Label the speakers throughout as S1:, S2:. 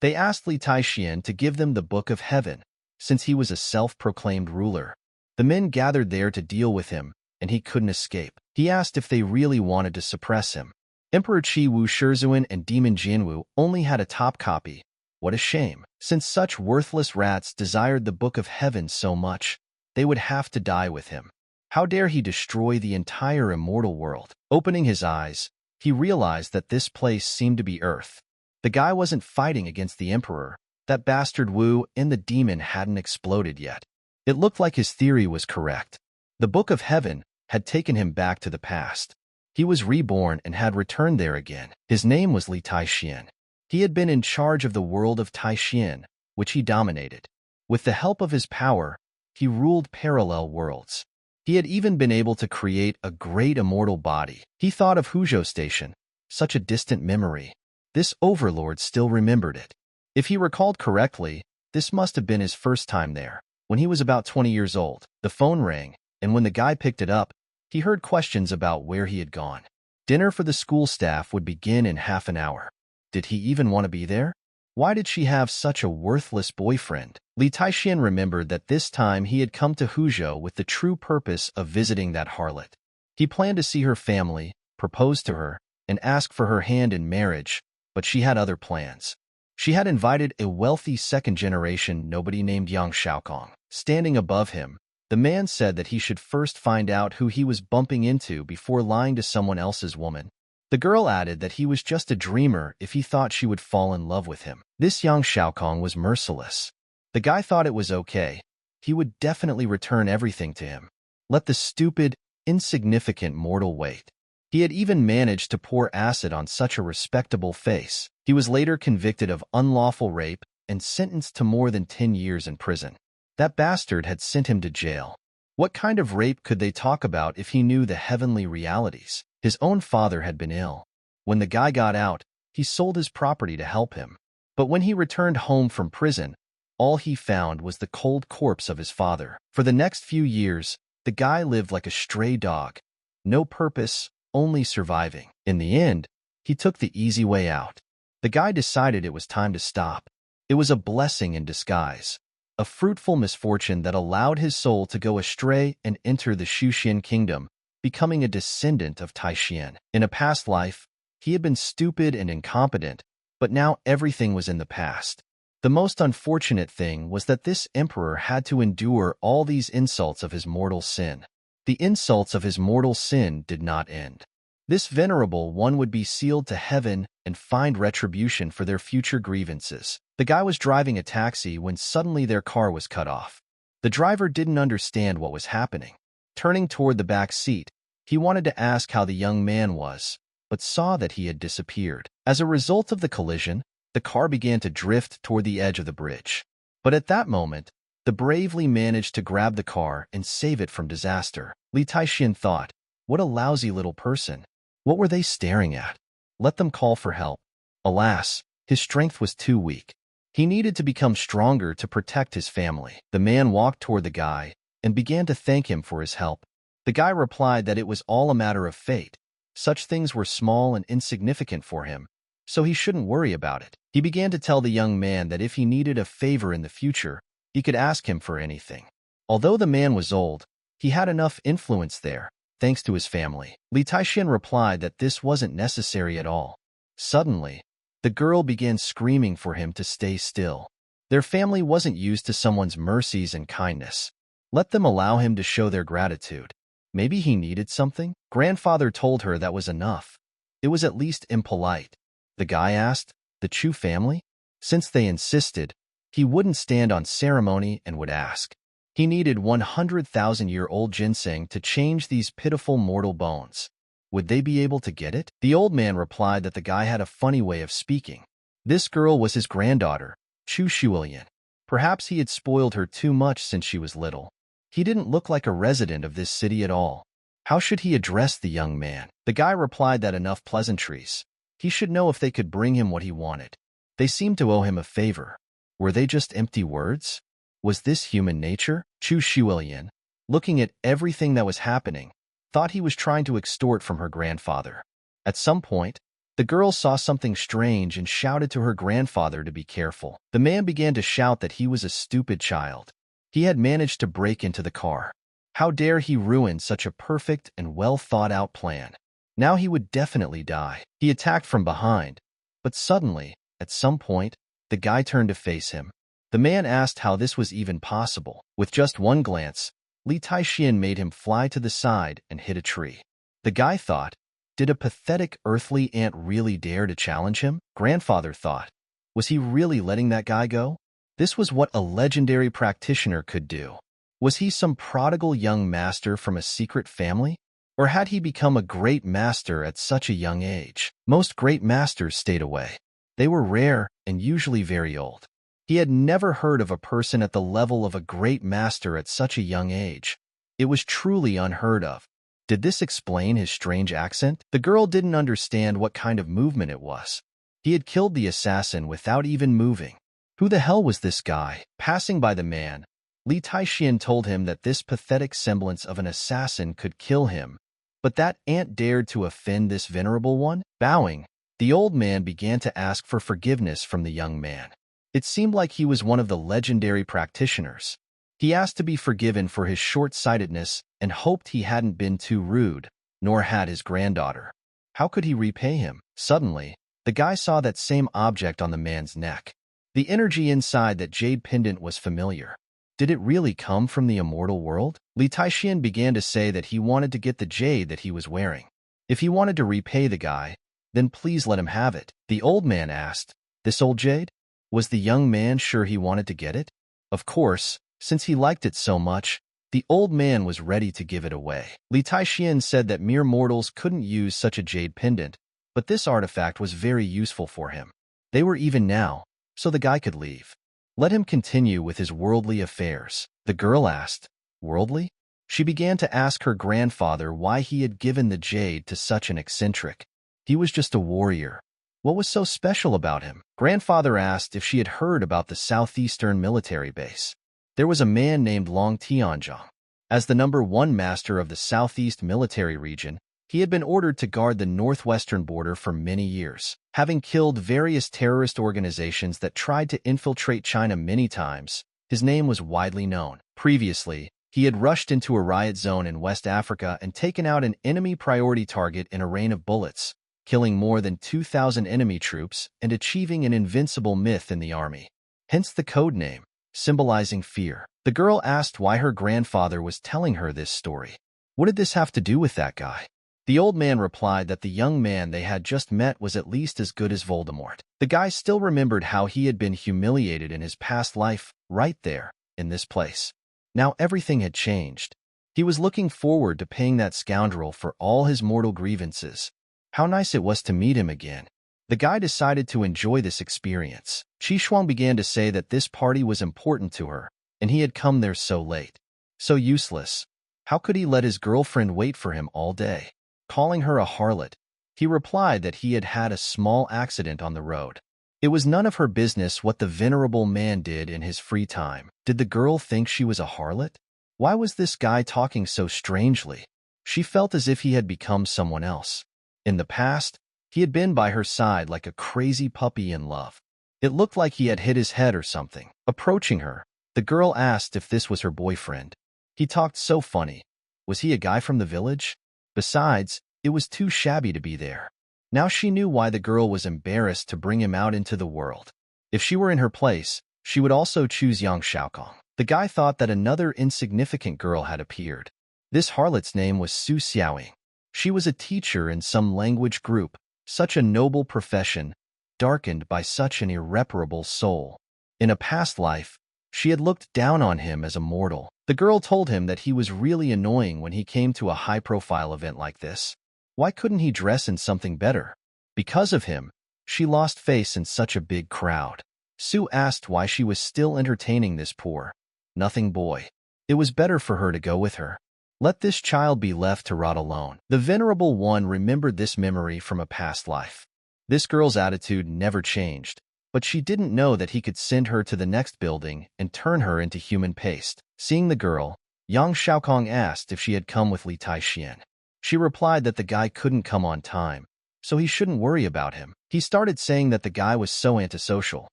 S1: They asked Li Taixian to give them the Book of Heaven, since he was a self-proclaimed ruler. The men gathered there to deal with him, and he couldn't escape. He asked if they really wanted to suppress him. Emperor Qi Wu Shizuan and Demon Jinwu only had a top copy. What a shame. Since such worthless rats desired the Book of Heaven so much, they would have to die with him. How dare he destroy the entire immortal world? Opening his eyes, he realized that this place seemed to be Earth. The guy wasn't fighting against the Emperor. That bastard Wu and the demon hadn't exploded yet. It looked like his theory was correct. The Book of Heaven had taken him back to the past. He was reborn and had returned there again. His name was Li Taixian. He had been in charge of the world of Taixian, which he dominated. With the help of his power, he ruled parallel worlds. He had even been able to create a great immortal body. He thought of Huzhou Station, such a distant memory. This overlord still remembered it. If he recalled correctly, this must have been his first time there. When he was about 20 years old, the phone rang, and when the guy picked it up, he heard questions about where he had gone. Dinner for the school staff would begin in half an hour. Did he even want to be there? Why did she have such a worthless boyfriend? Li Taixian remembered that this time he had come to Huzhou with the true purpose of visiting that harlot. He planned to see her family, propose to her, and ask for her hand in marriage, but she had other plans. She had invited a wealthy second-generation nobody named Yang Xiaokong. Standing above him, the man said that he should first find out who he was bumping into before lying to someone else's woman. The girl added that he was just a dreamer if he thought she would fall in love with him. This Yang Xiaokong was merciless. The guy thought it was okay. He would definitely return everything to him. Let the stupid, insignificant mortal wait. He had even managed to pour acid on such a respectable face. He was later convicted of unlawful rape and sentenced to more than 10 years in prison. That bastard had sent him to jail. What kind of rape could they talk about if he knew the heavenly realities? His own father had been ill. When the guy got out, he sold his property to help him. But when he returned home from prison, all he found was the cold corpse of his father. For the next few years, the guy lived like a stray dog. No purpose, only surviving. In the end, he took the easy way out. The guy decided it was time to stop. It was a blessing in disguise. A fruitful misfortune that allowed his soul to go astray and enter the Xuxian kingdom, becoming a descendant of Taixian. In a past life, he had been stupid and incompetent, but now everything was in the past. The most unfortunate thing was that this emperor had to endure all these insults of his mortal sin. The insults of his mortal sin did not end. This venerable one would be sealed to heaven and find retribution for their future grievances. The guy was driving a taxi when suddenly their car was cut off. The driver didn't understand what was happening. Turning toward the back seat, he wanted to ask how the young man was, but saw that he had disappeared. As a result of the collision, the car began to drift toward the edge of the bridge. But at that moment, the bravely managed to grab the car and save it from disaster. Li Taixian thought, what a lousy little person. What were they staring at? Let them call for help. Alas, his strength was too weak. He needed to become stronger to protect his family. The man walked toward the guy and began to thank him for his help. The guy replied that it was all a matter of fate. Such things were small and insignificant for him, so he shouldn't worry about it. He began to tell the young man that if he needed a favor in the future, he could ask him for anything. Although the man was old, he had enough influence there, thanks to his family. Li Taixian replied that this wasn't necessary at all. Suddenly, the girl began screaming for him to stay still. Their family wasn't used to someone's mercies and kindness. Let them allow him to show their gratitude. Maybe he needed something? Grandfather told her that was enough. It was at least impolite. The guy asked, the Chu family? Since they insisted, he wouldn't stand on ceremony and would ask. He needed 100,000-year-old ginseng to change these pitiful mortal bones. Would they be able to get it? The old man replied that the guy had a funny way of speaking. This girl was his granddaughter, Chu Shuilian. Perhaps he had spoiled her too much since she was little. He didn't look like a resident of this city at all. How should he address the young man? The guy replied that enough pleasantries. He should know if they could bring him what he wanted. They seemed to owe him a favor. Were they just empty words? Was this human nature? Chu Shuilian, looking at everything that was happening, thought he was trying to extort from her grandfather. At some point, The girl saw something strange and shouted to her grandfather to be careful. The man began to shout that he was a stupid child. He had managed to break into the car. How dare he ruin such a perfect and well-thought-out plan? Now he would definitely die. He attacked from behind, but suddenly, at some point, the guy turned to face him. The man asked how this was even possible. With just one glance, Li Taixian made him fly to the side and hit a tree. The guy thought, did a pathetic earthly ant really dare to challenge him? Grandfather thought, was he really letting that guy go? This was what a legendary practitioner could do. Was he some prodigal young master from a secret family? Or had he become a great master at such a young age? Most great masters stayed away. They were rare and usually very old. He had never heard of a person at the level of a great master at such a young age. It was truly unheard of. Did this explain his strange accent? The girl didn't understand what kind of movement it was. He had killed the assassin without even moving. Who the hell was this guy? Passing by the man, Li Taixian told him that this pathetic semblance of an assassin could kill him, but that ant dared to offend this venerable one? Bowing, the old man began to ask for forgiveness from the young man. It seemed like he was one of the legendary practitioners. He asked to be forgiven for his short-sightedness and hoped he hadn't been too rude, nor had his granddaughter. How could he repay him? Suddenly, the guy saw that same object on the man's neck. The energy inside that jade pendant was familiar. Did it really come from the immortal world? Li Taixian began to say that he wanted to get the jade that he was wearing. If he wanted to repay the guy, then please let him have it. The old man asked, this old jade? Was the young man sure he wanted to get it? Of course, since he liked it so much, the old man was ready to give it away. Li Taixian said that mere mortals couldn't use such a jade pendant, but this artifact was very useful for him. They were even now, so the guy could leave. Let him continue with his worldly affairs. The girl asked, worldly? She began to ask her grandfather why he had given the jade to such an eccentric. He was just a warrior. What was so special about him? Grandfather asked if she had heard about the southeastern military base. There was a man named Long Tianzhong. As the #1 master of the southeast military region, he had been ordered to guard the northwestern border for many years. Having killed various terrorist organizations that tried to infiltrate China many times, his name was widely known. Previously, he had rushed into a riot zone in West Africa and taken out an enemy priority target in a rain of bullets, killing more than 2,000 enemy troops and achieving an invincible myth in the army. Hence the code name, symbolizing fear. The girl asked why her grandfather was telling her this story. What did this have to do with that guy? The old man replied that the young man they had just met was at least as good as Voldemort. The guy still remembered how he had been humiliated in his past life, right there, in this place. Now everything had changed. He was looking forward to paying that scoundrel for all his mortal grievances. How nice it was to meet him again. The guy decided to enjoy this experience. Qi Shuang began to say that this party was important to her, and he had come there so late. So useless. How could he let his girlfriend wait for him all day? Calling her a harlot, he replied that he had had a small accident on the road. It was none of her business what the venerable man did in his free time. Did the girl think she was a harlot? Why was this guy talking so strangely? She felt as if he had become someone else. In the past, he had been by her side like a crazy puppy in love. It looked like he had hit his head or something. Approaching her, the girl asked if this was her boyfriend. He talked so funny. Was he a guy from the village? Besides, it was too shabby to be there. Now she knew why the girl was embarrassed to bring him out into the world. If she were in her place, she would also choose Yang Xiaokong. The guy thought that another insignificant girl had appeared. This harlot's name was Su Xiaoying. She was a teacher in some language group, such a noble profession, darkened by such an irreparable soul. In a past life, she had looked down on him as a mortal. The girl told him that he was really annoying when he came to a high-profile event like this. Why couldn't he dress in something better? Because of him, she lost face in such a big crowd. Sue asked why she was still entertaining this poor, nothing boy. It was better for her to go with her. Let this child be left to rot alone. The Venerable One remembered this memory from a past life. This girl's attitude never changed, but she didn't know that he could send her to the next building and turn her into human paste. Seeing the girl, Yang Xiaokong asked if she had come with Li Taixian. She replied that the guy couldn't come on time, so he shouldn't worry about him. He started saying that the guy was so antisocial.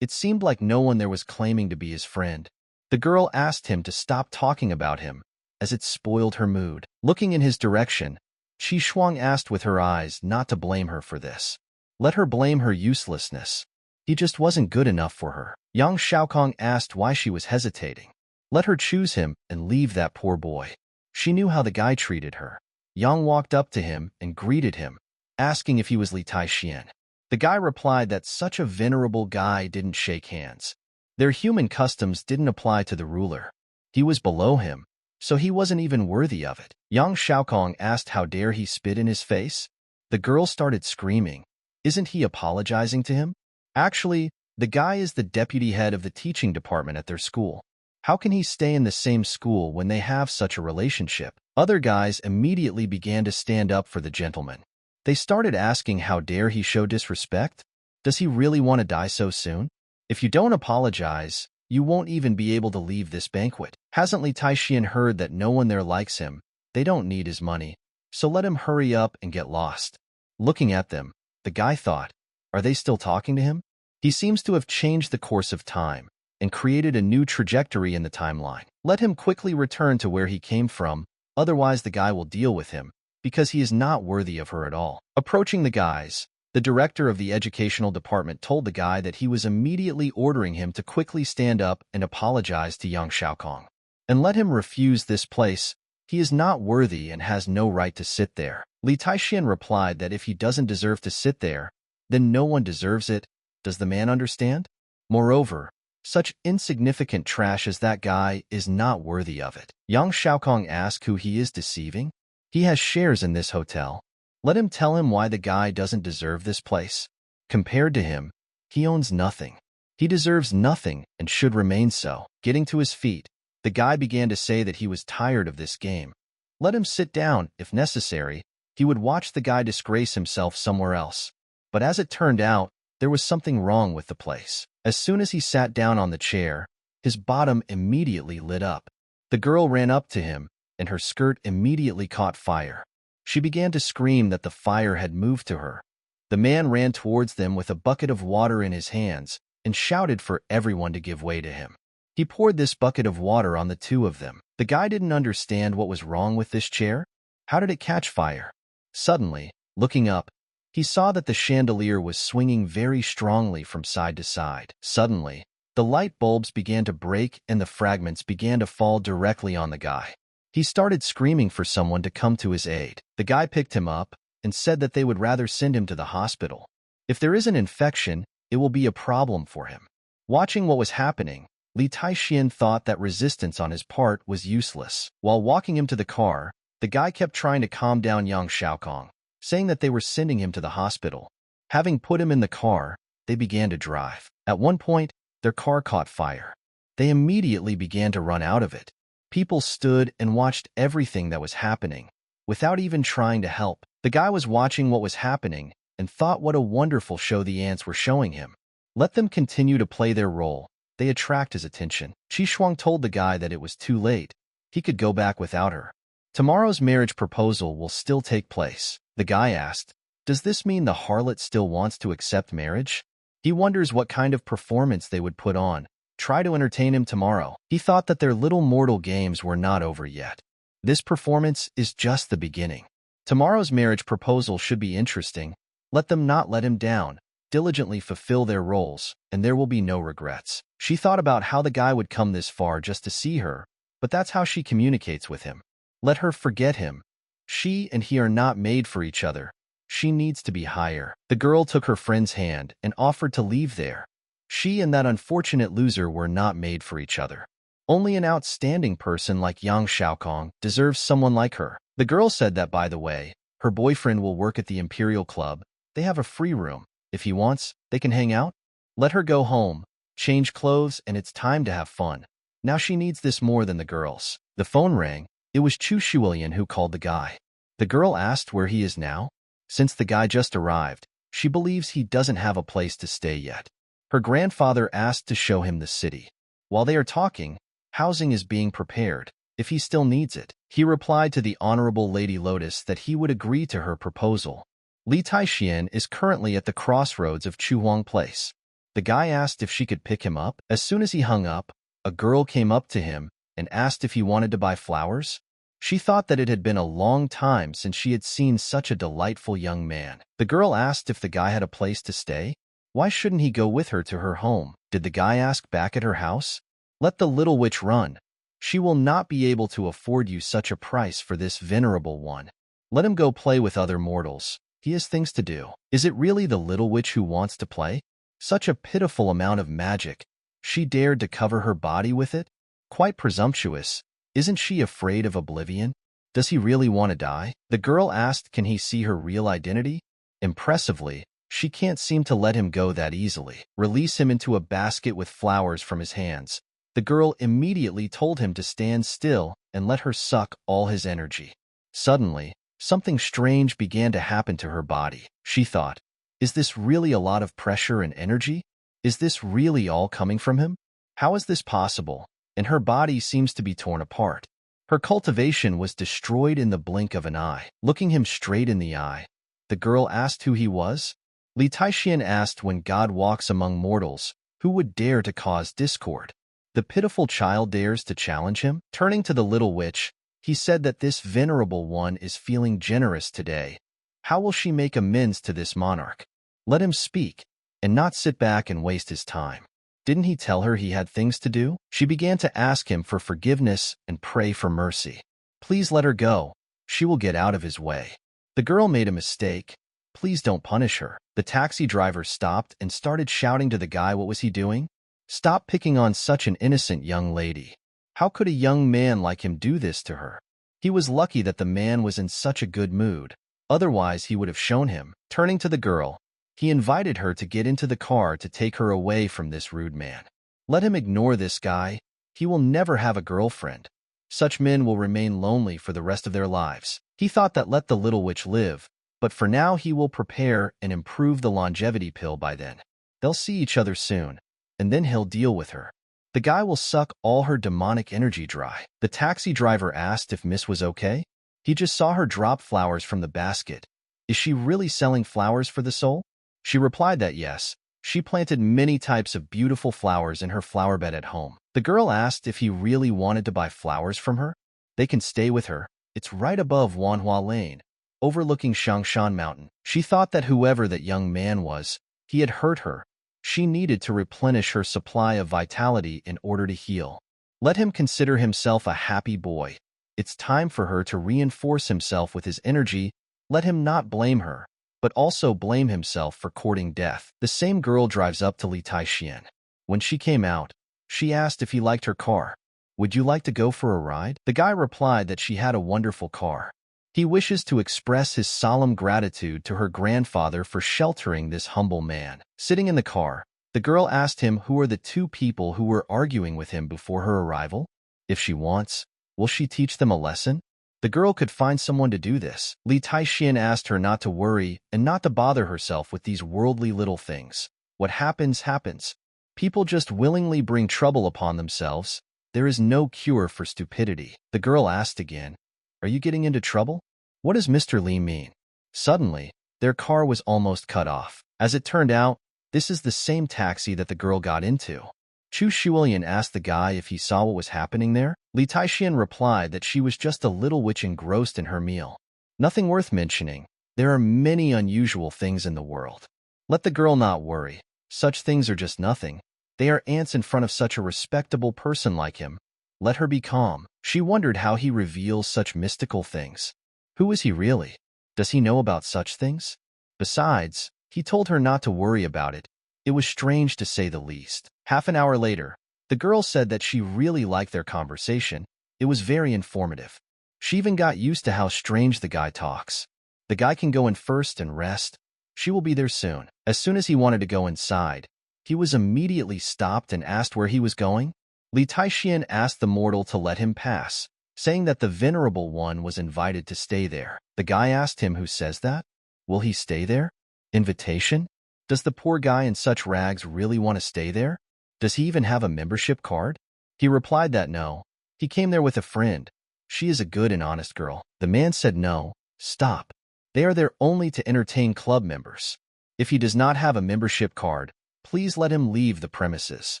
S1: It seemed like no one there was claiming to be his friend. The girl asked him to stop talking about him, as it spoiled her mood. Looking in his direction, Chi Shuang asked with her eyes not to blame her for this. Let her blame her uselessness. He just wasn't good enough for her. Yang Xiaokong asked why she was hesitating. Let her choose him and leave that poor boy. She knew how the guy treated her. Yang walked up to him and greeted him, asking if he was Li Taixian. The guy replied that such a venerable guy didn't shake hands. Their human customs didn't apply to the ruler. He was below him, so he wasn't even worthy of it. Yang Xiaokong asked how dare he spit in his face. The girl started screaming. Isn't he apologizing to him? Actually, the guy is the deputy head of the teaching department at their school. How can he stay in the same school when they have such a relationship? Other guys immediately began to stand up for the gentleman. They started asking how dare he show disrespect? Does he really want to die so soon? If you don't apologize, you won't even be able to leave this banquet. Hasn't Li Taixian heard that no one there likes him? They don't need his money, so let him hurry up and get lost. Looking at them, the guy thought, are they still talking to him? He seems to have changed the course of time and created a new trajectory in the timeline. Let him quickly return to where he came from, otherwise the guy will deal with him, because he is not worthy of her at all. Approaching the guys, the director of the educational department told the guy that he was immediately ordering him to quickly stand up and apologize to Yang Xiaokong. And let him refuse this place. He is not worthy and has no right to sit there. Li Taixian replied that if he doesn't deserve to sit there, then no one deserves it. Does the man understand? Moreover, such insignificant trash as that guy is not worthy of it. Yang Xiaokong asked who he is deceiving. He has shares in this hotel. Let him tell him why the guy doesn't deserve this place. Compared to him, he owns nothing. He deserves nothing and should remain so. Getting to his feet, the guy began to say that he was tired of this game. Let him sit down, if necessary. He would watch the guy disgrace himself somewhere else. But as it turned out, there was something wrong with the place. As soon as he sat down on the chair, his bottom immediately lit up. The girl ran up to him, and her skirt immediately caught fire. She began to scream that the fire had moved to her. The man ran towards them with a bucket of water in his hands and shouted for everyone to give way to him. He poured this bucket of water on the two of them. The guy didn't understand what was wrong with this chair. How did it catch fire? Suddenly, looking up, he saw that the chandelier was swinging very strongly from side to side. Suddenly, the light bulbs began to break and the fragments began to fall directly on the guy. He started screaming for someone to come to his aid. The guy picked him up and said that they would rather send him to the hospital. If there is an infection, it will be a problem for him. Watching what was happening, Li Taixian thought that resistance on his part was useless. While walking him to the car, the guy kept trying to calm down Yang Xiaokong, saying that they were sending him to the hospital. Having put him in the car, they began to drive. At one point, their car caught fire. They immediately began to run out of it. People stood and watched everything that was happening, without even trying to help. The guy was watching what was happening and thought what a wonderful show the ants were showing him. Let them continue to play their role. They attract his attention. Chi Shuang told the guy that it was too late. He could go back without her. Tomorrow's marriage proposal will still take place. The guy asked, does this mean the harlot still wants to accept marriage? He wonders what kind of performance they would put on. Try to entertain him tomorrow. He thought that their little mortal games were not over yet. This performance is just the beginning. Tomorrow's marriage proposal should be interesting. Let them not let him down. Diligently fulfill their roles, and there will be no regrets. She thought about how the guy would come this far just to see her, but that's how she communicates with him. Let her forget him. She and he are not made for each other. She needs to be higher. The girl took her friend's hand and offered to leave there. She and that unfortunate loser were not made for each other. Only an outstanding person like Yang Xiaokong deserves someone like her. The girl said that, by the way, her boyfriend will work at the Imperial Club. They have a free room. If he wants, they can hang out. Let her go home, change clothes, and it's time to have fun. Now she needs this more than the girls. The phone rang. It was Chu Shuilian who called the guy. The girl asked where he is now. Since the guy just arrived, she believes he doesn't have a place to stay yet. Her grandfather asked to show him the city. While they are talking, housing is being prepared, if he still needs it. He replied to the Honorable Lady Lotus that he would agree to her proposal. Li Taixian is currently at the crossroads of Chuhuang Place. The guy asked if she could pick him up. As soon as he hung up, a girl came up to him and asked if he wanted to buy flowers. She thought that it had been a long time since she had seen such a delightful young man. The girl asked if the guy had a place to stay. Why shouldn't he go with her to her home? Did the guy ask back at her house? Let the little witch run. She will not be able to afford you such a price for this venerable one. Let him go play with other mortals. He has things to do. Is it really the little witch who wants to play? Such a pitiful amount of magic. She dared to cover her body with it? Quite presumptuous. Isn't she afraid of oblivion? Does he really want to die? The girl asked, can he see her real identity? Impressively, she can't seem to let him go that easily. Release him into a basket with flowers from his hands. The girl immediately told him to stand still and let her suck all his energy. Suddenly, something strange began to happen to her body. She thought, is this really a lot of pressure and energy? Is this really all coming from him? How is this possible? And her body seems to be torn apart. Her cultivation was destroyed in the blink of an eye. Looking him straight in the eye, the girl asked who he was. Li Taixian asked, when God walks among mortals, who would dare to cause discord? The pitiful child dares to challenge him? Turning to the little witch, he said that this venerable one is feeling generous today. How will she make amends to this monarch? Let him speak, and not sit back and waste his time. Didn't he tell her he had things to do? She began to ask him for forgiveness and pray for mercy. Please let her go. She will get out of his way. The girl made a mistake. Please don't punish her. The taxi driver stopped and started shouting to the guy. What was he doing? Stop picking on such an innocent young lady. How could a young man like him do this to her? He was lucky that the man was in such a good mood. Otherwise, he would have shown him. Turning to the girl, he invited her to get into the car to take her away from this rude man. Let him ignore this guy. He will never have a girlfriend. Such men will remain lonely for the rest of their lives. He thought that let the little witch live, but for now he will prepare and improve the longevity pill by then. They'll see each other soon, and then he'll deal with her. The guy will suck all her demonic energy dry. The taxi driver asked if Miss was okay. He just saw her drop flowers from the basket. Is she really selling flowers for the soul? She replied that yes. She planted many types of beautiful flowers in her flower bed at home. The girl asked if he really wanted to buy flowers from her. They can stay with her. It's right above Manhwa Lane, overlooking Shangshan Mountain. She thought that whoever that young man was, he had hurt her. She needed to replenish her supply of vitality in order to heal. Let him consider himself a happy boy. It's time for her to reinforce himself with his energy. Let him not blame her, but also blame himself for courting death. The same girl drives up to Li Taixian. When she came out, she asked if he liked her car. Would you like to go for a ride? The guy replied that she had a wonderful car. He wishes to express his solemn gratitude to her grandfather for sheltering this humble man. Sitting in the car, the girl asked him who are the two people who were arguing with him before her arrival. If she wants, will she teach them a lesson? The girl could find someone to do this. Li Taixian asked her not to worry and not to bother herself with these worldly little things. What happens, happens. People just willingly bring trouble upon themselves. There is no cure for stupidity. The girl asked again, are you getting into trouble? What does Mr. Li mean? Suddenly, their car was almost cut off. As it turned out, this is the same taxi that the girl got into. Chu Shuilian asked the guy if he saw what was happening there. Li Taixian replied that she was just a little witch engrossed in her meal. Nothing worth mentioning. There are many unusual things in the world. Let the girl not worry. Such things are just nothing. They are ants in front of such a respectable person like him. Let her be calm. She wondered how he reveals such mystical things. Who is he really? Does he know about such things? Besides, he told her not to worry about it. It was strange to say the least. Half an hour later, the girl said that she really liked their conversation. It was very informative. She even got used to how strange the guy talks. The guy can go in first and rest. She will be there soon. As soon as he wanted to go inside, he was immediately stopped and asked where he was going. Li Taixian asked the mortal to let him pass, saying that the venerable one was invited to stay there. The guy asked him, who says that? Will he stay there? Invitation? Does the poor guy in such rags really want to stay there? Does he even have a membership card? He replied that no. He came there with a friend. She is a good and honest girl. The man said no. Stop. They are there only to entertain club members. If he does not have a membership card, please let him leave the premises.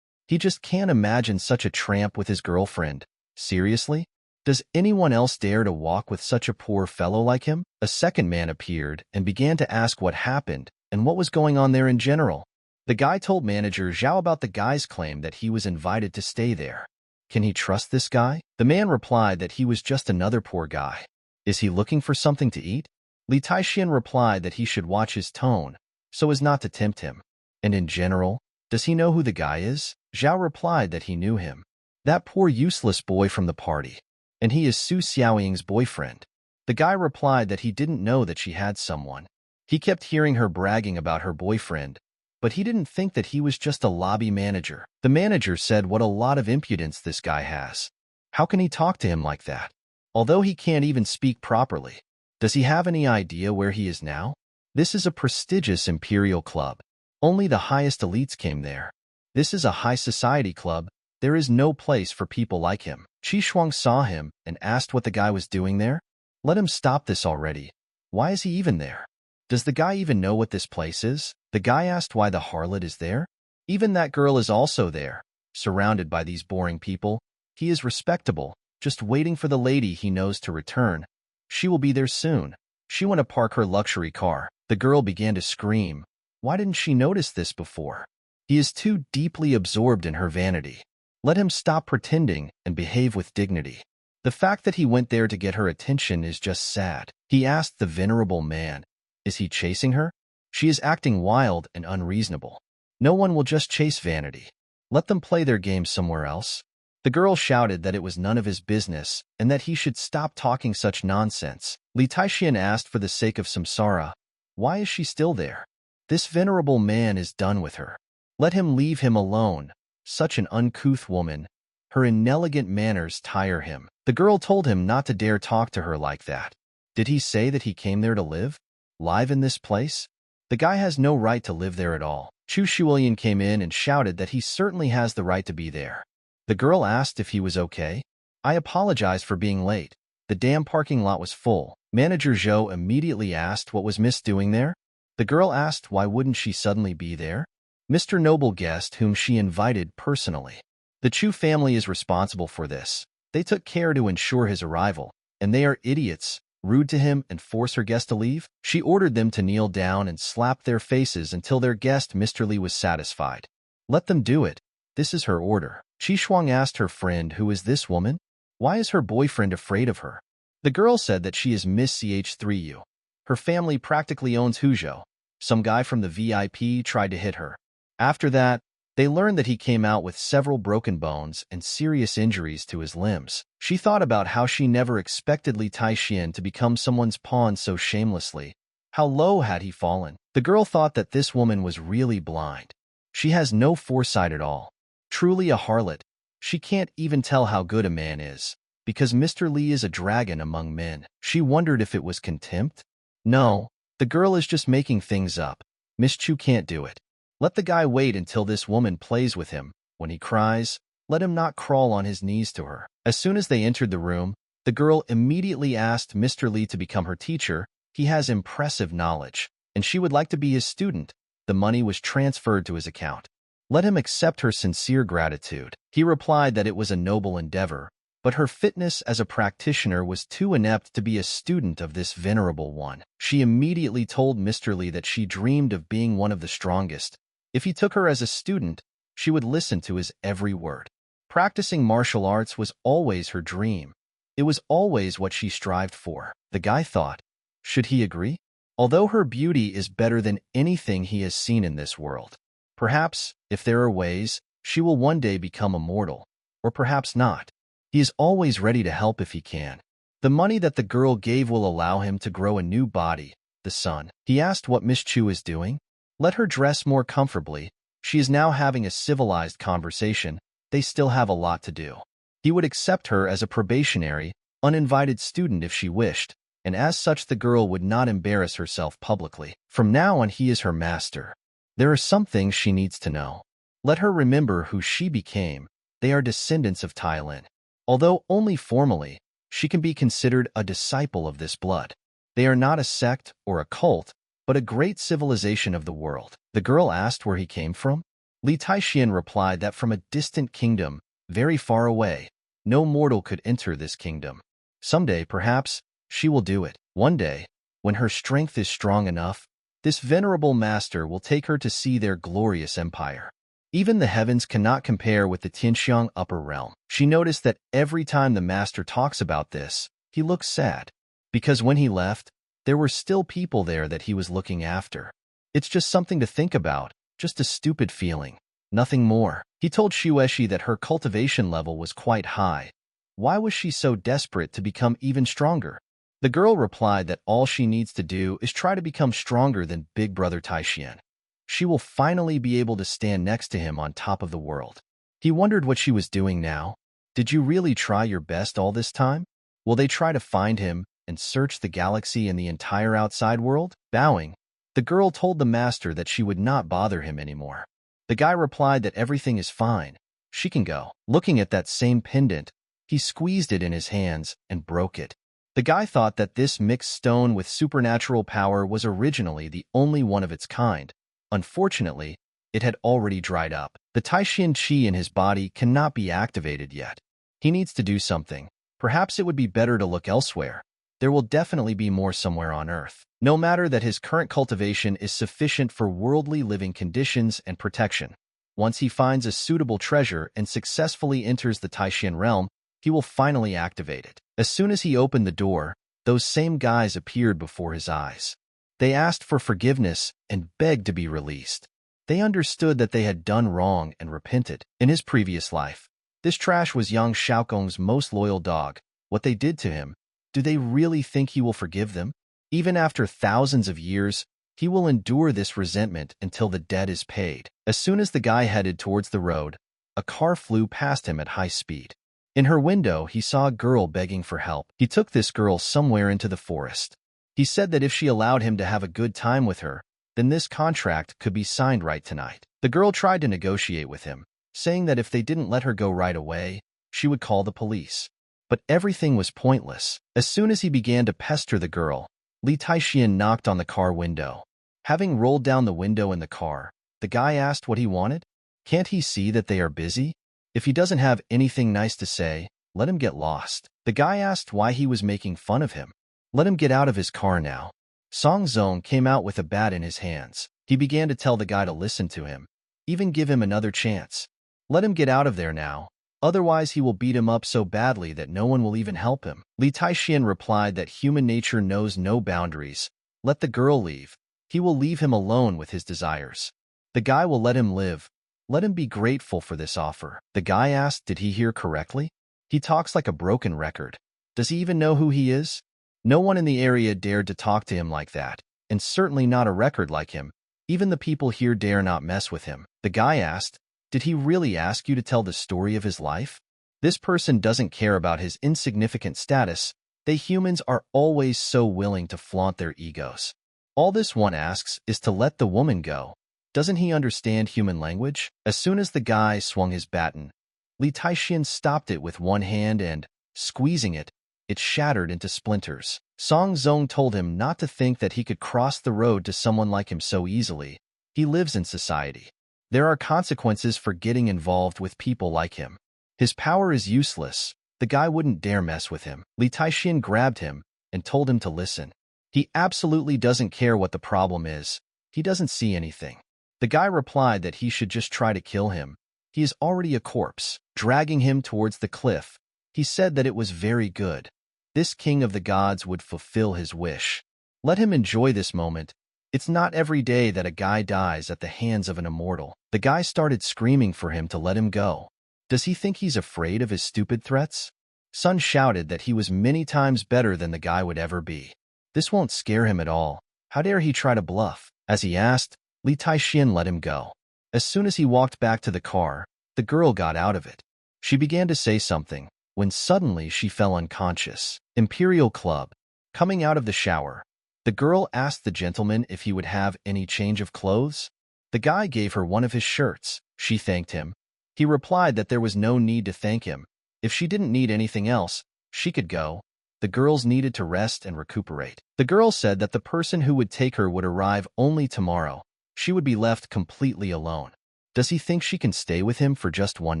S1: He just can't imagine such a tramp with his girlfriend. Seriously? Does anyone else dare to walk with such a poor fellow like him? A second man appeared and began to ask what happened and what was going on there in general. The guy told manager Zhao about the guy's claim that he was invited to stay there. Can he trust this guy? The man replied that he was just another poor guy. Is he looking for something to eat? Li Taixian replied that he should watch his tone, so as not to tempt him. And in general, does he know who the guy is? Zhao replied that he knew him. That poor useless boy from the party. And he is Su Xiaoying's boyfriend. The guy replied that he didn't know that she had someone. He kept hearing her bragging about her boyfriend, but he didn't think that he was just a lobby manager. The manager said what a lot of impudence this guy has. How can he talk to him like that? Although he can't even speak properly. Does he have any idea where he is now? This is a prestigious imperial club. Only the highest elites came there. This is a high society club. There is no place for people like him. Qi Shuang saw him and asked what the guy was doing there. Let him stop this already. Why is he even there? Does the guy even know what this place is? The guy asked why the harlot is there. Even that girl is also there, surrounded by these boring people. He is respectable, just waiting for the lady he knows to return. She will be there soon. She went to park her luxury car. The girl began to scream. Why didn't she notice this before? He is too deeply absorbed in her vanity. Let him stop pretending and behave with dignity. The fact that he went there to get her attention is just sad. He asked the venerable man, is he chasing her? She is acting wild and unreasonable. No one will just chase vanity. Let them play their game somewhere else. The girl shouted that it was none of his business and that he should stop talking such nonsense. Li Taixian asked for the sake of samsara, why is she still there? This venerable man is done with her. Let him leave him alone. Such an uncouth woman. Her inelegant manners tire him. The girl told him not to dare talk to her like that. Did he say that he came there to live? Live in this place? The guy has no right to live there at all. Chu Shuilian came in and shouted that he certainly has the right to be there. The girl asked if he was okay. I apologize for being late. The damn parking lot was full. Manager Zhou immediately asked what was Miss doing there. The girl asked why wouldn't she suddenly be there? Mr. Noble guest whom she invited personally. The Chu family is responsible for this. They took care to ensure his arrival, and they are idiots, rude to him and force her guest to leave. She ordered them to kneel down and slap their faces until their guest Mr. Li was satisfied. Let them do it. This is her order. Qi Shuang asked her friend, who is this woman? Why is her boyfriend afraid of her? The girl said that she is Miss CH3U. Her family practically owns Huzhou. Some guy from the VIP tried to hit her. After that, they learned that he came out with several broken bones and serious injuries to his limbs. She thought about how she never expected Li Taixian to become someone's pawn so shamelessly. How low had he fallen? The girl thought that this woman was really blind. She has no foresight at all. Truly a harlot. She can't even tell how good a man is, because Mr. Li is a dragon among men. She wondered if it was contempt. No, the girl is just making things up. Miss Chu can't do it. Let the guy wait until this woman plays with him. When he cries, let him not crawl on his knees to her. As soon as they entered the room, the girl immediately asked Mr. Li to become her teacher. He has impressive knowledge, and she would like to be his student. The money was transferred to his account. Let him accept her sincere gratitude. He replied that it was a noble endeavor, but her fitness as a practitioner was too inept to be a student of this venerable one. She immediately told Mr. Li that she dreamed of being one of the strongest. If he took her as a student, she would listen to his every word. Practicing martial arts was always her dream. It was always what she strived for. The guy thought, should he agree? Although her beauty is better than anything he has seen in this world. Perhaps, if there are ways, she will one day become immortal. Or perhaps not. He is always ready to help if he can. The money that the girl gave will allow him to grow a new body, the sun. He asked what Miss Chu is doing. Let her dress more comfortably. She is now having a civilized conversation. They still have a lot to do. He would accept her as a probationary, uninvited student if she wished, and as such the girl would not embarrass herself publicly. From now on he is her master. There are some things she needs to know. Let her remember who she became. They are descendants of Tai Lin. Although only formally, she can be considered a disciple of this blood. They are not a sect or a cult, but a great civilization of the world. The girl asked where he came from. Li Taixian replied that from a distant kingdom, very far away, no mortal could enter this kingdom. Someday, perhaps, she will do it. One day, when her strength is strong enough, this venerable master will take her to see their glorious empire. Even the heavens cannot compare with the Tianxiang upper realm. She noticed that every time the master talks about this, he looks sad, because when he left, there were still people there that he was looking after. It's just something to think about, just a stupid feeling, nothing more. He told Shueshi that her cultivation level was quite high. Why was she so desperate to become even stronger? The girl replied that all she needs to do is try to become stronger than Big Brother Taixian. She will finally be able to stand next to him on top of the world. He wondered what she was doing now. Did you really try your best all this time? Will they try to find him and search the galaxy and the entire outside world? Bowing, the girl told the master that she would not bother him anymore. The guy replied that everything is fine. She can go. Looking at that same pendant, he squeezed it in his hands and broke it. The guy thought that this mixed stone with supernatural power was originally the only one of its kind. Unfortunately, it had already dried up. The Taixian qi in his body cannot be activated yet. He needs to do something. Perhaps it would be better to look elsewhere. There will definitely be more somewhere on Earth. No matter that his current cultivation is sufficient for worldly living conditions and protection. Once he finds a suitable treasure and successfully enters the Taixian realm, he will finally activate it. As soon as he opened the door, those same guys appeared before his eyes. They asked for forgiveness and begged to be released. They understood that they had done wrong and repented. In his previous life, this trash was Yang Xiaogong's most loyal dog. What they did to him, do they really think he will forgive them? Even after thousands of years, he will endure this resentment until the debt is paid. As soon as the guy headed towards the road, a car flew past him at high speed. In her window, he saw a girl begging for help. He took this girl somewhere into the forest. He said that if she allowed him to have a good time with her, then this contract could be signed right tonight. The girl tried to negotiate with him, saying that if they didn't let her go right away, she would call the police. But everything was pointless. As soon as he began to pester the girl, Li Taixian knocked on the car window. Having rolled down the window in the car, the guy asked what he wanted. Can't he see that they are busy? If he doesn't have anything nice to say, let him get lost. The guy asked why he was making fun of him. Let him get out of his car now. Song Zong came out with a bat in his hands. He began to tell the guy to listen to him, even give him another chance. Let him get out of there now. Otherwise, he will beat him up so badly that no one will even help him. Li Taixian replied that human nature knows no boundaries. Let the girl leave. He will leave him alone with his desires. The guy will let him live. Let him be grateful for this offer. The guy asked, did he hear correctly? He talks like a broken record. Does he even know who he is? No one in the area dared to talk to him like that, and certainly not a record like him. Even the people here dare not mess with him. The guy asked, did he really ask you to tell the story of his life? This person doesn't care about his insignificant status. They humans are always so willing to flaunt their egos. All this one asks is to let the woman go. Doesn't he understand human language? As soon as the guy swung his baton, Li Taixian stopped it with one hand and, squeezing it, it shattered into splinters. Song Zong told him not to think that he could cross the road to someone like him so easily. He lives in society. There are consequences for getting involved with people like him. His power is useless. The guy wouldn't dare mess with him. Li Taixian grabbed him and told him to listen. He absolutely doesn't care what the problem is. He doesn't see anything. The guy replied that he should just try to kill him. He is already a corpse. Dragging him towards the cliff, he said that it was very good. This king of the gods would fulfill his wish. Let him enjoy this moment. It's not every day that a guy dies at the hands of an immortal. The guy started screaming for him to let him go. Does he think he's afraid of his stupid threats? Sun shouted that he was many times better than the guy would ever be. This won't scare him at all. How dare he try to bluff? As he asked, Li Taixian let him go. As soon as he walked back to the car, the girl got out of it. She began to say something, when suddenly she fell unconscious. Imperial Club. Coming out of the shower, the girl asked the gentleman if he would have any change of clothes. The guy gave her one of his shirts. She thanked him. He replied that there was no need to thank him. If she didn't need anything else, she could go. The girls needed to rest and recuperate. The girl said that the person who would take her would arrive only tomorrow. She would be left completely alone. Does he think she can stay with him for just one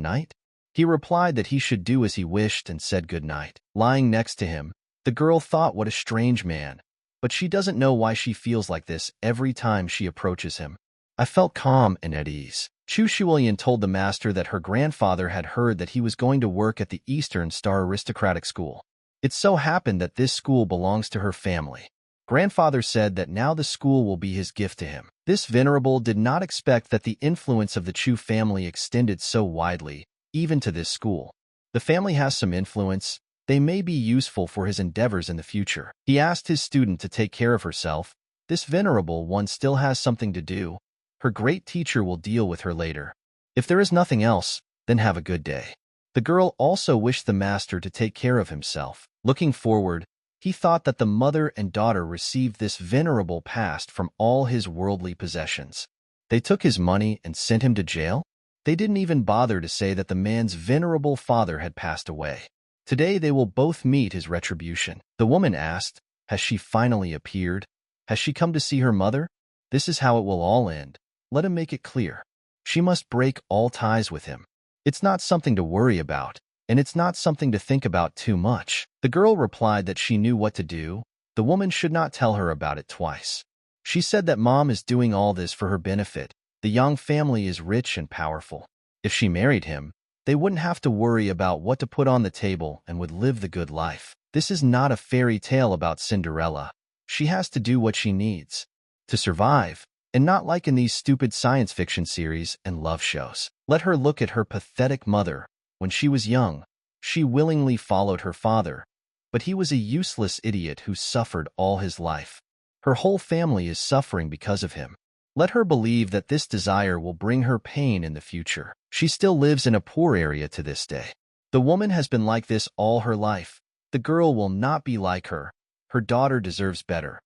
S1: night? He replied that he should do as he wished and said good night. Lying next to him, the girl thought what a strange man, but she doesn't know why she feels like this every time she approaches him. I felt calm and at ease. Chu Shuilian told the master that her grandfather had heard that he was going to work at the Eastern Star Aristocratic School. It so happened that this school belongs to her family. Grandfather said that now the school will be his gift to him. This venerable did not expect that the influence of the Chu family extended so widely, even to this school. The family has some influence. They may be useful for his endeavors in the future. He asked his student to take care of herself. This venerable one still has something to do. Her great teacher will deal with her later. If there is nothing else, then have a good day. The girl also wished the master to take care of himself. Looking forward, he thought that the mother and daughter received this venerable past from all his worldly possessions. They took his money and sent him to jail? They didn't even bother to say that the man's venerable father had passed away. Today they will both meet his retribution. The woman asked, has she finally appeared? Has she come to see her mother? This is how it will all end. Let him make it clear. She must break all ties with him. It's not something to worry about, and it's not something to think about too much. The girl replied that she knew what to do. The woman should not tell her about it twice. She said that mom is doing all this for her benefit. The Yang family is rich and powerful. If she married him, they wouldn't have to worry about what to put on the table and would live the good life. This is not a fairy tale about Cinderella. She has to do what she needs to survive, and not like in these stupid science fiction series and love shows. Let her look at her pathetic mother. When she was young, she willingly followed her father, but he was a useless idiot who suffered all his life. Her whole family is suffering because of him. Let her believe that this desire will bring her pain in the future. She still lives in a poor area to this day. The woman has been like this all her life. The girl will not be like her. Her daughter deserves better.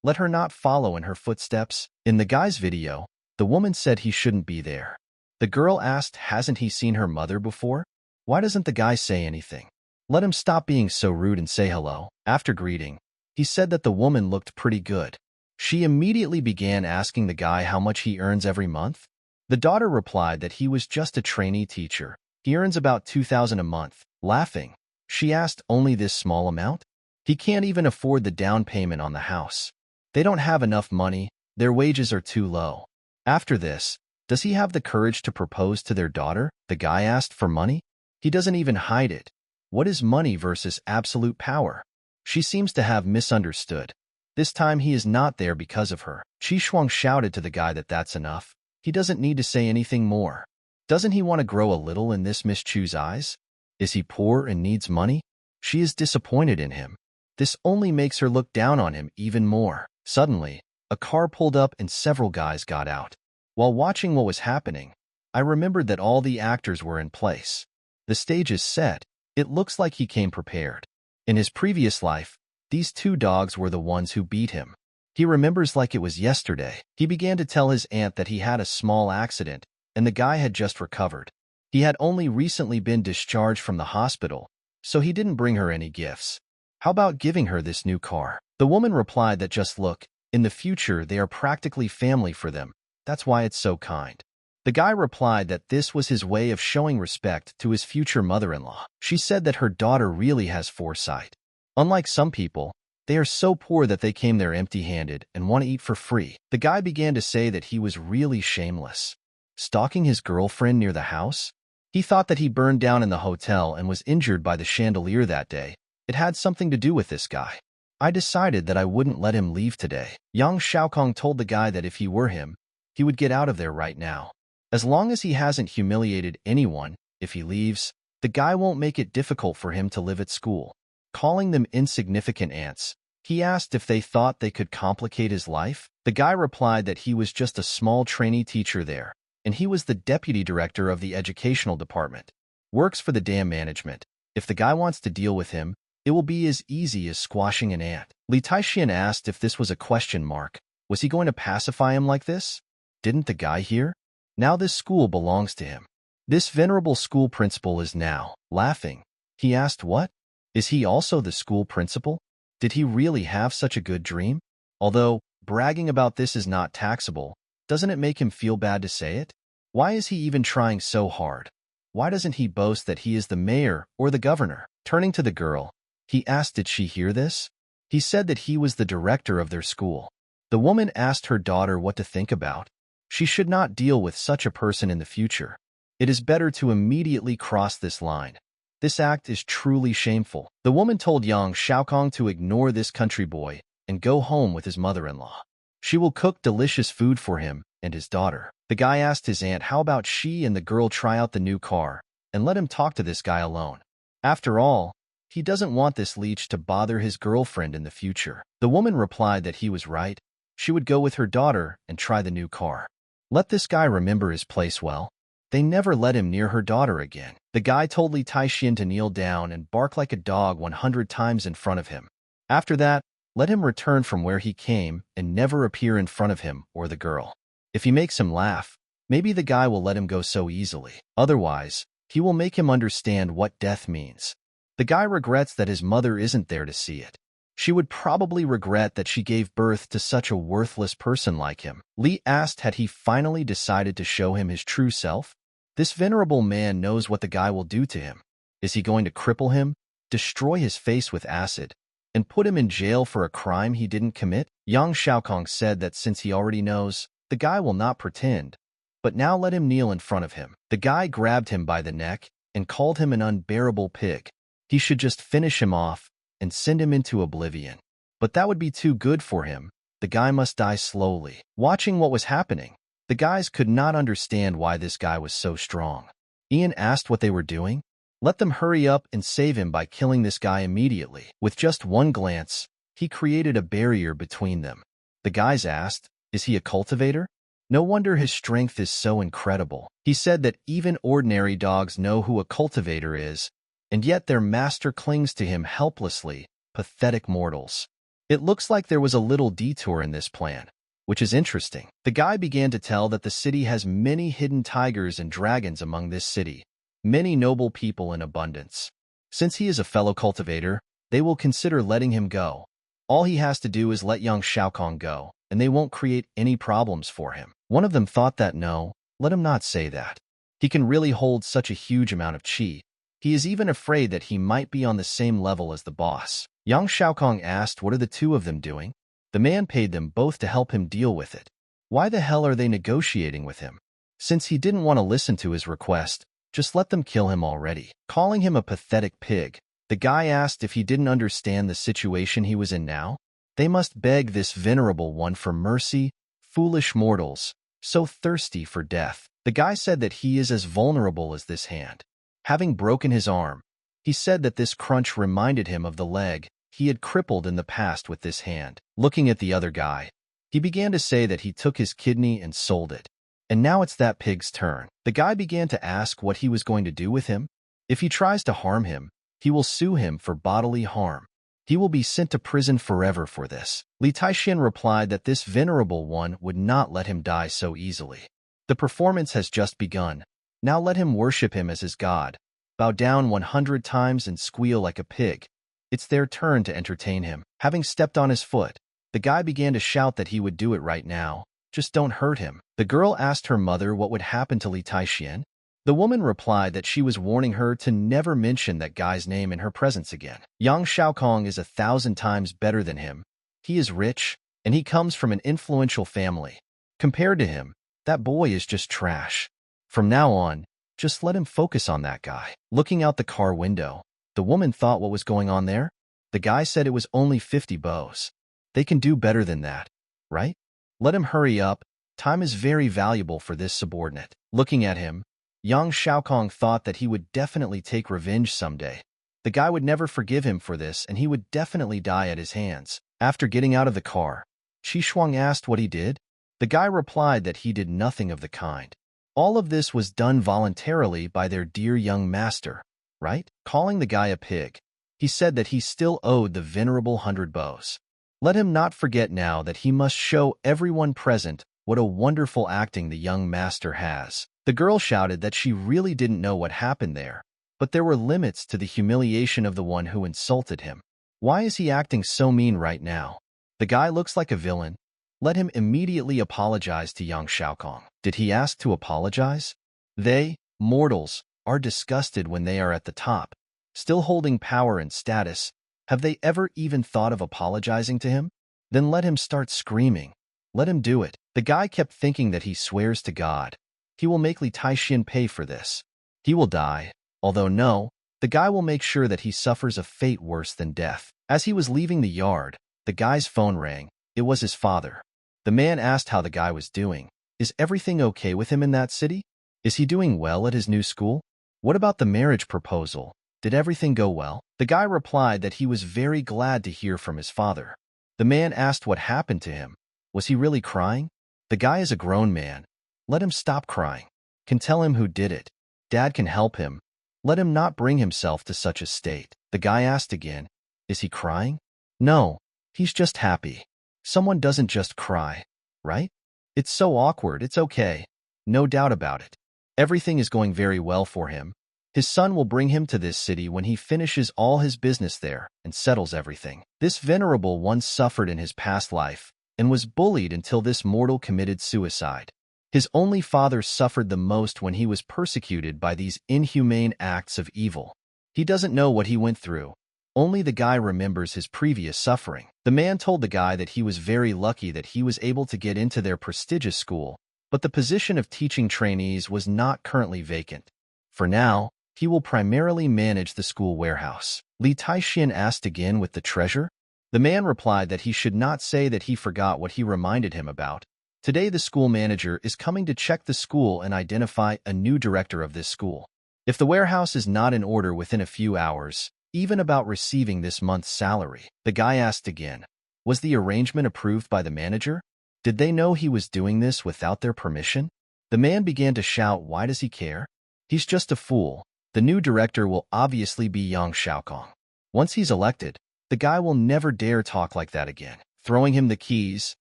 S1: Let her not follow in her footsteps. In the guy's video, the woman said he shouldn't be there. The girl asked, hasn't he seen her mother before? Why doesn't the guy say anything? Let him stop being so rude and say hello. After greeting, he said that the woman looked pretty good. She immediately began asking the guy how much he earns every month. The daughter replied that he was just a trainee teacher. He earns about $2,000 a month. Laughing, she asked, only this small amount? He can't even afford the down payment on the house. They don't have enough money. Their wages are too low. After this, does he have the courage to propose to their daughter? The guy asked for money. He doesn't even hide it. What is money versus absolute power? She seems to have misunderstood. This time he is not there because of her. Chi Shuang shouted to the guy that that's enough. He doesn't need to say anything more. Doesn't he want to grow a little in this Miss Chu's eyes? Is he poor and needs money? She is disappointed in him. This only makes her look down on him even more. Suddenly, a car pulled up and several guys got out. While watching what was happening, I remembered that all the actors were in place. The stage is set. It looks like he came prepared. In his previous life, these two dogs were the ones who beat him. He remembers like it was yesterday. He began to tell his aunt that he had a small accident, and the guy had just recovered. He had only recently been discharged from the hospital, so he didn't bring her any gifts. How about giving her this new car? The woman replied that just look, in the future they are practically family for them. That's why it's so kind. The guy replied that this was his way of showing respect to his future mother-in-law. She said that her daughter really has foresight. Unlike some people, they are so poor that they came there empty-handed and want to eat for free. The guy began to say that he was really shameless. Stalking his girlfriend near the house? He thought that he burned down in the hotel and was injured by the chandelier that day. It had something to do with this guy. I decided that I wouldn't let him leave today. Yang Xiaokong told the guy that if he were him, he would get out of there right now. As long as he hasn't humiliated anyone, if he leaves, the guy won't make it difficult for him to live at school. Calling them insignificant ants, he asked if they thought they could complicate his life. The guy replied that he was just a small trainee teacher there, and he was the deputy director of the educational department. Works for the dam management. If the guy wants to deal with him, it will be as easy as squashing an ant. Li Taixian asked if this was a question mark. Was he going to pacify him like this? Didn't the guy hear? Now this school belongs to him. This venerable school principal is now laughing. He asked what? Is he also the school principal? Did he really have such a good dream? Although, bragging about this is not taxable, doesn't it make him feel bad to say it? Why is he even trying so hard? Why doesn't he boast that he is the mayor or the governor? Turning to the girl, he asked did she hear this? He said that he was the director of their school. The woman asked her daughter what to think about. She should not deal with such a person in the future. It is better to immediately cross this line. This act is truly shameful. The woman told young Xiaokong to ignore this country boy and go home with his mother-in-law. She will cook delicious food for him and his daughter. The guy asked his aunt how about she and the girl try out the new car and let him talk to this guy alone. After all, he doesn't want this leech to bother his girlfriend in the future. The woman replied that he was right. She would go with her daughter and try the new car. Let this guy remember his place well. They never let him near her daughter again. The guy told Li Taixian to kneel down and bark like a dog 100 times in front of him. After that, let him return from where he came and never appear in front of him or the girl. If he makes him laugh, maybe the guy will let him go so easily. Otherwise, he will make him understand what death means. The guy regrets that his mother isn't there to see it. She would probably regret that she gave birth to such a worthless person like him. Li asked had he finally decided to show him his true self. This venerable man knows what the guy will do to him. Is he going to cripple him, destroy his face with acid, and put him in jail for a crime he didn't commit? Yang Xiaokong said that since he already knows, the guy will not pretend, but now let him kneel in front of him. The guy grabbed him by the neck and called him an unbearable pig. He should just finish him off and send him into oblivion. But that would be too good for him. The guy must die slowly. Watching what was happening, the guys could not understand why this guy was so strong. Ian asked what they were doing. Let them hurry up and save him by killing this guy immediately. With just one glance, he created a barrier between them. The guys asked, is he a cultivator? No wonder his strength is so incredible. He said that even ordinary dogs know who a cultivator is, and yet their master clings to him helplessly, pathetic mortals. It looks like there was a little detour in this plan, which is interesting. The guy began to tell that the city has many hidden tigers and dragons among this city, many noble people in abundance. Since he is a fellow cultivator, they will consider letting him go. All he has to do is let young Xiaokong go, and they won't create any problems for him. One of them thought that no, let him not say that. He can really hold such a huge amount of qi. He is even afraid that he might be on the same level as the boss. Yang Xiaokong asked what are the two of them doing? The man paid them both to help him deal with it. Why the hell are they negotiating with him? Since he didn't want to listen to his request, just let them kill him already. Calling him a pathetic pig, the guy asked if he didn't understand the situation he was in now. They must beg this venerable one for mercy, foolish mortals, so thirsty for death. The guy said that he is as vulnerable as this hand. Having broken his arm, he said that this crunch reminded him of the leg he had crippled in the past with this hand. Looking at the other guy, he began to say that he took his kidney and sold it. And now it's that pig's turn. The guy began to ask what he was going to do with him. If he tries to harm him, he will sue him for bodily harm. He will be sent to prison forever for this. Li Taixian replied that this venerable one would not let him die so easily. The performance has just begun. Now let him worship him as his god. Bow down 100 times and squeal like a pig. It's their turn to entertain him. Having stepped on his foot, the guy began to shout that he would do it right now. Just don't hurt him. The girl asked her mother what would happen to Li Taixian. The woman replied that she was warning her to never mention that guy's name in her presence again. Yang Xiaokong is 1,000 times better than him. He is rich, and he comes from an influential family. Compared to him, that boy is just trash. From now on, just let him focus on that guy. Looking out the car window, the woman thought what was going on there. The guy said it was only 50 bows. They can do better than that, right? Let him hurry up. Time is very valuable for this subordinate. Looking at him, Yang Xiaokong thought that he would definitely take revenge someday. The guy would never forgive him for this, and he would definitely die at his hands. After getting out of the car, Qi Shuang asked what he did. The guy replied that he did nothing of the kind. All of this was done voluntarily by their dear young master, right? Calling the guy a pig, he said that he still owed the venerable 100 bows. Let him not forget now that he must show everyone present what a wonderful acting the young master has. The girl shouted that she really didn't know what happened there. But there were limits to the humiliation of the one who insulted him. Why is he acting so mean right now? The guy looks like a villain. Let him immediately apologize to young Xiaokong. Did he ask to apologize? They, mortals, are disgusted when they are at the top, still holding power and status. Have they ever even thought of apologizing to him? Then let him start screaming. Let him do it. The guy kept thinking that he swears to God. He will make Li Taixin pay for this. He will die. Although no, the guy will make sure that he suffers a fate worse than death. As he was leaving the yard, the guy's phone rang. It was his father. The man asked how the guy was doing. Is everything okay with him in that city? Is he doing well at his new school? What about the marriage proposal? Did everything go well? The guy replied that he was very glad to hear from his father. The man asked what happened to him. Was he really crying? The guy is a grown man. Let him stop crying. Can tell him who did it. Dad can help him. Let him not bring himself to such a state. The guy asked again, is he crying? No, he's just happy. Someone doesn't just cry, right? It's so awkward, it's okay. No doubt about it. Everything is going very well for him. His son will bring him to this city when he finishes all his business there and settles everything. This venerable once suffered in his past life and was bullied until this mortal committed suicide. His only father suffered the most when he was persecuted by these inhumane acts of evil. He doesn't know what he went through. Only the guy remembers his previous suffering. The man told the guy that he was very lucky that he was able to get into their prestigious school, but the position of teaching trainees was not currently vacant. For now, he will primarily manage the school warehouse. Li Taixin asked again with the treasure. The man replied that he should not say that he forgot what he reminded him about. Today the school manager is coming to check the school and identify a new director of this school. If the warehouse is not in order within a few hours, even about receiving this month's salary, the guy asked again, was the arrangement approved by the manager? Did they know he was doing this without their permission? The man began to shout, why does he care? He's just a fool. The new director will obviously be young Xiaokong. Once he's elected, the guy will never dare talk like that again. Throwing him the keys,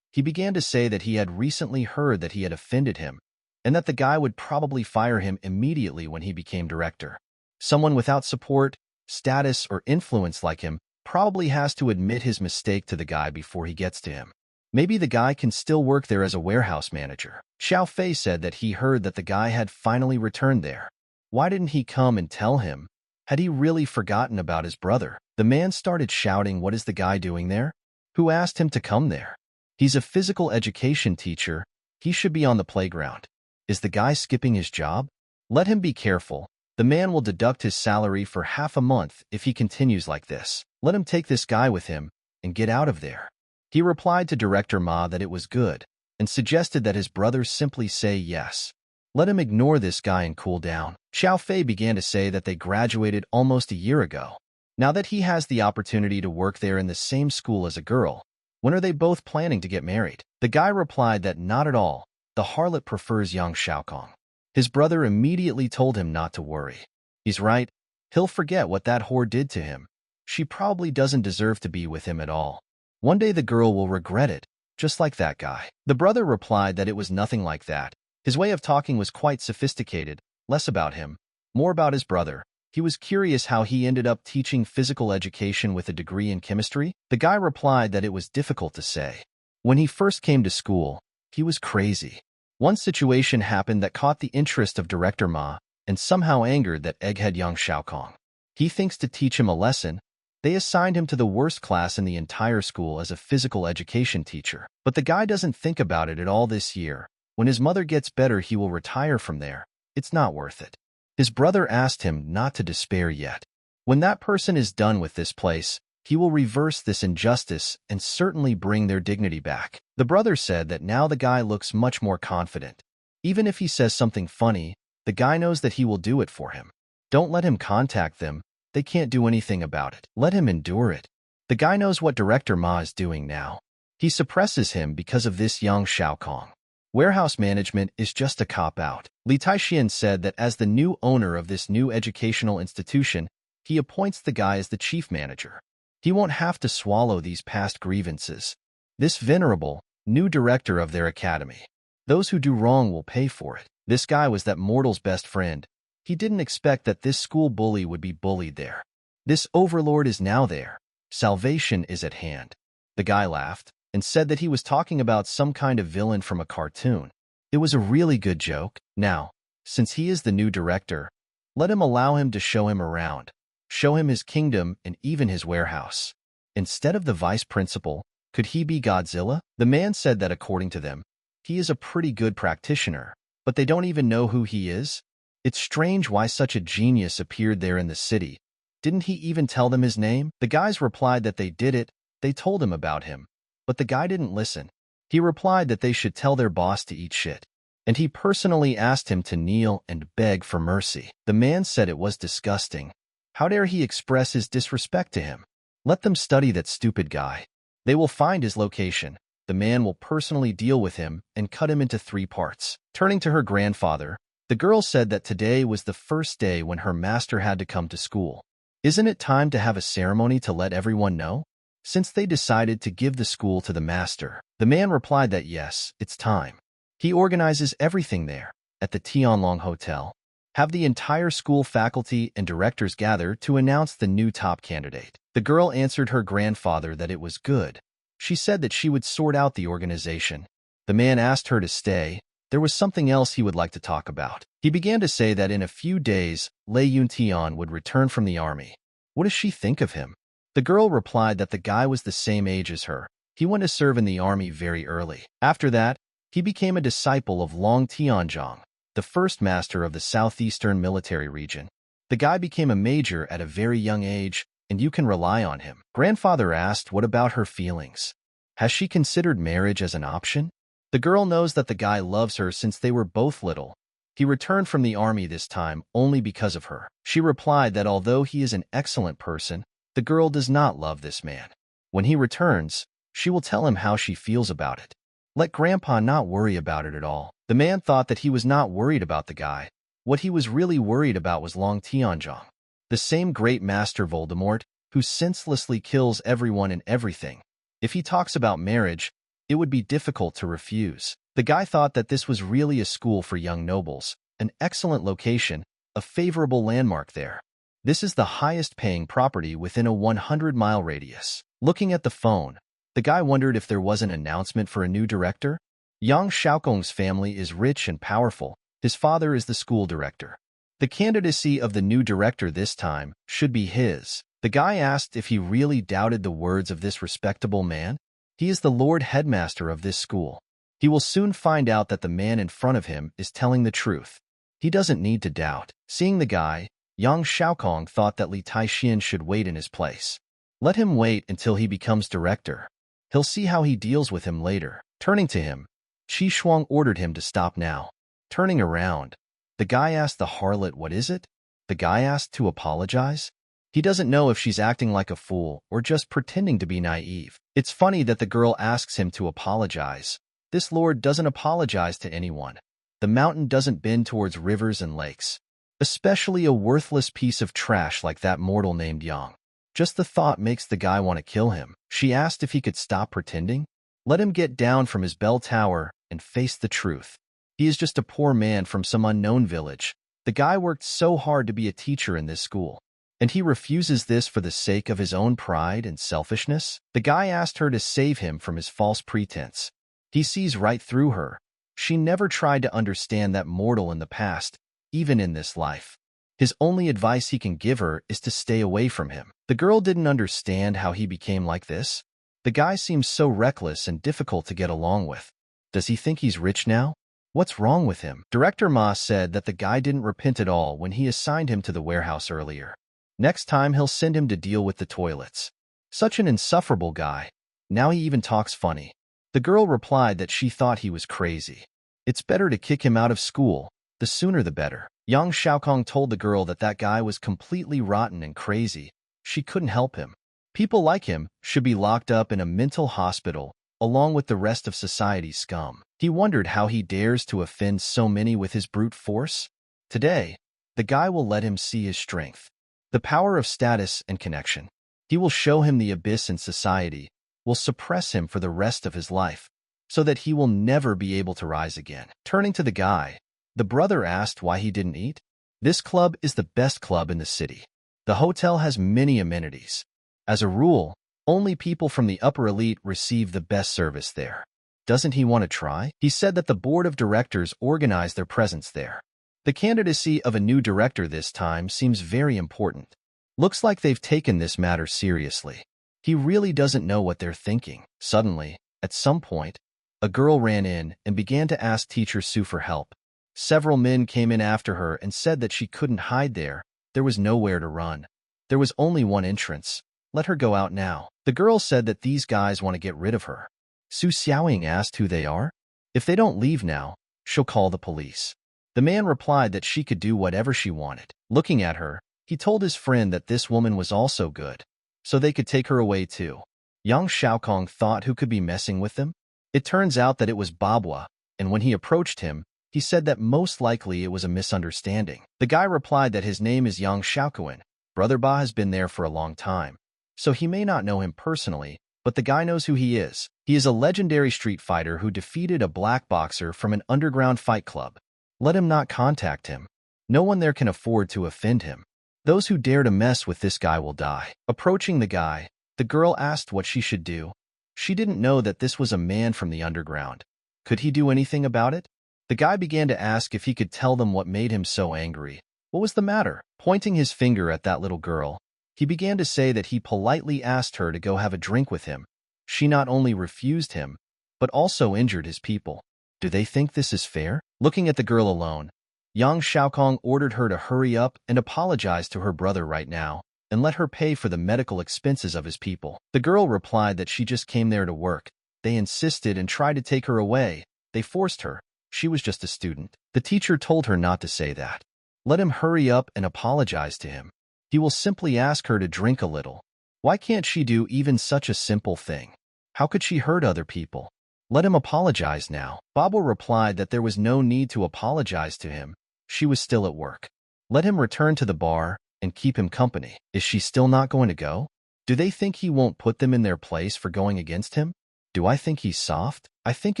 S1: he began to say that he had recently heard that he had offended him, and that the guy would probably fire him immediately when he became director. Someone without support, status, or influence like him probably has to admit his mistake to the guy before he gets to him. Maybe the guy can still work there as a warehouse manager. Xiao Fei said that he heard that the guy had finally returned there. Why didn't he come and tell him? Had he really forgotten about his brother? The man started shouting, what is the guy doing there? Who asked him to come there? He's a physical education teacher. He should be on the playground. Is the guy skipping his job? Let him be careful. The man will deduct his salary for half a month if he continues like this. Let him take this guy with him and get out of there. He replied to Director Ma that it was good and suggested that his brother simply say yes. Let him ignore this guy and cool down. Xiao Fei began to say that they graduated almost a year ago. Now that he has the opportunity to work there in the same school as a girl, when are they both planning to get married? The guy replied that not at all. The harlot prefers young Xiaokong. His brother immediately told him not to worry. He's right. He'll forget what that whore did to him. She probably doesn't deserve to be with him at all. One day the girl will regret it, just like that guy. The brother replied that it was nothing like that. His way of talking was quite sophisticated, less about him, more about his brother. He was curious how he ended up teaching physical education with a degree in chemistry. The guy replied that it was difficult to say. When he first came to school, he was crazy. One situation happened that caught the interest of Director Ma and somehow angered that egghead young Xiaokong. He thinks to teach him a lesson. They assigned him to the worst class in the entire school as a physical education teacher. But the guy doesn't think about it at all this year. When his mother gets better, he will retire from there. It's not worth it. His brother asked him not to despair yet. When that person is done with this place, he will reverse this injustice and certainly bring their dignity back. The brother said that now the guy looks much more confident. Even if he says something funny, the guy knows that he will do it for him. Don't let him contact them. They can't do anything about it. Let him endure it. The guy knows what Director Ma is doing now. He suppresses him because of this young Xiaokong. Warehouse management is just a cop-out. Li Taixin said that as the new owner of this new educational institution, he appoints the guy as the chief manager. He won't have to swallow these past grievances. This venerable, new director of their academy. Those who do wrong will pay for it. This guy was that mortal's best friend. He didn't expect that this school bully would be bullied there. This overlord is now there. Salvation is at hand. The guy laughed and said that he was talking about some kind of villain from a cartoon. It was a really good joke. Now, since he is the new director, let him allow him to show him around. Show him his kingdom and even his warehouse. Instead of the vice principal, could he be Godzilla? The man said that according to them, he is a pretty good practitioner, but they don't even know who he is. It's strange why such a genius appeared there in the city. Didn't he even tell them his name? The guys replied that they did it. They told him about him. But the guy didn't listen. He replied that they should tell their boss to eat shit. And he personally asked him to kneel and beg for mercy. The man said it was disgusting. How dare he express his disrespect to him? Let them study that stupid guy. They will find his location. The man will personally deal with him and cut him into 3 parts. Turning to her grandfather, the girl said that today was the first day when her master had to come to school. Isn't it time to have a ceremony to let everyone know? Since they decided to give the school to the master, the man replied that yes, it's time. He organizes everything there, at the Tianlong Hotel. Have the entire school faculty and directors gather to announce the new top candidate. The girl answered her grandfather that it was good. She said that she would sort out the organization. The man asked her to stay. There was something else he would like to talk about. He began to say that in a few days, Lei Yuntian would return from the army. What does she think of him? The girl replied that the guy was the same age as her. He went to serve in the army very early. After that, he became a disciple of Long Tianzhong, the first master of the southeastern military region. The guy became a major at a very young age, and you can rely on him. Grandfather asked what about her feelings. Has she considered marriage as an option? The girl knows that the guy loves her since they were both little. He returned from the army this time only because of her. She replied that although he is an excellent person, the girl does not love this man. When he returns, she will tell him how she feels about it. Let Grandpa not worry about it at all. The man thought that he was not worried about the guy. What he was really worried about was Long Tianzhong, the same great master Voldemort, who senselessly kills everyone and everything. If he talks about marriage, it would be difficult to refuse. The guy thought that this was really a school for young nobles, an excellent location, a favorable landmark there. This is the highest-paying property within a 100-mile radius. Looking at the phone, the guy wondered if there was an announcement for a new director. Yang Xiaokong's family is rich and powerful. His father is the school director. The candidacy of the new director this time should be his. The guy asked if he really doubted the words of this respectable man. He is the Lord Headmaster of this school. He will soon find out that the man in front of him is telling the truth. He doesn't need to doubt. Seeing the guy, Yang Xiaokong thought that Li Taixian should wait in his place. Let him wait until he becomes director. He'll see how he deals with him later. Turning to him, Qi Shuang ordered him to stop now. Turning around, the guy asked the harlot, "What is it?" The guy asked to apologize. He doesn't know if she's acting like a fool or just pretending to be naive. It's funny that the girl asks him to apologize. This lord doesn't apologize to anyone. The mountain doesn't bend towards rivers and lakes, especially a worthless piece of trash like that mortal named Yang. Just the thought makes the guy want to kill him. She asked if he could stop pretending. Let him get down from his bell tower and face the truth. He is just a poor man from some unknown village. The guy worked so hard to be a teacher in this school, and he refuses this for the sake of his own pride and selfishness. The guy asked her to save him from his false pretense. He sees right through her. She never tried to understand that mortal in the past, even in this life. His only advice he can give her is to stay away from him. The girl didn't understand how he became like this. The guy seems so reckless and difficult to get along with. Does he think he's rich now? What's wrong with him? Director Ma said that the guy didn't repent at all when he assigned him to the warehouse earlier. Next time he'll send him to deal with the toilets. Such an insufferable guy. Now he even talks funny. The girl replied that she thought he was crazy. It's better to kick him out of school. The sooner the better. Yang Xiaokong told the girl that that guy was completely rotten and crazy. She couldn't help him. People like him should be locked up in a mental hospital, along with the rest of society's scum. He wondered how he dares to offend so many with his brute force. Today, the guy will let him see his strength, the power of status and connection. He will show him the abyss in society, will suppress him for the rest of his life, so that he will never be able to rise again. Turning to the guy, the brother asked why he didn't eat. This club is the best club in the city. The hotel has many amenities. As a rule, only people from the upper elite receive the best service there. Doesn't he want to try? He said that the board of directors organized their presence there. The candidacy of a new director this time seems very important. Looks like they've taken this matter seriously. He really doesn't know what they're thinking. Suddenly, at some point, a girl ran in and began to ask Teacher Sue for help. Several men came in after her and said that she couldn't hide there. There was nowhere to run. There was only one entrance. Let her go out now. The girl said that these guys want to get rid of her. Su Xiaoying asked who they are. If they don't leave now, she'll call the police. The man replied that she could do whatever she wanted. Looking at her, he told his friend that this woman was also good, so they could take her away too. Yang Xiaokong thought who could be messing with them. It turns out that it was Babwa, and when he approached him, he said that most likely it was a misunderstanding. The guy replied that his name is Yang Xiaokuan. Brother Ba has been there for a long time, so he may not know him personally, but the guy knows who he is. He is a legendary street fighter who defeated a black boxer from an underground fight club. Let him not contact him. No one there can afford to offend him. Those who dare to mess with this guy will die. Approaching the guy, the girl asked what she should do. She didn't know that this was a man from the underground. Could he do anything about it? The guy began to ask if he could tell them what made him so angry. What was the matter? Pointing his finger at that little girl, he began to say that he politely asked her to go have a drink with him. She not only refused him, but also injured his people. Do they think this is fair? Looking at the girl alone, Yang Xiaokong ordered her to hurry up and apologize to her brother right now, and let her pay for the medical expenses of his people. The girl replied that she just came there to work. They insisted and tried to take her away. They forced her. She was just a student. The teacher told her not to say that. Let him hurry up and apologize to him. He will simply ask her to drink a little. Why can't she do even such a simple thing? How could she hurt other people? Let him apologize now. Babwa replied that there was no need to apologize to him. She was still at work. Let him return to the bar and keep him company. Is she still not going to go? Do they think he won't put them in their place for going against him? Do I think he's soft? I think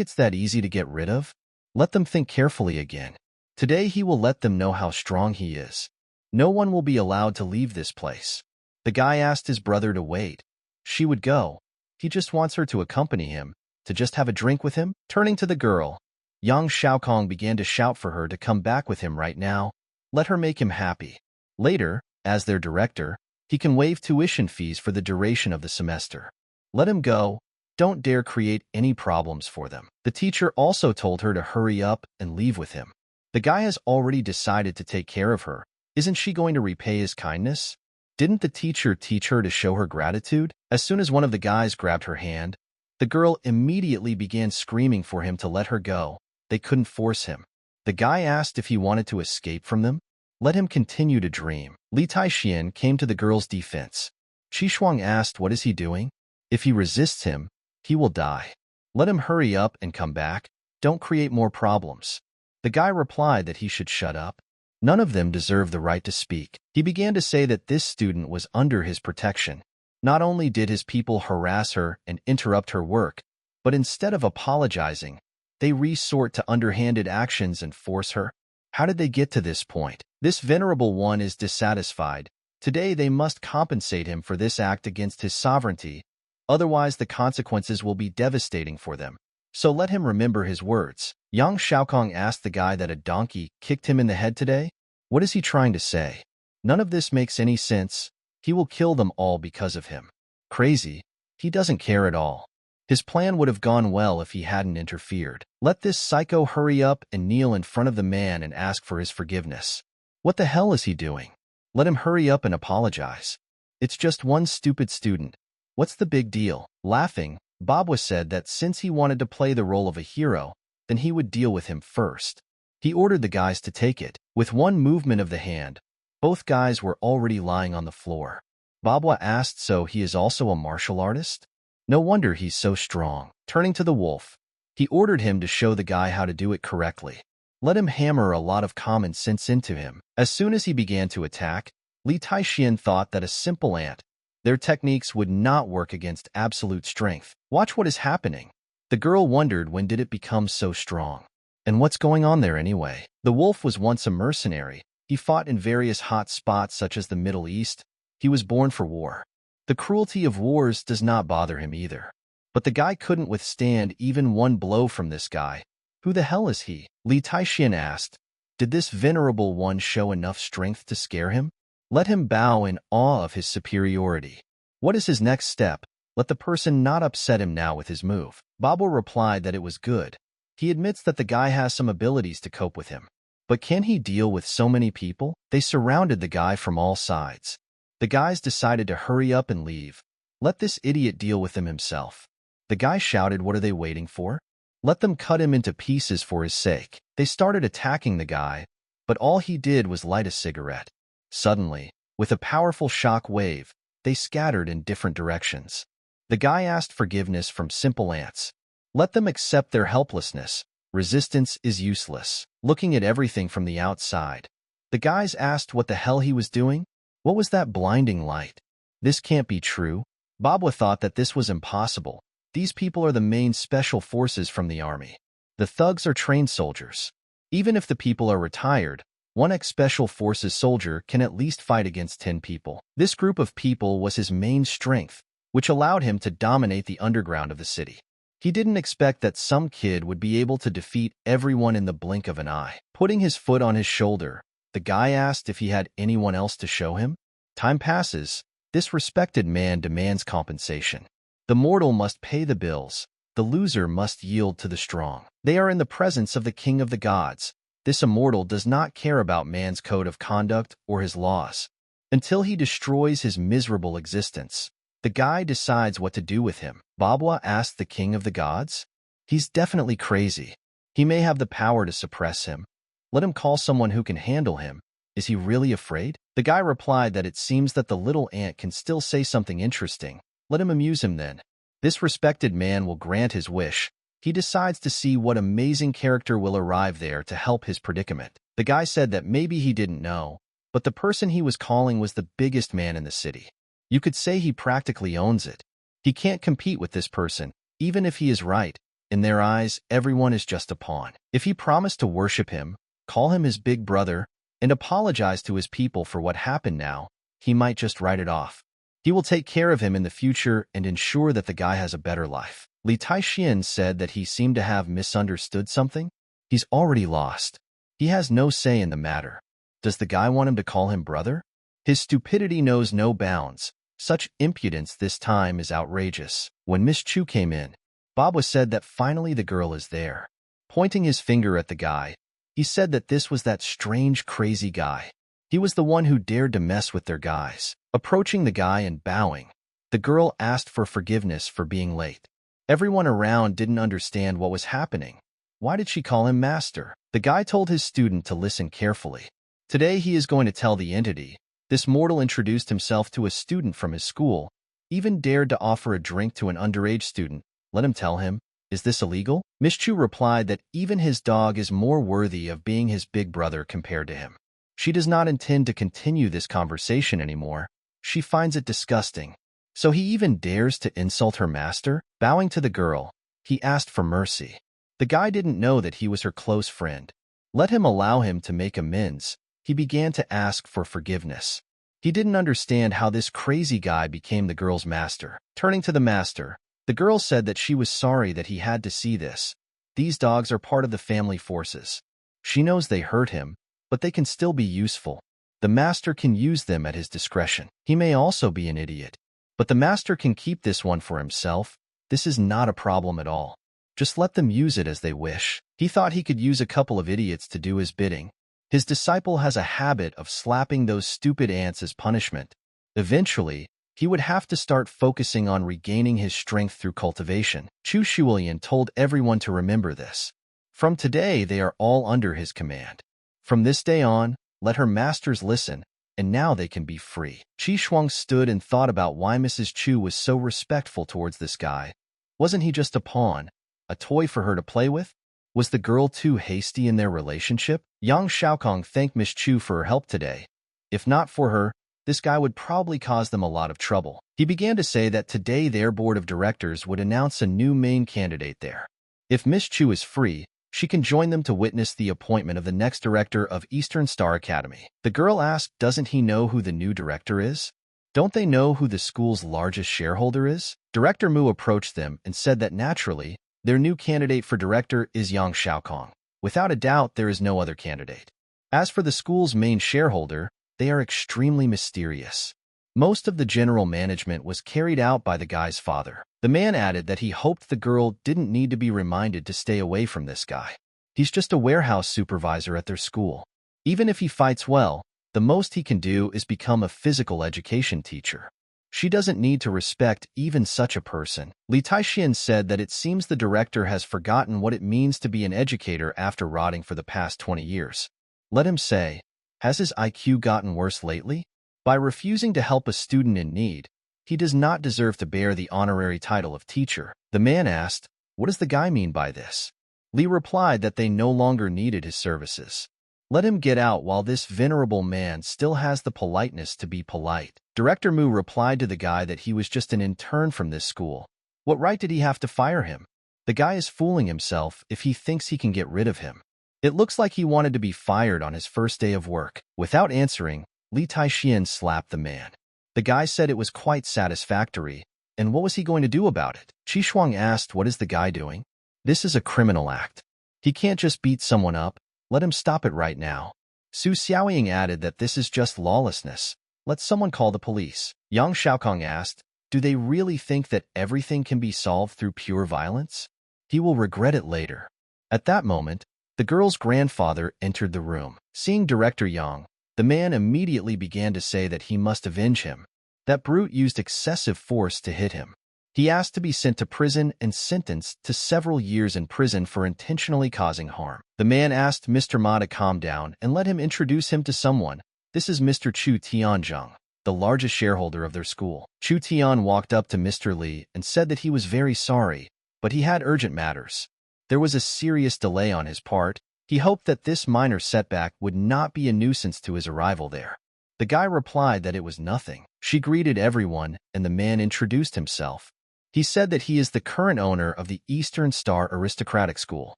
S1: it's that easy to get rid of. Let them think carefully again. Today he will let them know how strong he is. No one will be allowed to leave this place. The guy asked his brother to wait. She would go. He just wants her to accompany him, to just have a drink with him. Turning to the girl, Yang Xiaokong began to shout for her to come back with him right now. Let her make him happy. Later, as their director, he can waive tuition fees for the duration of the semester. Let him go. Don't dare create any problems for them. The teacher also told her to hurry up and leave with him. The guy has already decided to take care of her. Isn't she going to repay his kindness? Didn't the teacher teach her to show her gratitude? As soon as one of the guys grabbed her hand, the girl immediately began screaming for him to let her go. They couldn't force him. The guy asked if he wanted to escape from them. Let him continue to dream. Li Taixian came to the girl's defense. Qi Shuang asked what is he doing? If he resists him, he will die. Let him hurry up and come back. Don't create more problems. The guy replied that he should shut up. None of them deserve the right to speak. He began to say that this student was under his protection. Not only did his people harass her and interrupt her work, but instead of apologizing, they resort to underhanded actions and force her. How did they get to this point? This venerable one is dissatisfied. Today they must compensate him for this act against his sovereignty. Otherwise the consequences will be devastating for them. So let him remember his words. Yang Xiaokong asked the guy that a donkey kicked him in the head today. What is he trying to say? None of this makes any sense. He will kill them all because of him. Crazy. He doesn't care at all. His plan would have gone well if he hadn't interfered. Let this psycho hurry up and kneel in front of the man and ask for his forgiveness. What the hell is he doing? Let him hurry up and apologize. It's just one stupid student. What's the big deal? Laughing, Babwa said that since he wanted to play the role of a hero, then he would deal with him first. He ordered the guys to take it. With one movement of the hand, both guys were already lying on the floor. Babwa asked, so he is also a martial artist? No wonder he's so strong. Turning to the wolf, he ordered him to show the guy how to do it correctly. Let him hammer a lot of common sense into him. As soon as he began to attack, Li Taixian thought that a simple ant, their techniques would not work against absolute strength. Watch what is happening. The girl wondered when did it become so strong. And what's going on there anyway? The wolf was once a mercenary. He fought in various hot spots such as the Middle East. He was born for war. The cruelty of wars does not bother him either. But the guy couldn't withstand even one blow from this guy. Who the hell is he? Li Taixian asked. Did this venerable one show enough strength to scare him? Let him bow in awe of his superiority. What is his next step? Let the person not upset him now with his move. Babo replied that it was good. He admits that the guy has some abilities to cope with him. But can he deal with so many people? They surrounded the guy from all sides. The guys decided to hurry up and leave. Let this idiot deal with them himself. The guy shouted, what are they waiting for? Let them cut him into pieces for his sake. They started attacking the guy, but all he did was light a cigarette. Suddenly, with a powerful shock wave, they scattered in different directions. The guy asked forgiveness from simple ants. Let them accept their helplessness. Resistance is useless. Looking at everything from the outside, the guys asked what the hell he was doing. What was that blinding light? This can't be true. Babwa thought that this was impossible. These people are the main special forces from the army. The thugs are trained soldiers. Even if the people are retired, one ex-special forces soldier can at least fight against 10 people. This group of people was his main strength, which allowed him to dominate the underground of the city. He didn't expect that some kid would be able to defeat everyone in the blink of an eye. Putting his foot on his shoulder, the guy asked if he had anyone else to show him. Time passes. This respected man demands compensation. The mortal must pay the bills. The loser must yield to the strong. They are in the presence of the king of the gods. This immortal does not care about man's code of conduct or his laws. Until he destroys his miserable existence, the guy decides what to do with him. Babwa asked the king of the gods. He's definitely crazy. He may have the power to suppress him. Let him call someone who can handle him. Is he really afraid? The guy replied that it seems that the little ant can still say something interesting. Let him amuse him then. This respected man will grant his wish. He decides to see what amazing character will arrive there to help his predicament. The guy said that maybe he didn't know, but the person he was calling was the biggest man in the city. You could say he practically owns it. He can't compete with this person, even if he is right. In their eyes, everyone is just a pawn. If he promised to worship him, call him his big brother, and apologize to his people for what happened now, he might just write it off. He will take care of him in the future and ensure that the guy has a better life. Li Taixian said that he seemed to have misunderstood something. He's already lost. He has no say in the matter. Does the guy want him to call him brother? His stupidity knows no bounds. Such impudence this time is outrageous. When Miss Chu came in, Babwa said that finally the girl is there. Pointing his finger at the guy, he said that this was that strange, crazy guy. He was the one who dared to mess with their guys. Approaching the guy and bowing, the girl asked for forgiveness for being late. Everyone around didn't understand what was happening. Why did she call him master? The guy told his student to listen carefully. Today he is going to tell the entity. This mortal introduced himself to a student from his school, even dared to offer a drink to an underage student. Let him tell him. Is this illegal? Miss Chu replied that even his dog is more worthy of being his big brother compared to him. She does not intend to continue this conversation anymore. She finds it disgusting. So he even dares to insult her master? Bowing to the girl, he asked for mercy. The guy didn't know that he was her close friend. Let him allow him to make amends. He began to ask for forgiveness. He didn't understand how this crazy guy became the girl's master. Turning to the master, the girl said that she was sorry that he had to see this. These dogs are part of the family forces. She knows they hurt him, but they can still be useful. The master can use them at his discretion. He may also be an idiot, but the master can keep this one for himself. This is not a problem at all. Just let them use it as they wish. He thought he could use a couple of idiots to do his bidding. His disciple has a habit of slapping those stupid ants as punishment. Eventually, he would have to start focusing on regaining his strength through cultivation. Chu Shulian told everyone to remember this. From today, they are all under his command. From this day on, let her masters listen, and now they can be free. Qi Shuang stood and thought about why Mrs. Chu was so respectful towards this guy. Wasn't he just a pawn, a toy for her to play with? Was the girl too hasty in their relationship? Yang Xiaokong thanked Miss Chu for her help today. If not for her, this guy would probably cause them a lot of trouble. He began to say that today their board of directors would announce a new main candidate there. If Miss Chu is free, she can join them to witness the appointment of the next director of Eastern Star Academy. The girl asked, doesn't he know who the new director is? Don't they know who the school's largest shareholder is? Director Mu approached them and said that naturally, their new candidate for director is Yang Xiaokong. Without a doubt, there is no other candidate. As for the school's main shareholder, they are extremely mysterious. Most of the general management was carried out by the guy's father. The man added that he hoped the girl didn't need to be reminded to stay away from this guy. He's just a warehouse supervisor at their school. Even if he fights well, the most he can do is become a physical education teacher. She doesn't need to respect even such a person. Li Taixian said that it seems the director has forgotten what it means to be an educator after rotting for the past 20 years. Let him say, has his IQ gotten worse lately? By refusing to help a student in need, he does not deserve to bear the honorary title of teacher. The man asked, what does the guy mean by this? Li replied that they no longer needed his services. Let him get out while this venerable man still has the politeness to be polite. Director Mu replied to the guy that he was just an intern from this school. What right did he have to fire him? The guy is fooling himself if he thinks he can get rid of him. It looks like he wanted to be fired on his first day of work. Without answering, Li Taixian slapped the man. The guy said it was quite satisfactory, and what was he going to do about it? Qi Shuang asked, what is the guy doing? This is a criminal act. He can't just beat someone up. Let him stop it right now. Su Xiaoying added that this is just lawlessness. Let someone call the police. Yang Xiaokong asked, do they really think that everything can be solved through pure violence? He will regret it later. At that moment, the girl's grandfather entered the room. Seeing Director Yang, the man immediately began to say that he must avenge him. That brute used excessive force to hit him. He asked to be sent to prison and sentenced to several years in prison for intentionally causing harm. The man asked Mr. Ma to calm down and let him introduce him to someone. This is Mr. Chu Tianzheng, the largest shareholder of their school. Chu Tian walked up to Mr. Li and said that he was very sorry, but he had urgent matters. There was a serious delay on his part. He hoped that this minor setback would not be a nuisance to his arrival there. The guy replied that it was nothing. She greeted everyone, and the man introduced himself. He said that he is the current owner of the Eastern Star Aristocratic School,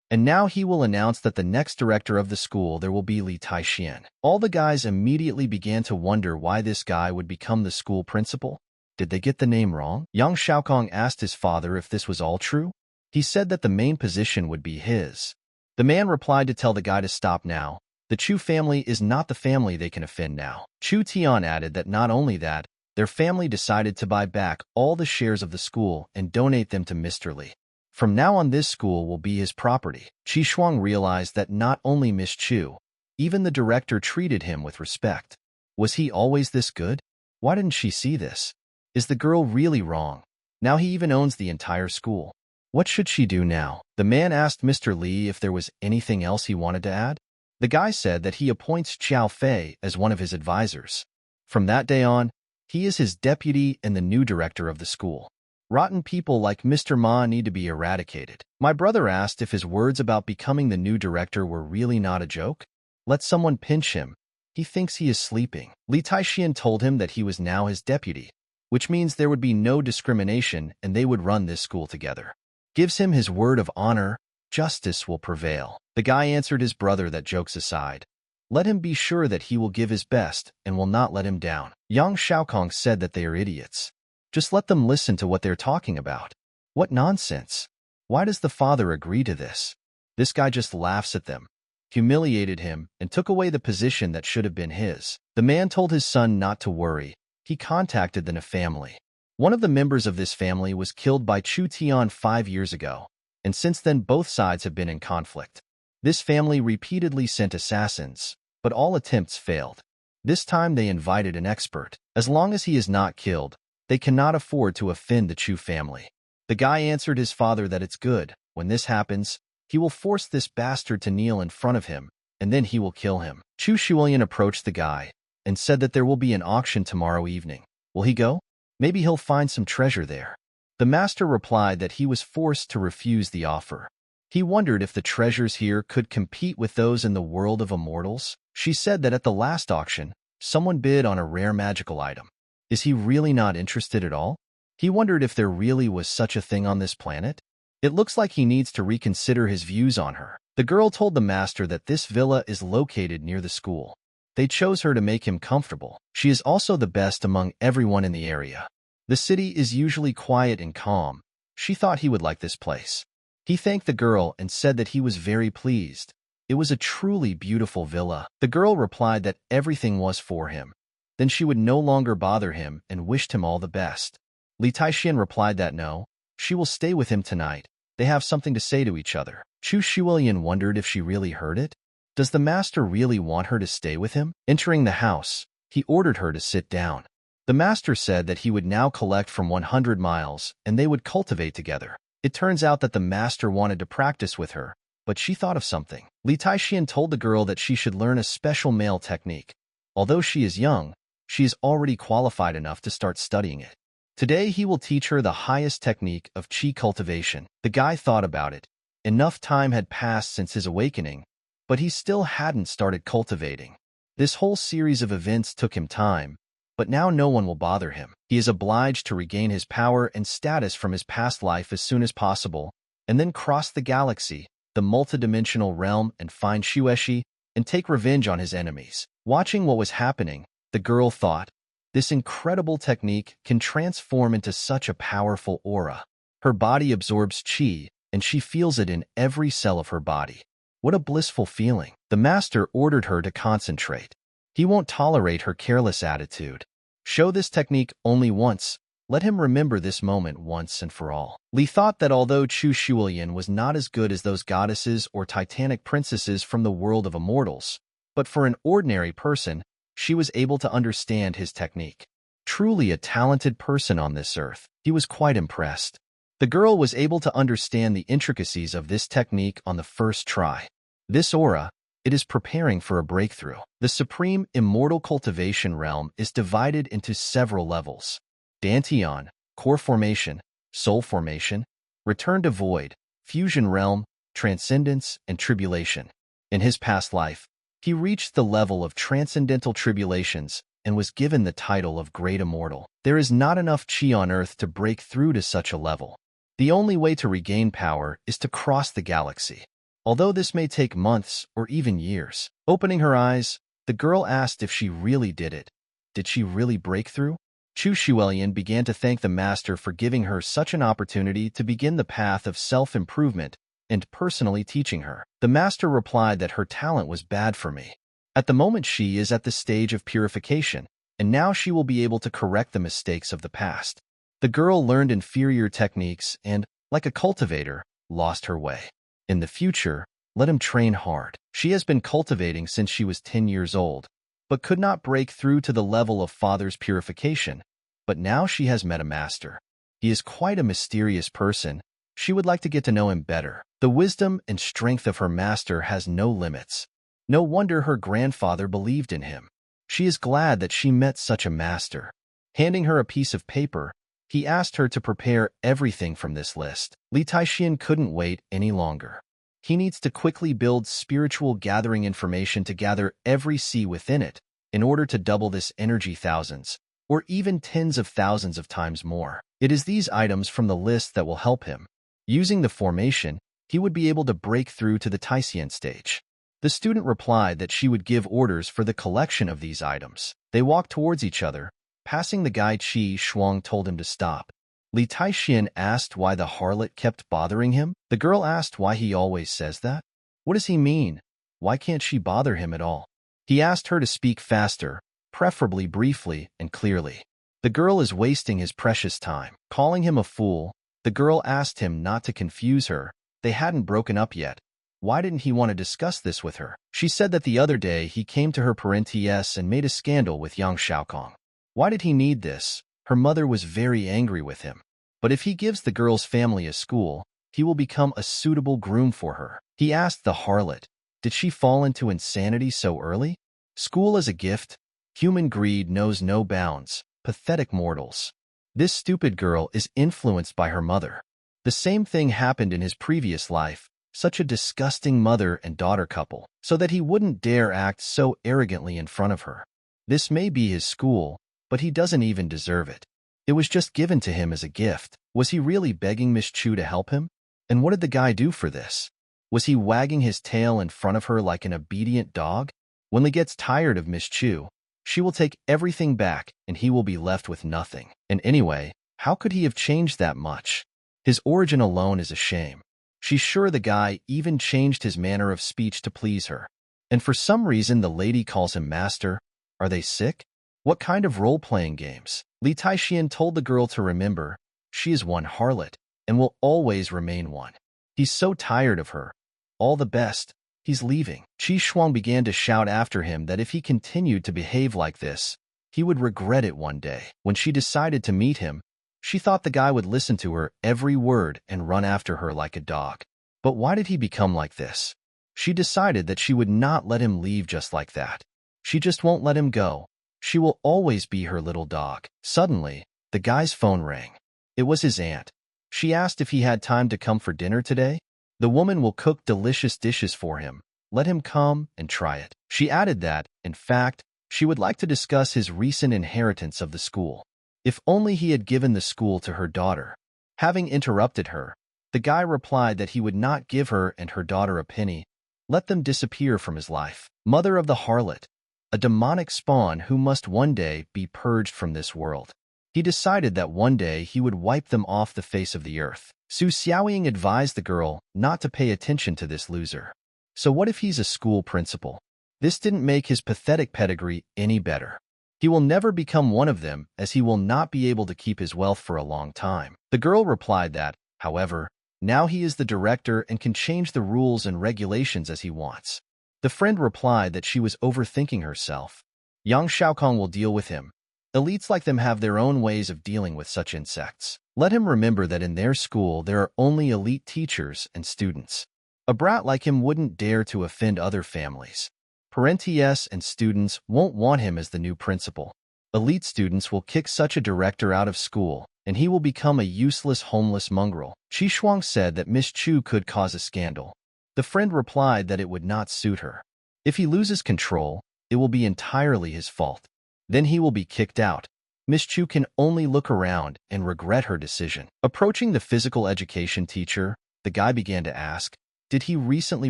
S1: and now he will announce that the next director of the school there will be Li Taixian. All the guys immediately began to wonder why this guy would become the school principal. Did they get the name wrong? Yang Xiaokong asked his father if this was all true. He said that the main position would be his. The man replied to tell the guy to stop now. The Chu family is not the family they can offend now. Chu Tian added that not only that, their family decided to buy back all the shares of the school and donate them to Mr. Li. From now on, this school will be his property. Qi Shuang realized that not only Miss Chu, even the director treated him with respect. Was he always this good? Why didn't she see this? Is the girl really wrong? Now he even owns the entire school. What should she do now? The man asked Mr. Li if there was anything else he wanted to add. The guy said that he appoints Qiao Fei as one of his advisors. From that day on, he is his deputy and the new director of the school. Rotten people like Mr. Ma need to be eradicated. My brother asked if his words about becoming the new director were really not a joke. Let someone pinch him. He thinks he is sleeping. Li Taixian told him that he was now his deputy, which means there would be no discrimination and they would run this school together. Gives him his word of honor, justice will prevail. The guy answered his brother that jokes aside. Let him be sure that he will give his best and will not let him down. Yang Xiaokong said that they are idiots. Just let them listen to what they're talking about. What nonsense. Why does the father agree to this? This guy just laughs at them, humiliated him, and took away the position that should have been his. The man told his son not to worry. He contacted the Na family. One of the members of this family was killed by Chu Tian 5 years ago, and since then both sides have been in conflict. This family repeatedly sent assassins, but all attempts failed. This time they invited an expert. As long as he is not killed, they cannot afford to offend the Chu family. The guy answered his father that it's good. When this happens, he will force this bastard to kneel in front of him, and then he will kill him. Chu Shuilian approached the guy and said that there will be an auction tomorrow evening. Will he go? Maybe he'll find some treasure there. The master replied that he was forced to refuse the offer. He wondered if the treasures here could compete with those in the world of immortals. She said that at the last auction, someone bid on a rare magical item. Is he really not interested at all? He wondered if there really was such a thing on this planet. It looks like he needs to reconsider his views on her. The girl told the master that this villa is located near the school. They chose her to make him comfortable. She is also the best among everyone in the area. The city is usually quiet and calm. She thought he would like this place. He thanked the girl and said that he was very pleased. It was a truly beautiful villa. The girl replied that everything was for him. Then she would no longer bother him and wished him all the best. Li Taixian replied that no, she will stay with him tonight. They have something to say to each other. Chu Shuilian wondered if she really heard it. Does the master really want her to stay with him? Entering the house, he ordered her to sit down. The master said that he would now collect from 100 miles and they would cultivate together. It turns out that the master wanted to practice with her, but she thought of something. Li Taixian told the girl that she should learn a special male technique. Although she is young, she is already qualified enough to start studying it. Today he will teach her the highest technique of qi cultivation. The guy thought about it. Enough time had passed since his awakening, but he still hadn't started cultivating. This whole series of events took him time, but now no one will bother him. He is obliged to regain his power and status from his past life as soon as possible, and then cross the galaxy, the multidimensional realm, and find Shueshi and take revenge on his enemies. Watching what was happening, the girl thought, this incredible technique can transform into such a powerful aura. Her body absorbs qi, and she feels it in every cell of her body. What a blissful feeling. The master ordered her to concentrate. He won't tolerate her careless attitude. Show this technique only once. Let him remember this moment once and for all. Li thought that although Chu Shuilian was not as good as those goddesses or titanic princesses from the world of immortals, but for an ordinary person, she was able to understand his technique. Truly a talented person on this earth. He was quite impressed. The girl was able to understand the intricacies of this technique on the first try. This aura, it is preparing for a breakthrough. The supreme immortal cultivation realm is divided into several levels. Dantian, core formation, soul formation, return to void, fusion realm, transcendence, and tribulation. In his past life, he reached the level of transcendental tribulations and was given the title of Great Immortal. There is not enough qi on Earth to break through to such a level. The only way to regain power is to cross the galaxy. Although this may take months or even years. Opening her eyes, the girl asked if she really did it. Did she really break through? Chu Shuilian began to thank the master for giving her such an opportunity to begin the path of self-improvement and personally teaching her. The master replied that her talent was bad for me. At the moment she is at the stage of purification, and now she will be able to correct the mistakes of the past. The girl learned inferior techniques and, like a cultivator, lost her way. In the future, let him train hard. She has been cultivating since she was 10 years old, but could not break through to the level of father's purification. But now she has met a master. He is quite a mysterious person. She would like to get to know him better. The wisdom and strength of her master has no limits. No wonder her grandfather believed in him. She is glad that she met such a master. Handing her a piece of paper, he asked her to prepare everything from this list. Li Taixian couldn't wait any longer. He needs to quickly build spiritual gathering information to gather every C within it in order to double this energy thousands, or even tens of thousands of times more. It is these items from the list that will help him. Using the formation, he would be able to break through to the Taixian stage. The student replied that she would give orders for the collection of these items. They walked towards each other. Passing the guy, Qi Shuang told him to stop. Li Taixian asked why the harlot kept bothering him. The girl asked why he always says that. What does he mean? Why can't she bother him at all? He asked her to speak faster, preferably briefly and clearly. The girl is wasting his precious time. Calling him a fool, the girl asked him not to confuse her. They hadn't broken up yet. Why didn't he want to discuss this with her? She said that the other day he came to her parents and made a scandal with Yang Xiaokong. Why did he need this? Her mother was very angry with him. But if he gives the girl's family a school, he will become a suitable groom for her. He asked the harlot, did she fall into insanity so early? School as a gift? Human greed knows no bounds. Pathetic mortals. This stupid girl is influenced by her mother. The same thing happened in his previous life. Such a disgusting mother and daughter couple, so that he wouldn't dare act so arrogantly in front of her. This may be his school, but he doesn't even deserve it. It was just given to him as a gift. Was he really begging Miss Chu to help him? And what did the guy do for this? Was he wagging his tail in front of her like an obedient dog? When Li gets tired of Miss Chu, she will take everything back and he will be left with nothing. And anyway, how could he have changed that much? His origin alone is a shame. She's sure the guy even changed his manner of speech to please her. And for some reason the lady calls him master. Are they sick? What kind of role-playing games? Li Taixian told the girl to remember, she is one harlot and will always remain one. He's so tired of her. All the best. He's leaving. Qi Shuang began to shout after him that if he continued to behave like this, he would regret it one day. When she decided to meet him, she thought the guy would listen to her every word and run after her like a dog. But why did he become like this? She decided that she would not let him leave just like that. She just won't let him go. She will always be her little dog. Suddenly, the guy's phone rang. It was his aunt. She asked if he had time to come for dinner today. The woman will cook delicious dishes for him. Let him come and try it. She added that, in fact, she would like to discuss his recent inheritance of the school. If only he had given the school to her daughter. Having interrupted her, the guy replied that he would not give her and her daughter a penny. Let them disappear from his life. Mother of the harlot, a demonic spawn who must one day be purged from this world. He decided that one day he would wipe them off the face of the earth. Su Xiaoying advised the girl not to pay attention to this loser. So what if he's a school principal? This didn't make his pathetic pedigree any better. He will never become one of them, as he will not be able to keep his wealth for a long time. The girl replied that, however, now he is the director and can change the rules and regulations as he wants. The friend replied that she was overthinking herself. Yang Shaokong will deal with him. Elites like them have their own ways of dealing with such insects. Let him remember that in their school there are only elite teachers and students. A brat like him wouldn't dare to offend other families. Parents and students won't want him as the new principal. Elite students will kick such a director out of school, and he will become a useless homeless mongrel. Qi Shuang said that Miss Chu could cause a scandal. The friend replied that it would not suit her. If he loses control, it will be entirely his fault. Then he will be kicked out. Miss Chu can only look around and regret her decision. Approaching the physical education teacher, the guy began to ask, did he recently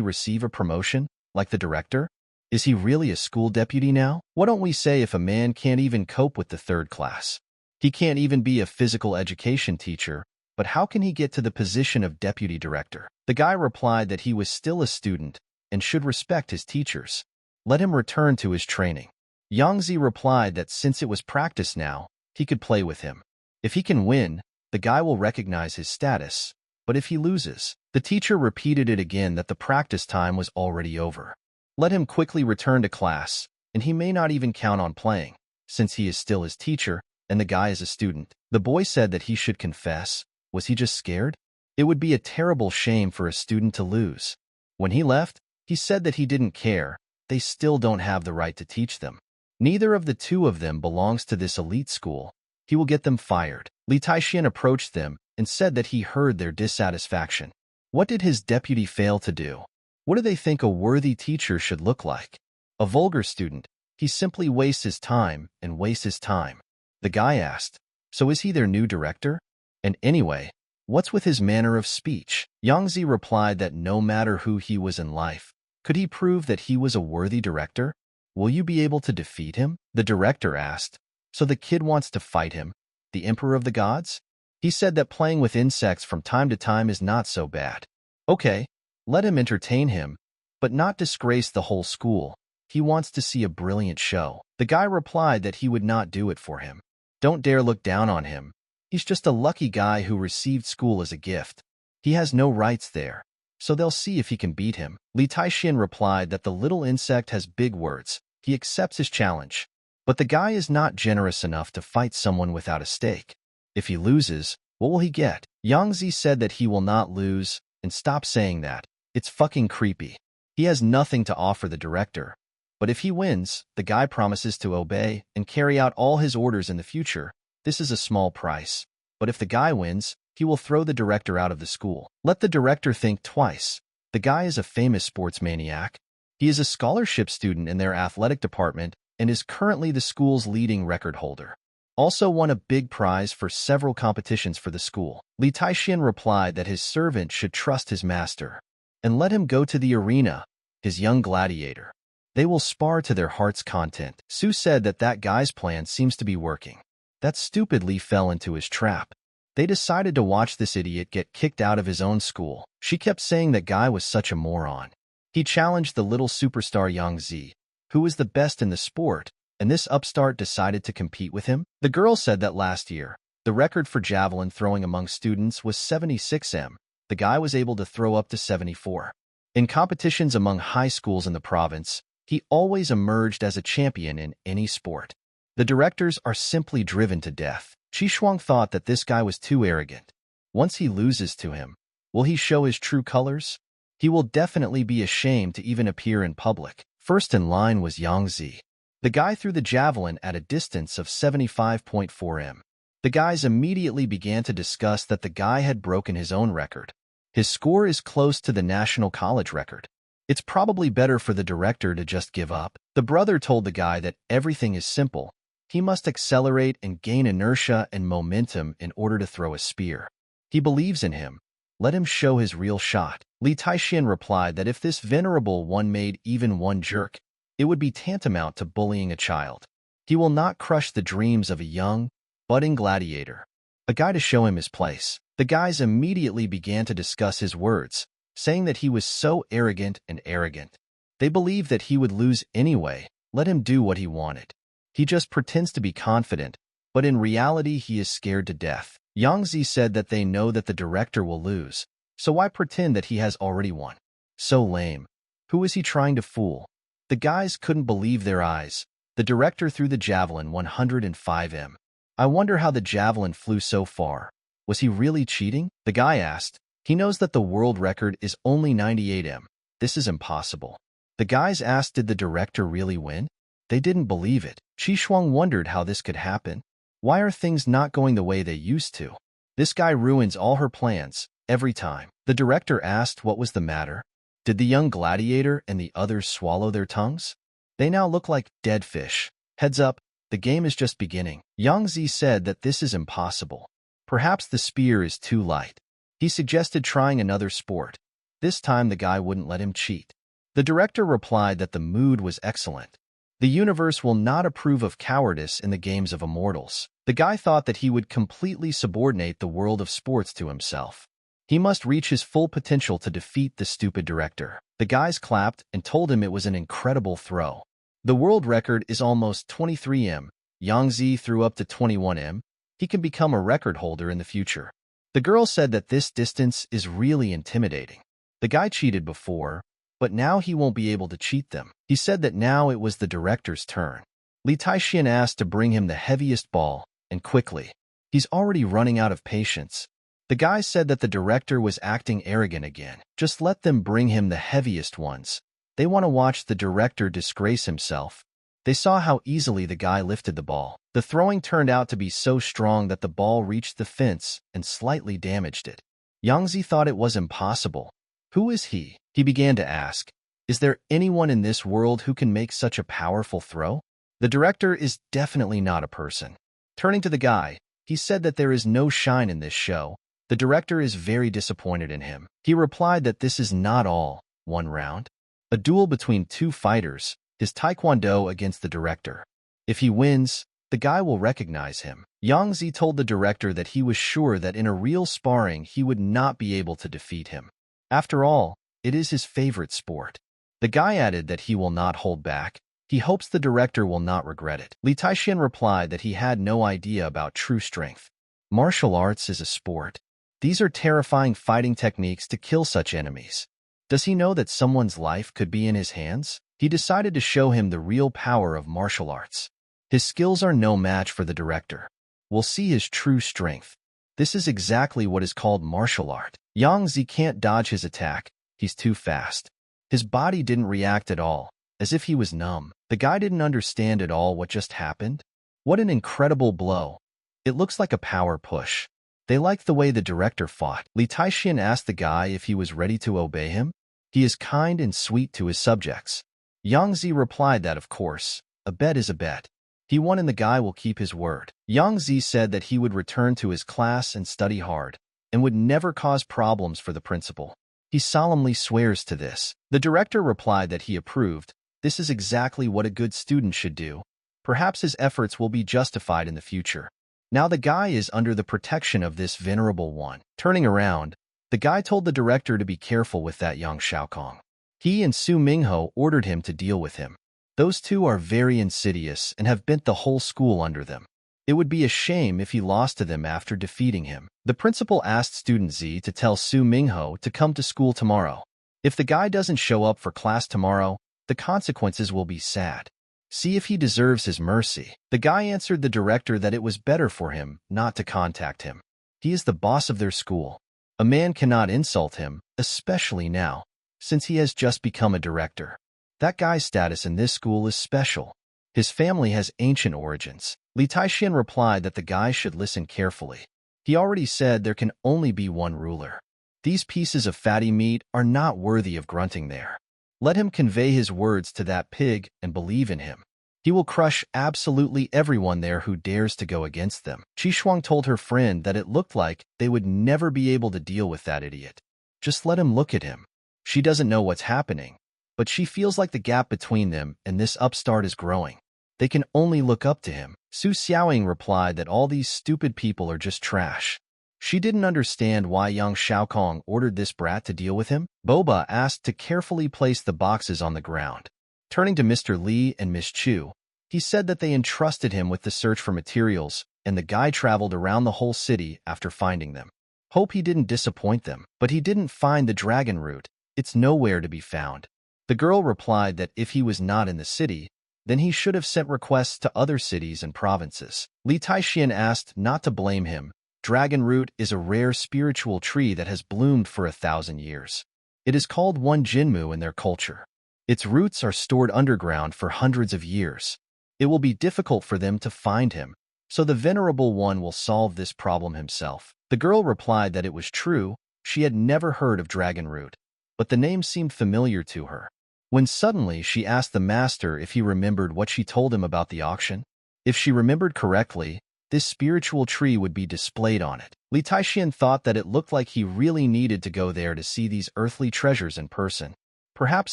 S1: receive a promotion, like the director? Is he really a school deputy now? What don't we say if a man can't even cope with the third class? He can't even be a physical education teacher, but how can he get to the position of deputy director? The guy replied that he was still a student and should respect his teachers. Let him return to his training. Yang Zi replied that since it was practice now, he could play with him. If he can win, the guy will recognize his status, but if he loses, the teacher repeated it again that the practice time was already over. Let him quickly return to class, and he may not even count on playing, since he is still his teacher, and the guy is a student. The boy said that he should confess. Was he just scared? It would be a terrible shame for a student to lose. When he left, he said that he didn't care. They still don't have the right to teach them. Neither of the two of them belongs to this elite school. He will get them fired. Li Taixian approached them and said that he heard their dissatisfaction. What did his deputy fail to do? What do they think a worthy teacher should look like? A vulgar student. He simply wastes his time and wastes his time. The guy asked, so is he their new director? And anyway, what's with his manner of speech? Yang Zi replied that no matter who he was in life, could he prove that he was a worthy director? Will you be able to defeat him? The director asked. So the kid wants to fight him, the emperor of the gods? He said that playing with insects from time to time is not so bad. Okay, let him entertain him, but not disgrace the whole school. He wants to see a brilliant show. The guy replied that he would not do it for him. Don't dare look down on him. He's just a lucky guy who received school as a gift. He has no rights there, so they'll see if he can beat him. Li Taixian replied that the little insect has big words. He accepts his challenge. But the guy is not generous enough to fight someone without a stake. If he loses, what will he get? Yang Zi said that he will not lose, and stop saying that. It's fucking creepy. He has nothing to offer the director. But if he wins, the guy promises to obey and carry out all his orders in the future. This is a small price. But if the guy wins, he will throw the director out of the school. Let the director think twice. The guy is a famous sports maniac. He is a scholarship student in their athletic department and is currently the school's leading record holder. Also won a big prize for several competitions for the school. Li Taixian replied that his servant should trust his master. and let him go to the arena, his young gladiator. They will spar to their heart's content. Sue said that that guy's plan seems to be working. That stupid Lee fell into his trap. They decided to watch this idiot get kicked out of his own school. She kept saying that guy was such a moron. He challenged the little superstar Yang Zi, who was the best in the sport, and this upstart decided to compete with him. The girl said that last year, the record for javelin throwing among students was 76 m. The guy was able to throw up to 74. In competitions among high schools in the province, he always emerged as a champion in any sport. The directors are simply driven to death. Chi Shuang thought that this guy was too arrogant. Once he loses to him, will he show his true colors? He will definitely be ashamed to even appear in public. First in line was Yang Zi. The guy threw the javelin at a distance of 75.4 m. The guys immediately began to discuss that the guy had broken his own record. His score is close to the national college record. It's probably better for the director to just give up. The brother told the guy that everything is simple. He must accelerate and gain inertia and momentum in order to throw a spear. He believes in him. Let him show his real shot. Li Taixian replied that if this venerable one made even one jerk, it would be tantamount to bullying a child. He will not crush the dreams of a young, budding gladiator. A guy to show him his place. The guys immediately began to discuss his words, saying that he was so arrogant and arrogant. They believed that he would lose anyway. Let him do what he wanted. He just pretends to be confident, but in reality he is scared to death. Yang Zi said that they know that the director will lose, so why pretend that he has already won? So lame. Who is he trying to fool? The guys couldn't believe their eyes. The director threw the javelin 105 m. I wonder how the javelin flew so far. Was he really cheating? The guy asked. He knows that the world record is only 98 m. This is impossible. The guys asked, did the director really win? They didn't believe it. Chi Shuang wondered how this could happen. Why are things not going the way they used to? This guy ruins all her plans, every time. The director asked what was the matter. Did the young gladiator and the others swallow their tongues? They now look like dead fish. Heads up, the game is just beginning. Yang Zi said that this is impossible. Perhaps the spear is too light. He suggested trying another sport. This time the guy wouldn't let him cheat. The director replied that the mood was excellent. The universe will not approve of cowardice in the games of immortals. The guy thought that he would completely subordinate the world of sports to himself. He must reach his full potential to defeat the stupid director. The guys clapped and told him it was an incredible throw. The world record is almost 23 m. Yang Zi threw up to 21 m. He can become a record holder in the future. The girl said that this distance is really intimidating. The guy cheated before, but now he won't be able to cheat them. He said that now it was the director's turn. Li Taixian asked to bring him the heaviest ball, and quickly. He's already running out of patience. The guy said that the director was acting arrogant again. Just let them bring him the heaviest ones. They want to watch the director disgrace himself. They saw how easily the guy lifted the ball. The throwing turned out to be so strong that the ball reached the fence and slightly damaged it. Yang Zi thought it was impossible. Who is he? He began to ask. Is there anyone in this world who can make such a powerful throw? The director is definitely not a person. Turning to the guy, he said that there is no shine in this show. The director is very disappointed in him. He replied that this is not all one round. A duel between two fighters, his taekwondo against the director. If he wins, the guy will recognize him. Yang Zi told the director that he was sure that in a real sparring he would not be able to defeat him. After all, it is his favorite sport. The guy added that he will not hold back. He hopes the director will not regret it. Li Taixian replied that he had no idea about true strength. Martial arts is a sport. These are terrifying fighting techniques to kill such enemies. Does he know that someone's life could be in his hands? He decided to show him the real power of martial arts. His skills are no match for the director. We'll see his true strength. This is exactly what is called martial art. Yang Zi can't dodge his attack. He's too fast. His body didn't react at all, as if he was numb. The guy didn't understand at all what just happened. What an incredible blow. It looks like a power push. They liked the way the director fought. Li Taixian asked the guy if he was ready to obey him. He is kind and sweet to his subjects. Yang Zi replied that of course, a bet is a bet. He won and the guy will keep his word. Yang Zi said that he would return to his class and study hard, and would never cause problems for the principal. He solemnly swears to this. The director replied that he approved. This is exactly what a good student should do. Perhaps his efforts will be justified in the future. Now the guy is under the protection of this venerable one. Turning around, the guy told the director to be careful with that young Xiaokong. He and Su Mingho ordered him to deal with him. Those two are very insidious and have bent the whole school under them. It would be a shame if he lost to them after defeating him. The principal asked student Z to tell Su Mingho to come to school tomorrow. If the guy doesn't show up for class tomorrow, the consequences will be sad. See if he deserves his mercy. The guy answered the director that it was better for him not to contact him. He is the boss of their school. A man cannot insult him, especially now, since he has just become a director. That guy's status in this school is special. His family has ancient origins. Li Taixian replied that the guy should listen carefully. He already said there can only be one ruler. These pieces of fatty meat are not worthy of grunting there. Let him convey his words to that pig and believe in him. He will crush absolutely everyone there who dares to go against them. Qi Shuang told her friend that it looked like they would never be able to deal with that idiot. Just let him look at him. She doesn't know what's happening, but she feels like the gap between them and this upstart is growing. They can only look up to him. Su Xiaoying replied that all these stupid people are just trash. She didn't understand why young Xiaokong ordered this brat to deal with him. Boba asked to carefully place the boxes on the ground. Turning to Mr. Li and Miss Chu, he said that they entrusted him with the search for materials, and the guy traveled around the whole city after finding them. Hope he didn't disappoint them, but he didn't find the dragon root. It's nowhere to be found. The girl replied that if he was not in the city, then he should have sent requests to other cities and provinces. Li Taixian asked not to blame him. Dragon root is a rare spiritual tree that has bloomed for 1,000 years. It is called one Jinmu in their culture. Its roots are stored underground for hundreds of years. It will be difficult for them to find him, so the Venerable One will solve this problem himself. The girl replied that it was true. She had never heard of dragon root, but the name seemed familiar to her. When suddenly she asked the master if he remembered what she told him about the auction. If she remembered correctly, this spiritual tree would be displayed on it. Li Taixian thought that it looked like he really needed to go there to see these earthly treasures in person. Perhaps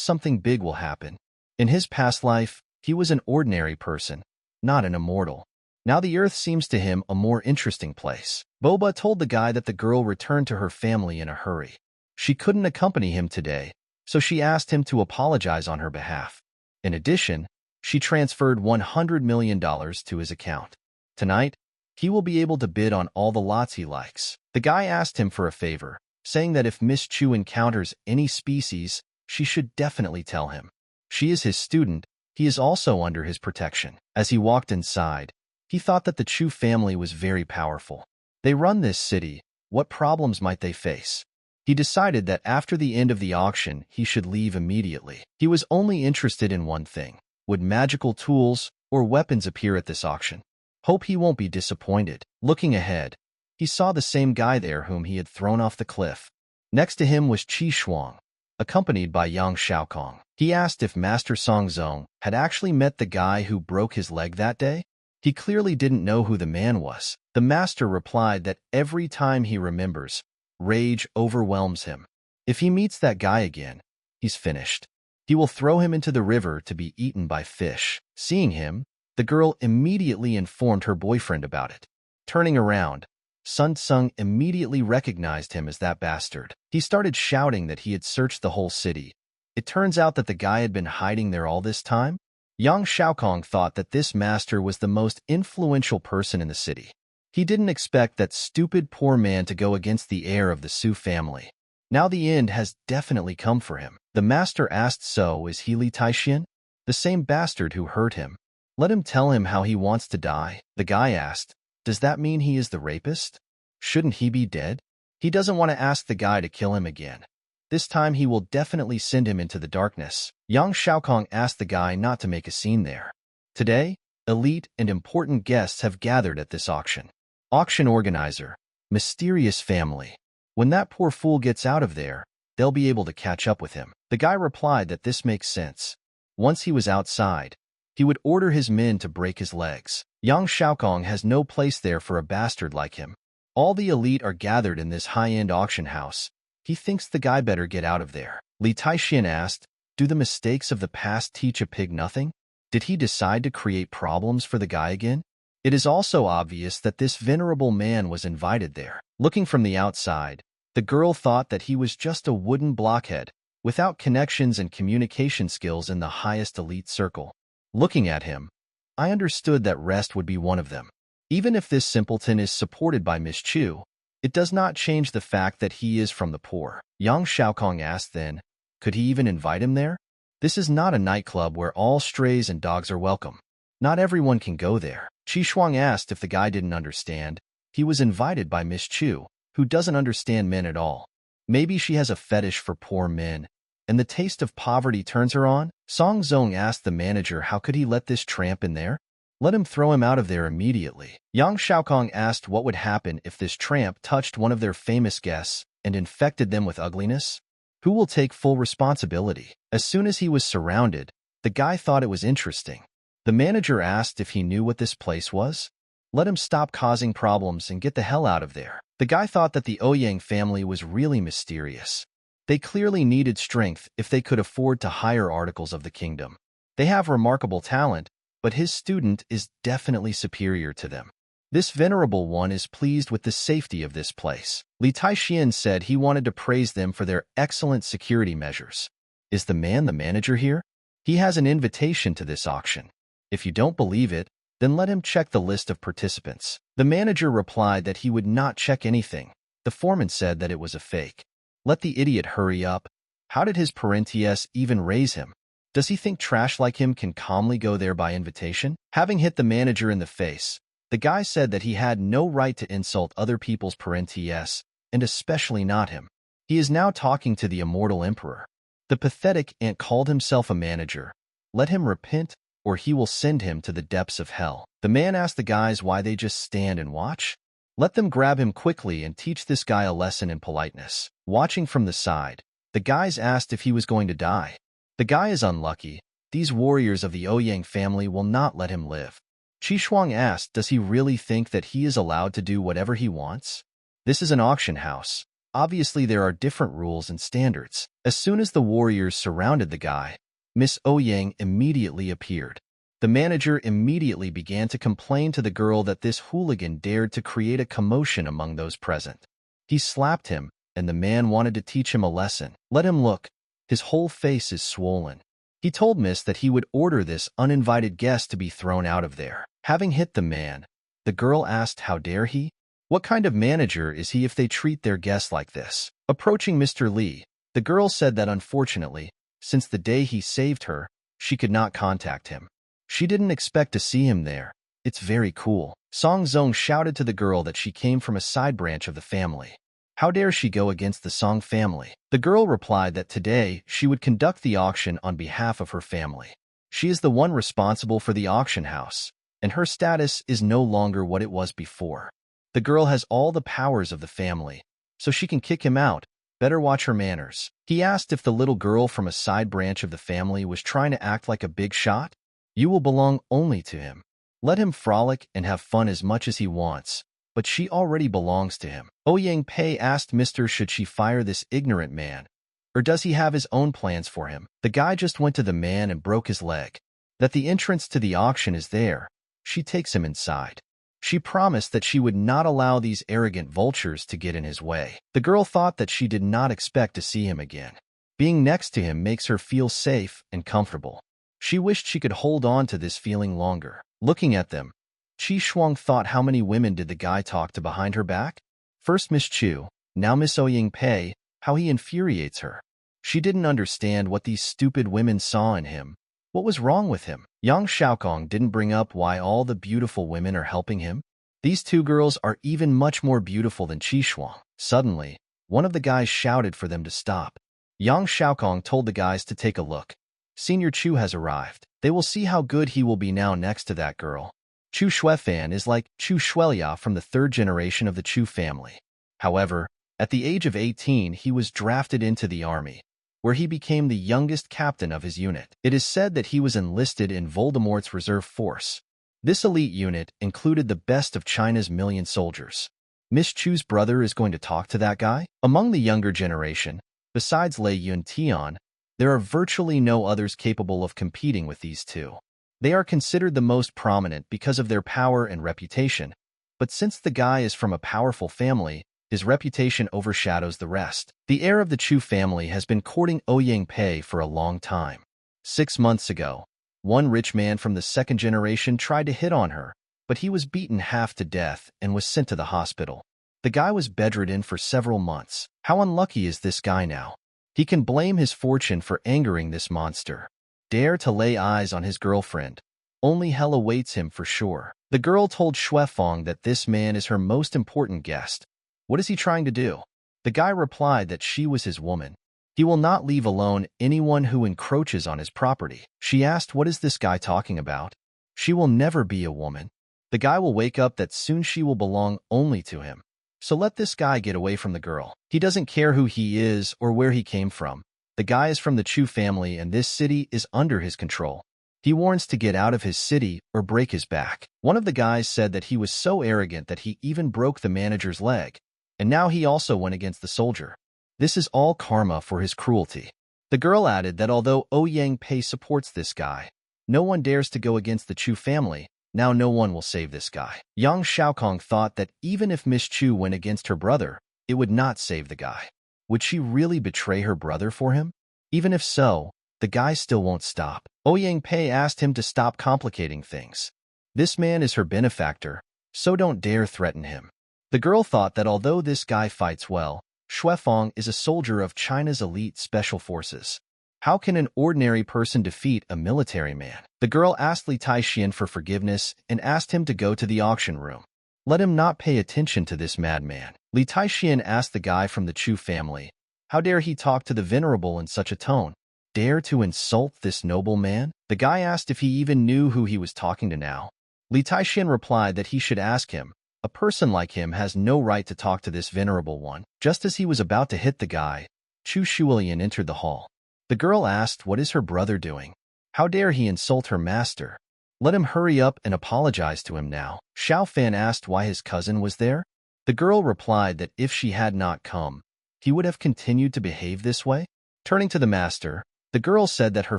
S1: something big will happen. In his past life, he was an ordinary person, not an immortal. Now the earth seems to him a more interesting place. Boba told the guy that the girl returned to her family in a hurry. She couldn't accompany him today, so she asked him to apologize on her behalf. In addition, she transferred $100 million to his account. Tonight, he will be able to bid on all the lots he likes. The guy asked him for a favor, saying that if Miss Chu encounters any species, she should definitely tell him. She is his student. He is also under his protection. As he walked inside, he thought that the Chu family was very powerful. They run this city. What problems might they face? He decided that after the end of the auction, he should leave immediately. He was only interested in one thing. Would magical tools or weapons appear at this auction? Hope he won't be disappointed. Looking ahead, he saw the same guy there whom he had thrown off the cliff. Next to him was Qi Shuang, accompanied by Yang Xiaokong. He asked if Master Song Zong had actually met the guy who broke his leg that day. He clearly didn't know who the man was. The master replied that every time he remembers, rage overwhelms him. If he meets that guy again, he's finished. He will throw him into the river to be eaten by fish. Seeing him, the girl immediately informed her boyfriend about it. Turning around, Sun Tsung immediately recognized him as that bastard. He started shouting that he had searched the whole city. It turns out that the guy had been hiding there all this time. Yang Xiaokong thought that this master was the most influential person in the city. He didn't expect that stupid poor man to go against the heir of the Su family. Now the end has definitely come for him. The master asked, so is he Li Taixian? The same bastard who hurt him. Let him tell him how he wants to die. The guy asked, does that mean he is the rapist? Shouldn't he be dead? He doesn't want to ask the guy to kill him again. This time he will definitely send him into the darkness. Yang Xiaokong asked the guy not to make a scene there. Today, elite and important guests have gathered at this auction. Auction organizer, mysterious family. When that poor fool gets out of there, they'll be able to catch up with him. The guy replied that this makes sense. Once he was outside, he would order his men to break his legs. Yang Xiaokong has no place there for a bastard like him. All the elite are gathered in this high-end auction house. He thinks the guy better get out of there. Li Taixian asked, do the mistakes of the past teach a pig nothing? Did he decide to create problems for the guy again? It is also obvious that this venerable man was invited there. Looking from the outside, the girl thought that he was just a wooden blockhead, without connections and communication skills in the highest elite circle. Looking at him, I understood that rest would be one of them. Even if this simpleton is supported by Miss Chu, it does not change the fact that he is from the poor. Yang Xiaokong asked then, could he even invite him there? This is not a nightclub where all strays and dogs are welcome. Not everyone can go there. Qi Shuang asked if the guy didn't understand. He was invited by Miss Chu, who doesn't understand men at all. Maybe she has a fetish for poor men, and the taste of poverty turns her on? Song Zong asked the manager how could he let this tramp in there? Let him throw him out of there immediately. Yang Xiaokong asked what would happen if this tramp touched one of their famous guests and infected them with ugliness? Who will take full responsibility? As soon as he was surrounded, the guy thought it was interesting. The manager asked if he knew what this place was. Let him stop causing problems and get the hell out of there. The guy thought that the Ouyang family was really mysterious. They clearly needed strength if they could afford to hire articles of the kingdom. They have remarkable talent, but his student is definitely superior to them. This venerable one is pleased with the safety of this place. Li Taixian said he wanted to praise them for their excellent security measures. Is the man the manager here? He has an invitation to this auction. If you don't believe it, then let him check the list of participants. The manager replied that he would not check anything. The foreman said that it was a fake. Let the idiot hurry up. How did his parentes even raise him? Does he think trash like him can calmly go there by invitation? Having hit the manager in the face, the guy said that he had no right to insult other people's parentes, and especially not him. He is now talking to the immortal emperor. The pathetic ant called himself a manager. Let him repent, or he will send him to the depths of hell. The man asked the guys why they just stand and watch. Let them grab him quickly and teach this guy a lesson in politeness. Watching from the side, the guys asked if he was going to die. The guy is unlucky. These warriors of the Ouyang family will not let him live. Qi Shuang asked, does he really think that he is allowed to do whatever he wants? This is an auction house. Obviously, there are different rules and standards. As soon as the warriors surrounded the guy, Miss Ouyang immediately appeared. The manager immediately began to complain to the girl that this hooligan dared to create a commotion among those present. He slapped him, and the man wanted to teach him a lesson. Let him look. His whole face is swollen. He told Miss that he would order this uninvited guest to be thrown out of there. Having hit the man, the girl asked how dare he? What kind of manager is he if they treat their guests like this? Approaching Mr. Li, the girl said that unfortunately, since the day he saved her, she could not contact him. She didn't expect to see him there. It's very cool. Song Zong shouted to the girl that she came from a side branch of the family. How dare she go against the Song family? The girl replied that today she would conduct the auction on behalf of her family. She is the one responsible for the auction house, and her status is no longer what it was before. The girl has all the powers of the family, so she can kick him out. Better watch her manners. He asked if the little girl from a side branch of the family was trying to act like a big shot. You will belong only to him. Let him frolic and have fun as much as he wants, but she already belongs to him. Ouyang Pei asked Mr. should she fire this ignorant man, or does he have his own plans for him? The guy just went to the man and broke his leg. That the entrance to the auction is there. She takes him inside. She promised that she would not allow these arrogant vultures to get in his way. The girl thought that she did not expect to see him again. Being next to him makes her feel safe and comfortable. She wished she could hold on to this feeling longer. Looking at them, Qi Shuang thought how many women did the guy talk to behind her back? First Miss Chu, now Miss Ouyang Pei, how he infuriates her. She didn't understand what these stupid women saw in him. What was wrong with him? Yang Xiaokong didn't bring up why all the beautiful women are helping him. These two girls are even much more beautiful than Qi Shuang. Suddenly, one of the guys shouted for them to stop. Yang Xiaokong told the guys to take a look. Senior Chu has arrived. They will see how good he will be now next to that girl. Chu Shuefan is like Chu Shuelia from the third generation of the Chu family. However, at the age of 18, he was drafted into the army, where he became the youngest captain of his unit. It is said that he was enlisted in Voldemort's reserve force. This elite unit included the best of China's million soldiers. Miss Chu's brother is going to talk to that guy? Among the younger generation, besides Lei Yun Tian, there are virtually no others capable of competing with these two. They are considered the most prominent because of their power and reputation, but since the guy is from a powerful family, his reputation overshadows the rest. The heir of the Chu family has been courting Ouyang Pei for a long time. 6 months ago, one rich man from the second generation tried to hit on her, but he was beaten half to death and was sent to the hospital. The guy was bedridden for several months. How unlucky is this guy now? He can blame his fortune for angering this monster. Dare to lay eyes on his girlfriend. Only hell awaits him for sure. The girl told Xuefeng that this man is her most important guest. What is he trying to do? The guy replied that she was his woman. He will not leave alone anyone who encroaches on his property. She asked, what is this guy talking about? She will never be a woman. The guy will wake up that soon she will belong only to him. So let this guy get away from the girl. He doesn't care who he is or where he came from. The guy is from the Chu family and this city is under his control. He warns to get out of his city or break his back. One of the guys said that he was so arrogant that he even broke the manager's leg. And now he also went against the soldier. This is all karma for his cruelty. The girl added that although Ouyang Pei supports this guy, no one dares to go against the Chu family. Now no one will save this guy. Yang Xiaokong thought that even if Miss Chu went against her brother, it would not save the guy. Would she really betray her brother for him? Even if so, the guy still won't stop. Ouyang Pei asked him to stop complicating things. This man is her benefactor, so don't dare threaten him. The girl thought that although this guy fights well, Xuefeng is a soldier of China's elite special forces. How can an ordinary person defeat a military man? The girl asked Li Taixian for forgiveness and asked him to go to the auction room. Let him not pay attention to this madman. Li Taixian asked the guy from the Chu family, how dare he talk to the venerable in such a tone? Dare to insult this noble man? The guy asked if he even knew who he was talking to now. Li Taixian replied that he should ask him. A person like him has no right to talk to this venerable one. Just as he was about to hit the guy, Chu Shuilian entered the hall. The girl asked, what is her brother doing? How dare he insult her master? Let him hurry up and apologize to him now. Xiao Fan asked why his cousin was there. The girl replied that if she had not come, he would have continued to behave this way. Turning to the master, the girl said that her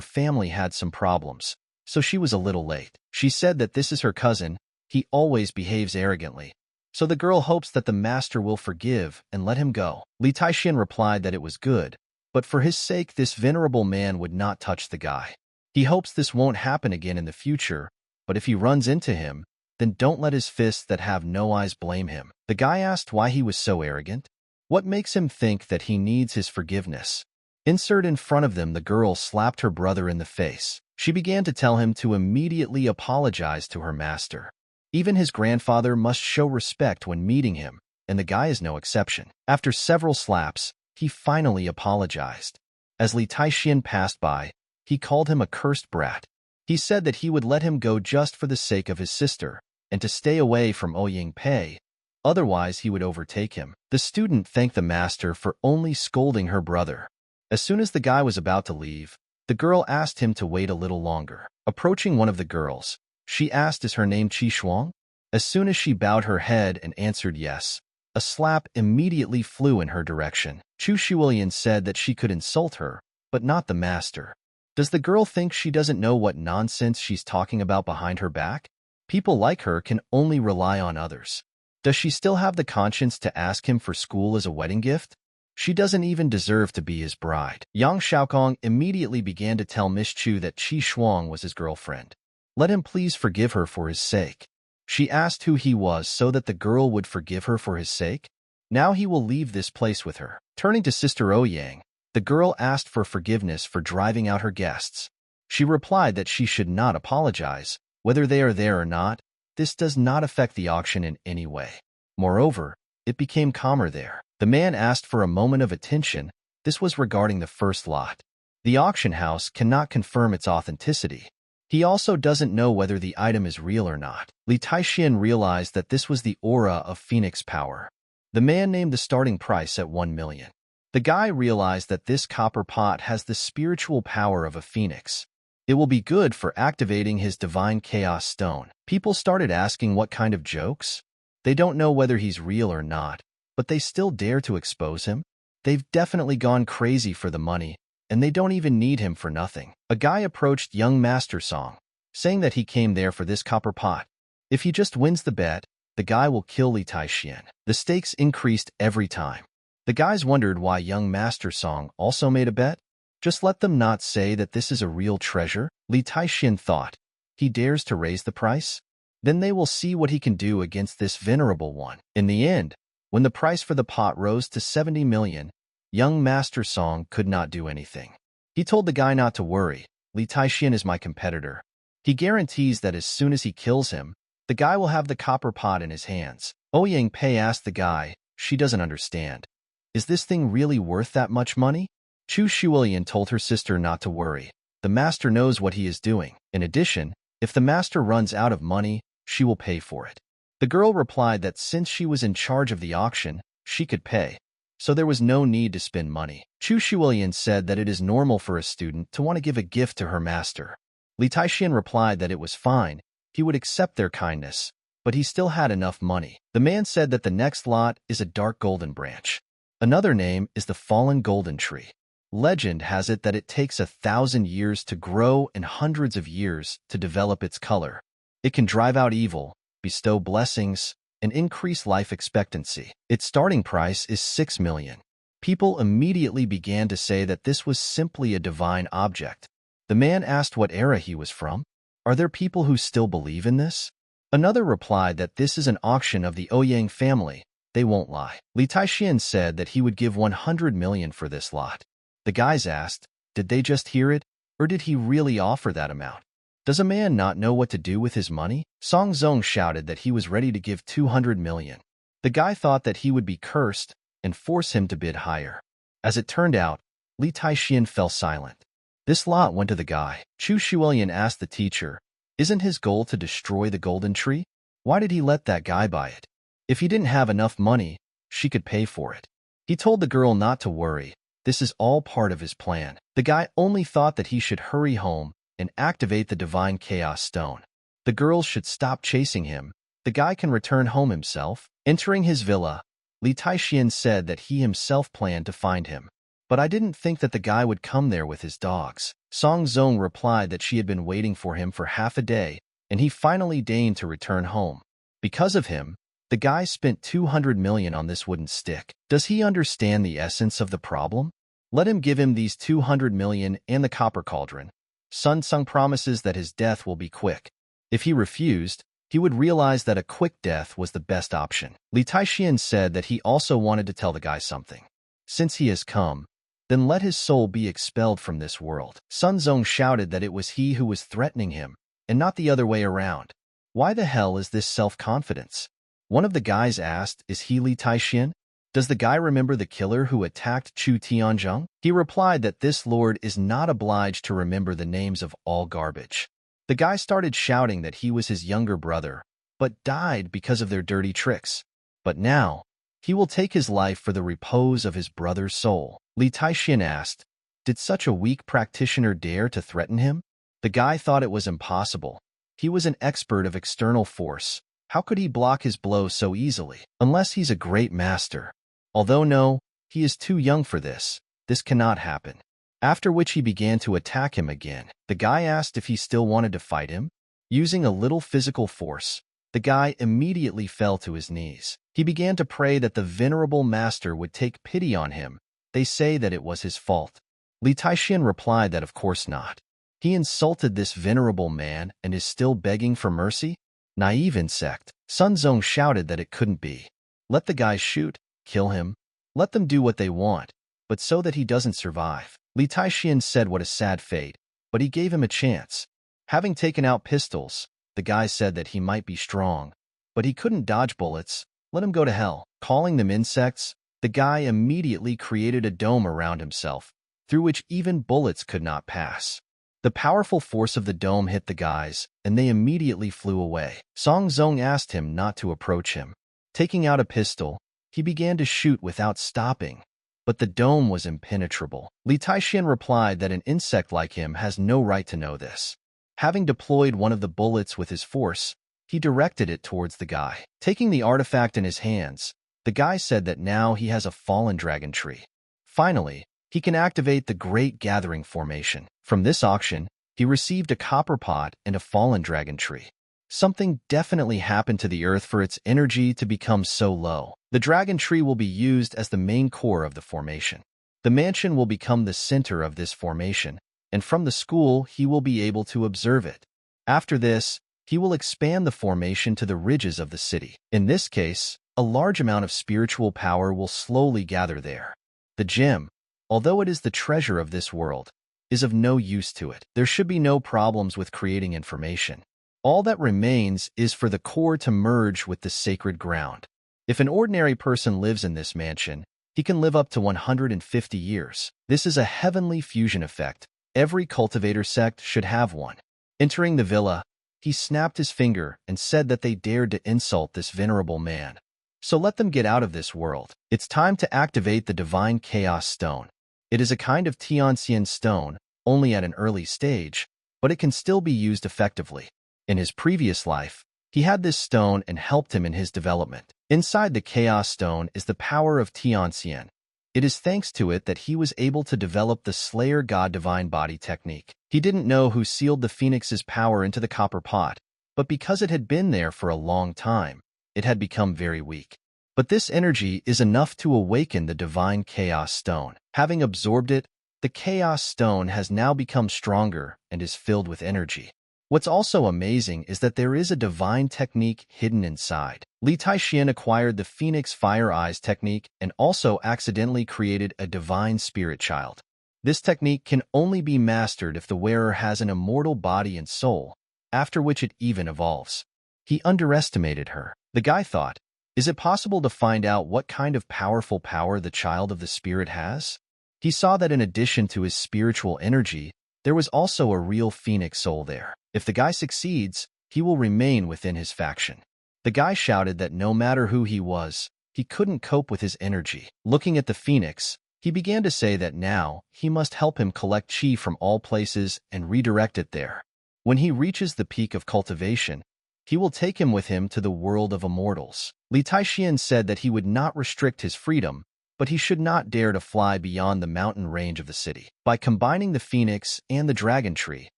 S1: family had some problems, so she was a little late. She said that this is her cousin. He always behaves arrogantly. So the girl hopes that the master will forgive and let him go. Li Taixian replied that it was good, but for his sake this venerable man would not touch the guy. He hopes this won't happen again in the future, but if he runs into him, then don't let his fists that have no eyes blame him. The guy asked why he was so arrogant. What makes him think that he needs his forgiveness? Insert in front of them, the girl slapped her brother in the face. She began to tell him to immediately apologize to her master. Even his grandfather must show respect when meeting him, and the guy is no exception. After several slaps, he finally apologized. As Li Taixian passed by, he called him a cursed brat. He said that he would let him go just for the sake of his sister, and to stay away from Ouyang Pei, otherwise he would overtake him. The student thanked the master for only scolding her brother. As soon as the guy was about to leave, the girl asked him to wait a little longer. Approaching one of the girls, she asked, is her name Qi Shuang? As soon as she bowed her head and answered yes, a slap immediately flew in her direction. Chu Shuilian said that she could insult her, but not the master. Does the girl think she doesn't know what nonsense she's talking about behind her back? People like her can only rely on others. Does she still have the conscience to ask him for school as a wedding gift? She doesn't even deserve to be his bride. Yang Xiaokong immediately began to tell Miss Chu that Qi Shuang was his girlfriend. Let him please forgive her for his sake. She asked who he was so that the girl would forgive her for his sake. Now he will leave this place with her. Turning to Sister Ouyang, the girl asked for forgiveness for driving out her guests. She replied that she should not apologize, whether they are there or not. This does not affect the auction in any way. Moreover, it became calmer there. The man asked for a moment of attention. This was regarding the first lot. The auction house cannot confirm its authenticity. He also doesn't know whether the item is real or not. Li Taixian realized that this was the aura of Phoenix power. The man named the starting price at 1 million. The guy realized that this copper pot has the spiritual power of a phoenix. It will be good for activating his divine chaos stone. People started asking what kind of jokes. They don't know whether he's real or not, but they still dare to expose him? They've definitely gone crazy for the money, and they don't even need him for nothing. A guy approached young Master Song, saying that he came there for this copper pot. If he just wins the bet, the guy will kill Li Taixian. The stakes increased every time. The guys wondered why young Master Song also made a bet. Just let them not say that this is a real treasure, Li Taixian thought. He dares to raise the price? Then they will see what he can do against this venerable one. In the end, when the price for the pot rose to 70 million, young Master Song could not do anything. He told the guy not to worry. Li Taixian is my competitor. He guarantees that as soon as he kills him, the guy will have the copper pot in his hands. Ouyang Pei asked the guy. She doesn't understand. Is this thing really worth that much money? Chu Shuilian told her sister not to worry. The master knows what he is doing. In addition, if the master runs out of money, she will pay for it. The girl replied that since she was in charge of the auction, she could pay, so there was no need to spend money. Chu Shuilian said that it is normal for a student to want to give a gift to her master. Li Taixian replied that it was fine, he would accept their kindness, but he still had enough money. The man said that the next lot is a dark golden branch. Another name is the fallen golden tree. Legend has it that it takes 1,000 years to grow and hundreds of years to develop its color. It can drive out evil, bestow blessings, and increase life expectancy. Its starting price is 6 million. People immediately began to say that this was simply a divine object. The man asked what era he was from. Are there people who still believe in this? Another replied that this is an auction of the Ouyang family. They won't lie. Li Taixian said that he would give 100 million for this lot. The guys asked, did they just hear it, or did he really offer that amount? Does a man not know what to do with his money? Song Zong shouted that he was ready to give 200 million. The guy thought that he would be cursed and force him to bid higher. As it turned out, Li Taixian fell silent. This lot went to the guy. Chu Shuilian asked the teacher, isn't his goal to destroy the golden tree? Why did he let that guy buy it? If he didn't have enough money, she could pay for it. He told the girl not to worry. This is all part of his plan. The guy only thought that he should hurry home and activate the divine chaos stone. The girls should stop chasing him. The guy can return home himself. Entering his villa, Li Taixian said that he himself planned to find him. But I didn't think that the guy would come there with his dogs. Song Zong replied that she had been waiting for him for half a day, and he finally deigned to return home. Because of him, the guy spent 200 million on this wooden stick. Does he understand the essence of the problem? Let him give him these 200 million and the copper cauldron. Sun Tsung promises that his death will be quick. If he refused, he would realize that a quick death was the best option. Li Taixian said that he also wanted to tell the guy something. Since he has come, then let his soul be expelled from this world. Sun Zong shouted that it was he who was threatening him, and not the other way around. Why the hell is this self-confidence? One of the guys asked, is he Li Taixian? Does the guy remember the killer who attacked Chu Tianzheng? He replied that this lord is not obliged to remember the names of all garbage. The guy started shouting that he was his younger brother, but died because of their dirty tricks. But now, he will take his life for the repose of his brother's soul. Li Taixian asked, did such a weak practitioner dare to threaten him? The guy thought it was impossible. He was an expert of external force. How could he block his blow so easily? Unless he's a great master. Although no, he is too young for this. This cannot happen. After which he began to attack him again. The guy asked if he still wanted to fight him. Using a little physical force, the guy immediately fell to his knees. He began to pray that the venerable master would take pity on him. They say that it was his fault. Li Taixian replied that of course not. He insulted this venerable man and is still begging for mercy? Naive insect. Sun Zong shouted that it couldn't be. Let the guy shoot, kill him. Let them do what they want, but so that he doesn't survive. Li Taixian said what a sad fate, but he gave him a chance. Having taken out pistols, the guy said that he might be strong, but he couldn't dodge bullets. Let him go to hell. Calling them insects, the guy immediately created a dome around himself, through which even bullets could not pass. The powerful force of the dome hit the guys, and they immediately flew away. Song Zong asked him not to approach him. Taking out a pistol, he began to shoot without stopping, but the dome was impenetrable. Li Taixian replied that an insect like him has no right to know this. Having deployed one of the bullets with his force, He directed it towards the guy. Taking the artifact in his hands, the guy said that now he has a fallen dragon tree. Finally, he can activate the Great Gathering Formation. From this auction, he received a copper pot and a fallen dragon tree. Something definitely happened to the earth for its energy to become so low. The dragon tree will be used as the main core of the formation. The mansion will become the center of this formation, and from the school he will be able to observe it. After this, he will expand the formation to the ridges of the city. In this case, a large amount of spiritual power will slowly gather there. The gem, although it is the treasure of this world, is of no use to it. There should be no problems with creating information. All that remains is for the core to merge with the sacred ground. If an ordinary person lives in this mansion, he can live up to 150 years. This is a heavenly fusion effect. Every cultivator sect should have one. Entering the villa, he snapped his finger and said that they dared to insult this venerable man. So let them get out of this world. It's time to activate the Divine Chaos Stone. It is a kind of Tianxian stone, only at an early stage, but it can still be used effectively. In his previous life, he had this stone and helped him in his development. Inside the Chaos Stone is the power of Tianxian. It is thanks to it that he was able to develop the Slayer God Divine Body technique. He didn't know who sealed the phoenix's power into the copper pot, but because it had been there for a long time, it had become very weak. But this energy is enough to awaken the Divine Chaos Stone. Having absorbed it, the Chaos Stone has now become stronger and is filled with energy. What's also amazing is that there is a divine technique hidden inside. Li Taixian acquired the Phoenix Fire Eyes technique and also accidentally created a divine spirit child. This technique can only be mastered if the wearer has an immortal body and soul, after which it even evolves. He underestimated her. The guy thought, is it possible to find out what kind of powerful power the child of the spirit has? He saw that in addition to his spiritual energy, there was also a real phoenix soul there. If the guy succeeds, he will remain within his faction. The guy shouted that no matter who he was, he couldn't cope with his energy. Looking at the phoenix, he began to say that now he must help him collect chi from all places and redirect it there. When he reaches the peak of cultivation, he will take him with him to the world of immortals. Li Taixian said that he would not restrict his freedom, but he should not dare to fly beyond the mountain range of the city. By combining the phoenix and the dragon tree,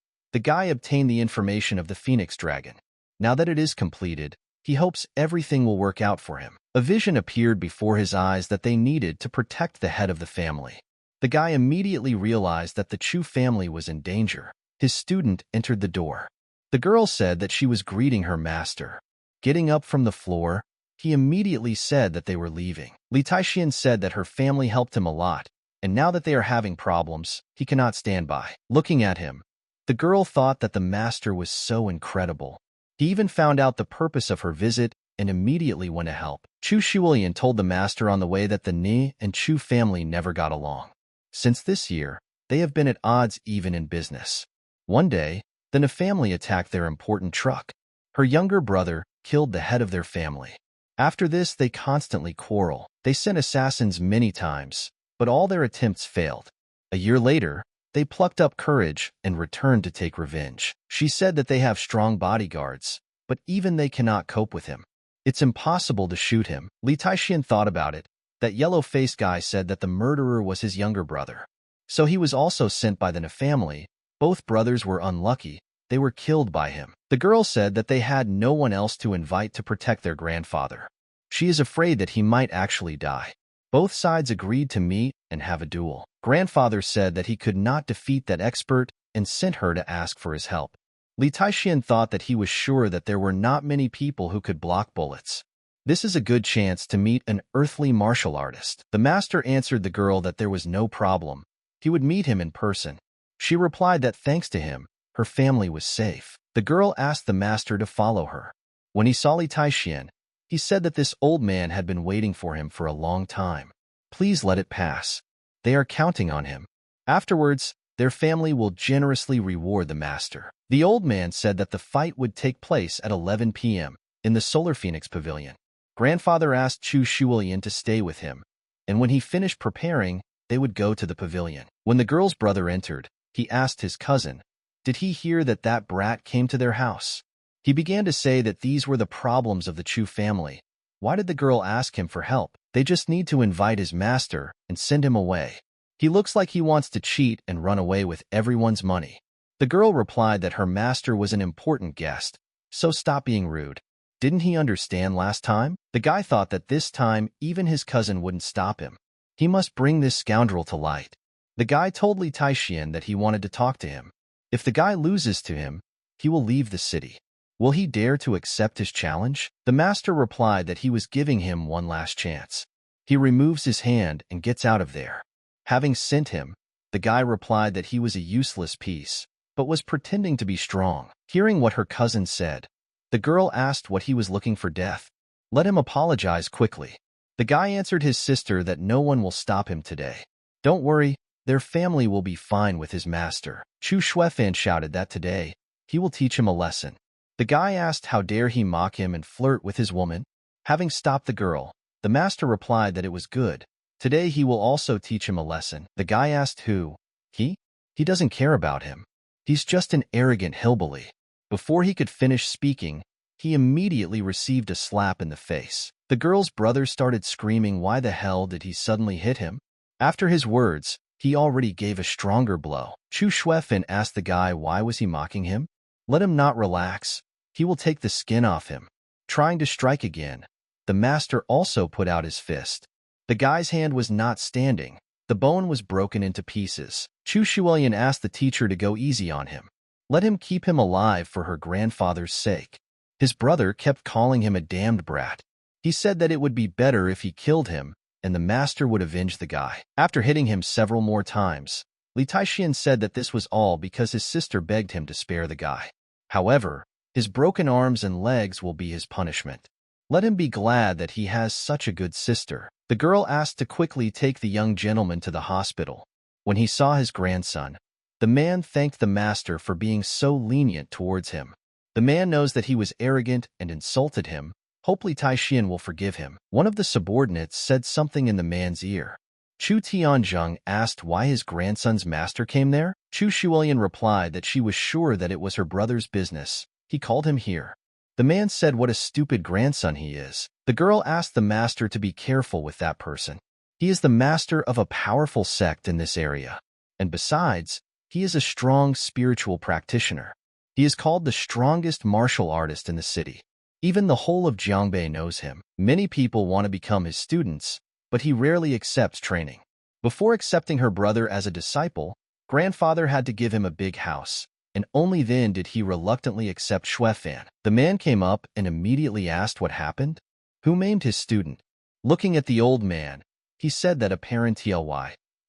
S1: the guy obtained the information of the phoenix dragon. Now that it is completed, he hopes everything will work out for him. A vision appeared before his eyes that they needed to protect the head of the family. The guy immediately realized that the Chu family was in danger. His student entered the door. The girl said that she was greeting her master. Getting up from the floor, he immediately said that they were leaving. Li Taixian said that her family helped him a lot, and now that they are having problems, he cannot stand by. Looking at him, the girl thought that the master was so incredible. He even found out the purpose of her visit and immediately went to help. Chu Shulian told the master on the way that the Ni and Chu family never got along. Since this year, they have been at odds even in business. One day, the Ni family attacked their important truck. Her younger brother killed the head of their family. After this, they constantly quarrel. They sent assassins many times, but all their attempts failed. A year later, they plucked up courage and returned to take revenge. She said that they have strong bodyguards, but even they cannot cope with him. It's impossible to shoot him. Li Taixian thought about it. That yellow-faced guy said that the murderer was his younger brother. So he was also sent by the Ni family. Both brothers were unlucky. They were killed by him. The girl said that they had no one else to invite to protect their grandfather. She is afraid that he might actually die. Both sides agreed to meet and have a duel. Grandfather said that he could not defeat that expert and sent her to ask for his help. Li Taixian thought that he was sure that there were not many people who could block bullets. This is a good chance to meet an earthly martial artist. The master answered the girl that there was no problem. He would meet him in person. She replied that thanks to him, her family was safe. The girl asked the master to follow her. When he saw Li Taixian, he said that this old man had been waiting for him for a long time. Please let it pass. They are counting on him. Afterwards, their family will generously reward the master. The old man said that the fight would take place at 11 p.m. in the Solar Phoenix Pavilion. Grandfather asked Chu Shulian to stay with him, and when he finished preparing, they would go to the pavilion. When the girl's brother entered, he asked his cousin, did he hear that that brat came to their house? He began to say that these were the problems of the Chu family. Why did the girl ask him for help? They just need to invite his master and send him away. He looks like he wants to cheat and run away with everyone's money. The girl replied that her master was an important guest, so stop being rude. Didn't he understand last time? The guy thought that this time even his cousin wouldn't stop him. He must bring this scoundrel to light. The guy told Li Taixian that he wanted to talk to him. If the guy loses to him, he will leave the city. Will he dare to accept his challenge? The master replied that he was giving him one last chance. He removes his hand and gets out of there. Having sent him, the guy replied that he was a useless piece, but was pretending to be strong. Hearing what her cousin said, the girl asked what he was looking for death. Let him apologize quickly. The guy answered his sister that no one will stop him today. Don't worry, their family will be fine with his master. Chu Shuefan shouted that today he will teach him a lesson. The guy asked how dare he mock him and flirt with his woman. Having stopped the girl, the master replied that it was good. Today he will also teach him a lesson. The guy asked who? He? He doesn't care about him. He's just an arrogant hillbilly. Before he could finish speaking, he immediately received a slap in the face. The girl's brother started screaming, why the hell did he suddenly hit him? After his words, he already gave a stronger blow. Chu Shuefan asked the guy why was he mocking him? Let him not relax. He will take the skin off him. Trying to strike again, the master also put out his fist. The guy's hand was not standing. The bone was broken into pieces. Chu Shuelian asked the teacher to go easy on him. Let him keep him alive for her grandfather's sake. His brother kept calling him a damned brat. He said that it would be better if he killed him, and the master would avenge the guy. After hitting him several more times, Li Taixian said that this was all because his sister begged him to spare the guy. However, his broken arms and legs will be his punishment. Let him be glad that he has such a good sister. The girl asked to quickly take the young gentleman to the hospital. When he saw his grandson, the man thanked the master for being so lenient towards him. The man knows that he was arrogant and insulted him. Hopefully Taixian will forgive him. One of the subordinates said something in the man's ear. Chu Tianzheng asked why his grandson's master came there. Chu Shuelian replied that she was sure that it was her brother's business. He called him here. The man said what a stupid grandson he is. The girl asked the master to be careful with that person. He is the master of a powerful sect in this area. And besides, he is a strong spiritual practitioner. He is called the strongest martial artist in the city. Even the whole of Jiangbei knows him. Many people want to become his students, but he rarely accepts training. Before accepting her brother as a disciple, grandfather had to give him a big house, and only then did he reluctantly accept Shuefan. The man came up and immediately asked what happened. Who maimed his student? Looking at the old man, he said that apparently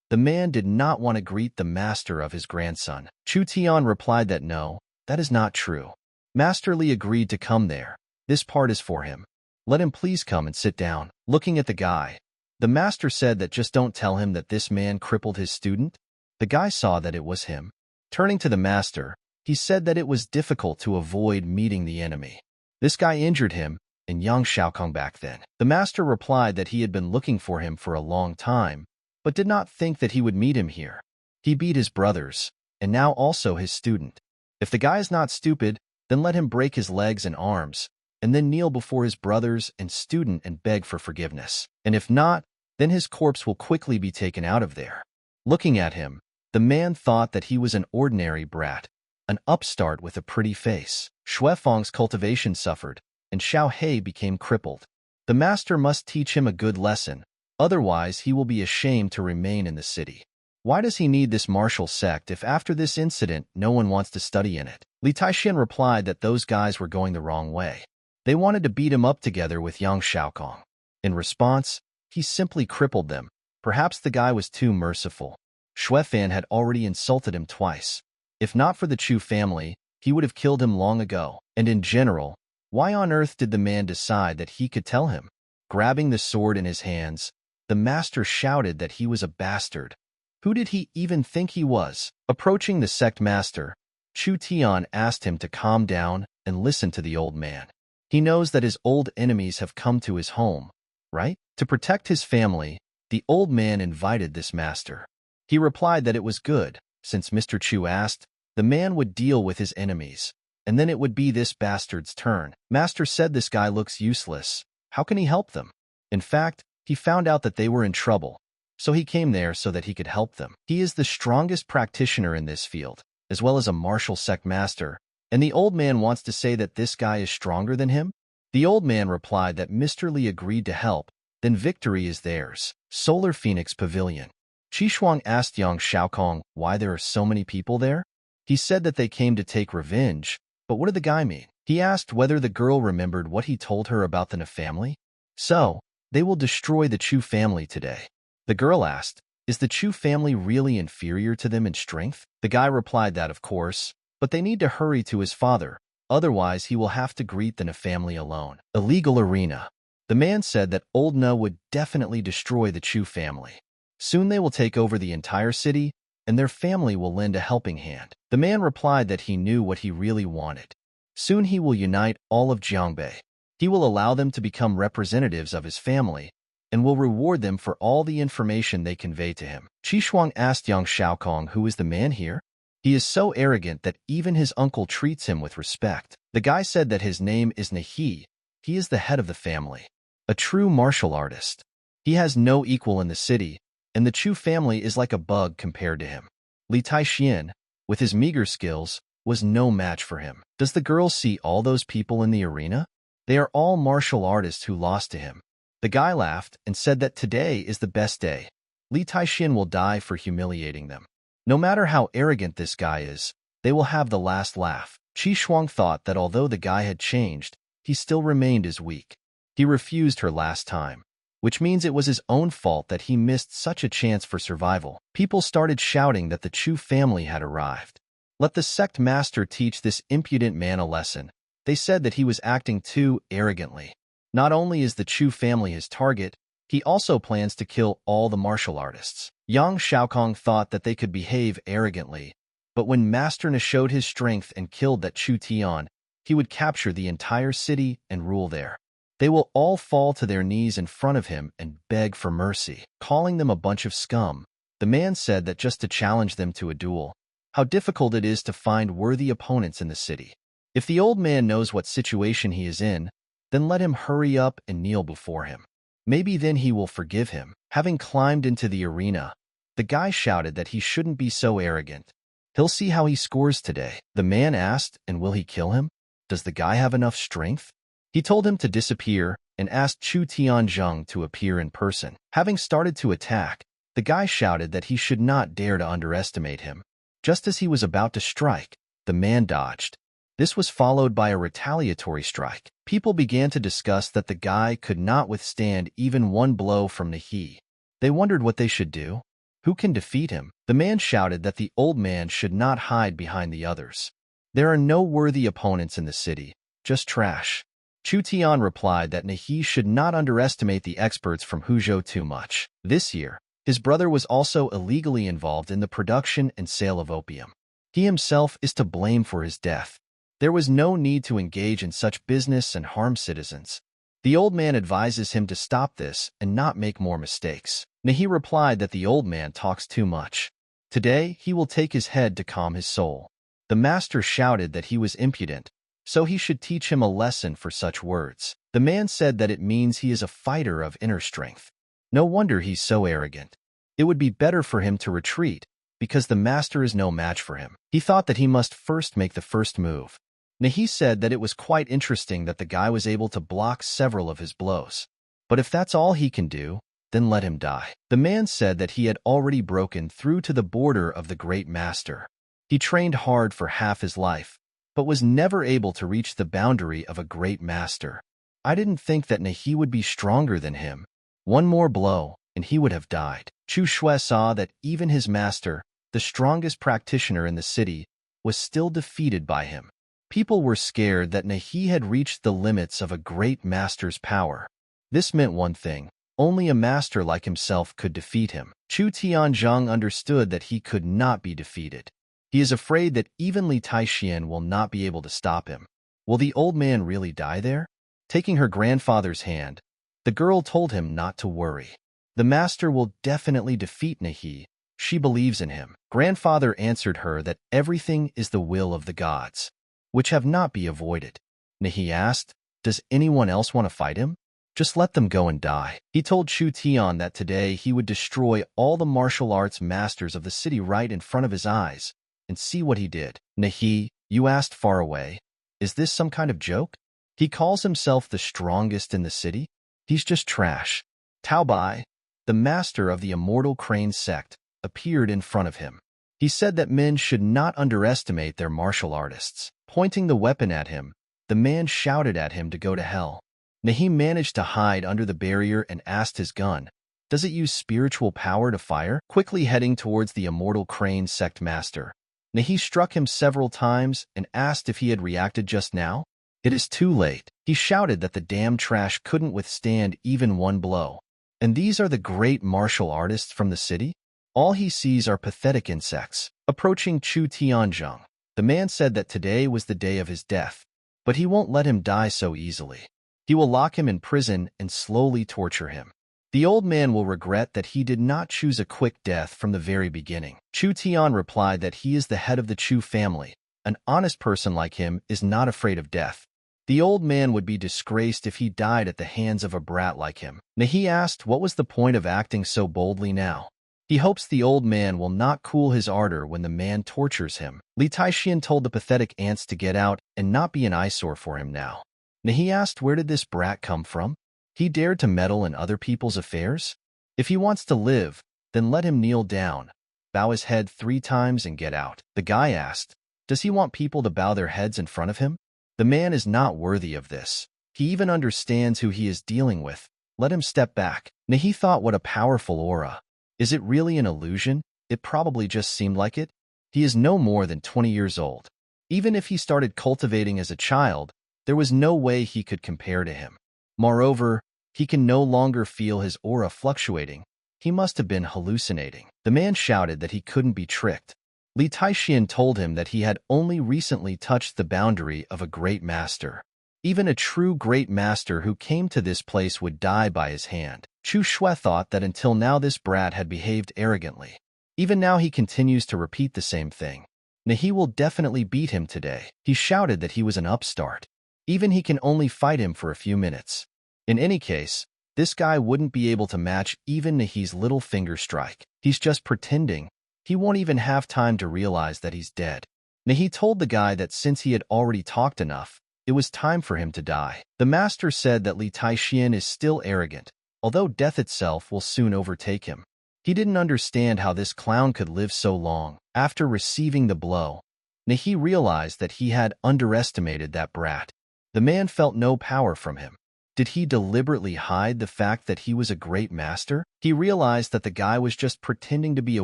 S1: the man did not want to greet the master of his grandson. Chu Tian replied that no, that is not true. Master Li agreed to come there. This part is for him. Let him please come and sit down. Looking at the guy, the master said that just don't tell him that this man crippled his student. The guy saw that it was him. Turning to the master, he said that it was difficult to avoid meeting the enemy. This guy injured him, and Yang Xiaokong back then. The master replied that he had been looking for him for a long time, but did not think that he would meet him here. He beat his brothers, and now also his student. If the guy is not stupid, then let him break his legs and arms, and then kneel before his brothers and student and beg for forgiveness. And if not, then his corpse will quickly be taken out of there. Looking at him, the man thought that he was an ordinary brat, an upstart with a pretty face. Shuefang's cultivation suffered, and Xiao He became crippled. The master must teach him a good lesson, otherwise he will be ashamed to remain in the city. Why does he need this martial sect if after this incident no one wants to study in it? Li Taixian replied that those guys were going the wrong way. They wanted to beat him up together with Yang Xiaokong. In response, he simply crippled them. Perhaps the guy was too merciful. Shuefan had already insulted him twice. If not for the Chu family, he would have killed him long ago. And in general, why on earth did the man decide that he could tell him? Grabbing the sword in his hands, the master shouted that he was a bastard. Who did he even think he was? Approaching the sect master, Chu Tian asked him to calm down and listen to the old man. He knows that his old enemies have come to his home, right? To protect his family, the old man invited this master. He replied that it was good. Since Mr. Chu asked, the man would deal with his enemies. and then it would be this bastard's turn. Master said this guy looks useless. How can he help them? In fact, he found out that they were in trouble, so he came there so that he could help them. He is the strongest practitioner in this field, as well as a martial sect master, and the old man wants to say that this guy is stronger than him? The old man replied that Mr. Li agreed to help, then victory is theirs. Solar Phoenix Pavilion. Qishuang asked young Xiaokong why there are so many people there. He said that they came to take revenge, but what did the guy mean? He asked whether the girl remembered what he told her about the Na family. So, they will destroy the Chu family today. The girl asked, is the Chu family really inferior to them in strength? The guy replied that of course, but they need to hurry to his father, otherwise he will have to greet the Na family alone. Illegal arena. The man said that old Na would definitely destroy the Chu family. Soon they will take over the entire city, and their family will lend a helping hand. The man replied that he knew what he really wanted. Soon he will unite all of Jiangbei. He will allow them to become representatives of his family, and will reward them for all the information they convey to him. Qishuang asked young Xiaokong who is the man here. He is so arrogant that even his uncle treats him with respect. The guy said that his name is Nahi. He is the head of the family. A true martial artist. He has no equal in the city, and the Chu family is like a bug compared to him. Li Taixian, with his meager skills, was no match for him. Does the girl see all those people in the arena? They are all martial artists who lost to him. The guy laughed and said that today is the best day. Li Taixian will die for humiliating them. No matter how arrogant this guy is, they will have the last laugh. Qishuang thought that although the guy had changed, he still remained as weak. He refused her last time, which means it was his own fault that he missed such a chance for survival. People started shouting that the Chu family had arrived. Let the sect master teach this impudent man a lesson. They said that he was acting too arrogantly. Not only is the Chu family his target, he also plans to kill all the martial artists. Yang Xiaokong thought that they could behave arrogantly, but when Master Na showed his strength and killed that Chu Tian, he would capture the entire city and rule there. They will all fall to their knees in front of him and beg for mercy, calling them a bunch of scum. The man said that just to challenge them to a duel, how difficult it is to find worthy opponents in the city. If the old man knows what situation he is in, then let him hurry up and kneel before him. Maybe then he will forgive him. Having climbed into the arena, the guy shouted that he shouldn't be so arrogant. He'll see how he scores today. The man asked, and will he kill him? Does the guy have enough strength? He told him to disappear and asked Chu Tianzheng to appear in person. Having started to attack, the guy shouted that he should not dare to underestimate him. Just as he was about to strike, the man dodged. This was followed by a retaliatory strike. People began to discuss that the guy could not withstand even one blow from Nahi. They wondered what they should do. Who can defeat him? The man shouted that the old man should not hide behind the others. There are no worthy opponents in the city, just trash. Chu Tian replied that Nahi should not underestimate the experts from Huzhou too much. This year, his brother was also illegally involved in the production and sale of opium. He himself is to blame for his death. There was no need to engage in such business and harm citizens. The old man advises him to stop this and not make more mistakes. Nahi replied that the old man talks too much. Today, he will take his head to calm his soul. The master shouted that he was impudent, so he should teach him a lesson for such words. The man said that it means he is a fighter of inner strength. No wonder he's so arrogant. It would be better for him to retreat, because the master is no match for him. He thought that he must first make the first move. Nahi said that it was quite interesting that the guy was able to block several of his blows. But if that's all he can do, then let him die. The man said that he had already broken through to the border of the great master. He trained hard for half his life, but was never able to reach the boundary of a great master. I didn't think that Nahi would be stronger than him. One more blow, and he would have died. Chu Shui saw that even his master, the strongest practitioner in the city, was still defeated by him. People were scared that Nahi had reached the limits of a great master's power. This meant one thing: only a master like himself could defeat him. Chu Tianzheng understood that he could not be defeated. He is afraid that even Li Taixian will not be able to stop him. Will the old man really die there? Taking her grandfather's hand, the girl told him not to worry. The master will definitely defeat Nahi. She believes in him. Grandfather answered her that everything is the will of the gods. which have not be avoided. He asked, does anyone else want to fight him? Just let them go and die. He told Chu Tian that today he would destroy all the martial arts masters of the city right in front of his eyes, and see what he did. Nahi, you asked far away. Is this some kind of joke? He calls himself the strongest in the city? He's just trash. Tao Bai, the master of the immortal crane sect, appeared in front of him. He said that men should not underestimate their martial artists. Pointing the weapon at him, the man shouted at him to go to hell. Nahi managed to hide under the barrier and asked his gun, does it use spiritual power to fire? Quickly heading towards the immortal crane sect master, Nahi struck him several times and asked if he had reacted just now. It is too late. He shouted that the damn trash couldn't withstand even one blow. And these are the great martial artists from the city? All he sees are pathetic insects. Approaching Chu Tianzheng, the man said that today was the day of his death, but he won't let him die so easily. He will lock him in prison and slowly torture him. The old man will regret that he did not choose a quick death from the very beginning. Chu Tian replied that he is the head of the Chu family. An honest person like him is not afraid of death. The old man would be disgraced if he died at the hands of a brat like him. Nahi asked what was the point of acting so boldly now. He hopes the old man will not cool his ardor when the man tortures him. Li Taixian told the pathetic ants to get out and not be an eyesore for him now. Nahi asked where did this brat come from? He dared to meddle in other people's affairs? If he wants to live, then let him kneel down, bow his head 3 times and get out. The guy asked, does he want people to bow their heads in front of him? The man is not worthy of this. He even understands who he is dealing with. Let him step back. Nahi thought what a powerful aura. Is it really an illusion? It probably just seemed like it. He is no more than 20 years old. Even if he started cultivating as a child, there was no way he could compare to him. Moreover, he can no longer feel his aura fluctuating. He must have been hallucinating. The man shouted that he couldn't be tricked. Li Taixian told him that he had only recently touched the boundary of a great master. Even a true great master who came to this place would die by his hand. Chu Shui thought that until now this brat had behaved arrogantly. Even now he continues to repeat the same thing. Nahi will definitely beat him today. He shouted that he was an upstart. Even he can only fight him for a few minutes. In any case, this guy wouldn't be able to match even Nahi's little finger strike. He's just pretending. He won't even have time to realize that he's dead. Nahi told the guy that since he had already talked enough, it was time for him to die. The master said that Li Taixian is still arrogant, although death itself will soon overtake him. He didn't understand how this clown could live so long. After receiving the blow, Nahi realized that he had underestimated that brat. The man felt no power from him. Did he deliberately hide the fact that he was a great master? He realized that the guy was just pretending to be a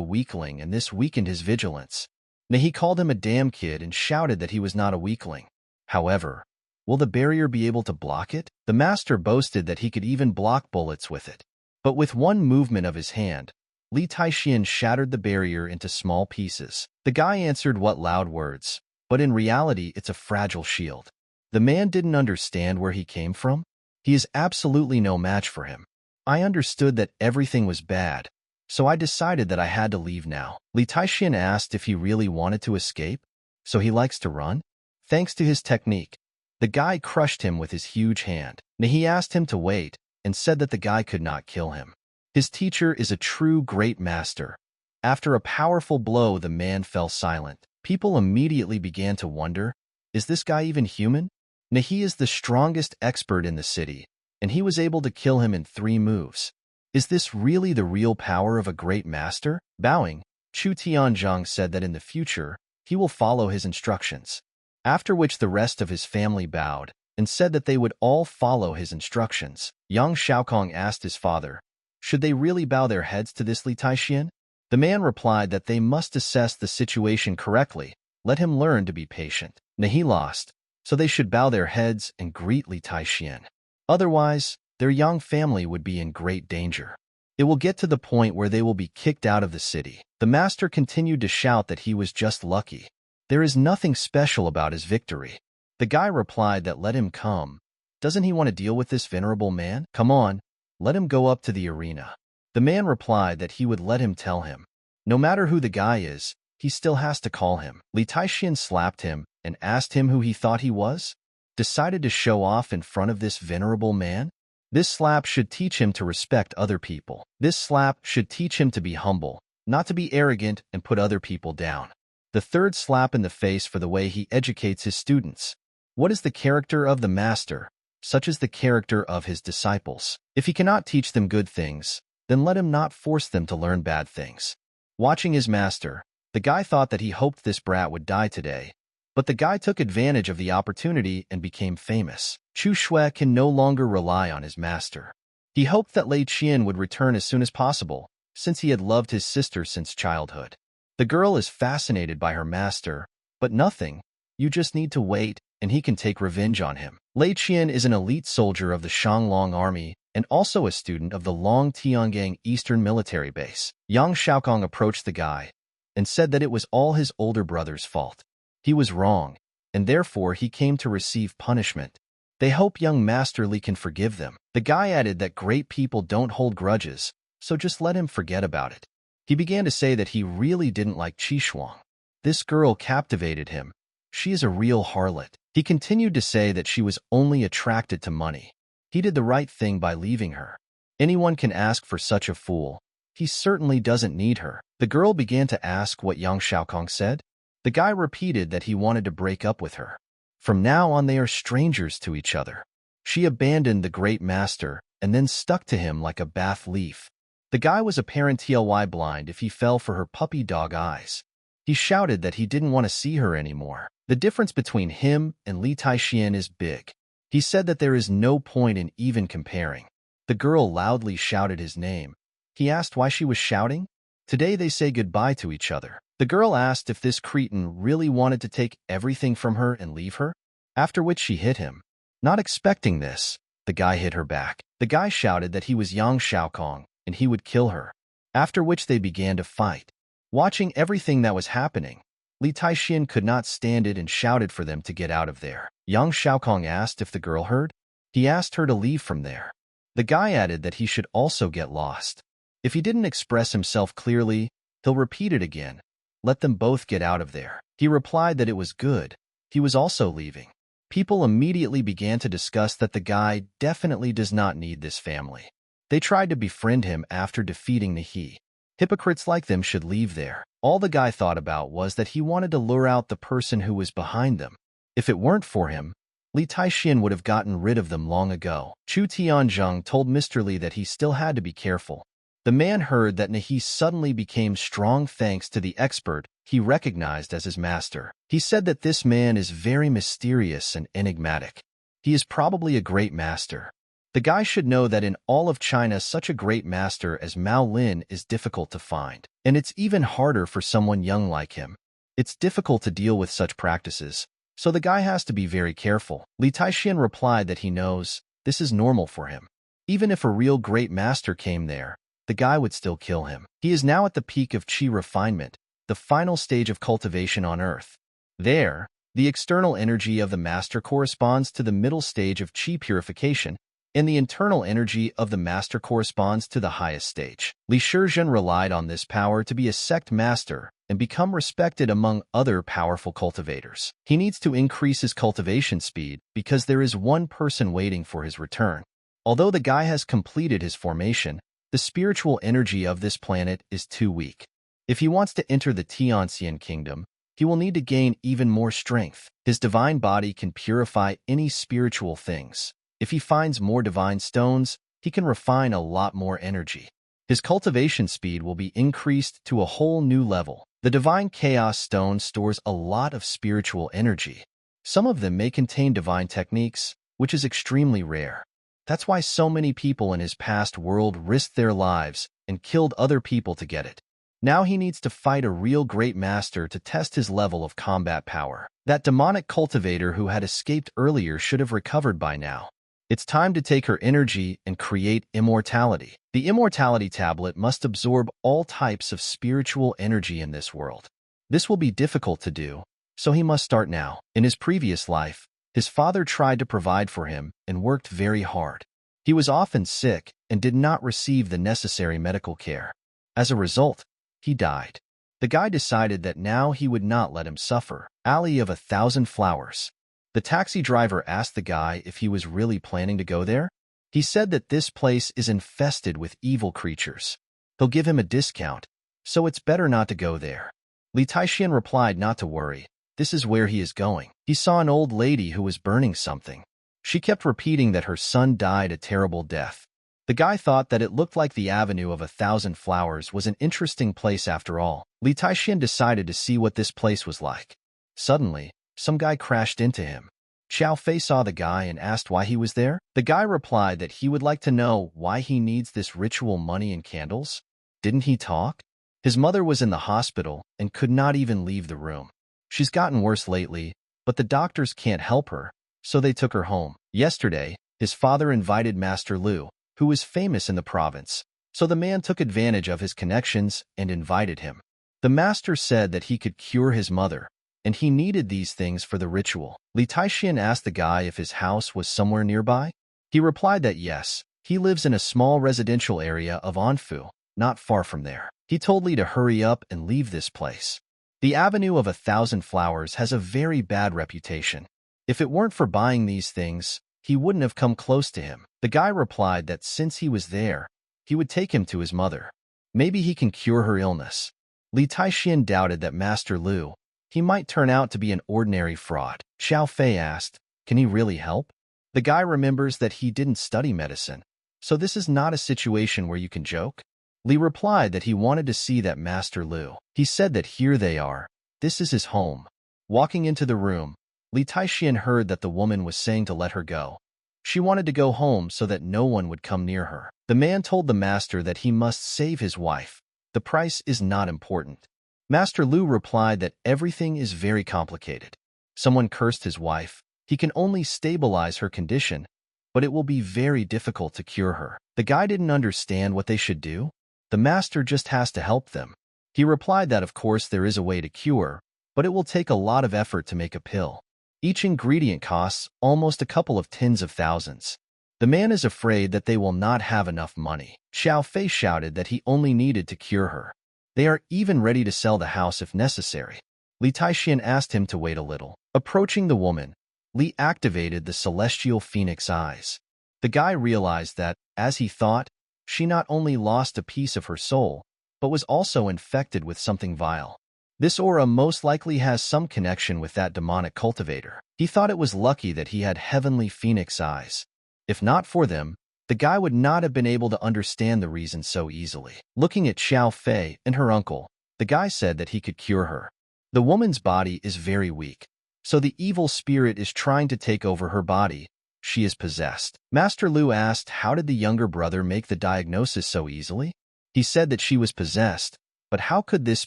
S1: weakling, and this weakened his vigilance. Nahi called him a damn kid and shouted that he was not a weakling. However, will the barrier be able to block it? The master boasted that he could even block bullets with it. But with one movement of his hand, Li Taixian shattered the barrier into small pieces. The guy answered what loud words, but in reality it's a fragile shield. The man didn't understand where he came from. He is absolutely no match for him. I understood that everything was bad, so I decided that I had to leave now. Li Taixian asked if he really wanted to escape, so he likes to run? Thanks to his technique, the guy crushed him with his huge hand. Nahi asked him to wait and said that the guy could not kill him. His teacher is a true great master. After a powerful blow, the man fell silent. People immediately began to wonder, is this guy even human? Nahi is the strongest expert in the city, and he was able to kill him in 3 moves. Is this really the real power of a great master? Bowing, Chu Tianzheng said that in the future, he will follow his instructions. After which the rest of his family bowed and said that they would all follow his instructions. Yang Shaokong asked his father, should they really bow their heads to this Li Taixian? The man replied that they must assess the situation correctly. Let him learn to be patient. Nahi lost, so they should bow their heads and greet Li Taixian. Otherwise, their young family would be in great danger. It will get to the point where they will be kicked out of the city. The master continued to shout that he was just lucky. There is nothing special about his victory. The guy replied that let him come. Doesn't he want to deal with this venerable man? Come on, let him go up to the arena. The man replied that he would let him tell him. No matter who the guy is, he still has to call him. Li Taixian slapped him and asked him who he thought he was? Decided to show off in front of this venerable man? This slap should teach him to respect other people. This slap should teach him to be humble, not to be arrogant and put other people down. The third slap in the face for the way he educates his students. What is the character of the master? Such is the character of his disciples. If he cannot teach them good things, then let him not force them to learn bad things. Watching his master, the guy thought that he hoped this brat would die today, but the guy took advantage of the opportunity and became famous. Chu Shui can no longer rely on his master. He hoped that Lei Qian would return as soon as possible, since he had loved his sister since childhood. The girl is fascinated by her master, but nothing. You just need to wait, and he can take revenge on him. Lei Qian is an elite soldier of the Shanglong army and also a student of the Long Tiangang Eastern Military Base. Yang Shaokong approached the guy and said that it was all his older brother's fault. He was wrong, and therefore he came to receive punishment. They hope young Master Li can forgive them. The guy added that great people don't hold grudges, so just let him forget about it. He began to say that he really didn't like Qi Shuang. This girl captivated him. She is a real harlot. He continued to say that she was only attracted to money. He did the right thing by leaving her. Anyone can ask for such a fool. He certainly doesn't need her. The girl began to ask what Yang Shaokong said. The guy repeated that he wanted to break up with her. From now on they are strangers to each other. She abandoned the great master and then stuck to him like a bath leaf. The guy was apparently blind if he fell for her puppy dog eyes. He shouted that he didn't want to see her anymore. The difference between him and Li Taixian is big. He said that there is no point in even comparing. The girl loudly shouted his name. He asked why she was shouting. Today they say goodbye to each other. The girl asked if this cretin really wanted to take everything from her and leave her, after which she hit him. Not expecting this, the guy hit her back. The guy shouted that he was Yang Shaokong and he would kill her, after which they began to fight. Watching everything that was happening, Li Taixian could not stand it and shouted for them to get out of there. Yang Shaokong asked if the girl heard. He asked her to leave from there. The guy added that he should also get lost. If he didn't express himself clearly, he'll repeat it again. Let them both get out of there. He replied that it was good. He was also leaving. People immediately began to discuss that the guy definitely does not need this family. They tried to befriend him after defeating the He. Hypocrites like them should leave there. All the guy thought about was that he wanted to lure out the person who was behind them. If it weren't for him, Li Taixian would have gotten rid of them long ago. Chu Tianzheng told Mr. Li that he still had to be careful. The man heard that Nahi suddenly became strong thanks to the expert he recognized as his master. He said that this man is very mysterious and enigmatic. He is probably a great master. The guy should know that in all of China such a great master as Mao Lin is difficult to find, and it's even harder for someone young like him. It's difficult to deal with such practices, so the guy has to be very careful. Li Taixian replied that he knows this is normal for him. Even if a real great master came there, the guy would still kill him. He is now at the peak of Qi refinement, the final stage of cultivation on Earth. There, the external energy of the master corresponds to the middle stage of Qi purification, and the internal energy of the master corresponds to the highest stage. Li Shizhen relied on this power to be a sect master and become respected among other powerful cultivators. He needs to increase his cultivation speed because there is one person waiting for his return. Although the guy has completed his formation, the spiritual energy of this planet is too weak. If he wants to enter the Tianxian kingdom, he will need to gain even more strength. His divine body can purify any spiritual things. If he finds more divine stones, he can refine a lot more energy. His cultivation speed will be increased to a whole new level. The divine chaos stone stores a lot of spiritual energy. Some of them may contain divine techniques, which is extremely rare. That's why so many people in his past world risked their lives and killed other people to get it. Now he needs to fight a real great master to test his level of combat power. That demonic cultivator who had escaped earlier should have recovered by now. It's time to take her energy and create immortality. The immortality tablet must absorb all types of spiritual energy in this world. This will be difficult to do, so he must start now. In his previous life, his father tried to provide for him and worked very hard. He was often sick and did not receive the necessary medical care. As a result, he died. The guy decided that now he would not let him suffer. Alley of 1,000 Flowers. The taxi driver asked the guy if he was really planning to go there. He said that this place is infested with evil creatures. He'll give him a discount, so it's better not to go there. Li Taixian replied not to worry. This is where he is going. He saw an old lady who was burning something. She kept repeating that her son died a terrible death. The guy thought that it looked like the Avenue of 1,000 Flowers was an interesting place after all. Li Taixian decided to see what this place was like. Suddenly, some guy crashed into him. Xiao Fei saw the guy and asked why he was there. The guy replied that he would like to know why he needs this ritual money and candles. Didn't he talk? His mother was in the hospital and could not even leave the room. She's gotten worse lately, but the doctors can't help her, so they took her home. Yesterday, his father invited Master Lu, who was famous in the province, so the man took advantage of his connections and invited him. The master said that he could cure his mother, and he needed these things for the ritual. Li Taixian asked the guy if his house was somewhere nearby. He replied that yes, he lives in a small residential area of Anfu, not far from there. He told Li to hurry up and leave this place. The Avenue of 1,000 Flowers has a very bad reputation. If it weren't for buying these things, he wouldn't have come close to him. The guy replied that since he was there, he would take him to his mother. Maybe he can cure her illness. Li Taixian doubted that Master Lu, he might turn out to be an ordinary fraud. Xiao Fei asked, can he really help? The guy remembers that he didn't study medicine, so this is not a situation where you can joke. Li replied that he wanted to see that Master Lu. He said that here they are. This is his home. Walking into the room, Li Taixian heard that the woman was saying to let her go. She wanted to go home so that no one would come near her. The man told the master that he must save his wife. The price is not important. Master Lu replied that everything is very complicated. Someone cursed his wife. He can only stabilize her condition, but it will be very difficult to cure her. The guy didn't understand what they should do. The master just has to help them. He replied that of course there is a way to cure, but it will take a lot of effort to make a pill. Each ingredient costs almost a couple of tens of thousands. The man is afraid that they will not have enough money. Xiao Fei shouted that he only needed to cure her. They are even ready to sell the house if necessary. Li Taixian asked him to wait a little. Approaching the woman, Li activated the celestial phoenix eyes. The guy realized that, as he thought, she not only lost a piece of her soul, but was also infected with something vile. This aura most likely has some connection with that demonic cultivator. He thought it was lucky that he had heavenly phoenix eyes. If not for them, the guy would not have been able to understand the reason so easily. Looking at Xiao Fei and her uncle, the guy said that he could cure her. The woman's body is very weak, so the evil spirit is trying to take over her body. She is possessed. Master Lu asked how did the younger brother make the diagnosis so easily? He said that she was possessed, but how could this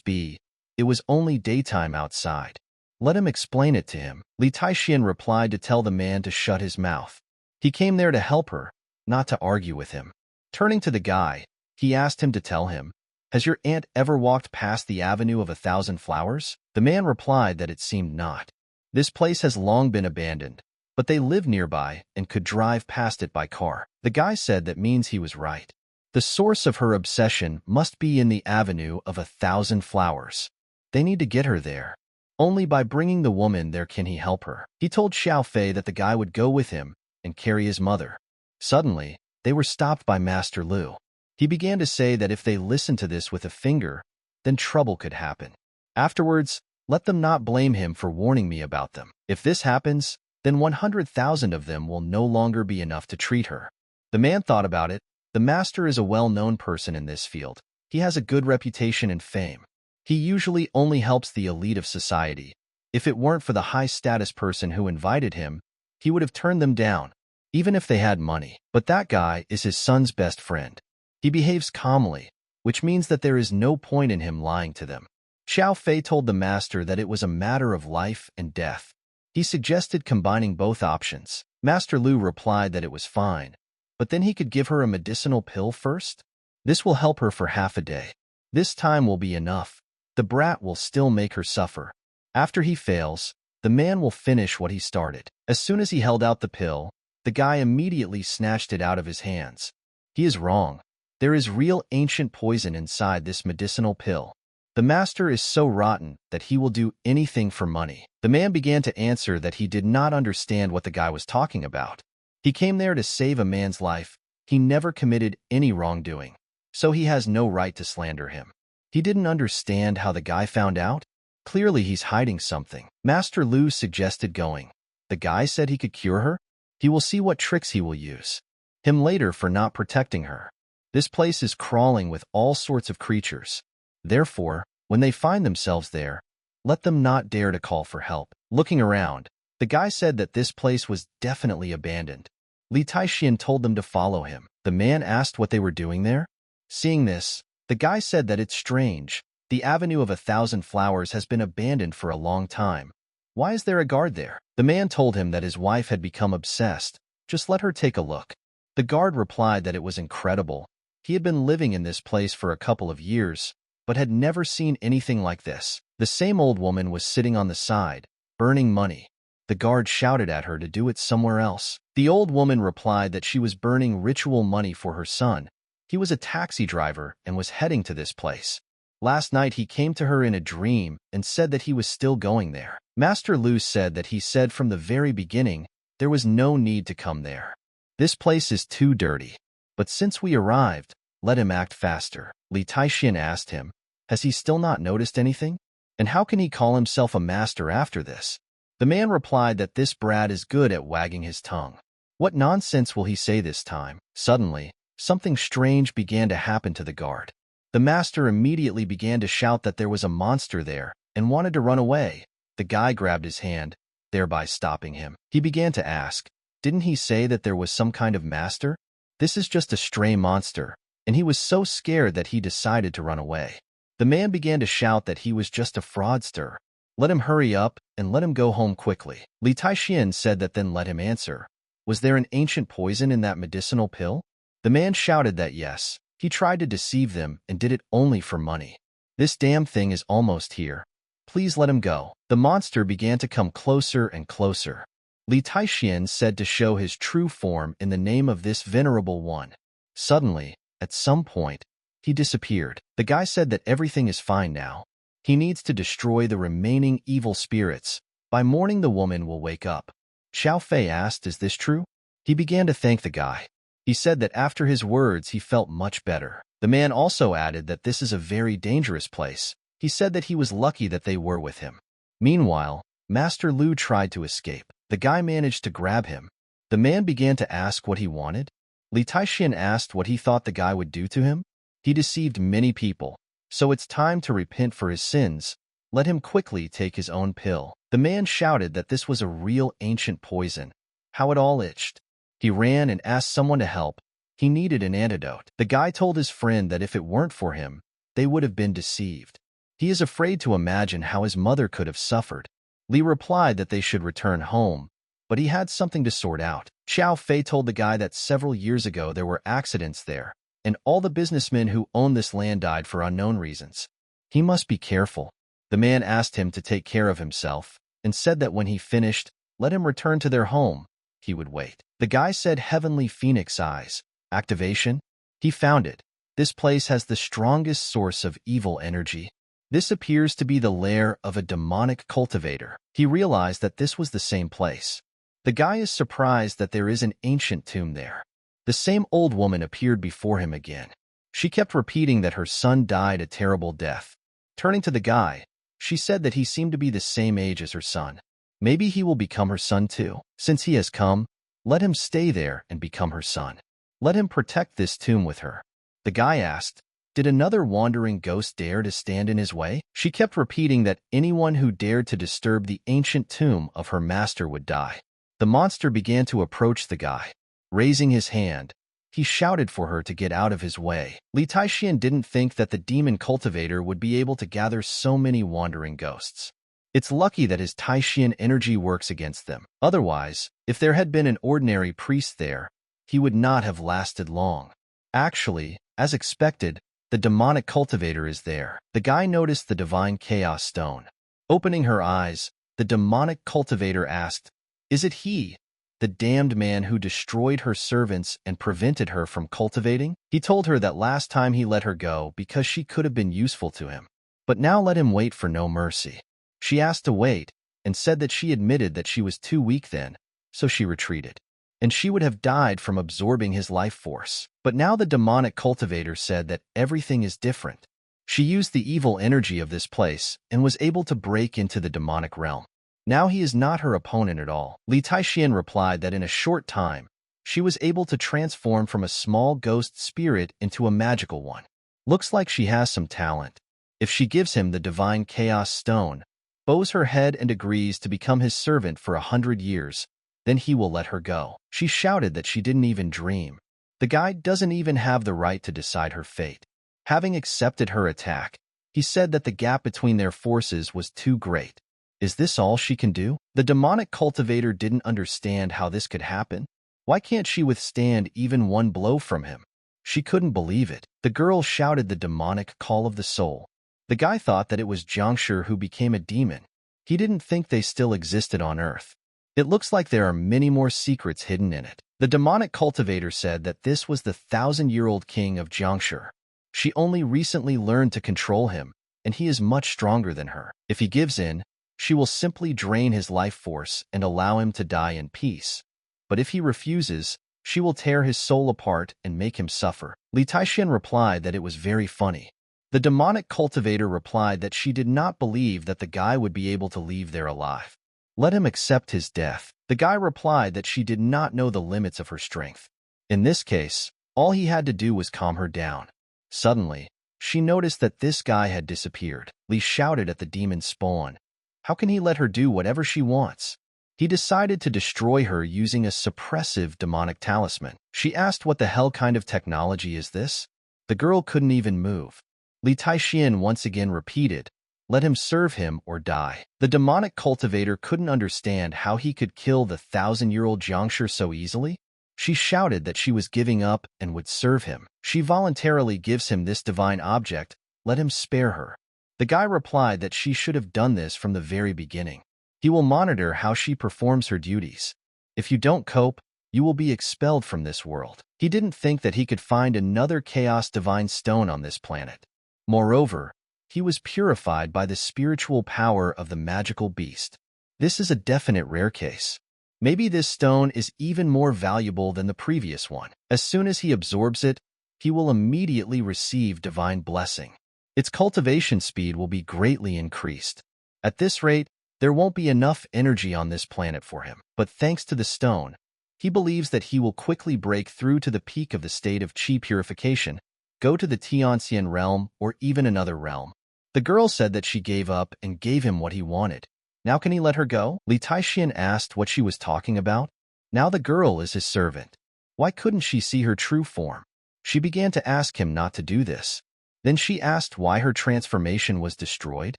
S1: be? It was only daytime outside. Let him explain it to him. Li Taixian replied to tell the man to shut his mouth. He came there to help her, not to argue with him. Turning to the guy, he asked him to tell him, has your aunt ever walked past the Avenue of 1,000 Flowers? The man replied that it seemed not. This place has long been abandoned, but they live nearby and could drive past it by car. The guy said that means he was right. The source of her obsession must be in the Avenue of 1,000 Flowers. They need to get her there. Only by bringing the woman there can he help her. He told Xiao Fei that the guy would go with him and carry his mother. Suddenly, they were stopped by Master Lu. He began to say that if they listened to this with a finger, then trouble could happen. Afterwards, let them not blame him for warning me about them. If this happens, then 100,000 of them will no longer be enough to treat her. The man thought about it. The master is a well-known person in this field. He has a good reputation and fame. He usually only helps the elite of society. If it weren't for the high-status person who invited him, he would have turned them down, even if they had money. But that guy is his son's best friend. He behaves calmly, which means that there is no point in him lying to them. Xiao Fei told the master that it was a matter of life and death. He suggested combining both options. Master Lu replied that it was fine, but then he could give her a medicinal pill first. This will help her for half a day. This time will be enough. The brat will still make her suffer. After he fails, the man will finish what he started. As soon as he held out the pill, the guy immediately snatched it out of his hands. He is wrong. There is real ancient poison inside this medicinal pill. The master is so rotten that he will do anything for money. The man began to answer that he did not understand what the guy was talking about. He came there to save a man's life. He never committed any wrongdoing, so he has no right to slander him. He didn't understand how the guy found out. Clearly he's hiding something. Master Lu suggested going. The guy said he could cure her. He will see what tricks he will use him later for not protecting her. This place is crawling with all sorts of creatures. Therefore, when they find themselves there, let them not dare to call for help. Looking around, the guy said that this place was definitely abandoned. Li Taixian told them to follow him. The man asked what they were doing there. Seeing this, the guy said that it's strange. The Avenue of 1,000 Flowers has been abandoned for a long time. Why is there a guard there? The man told him that his wife had become obsessed. Just let her take a look. The guard replied that it was incredible. He had been living in this place for a couple of years, but had never seen anything like this. The same old woman was sitting on the side, burning money. The guard shouted at her to do it somewhere else. The old woman replied that she was burning ritual money for her son. He was a taxi driver and was heading to this place. Last night he came to her in a dream and said that he was still going there. Master Lu said that he said from the very beginning there was no need to come there. This place is too dirty. But since we arrived, let him act faster. Li Taixian asked him, has he still not noticed anything? And how can he call himself a master after this? The man replied that this brat is good at wagging his tongue. What nonsense will he say this time? Suddenly, something strange began to happen to the guard. The master immediately began to shout that there was a monster there and wanted to run away. The guy grabbed his hand, thereby stopping him. He began to ask, didn't he say that there was some kind of master? This is just a stray monster, and he was so scared that he decided to run away. The man began to shout that he was just a fraudster. Let him hurry up and let him go home quickly. Li Taixian said that then let him answer. Was there an ancient poison in that medicinal pill? The man shouted that yes. He tried to deceive them and did it only for money. This damn thing is almost here. Please let him go. The monster began to come closer and closer. Li Taixian said to show his true form in the name of this venerable one. Suddenly, at some point, he disappeared. The guy said that everything is fine now. He needs to destroy the remaining evil spirits. By morning the woman will wake up. Xiao Fei asked, is this true? He began to thank the guy. He said that after his words he felt much better. The man also added that this is a very dangerous place. He said that he was lucky that they were with him. Meanwhile, Master Lu tried to escape. The guy managed to grab him. The man began to ask what he wanted. Li Taixian asked what he thought the guy would do to him. He deceived many people, so it's time to repent for his sins. Let him quickly take his own pill. The man shouted that this was a real ancient poison. How it all itched. He ran and asked someone to help. He needed an antidote. The guy told his friend that if it weren't for him, they would have been deceived. He is afraid to imagine how his mother could have suffered. Li replied that they should return home, but he had something to sort out. Xiao Fei told the guy that several years ago there were accidents there, and all the businessmen who owned this land died for unknown reasons. He must be careful. The man asked him to take care of himself, and said that when he finished, let him return to their home. He would wait. The guy said Heavenly Phoenix Eyes. Activation? He found it. This place has the strongest source of evil energy. This appears to be the lair of a demonic cultivator. He realized that this was the same place. The guy is surprised that there is an ancient tomb there. The same old woman appeared before him again. She kept repeating that her son died a terrible death. Turning to the guy, she said that he seemed to be the same age as her son. Maybe he will become her son too. Since he has come, let him stay there and become her son. Let him protect this tomb with her. The guy asked, did another wandering ghost dare to stand in his way? She kept repeating that anyone who dared to disturb the ancient tomb of her master would die. The monster began to approach the guy. Raising his hand, he shouted for her to get out of his way. Li Taixian didn't think that the demon cultivator would be able to gather so many wandering ghosts. It's lucky that his Taixian energy works against them. Otherwise, if there had been an ordinary priest there, he would not have lasted long. Actually, as expected, the demonic cultivator is there. The guy noticed the divine chaos stone. Opening her eyes, the demonic cultivator asked, is it he, the damned man who destroyed her servants and prevented her from cultivating? He told her that last time he let her go because she could have been useful to him. but now let him wait for no mercy. She asked to wait and said that she admitted that she was too weak then, so she retreated. And she would have died from absorbing his life force. But now the demonic cultivator said that everything is different. She used the evil energy of this place and was able to break into the demonic realm. Now he is not her opponent at all. Li Taixian replied that in a short time, she was able to transform from a small ghost spirit into a magical one. Looks like she has some talent. If she gives him the divine chaos stone, bows her head and agrees to become his servant for 100 years, then he will let her go. She shouted that she didn't even dream. The guy doesn't even have the right to decide her fate. Having accepted her attack, he said that the gap between their forces was too great. Is this all she can do? The demonic cultivator didn't understand how this could happen. Why can't she withstand even one blow from him? She couldn't believe it. The girl shouted the demonic call of the soul. The guy thought that it was Jiangshi who became a demon. He didn't think they still existed on Earth. It looks like there are many more secrets hidden in it. The demonic cultivator said that this was the 1,000-year-old king of Jiangshi. She only recently learned to control him, and he is much stronger than her. If he gives in, she will simply drain his life force and allow him to die in peace. But if he refuses, she will tear his soul apart and make him suffer. Li Taixian replied that it was very funny. The demonic cultivator replied that she did not believe that the guy would be able to leave there alive. Let him accept his death. The guy replied that she did not know the limits of her strength. In this case, all he had to do was calm her down. Suddenly, she noticed that this guy had disappeared. Li shouted at the demon spawn. How can he let her do whatever she wants? He decided to destroy her using a suppressive demonic talisman. She asked what the hell kind of technology is this? The girl couldn't even move. Li Taixian once again repeated, let him serve him or die. The demonic cultivator couldn't understand how he could kill the 1,000-year-old Jiangshi so easily. She shouted that she was giving up and would serve him. She voluntarily gives him this divine object, let him spare her. The guy replied that she should have done this from the very beginning. He will monitor how she performs her duties. If you don't cope, you will be expelled from this world. He didn't think that he could find another chaos divine stone on this planet. Moreover, he was purified by the spiritual power of the magical beast. This is a definite rare case. Maybe this stone is even more valuable than the previous one. As soon as he absorbs it, he will immediately receive divine blessing. Its cultivation speed will be greatly increased. At this rate, there won't be enough energy on this planet for him. But thanks to the stone, he believes that he will quickly break through to the peak of the state of chi purification, go to the Tianxian realm or even another realm. The girl said that she gave up and gave him what he wanted. Now can he let her go? Li Taixian asked what she was talking about. Now the girl is his servant. Why couldn't she see her true form? She began to ask him not to do this. Then she asked why her transformation was destroyed.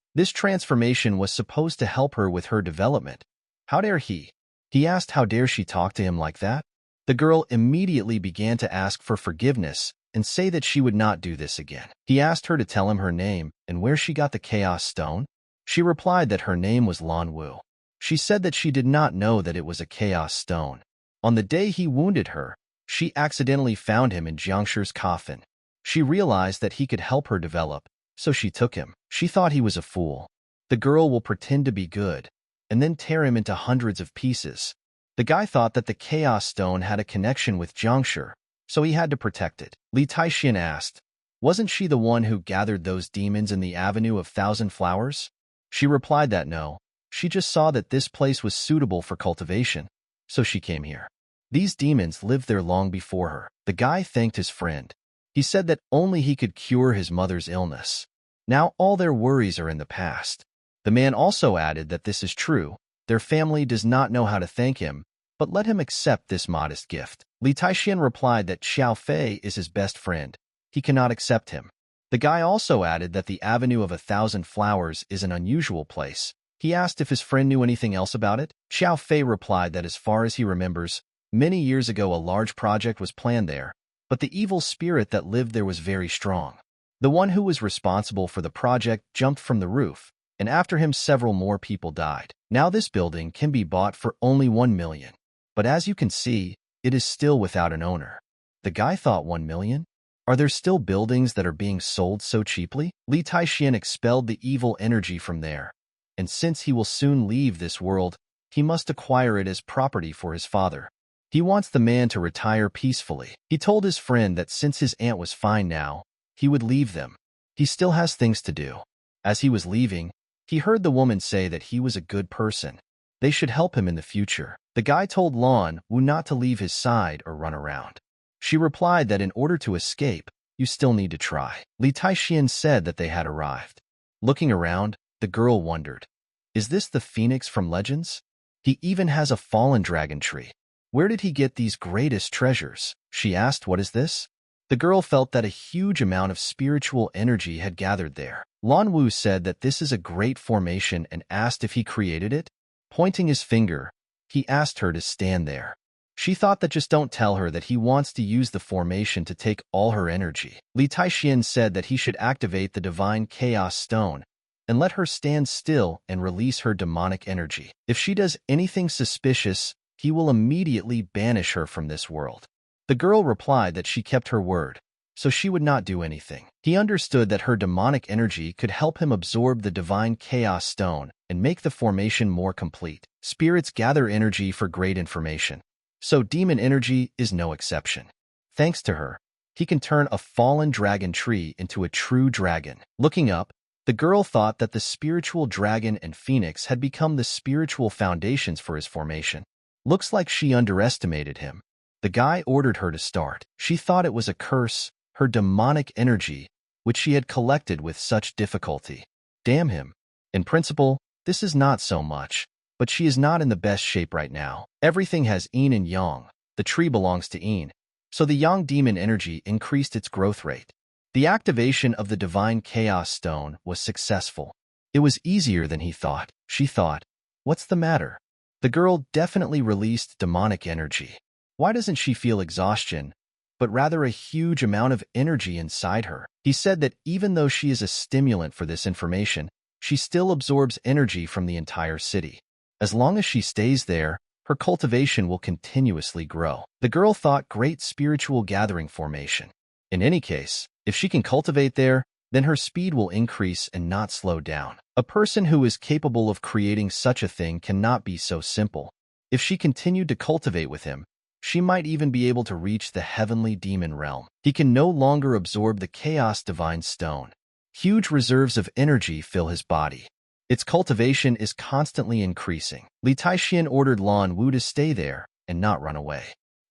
S1: This transformation was supposed to help her with her development. How dare he? He asked how dare she talk to him like that? The girl immediately began to ask for forgiveness and say that she would not do this again. He asked her to tell him her name and where she got the Chaos Stone. She replied that her name was Lan Wu. She said that she did not know that it was a Chaos Stone. On the day he wounded her, she accidentally found him in Jiangshi's coffin. She realized that he could help her develop, so she took him. She thought he was a fool. The girl will pretend to be good, and then tear him into hundreds of pieces. The guy thought that the Chaos Stone had a connection with Jiangshi, so he had to protect it. Li Taixian asked, wasn't she the one who gathered those demons in the Avenue of Thousand Flowers? She replied that no, she just saw that this place was suitable for cultivation, so she came here. These demons lived there long before her. The guy thanked his friend. He said that only he could cure his mother's illness. Now all their worries are in the past. The man also added that this is true. Their family does not know how to thank him, but let him accept this modest gift. Li Taixian replied that Xiao Fei is his best friend. He cannot accept him. The guy also added that the Avenue of 1,000 Flowers is an unusual place. He asked if his friend knew anything else about it. Xiao Fei replied that as far as he remembers, many years ago a large project was planned there, but the evil spirit that lived there was very strong. The one who was responsible for the project jumped from the roof, and after him several more people died. Now this building can be bought for only 1 million. But as you can see, it is still without an owner. The guy thought 1 million? Are there still buildings that are being sold so cheaply? Li Taixian expelled the evil energy from there, and since he will soon leave this world, he must acquire it as property for his father. He wants the man to retire peacefully. He told his friend that since his aunt was fine now, he would leave them. He still has things to do. As he was leaving, he heard the woman say that he was a good person. They should help him in the future. The guy told Lan Wu not to leave his side or run around. She replied that in order to escape, you still need to try. Li Taixian said that they had arrived. Looking around, the girl wondered, is this the phoenix from Legends? He even has a fallen dragon tree. Where did he get these greatest treasures? She asked, what is this? The girl felt that a huge amount of spiritual energy had gathered there. Lan Wu said that this is a great formation and asked if he created it. Pointing his finger, he asked her to stand there. She thought that just don't tell her that he wants to use the formation to take all her energy. Li Taixian said that he should activate the divine chaos stone and let her stand still and release her demonic energy. If she does anything suspicious, he will immediately banish her from this world. The girl replied that she kept her word, so she would not do anything. He understood that her demonic energy could help him absorb the divine chaos stone and make the formation more complete. Spirits gather energy for great information, so demon energy is no exception. Thanks to her, he can turn a fallen dragon tree into a true dragon. Looking up, the girl thought that the spiritual dragon and phoenix had become the spiritual foundations for his formation. Looks like she underestimated him. The guy ordered her to start. She thought it was a curse, her demonic energy, which she had collected with such difficulty. Damn him. In principle, this is not so much, but she is not in the best shape right now. Everything has yin and yang. The tree belongs to yin, so the yang demon energy increased its growth rate. The activation of the divine chaos stone was successful. It was easier than he thought. She thought, what's the matter? The girl definitely released demonic energy. Why doesn't she feel exhaustion, but rather a huge amount of energy inside her? He said that even though she is a stimulant for this information, she still absorbs energy from the entire city. As long as she stays there, her cultivation will continuously grow. The girl thought great spiritual gathering formation. In any case, if she can cultivate there, then her speed will increase and not slow down. A person who is capable of creating such a thing cannot be so simple. If she continued to cultivate with him, she might even be able to reach the heavenly demon realm. He can no longer absorb the chaos divine stone. Huge reserves of energy fill his body. Its cultivation is constantly increasing. Li Taixian ordered Lan Wu to stay there and not run away.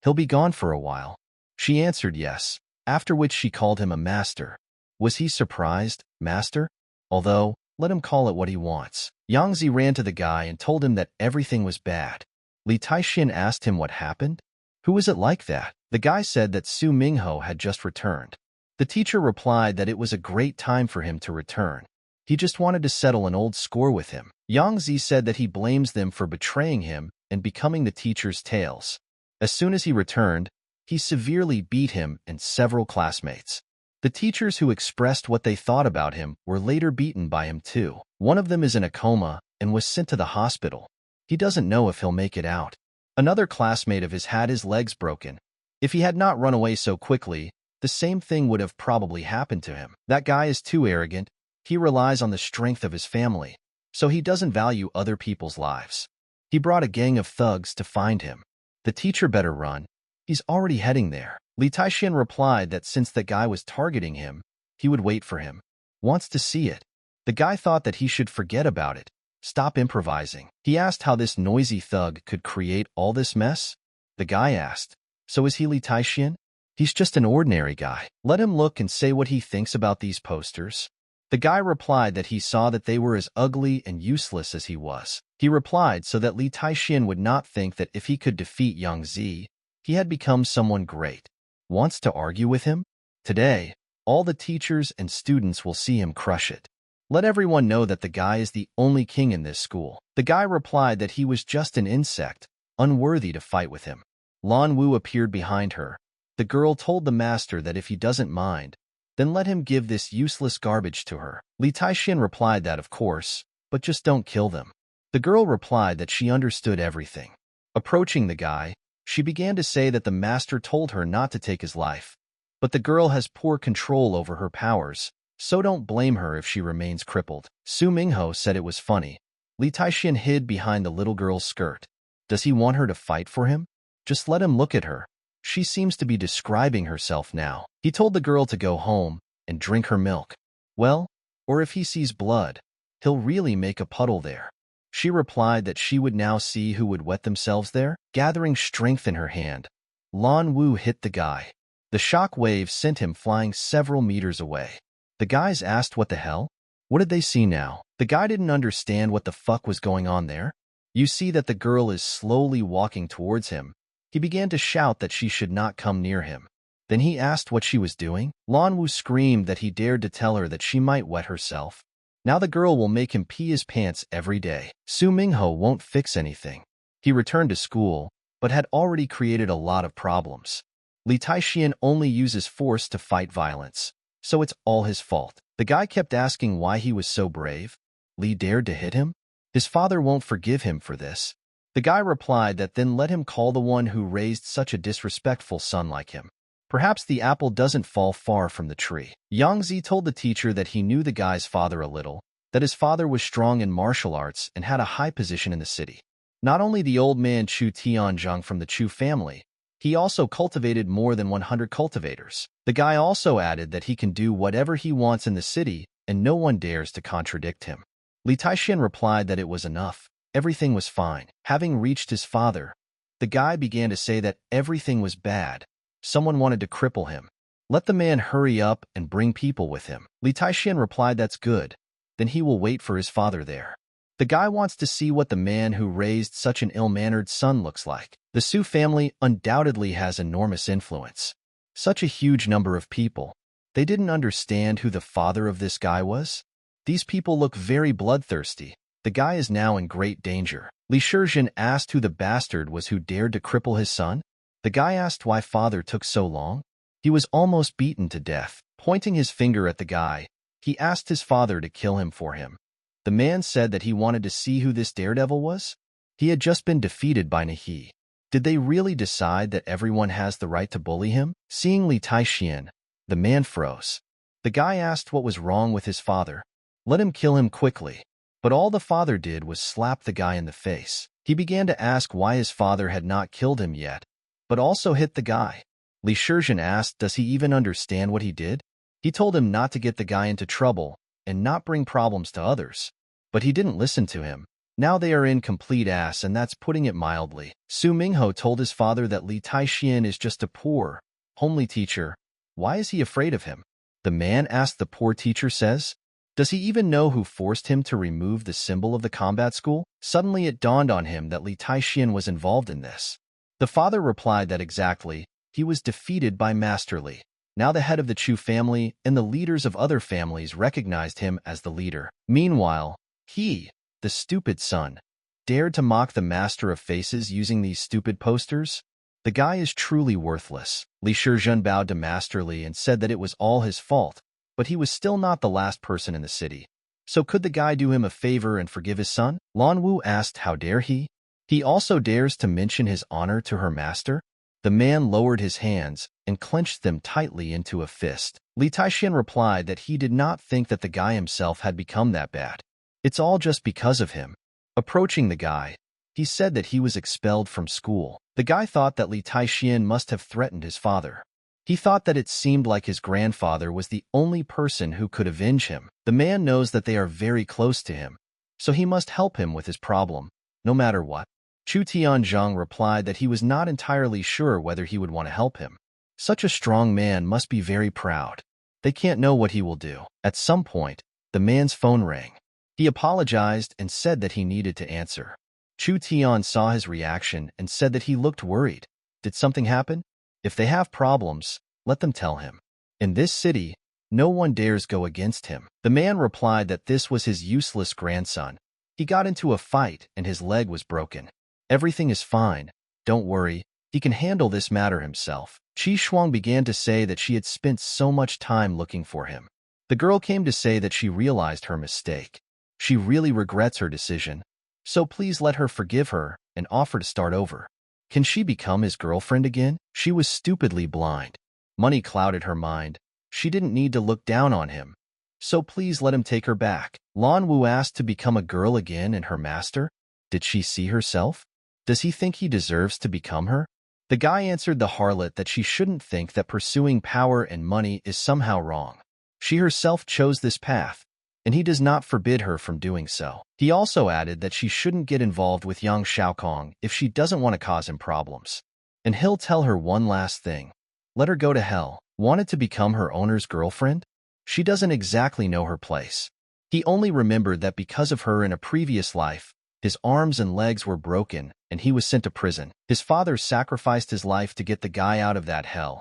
S1: He'll be gone for a while. She answered yes, after which she called him a master. Was he surprised, master? Although, let him call it what he wants. Yang Zi ran to the guy and told him that everything was bad. Li Taixian asked him what happened. Who was it like that? The guy said that Su Mingho had just returned. The teacher replied that it was a great time for him to return. He just wanted to settle an old score with him. Yang Zi said that he blames them for betraying him and becoming the teacher's tails. As soon as he returned, he severely beat him and several classmates. The teachers who expressed what they thought about him were later beaten by him too. One of them is in a coma and was sent to the hospital. He doesn't know if he'll make it out. Another classmate of his had his legs broken. If he had not run away so quickly, the same thing would have probably happened to him. That guy is too arrogant. He relies on the strength of his family, so he doesn't value other people's lives. He brought a gang of thugs to find him. The teacher better run. He's already heading there. Li Taixian replied that since the guy was targeting him, he would wait for him. Wants to see it. The guy thought that he should forget about it. Stop improvising. He asked how this noisy thug could create all this mess. The guy asked, so is he Li Taixian? He's just an ordinary guy. Let him look and say what he thinks about these posters. The guy replied that he saw that they were as ugly and useless as he was. He replied so that Li Taixian would not think that if he could defeat Yang Zi, he had become someone great. Wants to argue with him? Today, all the teachers and students will see him crush it. Let everyone know that the guy is the only king in this school. The guy replied that he was just an insect, unworthy to fight with him. Lan Wu appeared behind her. The girl told the master that if he doesn't mind, then let him give this useless garbage to her. Li Taixian replied that of course, but just don't kill them. The girl replied that she understood everything. Approaching the guy, she began to say that the master told her not to take his life. But the girl has poor control over her powers, so don't blame her if she remains crippled. Su Mingho said it was funny. Li Taixian hid behind the little girl's skirt. Does he want her to fight for him? Just let him look at her. She seems to be describing herself now. He told the girl to go home and drink her milk. Well, or if he sees blood, he'll really make a puddle there. She replied that she would now see who would wet themselves there. Gathering strength in her hand, Lan Wu hit the guy. The shock wave sent him flying several meters away. The guys asked what the hell? What did they see now? The guy didn't understand what the fuck was going on there. You see that the girl is slowly walking towards him. He began to shout that she should not come near him. Then he asked what she was doing. Lan Wu screamed that he dared to tell her that she might wet herself. Now the girl will make him pee his pants every day. Su Mingho won't fix anything. He returned to school, but had already created a lot of problems. Li Taixian only uses force to fight violence, so it's all his fault. The guy kept asking why he was so brave. Li dared to hit him? His father won't forgive him for this. The guy replied that then let him call the one who raised such a disrespectful son like him. Perhaps the apple doesn't fall far from the tree. Yang Zi told the teacher that he knew the guy's father a little, that his father was strong in martial arts and had a high position in the city. Not only the old man Chu Tianzheng from the Chu family, he also cultivated more than 100 cultivators. The guy also added that he can do whatever he wants in the city and no one dares to contradict him. Li Taixian replied that it was enough. Everything was fine. Having reached his father, the guy began to say that everything was bad. Someone wanted to cripple him. Let the man hurry up and bring people with him. Li Taixian replied that's good. Then he will wait for his father there. The guy wants to see what the man who raised such an ill-mannered son looks like. The Su family undoubtedly has enormous influence. Such a huge number of people. They didn't understand who the father of this guy was. These people look very bloodthirsty. The guy is now in great danger. Li Shizhen asked who the bastard was who dared to cripple his son. The guy asked why father took so long. He was almost beaten to death. Pointing his finger at the guy, he asked his father to kill him for him. The man said that he wanted to see who this daredevil was. He had just been defeated by Nahi. Did they really decide that everyone has the right to bully him? Seeing Li Taixian, the man froze. The guy asked what was wrong with his father. Let him kill him quickly. But all the father did was slap the guy in the face. He began to ask why his father had not killed him yet, but also hit the guy. Li Shizhen asked, does he even understand what he did? He told him not to get the guy into trouble and not bring problems to others. But he didn't listen to him. Now they are in complete ass, and that's putting it mildly. Su Mingho told his father that Li Taixian is just a poor, homely teacher. Why is he afraid of him? The man asked the poor teacher says, does he even know who forced him to remove the symbol of the combat school? Suddenly it dawned on him that Li Taixian was involved in this. The father replied that exactly, he was defeated by Master Li. Now the head of the Chu family and the leaders of other families recognized him as the leader. Meanwhile, he, the stupid son, dared to mock the master of faces using these stupid posters? The guy is truly worthless. Li Shizhen bowed to Master Li and said that it was all his fault, but he was still not the last person in the city. So could the guy do him a favor and forgive his son? Lan Wu asked how dare he? He also dares to mention his honor to her master? The man lowered his hands and clenched them tightly into a fist. Li Taixian replied that he did not think that the guy himself had become that bad. It's all just because of him. Approaching the guy, he said that he was expelled from school. The guy thought that Li Taixian must have threatened his father. He thought that it seemed like his grandfather was the only person who could avenge him. The man knows that they are very close to him, so he must help him with his problem, no matter what. Chu Tianzheng replied that he was not entirely sure whether he would want to help him. Such a strong man must be very proud. They can't know what he will do. At some point, the man's phone rang. He apologized and said that he needed to answer. Chu Tian saw his reaction and said that he looked worried. Did something happen? If they have problems, let them tell him. In this city, no one dares go against him. The man replied that this was his useless grandson. He got into a fight and his leg was broken. Everything is fine. Don't worry. He can handle this matter himself. Qi Shuang began to say that she had spent so much time looking for him. The girl came to say that she realized her mistake. She really regrets her decision. So please let her forgive her and offer to start over. Can she become his girlfriend again? She was stupidly blind. Money clouded her mind. She didn't need to look down on him. So please let him take her back. Lan Wu asked to become a girl again and her master? Did she see herself? Does he think he deserves to become her? The guy answered the harlot that she shouldn't think that pursuing power and money is somehow wrong. She herself chose this path, and he does not forbid her from doing so. He also added that she shouldn't get involved with Yang Xiaokong if she doesn't want to cause him problems. And he'll tell her one last thing. Let her go to hell. Wanted to become her owner's girlfriend? She doesn't exactly know her place. He only remembered that because of her in a previous life, his arms and legs were broken and he was sent to prison. His father sacrificed his life to get the guy out of that hell.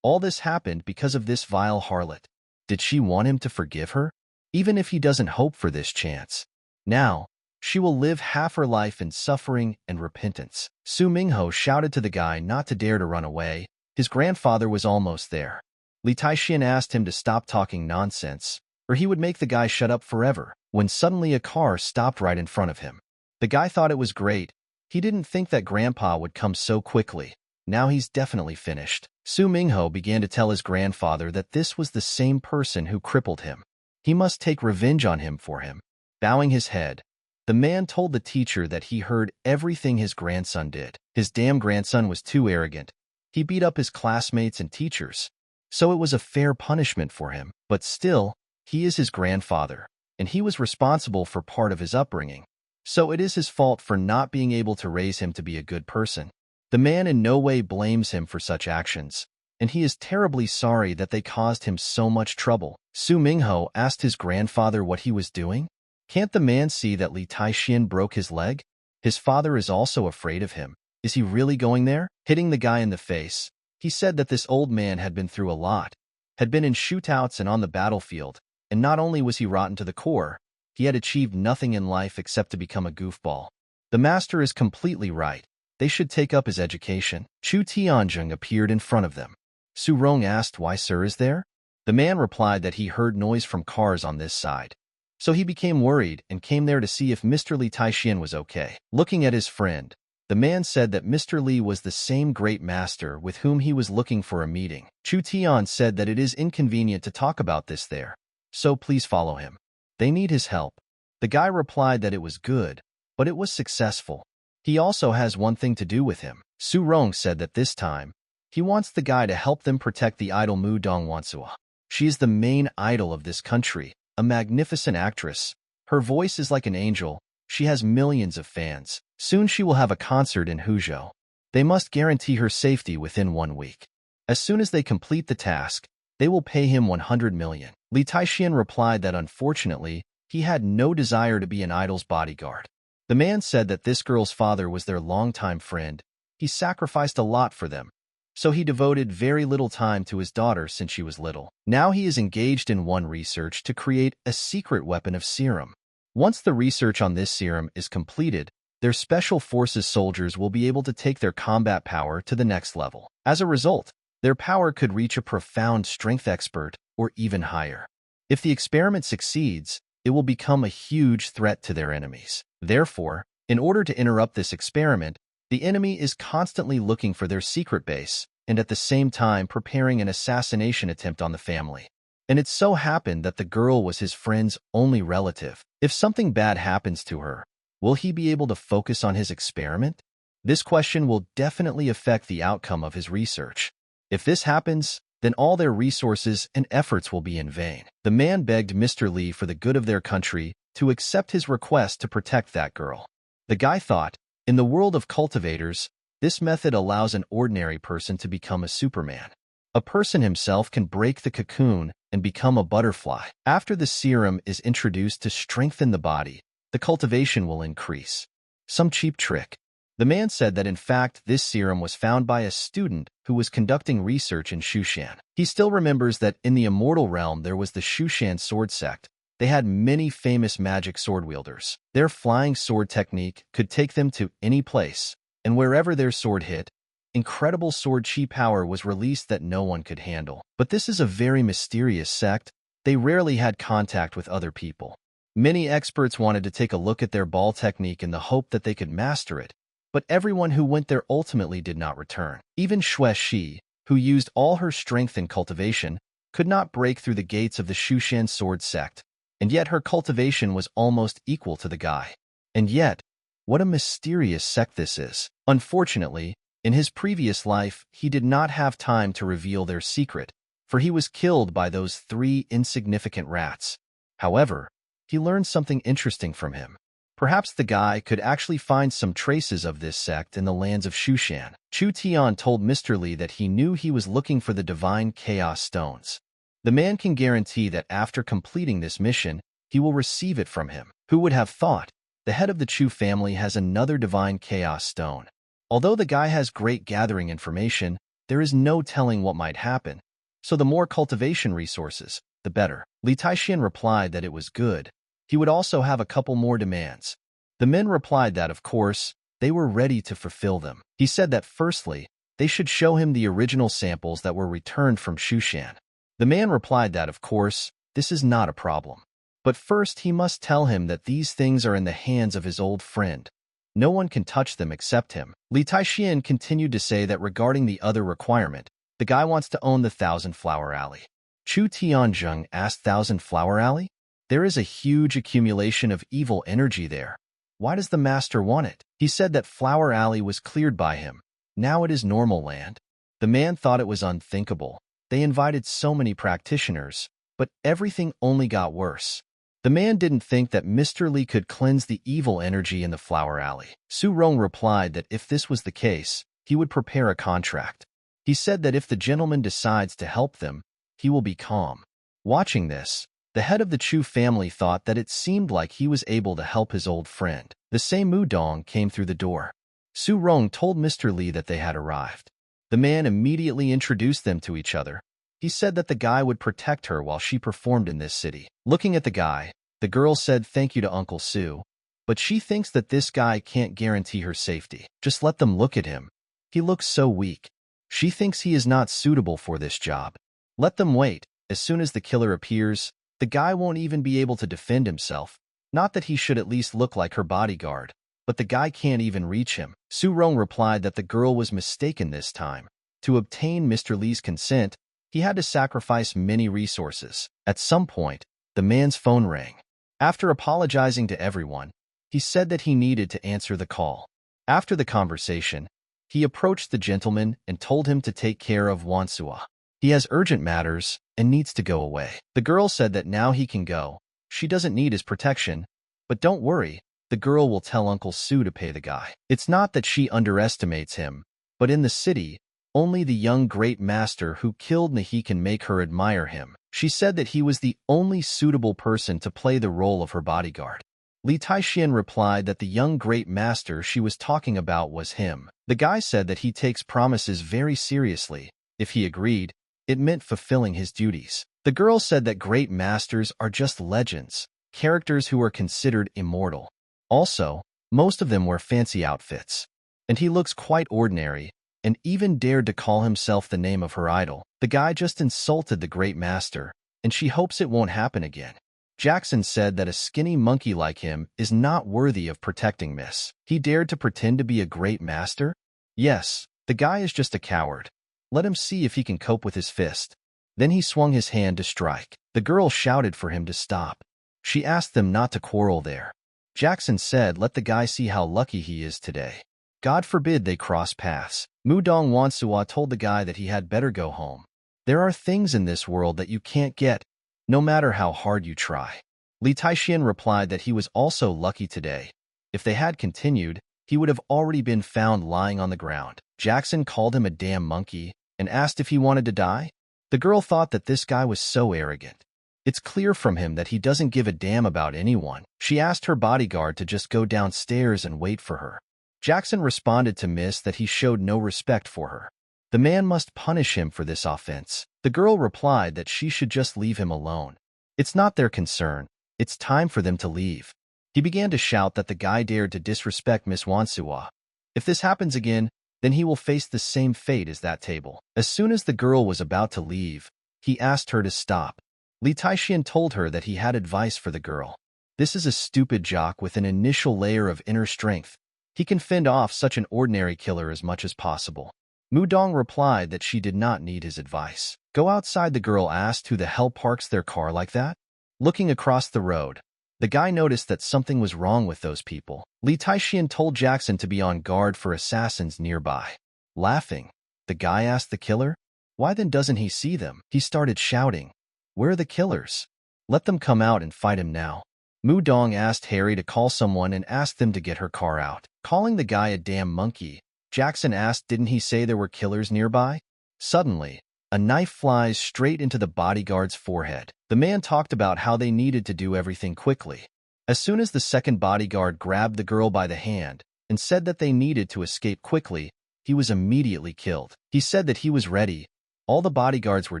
S1: All this happened because of this vile harlot. Did she want him to forgive her? Even if he doesn't hope for this chance. Now, she will live half her life in suffering and repentance. Su Mingho shouted to the guy not to dare to run away. His grandfather was almost there. Li Taixian asked him to stop talking nonsense, or he would make the guy shut up forever, when suddenly a car stopped right in front of him. The guy thought it was great. He didn't think that Grandpa would come so quickly. Now he's definitely finished. Su Mingho began to tell his grandfather that this was the same person who crippled him. He must take revenge on him for him. Bowing his head, the man told the teacher that he heard everything his grandson did. His damn grandson was too arrogant. He beat up his classmates and teachers. So it was a fair punishment for him. But still, he is his grandfather, and he was responsible for part of his upbringing. So it is his fault for not being able to raise him to be a good person. The man in no way blames him for such actions, and he is terribly sorry that they caused him so much trouble. Su Mingho asked his grandfather what he was doing. Can't the man see that Li Taixian broke his leg? His father is also afraid of him. Is he really going there? Hitting the guy in the face, he said that this old man had been through a lot, had been in shootouts and on the battlefield, and not only was he rotten to the core, he had achieved nothing in life except to become a goofball. The master is completely right. They should take up his education. Chu Tianzheng appeared in front of them. Su Rong asked why Sir is there. The man replied that he heard noise from cars on this side. So he became worried and came there to see if Mr. Li Taixian was okay. Looking at his friend, the man said that Mr. Li was the same great master with whom he was looking for a meeting. Chu Tian said that it is inconvenient to talk about this there, so please follow him. They need his help. The guy replied that it was good, but it was successful. He also has one thing to do with him. Su Rong said that this time, he wants the guy to help them protect the idol Mu Dongwansua. She is the main idol of this country, a magnificent actress. Her voice is like an angel. She has millions of fans. Soon she will have a concert in Huzhou. They must guarantee her safety within 1 week. As soon as they complete the task, they will pay him 100 million. Li Taixian replied that unfortunately, he had no desire to be an idol's bodyguard. The man said that this girl's father was their longtime friend. He sacrificed a lot for them, so he devoted very little time to his daughter since she was little. Now he is engaged in one research to create a secret weapon of serum. Once the research on this serum is completed, their special forces soldiers will be able to take their combat power to the next level. As a result, their power could reach a profound strength expert or even higher. If the experiment succeeds, it will become a huge threat to their enemies. Therefore, in order to interrupt this experiment, the enemy is constantly looking for their secret base and at the same time preparing an assassination attempt on the family. And it so happened that the girl was his friend's only relative. If something bad happens to her, will he be able to focus on his experiment? This question will definitely affect the outcome of his research. If this happens, then all their resources and efforts will be in vain. The man begged Mr. Li for the good of their country to accept his request to protect that girl. The guy thought, in the world of cultivators, this method allows an ordinary person to become a Superman. A person himself can break the cocoon and become a butterfly. After the serum is introduced to strengthen the body, the cultivation will increase. Some cheap trick. The man said that in fact this serum was found by a student who was conducting research in Shushan. He still remembers that in the immortal realm there was the Shushan sword sect. They had many famous magic sword wielders. Their flying sword technique could take them to any place, and wherever their sword hit, incredible sword chi power was released that no one could handle. But this is a very mysterious sect. They rarely had contact with other people. Many experts wanted to take a look at their ball technique in the hope that they could master it, but everyone who went there ultimately did not return. Even Xue Shi, who used all her strength and cultivation, could not break through the gates of the Shushan sword sect, and yet her cultivation was almost equal to the guy. And yet, what a mysterious sect this is. Unfortunately, in his previous life, he did not have time to reveal their secret, for he was killed by those 3 insignificant rats. However, he learned something interesting from him. Perhaps the guy could actually find some traces of this sect in the lands of Shushan. Chu Tian told Mr. Li that he knew he was looking for the divine chaos stones. The man can guarantee that after completing this mission, he will receive it from him. Who would have thought? The head of the Chu family has another divine chaos stone. Although the guy has great gathering information, there is no telling what might happen. So the more cultivation resources, the better. Li Taixian replied that it was good. He would also have a couple more demands. The men replied that, of course, they were ready to fulfill them. He said that firstly, they should show him the original samples that were returned from Shushan. The man replied that, of course, this is not a problem. But first he must tell him that these things are in the hands of his old friend. No one can touch them except him. Li Taixian continued to say that regarding the other requirement, the guy wants to own the 1,000 Flower Alley. Chu Tianzheng asked 1,000 Flower Alley? There is a huge accumulation of evil energy there. Why does the master want it? He said that Flower Alley was cleared by him. Now it is normal land. The man thought it was unthinkable. They invited so many practitioners, but everything only got worse. The man didn't think that Mr. Li could cleanse the evil energy in the Flower Alley. Su Rong replied that if this was the case, he would prepare a contract. He said that if the gentleman decides to help them, he will be calm. Watching this, the head of the Chu family thought that it seemed like he was able to help his old friend. The same Mudong came through the door. Su Rong told Mr. Li that they had arrived. The man immediately introduced them to each other. He said that the guy would protect her while she performed in this city. Looking at the guy, the girl said thank you to Uncle Su, but she thinks that this guy can't guarantee her safety. Just let them look at him. He looks so weak. She thinks he is not suitable for this job. Let them wait. As soon as the killer appears, the guy won't even be able to defend himself. Not that he should at least look like her bodyguard, but the guy can't even reach him. Su Rong replied that the girl was mistaken this time. To obtain Mr. Li's consent, he had to sacrifice many resources. At some point, the man's phone rang. After apologizing to everyone, he said that he needed to answer the call. After the conversation, he approached the gentleman and told him to take care of Wansua. He has urgent matters and needs to go away. The girl said that now he can go. She doesn't need his protection, but don't worry, the girl will tell Uncle Su to pay the guy. It's not that she underestimates him, but in the city, only the young great master who killed Nahi can make her admire him. She said that he was the only suitable person to play the role of her bodyguard. Li Taixian replied that the young great master she was talking about was him. The guy said that he takes promises very seriously. If he agreed, it meant fulfilling his duties. The girl said that great masters are just legends, characters who are considered immortal. Also, most of them wear fancy outfits. And he looks quite ordinary, and even dared to call himself the name of her idol. The guy just insulted the great master, and she hopes it won't happen again. Jackson said that a skinny monkey like him is not worthy of protecting Miss. He dared to pretend to be a great master? Yes, the guy is just a coward. Let him see if he can cope with his fist. Then he swung his hand to strike. The girl shouted for him to stop. She asked them not to quarrel there. Jackson said let the guy see how lucky he is today. God forbid they cross paths. Mudong Wansua told the guy that he had better go home. There are things in this world that you can't get, no matter how hard you try. Li Taixian replied that he was also lucky today. If they had continued, he would have already been found lying on the ground. Jackson called him a damn monkey and asked if he wanted to die. The girl thought that this guy was so arrogant. It's clear from him that he doesn't give a damn about anyone. She asked her bodyguard to just go downstairs and wait for her. Jackson responded to Miss that he showed no respect for her. The man must punish him for this offense. The girl replied that she should just leave him alone. It's not their concern. It's time for them to leave. He began to shout that the guy dared to disrespect Miss Wansua. If this happens again, then he will face the same fate as that table. As soon as the girl was about to leave, he asked her to stop. Li Taixian told her that he had advice for the girl. This is a stupid jock with an initial layer of inner strength. He can fend off such an ordinary killer as much as possible. Mudong replied that she did not need his advice. Go outside, the girl asked. Who the hell parks their car like that? Looking across the road, the guy noticed that something was wrong with those people. Li Taixian told Jackson to be on guard for assassins nearby. Laughing, the guy asked the killer, why then doesn't he see them? He started shouting, where are the killers? Let them come out and fight him now. Mudong asked Harry to call someone and asked them to get her car out. Calling the guy a damn monkey, Jackson asked, didn't he say there were killers nearby? Suddenly, a knife flies straight into the bodyguard's forehead. The man talked about how they needed to do everything quickly. As soon as the second bodyguard grabbed the girl by the hand and said that they needed to escape quickly, he was immediately killed. He said that he was ready. All the bodyguards were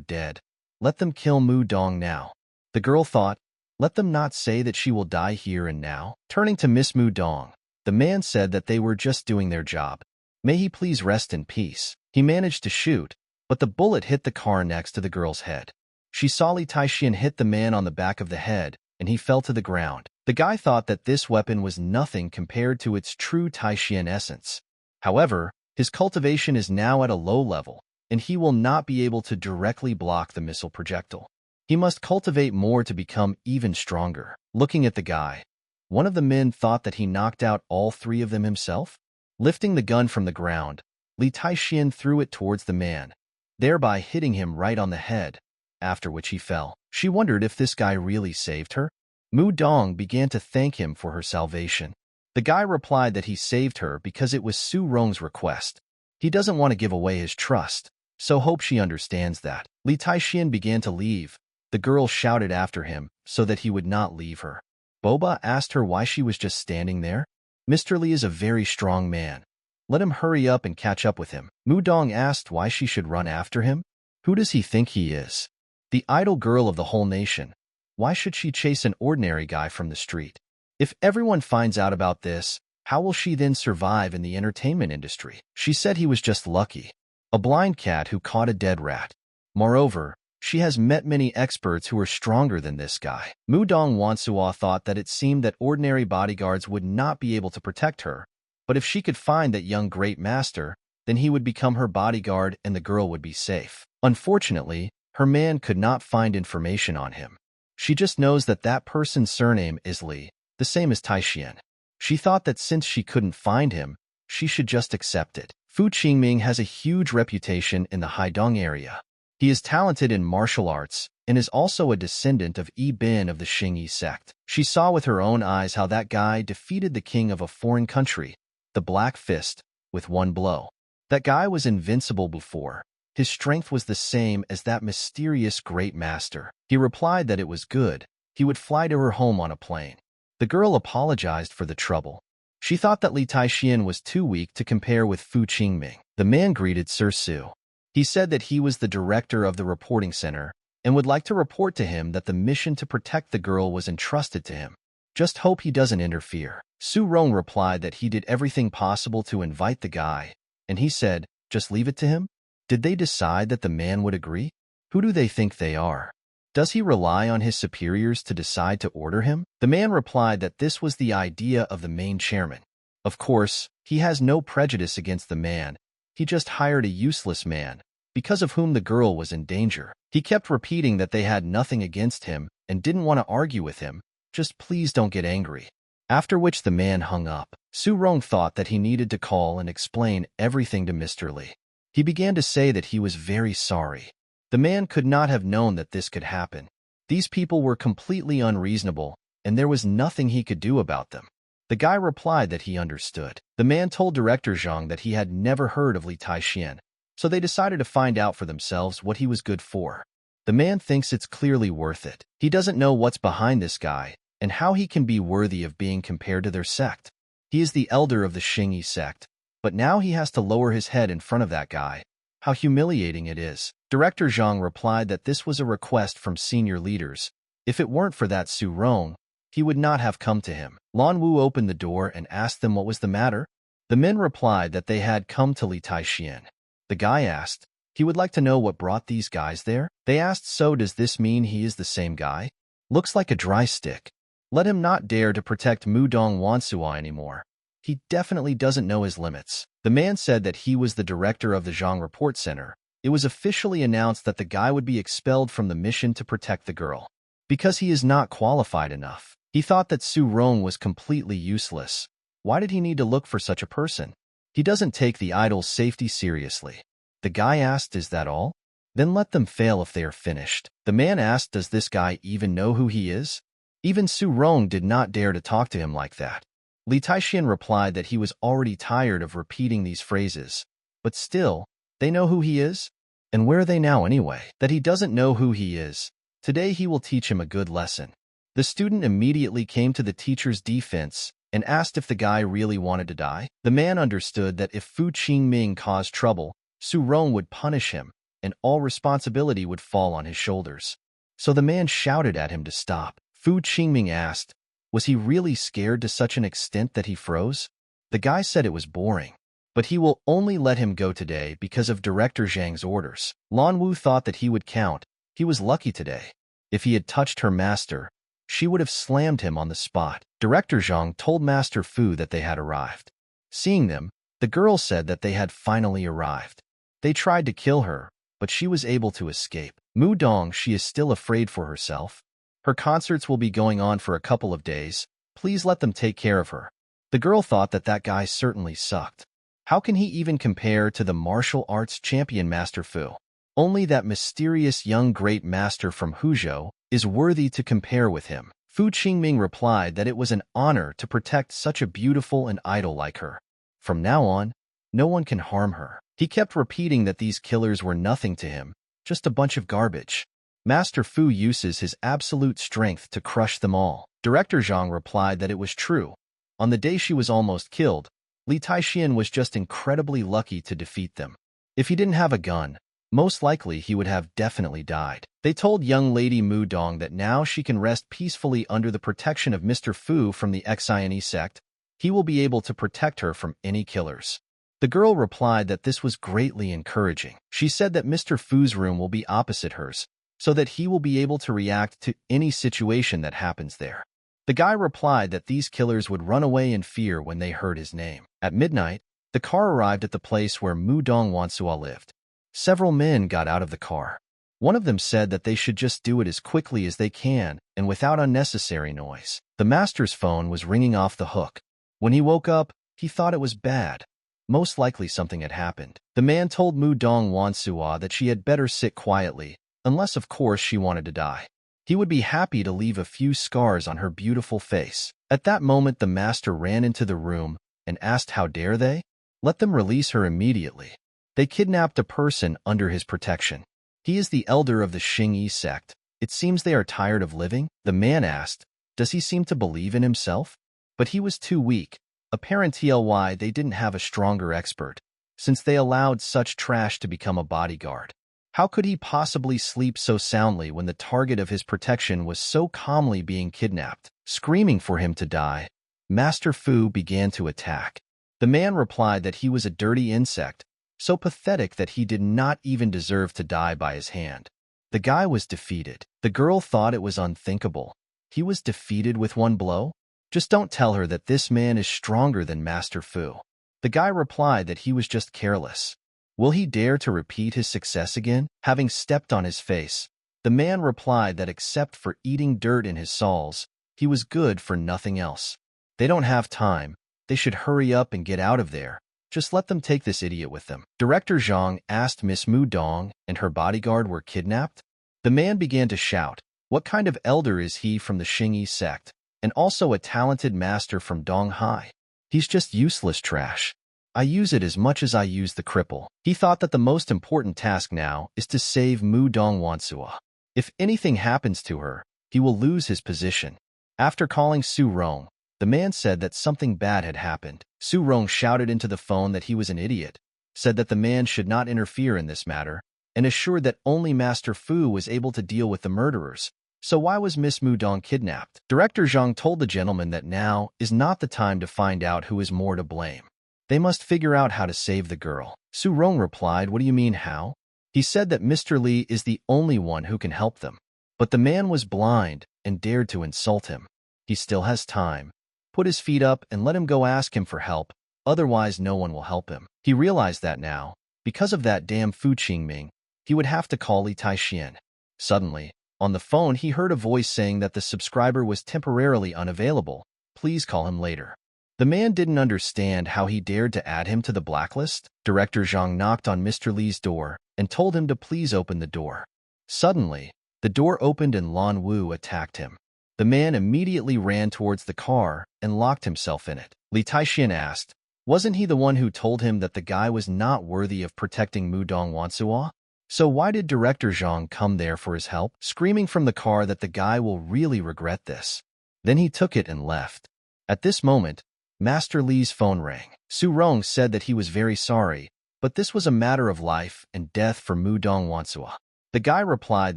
S1: dead. Let them kill Mudong now. The girl thought, let them not say that she will die here and now. Turning to Miss Mudong, the man said that they were just doing their job. May he please rest in peace. He managed to shoot, but the bullet hit the car next to the girl's head. She saw Li Taixian hit the man on the back of the head, and he fell to the ground. The guy thought that this weapon was nothing compared to its true Taixian essence. However, his cultivation is now at a low level, and he will not be able to directly block the missile projectile. He must cultivate more to become even stronger. Looking at the guy, one of the men thought that he knocked out all three of them himself. Lifting the gun from the ground, Li Taixian threw it towards the man, thereby hitting him right on the head, after which he fell. She wondered if this guy really saved her. Mudong began to thank him for her salvation. The guy replied that he saved her because it was Su Rong's request. He doesn't want to give away his trust, so hope she understands that. Li Taixian began to leave. The girl shouted after him so that he would not leave her. Boba asked her why she was just standing there. Mr. Li is a very strong man. Let him hurry up and catch up with him. Mudong asked why she should run after him. Who does he think he is? The idol girl of the whole nation. Why should she chase an ordinary guy from the street? If everyone finds out about this, how will she then survive in the entertainment industry? She said he was just lucky. A blind cat who caught a dead rat. Moreover, she has met many experts who are stronger than this guy. Mudong Wansuo thought that it seemed that ordinary bodyguards would not be able to protect her, but if she could find that young great master, then he would become her bodyguard and the girl would be safe. Unfortunately, her man could not find information on him. She just knows that that person's surname is Li, the same as Taixian. She thought that since she couldn't find him, she should just accept it. Fu Qingming has a huge reputation in the Haidong area. He is talented in martial arts and is also a descendant of Yi Bin of the Xingyi sect. She saw with her own eyes how that guy defeated the king of a foreign country, the Black Fist, with one blow. That guy was invincible before. His strength was the same as that mysterious great master. He replied that it was good. He would fly to her home on a plane. The girl apologized for the trouble. She thought that Li Taixian was too weak to compare with Fu Qingming. The man greeted Sir Su. He said that he was the director of the reporting center and would like to report to him that the mission to protect the girl was entrusted to him. Just hope he doesn't interfere. Su Rong replied that he did everything possible to invite the guy, and he said, just leave it to him? Did they decide that the man would agree? Who do they think they are? Does he rely on his superiors to decide to order him? The man replied that this was the idea of the main chairman. Of course, he has no prejudice against the man. He just hired a useless man, because of whom the girl was in danger. He kept repeating that they had nothing against him and didn't want to argue with him. Just please don't get angry. After which the man hung up. Su Rong thought that he needed to call and explain everything to Mr. Li. He began to say that he was very sorry. The man could not have known that this could happen. These people were completely unreasonable, and there was nothing he could do about them. The guy replied that he understood. The man told Director Zhang that he had never heard of Li Taixian, so they decided to find out for themselves what he was good for. The man thinks it's clearly worth it. He doesn't know what's behind this guy and how he can be worthy of being compared to their sect. He is the elder of the Xingyi sect, but now he has to lower his head in front of that guy. How humiliating it is. Director Zhang replied that this was a request from senior leaders. If it weren't for that Su Rong, he would not have come to him. Lan Wu opened the door and asked them what was the matter. The men replied that they had come to Li Taixian. The guy asked, he would like to know what brought these guys there. They asked, so does this mean he is the same guy? Looks like a dry stick. Let him not dare to protect Mudong Wansuo anymore. he definitely doesn't know his limits. The man said that he was the director of the Zhang Report Center. It was officially announced that the guy would be expelled from the mission to protect the girl because he is not qualified enough. He thought that Su Rong was completely useless. Why did he need to look for such a person? He doesn't take the idol's safety seriously. The guy asked, "Is that all? Then let them fail if they are finished." The man asked, "Does this guy even know who he is?" Even Su Rong did not dare to talk to him like that. Li Taixian replied that he was already tired of repeating these phrases. But still, they know who he is? And where are they now anyway? That he doesn't know who he is. Today he will teach him a good lesson. The student immediately came to the teacher's defense and asked if the guy really wanted to die. The man understood that if Fu Qingming caused trouble, Su Rong would punish him, and all responsibility would fall on his shoulders. So the man shouted at him to stop. Fu Qingming asked, was he really scared to such an extent that he froze? The guy said it was boring, but he will only let him go today because of Director Zhang's orders. Lan Wu thought that he would count. He was lucky today. If he had touched her master, she would have slammed him on the spot. Director Zhang told Master Fu that they had arrived. Seeing them, the girl said that they had finally arrived. They tried to kill her, but she was able to escape. Mu Dong, she is still afraid for herself. Her concerts will be going on for a couple of days. Please let them take care of her. The girl thought that that guy certainly sucked. How can he even compare to the martial arts champion Master Fu? Only that mysterious young great master from Huzhou is worthy to compare with him. Fu Qingming replied that it was an honor to protect such a beautiful and idol like her. From now on, no one can harm her. He kept repeating that these killers were nothing to him, just a bunch of garbage. Master Fu uses his absolute strength to crush them all. Director Zhang replied that it was true. On the day she was almost killed, Li Taixian was just incredibly lucky to defeat them. If he didn't have a gun, most likely he would have definitely died. They told young lady Mu Dong that now she can rest peacefully under the protection of Mr. Fu from the Xiane sect. He will be able to protect her from any killers. The girl replied that this was greatly encouraging. She said that Mr. Fu's room will be opposite hers, so that he will be able to react to any situation that happens there. The guy replied that these killers would run away in fear when they heard his name. At midnight, the car arrived at the place where Mu Dong Wansua lived. Several men got out of the car. One of them said that they should just do it as quickly as they can and without unnecessary noise. The master's phone was ringing off the hook. When he woke up, he thought it was bad. Most likely something had happened. The man told Mu Dong Wansua that she had better sit quietly, unless of course she wanted to die. He would be happy to leave a few scars on her beautiful face. At that moment the master ran into the room and asked, how dare they? Let them release her immediately. They kidnapped a person under his protection. He is the elder of the Xingyi sect. It seems they are tired of living. The man asked, does he seem to believe in himself? But he was too weak. Apparently they didn't have a stronger expert, since they allowed such trash to become a bodyguard. How could he possibly sleep so soundly when the target of his protection was so calmly being kidnapped? Screaming for him to die, Master Fu began to attack. The man replied that he was a dirty insect, so pathetic that he did not even deserve to die by his hand. The guy was defeated. The girl thought it was unthinkable. He was defeated with one blow? Just don't tell her that this man is stronger than Master Fu. The guy replied that he was just careless. Will he dare to repeat his success again? Having stepped on his face, the man replied that except for eating dirt in his soles, he was good for nothing else. They don't have time. They should hurry up and get out of there. Just let them take this idiot with them. Director Zhang asked Miss Mu Dong and her bodyguard were kidnapped. The man began to shout, what kind of elder is he from the Xingyi sect, and also a talented master from Donghai? He's just useless trash. I use it as much as I use the cripple. He thought that the most important task now is to save Mu Dong Wansua. If anything happens to her, he will lose his position. After calling Su Rong, the man said that something bad had happened. Su Rong shouted into the phone that he was an idiot, said that the man should not interfere in this matter, and assured that only Master Fu was able to deal with the murderers. So why was Miss Mu Dong kidnapped? Director Zhang told the gentleman that now is not the time to find out who is more to blame. They must figure out how to save the girl. Su Rong replied, what do you mean how? He said that Mr. Li is the only one who can help them. But the man was blind and dared to insult him. He still has time. Put his feet up and let him go ask him for help, otherwise no one will help him. He realized that now, because of that damn Fu Qingming, he would have to call Li Taixian. Suddenly, on the phone he heard a voice saying that the subscriber was temporarily unavailable. Please call him later. The man didn't understand how he dared to add him to the blacklist. Director Zhang knocked on Mr. Li's door and told him to please open the door. Suddenly, the door opened and Lan Wu attacked him. The man immediately ran towards the car and locked himself in it. Li Taixian asked, wasn't he the one who told him that the guy was not worthy of protecting Mudong Wansuo? So why did Director Zhang come there for his help, screaming from the car that the guy will really regret this? Then he took it and left. At this moment, Master Li's phone rang. Su Rong said that he was very sorry, but this was a matter of life and death for Mudong Wansuo. The guy replied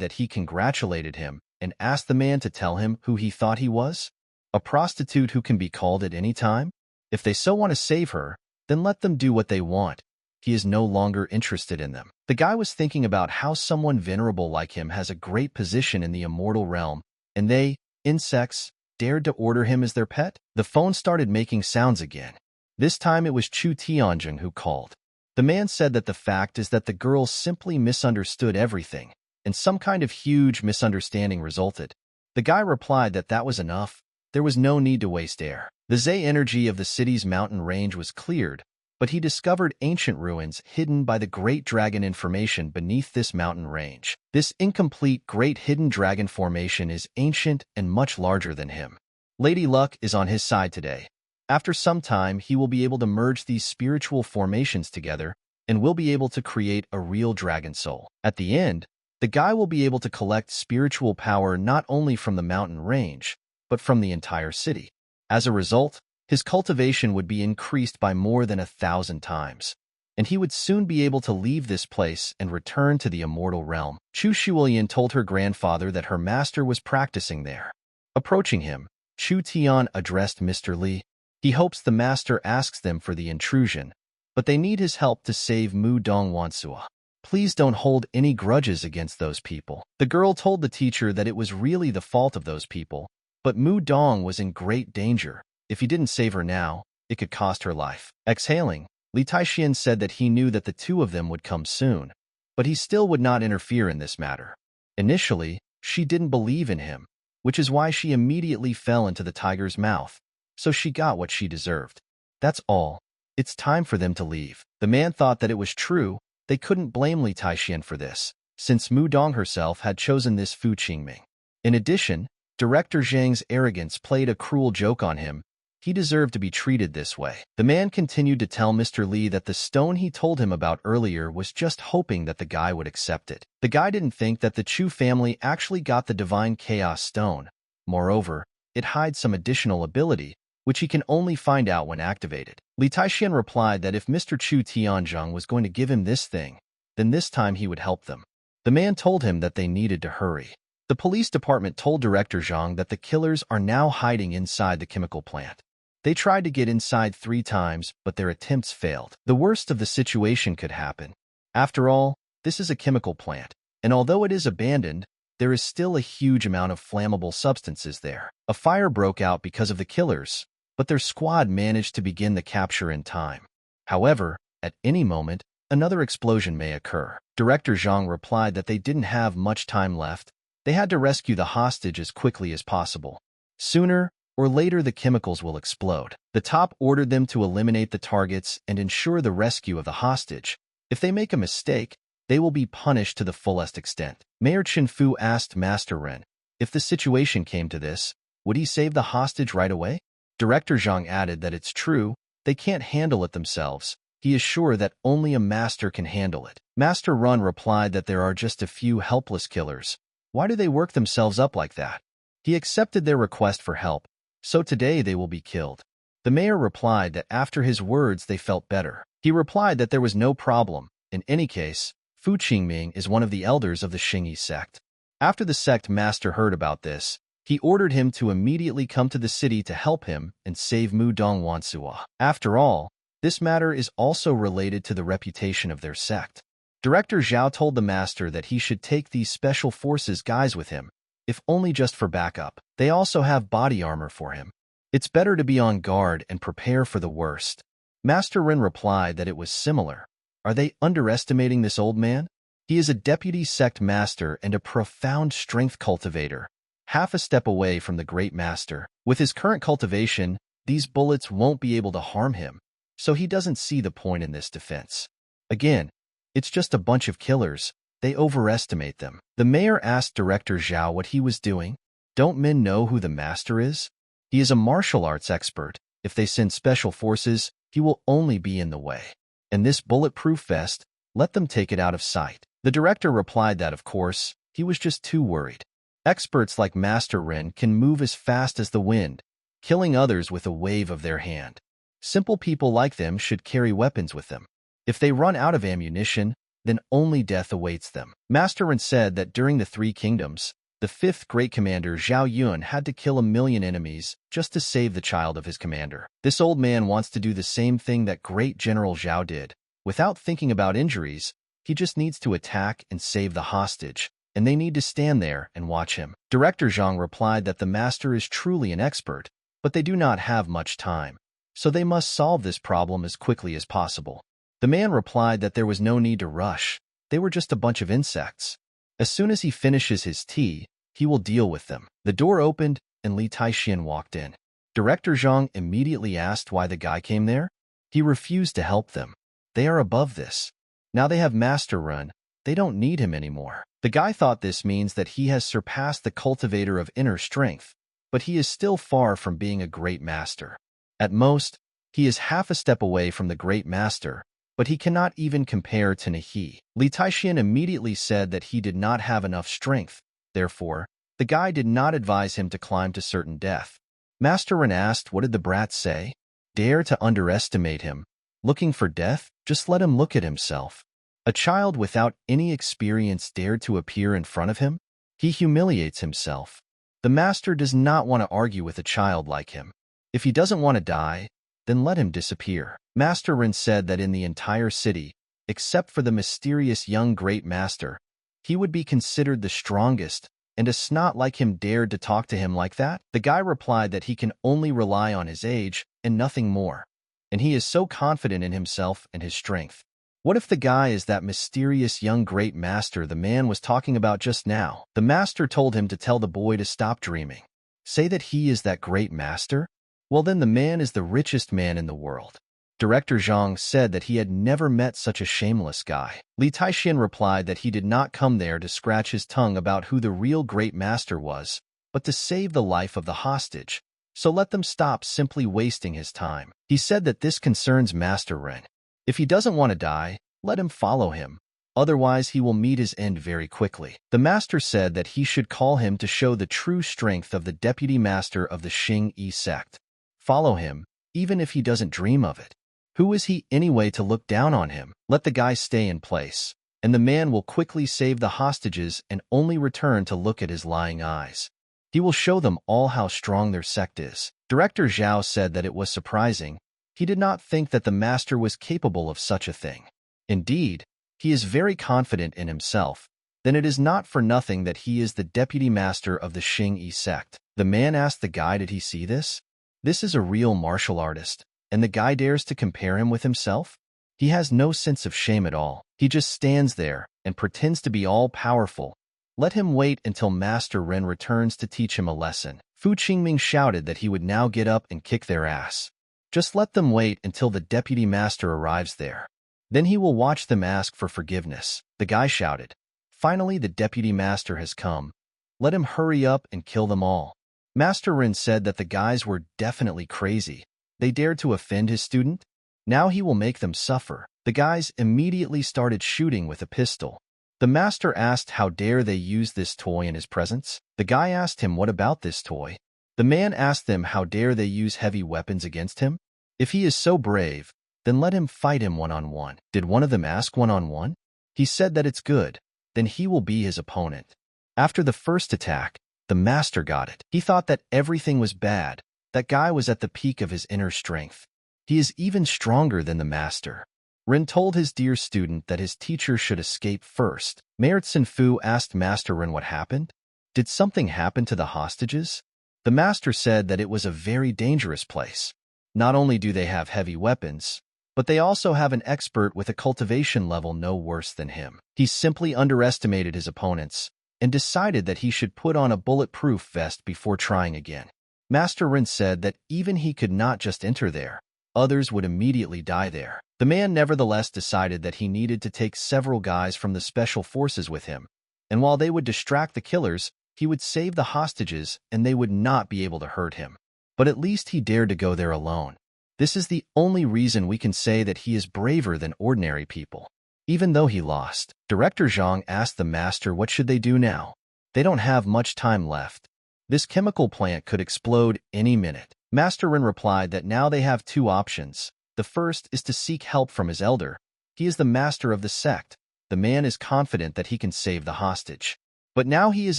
S1: that he congratulated him and asked the man to tell him who he thought he was. A prostitute who can be called at any time? If they so want to save her, then let them do what they want. He is no longer interested in them. The guy was thinking about how someone venerable like him has a great position in the immortal realm, and they, insects, dared to order him as their pet. The phone started making sounds again. This time it was Chu Tianjing who called. The man said that the fact is that the girls simply misunderstood everything, and some kind of huge misunderstanding resulted. The guy replied that that was enough. There was no need to waste air. The Zay energy of the city's mountain range was cleared, but he discovered ancient ruins hidden by the Great Dragon information beneath this mountain range. This incomplete Great Hidden Dragon formation is ancient and much larger than him. Lady Luck is on his side today. After some time, he will be able to merge these spiritual formations together and will be able to create a real dragon soul. At the end, the guy will be able to collect spiritual power not only from the mountain range, but from the entire city. As a result, his cultivation would be increased by more than 1,000 times, and he would soon be able to leave this place and return to the immortal realm. Chu Shuolian told her grandfather that her master was practicing there. Approaching him, Chu Tian addressed Mr. Li. He hopes the master asks them for the intrusion, but they need his help to save Mudong Wansuo. Please don't hold any grudges against those people. The girl told the teacher that it was really the fault of those people, but Mudong was in great danger. If he didn't save her now, it could cost her life. Exhaling, Li Taixian said that he knew that the two of them would come soon, but he still would not interfere in this matter. Initially, she didn't believe in him, which is why she immediately fell into the tiger's mouth, so she got what she deserved. That's all. It's time for them to leave. The man thought that it was true. They couldn't blame Li Taixian for this, since Mudong herself had chosen this Fu Qingming. In addition, Director Zhang's arrogance played a cruel joke on him. He deserved to be treated this way. The man continued to tell Mr. Li that the stone he told him about earlier was just hoping that the guy would accept it. The guy didn't think that the Chu family actually got the Divine Chaos Stone. Moreover, it hides some additional ability, which he can only find out when activated. Li Taixian replied that if Mr. Chu Tianzheng was going to give him this thing, then this time he would help them. The man told him that they needed to hurry. The police department told Director Zhang that the killers are now hiding inside the chemical plant. They tried to get inside 3 times, but their attempts failed. The worst of the situation could happen. After all, this is a chemical plant, and although it is abandoned, there is still a huge amount of flammable substances there. A fire broke out because of the killers, but their squad managed to begin the capture in time. However, at any moment, another explosion may occur. Director Zhang replied that they didn't have much time left. They had to rescue the hostage as quickly as possible. Sooner or later, the chemicals will explode. The top ordered them to eliminate the targets and ensure the rescue of the hostage. If they make a mistake, they will be punished to the fullest extent. Mayor Chen Fu asked Master Ren, if the situation came to this, would he save the hostage right away? Director Zhang added that it's true, they can't handle it themselves. He is sure that only a master can handle it. Master Run replied that there are just a few helpless killers. Why do they work themselves up like that? He accepted their request for help, so today they will be killed. The mayor replied that after his words they felt better. He replied that there was no problem. In any case, Fu Qingming is one of the elders of the Xingyi sect. After the sect master heard about this, he ordered him to immediately come to the city to help him and save Mudong Wansuo. After all, this matter is also related to the reputation of their sect. Director Zhao told the master that he should take these special forces guys with him, if only just for backup. They also have body armor for him. It's better to be on guard and prepare for the worst. Master Rin replied that it was similar. Are they underestimating this old man? He is a deputy sect master and a profound strength cultivator, half a step away from the great master. With his current cultivation, these bullets won't be able to harm him, so he doesn't see the point in this defense. Again, it's just a bunch of killers. They overestimate them. The mayor asked Director Zhao what he was doing. Don't men know who the master is? He is a martial arts expert. If they send special forces, he will only be in the way. And this bulletproof vest, let them take it out of sight. The director replied that, of course, he was just too worried. Experts like Master Rin can move as fast as the wind, killing others with a wave of their hand. Simple people like them should carry weapons with them. If they run out of ammunition, then only death awaits them. Master Rin said that during the Three Kingdoms, the fifth great commander Zhao Yun had to kill 1,000,000 enemies just to save the child of his commander. This old man wants to do the same thing that great General Zhao did. Without thinking about injuries, he just needs to attack and save the hostage, and they need to stand there and watch him. Director Zhang replied that the master is truly an expert, but they do not have much time, so they must solve this problem as quickly as possible. The man replied that there was no need to rush. They were just a bunch of insects. As soon as he finishes his tea, he will deal with them. The door opened, and Li Taixian walked in. Director Zhang immediately asked why the guy came there. He refused to help them. They are above this. Now they have Master Rin. They don't need him anymore. The guy thought this means that he has surpassed the cultivator of inner strength, but he is still far from being a great master. At most, he is half a step away from the great master, but he cannot even compare to Nahi. Li Taixian immediately said that he did not have enough strength. Therefore, the guy did not advise him to climb to certain death. Master Rin asked, what did the brat say? Dare to underestimate him. Looking for death? Just let him look at himself. A child without any experience dared to appear in front of him? He humiliates himself. The master does not want to argue with a child like him. If he doesn't want to die, then let him disappear. Master Rin said that in the entire city, except for the mysterious young great master, he would be considered the strongest, and a snot like him dared to talk to him like that? The guy replied that he can only rely on his age and nothing more, and he is so confident in himself and his strength. What if the guy is that mysterious young great master the man was talking about just now? The master told him to tell the boy to stop dreaming. Say that he is that great master? Well, then the man is the richest man in the world. Director Zhang said that he had never met such a shameless guy. Li Taixian replied that he did not come there to scratch his tongue about who the real great master was, but to save the life of the hostage. So let them stop simply wasting his time. He said that this concerns Master Rin. If he doesn't want to die, let him follow him. Otherwise, he will meet his end very quickly. The master said that he should call him to show the true strength of the deputy master of the Xing Yi sect. Follow him, even if he doesn't dream of it. Who is he anyway to look down on him? Let the guy stay in place, and the man will quickly save the hostages and only return to look at his lying eyes. He will show them all how strong their sect is. Director Zhao said that it was surprising. He did not think that the master was capable of such a thing. Indeed, he is very confident in himself. Then it is not for nothing that he is the deputy master of the Xing Yi sect. The man asked the guy, did he see this? This is a real martial artist, and the guy dares to compare him with himself? He has no sense of shame at all. He just stands there and pretends to be all-powerful. Let him wait until Master Rin returns to teach him a lesson. Fu Qingming shouted that he would now get up and kick their ass. Just let them wait until the deputy master arrives there. Then he will watch them ask for forgiveness. The guy shouted. Finally, the deputy master has come. Let him hurry up and kill them all. Master Rin said that the guys were definitely crazy. They dared to offend his student? Now he will make them suffer. The guys immediately started shooting with a pistol. The master asked how dare they use this toy in his presence. The guy asked him what about this toy. The man asked them how dare they use heavy weapons against him. If he is so brave, then let him fight him one-on-one. Did one of them ask one-on-one? He said that it's good. Then he will be his opponent. After the first attack, the master got it. He thought that everything was bad. That guy was at the peak of his inner strength. He is even stronger than the master. Rin told his dear student that his teacher should escape first. Mayor Fu asked Master Rin what happened. Did something happen to the hostages? The master said that it was a very dangerous place. Not only do they have heavy weapons, but they also have an expert with a cultivation level no worse than him. He simply underestimated his opponents and decided that he should put on a bulletproof vest before trying again. Master Rin said that even he could not just enter there, others would immediately die there. The man nevertheless decided that he needed to take several guys from the special forces with him, and while they would distract the killers, he would save the hostages and they would not be able to hurt him. But at least he dared to go there alone. This is the only reason we can say that he is braver than ordinary people. Even though he lost, Director Zhang asked the master what should they do now. They don't have much time left. This chemical plant could explode any minute. Master Rin replied that now they have two options. The first is to seek help from his elder. He is the master of the sect. The man is confident that he can save the hostage. But now he is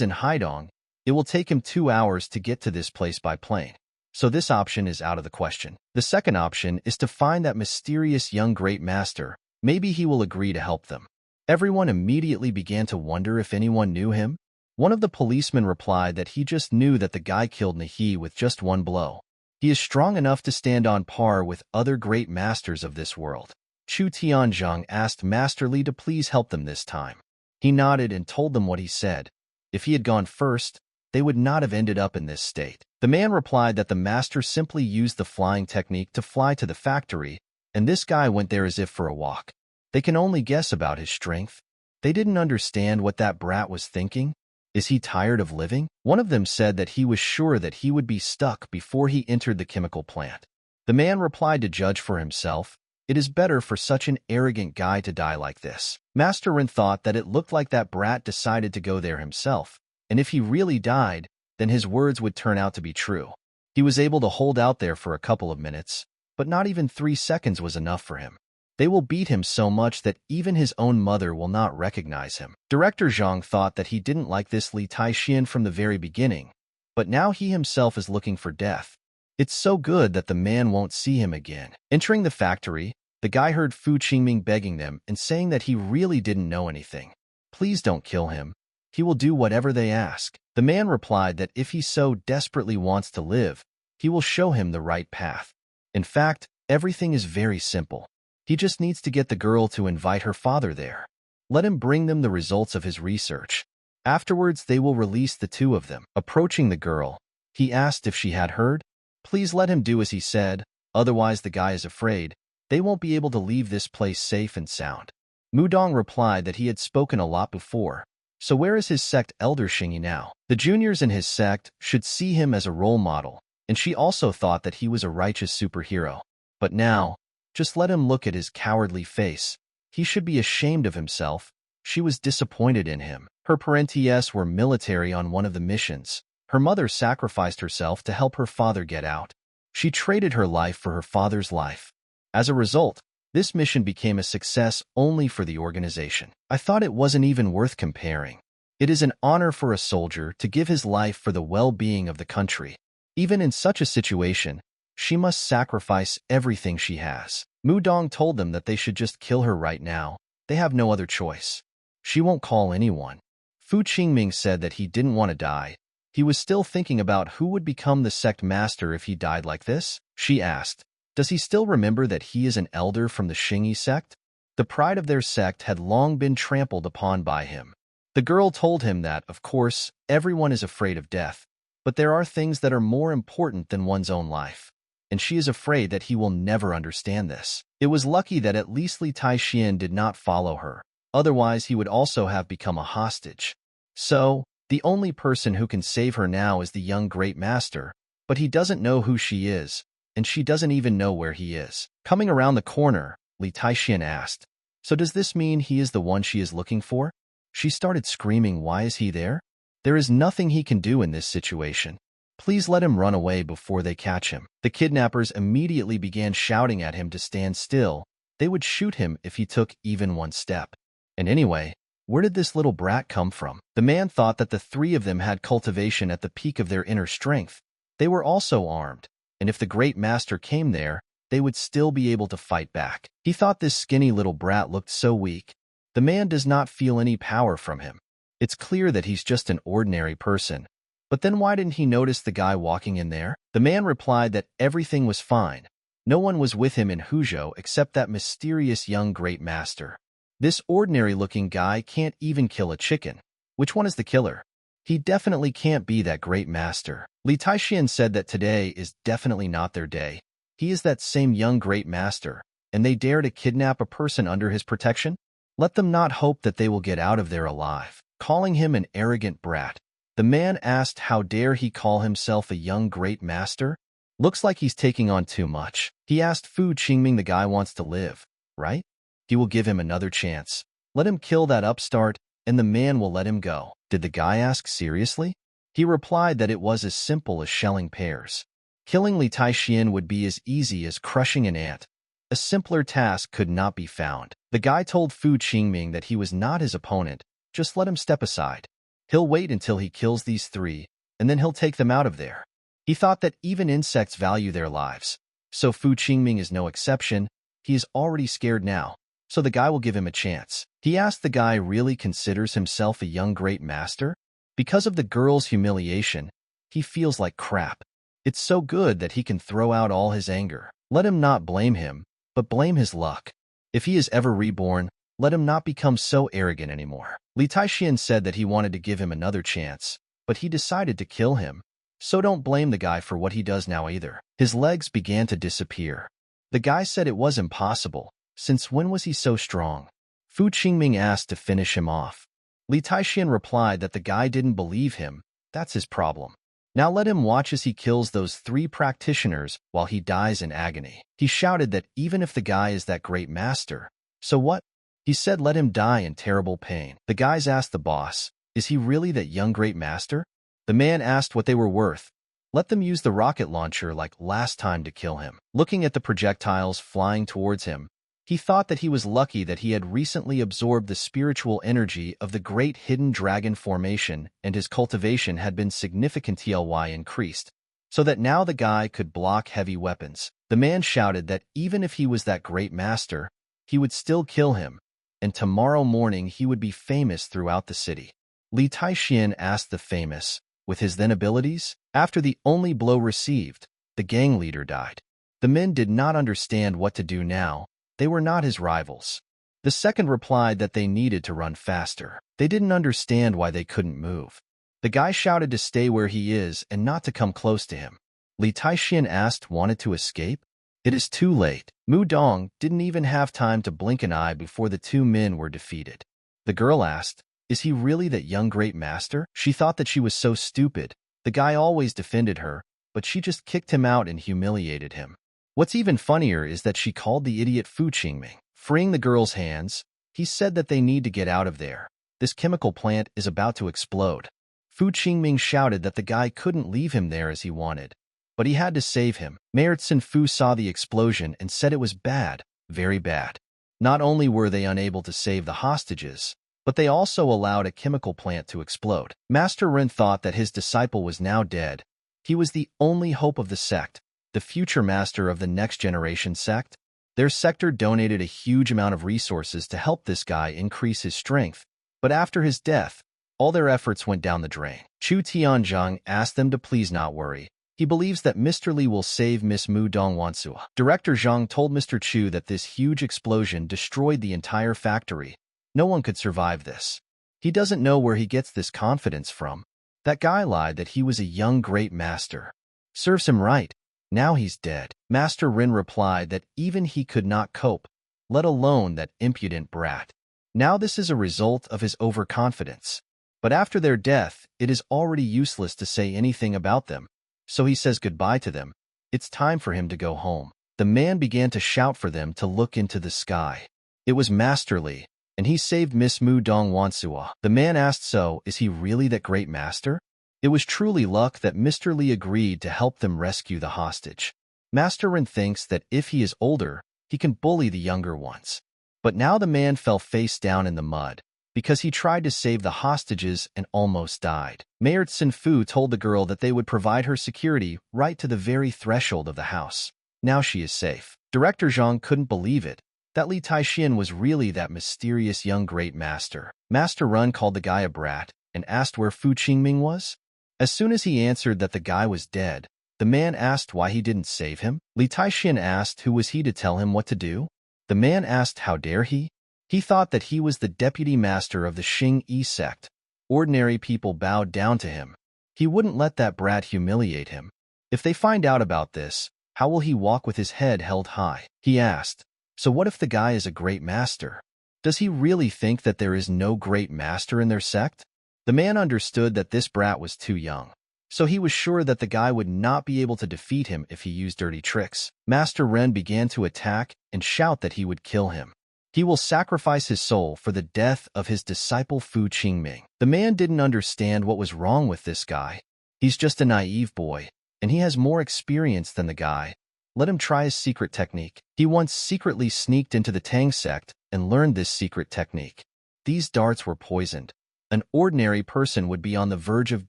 S1: in Haidong. It will take him 2 hours to get to this place by plane. So this option is out of the question. The second option is to find that mysterious young great master. Maybe he will agree to help them. Everyone immediately began to wonder if anyone knew him. One of the policemen replied that he just knew that the guy killed Nahi with just one blow. He is strong enough to stand on par with other great masters of this world. Chu Tianzhang asked Master Li to please help them this time. He nodded and told them what he said. If he had gone first, they would not have ended up in this state. The man replied that the master simply used the flying technique to fly to the factory, and this guy went there as if for a walk. They can only guess about his strength. They didn't understand what that brat was thinking. Is he tired of living? One of them said that he was sure that he would be stuck before he entered the chemical plant. The man replied to judge for himself. It is better for such an arrogant guy to die like this. Master Rin thought that it looked like that brat decided to go there himself, and if he really died, then his words would turn out to be true. He was able to hold out there for a couple of minutes, but not even 3 seconds was enough for him. They will beat him so much that even his own mother will not recognize him. Director Zhang thought that he didn't like this Li Taixian from the very beginning, but now he himself is looking for death. It's so good that the man won't see him again. Entering the factory, the guy heard Fu Qingming begging them and saying that he really didn't know anything. Please don't kill him. He will do whatever they ask. The man replied that if he so desperately wants to live, he will show him the right path. In fact, everything is very simple. He just needs to get the girl to invite her father there. Let him bring them the results of his research. Afterwards, they will release the two of them. Approaching the girl, he asked if she had heard. Please let him do as he said, otherwise the guy is afraid. They won't be able to leave this place safe and sound. Mudong replied that he had spoken a lot before. So where is his sect elder Xingyi now? The juniors in his sect should see him as a role model, and she also thought that he was a righteous superhero. But now, just let him look at his cowardly face. He should be ashamed of himself. She was disappointed in him. Her parents were military on one of the missions. Her mother sacrificed herself to help her father get out. She traded her life for her father's life. As a result, this mission became a success only for the organization. I thought it wasn't even worth comparing. It is an honor for a soldier to give his life for the well-being of the country. Even in such a situation, she must sacrifice everything she has. Mudong told them that they should just kill her right now. They have no other choice. She won't call anyone. Fu Qingming said that he didn't want to die. He was still thinking about who would become the sect master if he died like this. She asked, does he still remember that he is an elder from the Xingyi sect? The pride of their sect had long been trampled upon by him. The girl told him that, of course, everyone is afraid of death, but there are things that are more important than one's own life, and she is afraid that he will never understand this. It was lucky that at least Li Taixian did not follow her, otherwise he would also have become a hostage. So, the only person who can save her now is the young great master, but he doesn't know who she is, and she doesn't even know where he is. Coming around the corner, Li Taixian asked, so does this mean he is the one she is looking for? She started screaming, why is he there? There is nothing he can do in this situation. Please let him run away before they catch him. The kidnappers immediately began shouting at him to stand still. They would shoot him if he took even one step. And anyway, where did this little brat come from? The man thought that the three of them had cultivation at the peak of their inner strength. They were also armed, and if the great master came there, they would still be able to fight back. He thought this skinny little brat looked so weak. The man does not feel any power from him. It's clear that he's just an ordinary person. But then why didn't he notice the guy walking in there? The man replied that everything was fine. No one was with him in Huzhou except that mysterious young great master. This ordinary-looking guy can't even kill a chicken. Which one is the killer? He definitely can't be that great master. Li Taixian said that today is definitely not their day. He is that same young great master, and they dare to kidnap a person under his protection? Let them not hope that they will get out of there alive. Calling him an arrogant brat, the man asked how dare he call himself a young great master? Looks like he's taking on too much. He asked Fu Qingming the guy wants to live, right? He will give him another chance. Let him kill that upstart, and the man will let him go. Did the guy ask seriously? He replied that it was as simple as shelling pears. Killing Li Taixian would be as easy as crushing an ant. A simpler task could not be found. The guy told Fu Qingming that he was not his opponent, just let him step aside. He'll wait until he kills these three, and then he'll take them out of there. He thought that even insects value their lives. So Fu Qingming is no exception. He is already scared now, so the guy will give him a chance. He asked the guy really considers himself a young great master? Because of the girl's humiliation, he feels like crap. It's so good that he can throw out all his anger. Let him not blame him, but blame his luck. If he is ever reborn, let him not become so arrogant anymore. Li Taixian said that he wanted to give him another chance, but he decided to kill him. So don't blame the guy for what he does now either. His legs began to disappear. The guy said it was impossible. Since when was he so strong? Fu Qingming asked to finish him off. Li Taixian replied that the guy didn't believe him. That's his problem. Now let him watch as he kills those three practitioners while he dies in agony. He shouted that even if the guy is that great master, so what? He said let him die in terrible pain. The guys asked the boss, is he really that young great master? The man asked what they were worth. Let them use the rocket launcher like last time to kill him. Looking at the projectiles flying towards him, he thought that he was lucky that he had recently absorbed the spiritual energy of the great hidden dragon formation and his cultivation had been significantly increased, so that now the guy could block heavy weapons. The man shouted that even if he was that great master, he would still kill him, and tomorrow morning he would be famous throughout the city. Li Taixian asked the famous, with his then abilities, after the only blow received, the gang leader died. The men did not understand what to do now. They were not his rivals. The second replied that they needed to run faster. They didn't understand why they couldn't move. The guy shouted to stay where he is and not to come close to him. Li Taixian asked wanted to escape? It is too late. Mu Dong didn't even have time to blink an eye before the two men were defeated. The girl asked, is he really that young great master? She thought that she was so stupid. The guy always defended her, but she just kicked him out and humiliated him. What's even funnier is that she called the idiot Fu Qingming. Freeing the girl's hands, he said that they need to get out of there. This chemical plant is about to explode. Fu Qingming shouted that the guy couldn't leave him there as he wanted, but he had to save him. Mercenary Fu saw the explosion and said it was bad, very bad. Not only were they unable to save the hostages, but they also allowed a chemical plant to explode. Master Ren thought that his disciple was now dead. He was the only hope of the sect, the future master of the next generation sect. Their sector donated a huge amount of resources to help this guy increase his strength, but after his death, all their efforts went down the drain. Chu Tianzhang asked them to please not worry. He believes that Mr. Li will save Miss Mu Dongwansua. Director Zhang told Mr. Chu that this huge explosion destroyed the entire factory. No one could survive this. He doesn't know where he gets this confidence from. That guy lied that he was a young great master. Serves him right. Now he's dead. Master Rin replied that even he could not cope, let alone that impudent brat. Now this is a result of his overconfidence. But after their death, it is already useless to say anything about them. So he says goodbye to them. It's time for him to go home. The man began to shout for them to look into the sky. It was Master Li, and he saved Miss Mu Dongwansua. The man asked, so is he really that great master? It was truly luck that Mr. Li agreed to help them rescue the hostage. Master Ren thinks that if he is older, he can bully the younger ones. But now the man fell face down in the mud, because he tried to save the hostages and almost died. Mayor Tsin Fu told the girl that they would provide her security right to the very threshold of the house. Now she is safe. Director Zhang couldn't believe it, that Li Taixian was really that mysterious young great master. Master Run called the guy a brat and asked where Fu Qingming was. As soon as he answered that the guy was dead, the man asked why he didn't save him. Li Taixian asked who was he to tell him what to do. The man asked how dare he? He thought that he was the deputy master of the Xing Yi sect. Ordinary people bowed down to him. He wouldn't let that brat humiliate him. If they find out about this, how will he walk with his head held high? He asked. So what if the guy is a great master? Does he really think that there is no great master in their sect? The man understood that this brat was too young, so he was sure that the guy would not be able to defeat him if he used dirty tricks. Master Ren began to attack and shout that he would kill him. He will sacrifice his soul for the death of his disciple Fu Qingming. The man didn't understand what was wrong with this guy. He's just a naive boy, and he has more experience than the guy. Let him try his secret technique. He once secretly sneaked into the Tang sect and learned this secret technique. These darts were poisoned. An ordinary person would be on the verge of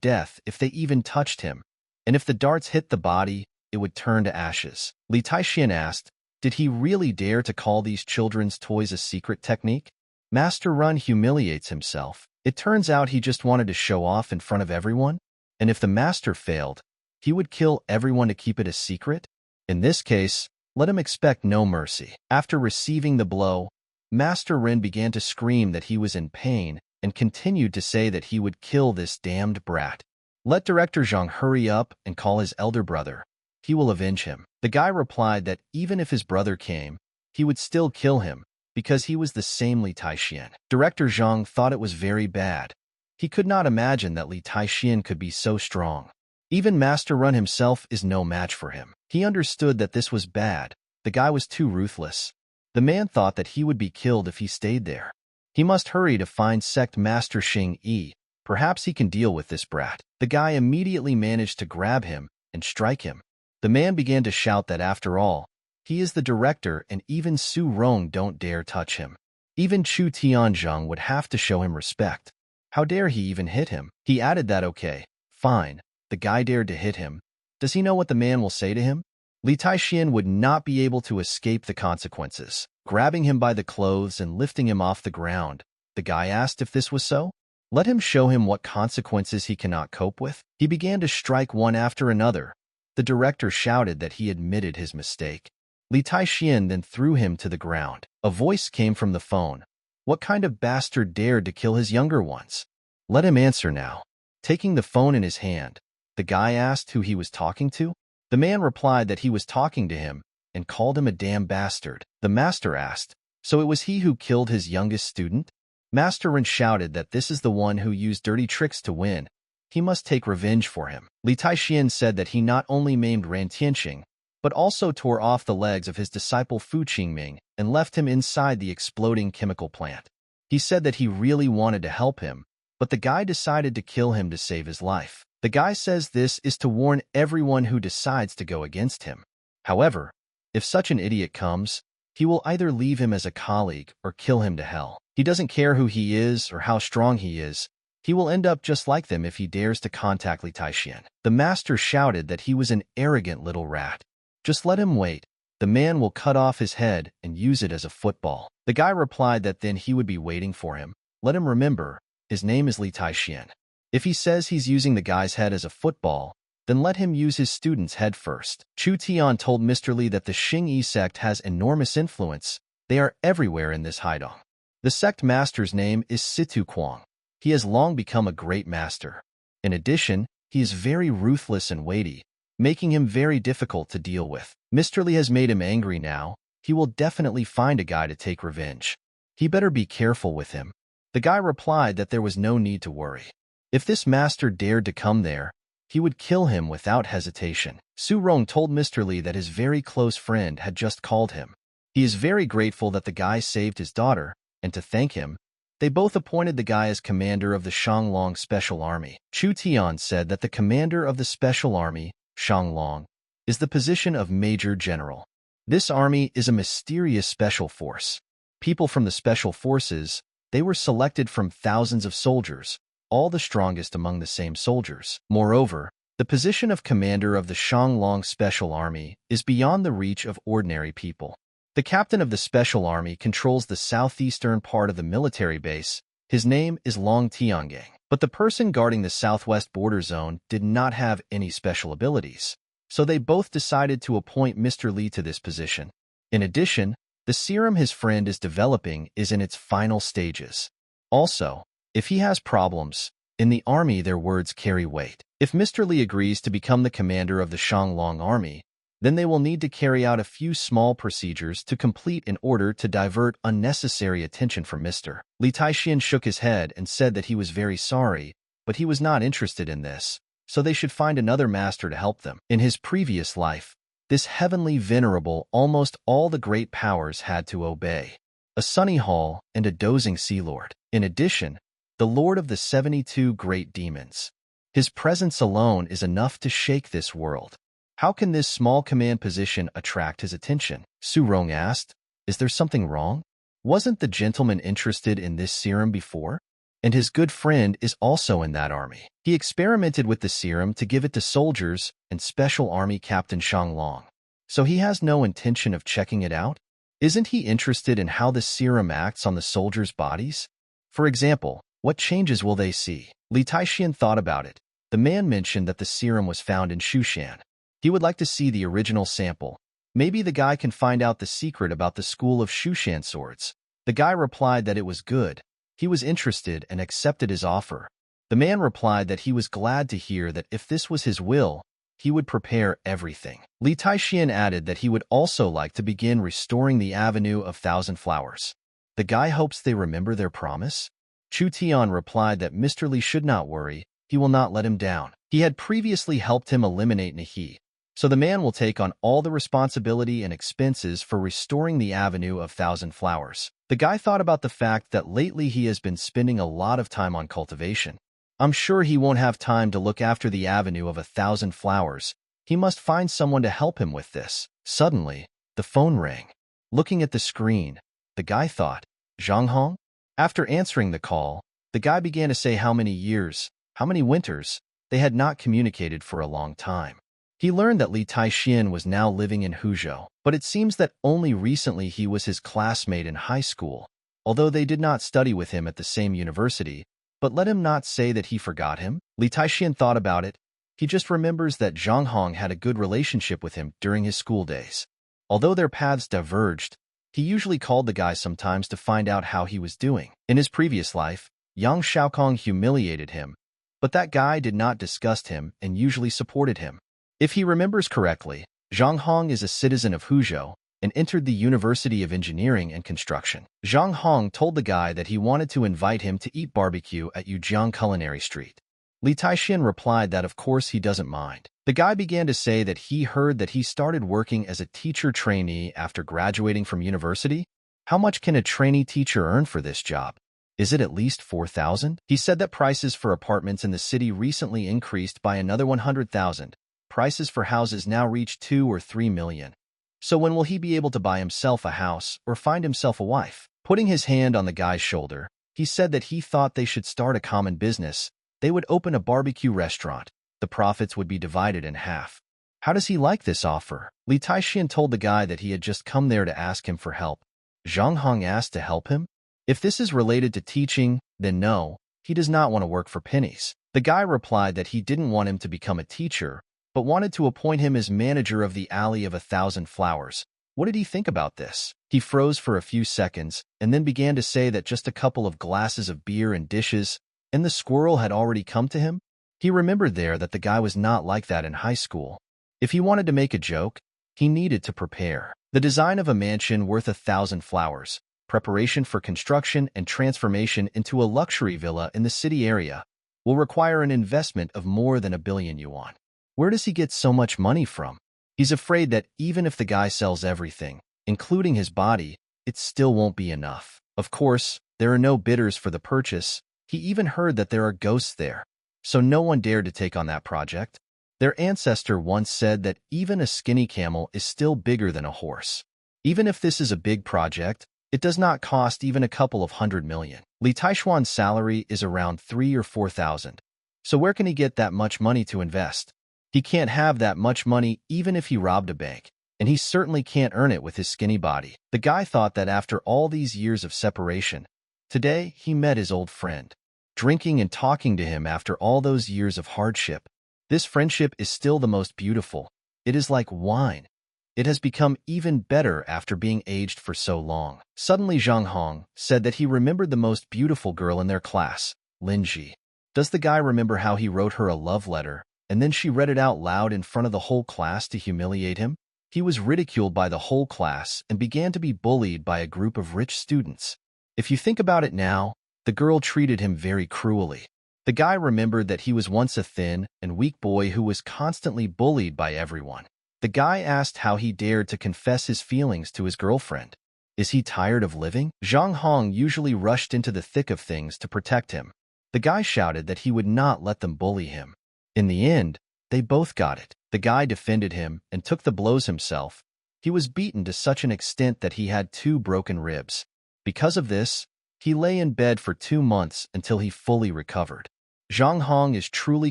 S1: death if they even touched him, and if the darts hit the body, it would turn to ashes. Li Taixian asked, did he really dare to call these children's toys a secret technique? Master Ren humiliates himself. It turns out he just wanted to show off in front of everyone, and if the master failed, he would kill everyone to keep it a secret? In this case, let him expect no mercy. After receiving the blow, Master Ren began to scream that he was in pain and continued to say that he would kill this damned brat. Let Director Zhang hurry up and call his elder brother. He will avenge him. The guy replied that even if his brother came, he would still kill him because he was the same Li Taixian. Director Zhang thought it was very bad. He could not imagine that Li Taixian could be so strong. Even Master Ren himself is no match for him. He understood that this was bad. The guy was too ruthless. The man thought that he would be killed if he stayed there. He must hurry to find Sect Master Xing Yi. Perhaps he can deal with this brat. The guy immediately managed to grab him and strike him. The man began to shout that after all, he is the director and even Su Rong don't dare touch him. Even Chu Tianzhong would have to show him respect. How dare he even hit him? He added that okay, fine, the guy dared to hit him. Does he know what the man will say to him? Li Taixian would not be able to escape the consequences. Grabbing him by the clothes and lifting him off the ground, the guy asked if this was so. Let him show him what consequences he cannot cope with. He began to strike one after another. The director shouted that he admitted his mistake. Li Taixian then threw him to the ground. A voice came from the phone. What kind of bastard dared to kill his younger ones? Let him answer now. Taking the phone in his hand, the guy asked who he was talking to. The man replied that he was talking to him and called him a damn bastard. The master asked, so it was he who killed his youngest student? Master Ren shouted that this is the one who used dirty tricks to win. He must take revenge for him. Li Taixian said that he not only maimed Ran Tianxing, but also tore off the legs of his disciple Fu Qingming and left him inside the exploding chemical plant. He said that he really wanted to help him, but the guy decided to kill him to save his life. The guy says this is to warn everyone who decides to go against him. However, if such an idiot comes, he will either leave him as a colleague or kill him to hell. He doesn't care who he is or how strong he is. He will end up just like them if he dares to contact Li Taixian. The master shouted that he was an arrogant little rat. Just let him wait. The man will cut off his head and use it as a football. The guy replied that then he would be waiting for him. Let him remember, his name is Li Taixian. If he says he's using the guy's head as a football, then let him use his student's head first. Chu Tian told Mr. Li that the Xing Yi sect has enormous influence. They are everywhere in this Haidong. The sect master's name is Situ Kuang. He has long become a great master. In addition, he is very ruthless and weighty, making him very difficult to deal with. Mr. Li has made him angry now. He will definitely find a guy to take revenge. He better be careful with him. The guy replied that there was no need to worry. If this master dared to come there, he would kill him without hesitation. Su Rong told Mr. Li that his very close friend had just called him. He is very grateful that the guy saved his daughter, and to thank him, they both appointed the guy as commander of the Shanglong Special Army. Chu Tian said that the commander of the Special Army, Shanglong, is the position of Major General. This army is a mysterious special force. People from the special forces, they were selected from thousands of soldiers, all the strongest among the same soldiers. Moreover, the position of commander of the Shanglong Special Army is beyond the reach of ordinary people. The captain of the Special Army controls the southeastern part of the military base. His name is Long Tiangang. But the person guarding the southwest border zone did not have any special abilities, so they both decided to appoint Mr. Lee to this position. In addition, the serum his friend is developing is in its final stages. Also, if he has problems, in the army their words carry weight. If Mr. Lee agrees to become the commander of the Shanglong army, then they will need to carry out a few small procedures to complete in order to divert unnecessary attention from Mr. Li Taishian shook his head and said that he was very sorry, but he was not interested in this, so they should find another master to help them. In his previous life, this heavenly venerable almost all the great powers had to obey. A sunny hall and a dozing sea lord. In addition, the lord of the 72 great demons. His presence alone is enough to shake this world. How can this small command position attract his attention? Su Rong asked. Is there something wrong? Wasn't the gentleman interested in this serum before? And his good friend is also in that army. He experimented with the serum to give it to soldiers and Special Army Captain Shanglong. So he has no intention of checking it out? Isn't he interested in how the serum acts on the soldiers' bodies? For example, what changes will they see? Li Taishian thought about it. The man mentioned that the serum was found in Shushan. He would like to see the original sample. Maybe the guy can find out the secret about the school of Shushan swords. The guy replied that it was good. He was interested and accepted his offer. The man replied that he was glad to hear that if this was his will, he would prepare everything. Li Taishian added that he would also like to begin restoring the Avenue of Thousand Flowers. The guy hopes they remember their promise? Chu Tian replied that Mr. Li should not worry, he will not let him down. He had previously helped him eliminate Nahi, so the man will take on all the responsibility and expenses for restoring the Avenue of Thousand Flowers. The guy thought about the fact that lately he has been spending a lot of time on cultivation. I'm sure he won't have time to look after the Avenue of 1,000 Flowers. He must find someone to help him with this. Suddenly, the phone rang. Looking at the screen, the guy thought, Zhang Hong? After answering the call, the guy began to say how many years, how many winters, they had not communicated for a long time. He learned that Li Taishian was now living in Huzhou, but it seems that only recently he was his classmate in high school, although they did not study with him at the same university. But let him not say that he forgot him. Li Taishian thought about it. He just remembers that Zhang Hong had a good relationship with him during his school days. Although their paths diverged, he usually called the guy sometimes to find out how he was doing. In his previous life, Yang Xiaokong humiliated him, but that guy did not disgust him and usually supported him. If he remembers correctly, Zhang Hong is a citizen of Huzhou and entered the University of Engineering and Construction. Zhang Hong told the guy that he wanted to invite him to eat barbecue at Yujiang Culinary Street. Li Taishian replied that of course he doesn't mind. The guy began to say that he heard that he started working as a teacher trainee after graduating from university. How much can a trainee teacher earn for this job? Is it at least 4,000? He said that prices for apartments in the city recently increased by another 100,000. Prices for houses now reach 2 or 3 million. So when will he be able to buy himself a house or find himself a wife? Putting his hand on the guy's shoulder, he said that he thought they should start a common business. They would open a barbecue restaurant. The profits would be divided in half. How does he like this offer? Li Taishian told the guy that he had just come there to ask him for help. Zhang Hong asked to help him? If this is related to teaching, then no, he does not want to work for pennies. The guy replied that he didn't want him to become a teacher, but wanted to appoint him as manager of the Alley of 1,000 Flowers. What did he think about this? He froze for a few seconds and then began to say that just a couple of glasses of beer and dishes, and the squirrel had already come to him? He remembered there that the guy was not like that in high school. If he wanted to make a joke, he needed to prepare. The design of a mansion worth 1,000 flowers, preparation for construction and transformation into a luxury villa in the city area, will require an investment of more than 1 billion yuan. Where does he get so much money from? He's afraid that even if the guy sells everything, including his body, it still won't be enough. Of course, there are no bidders for the purchase. He even heard that there are ghosts there, so no one dared to take on that project. Their ancestor once said that even a skinny camel is still bigger than a horse. Even if this is a big project, it does not cost even a couple of 100 million. Li Taishuan's salary is around 3 or 4,000. So where can he get that much money to invest? He can't have that much money even if he robbed a bank, and he certainly can't earn it with his skinny body. The guy thought that after all these years of separation, today he met his old friend. drinking and talking to him after all those years of hardship. This friendship is still the most beautiful. It is like wine. It has become even better after being aged for so long. Suddenly Zhang Hong said that he remembered the most beautiful girl in their class, Linji. Does the guy remember how he wrote her a love letter, and then she read it out loud in front of the whole class to humiliate him? He was ridiculed by the whole class and began to be bullied by a group of rich students. If you think about it now, the girl treated him very cruelly. The guy remembered that he was once a thin and weak boy who was constantly bullied by everyone. The guy asked how he dared to confess his feelings to his girlfriend. Is he tired of living? Zhang Hong usually rushed into the thick of things to protect him. The guy shouted that he would not let them bully him. In the end, they both got it. The guy defended him and took the blows himself. He was beaten to such an extent that he had 2 broken ribs. Because of this, he lay in bed for 2 months until he fully recovered. Zhang Hong is truly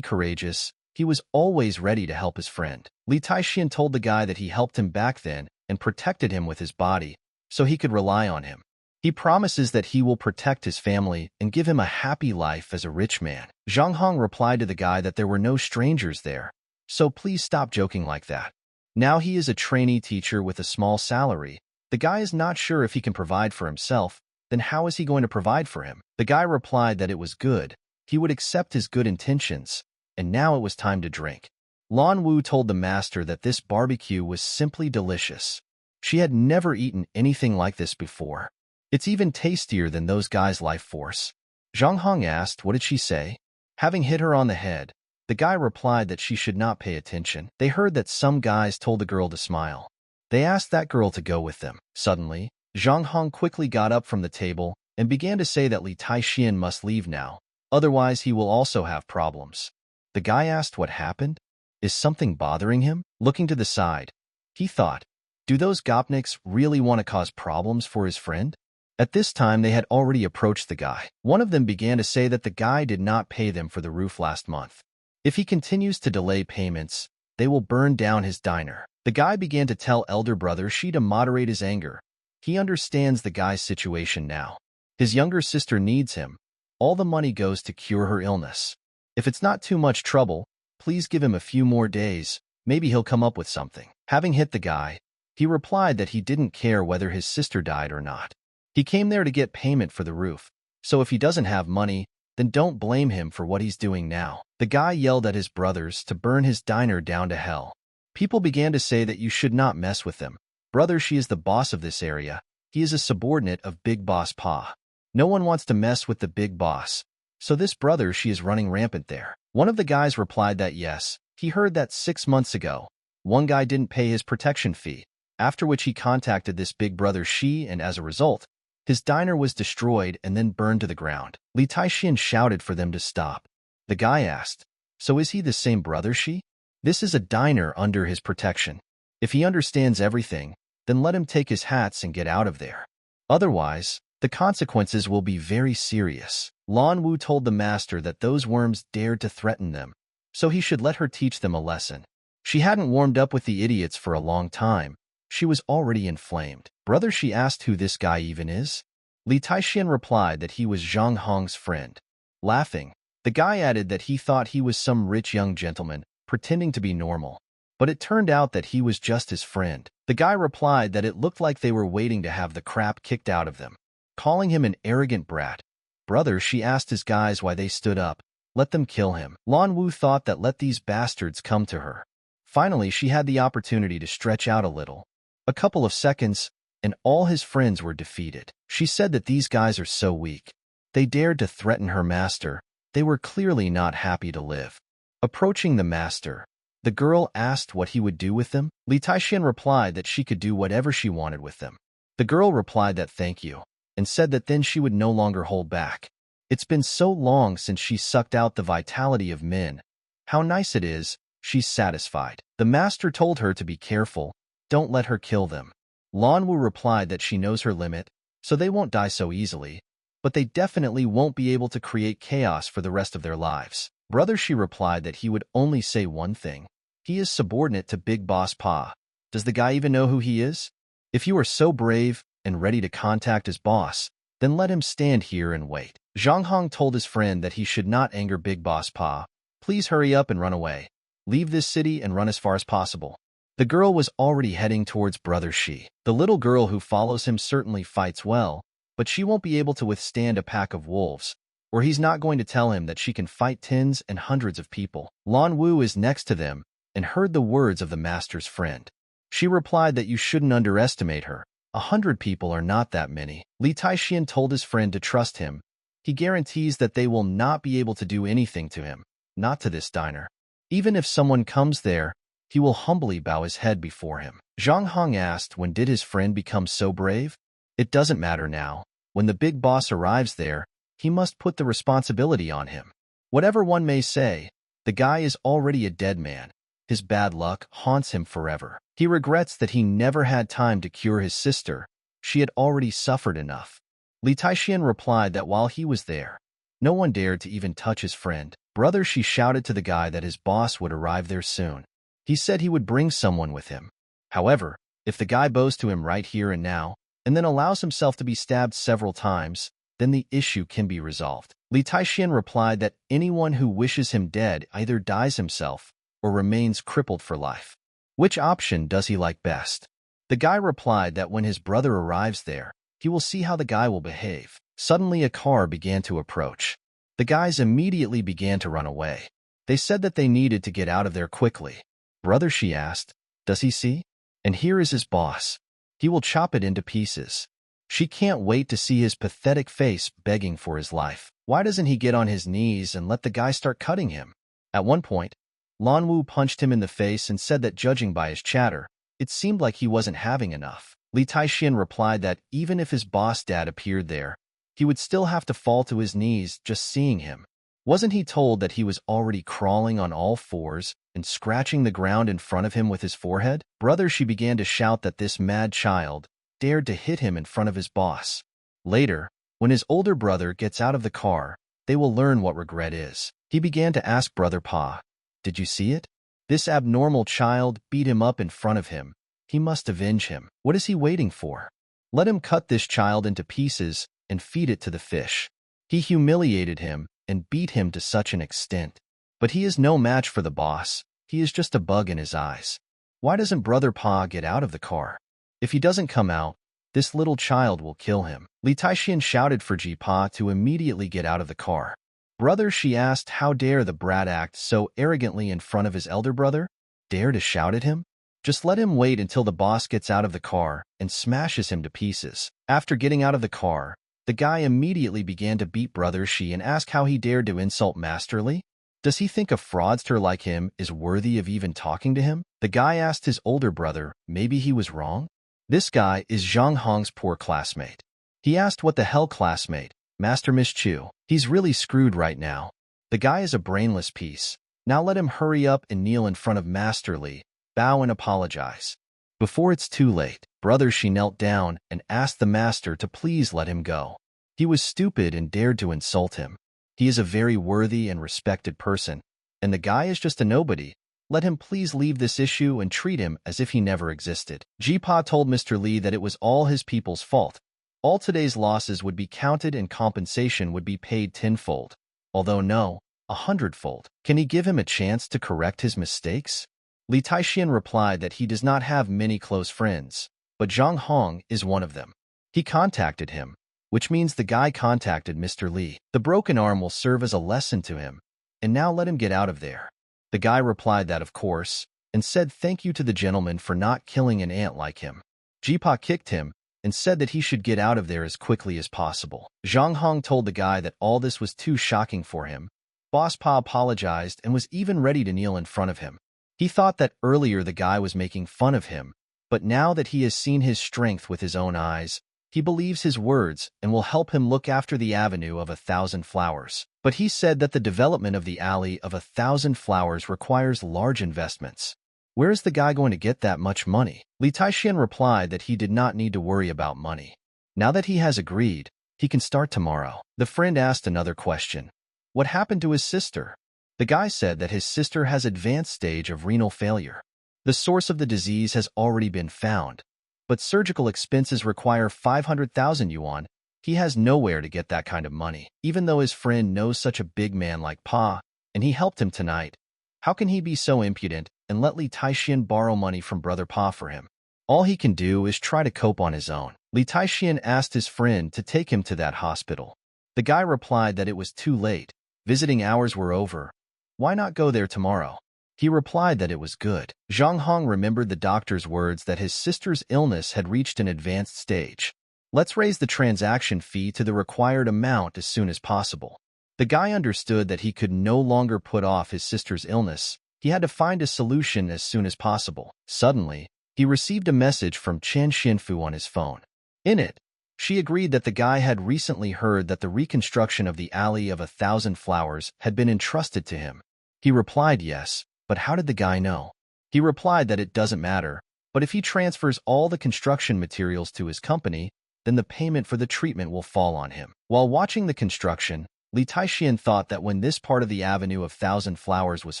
S1: courageous. He was always ready to help his friend. Li Taixian told the guy that he helped him back then and protected him with his body, so he could rely on him. He promises that he will protect his family and give him a happy life as a rich man. Zhang Hong replied to the guy that there were no strangers there, so please stop joking like that. Now he is a trainee teacher with a small salary. The guy is not sure if he can provide for himself. Then how is he going to provide for him? The guy replied that it was good. He would accept his good intentions, and now it was time to drink. Lan Wu told the master that this barbecue was simply delicious. She had never eaten anything like this before. It's even tastier than those guys' life force. Zhang Hong asked, what did she say? Having hit her on the head, the guy replied that she should not pay attention. They heard that some guys told the girl to smile. They asked that girl to go with them. Suddenly, Zhang Hong quickly got up from the table and began to say that Li Taixian must leave now, otherwise he will also have problems. The guy asked what happened. Is something bothering him? Looking to the side, he thought, do those gopniks really want to cause problems for his friend? At this time, they had already approached the guy. One of them began to say that the guy did not pay them for the roof last month. If he continues to delay payments, they will burn down his diner. The guy began to tell elder brother Shi to moderate his anger. He understands the guy's situation now. His younger sister needs him. All the money goes to cure her illness. If it's not too much trouble, please give him a few more days. Maybe he'll come up with something. Having hit the guy, he replied that he didn't care whether his sister died or not. He came there to get payment for the roof, so if he doesn't have money, then don't blame him for what he's doing now. The guy yelled at his brothers to burn his diner down to hell. People began to say that you should not mess with them. Brother, she is the boss of this area. He is a subordinate of Big Boss Pa. No one wants to mess with the big boss, so this brother she is running rampant there. One of the guys replied that yes, he heard that 6 months ago. One guy didn't pay his protection fee, after which he contacted this big brother Shi, and as a result, his diner was destroyed and then burned to the ground. Li Taixian shouted for them to stop. The guy asked, so is he the same brother Shi? This is a diner under his protection. If he understands everything, then let him take his hats and get out of there. Otherwise, the consequences will be very serious. Lan Wu told the master that those worms dared to threaten them, so he should let her teach them a lesson. She hadn't warmed up with the idiots for a long time. She was already inflamed. Brother, she asked who this guy even is. Li Taixian replied that he was Zhang Hong's friend. Laughing, the guy added that he thought he was some rich young gentleman, pretending to be normal. But it turned out that he was just his friend. The guy replied that it looked like they were waiting to have the crap kicked out of them, calling him an arrogant brat. Brother, she asked his guys why they stood up. Let them kill him. Lan Wu thought that let these bastards come to her. Finally, she had the opportunity to stretch out a little. A couple of seconds, and all his friends were defeated. She said that these guys are so weak. They dared to threaten her master. They were clearly not happy to live. Approaching the master, the girl asked what he would do with them. Li Taixian replied that she could do whatever she wanted with them. The girl replied that thank you, and said that then she would no longer hold back. It's been so long since she sucked out the vitality of men. How nice it is, she's satisfied. The master told her to be careful. Don't let her kill them. Lan Wu replied that she knows her limit, so they won't die so easily, but they definitely won't be able to create chaos for the rest of their lives. Brother, she replied that he would only say one thing. He is subordinate to Big Boss Pa. Does the guy even know who he is? If you are so brave and ready to contact his boss, then let him stand here and wait. Zhang Hong told his friend that he should not anger Big Boss Pa. Please hurry up and run away. Leave this city and run as far as possible. The girl was already heading towards Brother Shi. The little girl who follows him certainly fights well, but she won't be able to withstand a pack of wolves, or he's not going to tell him that she can fight tens and hundreds of people. Lan Wu is next to them and heard the words of the master's friend. She replied that you shouldn't underestimate her. 100 people are not that many. Li Taixian told his friend to trust him. He guarantees that they will not be able to do anything to him, not to this diner. Even if someone comes there, he will humbly bow his head before him. Zhang Hong asked when did his friend become so brave? It doesn't matter now. When the big boss arrives there, he must put the responsibility on him. Whatever one may say, the guy is already a dead man. His bad luck haunts him forever. He regrets that he never had time to cure his sister. She had already suffered enough. Li Taixian replied that while he was there, no one dared to even touch his friend. Brother, she shouted to the guy that his boss would arrive there soon. He said he would bring someone with him. However, if the guy bows to him right here and now, and then allows himself to be stabbed several times, then the issue can be resolved. Li Taixian replied that anyone who wishes him dead either dies himself or remains crippled for life. Which option does he like best? The guy replied that when his brother arrives there, he will see how the guy will behave. Suddenly a car began to approach. The guys immediately began to run away. They said that they needed to get out of there quickly. Brother, she asked, does he see? And here is his boss. He will chop it into pieces. She can't wait to see his pathetic face begging for his life. Why doesn't he get on his knees and let the guy start cutting him? At one point, Lan Wu punched him in the face and said that judging by his chatter, it seemed like he wasn't having enough. Li Taixian replied that even if his boss dad appeared there, he would still have to fall to his knees just seeing him. Wasn't he told that he was already crawling on all fours and scratching the ground in front of him with his forehead? Brother, she began to shout that this mad child dared to hit him in front of his boss. Later, when his older brother gets out of the car, they will learn what regret is. He began to ask Brother Pa, did you see it? This abnormal child beat him up in front of him. He must avenge him. What is he waiting for? Let him cut this child into pieces and feed it to the fish. He humiliated him and beat him to such an extent. But he is no match for the boss. He is just a bug in his eyes. Why doesn't Brother Pa get out of the car? If he doesn't come out, this little child will kill him. Li Taixian shouted for Ji Pa to immediately get out of the car. Brother, she asked, how dare the brat act so arrogantly in front of his elder brother? Dare to shout at him? Just let him wait until the boss gets out of the car and smashes him to pieces. After getting out of the car, the guy immediately began to beat Brother Shi and ask how he dared to insult Master Li. Does he think a fraudster like him is worthy of even talking to him? The guy asked his older brother, maybe he was wrong? This guy is Zhang Hong's poor classmate. He asked, what the hell, classmate? Master Miss Chu. He's really screwed right now. The guy is a brainless piece. Now let him hurry up and kneel in front of Master Li, bow and apologize. Before it's too late, Brother Shi knelt down and asked the master to please let him go. He was stupid and dared to insult him. He is a very worthy and respected person, and the guy is just a nobody. Let him please leave this issue and treat him as if he never existed. Jipa told Mr. Li that it was all his people's fault. All today's losses would be counted and compensation would be paid tenfold. Although no, 100-fold. Can he give him a chance to correct his mistakes? Li Taixian replied that he does not have many close friends, but Zhang Hong is one of them. He contacted him, which means the guy contacted Mr. Li. The broken arm will serve as a lesson to him, and now let him get out of there. The guy replied that of course, and said thank you to the gentleman for not killing an ant like him. Jipa kicked him and said that he should get out of there as quickly as possible. Zhang Hong told the guy that all this was too shocking for him. Boss Pa apologized and was even ready to kneel in front of him. He thought that earlier the guy was making fun of him, but now that he has seen his strength with his own eyes, he believes his words and will help him look after the avenue of 1,000 flowers. But he said that the development of the alley of 1,000 flowers requires large investments. Where is the guy going to get that much money? Li Taixian replied that he did not need to worry about money. Now that he has agreed, he can start tomorrow. The friend asked another question. What happened to his sister? The guy said that his sister has advanced stage of renal failure. The source of the disease has already been found, but surgical expenses require 500,000 yuan. He has nowhere to get that kind of money, even though his friend knows such a big man like Pa, and he helped him tonight. How can he be so impudent and let Li Taixian borrow money from Brother Pa for him? All he can do is try to cope on his own. Li Taixian asked his friend to take him to that hospital. The guy replied that it was too late. Visiting hours were over. Why not go there tomorrow? He replied that it was good. Zhang Hong remembered the doctor's words that his sister's illness had reached an advanced stage. Let's raise the transaction fee to the required amount as soon as possible. The guy understood that he could no longer put off his sister's illness. He had to find a solution as soon as possible. Suddenly, he received a message from Chen Xinfu on his phone. In it, she agreed that the guy had recently heard that the reconstruction of the Alley of 1,000 Flowers had been entrusted to him. He replied yes, but how did the guy know? He replied that it doesn't matter, but if he transfers all the construction materials to his company, then the payment for the treatment will fall on him. While watching the construction, Li Taixian thought that when this part of the Avenue of 1,000 Flowers was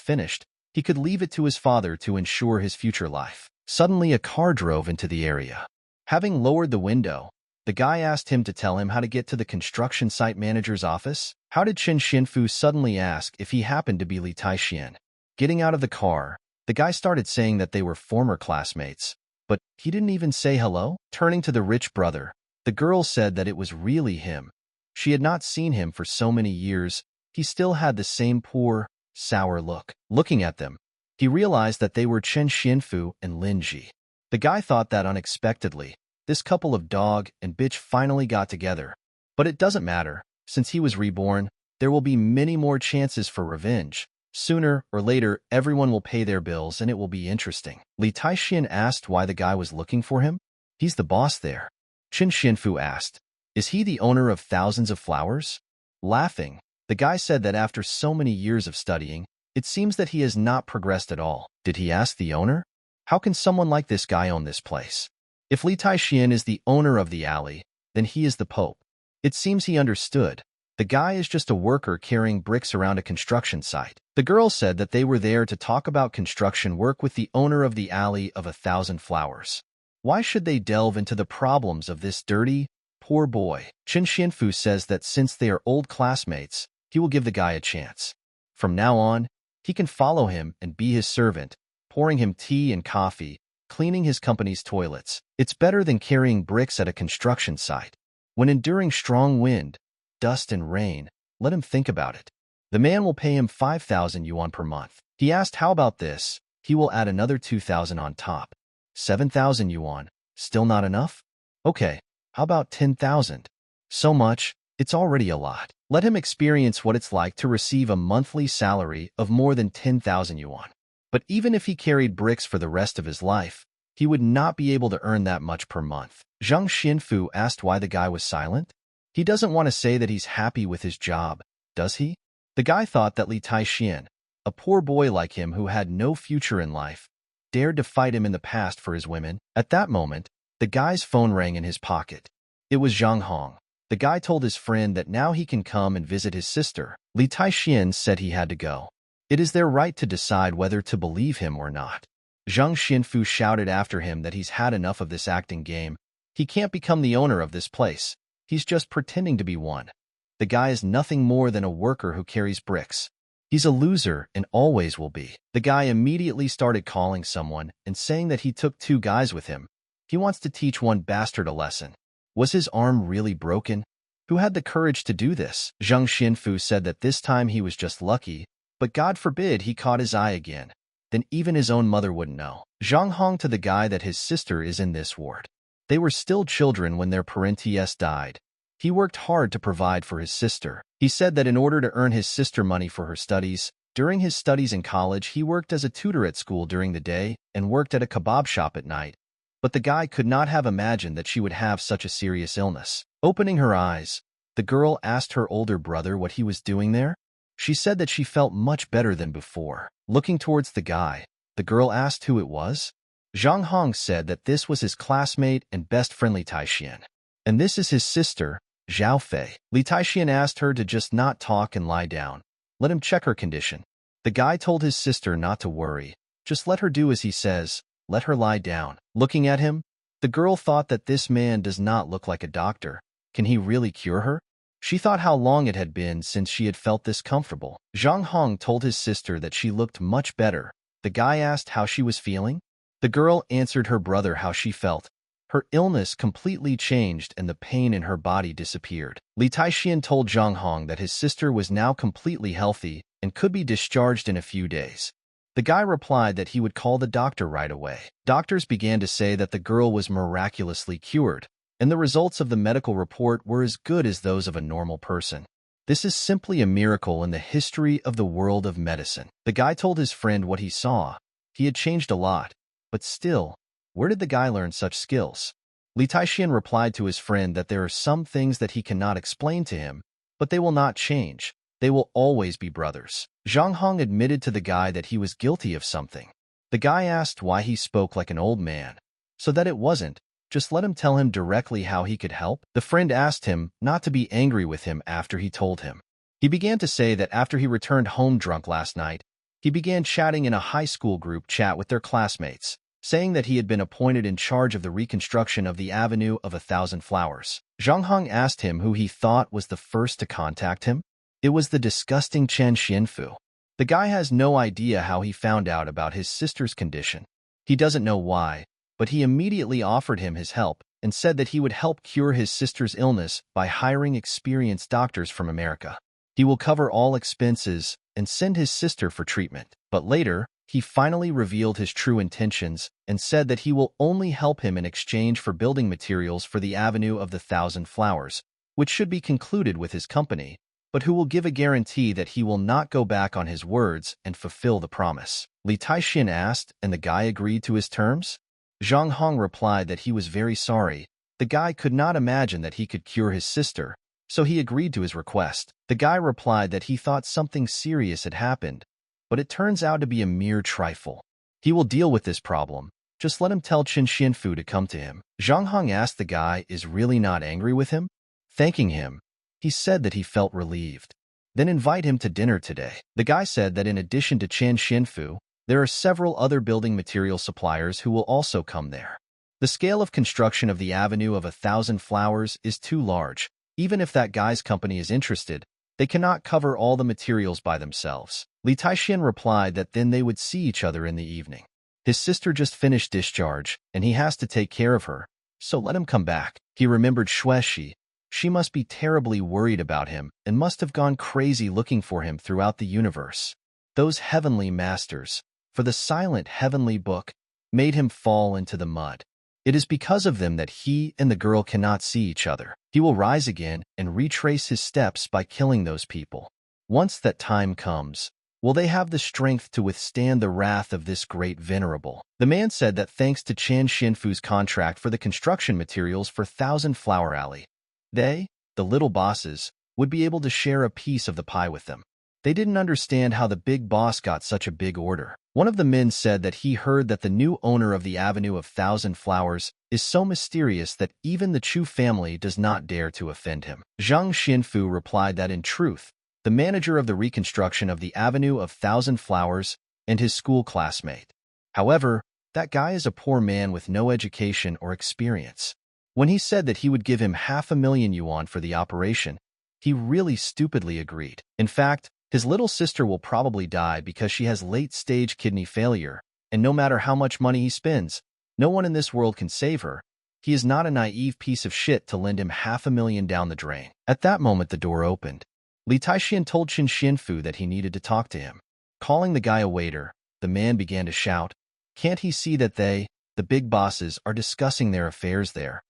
S1: finished, he could leave it to his father to ensure his future life. Suddenly, a car drove into the area. Having lowered the window, the guy asked him to tell him how to get to the construction site manager's office. How did Chen Xinfu suddenly ask if he happened to be Li Taixian? Getting out of the car, the guy started saying that they were former classmates, but he didn't even say hello. Turning to the rich brother, the girl said that it was really him. She had not seen him for so many years. He still had the same poor, sour look. Looking at them, he realized that they were Chen Xinfu and Lin Ji. The guy thought that unexpectedly, this couple of dog and bitch finally got together. But it doesn't matter. Since he was reborn, there will be many more chances for revenge. Sooner or later, everyone will pay their bills and it will be interesting. Li Taixian asked why the guy was looking for him. He's the boss there. Chen Xinfu asked, is he the owner of thousands of flowers? Laughing, the guy said that after so many years of studying, it seems that he has not progressed at all. Did he ask the owner? How can someone like this guy own this place? If Li Taixian is the owner of the alley, then he is the Pope. It seems he understood. The guy is just a worker carrying bricks around a construction site. The girl said that they were there to talk about construction work with the owner of the Alley of 1,000 Flowers. Why should they delve into the problems of this dirty, poor boy? Chen Xinfu says that since they are old classmates, he will give the guy a chance. From now on, he can follow him and be his servant, pouring him tea and coffee, cleaning his company's toilets. It's better than carrying bricks at a construction site. When enduring strong wind, dust and rain, let him think about it. The man will pay him 5,000 yuan per month. He asked how about this? He will add another 2,000 on top. 7,000 yuan. Still not enough? Okay, how about 10,000? So much, it's already a lot. Let him experience what it's like to receive a monthly salary of more than 10,000 yuan. But even if he carried bricks for the rest of his life, he would not be able to earn that much per month. Zhang Xinfu asked why the guy was silent. He doesn't want to say that he's happy with his job, does he? The guy thought that Li Taixian, a poor boy like him who had no future in life, dared to fight him in the past for his women. At that moment, the guy's phone rang in his pocket. It was Zhang Hong. The guy told his friend that now he can come and visit his sister. Li Taixian said he had to go. It is their right to decide whether to believe him or not. Zhang Xinfu shouted after him that he's had enough of this acting game. He can't become the owner of this place. He's just pretending to be one. The guy is nothing more than a worker who carries bricks. He's a loser and always will be. The guy immediately started calling someone and saying that he took 2 guys with him. He wants to teach one bastard a lesson. Was his arm really broken? Who had the courage to do this? Zhang Xinfu said that this time he was just lucky, but God forbid he caught his eye again. Then even his own mother wouldn't know. Zhang Hong to the guy that his sister is in this ward. They were still children when their parents died. He worked hard to provide for his sister. He said that in order to earn his sister money for her studies, during his studies in college he worked as a tutor at school during the day and worked at a kebab shop at night. But the guy could not have imagined that she would have such a serious illness. Opening her eyes, the girl asked her older brother what he was doing there. She said that she felt much better than before. Looking towards the guy, the girl asked who it was. Zhang Hong said that this was his classmate and best friend Li Taixian. And this is his sister, Zhao Fei. Li Taixian asked her to just not talk and lie down. Let him check her condition. The guy told his sister not to worry. Just let her do as he says. Let her lie down. Looking at him, the girl thought that this man does not look like a doctor. Can he really cure her? She thought how long it had been since she had felt this comfortable. Zhang Hong told his sister that she looked much better. The guy asked how she was feeling. The girl answered her brother how she felt. Her illness completely changed and the pain in her body disappeared. Li Taixian told Zhang Hong that his sister was now completely healthy and could be discharged in a few days. The guy replied that he would call the doctor right away. Doctors began to say that the girl was miraculously cured, and the results of the medical report were as good as those of a normal person. This is simply a miracle in the history of the world of medicine. The guy told his friend what he saw. He had changed a lot, but still, where did the guy learn such skills? Li Taixian replied to his friend that there are some things that he cannot explain to him, but they will not change. They will always be brothers. Zhang Hong admitted to the guy that he was guilty of something. The guy asked why he spoke like an old man. So that it wasn't. Just let him tell him directly how he could help. The friend asked him not to be angry with him after he told him. He began to say that after he returned home drunk last night, he began chatting in a high school group chat with their classmates, saying that he had been appointed in charge of the reconstruction of the Avenue of 1,000 Flowers. Zhang Hong asked him who he thought was the first to contact him. It was the disgusting Chen Xianfu. The guy has no idea how he found out about his sister's condition. He doesn't know why, but he immediately offered him his help and said that he would help cure his sister's illness by hiring experienced doctors from America. He will cover all expenses and send his sister for treatment. But later, he finally revealed his true intentions and said that he will only help him in exchange for building materials for the Avenue of the 1,000 Flowers, which should be concluded with his company, but who will give a guarantee that he will not go back on his words and fulfill the promise. Li Taixian asked, and the guy agreed to his terms? Zhang Hong replied that he was very sorry. The guy could not imagine that he could cure his sister, so he agreed to his request. The guy replied that he thought something serious had happened, but it turns out to be a mere trifle. He will deal with this problem. Just let him tell Chen Xianfu to come to him. Zhang Hong asked the guy is really not angry with him. Thanking him, he said that he felt relieved. Then invite him to dinner today. The guy said that in addition to Chen Xianfu, there are several other building material suppliers who will also come there. The scale of construction of the Avenue of 1,000 Flowers is too large. Even if that guy's company is interested, they cannot cover all the materials by themselves. Li Taixian replied that then they would see each other in the evening. His sister just finished discharge, and he has to take care of her, so let him come back. He remembered Xueshi. She must be terribly worried about him and must have gone crazy looking for him throughout the universe. Those heavenly masters, for the silent heavenly book, made him fall into the mud. It is because of them that he and the girl cannot see each other. He will rise again and retrace his steps by killing those people. Once that time comes, will they have the strength to withstand the wrath of this great venerable? The man said that thanks to Chen Xianfu's contract for the construction materials for 1,000 Flower Alley, they, the little bosses, would be able to share a piece of the pie with them. They didn't understand how the big boss got such a big order. One of the men said that he heard that the new owner of the Avenue of 1,000 Flowers is so mysterious that even the Chu family does not dare to offend him. Zhang Xianfu replied that in truth, the manager of the reconstruction of the Avenue of 1,000 Flowers and his school classmate. However, that guy is a poor man with no education or experience. When he said that he would give him 500,000 yuan for the operation, he really stupidly agreed. In fact, his little sister will probably die because she has late-stage kidney failure, and no matter how much money he spends, no one in this world can save her. He is not a naive piece of shit to lend him 500,000 down the drain. At that moment, the door opened. Li Taixian told Chen Xianfu that he needed to talk to him. Calling the guy a waiter, the man began to shout, "Can't he see that they, the big bosses, are discussing their affairs there?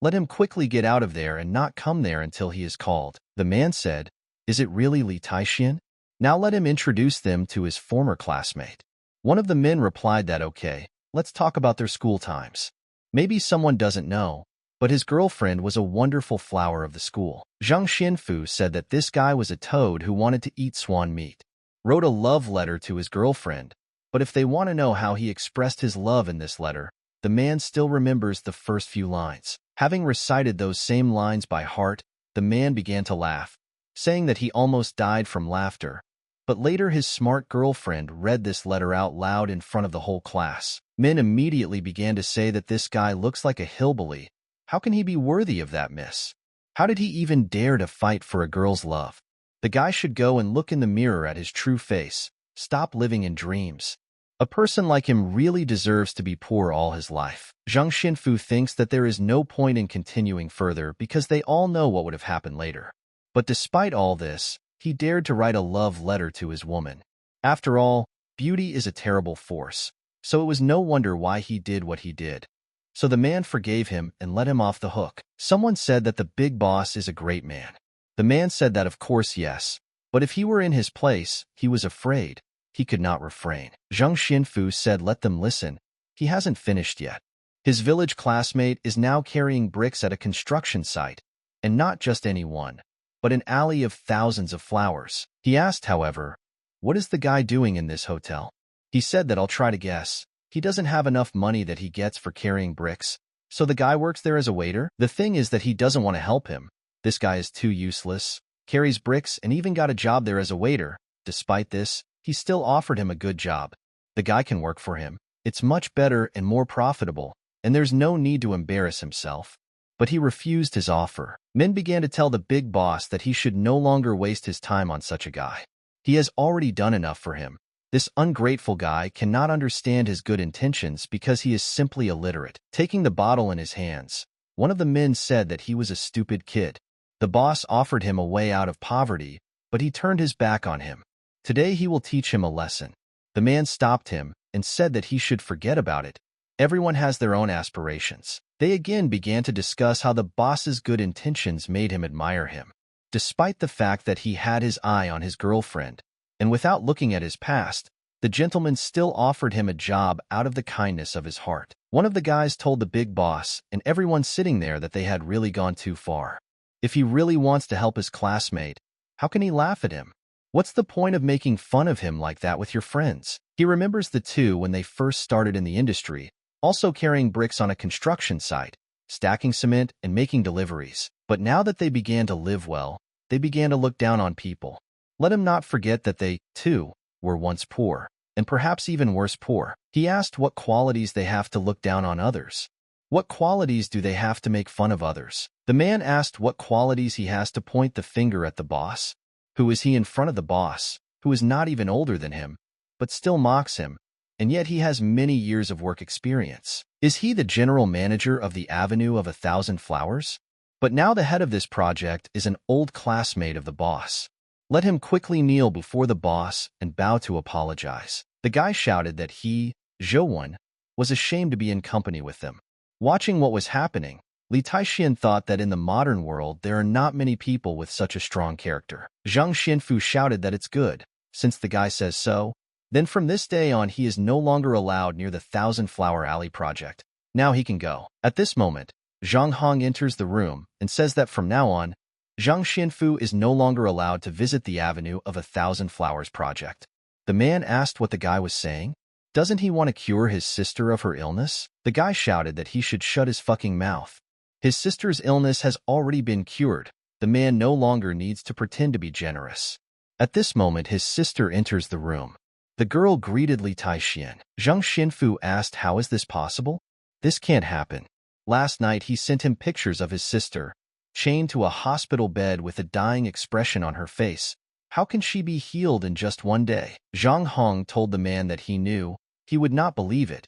S1: Let him quickly get out of there and not come there until he is called." The man said, "Is it really Li Taixian? Now let him introduce them to his former classmate." One of the men replied that okay, let's talk about their school times. Maybe someone doesn't know, but his girlfriend was a wonderful flower of the school. Zhang Xianfu said that this guy was a toad who wanted to eat swan meat. Wrote a love letter to his girlfriend, but if they want to know how he expressed his love in this letter, the man still remembers the first few lines. Having recited those same lines by heart, the man began to laugh, saying that he almost died from laughter. But later his smart girlfriend read this letter out loud in front of the whole class. Men immediately began to say that this guy looks like a hillbilly. How can he be worthy of that miss? How did he even dare to fight for a girl's love? The guy should go and look in the mirror at his true face. Stop living in dreams. A person like him really deserves to be poor all his life. Zhang Xinfu thinks that there is no point in continuing further because they all know what would have happened later. But despite all this, he dared to write a love letter to his woman. After all, beauty is a terrible force, so it was no wonder why he did what he did. So the man forgave him and let him off the hook. Someone said that the big boss is a great man. The man said that of course yes, but if he were in his place, he was afraid. He could not refrain. Zhang Xinfu said let them listen. He hasn't finished yet. His village classmate is now carrying bricks at a construction site, and not just any one, but an alley of thousands of flowers. He asked, however, what is the guy doing in this hotel? He said that I'll try to guess. He doesn't have enough money that he gets for carrying bricks, so the guy works there as a waiter? The thing is that he doesn't want to help him. This guy is too useless, carries bricks, and even got a job there as a waiter. Despite this, he still offered him a good job. The guy can work for him. It's much better and more profitable, and there's no need to embarrass himself. But he refused his offer. Men began to tell the big boss that he should no longer waste his time on such a guy. He has already done enough for him. This ungrateful guy cannot understand his good intentions because he is simply illiterate. Taking the bottle in his hands, one of the men said that he was a stupid kid. The boss offered him a way out of poverty, but he turned his back on him. Today he will teach him a lesson. The man stopped him and said that he should forget about it. Everyone has their own aspirations. They again began to discuss how the boss's good intentions made him admire him. Despite the fact that he had his eye on his girlfriend, and without looking at his past, the gentleman still offered him a job out of the kindness of his heart. One of the guys told the big boss and everyone sitting there that they had really gone too far. If he really wants to help his classmate, how can he laugh at him? What's the point of making fun of him like that with your friends? He remembers the two when they first started in the industry, also carrying bricks on a construction site, stacking cement and making deliveries. But now that they began to live well, they began to look down on people. Let him not forget that they, too, were once poor, and perhaps even worse poor. He asked what qualities they have to look down on others. What qualities do they have to make fun of others? The man asked what qualities he has to point the finger at the boss. Who is he in front of the boss, who is not even older than him, but still mocks him, and yet he has many years of work experience? Is he the general manager of the Avenue of 1,000 Flowers? But now the head of this project is an old classmate of the boss. Let him quickly kneel before the boss and bow to apologize. The guy shouted that he, Zhou, was ashamed to be in company with them. Watching what was happening, Li Taixian thought that in the modern world there are not many people with such a strong character. Zhang Xinfu shouted that it's good, since the guy says so. Then from this day on he is no longer allowed near the 1,000 Flower Alley project. Now he can go. At this moment, Zhang Hong enters the room and says that from now on, Zhang Xinfu is no longer allowed to visit the Avenue of 1,000 Flowers project. The man asked what the guy was saying. Doesn't he want to cure his sister of her illness? The guy shouted that he should shut his fucking mouth. His sister's illness has already been cured. The man no longer needs to pretend to be generous. At this moment, his sister enters the room. The girl greeted Li Taixian. Zhang Xinfu asked, how is this possible? This can't happen. Last night he sent him pictures of his sister, chained to a hospital bed with a dying expression on her face. How can she be healed in just one day? Zhang Hong told the man that he knew. He would not believe it.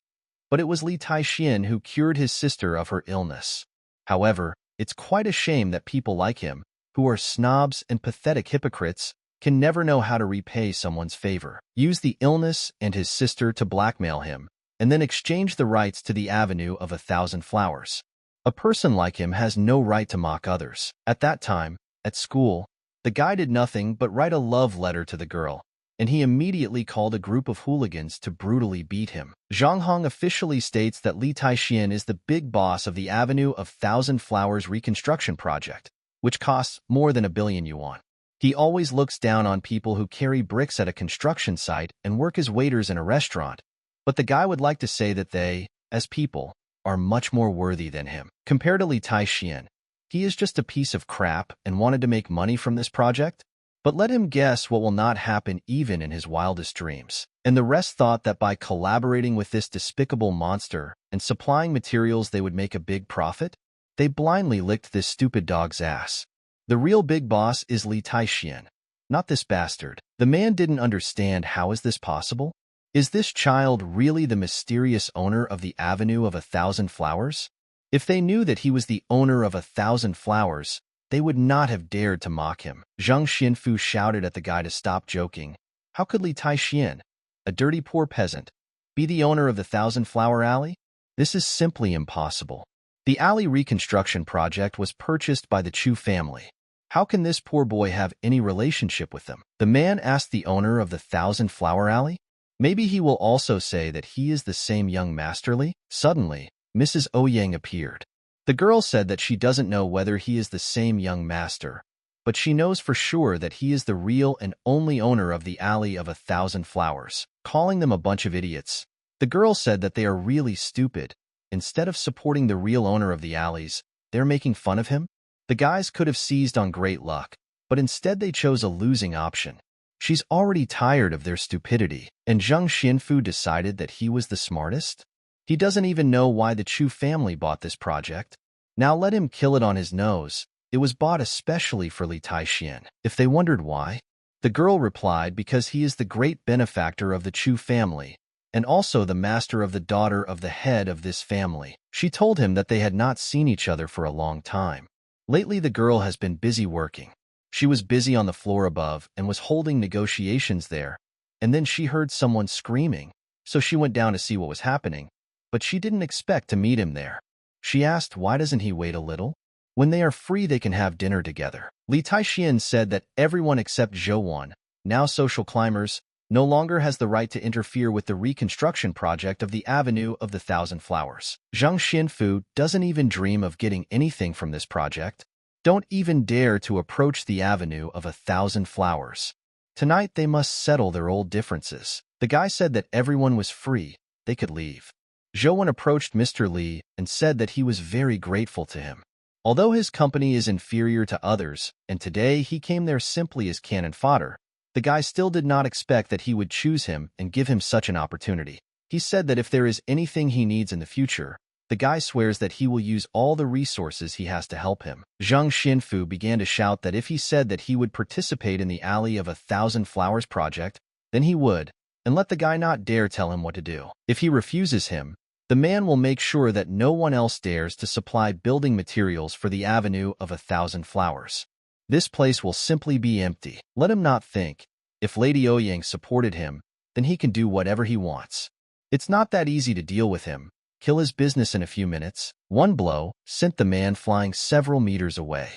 S1: But it was Li Taixian who cured his sister of her illness. However, it's quite a shame that people like him, who are snobs and pathetic hypocrites, can never know how to repay someone's favor. Use the illness and his sister to blackmail him, and then exchange the rights to the Avenue of 1,000 Flowers. A person like him has no right to mock others. At that time, at school, the guy did nothing but write a love letter to the girl, and he immediately called a group of hooligans to brutally beat him. Zhang Hong officially states that Li Taixian is the big boss of the Avenue of 1,000 Flowers reconstruction project, which costs more than 1 billion yuan. He always looks down on people who carry bricks at a construction site and work as waiters in a restaurant, but the guy would like to say that they, as people, are much more worthy than him. Compared to Li Taixian, he is just a piece of crap and wanted to make money from this project? But let him guess what will not happen even in his wildest dreams. And the rest thought that by collaborating with this despicable monster and supplying materials they would make a big profit? They blindly licked this stupid dog's ass. The real big boss is Li Taixian, not this bastard. The man didn't understand how is this possible? Is this child really the mysterious owner of the Avenue of 1,000 Flowers? If they knew that he was the owner of 1,000 flowers, they would not have dared to mock him. Zhang Xianfu shouted at the guy to stop joking. How could Li Taixian, a dirty poor peasant, be the owner of the 1,000-Flower Alley? This is simply impossible. The alley reconstruction project was purchased by the Chu family. How can this poor boy have any relationship with them? The man asked the owner of the 1,000-Flower Alley. Maybe he will also say that he is the same young Master Li? Suddenly, Mrs. Ouyang appeared. The girl said that she doesn't know whether he is the same young master, but she knows for sure that he is the real and only owner of the Alley of 1,000 Flowers. Calling them a bunch of idiots, the girl said that they are really stupid. Instead of supporting the real owner of the alleys, they're making fun of him. The guys could have seized on great luck, but instead they chose a losing option. She's already tired of their stupidity, and Zhang Xianfu decided that he was the smartest. He doesn't even know why the Chu family bought this project. Now let him kill it on his nose. It was bought especially for Li Taixian. If they wondered why, the girl replied because he is the great benefactor of the Chu family, and also the master of the daughter of the head of this family. She told him that they had not seen each other for a long time. Lately the girl has been busy working. She was busy on the floor above and was holding negotiations there, and then she heard someone screaming, so she went down to see what was happening, but she didn't expect to meet him there. She asked why doesn't he wait a little? When they are free they can have dinner together. Li Taixian said that everyone except Zhou Wan, now social climbers, no longer has the right to interfere with the reconstruction project of the Avenue of the 1,000 Flowers. Zhang Xianfu doesn't even dream of getting anything from this project. Don't even dare to approach the Avenue of 1,000 Flowers. Tonight they must settle their old differences. The guy said that everyone was free, they could leave. Zhou approached Mr. Li and said that he was very grateful to him. Although his company is inferior to others, and today he came there simply as cannon fodder, the guy still did not expect that he would choose him and give him such an opportunity. He said that if there is anything he needs in the future, the guy swears that he will use all the resources he has to help him. Zhang Xianfu began to shout that if he said that he would participate in the Alley of 1,000 Flowers project, then he would, and let the guy not dare tell him what to do. If he refuses him, the man will make sure that no one else dares to supply building materials for the Avenue of 1,000 Flowers. This place will simply be empty. Let him not think. If Lady Ouyang supported him, then he can do whatever he wants. It's not that easy to deal with him. Kill his business in a few minutes. One blow sent the man flying several meters away.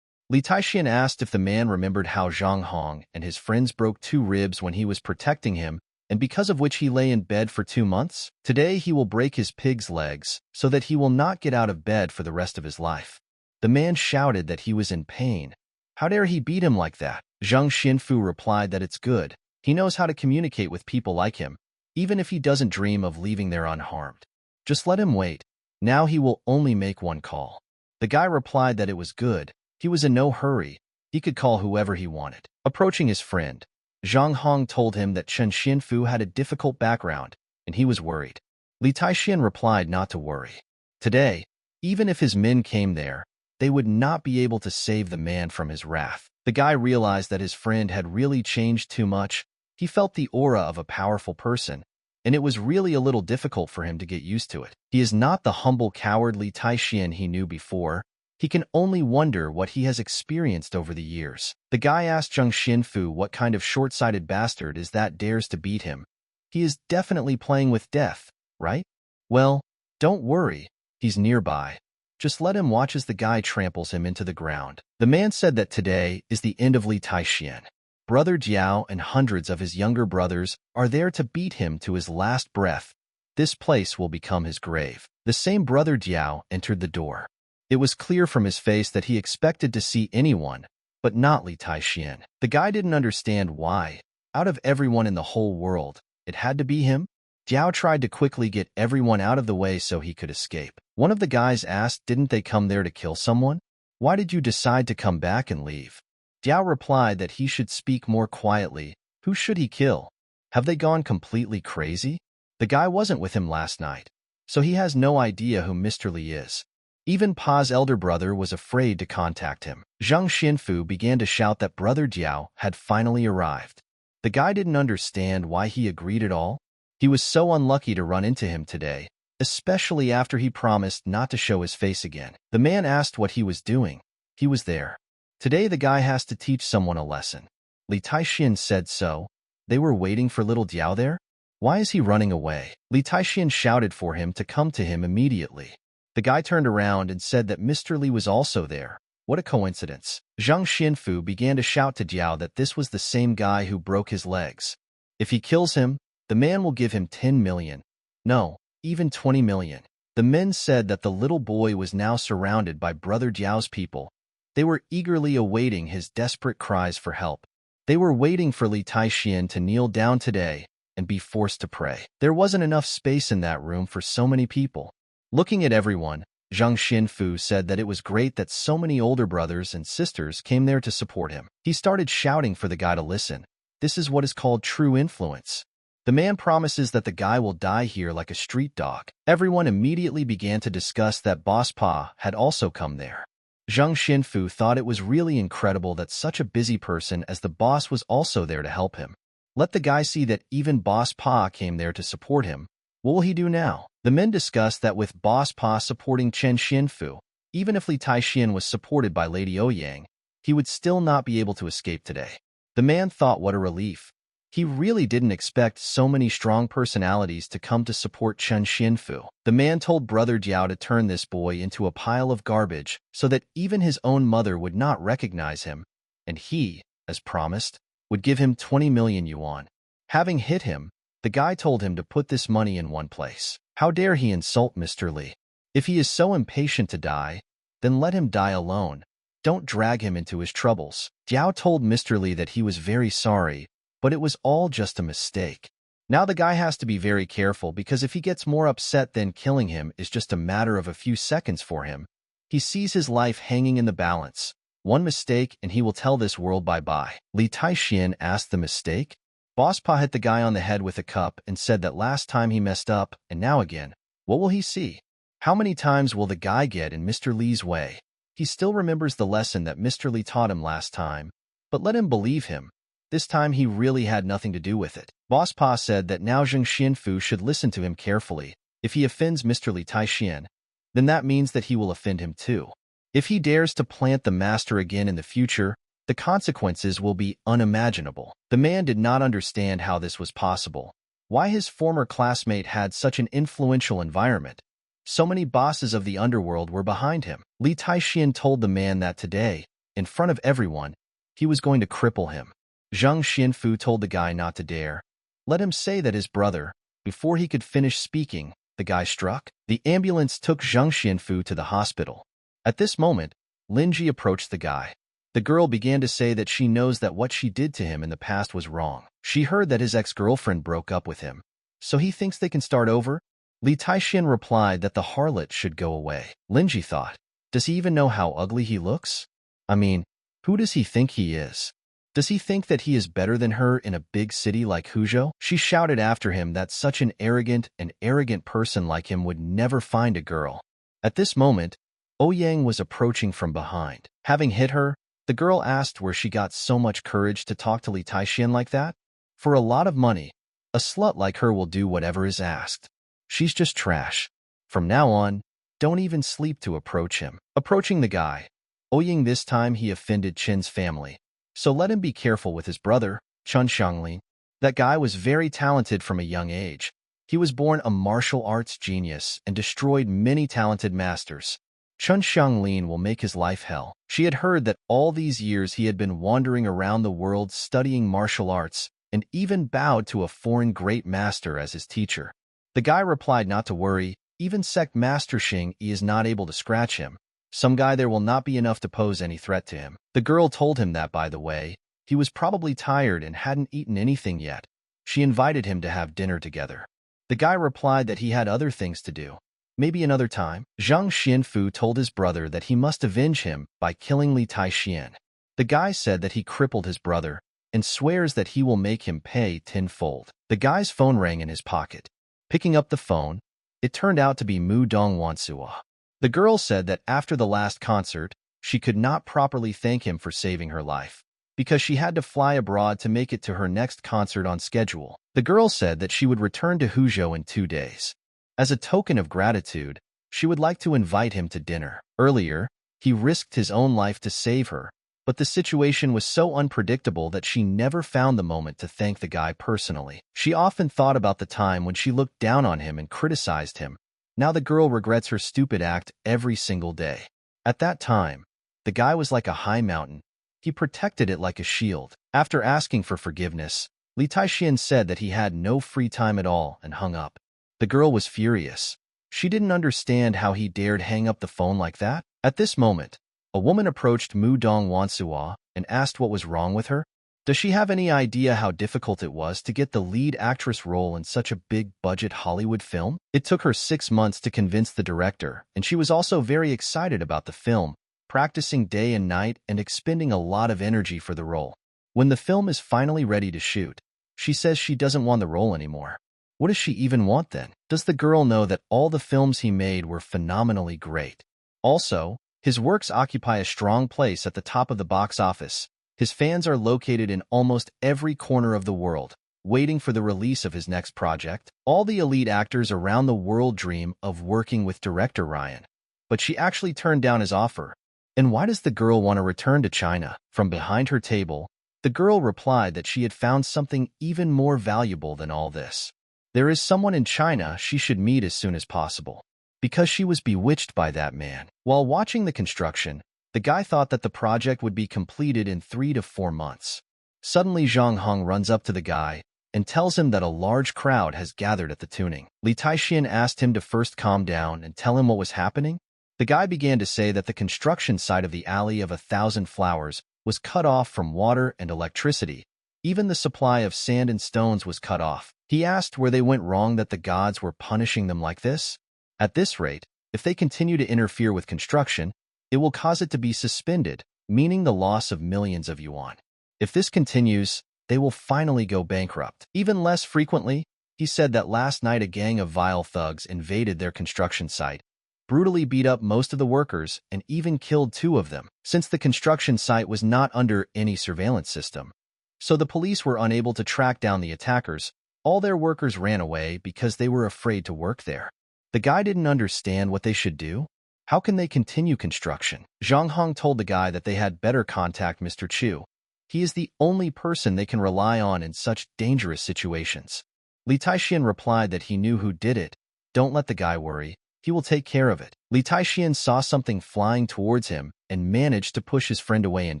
S1: Li Taixian asked if the man remembered how Zhang Hong and his friends broke 2 ribs when he was protecting him, and because of which he lay in bed for 2 months. Today he will break his pig's legs so that he will not get out of bed for the rest of his life. The man shouted that he was in pain. How dare he beat him like that? Zhang Xianfu replied that it's good. He knows how to communicate with people like him, even if he doesn't dream of leaving there unharmed. Just let him wait. Now he will only make one call. The guy replied that it was good. He was in no hurry. He could call whoever he wanted. Approaching his friend, Zhang Hong told him that Chen Xianfu had a difficult background, and he was worried. Li Taixian replied not to worry. Today, even if his men came there, they would not be able to save the man from his wrath. The guy realized that his friend had really changed too much. He felt the aura of a powerful person, and it was really a little difficult for him to get used to it. He is not the humble coward Li Taixian he knew before. He can only wonder what he has experienced over the years. The guy asked Zhang Xianfu what kind of short-sighted bastard is that dares to beat him. He is definitely playing with death, right? Well, don't worry, he's nearby. Just let him watch as the guy tramples him into the ground. The man said that today is the end of Li Taixian. Brother Jiao and hundreds of his younger brothers are there to beat him to his last breath. This place will become his grave. The same Brother Jiao entered the door. It was clear from his face that he expected to see anyone, but not Li Taixian. The guy didn't understand why. Out of everyone in the whole world, it had to be him? Jiao tried to quickly get everyone out of the way so he could escape. One of the guys asked, didn't they come there to kill someone? Why did you decide to come back and leave? Jiao replied that he should speak more quietly. Who should he kill? Have they gone completely crazy? The guy wasn't with him last night, so he has no idea who Mr. Li is. Even Pa's elder brother was afraid to contact him. Zhang Xinfu began to shout that Brother Jiao had finally arrived. The guy didn't understand why he agreed at all. He was so unlucky to run into him today, especially after he promised not to show his face again. The man asked what he was doing. He was there. Today the guy has to teach someone a lesson. Li Taixin said so. They were waiting for little Jiao there? Why is he running away? Li Taixin shouted for him to come to him immediately. The guy turned around and said that Mr. Li was also there. What a coincidence. Zhang Xinfu began to shout to Jiao that this was the same guy who broke his legs. If he kills him, the man will give him 10 million. No, even 20 million. The men said that the little boy was now surrounded by Brother Jiao's people. They were eagerly awaiting his desperate cries for help. They were waiting for Li Taixin to kneel down today and be forced to pray. There wasn't enough space in that room for so many people. Looking at everyone, Zhang Xinfu said that it was great that so many older brothers and sisters came there to support him. He started shouting for the guy to listen. This is what is called true influence. The man promises that the guy will die here like a street dog. Everyone immediately began to discuss that Boss Pa had also come there. Zhang Xinfu thought it was really incredible that such a busy person as the boss was also there to help him. Let the guy see that even Boss Pa came there to support him. What will he do now? The men discussed that with Boss Pa supporting Chen Xinfu, even if Li Taixin was supported by Lady Ouyang, he would still not be able to escape today. The man thought what a relief. He really didn't expect so many strong personalities to come to support Chen Xinfu. The man told Brother Jiao to turn this boy into a pile of garbage so that even his own mother would not recognize him, and he, as promised, would give him 20 million yuan. Having hit him, the guy told him to put this money in one place. How dare he insult Mr. Li? If he is so impatient to die, then let him die alone. Don't drag him into his troubles. Jiao told Mr. Li that he was very sorry, but it was all just a mistake. Now the guy has to be very careful because if he gets more upset, then killing him is just a matter of a few seconds for him. He sees his life hanging in the balance. One mistake and he will tell this world bye-bye. Li Taixin asked the mistake. Boss Pa hit the guy on the head with a cup and said that last time he messed up, and now again. What will he see? How many times will the guy get in Mr. Li's way? He still remembers the lesson that Mr. Li taught him last time, but let him believe him. This time he really had nothing to do with it. Boss Pa said that now Zhang Xinfu should listen to him carefully. If he offends Mr. Li Taixin, then that means that he will offend him too. If he dares to plant the master again in the future, the consequences will be unimaginable. The man did not understand how this was possible. Why his former classmate had such an influential environment. So many bosses of the underworld were behind him. Li Taixin told the man that today, in front of everyone, he was going to cripple him. Zhang Xinfu told the guy not to dare. Let him say that his brother. Before he could finish speaking, the guy struck. The ambulance took Zhang Xinfu to the hospital. At this moment, Linji approached the guy. The girl began to say that she knows that what she did to him in the past was wrong. She heard that his ex-girlfriend broke up with him. So he thinks they can start over? Li Taixin replied that the harlot should go away. Linji thought, does he even know how ugly he looks? I mean, who does he think he is? Does he think that he is better than her in a big city like Huzhou? She shouted after him that such an arrogant person like him would never find a girl. At this moment, Ouyang was approaching from behind. Having hit her, the girl asked where she got so much courage to talk to Li Taixin like that. For a lot of money, a slut like her will do whatever is asked. She's just trash. From now on, don't even sleep to approach him. Approaching the guy, Ouyang this time he offended Chen's family. So let him be careful with his brother, Chen Xianglin. That guy was very talented from a young age. He was born a martial arts genius and destroyed many talented masters. Chen Xianglin will make his life hell. She had heard that all these years he had been wandering around the world studying martial arts and even bowed to a foreign great master as his teacher. The guy replied not to worry, even sect master Xing Yi is not able to scratch him. Some guy there will not be enough to pose any threat to him. The girl told him that, by the way, he was probably tired and hadn't eaten anything yet. She invited him to have dinner together. The guy replied that he had other things to do. Maybe another time. Zhang Xinfu told his brother that he must avenge him by killing Li Taixin. The guy said that he crippled his brother and swears that he will make him pay tenfold. The guy's phone rang in his pocket. Picking up the phone, it turned out to be Mu Dongwansua. The girl said that after the last concert, she could not properly thank him for saving her life, because she had to fly abroad to make it to her next concert on schedule. The girl said that she would return to Huzhou in 2 days. As a token of gratitude, she would like to invite him to dinner. Earlier, he risked his own life to save her, but the situation was so unpredictable that she never found the moment to thank the guy personally. She often thought about the time when she looked down on him and criticized him. Now the girl regrets her stupid act every single day. At that time, the guy was like a high mountain. He protected it like a shield. After asking for forgiveness, Li Taixian said that he had no free time at all and hung up. The girl was furious. She didn't understand how he dared hang up the phone like that. At this moment, a woman approached Mu Dong Wansuo and asked what was wrong with her. Does she have any idea how difficult it was to get the lead actress role in such a big-budget Hollywood film? It took her 6 months to convince the director, and she was also very excited about the film, practicing day and night and expending a lot of energy for the role. When the film is finally ready to shoot, she says she doesn't want the role anymore. What does she even want then? Does the girl know that all the films he made were phenomenally great? Also, his works occupy a strong place at the top of the box office. His fans are located in almost every corner of the world, waiting for the release of his next project. All the elite actors around the world dream of working with director Ryan. But she actually turned down his offer. And why does the girl want to return to China? From behind her table, the girl replied that she had found something even more valuable than all this. There is someone in China she should meet as soon as possible, because she was bewitched by that man. While watching the construction, the guy thought that the project would be completed in 3 to 4 months. Suddenly Zhang Hong runs up to the guy and tells him that a large crowd has gathered at the tuning. Li Taixian asked him to first calm down and tell him what was happening. The guy began to say that the construction site of the Alley of 1,000 Flowers was cut off from water and electricity. Even the supply of sand and stones was cut off. He asked where they went wrong, that the gods were punishing them like this. At this rate, if they continue to interfere with construction, it will cause it to be suspended, meaning the loss of millions of yuan. If this continues, they will finally go bankrupt. Even less frequently, he said that last night a gang of vile thugs invaded their construction site, brutally beat up most of the workers, and even killed 2 of them. Since the construction site was not under any surveillance system, so the police were unable to track down the attackers, all their workers ran away because they were afraid to work there. The guy didn't understand what they should do. How can they continue construction? Zhang Hong told the guy that they had better contact Mr. Chu. He is the only person they can rely on in such dangerous situations. Li Taixian replied that he knew who did it. Don't let the guy worry. He will take care of it. Li Taixian saw something flying towards him and managed to push his friend away in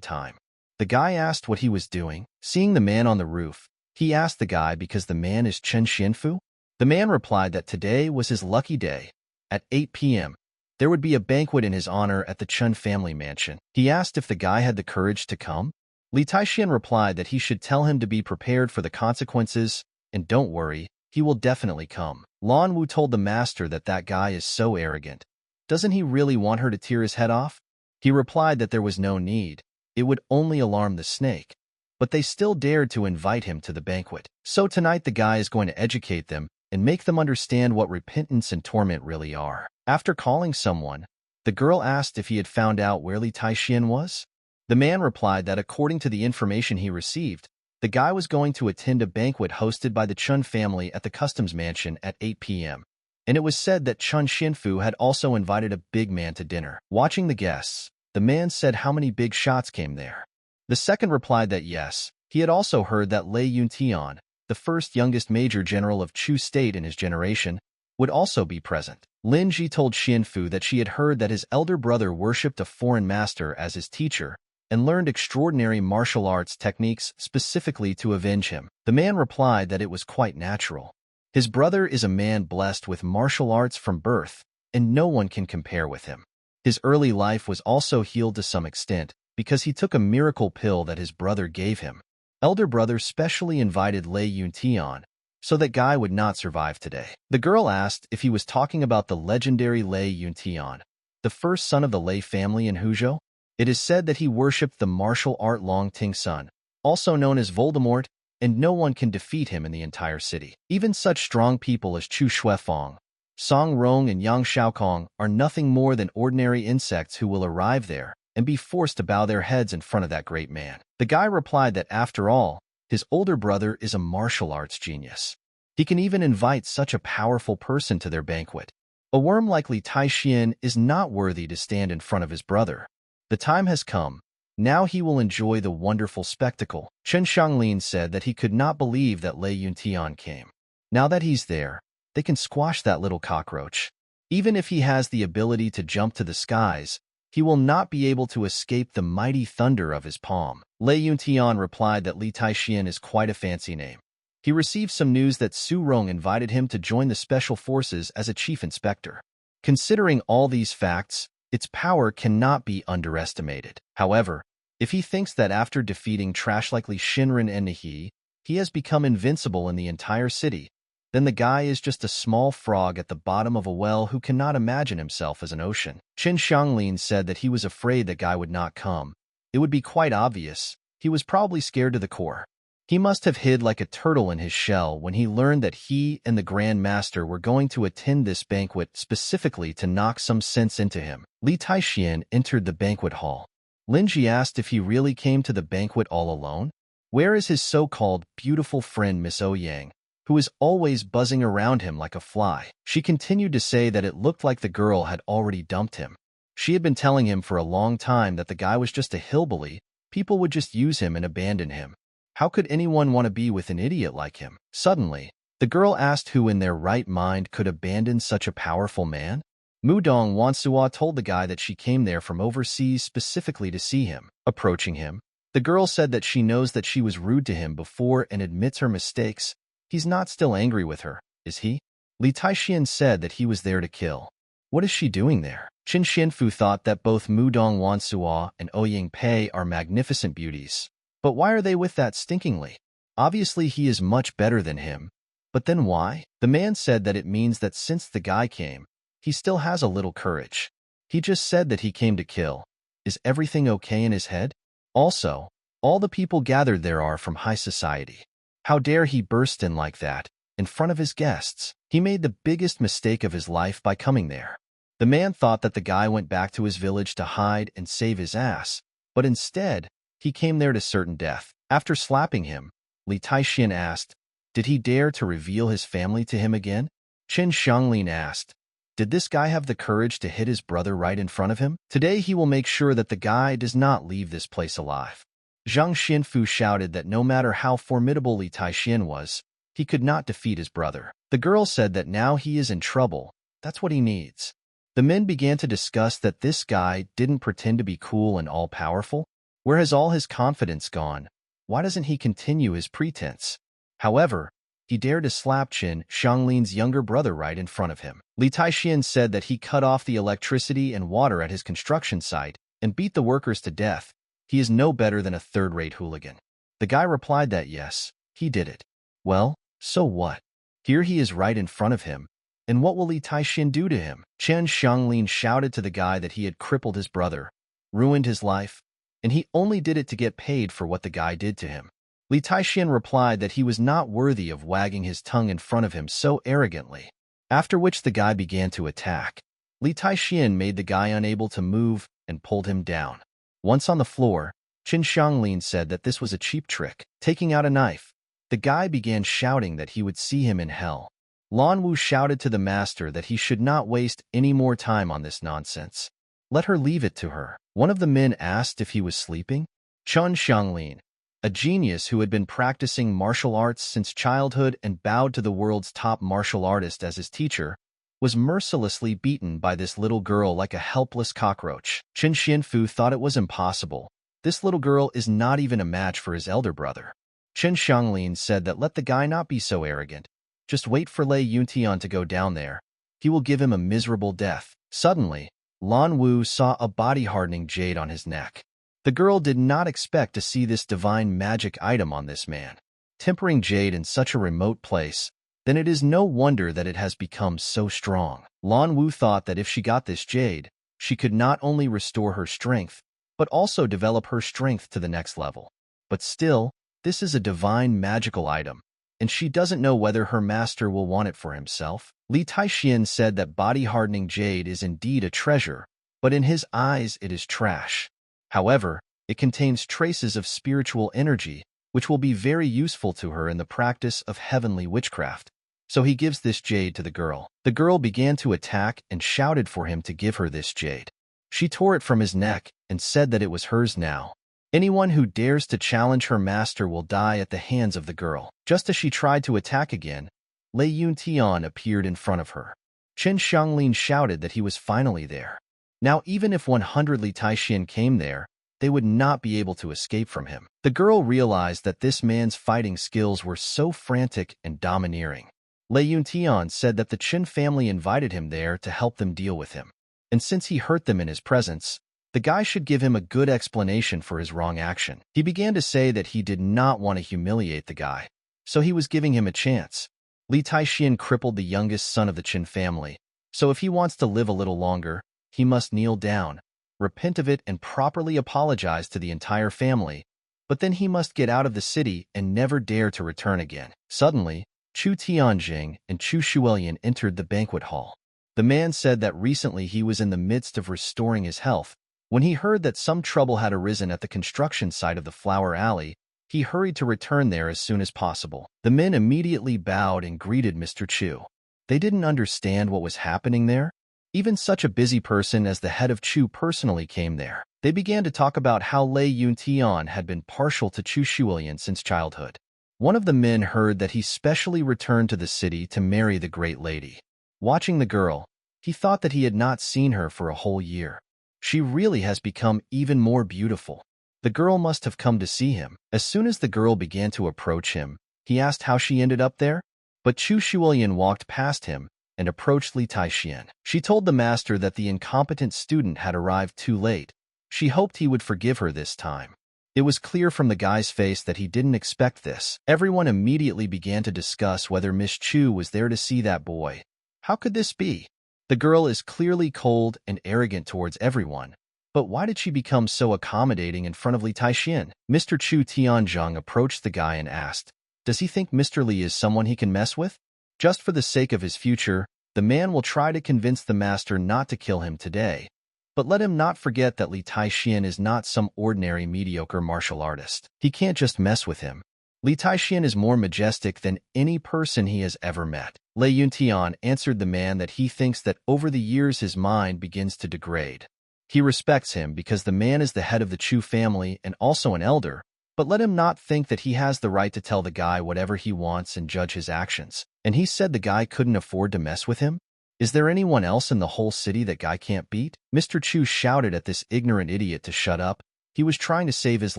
S1: time. The guy asked what he was doing. Seeing the man on the roof, he asked the guy because the man is Chen Xianfu. The man replied that today was his lucky day. At 8 p.m., there would be a banquet in his honor at the Chen family mansion. He asked if the guy had the courage to come. Li Taixian replied that he should tell him to be prepared for the consequences, and don't worry, he will definitely come. Lan Wu told the master that that guy is so arrogant. Doesn't he really want her to tear his head off? He replied that there was no need. It would only alarm the snake. But they still dared to invite him to the banquet. So tonight the guy is going to educate them and make them understand what repentance and torment really are. After calling someone, the girl asked if he had found out where Li Taixian was. The man replied that according to the information he received, the guy was going to attend a banquet hosted by the Chun family at the customs mansion at 8 p.m. And it was said that Chen Xianfu had also invited a big man to dinner. Watching the guests, the man said how many big shots came there. The second replied that yes, he had also heard that Lei Yuntian, the first youngest major general of Chu state in his generation, would also be present. Lin Ji told Xianfu that she had heard that his elder brother worshipped a foreign master as his teacher and learned extraordinary martial arts techniques specifically to avenge him. The man replied that it was quite natural. His brother is a man blessed with martial arts from birth, and no one can compare with him. His early life was also healed to some extent because he took a miracle pill that his brother gave him. Elder brother specially invited Lei Yuntian, so that guy would not survive today. The girl asked if he was talking about the legendary Lei Yuntian, the first son of the Lei family in Huzhou. It is said that he worshipped the martial art Long Ting Sun, also known as Voldemort, and no one can defeat him in the entire city. Even such strong people as Chu Shuefeng, Song Rong and Yang Xiaokong are nothing more than ordinary insects who will arrive there and be forced to bow their heads in front of that great man. The guy replied that after all, his older brother is a martial arts genius. He can even invite such a powerful person to their banquet. A worm like Li Taixian is not worthy to stand in front of his brother. The time has come. Now he will enjoy the wonderful spectacle. Chen Xianglin said that he could not believe that Lei Yuntian came. Now that he's there, they can squash that little cockroach. Even if he has the ability to jump to the skies, he will not be able to escape the mighty thunder of his palm. Lei Yuntian replied that Li Taixian is quite a fancy name. He received some news that Su Rong invited him to join the special forces as a chief inspector. Considering all these facts, its power cannot be underestimated. However, if he thinks that after defeating trash like Li Shinren and Nihi, he has become invincible in the entire city, then the guy is just a small frog at the bottom of a well who cannot imagine himself as an ocean. Chen Xianglin said that he was afraid that guy would not come. It would be quite obvious. He was probably scared to the core. He must have hid like a turtle in his shell when he learned that he and the Grand Master were going to attend this banquet specifically to knock some sense into him. Li Taixian entered the banquet hall. Linji asked if he really came to the banquet all alone. Where is his so-called beautiful friend Miss Ouyang, who is always buzzing around him like a fly? She continued to say that it looked like the girl had already dumped him. She had been telling him for a long time that the guy was just a hillbilly, people would just use him and abandon him. How could anyone want to be with an idiot like him? Suddenly, the girl asked who in their right mind could abandon such a powerful man. Mudong Wansua told the guy that she came there from overseas specifically to see him. Approaching him, the girl said that she knows that she was rude to him before and admits her mistakes. He's not still angry with her, is he? Li Taixian said that he was there to kill. What is she doing there? Qin Xianfu thought that both Mudong Wansua and Ouyang Pei are magnificent beauties. But why are they with that stinkingly? Obviously he is much better than him. But then why? The man said that it means that since the guy came, he still has a little courage. He just said that he came to kill. Is everything okay in his head? Also, all the people gathered there are from high society. How dare he burst in like that, in front of his guests? He made the biggest mistake of his life by coming there. The man thought that the guy went back to his village to hide and save his ass, but instead, he came there to certain death. After slapping him, Li Taixian asked, did he dare to reveal his family to him again? Chen Xianglin asked, did this guy have the courage to hit his brother right in front of him? Today he will make sure that the guy does not leave this place alive. Zhang Xianfu shouted that no matter how formidable Li Taixian was, he could not defeat his brother. The girl said that now he is in trouble. That's what he needs. The men began to discuss that this guy didn't pretend to be cool and all-powerful. Where has all his confidence gone? Why doesn't he continue his pretense? However, he dared to slap Qin Xianglin's younger brother right in front of him. Li Taixian said that he cut off the electricity and water at his construction site and beat the workers to death. He is no better than a third-rate hooligan. The guy replied that yes, he did it. Well, so what? Here he is right in front of him. And what will Li Taixian do to him? Chen Xianglin shouted to the guy that he had crippled his brother, ruined his life, and he only did it to get paid for what the guy did to him. Li Taixian replied that he was not worthy of wagging his tongue in front of him so arrogantly, after which the guy began to attack. Li Taixian made the guy unable to move and pulled him down. Once on the floor, Qin Xianglin said that this was a cheap trick. Taking out a knife, the guy began shouting that he would see him in hell. Lan Wu shouted to the master that he should not waste any more time on this nonsense. Let her leave it to her. One of the men asked if he was sleeping. Chen Xianglin, a genius who had been practicing martial arts since childhood and bowed to the world's top martial artist as his teacher, was mercilessly beaten by this little girl like a helpless cockroach. Qin Xianfu thought it was impossible. This little girl is not even a match for his elder brother. Chen Xianglin said that let the guy not be so arrogant. Just wait for Lei Yuntian to go down there. He will give him a miserable death. Suddenly, Lan Wu saw a body-hardening jade on his neck. The girl did not expect to see this divine magic item on this man. Tempering jade in such a remote place, then it is no wonder that it has become so strong. Lan Wu thought that if she got this jade, she could not only restore her strength, but also develop her strength to the next level. But still, this is a divine magical item, and she doesn't know whether her master will want it for himself. Li Taixian said that body-hardening jade is indeed a treasure, but in his eyes it is trash. However, it contains traces of spiritual energy, which will be very useful to her in the practice of heavenly witchcraft. So he gives this jade to the girl. The girl began to attack and shouted for him to give her this jade. She tore it from his neck and said that it was hers now. Anyone who dares to challenge her master will die at the hands of the girl. Just as she tried to attack again, Lei Yuntian appeared in front of her. Chen Xianglin shouted that he was finally there. Now even if 100 Li Taixian came there, they would not be able to escape from him. The girl realized that this man's fighting skills were so frantic and domineering. Lei Yuntian said that the Chen family invited him there to help them deal with him. And since he hurt them in his presence, the guy should give him a good explanation for his wrong action. He began to say that he did not want to humiliate the guy, so he was giving him a chance. Li Taixian crippled the youngest son of the Qin family, so if he wants to live a little longer, he must kneel down, repent of it and properly apologize to the entire family, but then he must get out of the city and never dare to return again. Suddenly, Chu Tianjing and Chu Shuelian entered the banquet hall. The man said that recently he was in the midst of restoring his health. When he heard that some trouble had arisen at the construction site of the Flower Alley, he hurried to return there as soon as possible. The men immediately bowed and greeted Mr. Chu. They didn't understand what was happening there. Even such a busy person as the head of Chu personally came there. They began to talk about how Lei Yuntian had been partial to Chu Shuelian since childhood. One of the men heard that he specially returned to the city to marry the great lady. Watching the girl, he thought that he had not seen her for a whole year. She really has become even more beautiful. The girl must have come to see him. As soon as the girl began to approach him, he asked how she ended up there. But Chu Shuelian walked past him and approached Li Taixian. She told the master that the incompetent student had arrived too late. She hoped he would forgive her this time. It was clear from the guy's face that he didn't expect this. Everyone immediately began to discuss whether Miss Chu was there to see that boy. How could this be? The girl is clearly cold and arrogant towards everyone. But why did she become so accommodating in front of Li Taixian? Mr. Chu Tianzhang approached the guy and asked, "Does he think Mr. Li is someone he can mess with?" Just for the sake of his future, the man will try to convince the master not to kill him today. But let him not forget that Li Taixian is not some ordinary mediocre martial artist. He can't just mess with him. Li Taixian is more majestic than any person he has ever met. Lei Yuntian answered the man that he thinks that over the years his mind begins to degrade. He respects him because the man is the head of the Chu family and also an elder, but let him not think that he has the right to tell the guy whatever he wants and judge his actions. And he said the guy couldn't afford to mess with him? Is there anyone else in the whole city that guy can't beat? Mr. Chu shouted at this ignorant idiot to shut up. He was trying to save his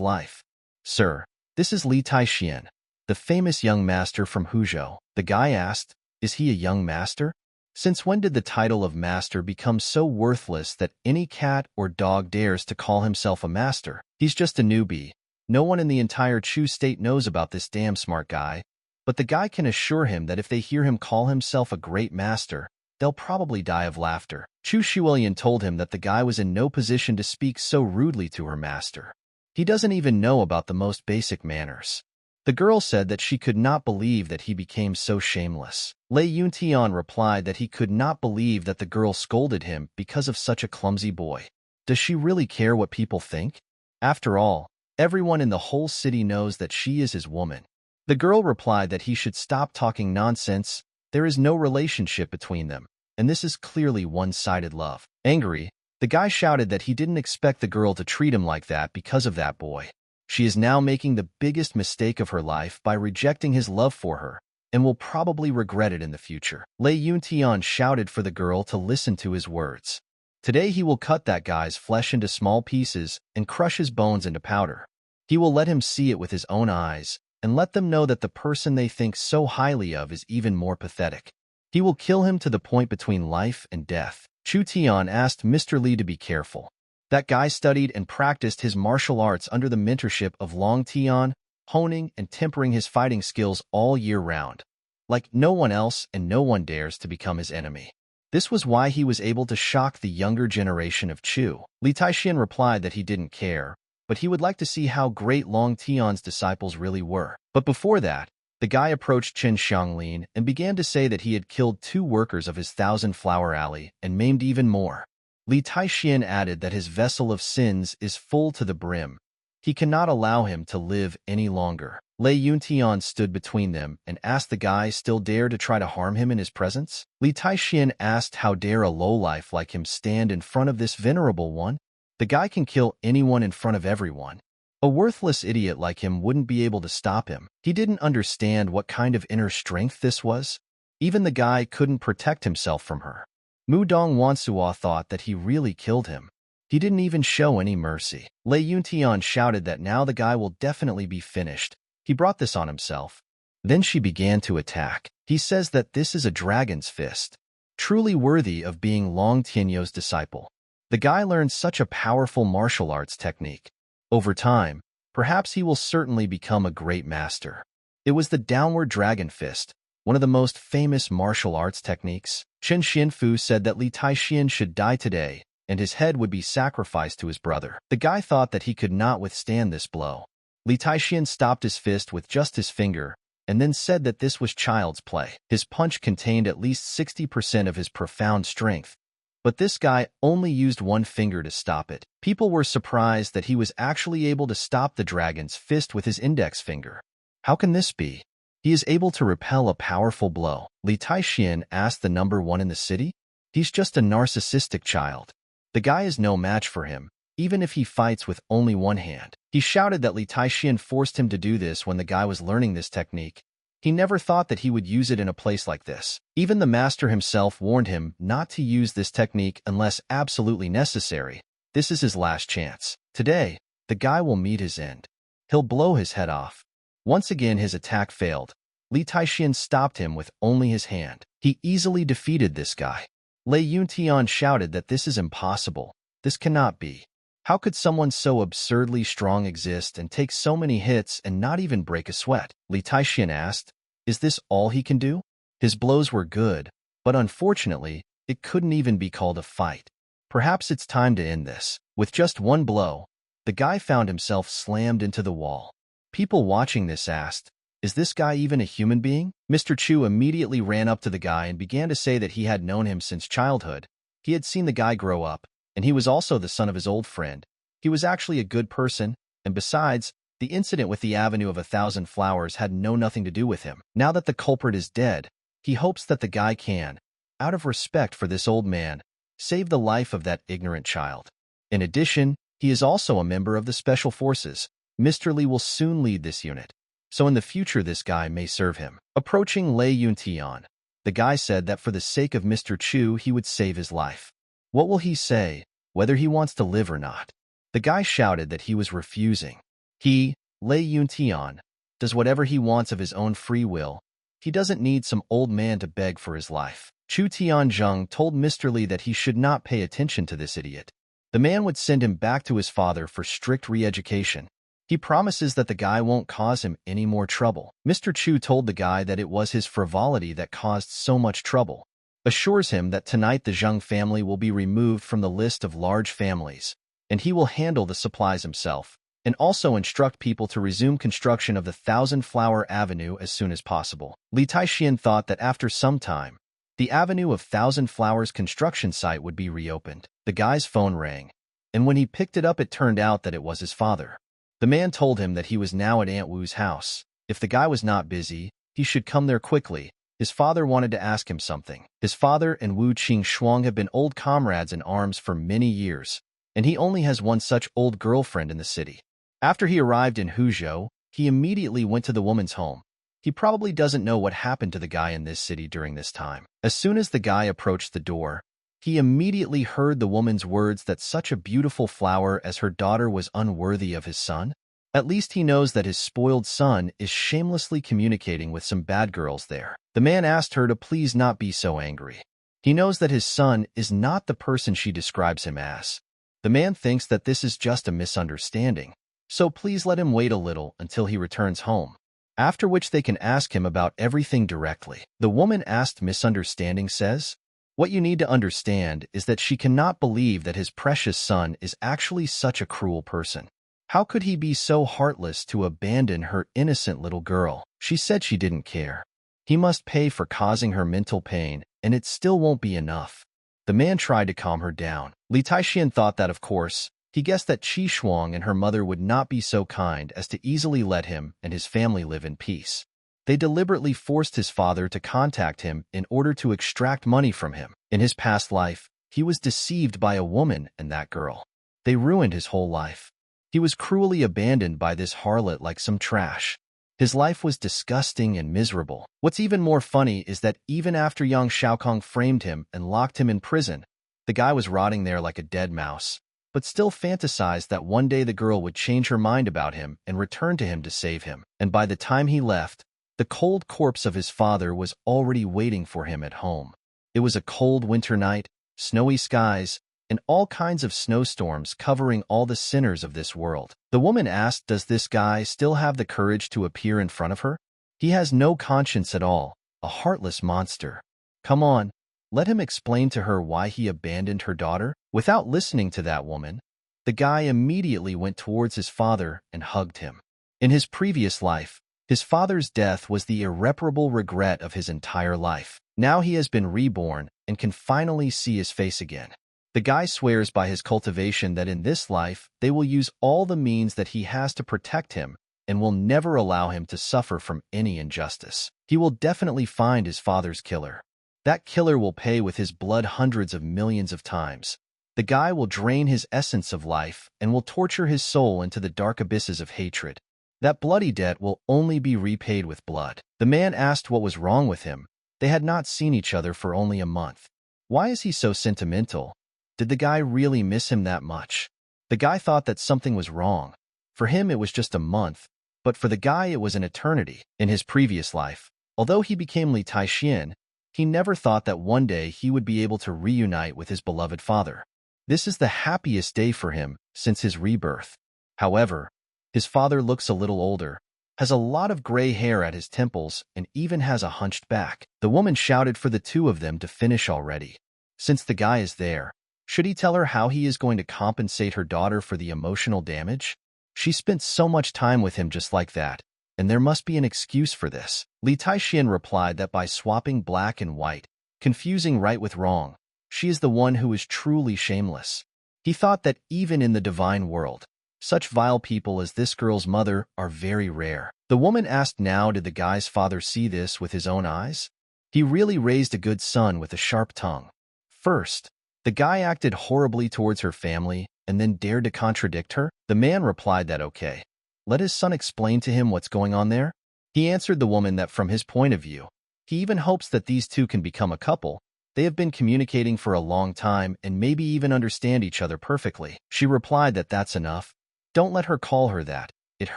S1: life. "Sir, this is Li Taixian, the famous young master from Huzhou." The guy asked, "Is he a young master? Since when did the title of master become so worthless that any cat or dog dares to call himself a master? He's just a newbie. No one in the entire Chu state knows about this damn smart guy." But the guy can assure him that if they hear him call himself a great master, they'll probably die of laughter. Chu Shuelian told him that the guy was in no position to speak so rudely to her master. He doesn't even know about the most basic manners. The girl said that she could not believe that he became so shameless. Lei Yuntian replied that he could not believe that the girl scolded him because of such a clumsy boy. Does she really care what people think? After all, everyone in the whole city knows that she is his woman. The girl replied that he should stop talking nonsense. There is no relationship between them, and this is clearly one-sided love. Angry, the guy shouted that he didn't expect the girl to treat him like that because of that boy. She is now making the biggest mistake of her life by rejecting his love for her, and will probably regret it in the future. Lei Yuntian shouted for the girl to listen to his words. Today he will cut that guy's flesh into small pieces and crush his bones into powder. He will let him see it with his own eyes, and let them know that the person they think so highly of is even more pathetic. He will kill him to the point between life and death. Chu Tian asked Mr. Li to be careful. That guy studied and practiced his martial arts under the mentorship of Long Tian, honing and tempering his fighting skills all year round. Like no one else, and no one dares to become his enemy. This was why he was able to shock the younger generation of Chu. Li Taixian replied that he didn't care, but he would like to see how great Long Tian's disciples really were. But before that, The guy approached Chen Xianglin and began to say that he had killed 2 workers of his 1,000-flower alley and maimed even more. Li Taixian added that his vessel of sins is full to the brim. He cannot allow him to live any longer. Lei Yuntian stood between them and asked the guy still dare to try to harm him in his presence. Li Taixian asked how dare a lowlife like him stand in front of this venerable one. The guy can kill anyone in front of everyone. A worthless idiot like him wouldn't be able to stop him. He didn't understand what kind of inner strength this was. Even the guy couldn't protect himself from her. Mu Dong Wansuo thought that he really killed him. He didn't even show any mercy. Lei Yuntian shouted that now the guy will definitely be finished. He brought this on himself. Then she began to attack. He says that this is a dragon's fist, truly worthy of being Long Tianyo's disciple. The guy learned such a powerful martial arts technique. Over time, perhaps he will certainly become a great master. It was the downward dragon fist, one of the most famous martial arts techniques. Chen Xianfu said that Li Taixian should die today, and his head would be sacrificed to his brother. The guy thought that he could not withstand this blow. Li Taixian stopped his fist with just his finger, and then said that this was child's play. His punch contained at least 60% of his profound strength. But this guy only used one finger to stop it. People were surprised that he was actually able to stop the dragon's fist with his index finger. How can this be? He is able to repel a powerful blow. Li Taixian asked the number 1 in the city. He's just a narcissistic child. The guy is no match for him, even if he fights with only one hand. He shouted that Li Taixian forced him to do this when the guy was learning this technique. He never thought that he would use it in a place like this. Even the master himself warned him not to use this technique unless absolutely necessary. This is his last chance. Today, the guy will meet his end. He'll blow his head off. Once again his attack failed. Li Taixian stopped him with only his hand. He easily defeated this guy. Lei Yuntian shouted that this is impossible. This cannot be. How could someone so absurdly strong exist and take so many hits and not even break a sweat? Li Taixian asked, is this all he can do? His blows were good, but unfortunately, it couldn't even be called a fight. Perhaps it's time to end this. With just one blow, the guy found himself slammed into the wall. People watching this asked, is this guy even a human being? Mr. Chu immediately ran up to the guy and began to say that he had known him since childhood. He had seen the guy grow up, and he was also the son of his old friend. He was actually a good person, and besides, the incident with the Avenue of 1,000 Flowers had nothing to do with him. Now that the culprit is dead, he hopes that the guy can, out of respect for this old man, save the life of that ignorant child. In addition, he is also a member of the Special Forces. Mr. Li will soon lead this unit, so in the future this guy may serve him. Approaching Lei Yuntian, the guy said that for the sake of Mr. Chu he would save his life. What will he say, whether he wants to live or not? The guy shouted that he was refusing. He, Lei Yuntian, does whatever he wants of his own free will. He doesn't need some old man to beg for his life. Chu Tianzheng told Mr. Li that he should not pay attention to this idiot. The man would send him back to his father for strict re-education. He promises that the guy won't cause him any more trouble. Mr. Chu told the guy that it was his frivolity that caused so much trouble. Assures him that tonight the Zheng family will be removed from the list of large families, and he will handle the supplies himself, and also instruct people to resume construction of the 1,000-Flower Avenue as soon as possible. Li Taixian thought that after some time, the Avenue of 1,000 Flowers construction site would be reopened. The guy's phone rang, and when he picked it up it turned out that it was his father. The man told him that he was now at Aunt Wu's house. If the guy was not busy, he should come there quickly. His father wanted to ask him something. His father and Wu Qing have been old comrades in arms for many years, and he only has one such old girlfriend in the city. After he arrived in Huzhou, he immediately went to the woman's home. He probably doesn't know what happened to the guy in this city during this time. As soon as the guy approached the door, he immediately heard the woman's words that such a beautiful flower as her daughter was unworthy of his son. At least he knows that his spoiled son is shamelessly communicating with some bad girls there. The man asked her to please not be so angry. He knows that his son is not the person she describes him as. The man thinks that this is just a misunderstanding, so please let him wait a little until he returns home, after which they can ask him about everything directly. The woman asked misunderstanding says, what you need to understand is that she cannot believe that his precious son is actually such a cruel person. How could he be so heartless to abandon her innocent little girl? She said she didn't care. He must pay for causing her mental pain, and it still won't be enough. The man tried to calm her down. Li Taixian thought that, of course, he guessed that Qi Shuang and her mother would not be so kind as to easily let him and his family live in peace. They deliberately forced his father to contact him in order to extract money from him. In his past life, he was deceived by a woman and that girl. They ruined his whole life. He was cruelly abandoned by this harlot like some trash. His life was disgusting and miserable. What's even more funny is that even after Yang Xiaokong framed him and locked him in prison, the guy was rotting there like a dead mouse, but still fantasized that one day the girl would change her mind about him and return to him to save him. And by the time he left, the cold corpse of his father was already waiting for him at home. It was a cold winter night, snowy skies, and all kinds of snowstorms covering all the sinners of this world. The woman asked, does this guy still have the courage to appear in front of her? He has no conscience at all, a heartless monster. Come on, let him explain to her why he abandoned her daughter. Without listening to that woman, the guy immediately went towards his father and hugged him. In his previous life, his father's death was the irreparable regret of his entire life. Now he has been reborn and can finally see his face again. The guy swears by his cultivation that in this life, they will use all the means that he has to protect him and will never allow him to suffer from any injustice. He will definitely find his father's killer. That killer will pay with his blood hundreds of millions of times. The guy will drain his essence of life and will torture his soul into the dark abysses of hatred. That bloody debt will only be repaid with blood. The man asked what was wrong with him. They had not seen each other for only a month. Why is he so sentimental? Did the guy really miss him that much? The guy thought that something was wrong. For him, it was just a month, but for the guy, it was an eternity. In his previous life, although he became Li Taixian, he never thought that one day he would be able to reunite with his beloved father. This is the happiest day for him since his rebirth. However, his father looks a little older, has a lot of gray hair at his temples, and even has a hunched back. The woman shouted for the two of them to finish already. Since the guy is there, should he tell her how he is going to compensate her daughter for the emotional damage? She spent so much time with him just like that, and there must be an excuse for this. Li Taixian replied that by swapping black and white, confusing right with wrong, she is the one who is truly shameless. He thought that even in the divine world, such vile people as this girl's mother are very rare. The woman asked now, did the guy's father see this with his own eyes? He really raised a good son with a sharp tongue. First, the guy acted horribly towards her family and then dared to contradict her. The man replied that okay, let his son explain to him what's going on there. He answered the woman that from his point of view, he even hopes that these two can become a couple. They have been communicating for a long time and maybe even understand each other perfectly. She replied that that's enough. Don't let her call her that. It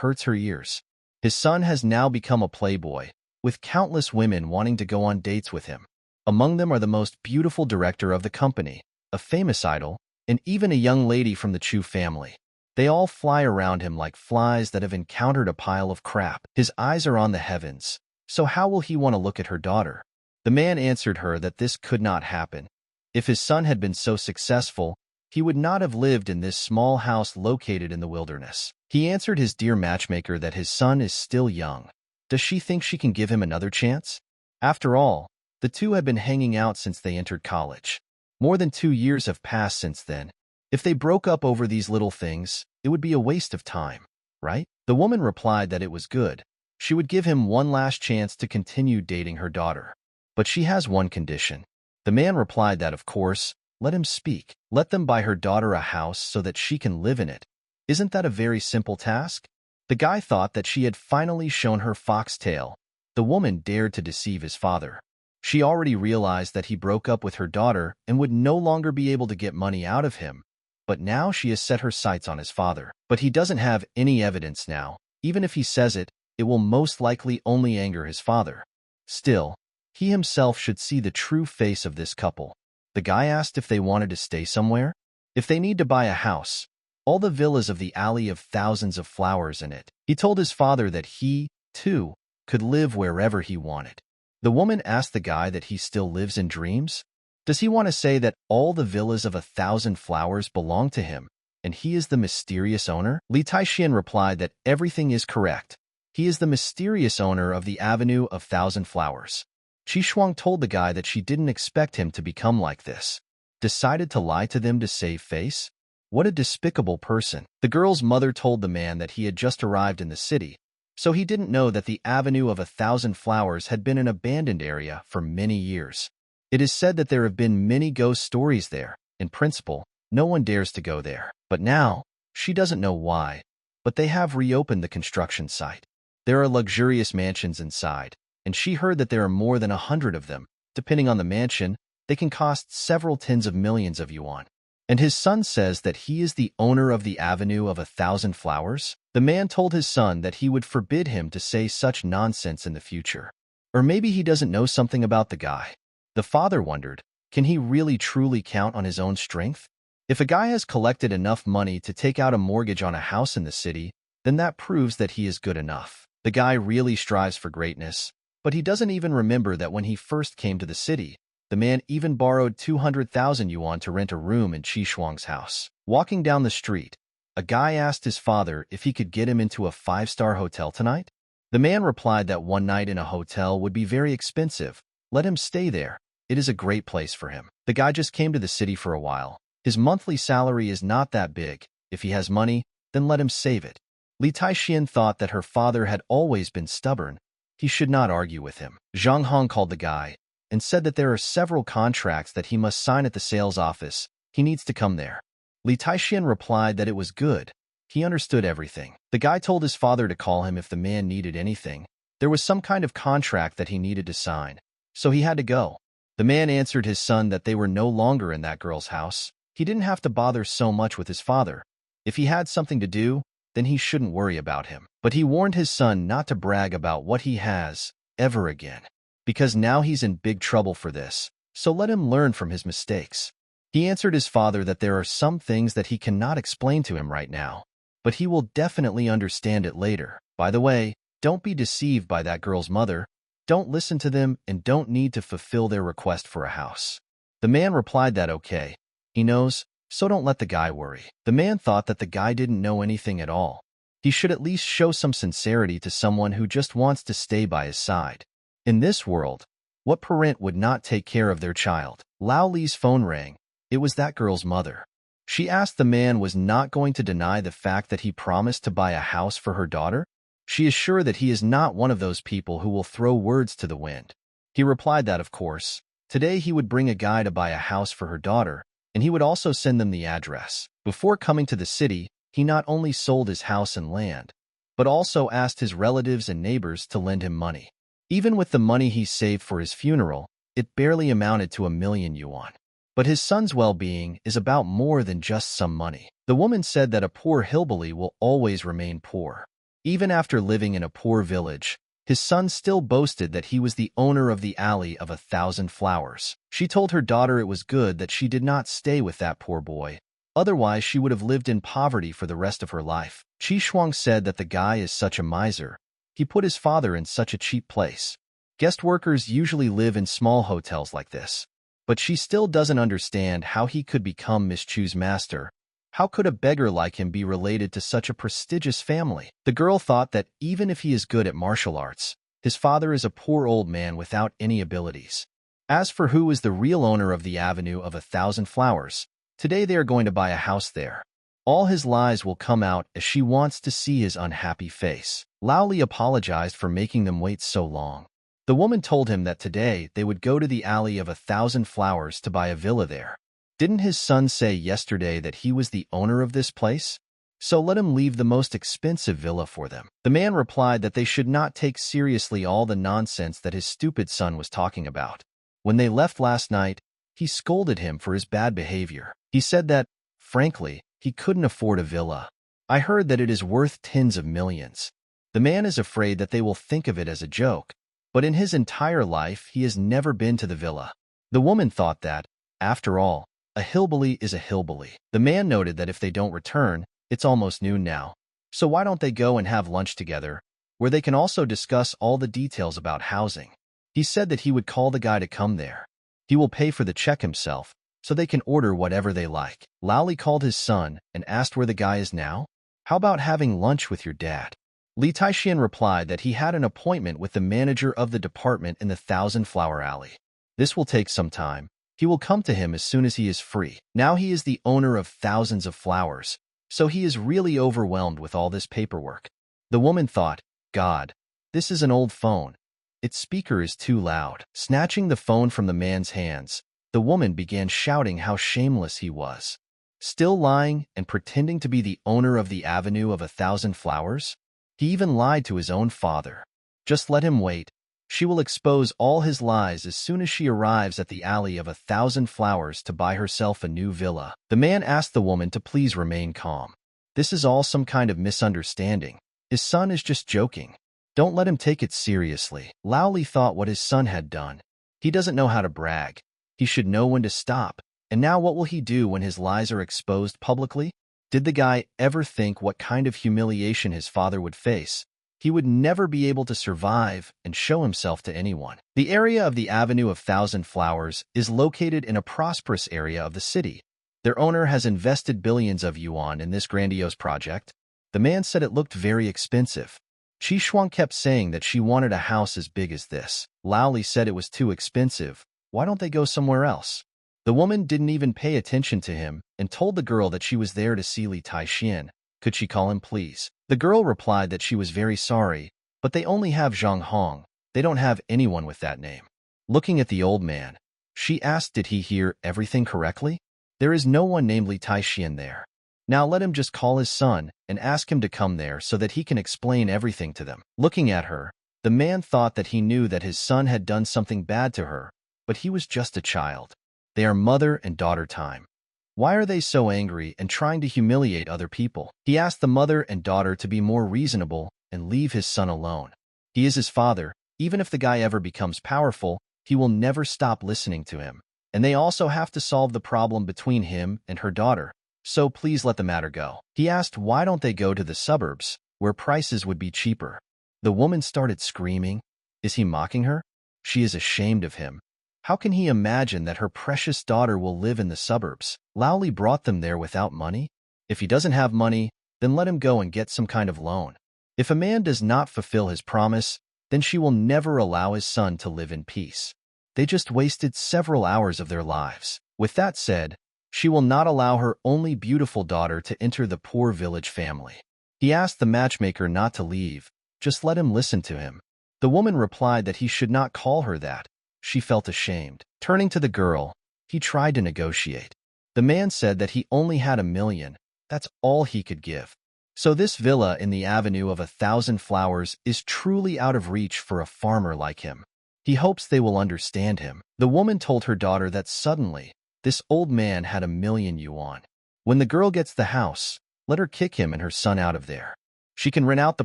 S1: hurts her ears. His son has now become a playboy, with countless women wanting to go on dates with him. Among them are the most beautiful director of the company, a famous idol, and even a young lady from the Chu family. They all fly around him like flies that have encountered a pile of crap. His eyes are on the heavens, so how will he want to look at her daughter? The man answered her that this could not happen. If his son had been so successful, he would not have lived in this small house located in the wilderness. He answered his dear matchmaker that his son is still young. Does she think she can give him another chance? After all, the two have been hanging out since they entered college. More than 2 years have passed since then. If they broke up over these little things, it would be a waste of time, right? The woman replied that it was good. She would give him one last chance to continue dating her daughter. But she has one condition. The man replied that, of course, let him speak. Let them buy her daughter a house so that she can live in it. Isn't that a very simple task? The guy thought that she had finally shown her foxtail. The woman dared to deceive his father. She already realized that he broke up with her daughter and would no longer be able to get money out of him. But now she has set her sights on his father. But he doesn't have any evidence now. Even if he says it, it will most likely only anger his father. Still, he himself should see the true face of this couple. The guy asked if they wanted to stay somewhere. If they need to buy a house, all the villas of the alley of thousands of flowers in it. He told his father that he, too, could live wherever he wanted. The woman asked the guy that he still lives in dreams. Does he want to say that all the villas of 1,000 flowers belong to him? and he is the mysterious owner? Li Taixian replied that everything is correct. He is the mysterious owner of the Avenue of Thousand Flowers. Qi Shuang told the guy that she didn't expect him to become like this. Decided to lie to them to save face? What a despicable person. The girl's mother told the man that he had just arrived in the city, so he didn't know that the Avenue of 1,000 Flowers had been an abandoned area for many years. It is said that there have been many ghost stories there. In principle, no one dares to go there. But now, she doesn't know why, but they have reopened the construction site. There are luxurious mansions inside, and she heard that there are more than 100 of them. Depending on the mansion, they can cost several tens of millions of yuan. And his son says that he is the owner of the Avenue of 1,000 Flowers. The man told his son that he would forbid him to say such nonsense in the future. Or maybe he doesn't know something about the guy. The father wondered, can he really truly count on his own strength? If a guy has collected enough money to take out a mortgage on a house in the city, then that proves that he is good enough. The guy really strives for greatness, but he doesn't even remember that when he first came to the city, the man even borrowed 200,000 yuan to rent a room in Qi Shuang's house. Walking down the street, a guy asked his father if he could get him into a 5-star hotel tonight. The man replied that one night in a hotel would be very expensive. Let him stay there. It is a great place for him. The guy just came to the city for a while. His monthly salary is not that big. If he has money, then let him save it. Li Taixian thought that her father had always been stubborn. He should not argue with him. Zhang Hong called the guy and said that there are several contracts that he must sign at the sales office. He needs to come there. Li Taixian replied that it was good. He understood everything. The guy told his father to call him if the man needed anything. There was some kind of contract that he needed to sign, so he had to go. The man answered his son that they were no longer in that girl's house. He didn't have to bother so much with his father. If he had something to do, then he shouldn't worry about him. But he warned his son not to brag about what he has ever again, because now he's in big trouble for this, so let him learn from his mistakes. He answered his father that there are some things that he cannot explain to him right now, but he will definitely understand it later. By the way, don't be deceived by that girl's mother. Don't listen to them and don't need to fulfill their request for a house. The man replied that okay, he knows, so don't let the guy worry. The man thought that the guy didn't know anything at all. He should at least show some sincerity to someone who just wants to stay by his side. In this world, what parent would not take care of their child? Lao Li's phone rang. It was that girl's mother. She asked the man was not going to deny the fact that he promised to buy a house for her daughter. She is sure that he is not one of those people who will throw words to the wind. He replied that, of course, today he would bring a guy to buy a house for her daughter, and he would also send them the address. Before coming to the city, he not only sold his house and land, but also asked his relatives and neighbors to lend him money. Even with the money he saved for his funeral, it barely amounted to 1,000,000 yuan. But his son's well-being is about more than just some money. The woman said that a poor hillbilly will always remain poor. Even after living in a poor village, his son still boasted that he was the owner of the Alley of 1,000 Flowers. She told her daughter it was good that she did not stay with that poor boy. Otherwise, she would have lived in poverty for the rest of her life. Qi Shuang said that the guy is such a miser. He put his father in such a cheap place. Guest workers usually live in small hotels like this. But she still doesn't understand how he could become Miss Chu's master. How could a beggar like him be related to such a prestigious family? The girl thought that even if he is good at martial arts, his father is a poor old man without any abilities. As for who is the real owner of the Avenue of 1,000 Flowers, today they are going to buy a house there. All his lies will come out as she wants to see his unhappy face. Lao Li apologized for making them wait so long. The woman told him that today they would go to the Alley of 1,000 Flowers to buy a villa there. Didn't his son say yesterday that he was the owner of this place? So let him leave the most expensive villa for them. The man replied that they should not take seriously all the nonsense that his stupid son was talking about. When they left last night, he scolded him for his bad behavior. He said that, frankly, he couldn't afford a villa. I heard that it is worth tens of millions. The man is afraid that they will think of it as a joke, but in his entire life he has never been to the villa. The woman thought that, after all, a hillbilly is a hillbilly. The man noted that if they don't return, it's almost noon now. So why don't they go and have lunch together, where they can also discuss all the details about housing? He said that he would call the guy to come there. He will pay for the check himself, so they can order whatever they like. Lao Li called his son and asked where the guy is now. How about having lunch with your dad? Li Taixian replied that he had an appointment with the manager of the department in the Thousand Flower Alley. This will take some time. He will come to him as soon as he is free. Now he is the owner of thousands of flowers, so he is really overwhelmed with all this paperwork. The woman thought, God, this is an old phone. Its speaker is too loud. Snatching the phone from the man's hands, the woman began shouting how shameless he was. Still lying and pretending to be the owner of the Avenue of 1,000 Flowers? He even lied to his own father. Just let him wait. She will expose all his lies as soon as she arrives at the Alley of 1,000 Flowers to buy herself a new villa. The man asked the woman to please remain calm. This is all some kind of misunderstanding. His son is just joking. Don't let him take it seriously. Lao Li thought what his son had done. He doesn't know how to brag. He should know when to stop. And now what will he do when his lies are exposed publicly? Did the guy ever think what kind of humiliation his father would face? He would never be able to survive and show himself to anyone. The area of the Avenue of 1,000 Flowers is located in a prosperous area of the city. Their owner has invested billions of yuan in this grandiose project. The man said it looked very expensive. Qi Shuang kept saying that she wanted a house as big as this. Lao Li said it was too expensive. Why don't they go somewhere else? The woman didn't even pay attention to him and told the girl that she was there to see Li Taixian. Could she call him, please? The girl replied that she was very sorry, but they only have Zhang Hong. They don't have anyone with that name. Looking at the old man, she asked, did he hear everything correctly? There is no one named Li Taixian there. Now let him just call his son and ask him to come there so that he can explain everything to them. Looking at her, the man thought that he knew that his son had done something bad to her, but he was just a child. They are mother and daughter time. Why are they so angry and trying to humiliate other people? He asked the mother and daughter to be more reasonable and leave his son alone. He is his father. Even if the guy ever becomes powerful, he will never stop listening to him. And they also have to solve the problem between him and her daughter. So please let the matter go. He asked why don't they go to the suburbs, where prices would be cheaper. The woman started screaming. Is he mocking her? She is ashamed of him. How can he imagine that her precious daughter will live in the suburbs? Lao Li brought them there without money? If he doesn't have money, then let him go and get some kind of loan. If a man does not fulfill his promise, then she will never allow his son to live in peace. They just wasted several hours of their lives. With that said, she will not allow her only beautiful daughter to enter the poor village family. He asked the matchmaker not to leave, just let him listen to him. The woman replied that he should not call her that. She felt ashamed. Turning to the girl, he tried to negotiate. The man said that he only had $1 million. That's all he could give. So this villa in the Avenue of 1,000 Flowers is truly out of reach for a farmer like him. He hopes they will understand him. The woman told her daughter that suddenly, this old man had 1 million yuan. When the girl gets the house, let her kick him and her son out of there. She can rent out the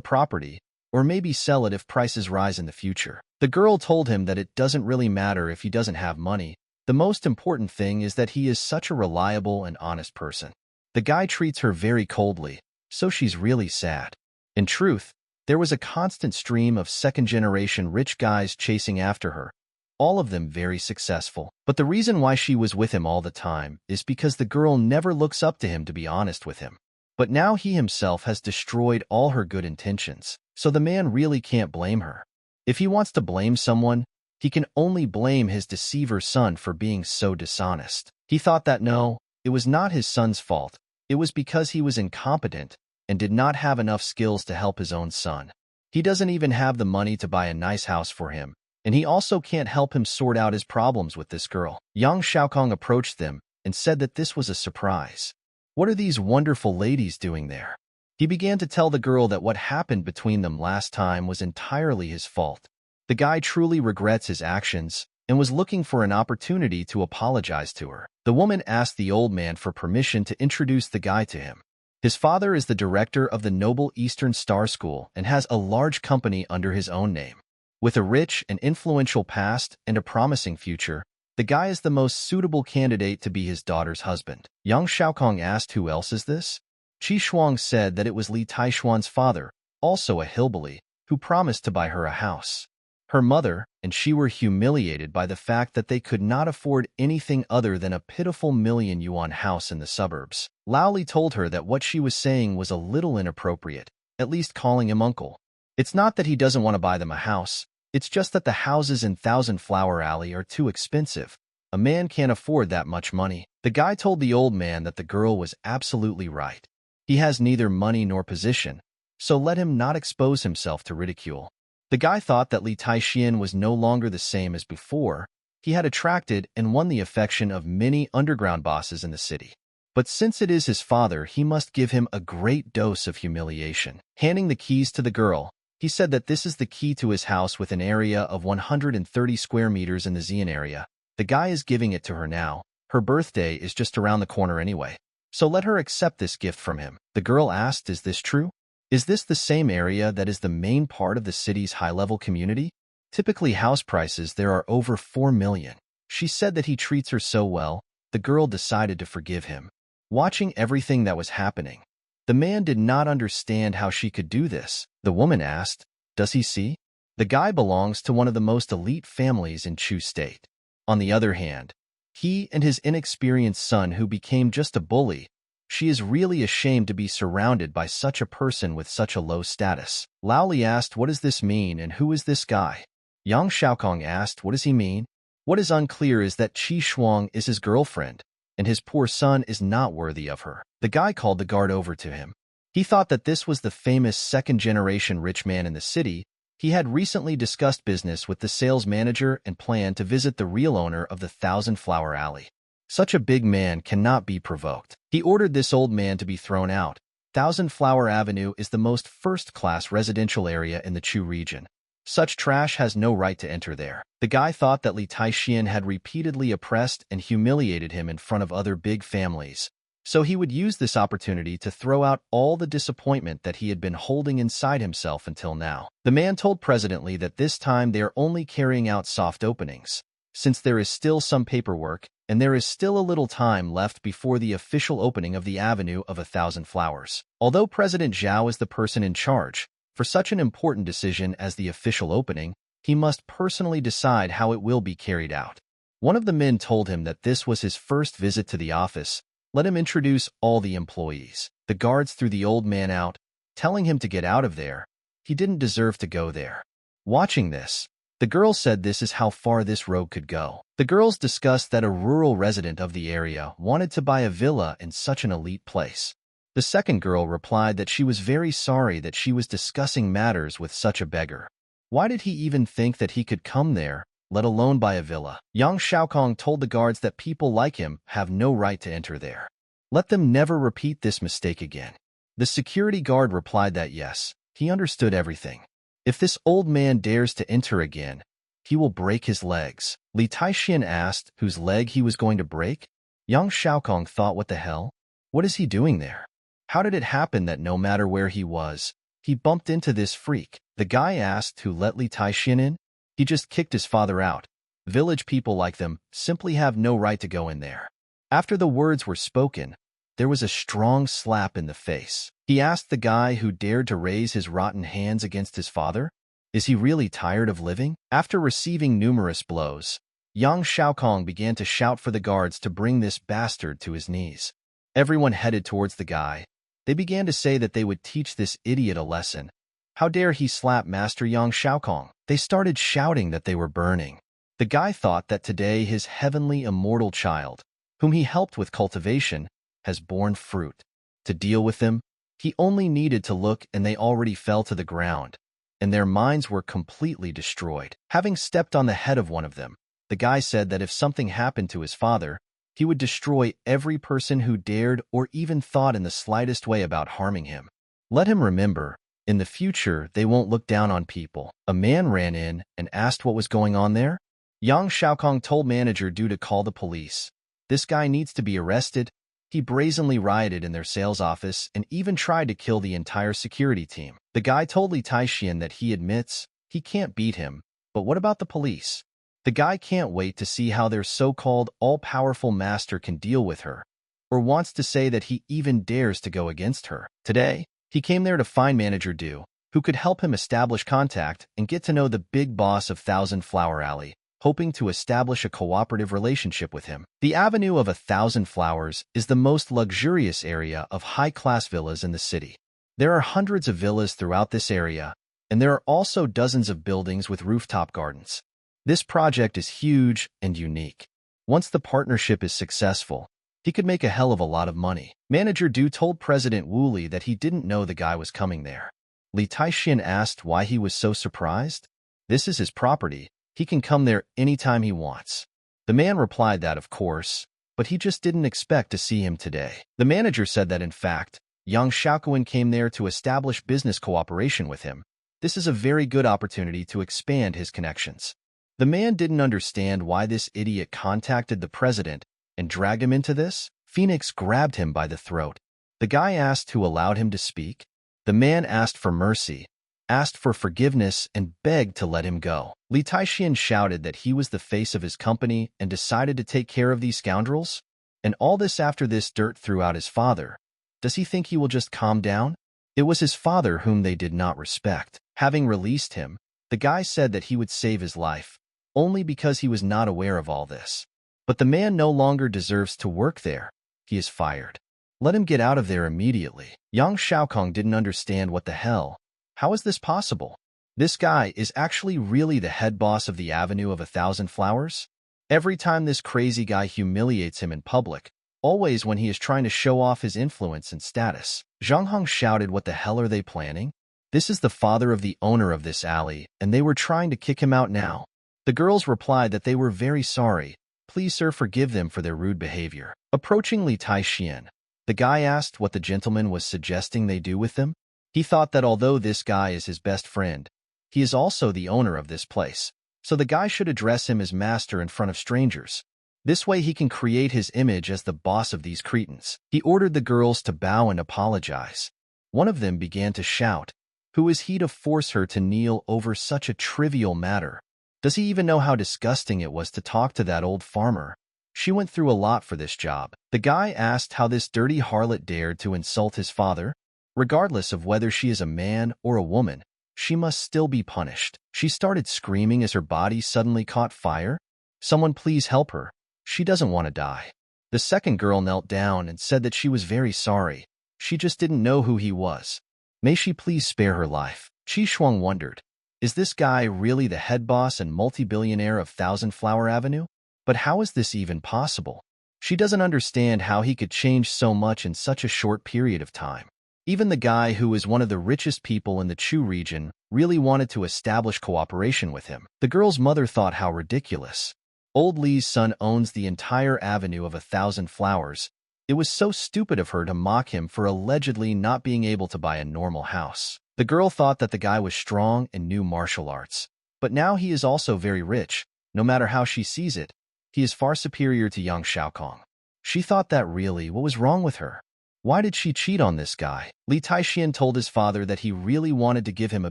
S1: property, or maybe sell it if prices rise in the future. The girl told him that it doesn't really matter if he doesn't have money. The most important thing is that he is such a reliable and honest person. The guy treats her very coldly, so she's really sad. In truth, there was a constant stream of second-generation rich guys chasing after her, all of them very successful. But the reason why she was with him all the time is because the girl never looks up to him to be honest with him. But now he himself has destroyed all her good intentions, so the man really can't blame her. If he wants to blame someone, he can only blame his deceiver son for being so dishonest. He thought that no, it was not his son's fault. It was because he was incompetent and did not have enough skills to help his own son. He doesn't even have the money to buy a nice house for him, and he also can't help him sort out his problems with this girl. Yang Xiaokong approached them and said that this was a surprise. What are these wonderful ladies doing there? He began to tell the girl that what happened between them last time was entirely his fault. The guy truly regrets his actions and was looking for an opportunity to apologize to her. The woman asked the old man for permission to introduce the guy to him. His father is the director of the Noble Eastern Star School and has a large company under his own name. With a rich and influential past and a promising future, the guy is the most suitable candidate to be his daughter's husband. Yang Xiaokong asked, who else is this? Qi Shuang said that it was Li Taishuan's father, also a hillbilly, who promised to buy her a house. Her mother and she were humiliated by the fact that they could not afford anything other than a pitiful million-yuan house in the suburbs. Laoli told her that what she was saying was a little inappropriate, at least calling him uncle. It's not that he doesn't want to buy them a house, it's just that the houses in Thousand Flower Alley are too expensive. A man can't afford that much money. The guy told the old man that the girl was absolutely right. He has neither money nor position, so let him not expose himself to ridicule. The guy thought that Li Taixian was no longer the same as before. He had attracted and won the affection of many underground bosses in the city. But since it is his father, he must give him a great dose of humiliation. Handing the keys to the girl, he said that this is the key to his house with an area of 130 square meters in the Xian area. The guy is giving it to her now. Her birthday is just around the corner anyway, so let her accept this gift from him. The girl asked, is this true? Is this the same area that is the main part of the city's high-level community? Typically house prices there are over 4 million. She said that he treats her so well, the girl decided to forgive him. Watching everything that was happening, the man did not understand how she could do this. The woman asked, does he see? The guy belongs to one of the most elite families in Chu State. On the other hand, he and his inexperienced son who became just a bully, she is really ashamed to be surrounded by such a person with such a low status. Laoli asked, what does this mean and who is this guy? Yang Xiaokong asked, what does he mean? What is unclear is that Qi Shuang is his girlfriend, and his poor son is not worthy of her. The guy called the guard over to him. He thought that this was the famous second-generation rich man in the city. He had recently discussed business with the sales manager and planned to visit the real owner of the Thousand Flower Alley. Such a big man cannot be provoked. He ordered this old man to be thrown out. Thousand Flower Avenue is the most first-class residential area in the Chu region. Such trash has no right to enter there. The guy thought that Li Taixian had repeatedly oppressed and humiliated him in front of other big families, so he would use this opportunity to throw out all the disappointment that he had been holding inside himself until now. The man told President Li that this time they are only carrying out soft openings, since there is still some paperwork and there is still a little time left before the official opening of the Avenue of 1,000 Flowers. Although President Zhao is the person in charge, for such an important decision as the official opening, he must personally decide how it will be carried out. One of the men told him that this was his first visit to the office. Let him introduce all the employees. The guards threw the old man out, telling him to get out of there. He didn't deserve to go there. Watching this, the girl said this is how far this rogue could go. The girls discussed that a rural resident of the area wanted to buy a villa in such an elite place. The second girl replied that she was very sorry that she was discussing matters with such a beggar. Why did he even think that he could come there, let alone buy a villa? Yang Xiaokong told the guards that people like him have no right to enter there. Let them never repeat this mistake again. The security guard replied that yes, he understood everything. If this old man dares to enter again, he will break his legs. Li Taixian asked whose leg he was going to break. Yang Xiaokong thought, what the hell? What is he doing there? How did it happen that no matter where he was, he bumped into this freak? The guy asked who let Li Taixian in. He just kicked his father out. Village people like them simply have no right to go in there. After the words were spoken, there was a strong slap in the face. He asked the guy who dared to raise his rotten hands against his father, is he really tired of living? After receiving numerous blows, Yang Xiaokong began to shout for the guards to bring this bastard to his knees. Everyone headed towards the guy. They began to say that they would teach this idiot a lesson. How dare he slap Master Yang Xiaokong? They started shouting that they were burning. The guy thought that today his heavenly immortal child, whom he helped with cultivation, has borne fruit. To deal with them, he only needed to look and they already fell to the ground, and their minds were completely destroyed. Having stepped on the head of one of them, the guy said that if something happened to his father, he would destroy every person who dared or even thought in the slightest way about harming him. Let him remember, in the future they won't look down on people. A man ran in and asked what was going on there. Yang Xiaokong told manager due to call the police. This guy needs to be arrested. He brazenly rioted in their sales office and even tried to kill the entire security team. The guy told Li Taixian that he admits he can't beat him, but what about the police? The guy can't wait to see how their so-called all-powerful master can deal with her, or wants to say that he even dares to go against her. Today, he came there to find Manager Du. who could help him establish contact and get to know the big boss of Thousand Flower Alley, hoping to establish a cooperative relationship with him. The Avenue of 1,000 Flowers is the most luxurious area of high-class villas in the city. There are hundreds of villas throughout this area, and there are also dozens of buildings with rooftop gardens. This project is huge and unique. Once the partnership is successful, he could make a hell of a lot of money. Manager Du told President Wu Li that he didn't know the guy was coming there. Li Taixian asked why he was so surprised. This is his property. He can come there anytime he wants. The man replied that, of course, but he just didn't expect to see him today. The manager said that, in fact, Yang Xiaoquan came there to establish business cooperation with him. This is a very good opportunity to expand his connections. The man didn't understand why this idiot contacted the president and dragged him into this. Phoenix grabbed him by the throat. The guy asked who allowed him to speak. The man asked for mercy, asked for forgiveness, and begged to let him go. Li Taixian shouted that he was the face of his company and decided to take care of these scoundrels. And all this after this dirt threw out his father. Does he think he will just calm down? It was his father whom they did not respect. Having released him, the guy said that he would save his life, only because he was not aware of all this. But the man no longer deserves to work there. He is fired. Let him get out of there immediately. Yang Xiaokong didn't understand what the hell. How is this possible? This guy is actually really the head boss of the Avenue of 1,000 Flowers? Every time this crazy guy humiliates him in public, always when he is trying to show off his influence and status. Zhang Hong shouted, what the hell are they planning? This is the father of the owner of this alley, and they were trying to kick him out now. The girls replied that they were very sorry. Please, sir, forgive them for their rude behavior. Approaching Li Taixian, the guy asked what the gentleman was suggesting they do with them. He thought that although this guy is his best friend, he is also the owner of this place, so the guy should address him as master in front of strangers. This way he can create his image as the boss of these cretins. He ordered the girls to bow and apologize. One of them began to shout, who is he to force her to kneel over such a trivial matter? Does he even know how disgusting it was to talk to that old farmer? She went through a lot for this job. The guy asked how this dirty harlot dared to insult his father. Regardless of whether she is a man or a woman, she must still be punished. She started screaming as her body suddenly caught fire. Someone please help her. She doesn't want to die. The second girl knelt down and said that she was very sorry. She just didn't know who he was. May she please spare her life? Qi Shuang wondered, is this guy really the head boss and multi-billionaire of Thousand Flower Avenue? But how is this even possible? She doesn't understand how he could change so much in such a short period of time. Even the guy who is one of the richest people in the Chu region really wanted to establish cooperation with him. The girl's mother thought how ridiculous. Old Li's son owns the entire Avenue of 1,000 Flowers. It was so stupid of her to mock him for allegedly not being able to buy a normal house. The girl thought that the guy was strong and knew martial arts. But now he is also very rich. No matter how she sees it, he is far superior to Yang Xiaokong. She thought that really, what was wrong with her? Why did she cheat on this guy? Li Taixian told his father that he really wanted to give him a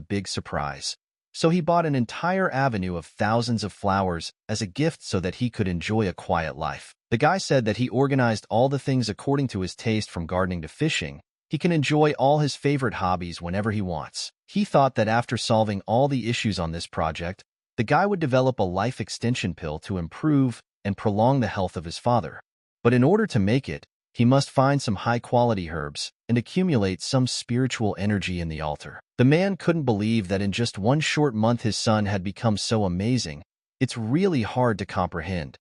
S1: big surprise. So he bought an entire avenue of thousands of flowers as a gift so that he could enjoy a quiet life. The guy said that he organized all the things according to his taste, from gardening to fishing. He can enjoy all his favorite hobbies whenever he wants. He thought that after solving all the issues on this project, the guy would develop a life extension pill to improve and prolong the health of his father. But in order to make it, he must find some high-quality herbs and accumulate some spiritual energy in the altar. The man couldn't believe that in just one short month his son had become so amazing. It's really hard to comprehend.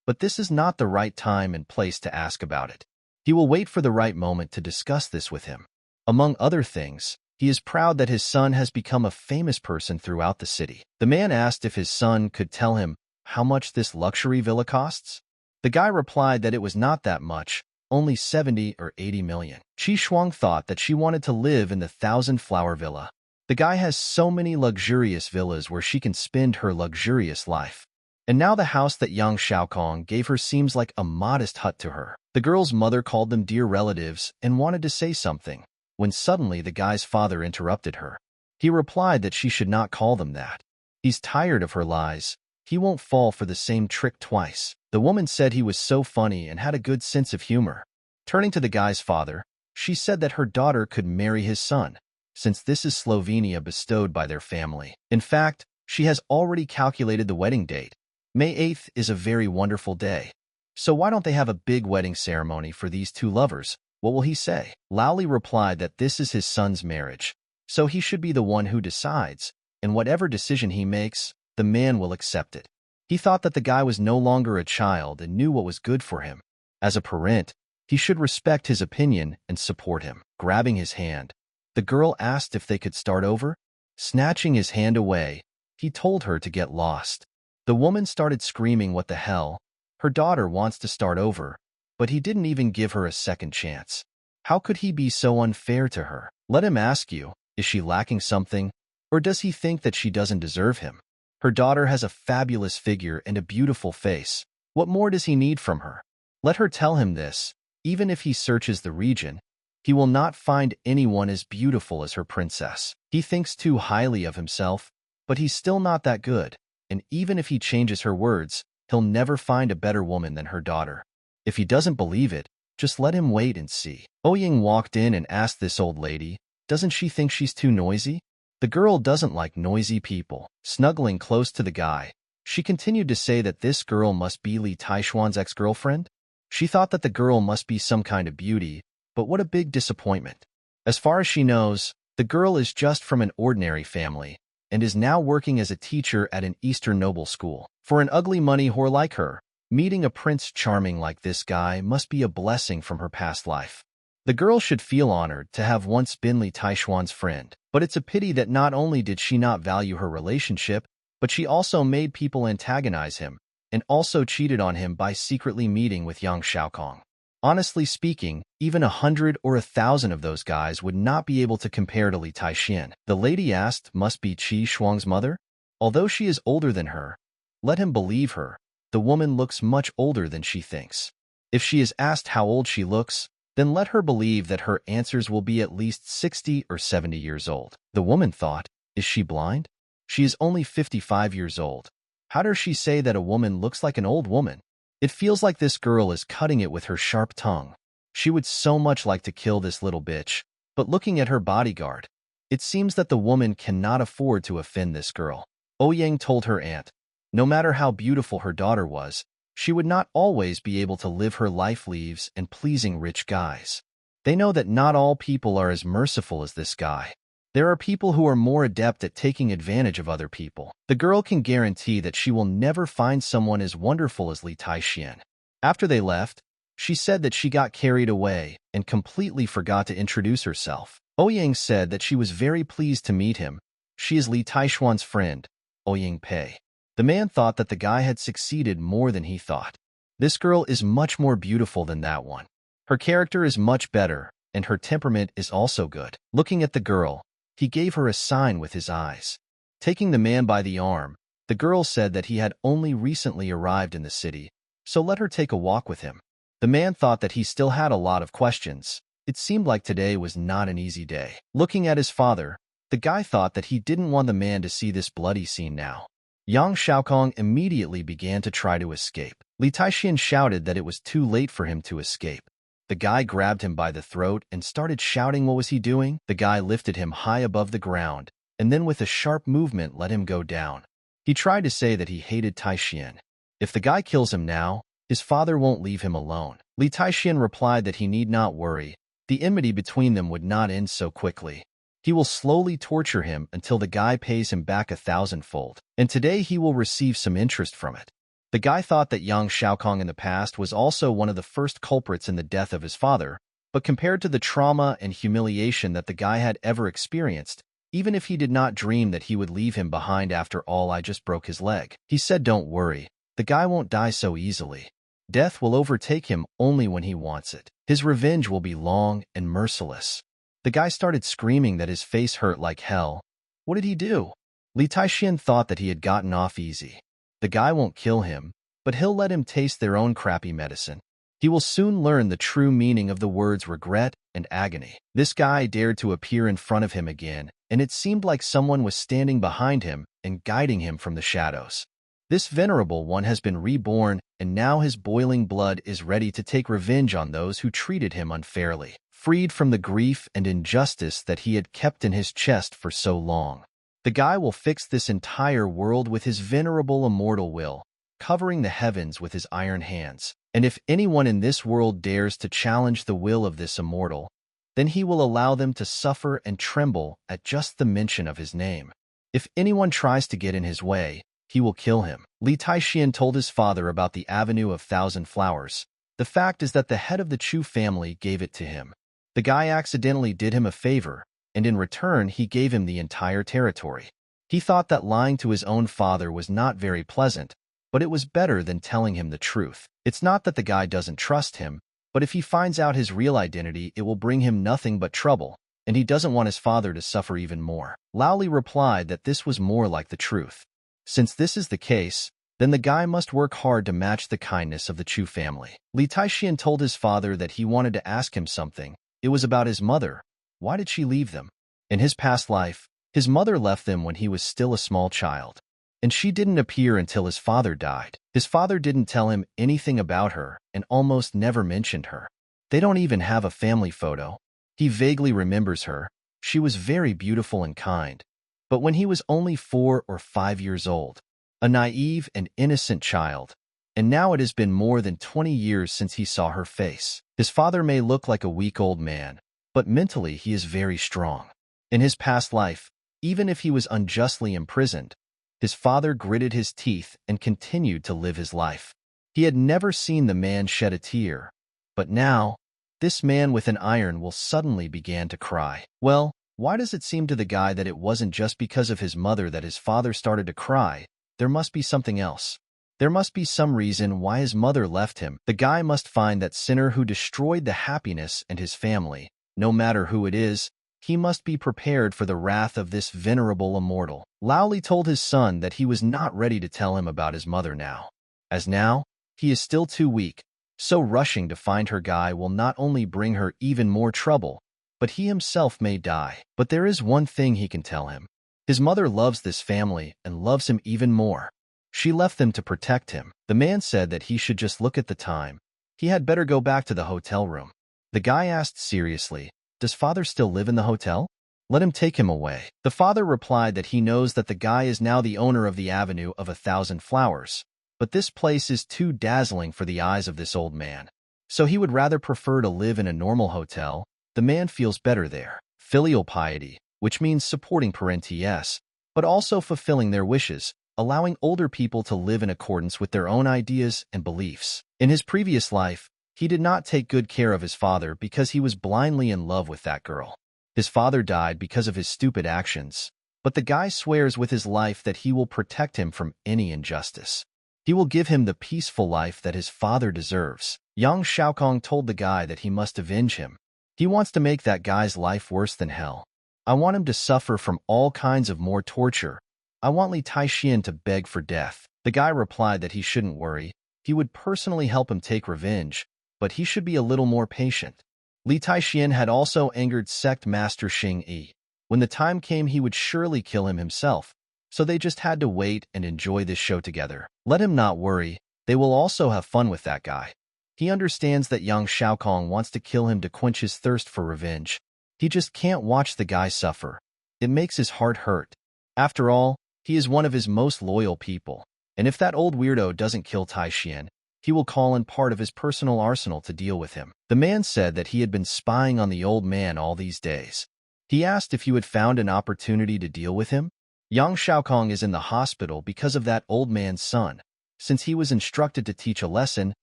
S1: But this is not the right time and place to ask about it. He will wait for the right moment to discuss this with him. Among other things, he is proud that his son has become a famous person throughout the city. The man asked if his son could tell him how much this luxury villa costs. The guy replied that it was not that much, only 70 or 80 million. Qi Shuang thought that she wanted to live in the 1,000-flower villa. The guy has so many luxurious villas where she can spend her luxurious life. And now the house that Yang Xiaokong gave her seems like a modest hut to her. The girl's mother called them dear relatives and wanted to say something, when suddenly the guy's father interrupted her. He replied that she should not call them that. He's tired of her lies. He won't fall for the same trick twice. The woman said he was so funny and had a good sense of humor. Turning to the guy's father, she said that her daughter could marry his son, since this is Slovenia bestowed by their family. In fact, she has already calculated the wedding date. May 8th is a very wonderful day. So why don't they have a big wedding ceremony for these two lovers? What will he say? Lowly replied that this is his son's marriage, so he should be the one who decides, and whatever decision he makes, the man will accept it. He thought that the guy was no longer a child and knew what was good for him. As a parent, he should respect his opinion and support him. Grabbing his hand, the girl asked if they could start over. Snatching his hand away, he told her to get lost. The woman started screaming, "What the hell? Her daughter wants to start over," but he didn't even give her a second chance. How could he be so unfair to her? Let him ask you, is she lacking something, or does he think that she doesn't deserve him? Her daughter has a fabulous figure and a beautiful face. What more does he need from her? Let her tell him this. Even if he searches the region, he will not find anyone as beautiful as her princess. He thinks too highly of himself, but he's still not that good, and even if he changes her words, he'll never find a better woman than her daughter. If he doesn't believe it, just let him wait and see. Oying walked in and asked this old lady, doesn't she think she's too noisy? The girl doesn't like noisy people. Snuggling close to the guy, she continued to say that this girl must be Li Taishuan's ex-girlfriend. She thought that the girl must be some kind of beauty, but what a big disappointment. As far as she knows, the girl is just from an ordinary family and is now working as a teacher at an Eastern noble school. For an ugly money whore like her, meeting a prince charming like this guy must be a blessing from her past life. The girl should feel honored to have once been Li Taishuan's friend, but it's a pity that not only did she not value her relationship, but she also made people antagonize him, and also cheated on him by secretly meeting with Yang Xiaokong. Honestly speaking, even 100 or 1,000 of those guys would not be able to compare to Li Taishan. The lady asked, must be Qi Shuang's mother? Although she is older than her, let him believe her. The woman looks much older than she thinks. If she is asked how old she looks, then let her believe that her answers will be at least 60 or 70 years old. The woman thought, is she blind? She is only 55 years old. How does she say that a woman looks like an old woman? It feels like this girl is cutting it with her sharp tongue. She would so much like to kill this little bitch, but looking at her bodyguard, it seems that the woman cannot afford to offend this girl. Ouyang told her aunt, no matter how beautiful her daughter was, she would not always be able to live her life leaves and pleasing rich guys. They know that not all people are as merciful as this guy. There are people who are more adept at taking advantage of other people. The girl can guarantee that she will never find someone as wonderful as Li Taishan. After they left, she said that she got carried away and completely forgot to introduce herself. Ouyang said that she was very pleased to meet him. She is Li Taishuan's friend, Ouyang Pei. The man thought that the guy had succeeded more than he thought. This girl is much more beautiful than that one. Her character is much better, and her temperament is also good. Looking at the girl, he gave her a sign with his eyes. Taking the man by the arm, the girl said that he had only recently arrived in the city, so let her take a walk with him. The man thought that he still had a lot of questions. It seemed like today was not an easy day. Looking at his father, the guy thought that he didn't want the man to see this bloody scene now. Yang Xiaokong immediately began to try to escape. Li Taishan shouted that it was too late for him to escape. The guy grabbed him by the throat and started shouting. What was he doing? The guy lifted him high above the ground, and then with a sharp movement let him go down. He tried to say that he hated Taishan. If the guy kills him now, his father won't leave him alone. Li Taishan replied that he need not worry. The enmity between them would not end so quickly. He will slowly torture him until the guy pays him back 1,000-fold, and today he will receive some interest from it. The guy thought that Yang Xiaokong in the past was also one of the first culprits in the death of his father, but compared to the trauma and humiliation that the guy had ever experienced, even if he did not dream that he would leave him behind after all, I just broke his leg. He said, don't worry, the guy won't die so easily. Death will overtake him only when he wants it. His revenge will be long and merciless. The guy started screaming that his face hurt like hell. What did he do? Li Taishan thought that he had gotten off easy. The guy won't kill him, but he'll let him taste their own crappy medicine. He will soon learn the true meaning of the words regret and agony. This guy dared to appear in front of him again, and it seemed like someone was standing behind him and guiding him from the shadows. This venerable one has been reborn, and now his boiling blood is ready to take revenge on those who treated him unfairly. freed from the grief and injustice that he had kept in his chest for so long. The guy will fix this entire world with his venerable immortal will, covering the heavens with his iron hands. And if anyone in this world dares to challenge the will of this immortal, then he will allow them to suffer and tremble at just the mention of his name. If anyone tries to get in his way, he will kill him. Li Taixian told his father about the Avenue of Thousand Flowers. The fact is that the head of the Chu family gave it to him. The guy accidentally did him a favor, and in return he gave him the entire territory. He thought that lying to his own father was not very pleasant, but it was better than telling him the truth. It's not that the guy doesn't trust him, but if he finds out his real identity, it will bring him nothing but trouble, and he doesn't want his father to suffer even more. Lao Li replied that this was more like the truth. Since this is the case, then the guy must work hard to match the kindness of the Chu family. Li Taixian told his father that he wanted to ask him something. It was about his mother. Why did she leave them? In his past life, his mother left them when he was still a small child, and she didn't appear until his father died. His father didn't tell him anything about her and almost never mentioned her. They don't even have a family photo. He vaguely remembers her. She was very beautiful and kind. But when he was only 4 or 5 years old, a naive and innocent child, and now it has been more than 20 years since he saw her face. His father may look like a weak old man, but mentally he is very strong. In his past life, even if he was unjustly imprisoned, his father gritted his teeth and continued to live his life. He had never seen the man shed a tear, but now, this man with an iron will suddenly began to cry. Well, why does it seem to the guy that it wasn't just because of his mother that his father started to cry? There must be something else. There must be some reason why his mother left him. The guy must find that sinner who destroyed the happiness and his family. No matter who it is, he must be prepared for the wrath of this venerable immortal. Lao Li told his son that he was not ready to tell him about his mother now. As now, he is still too weak, so rushing to find her guy will not only bring her even more trouble, but he himself may die. But there is one thing he can tell him. His mother loves this family and loves him even more. She left them to protect him. The man said that he should just look at the time. He had better go back to the hotel room. The guy asked seriously, "Does father still live in the hotel? Let him take him away." The father replied that he knows that the guy is now the owner of the Avenue of 1,000 Flowers, but this place is too dazzling for the eyes of this old man. So he would rather prefer to live in a normal hotel. The man feels better there. Filial piety, which means supporting parents, but also fulfilling their wishes, allowing older people to live in accordance with their own ideas and beliefs. In his previous life, he did not take good care of his father because he was blindly in love with that girl. His father died because of his stupid actions, but the guy swears with his life that he will protect him from any injustice. He will give him the peaceful life that his father deserves. Yang Xiaokong told the guy that he must avenge him. He wants to make that guy's life worse than hell. I want him to suffer from all kinds of more torture. I want Li Taixian to beg for death. The guy replied that he shouldn't worry. He would personally help him take revenge, but he should be a little more patient. Li Taixian had also angered sect master Xing Yi. When the time came, he would surely kill him himself, so they just had to wait and enjoy this show together. Let him not worry. They will also have fun with that guy. He understands that Yang Xiaokong wants to kill him to quench his thirst for revenge. He just can't watch the guy suffer. It makes his heart hurt. After all, he is one of his most loyal people, and if that old weirdo doesn't kill Taixian, he will call in part of his personal arsenal to deal with him. The man said that he had been spying on the old man all these days. He asked if you had found an opportunity to deal with him. Yang Xiaokong is in the hospital because of that old man's son. Since he was instructed to teach a lesson,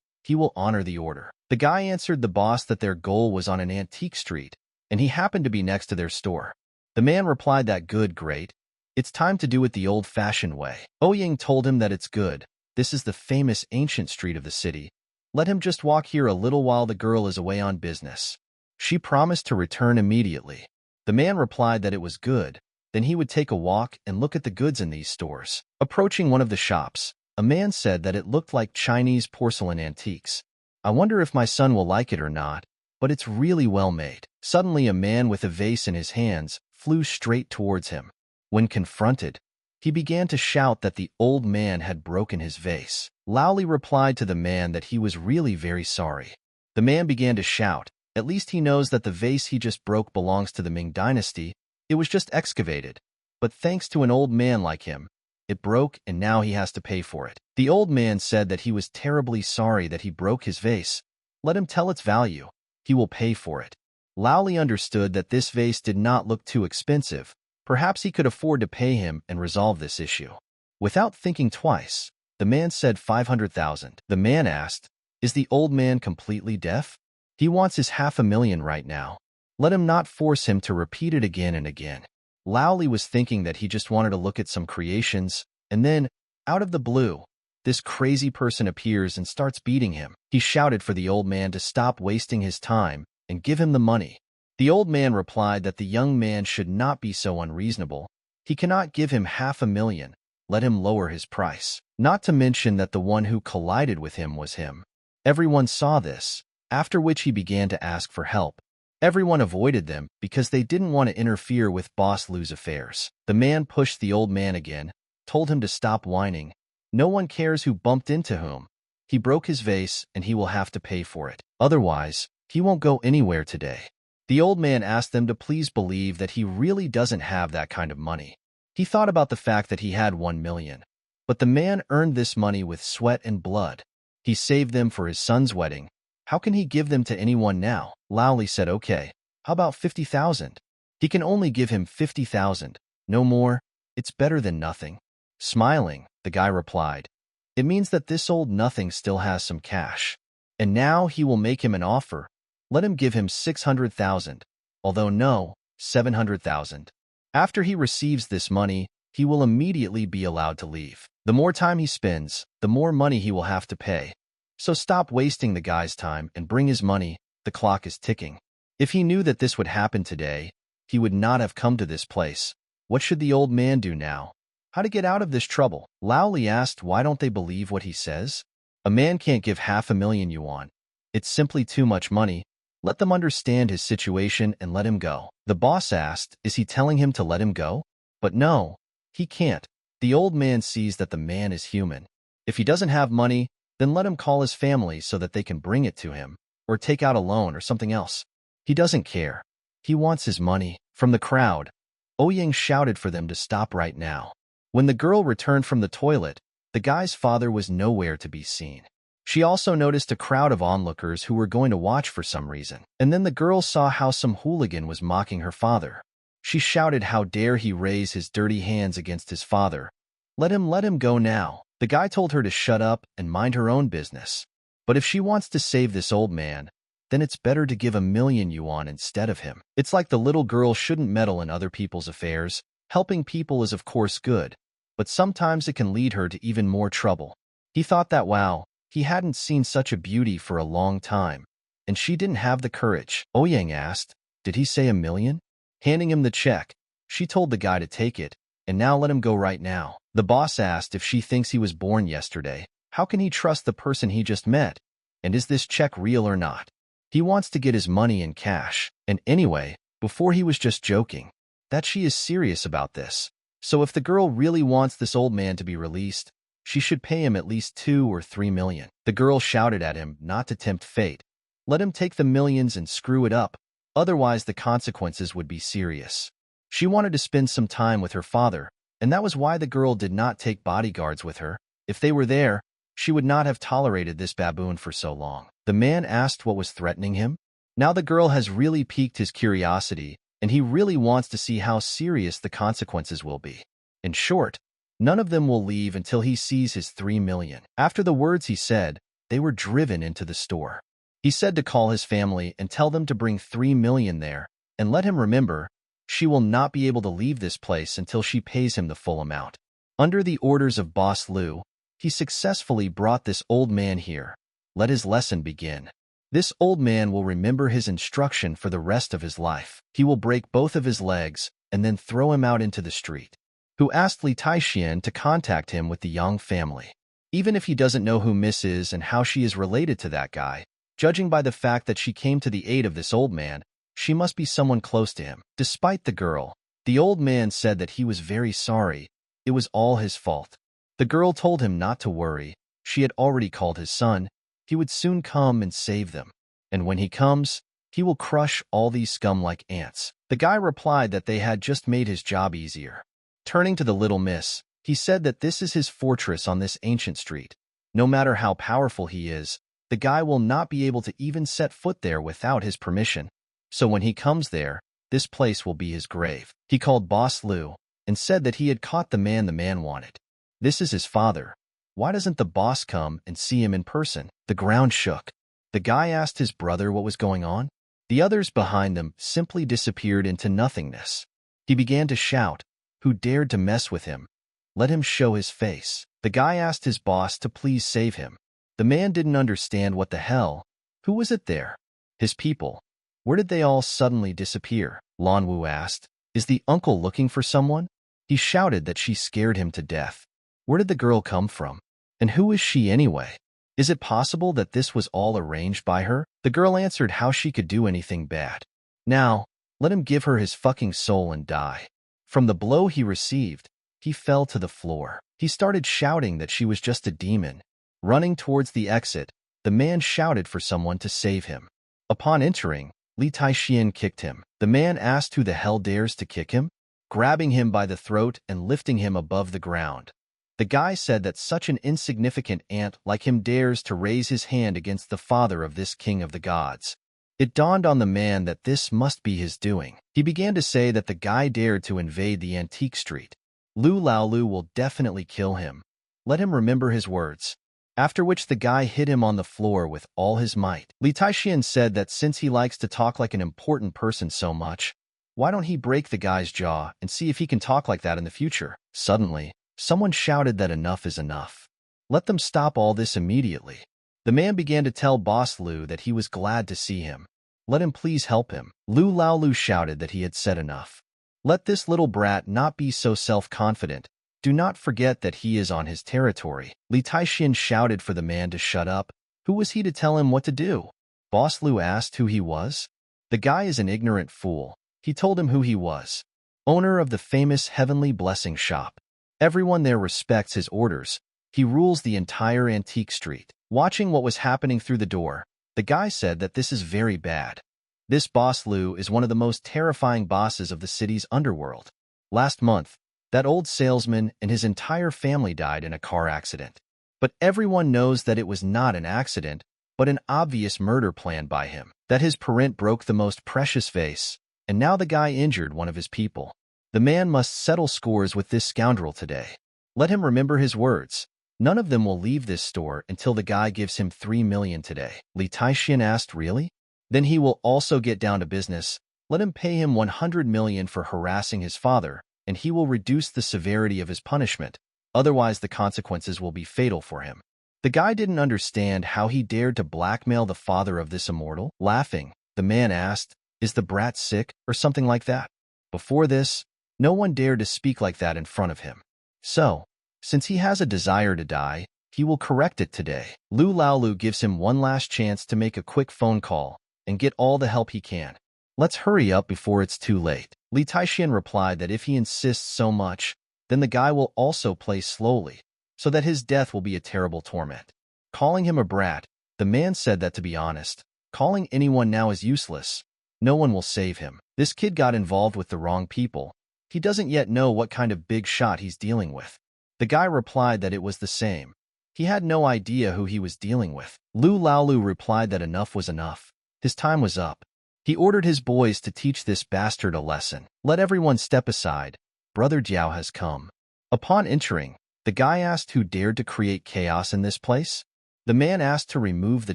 S1: he will honor the order. The guy answered the boss that their goal was on an antique street, and he happened to be next to their store. The man replied that great. It's time to do it the old-fashioned way. Ouying told him that it's good. This is the famous ancient street of the city. Let him just walk here a little while the girl is away on business. She promised to return immediately. The man replied that it was good. Then he would take a walk and look at the goods in these stores. Approaching one of the shops, a man said that it looked like Chinese porcelain antiques. I wonder if my son will like it or not, but it's really well made. Suddenly a man with a vase in his hands flew straight towards him. When confronted, he began to shout that the old man had broken his vase. Lao Li replied to the man that he was really very sorry. The man began to shout, At least he knows that the vase he just broke belongs to the Ming dynasty. It was just excavated. But thanks to an old man like him, it broke and now he has to pay for it. The old man said that he was terribly sorry that he broke his vase. Let him tell its value. He will pay for it. Lao Li understood that this vase did not look too expensive. Perhaps he could afford to pay him and resolve this issue. Without thinking twice, the man said 500,000. The man asked, "Is the old man completely deaf? He wants his 500,000 right now. Let him not force him to repeat it again and again." Lao Li was thinking that he just wanted to look at some creations, and then, out of the blue, this crazy person appears and starts beating him. He shouted for the old man to stop wasting his time and give him the money. The old man replied that the young man should not be so unreasonable. He cannot give him 500,000. Let him lower his price. Not to mention that the one who collided with him was him. Everyone saw this, after which he began to ask for help. Everyone avoided them because they didn't want to interfere with Boss Lu's affairs. The man pushed the old man again, told him to stop whining. No one cares who bumped into whom. He broke his vase and he will have to pay for it. Otherwise, he won't go anywhere today. The old man asked them to please believe that he really doesn't have that kind of money. He thought about the fact that he had 1 million. But the man earned this money with sweat and blood. He saved them for his son's wedding. How can he give them to anyone now? Lao Li said, "Okay, how about 50,000? He can only give him 50,000. No more. It's better than nothing." Smiling, the guy replied, "It means that this old nothing still has some cash. And now he will make him an offer. Let him give him 600,000. Although no, 700,000. After he receives this money, he will immediately be allowed to leave. The more time he spends, the more money he will have to pay. So stop wasting the guy's time and bring his money. The clock is ticking." If he knew that this would happen today, he would not have come to this place. What should the old man do now? How to get out of this trouble? Lao Li asked, why don't they believe what he says? A man can't give 500,000 yuan. It's simply too much money. Let them understand his situation and let him go. The boss asked, is he telling him to let him go? But no, he can't. The old man sees that the man is human. If he doesn't have money, then let him call his family so that they can bring it to him, or take out a loan or something else. He doesn't care. He wants his money. From the crowd, Ouyang shouted for them to stop right now. When the girl returned from the toilet, the guy's father was nowhere to be seen. She also noticed a crowd of onlookers who were going to watch for some reason. And then the girl saw how some hooligan was mocking her father. She shouted, how dare he raise his dirty hands against his father. Let him go now. The guy told her to shut up and mind her own business. But if she wants to save this old man, then it's better to give 1 million yuan instead of him. It's like the little girl shouldn't meddle in other people's affairs. Helping people is of course good, but sometimes it can lead her to even more trouble. He thought that wow, he hadn't seen such a beauty for a long time, and she didn't have the courage. Ouyang asked, did he say 1 million? Handing him the check, she told the guy to take it, and now let him go right now. The boss asked if she thinks he was born yesterday. How can he trust the person he just met? And is this check real or not? He wants to get his money in cash. And anyway, before he was just joking. That she is serious about this. So if the girl really wants this old man to be released, she should pay him at least 2 or 3 million. The girl shouted at him not to tempt fate. Let him take the millions and screw it up. Otherwise the consequences would be serious. She wanted to spend some time with her father, and that was why the girl did not take bodyguards with her. If they were there, she would not have tolerated this baboon for so long. The man asked what was threatening him. Now the girl has really piqued his curiosity, and he really wants to see how serious the consequences will be. In short, none of them will leave until he sees his 3 million. After the words he said, they were driven into the store. He said to call his family and tell them to bring 3 million there, and let him remember, she will not be able to leave this place until she pays him the full amount. Under the orders of Boss Lu, he successfully brought this old man here. Let his lesson begin. This old man will remember his instruction for the rest of his life. He will break both of his legs and then throw him out into the street. Who asked Li Taixian to contact him with the Yang family. Even if he doesn't know who Miss is and how she is related to that guy, judging by the fact that she came to the aid of this old man, she must be someone close to him. Despite the girl, the old man said that he was very sorry. It was all his fault. The girl told him not to worry. She had already called his son. He would soon come and save them. And when he comes, He will crush all these scum like ants. The guy replied that they had just made his job easier. Turning to the little miss, he said that this is his fortress on this ancient street. No matter how powerful he is, the guy will not be able to even set foot there without his permission. So when he comes there, this place will be his grave. He called Boss Lu and said that he had caught the man wanted. This is his father. Why doesn't the boss come and see him in person? The ground shook. The guy asked his brother what was going on. The others behind them simply disappeared into nothingness. He began to shout, "Who dared to mess with him? Let him show his face." The guy asked his boss to please save him. The man didn't understand what the hell. Who was it there? His people. Where did they all suddenly disappear? Lan Wu asked. Is the uncle looking for someone? He shouted that she scared him to death. Where did the girl come from? And who is she anyway? Is it possible that this was all arranged by her? The girl answered how she could do anything bad. Now, let him give her his fucking soul and die. From the blow he received, he fell to the floor. He started shouting that she was just a demon. Running towards the exit, the man shouted for someone to save him. Upon entering, Li Taixian kicked him. The man asked who the hell dares to kick him, grabbing him by the throat and lifting him above the ground. The guy said that such an insignificant ant like him dares to raise his hand against the father of this king of the gods. It dawned on the man that this must be his doing. He began to say that the guy dared to invade the antique street. Lu Laolu will definitely kill him. Let him remember his words. After which the guy hit him on the floor with all his might. Li Taixian said that since he likes to talk like an important person so much, why don't he break the guy's jaw and see if he can talk like that in the future? Suddenly, someone shouted that enough is enough. Let them stop all this immediately. The man began to tell Boss Lu that he was glad to see him. Let him please help him. Lu Laolu shouted that he had said enough. Let this little brat not be so self-confident. Do not forget that he is on his territory. Li Taixian shouted for the man to shut up. Who was he to tell him what to do? Boss Lu asked who he was. The guy is an ignorant fool. He told him who he was. Owner of the famous Heavenly Blessing Shop. Everyone there respects his orders. He rules the entire antique street. Watching what was happening through the door, the guy said that this is very bad. This Boss Lu is one of the most terrifying bosses of the city's underworld. Last month, that old salesman and his entire family died in a car accident. But everyone knows that it was not an accident, but an obvious murder planned by him. That his parent broke the most precious vase, and now the guy injured one of his people. The man must settle scores with this scoundrel today. Let him remember his words. None of them will leave this store until the guy gives him 3 million today. Li Taixian asked, really? Then he will also get down to business. Let him pay him 100 million for harassing his father, and he will reduce the severity of his punishment. Otherwise, the consequences will be fatal for him. The guy didn't understand how he dared to blackmail the father of this immortal. Laughing, the man asked, is the brat sick or something like that? Before this, no one dared to speak like that in front of him. So, since he has a desire to die, he will correct it today. Lu Laolu gives him one last chance to make a quick phone call and get all the help he can. Let's hurry up before it's too late. Li Taixian replied that if he insists so much, then the guy will also play slowly, so that his death will be a terrible torment. Calling him a brat, the man said that to be honest, calling anyone now is useless. No one will save him. This kid got involved with the wrong people. He doesn't yet know what kind of big shot he's dealing with. The guy replied that it was the same. He had no idea who he was dealing with. Lu Laolu replied that enough was enough. His time was up. He ordered his boys to teach this bastard a lesson. Let everyone step aside. Brother Jiao has come. Upon entering, the guy asked who dared to create chaos in this place. The man asked to remove the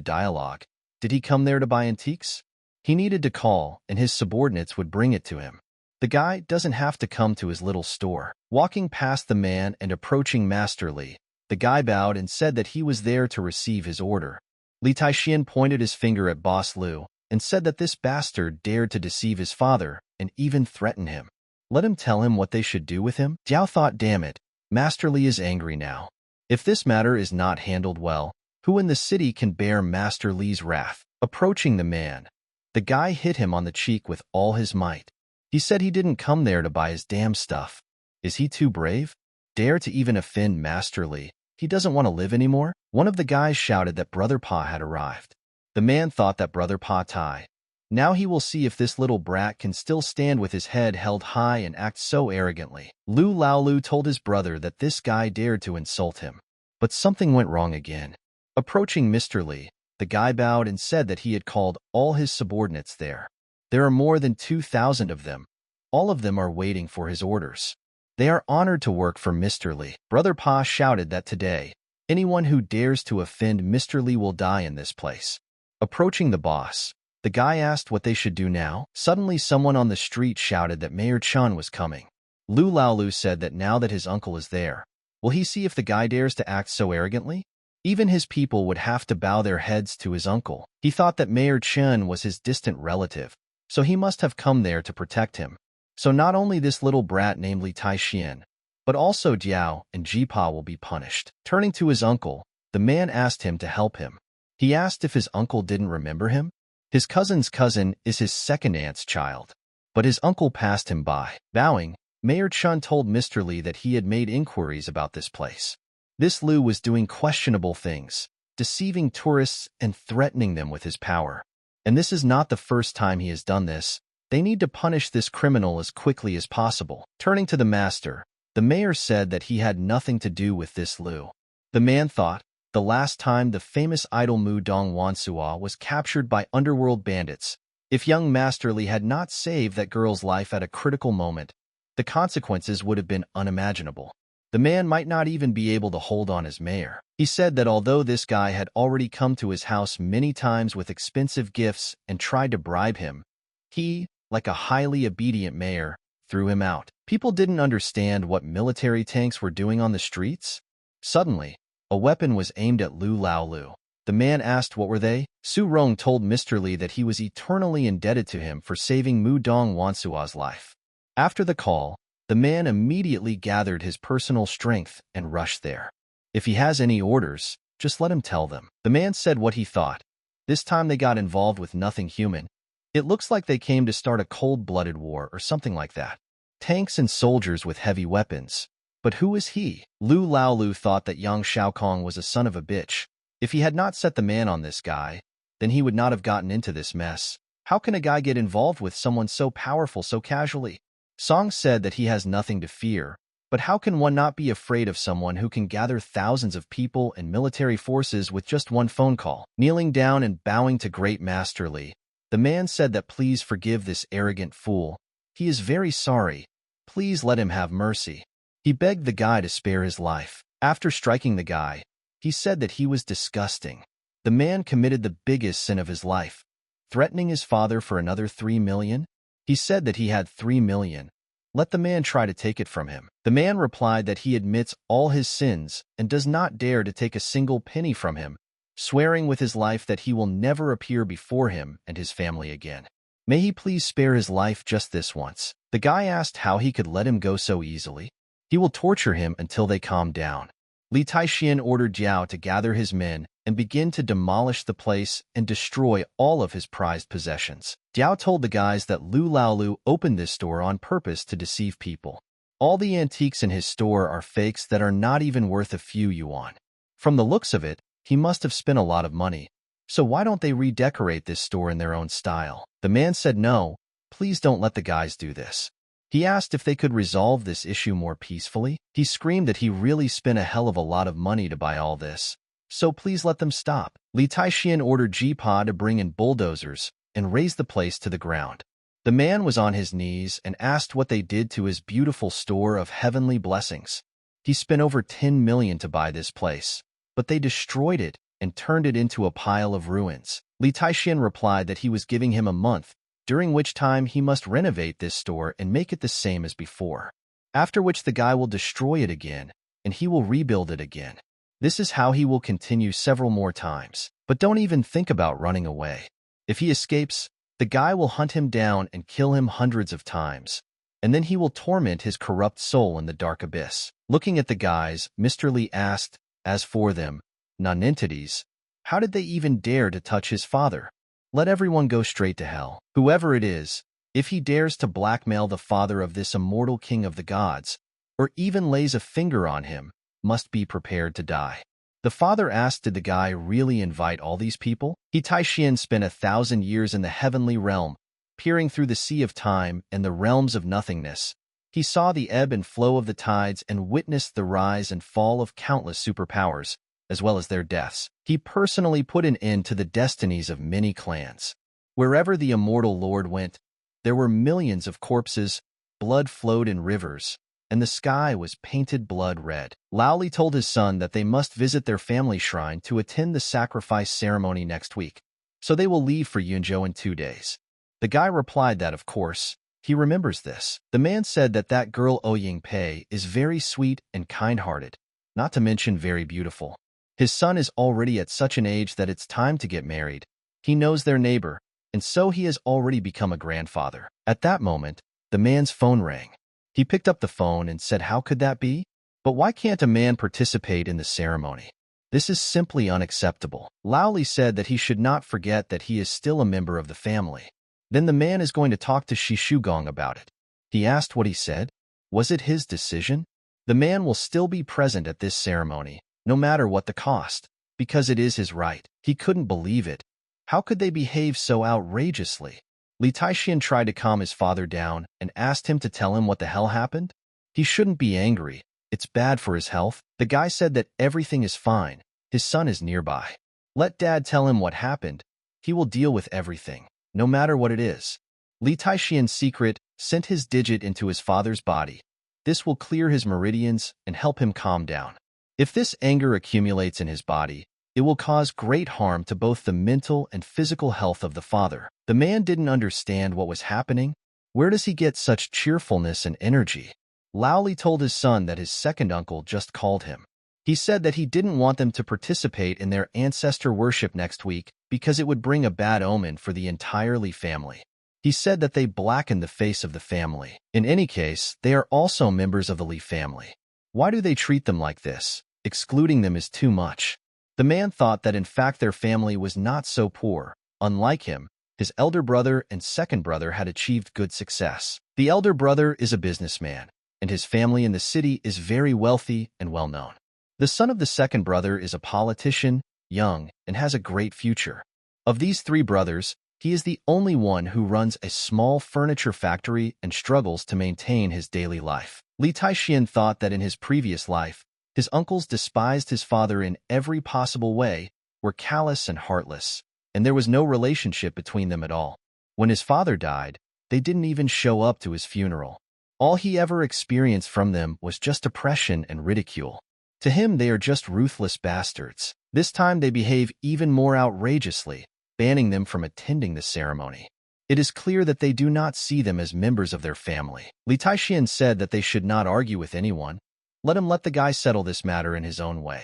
S1: dialogue. Did he come there to buy antiques? He needed to call, and his subordinates would bring it to him. The guy doesn't have to come to his little store. Walking past the man and approaching Master Li, the guy bowed and said that he was there to receive his order. Li Taixian pointed his finger at Boss Lu and said that this bastard dared to deceive his father and even threaten him. Let him tell him what they should do with him. Jiao thought, damn it, Master Li is angry now. If this matter is not handled well, who in the city can bear Master Li's wrath? Approaching the man, the guy hit him on the cheek with all his might. He said he didn't come there to buy his damn stuff. Is he too brave? Dare to even offend Master Li? He doesn't want to live anymore? One of the guys shouted that Brother Pa had arrived. The man thought that Brother Pa Tai. Now he will see if this little brat can still stand with his head held high and act so arrogantly. Lu Laolu told his brother that this guy dared to insult him. But something went wrong again. Approaching Mr. Li, the guy bowed and said that he had called all his subordinates there. There are more than 2,000 of them. All of them are waiting for his orders. They are honored to work for Mr. Li. Brother Pa shouted that today, anyone who dares to offend Mr. Li will die in this place. Approaching the boss, the guy asked what they should do now. Suddenly someone on the street shouted that Mayor Chun was coming. Lu Laolu said that now that his uncle is there, will he see if the guy dares to act so arrogantly? Even his people would have to bow their heads to his uncle. He thought that Mayor Chun was his distant relative, so he must have come there to protect him. So not only this little brat namely Tai Xian, but also Diao and Jipa will be punished. Turning to his uncle, the man asked him to help him. He asked if his uncle didn't remember him. His cousin's cousin is his second aunt's child, but his uncle passed him by. Bowing, Mayor Chun told Mr. Li that he had made inquiries about this place. This Lu was doing questionable things, deceiving tourists and threatening them with his power. And this is not the first time he has done this. They need to punish this criminal as quickly as possible. Turning to the master, the mayor said that he had nothing to do with this Lu. The man thought, the last time the famous idol Mu Dong Wansua was captured by underworld bandits, if young Master Li had not saved that girl's life at a critical moment, the consequences would have been unimaginable. The man might not even be able to hold on as mayor. He said that although this guy had already come to his house many times with expensive gifts and tried to bribe him, he, like a highly obedient mayor, threw him out. People didn't understand what military tanks were doing on the streets. Suddenly, a weapon was aimed at Lu Laolu. The man asked what were they. Su Rong told Mr. Li that he was eternally indebted to him for saving Mu Dong Wansua's life. After the call, the man immediately gathered his personal strength and rushed there. If he has any orders, just let him tell them. The man said what he thought. This time they got involved with nothing human. It looks like they came to start a cold-blooded war or something like that. Tanks and soldiers with heavy weapons. But who is he? Lu Laolu thought that Yang Xiaokong was a son of a bitch. If he had not set the man on this guy, then he would not have gotten into this mess. How can a guy get involved with someone so powerful so casually? Song said that he has nothing to fear, but how can one not be afraid of someone who can gather thousands of people and military forces with just one phone call? Kneeling down and bowing to Great Master Li, the man said that please forgive this arrogant fool. He is very sorry. Please let him have mercy. He begged the guy to spare his life. After striking the guy, he said that he was disgusting. The man committed the biggest sin of his life, threatening his father for another 3 million. He said that he had 3 million. Let the man try to take it from him. The man replied that he admits all his sins and does not dare to take a single penny from him, swearing with his life that he will never appear before him and his family again. May he please spare his life just this once. The guy asked how he could let him go so easily. He will torture him until they calm down. Li Taixian ordered Jiao to gather his men and begin to demolish the place and destroy all of his prized possessions. Jiao told the guys that Lu Laolu opened this store on purpose to deceive people. All the antiques in his store are fakes that are not even worth a few yuan. From the looks of it, he must have spent a lot of money. So why don't they redecorate this store in their own style? The man said no, please don't let the guys do this. He asked if they could resolve this issue more peacefully. He screamed that he really spent a hell of a lot of money to buy all this. So please let them stop. Li Taixian ordered Jipa to bring in bulldozers and raise the place to the ground. The man was on his knees and asked what they did to his beautiful store of heavenly blessings. He spent over 10 million to buy this place, but they destroyed it and turned it into a pile of ruins. Li Taixian replied that he was giving him a month, during which time he must renovate this store and make it the same as before. After which the guy will destroy it again, and he will rebuild it again. This is how he will continue several more times. But don't even think about running away. If he escapes, the guy will hunt him down and kill him hundreds of times, and then he will torment his corrupt soul in the dark abyss. Looking at the guys, Mr. Li asked, as for them, non-entities, how did they even dare to touch his father? Let everyone go straight to hell. Whoever it is, if he dares to blackmail the father of this immortal king of the gods, or even lays a finger on him, must be prepared to die. The father asked, did the guy really invite all these people? He Taishian spent 1,000 years in the heavenly realm, peering through the sea of time and the realms of nothingness. He saw the ebb and flow of the tides and witnessed the rise and fall of countless superpowers, as well as their deaths. He personally put an end to the destinies of many clans. Wherever the immortal lord went, there were millions of corpses, blood flowed in rivers, and the sky was painted blood red. Lao Li told his son that they must visit their family shrine to attend the sacrifice ceremony next week, so they will leave for Yunzhou in 2 days. The guy replied that, of course, he remembers this. The man said that that girl Ouying Pei is very sweet and kind-hearted, not to mention very beautiful. His son is already at such an age that it's time to get married. He knows their neighbor, and so he has already become a grandfather. At that moment, the man's phone rang. He picked up the phone and said, how could that be? But why can't a man participate in the ceremony? This is simply unacceptable. Lao Li said that he should not forget that he is still a member of the family. Then the man is going to talk to Shi Shugong about it. He asked what he said. Was it his decision? The man will still be present at this ceremony, no matter what the cost, because it is his right. He couldn't believe it. How could they behave so outrageously? Li Taishian tried to calm his father down and asked him to tell him what the hell happened. He shouldn't be angry. It's bad for his health. The guy said that everything is fine. His son is nearby. Let dad tell him what happened. He will deal with everything, no matter what it is. Li Taishian's secret sent his digit into his father's body. This will clear his meridians and help him calm down. If this anger accumulates in his body, it will cause great harm to both the mental and physical health of the father. The man didn't understand what was happening. Where does he get such cheerfulness and energy? Lao Li told his son that his second uncle just called him. He said that he didn't want them to participate in their ancestor worship next week because it would bring a bad omen for the entire Li family. He said that they blackened the face of the family. In any case, they are also members of the Li family. Why do they treat them like this? Excluding them is too much. The man thought that in fact their family was not so poor. Unlike him, his elder brother and second brother had achieved good success. The elder brother is a businessman, and his family in the city is very wealthy and well-known. The son of the second brother is a politician, young, and has a great future. Of these 3 brothers, he is the only one who runs a small furniture factory and struggles to maintain his daily life. Li Taishian thought that in his previous life, his uncles despised his father in every possible way, were callous and heartless, and there was no relationship between them at all. When his father died, they didn't even show up to his funeral. All he ever experienced from them was just oppression and ridicule. To him, they are just ruthless bastards. This time they behave even more outrageously, banning them from attending the ceremony. It is clear that they do not see them as members of their family. Li Taishian said that they should not argue with anyone. Let the guy settle this matter in his own way.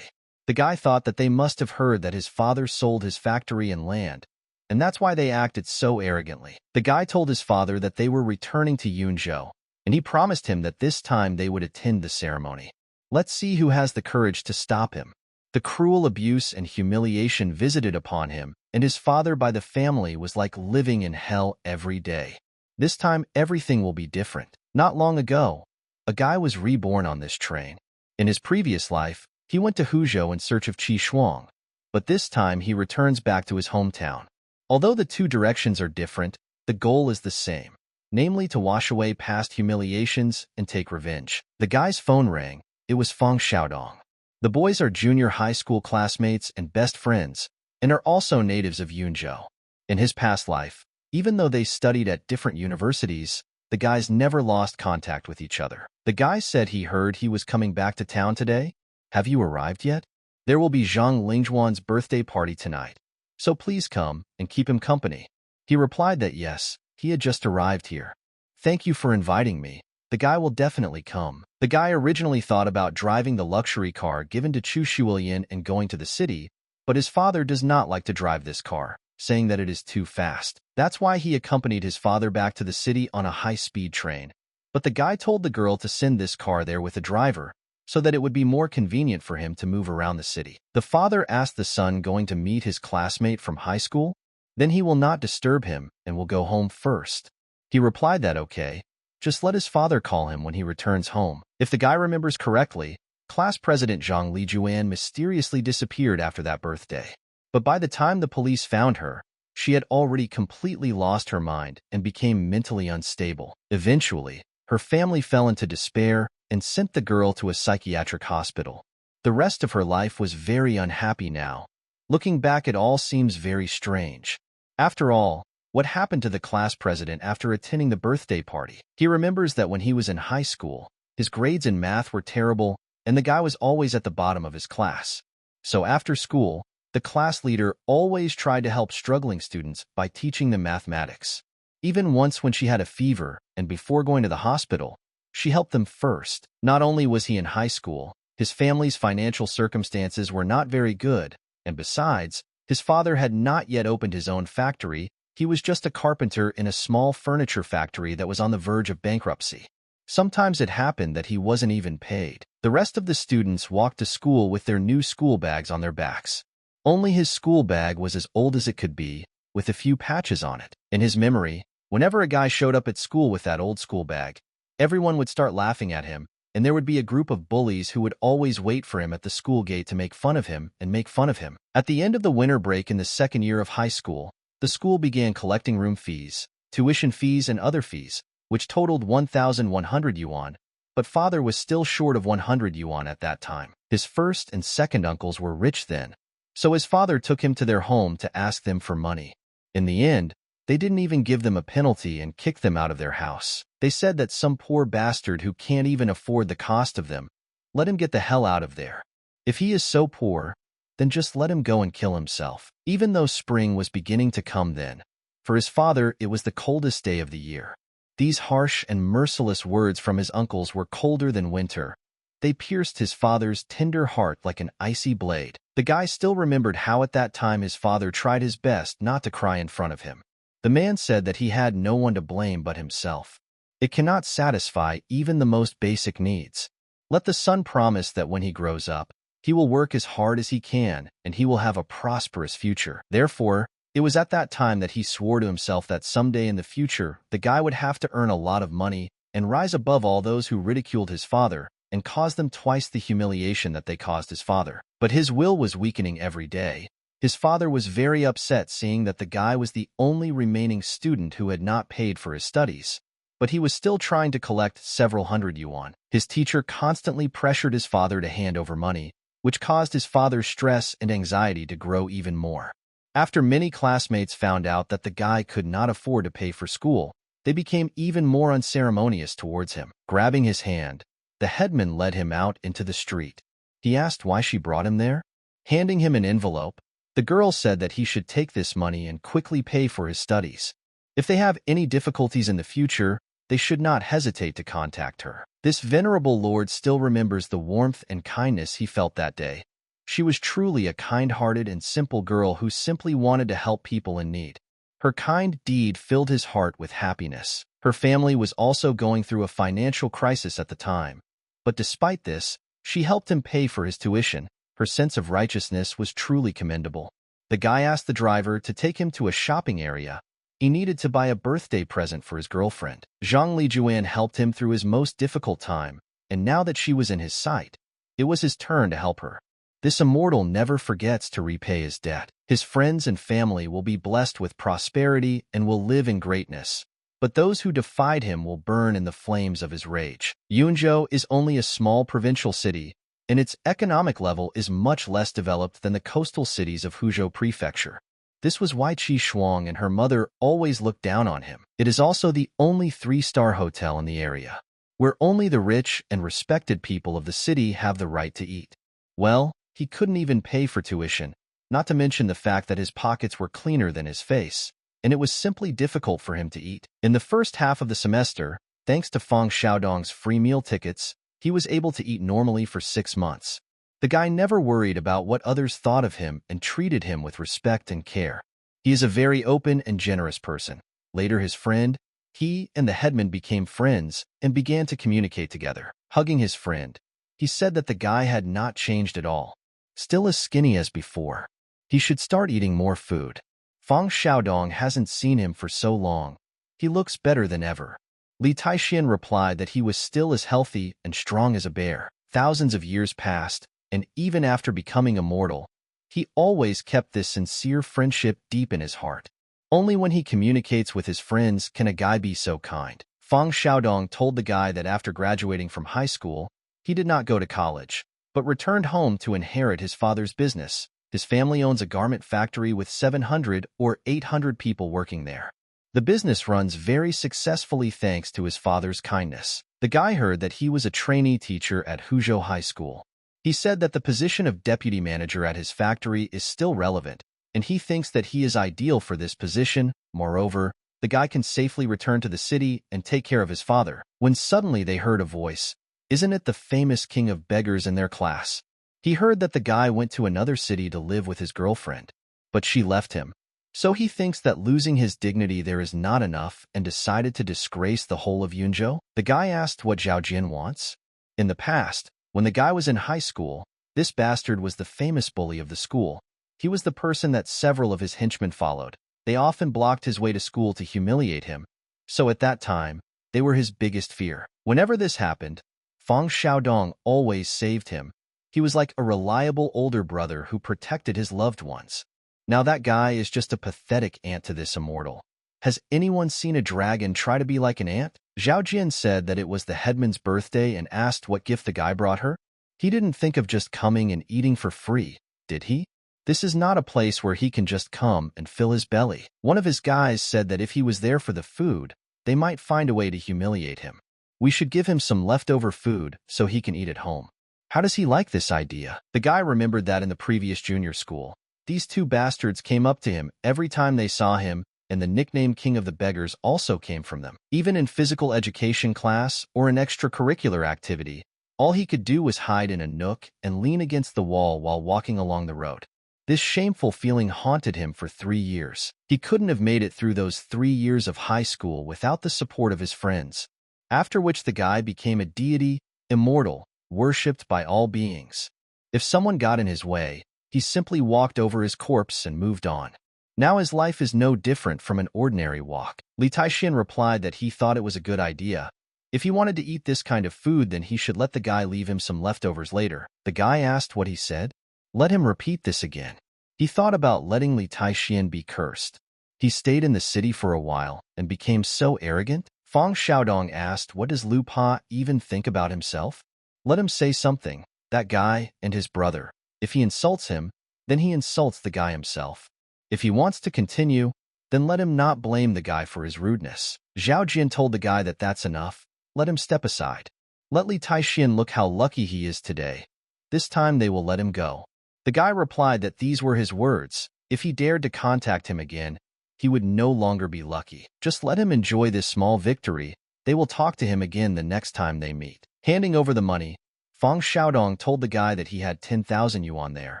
S1: The guy thought that they must have heard that his father sold his factory and land, and that's why they acted so arrogantly. The guy told his father that they were returning to Yunzhou, and he promised him that this time they would attend the ceremony. Let's see who has the courage to stop him. The cruel abuse and humiliation visited upon him and his father by the family was like living in hell every day. This time everything will be different. Not long ago, a guy was reborn on this train. In his previous life, he went to Huzhou in search of Qi Shuang, but this time he returns back to his hometown. Although the 2 directions are different, the goal is the same, namely to wash away past humiliations and take revenge. The guy's phone rang. It was Feng Xiaodong. The boys are junior high school classmates and best friends, and are also natives of Yunzhou. In his past life, even though they studied at different universities, the guys never lost contact with each other. The guy said he heard he was coming back to town today. Have you arrived yet? There will be Zhang Lingzhuan's birthday party tonight, so please come and keep him company. He replied that yes, he had just arrived here. Thank you for inviting me. The guy will definitely come. The guy originally thought about driving the luxury car given to Chu Shuilian and going to the city, but his father does not like to drive this car, saying that it is too fast. That's why he accompanied his father back to the city on a high-speed train. But the guy told the girl to send this car there with a driver, so that it would be more convenient for him to move around the city. The father asked the son going to meet his classmate from high school, then he will not disturb him and will go home first. He replied that okay, just let his father call him when he returns home. If the guy remembers correctly, Class president Zhang Lijuan mysteriously disappeared after that birthday. But by the time the police found her, she had already completely lost her mind and became mentally unstable. Eventually, her family fell into despair and sent the girl to a psychiatric hospital. The rest of her life was very unhappy now. Looking back, it all seems very strange. After all, what happened to the class president after attending the birthday party? He remembers that when he was in high school, his grades in math were terrible, and the guy was always at the bottom of his class. So after school, the class leader always tried to help struggling students by teaching them mathematics. Even once when she had a fever and before going to the hospital, she helped them first. Not only was he in high school, his family's financial circumstances were not very good, and besides, his father had not yet opened his own factory. He was just a carpenter in a small furniture factory that was on the verge of bankruptcy. Sometimes it happened that he wasn't even paid. The rest of the students walked to school with their new school bags on their backs. Only his school bag was as old as it could be, with a few patches on it. In his memory, whenever a guy showed up at school with that old school bag, everyone would start laughing at him, and there would be a group of bullies who would always wait for him at the school gate to make fun of him and make fun of him. At the end of the winter break in the second year of high school, the school began collecting room fees, tuition fees, and other fees, which totaled 1,100 yuan, but father was still short of 100 yuan at that time. His first and second uncles were rich then, so his father took him to their home to ask them for money. In the end, they didn't even give them a penalty and kicked them out of their house. They said that some poor bastard who can't even afford the cost of them, let him get the hell out of there. If he is so poor, then just let him go and kill himself. Even though spring was beginning to come then, for his father it was the coldest day of the year. These harsh and merciless words from his uncles were colder than winter. They pierced his father's tender heart like an icy blade. The guy still remembered how at that time his father tried his best not to cry in front of him. The man said that he had no one to blame but himself. It cannot satisfy even the most basic needs. Let the son promise that when he grows up, he will work as hard as he can and he will have a prosperous future. Therefore, it was at that time that he swore to himself that someday in the future, the guy would have to earn a lot of money and rise above all those who ridiculed his father and cause them twice the humiliation that they caused his father. But his will was weakening every day. His father was very upset seeing that the guy was the only remaining student who had not paid for his studies. But he was still trying to collect several hundred yuan. His teacher constantly pressured his father to hand over money, which caused his father's stress and anxiety to grow even more. After many classmates found out that the guy could not afford to pay for school, they became even more unceremonious towards him. Grabbing his hand, the headman led him out into the street. He asked why she brought him there. Handing him an envelope, the girl said that he should take this money and quickly pay for his studies. If they have any difficulties in the future, they should not hesitate to contact her. This venerable lord still remembers the warmth and kindness he felt that day. She was truly a kind-hearted and simple girl who simply wanted to help people in need. Her kind deed filled his heart with happiness. Her family was also going through a financial crisis at the time. But despite this, she helped him pay for his tuition. Her sense of righteousness was truly commendable. The guy asked the driver to take him to a shopping area. He needed to buy a birthday present for his girlfriend. Zhang Lijuan helped him through his most difficult time, and now that she was in his sight, it was his turn to help her. This immortal never forgets to repay his debt. His friends and family will be blessed with prosperity and will live in greatness. But those who defied him will burn in the flames of his rage. Yunzhou is only a small provincial city, and its economic level is much less developed than the coastal cities of Huzhou Prefecture. This was why Qi Shuang and her mother always looked down on him. It is also the only 3-star hotel in the area, where only the rich and respected people of the city have the right to eat. Well, he couldn't even pay for tuition, not to mention the fact that his pockets were cleaner than his face, and it was simply difficult for him to eat. In the first half of the semester, thanks to Fang Xiaodong's free meal tickets, he was able to eat normally for 6 months. The guy never worried about what others thought of him and treated him with respect and care. He is a very open and generous person. Later his friend, he and the headman became friends and began to communicate together. Hugging his friend, he said that the guy had not changed at all, still as skinny as before. He should start eating more food. Fang Xiaodong hasn't seen him for so long. He looks better than ever. Li Taixian replied that he was still as healthy and strong as a bear. Thousands of years passed, and even after becoming immortal, he always kept this sincere friendship deep in his heart. Only when he communicates with his friends can a guy be so kind. Fang Xiaodong told the guy that after graduating from high school, he did not go to college, but returned home to inherit his father's business. His family owns a garment factory with 700 or 800 people working there. The business runs very successfully thanks to his father's kindness. The guy heard that he was a trainee teacher at Huzhou High School. He said that the position of deputy manager at his factory is still relevant, and he thinks that he is ideal for this position. Moreover, the guy can safely return to the city and take care of his father. When suddenly they heard a voice. Isn't it the famous king of beggars in their class? He heard that the guy went to another city to live with his girlfriend, but she left him. So he thinks that losing his dignity there is not enough and decided to disgrace the whole of Yunzhou. The guy asked what Zhao Jian wants. In the past, when the guy was in high school, this bastard was the famous bully of the school. He was the person that several of his henchmen followed. They often blocked his way to school to humiliate him. So at that time, they were his biggest fear. Whenever this happened, Fang Xiaodong always saved him. He was like a reliable older brother who protected his loved ones. Now that guy is just a pathetic ant to this immortal. Has anyone seen a dragon try to be like an ant? Zhao Jian said that it was the headman's birthday and asked what gift the guy brought her. He didn't think of just coming and eating for free, did he? This is not a place where he can just come and fill his belly. One of his guys said that if he was there for the food, they might find a way to humiliate him. We should give him some leftover food so he can eat at home. How does he like this idea? The guy remembered that in the previous junior school, these two bastards came up to him every time they saw him, and the nickname King of the Beggars also came from them. Even in physical education class or an extracurricular activity, all he could do was hide in a nook and lean against the wall while walking along the road. This shameful feeling haunted him for 3 years. He couldn't have made it through those 3 years of high school without the support of his friends, after which the guy became a deity, immortal, worshipped by all beings. If someone got in his way, he simply walked over his corpse and moved on. Now his life is no different from an ordinary walk. Li Taixin replied that he thought it was a good idea. If he wanted to eat this kind of food, then he should let the guy leave him some leftovers later. The guy asked what he said. Let him repeat this again. He thought about letting Li Taixin be cursed. He stayed in the city for a while and became so arrogant. Fang Xiaodong asked, what does Lu Pa even think about himself? Let him say something, that guy and his brother. If he insults him, then he insults the guy himself. If he wants to continue, then let him not blame the guy for his rudeness. Zhao Jian told the guy that that's enough. Let him step aside. Let Li Taixin look how lucky he is today. This time they will let him go. The guy replied that these were his words. If he dared to contact him again, he would no longer be lucky. Just let him enjoy this small victory. They will talk to him again the next time they meet. Handing over the money, Fang Xiaodong told the guy that he had 10,000 yuan there.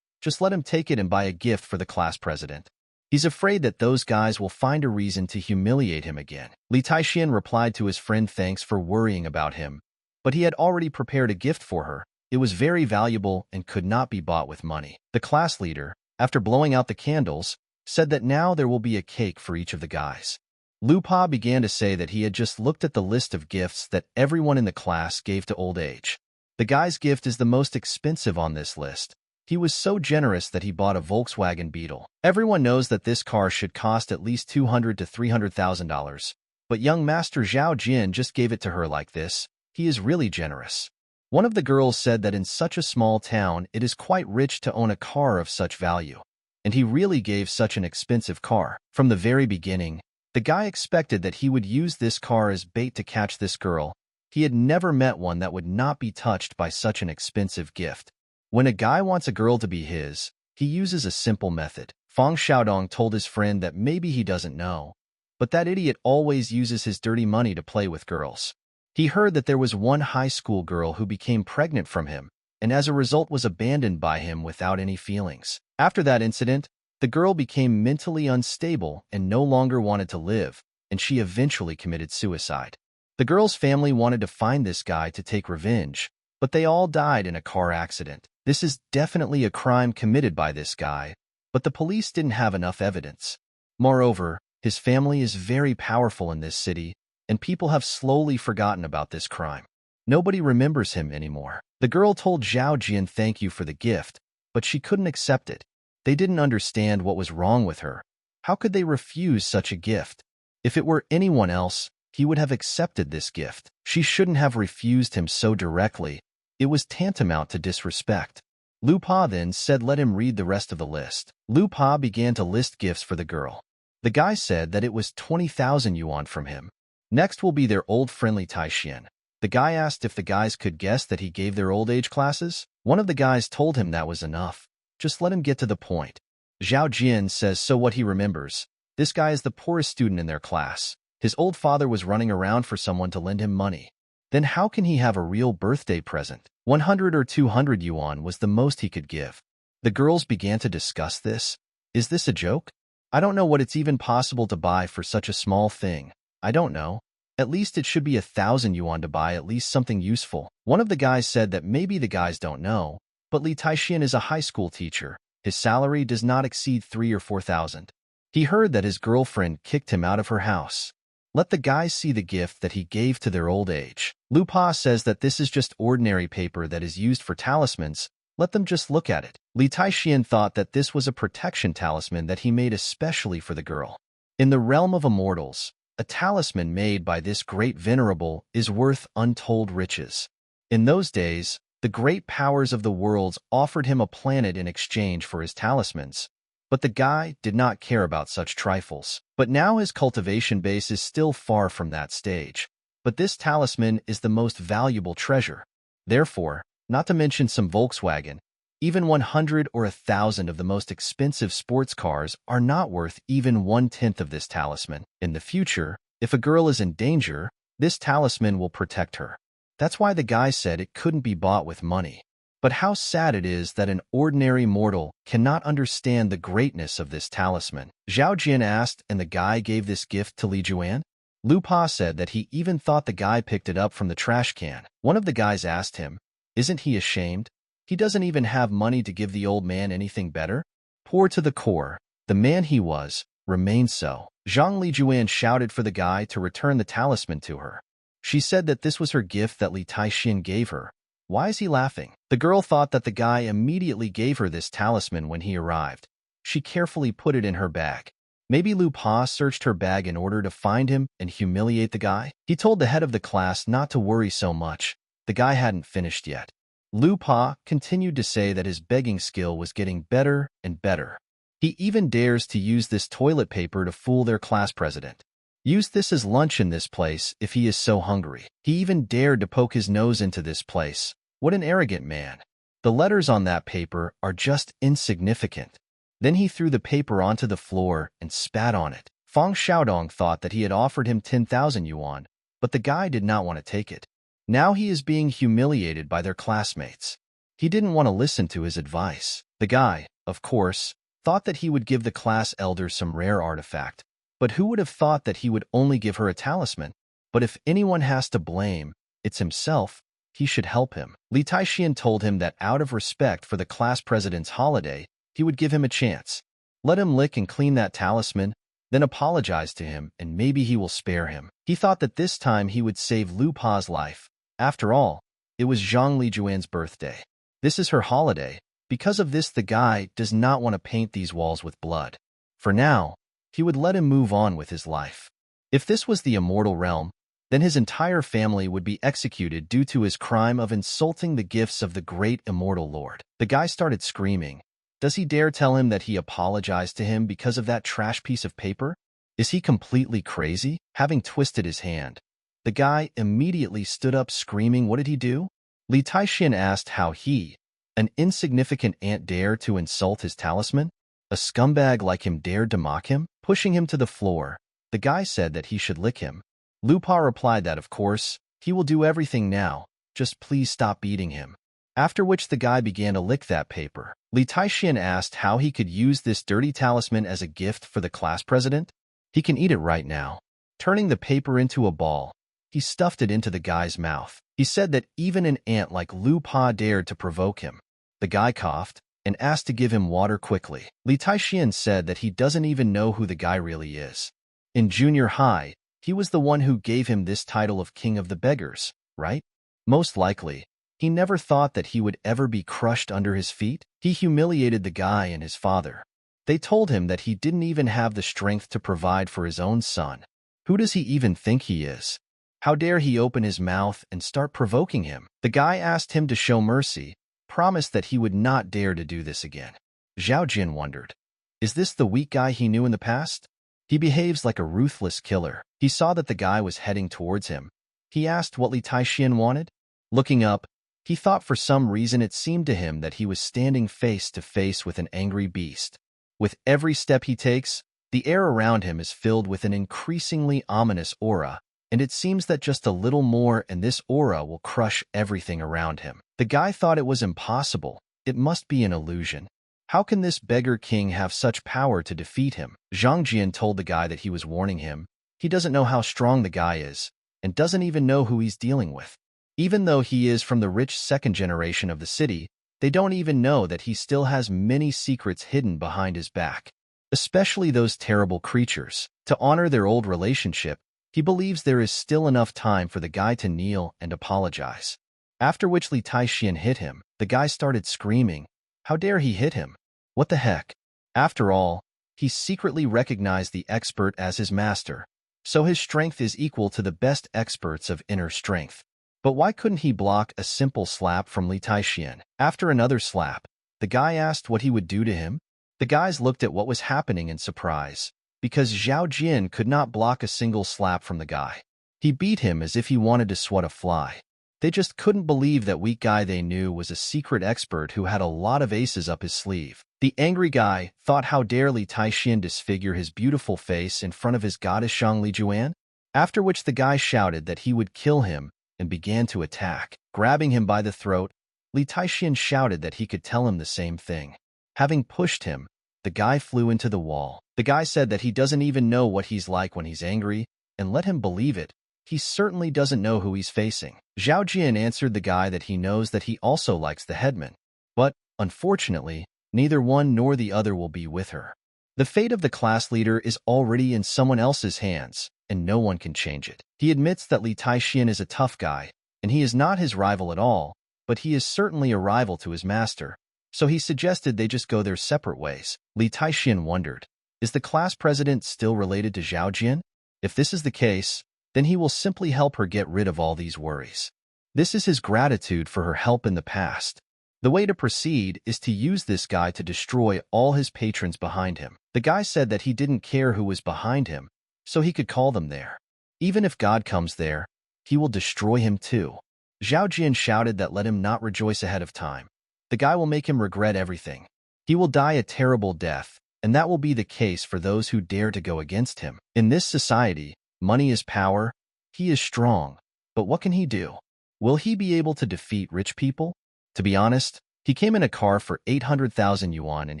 S1: Just let him take it and buy a gift for the class president. He's afraid that those guys will find a reason to humiliate him again. Li Taixin replied to his friend, thanks for worrying about him, but he had already prepared a gift for her. It was very valuable and could not be bought with money. The class leader, after blowing out the candles, said that now there will be a cake for each of the guys. Lu Pa began to say that he had just looked at the list of gifts that everyone in the class gave to old age. The guy's gift is the most expensive on this list. He was so generous that he bought a Volkswagen Beetle. Everyone knows that this car should cost at least $200,000 to $300,000, but young Master Zhao Jin just gave it to her like this. He is really generous. One of the girls said that in such a small town, it is quite rich to own a car of such value. And he really gave such an expensive car. From the very beginning, the guy expected that he would use this car as bait to catch this girl. He had never met one that would not be touched by such an expensive gift. When a guy wants a girl to be his, he uses a simple method. Fang Xiaodong told his friend that maybe he doesn't know, but that idiot always uses his dirty money to play with girls. He heard that there was one high school girl who became pregnant from him, and as a result was abandoned by him without any feelings. After that incident, the girl became mentally unstable and no longer wanted to live, and she eventually committed suicide. The girl's family wanted to find this guy to take revenge, but they all died in a car accident. This is definitely a crime committed by this guy, but the police didn't have enough evidence. Moreover, his family is very powerful in this city, and people have slowly forgotten about this crime. Nobody remembers him anymore. The girl told Zhao Jian thank you for the gift, but she couldn't accept it. They didn't understand what was wrong with her. How could they refuse such a gift? If it were anyone else, he would have accepted this gift. She shouldn't have refused him so directly. It was tantamount to disrespect. Lu Pa then said let him read the rest of the list. Lu Pa began to list gifts for the girl. The guy said that it was 20,000 yuan from him. Next will be their old friendly Taishian. The guy asked if the guys could guess that he gave their old age classes. One of the guys told him that was enough. Just let him get to the point. Zhao Jian says so what he remembers. This guy is the poorest student in their class. His old father was running around for someone to lend him money. Then how can he have a real birthday present? 100 or 200 yuan was the most he could give. The girls began to discuss this. Is this a joke? I don't know what it's even possible to buy for such a small thing. I don't know. At least it should be 1,000 yuan to buy at least something useful. One of the guys said that maybe the guys don't know, but Li Taixian is a high school teacher. His salary does not exceed 3 or 4,000. He heard that his girlfriend kicked him out of her house. Let the guys see the gift that he gave to their old age. Lu Pa says that this is just ordinary paper that is used for talismans. Let them just look at it. Li Taixian thought that this was a protection talisman that he made especially for the girl. In the realm of immortals, a talisman made by this great venerable is worth untold riches. In those days, the great powers of the worlds offered him a planet in exchange for his talismans. But the guy did not care about such trifles. But now his cultivation base is still far from that stage. But this talisman is the most valuable treasure. Therefore, not to mention some Volkswagen, even 100 or 1,000 of the most expensive sports cars are not worth even 1/10 of this talisman. In the future, if a girl is in danger, this talisman will protect her. That's why the guy said it couldn't be bought with money. But how sad it is that an ordinary mortal cannot understand the greatness of this talisman. Zhao Jian asked, and the guy gave this gift to Li Juan? Lu Pa said that he even thought the guy picked it up from the trash can. One of the guys asked him, isn't he ashamed? He doesn't even have money to give the old man anything better? Poor to the core, the man he was, remained so. Zhang Lijuan shouted for the guy to return the talisman to her. She said that this was her gift that Li Taixian gave her. Why is he laughing? The girl thought that the guy immediately gave her this talisman when he arrived. She carefully put it in her bag. Maybe Lu Pa searched her bag in order to find him and humiliate the guy? He told the head of the class not to worry so much. The guy hadn't finished yet. Lu Pa continued to say that his begging skill was getting better and better. He even dares to use this toilet paper to fool their class president. Use this as lunch in this place if he is so hungry. He even dared to poke his nose into this place. What an arrogant man. The letters on that paper are just insignificant. Then he threw the paper onto the floor and spat on it. Fang Xiaodong thought that he had offered him 10,000 yuan, but the guy did not want to take it. Now he is being humiliated by their classmates. He didn't want to listen to his advice. The guy, of course, thought that he would give the class elder some rare artifact. But who would have thought that he would only give her a talisman? But if anyone has to blame, it's himself. He should help him. Li Taixian told him that out of respect for the class president's holiday, he would give him a chance. Let him lick and clean that talisman, then apologize to him, and maybe he will spare him. He thought that this time he would save Lu Pa's life. After all, it was Zhang Lijuan's birthday. This is her holiday. Because of this, the guy does not want to paint these walls with blood. For now, he would let him move on with his life. If this was the immortal realm, then his entire family would be executed due to his crime of insulting the gifts of the great immortal lord. The guy started screaming. Does he dare tell him that he apologized to him because of that trash piece of paper? Is he completely crazy? Having twisted his hand, the guy immediately stood up screaming. What did he do? Li Taixian asked how he, an insignificant ant, dared to insult his talisman? A scumbag like him dared to mock him? Pushing him to the floor, the guy said that he should lick him. Lu Pa replied that of course, he will do everything now, just please stop beating him. After which the guy began to lick that paper. Li Taixian asked how he could use this dirty talisman as a gift for the class president. He can eat it right now. Turning the paper into a ball, he stuffed it into the guy's mouth. He said that even an ant like Lu Pa dared to provoke him. The guy coughed and asked to give him water quickly. Li Taixian said that he doesn't even know who the guy really is. In junior high, he was the one who gave him this title of King of the Beggars, right? Most likely, He never thought that he would ever be crushed under his feet. He humiliated the guy and his father. They told him that he didn't even have the strength to provide for his own son. Who does he even think he is? How dare he open his mouth and start provoking him? The guy asked him to show mercy, promised that he would not dare to do this again. Zhao Jin wondered, is this the weak guy he knew in the past? He behaves like a ruthless killer. He saw that the guy was heading towards him. He asked what Li Taixian wanted. Looking up, he thought for some reason it seemed to him that he was standing face to face with an angry beast. With every step he takes, the air around him is filled with an increasingly ominous aura, and it seems that just a little more and this aura will crush everything around him. The guy thought it was impossible. It must be an illusion. How can this beggar king have such power to defeat him? Zhang Jian told the guy that he was warning him. He doesn't know how strong the guy is, and doesn't even know who he's dealing with. Even though he is from the rich second generation of the city, they don't even know that he still has many secrets hidden behind his back. Especially those terrible creatures. To honor their old relationship, he believes there is still enough time for the guy to kneel and apologize. After which Li Taixian hit him, the guy started screaming. How dare he hit him? What the heck? After all, he secretly recognized the expert as his master, so his strength is equal to the best experts of inner strength. But why couldn't he block a simple slap from Li Taixian? After another slap, the guy asked what he would do to him. The guys looked at what was happening in surprise, because Zhao Jin could not block a single slap from the guy. He beat him as if he wanted to swat a fly. They just couldn't believe that weak guy they knew was a secret expert who had a lot of aces up his sleeve. The angry guy thought how dare Li Taixian disfigure his beautiful face in front of his goddess Shang Li Juan, after which the guy shouted that he would kill him and began to attack. Grabbing him by the throat, Li Taixian shouted that he could tell him the same thing. Having pushed him, the guy flew into the wall. The guy said that he doesn't even know what he's like when he's angry, and let him believe it. He certainly doesn't know who he's facing. Zhao Jin answered the guy that he knows that he also likes the headman. But, unfortunately, neither one nor the other will be with her. The fate of the class leader is already in someone else's hands, and no one can change it. He admits that Li Taixian is a tough guy, and he is not his rival at all, but he is certainly a rival to his master, so he suggested they just go their separate ways. Li Taixian wondered, is the class president still related to Zhao Jin? If this is the case, then he will simply help her get rid of all these worries. This is his gratitude for her help in the past. The way to proceed is to use this guy to destroy all his patrons behind him. The guy said that he didn't care who was behind him, so he could call them there. Even if God comes there, he will destroy him too. Zhao Jin shouted that let him not rejoice ahead of time. The guy will make him regret everything. He will die a terrible death, and that will be the case for those who dare to go against him. In this society, money is power. He is strong, but what can he do? Will he be able to defeat rich people? To be honest, he came in a car for 800,000 yuan and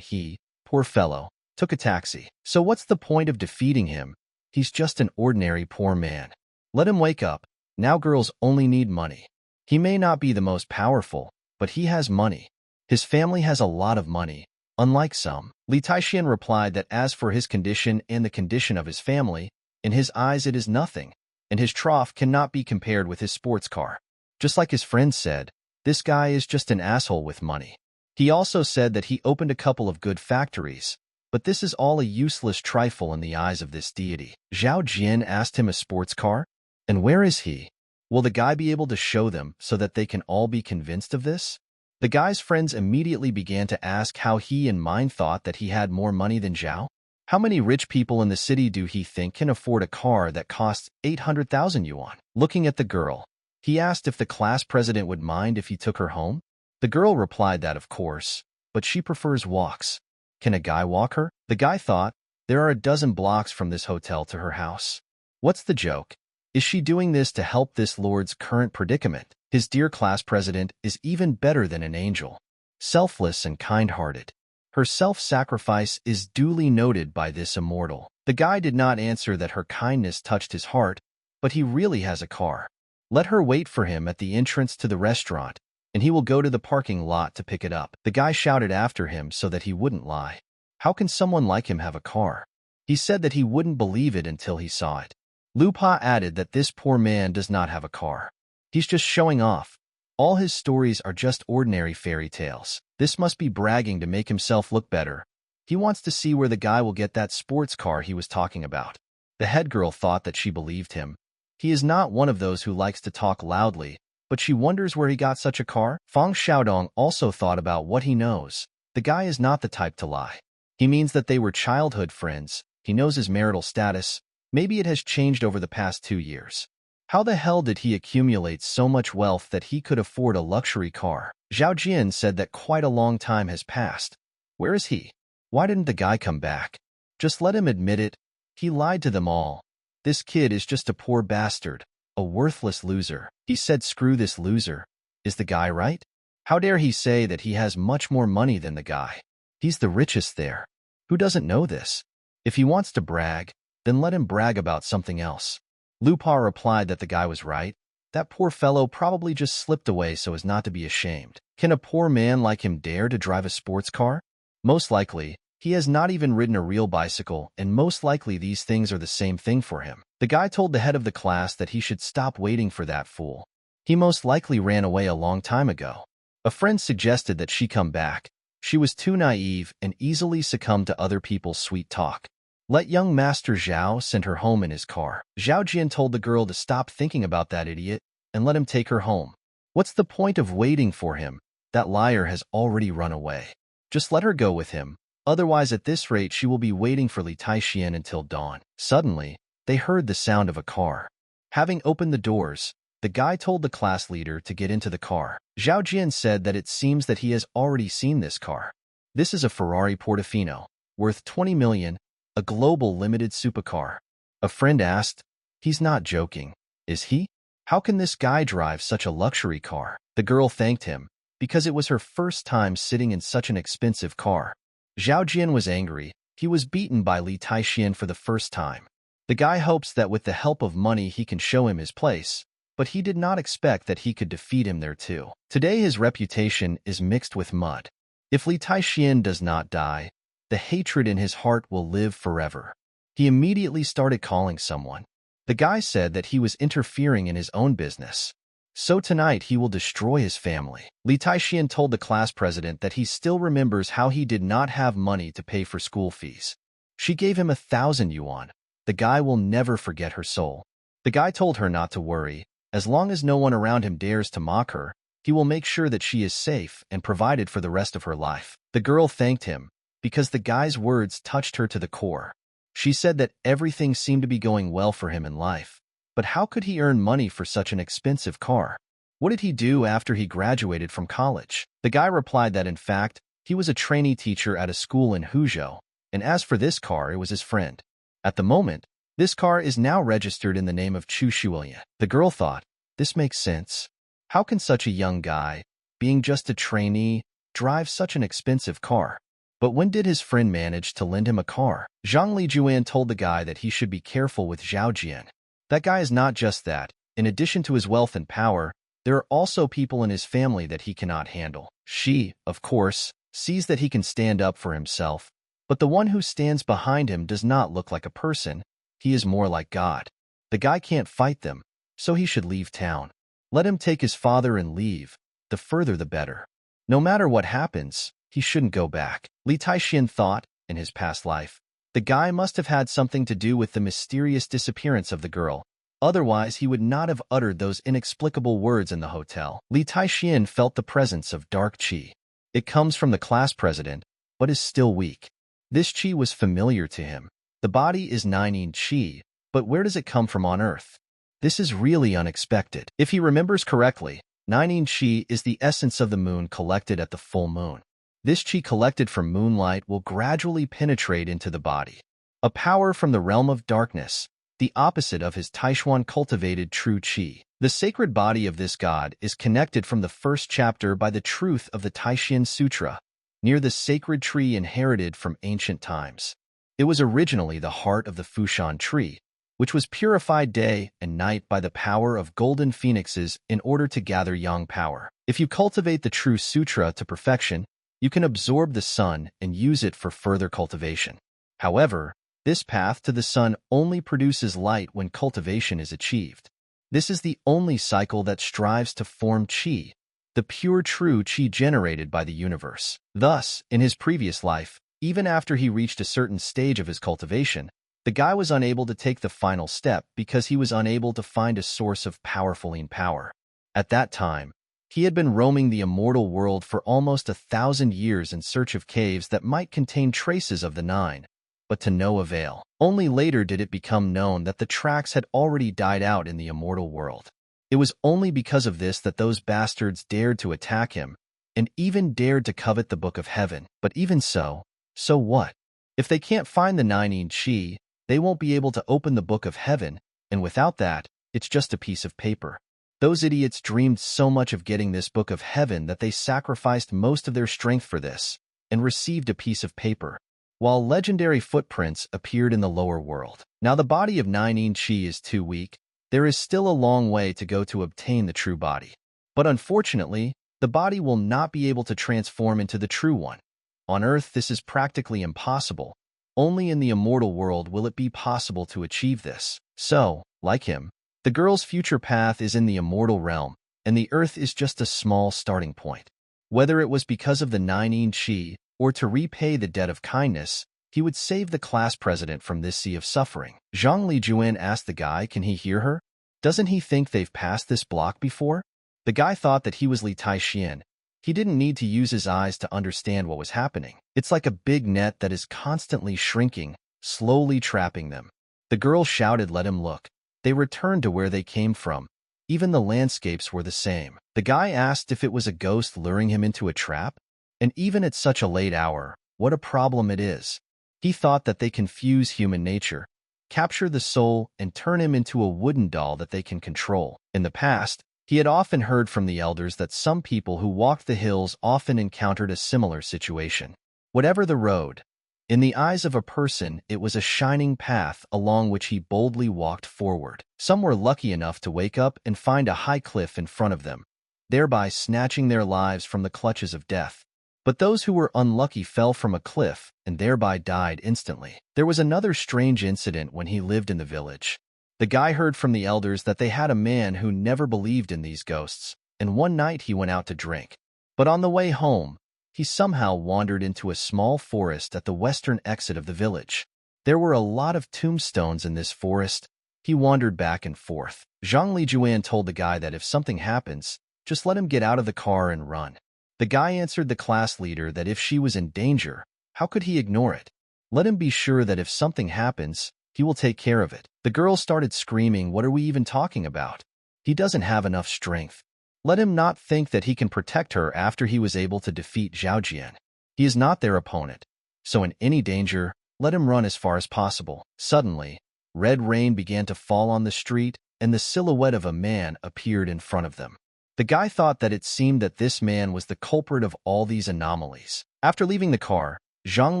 S1: he, poor fellow, took a taxi. So what's the point of defeating him? He's just an ordinary poor man. Let him wake up. Now girls only need money. He may not be the most powerful, but he has money. His family has a lot of money, unlike some. Li Taixian replied that as for his condition and the condition of his family, in his eyes it is nothing, and his trough cannot be compared with his sports car. Just like his friend said, this guy is just an asshole with money. He also said that he opened a couple of good factories, but this is all a useless trifle in the eyes of this deity. Zhao Jin asked him a sports car? And where is he? Will the guy be able to show them so that they can all be convinced of this? The guy's friends immediately began to ask how he and mine thought that he had more money than Zhao. How many rich people in the city do he think can afford a car that costs 800,000 yuan? Looking at the girl, he asked if the class president would mind if he took her home. The girl replied that of course, but she prefers walks. Can a guy walk her? The guy thought, there are a dozen blocks from this hotel to her house. What's the joke? Is she doing this to help this lord's current predicament? His dear class president is even better than an angel, selfless and kind-hearted. Her self-sacrifice is duly noted by this immortal. The guy did not answer that her kindness touched his heart, but he really has a car. Let her wait for him at the entrance to the restaurant, and he will go to the parking lot to pick it up. The guy shouted after him so that he wouldn't lie. How can someone like him have a car? He said that he wouldn't believe it until he saw it. Lu Pa added that this poor man does not have a car. He's just showing off. All his stories are just ordinary fairy tales. This must be bragging to make himself look better. He wants to see where the guy will get that sports car he was talking about. The head girl thought that she believed him. He is not one of those who likes to talk loudly, but she wonders where he got such a car. Fang Xiaodong also thought about what he knows. The guy is not the type to lie. He means that they were childhood friends. He knows his marital status. Maybe it has changed over the past 2 years. How the hell did he accumulate so much wealth that he could afford a luxury car? Zhao Jian said that quite a long time has passed. Where is he? Why didn't the guy come back? Just let him admit it. He lied to them all. This kid is just a poor bastard, a worthless loser. He said screw this loser. Is the guy right? How dare he say that he has much more money than the guy? He's the richest there. Who doesn't know this? If he wants to brag, then let him brag about something else. Lu Pa replied that the guy was right. That poor fellow probably just slipped away so as not to be ashamed. Can a poor man like him dare to drive a sports car? Most likely, he has not even ridden a real bicycle, and most likely these things are the same thing for him. The guy told the head of the class that he should stop waiting for that fool. He most likely ran away a long time ago. A friend suggested that she come back. She was too naive and easily succumbed to other people's sweet talk. Let young Master Zhao send her home in his car. Zhao Jian told the girl to stop thinking about that idiot and let him take her home. What's the point of waiting for him? That liar has already run away. Just let her go with him. Otherwise, at this rate, she will be waiting for Li Taixian until dawn. Suddenly, they heard the sound of a car. Having opened the doors, the guy told the class leader to get into the car. Zhao Jian said that it seems that he has already seen this car. This is a Ferrari Portofino, worth 20 million, a global limited supercar. A friend asked, he's not joking, is he? How can this guy drive such a luxury car? The girl thanked him, because it was her first time sitting in such an expensive car. Zhao Jian was angry. He was beaten by Li Taixian for the first time. The guy hopes that with the help of money he can show him his place, but he did not expect that he could defeat him there too. Today his reputation is mixed with mud. If Li Taixian does not die, the hatred in his heart will live forever. He immediately started calling someone. The guy said that he was interfering in his own business. So tonight he will destroy his family. Li Taixian told the class president that he still remembers how he did not have money to pay for school fees. She gave him 1,000 yuan. The guy will never forget her soul. The guy told her not to worry. As long as no one around him dares to mock her, he will make sure that she is safe and provided for the rest of her life. The girl thanked him, because the guy's words touched her to the core. She said that everything seemed to be going well for him in life. But how could he earn money for such an expensive car? What did he do after he graduated from college? The guy replied that in fact, he was a trainee teacher at a school in Huzhou, and as for this car, it was his friend. At the moment, this car is now registered in the name of Chu Shuilian. The girl thought, this makes sense. How can such a young guy, being just a trainee, drive such an expensive car? But when did his friend manage to lend him a car? Zhang Lijuan told the guy that he should be careful with Zhao Jian. That guy is not just that. In addition to his wealth and power, there are also people in his family that he cannot handle. She, of course, sees that he can stand up for himself, but the one who stands behind him does not look like a person. He is more like God. The guy can't fight them, so he should leave town. Let him take his father and leave. The further the better. No matter what happens, he shouldn't go back. Li Taixian thought, in his past life, the guy must have had something to do with the mysterious disappearance of the girl. Otherwise, he would not have uttered those inexplicable words in the hotel. Li Taixian felt the presence of dark qi. It comes from the class president, but is still weak. This qi was familiar to him. The body is 9 qi, but where does it come from on Earth? This is really unexpected. If he remembers correctly, 9 qi is the essence of the moon collected at the full moon. This qi collected from moonlight will gradually penetrate into the body. A power from the realm of darkness, the opposite of his Taishuan cultivated true qi. The sacred body of this god is connected from the first chapter by the truth of the Taishan Sutra, near the sacred tree inherited from ancient times. It was originally the heart of the Fushan tree, which was purified day and night by the power of golden phoenixes in order to gather yang power. If you cultivate the true sutra to perfection, you can absorb the sun and use it for further cultivation. However, this path to the sun only produces light when cultivation is achieved. This is the only cycle that strives to form qi, the pure true qi generated by the universe. Thus, in his previous life, even after he reached a certain stage of his cultivation, the guy was unable to take the final step because he was unable to find a source of powerful power. At that time, he had been roaming the immortal world for almost 1,000 years in search of caves that might contain traces of the nine, but to no avail. Only later did it become known that the tracks had already died out in the immortal world. It was only because of this that those bastards dared to attack him, and even dared to covet the Book of Heaven. But even so what? If they can't find the nine qi, they won't be able to open the Book of Heaven, and without that, it's just a piece of paper. Those idiots dreamed so much of getting this Book of Heaven that they sacrificed most of their strength for this, and received a piece of paper, while legendary footprints appeared in the lower world. Now the body of nine qi is too weak. There is still a long way to go to obtain the true body. But unfortunately, the body will not be able to transform into the true one. On Earth, this is practically impossible. Only in the immortal world will it be possible to achieve this. So, like him, the girl's future path is in the immortal realm, and the Earth is just a small starting point. Whether it was because of the nine qi, or to repay the debt of kindness, he would save the class president from this sea of suffering. Zhang Lijuan asked the guy, can he hear her? Doesn't he think they've passed this block before? The guy thought that he was Li Taixian. He didn't need to use his eyes to understand what was happening. It's like a big net that is constantly shrinking, slowly trapping them. The girl shouted, let him look. They returned to where they came from. Even the landscapes were the same. The guy asked if it was a ghost luring him into a trap. And even at such a late hour, what a problem it is. He thought that they confuse human nature, capture the soul, and turn him into a wooden doll that they can control. In the past, he had often heard from the elders that some people who walked the hills often encountered a similar situation. Whatever the road, in the eyes of a person, it was a shining path along which he boldly walked forward. Some were lucky enough to wake up and find a high cliff in front of them, thereby snatching their lives from the clutches of death. But those who were unlucky fell from a cliff and thereby died instantly. There was another strange incident when he lived in the village. The guy heard from the elders that they had a man who never believed in these ghosts, and one night he went out to drink. But on the way home, he somehow wandered into a small forest at the western exit of the village. There were a lot of tombstones in this forest. He wandered back and forth. Zhang Lijuan told the guy that if something happens, just let him get out of the car and run. The guy answered the class leader that if she was in danger, how could he ignore it? Let him be sure that if something happens, he will take care of it. The girl started screaming, what are we even talking about? He doesn't have enough strength. Let him not think that he can protect her after he was able to defeat Zhao Jian. He is not their opponent. So in any danger, let him run as far as possible. Suddenly, red rain began to fall on the street, and the silhouette of a man appeared in front of them. The guy thought that it seemed that this man was the culprit of all these anomalies. After leaving the car, Zhang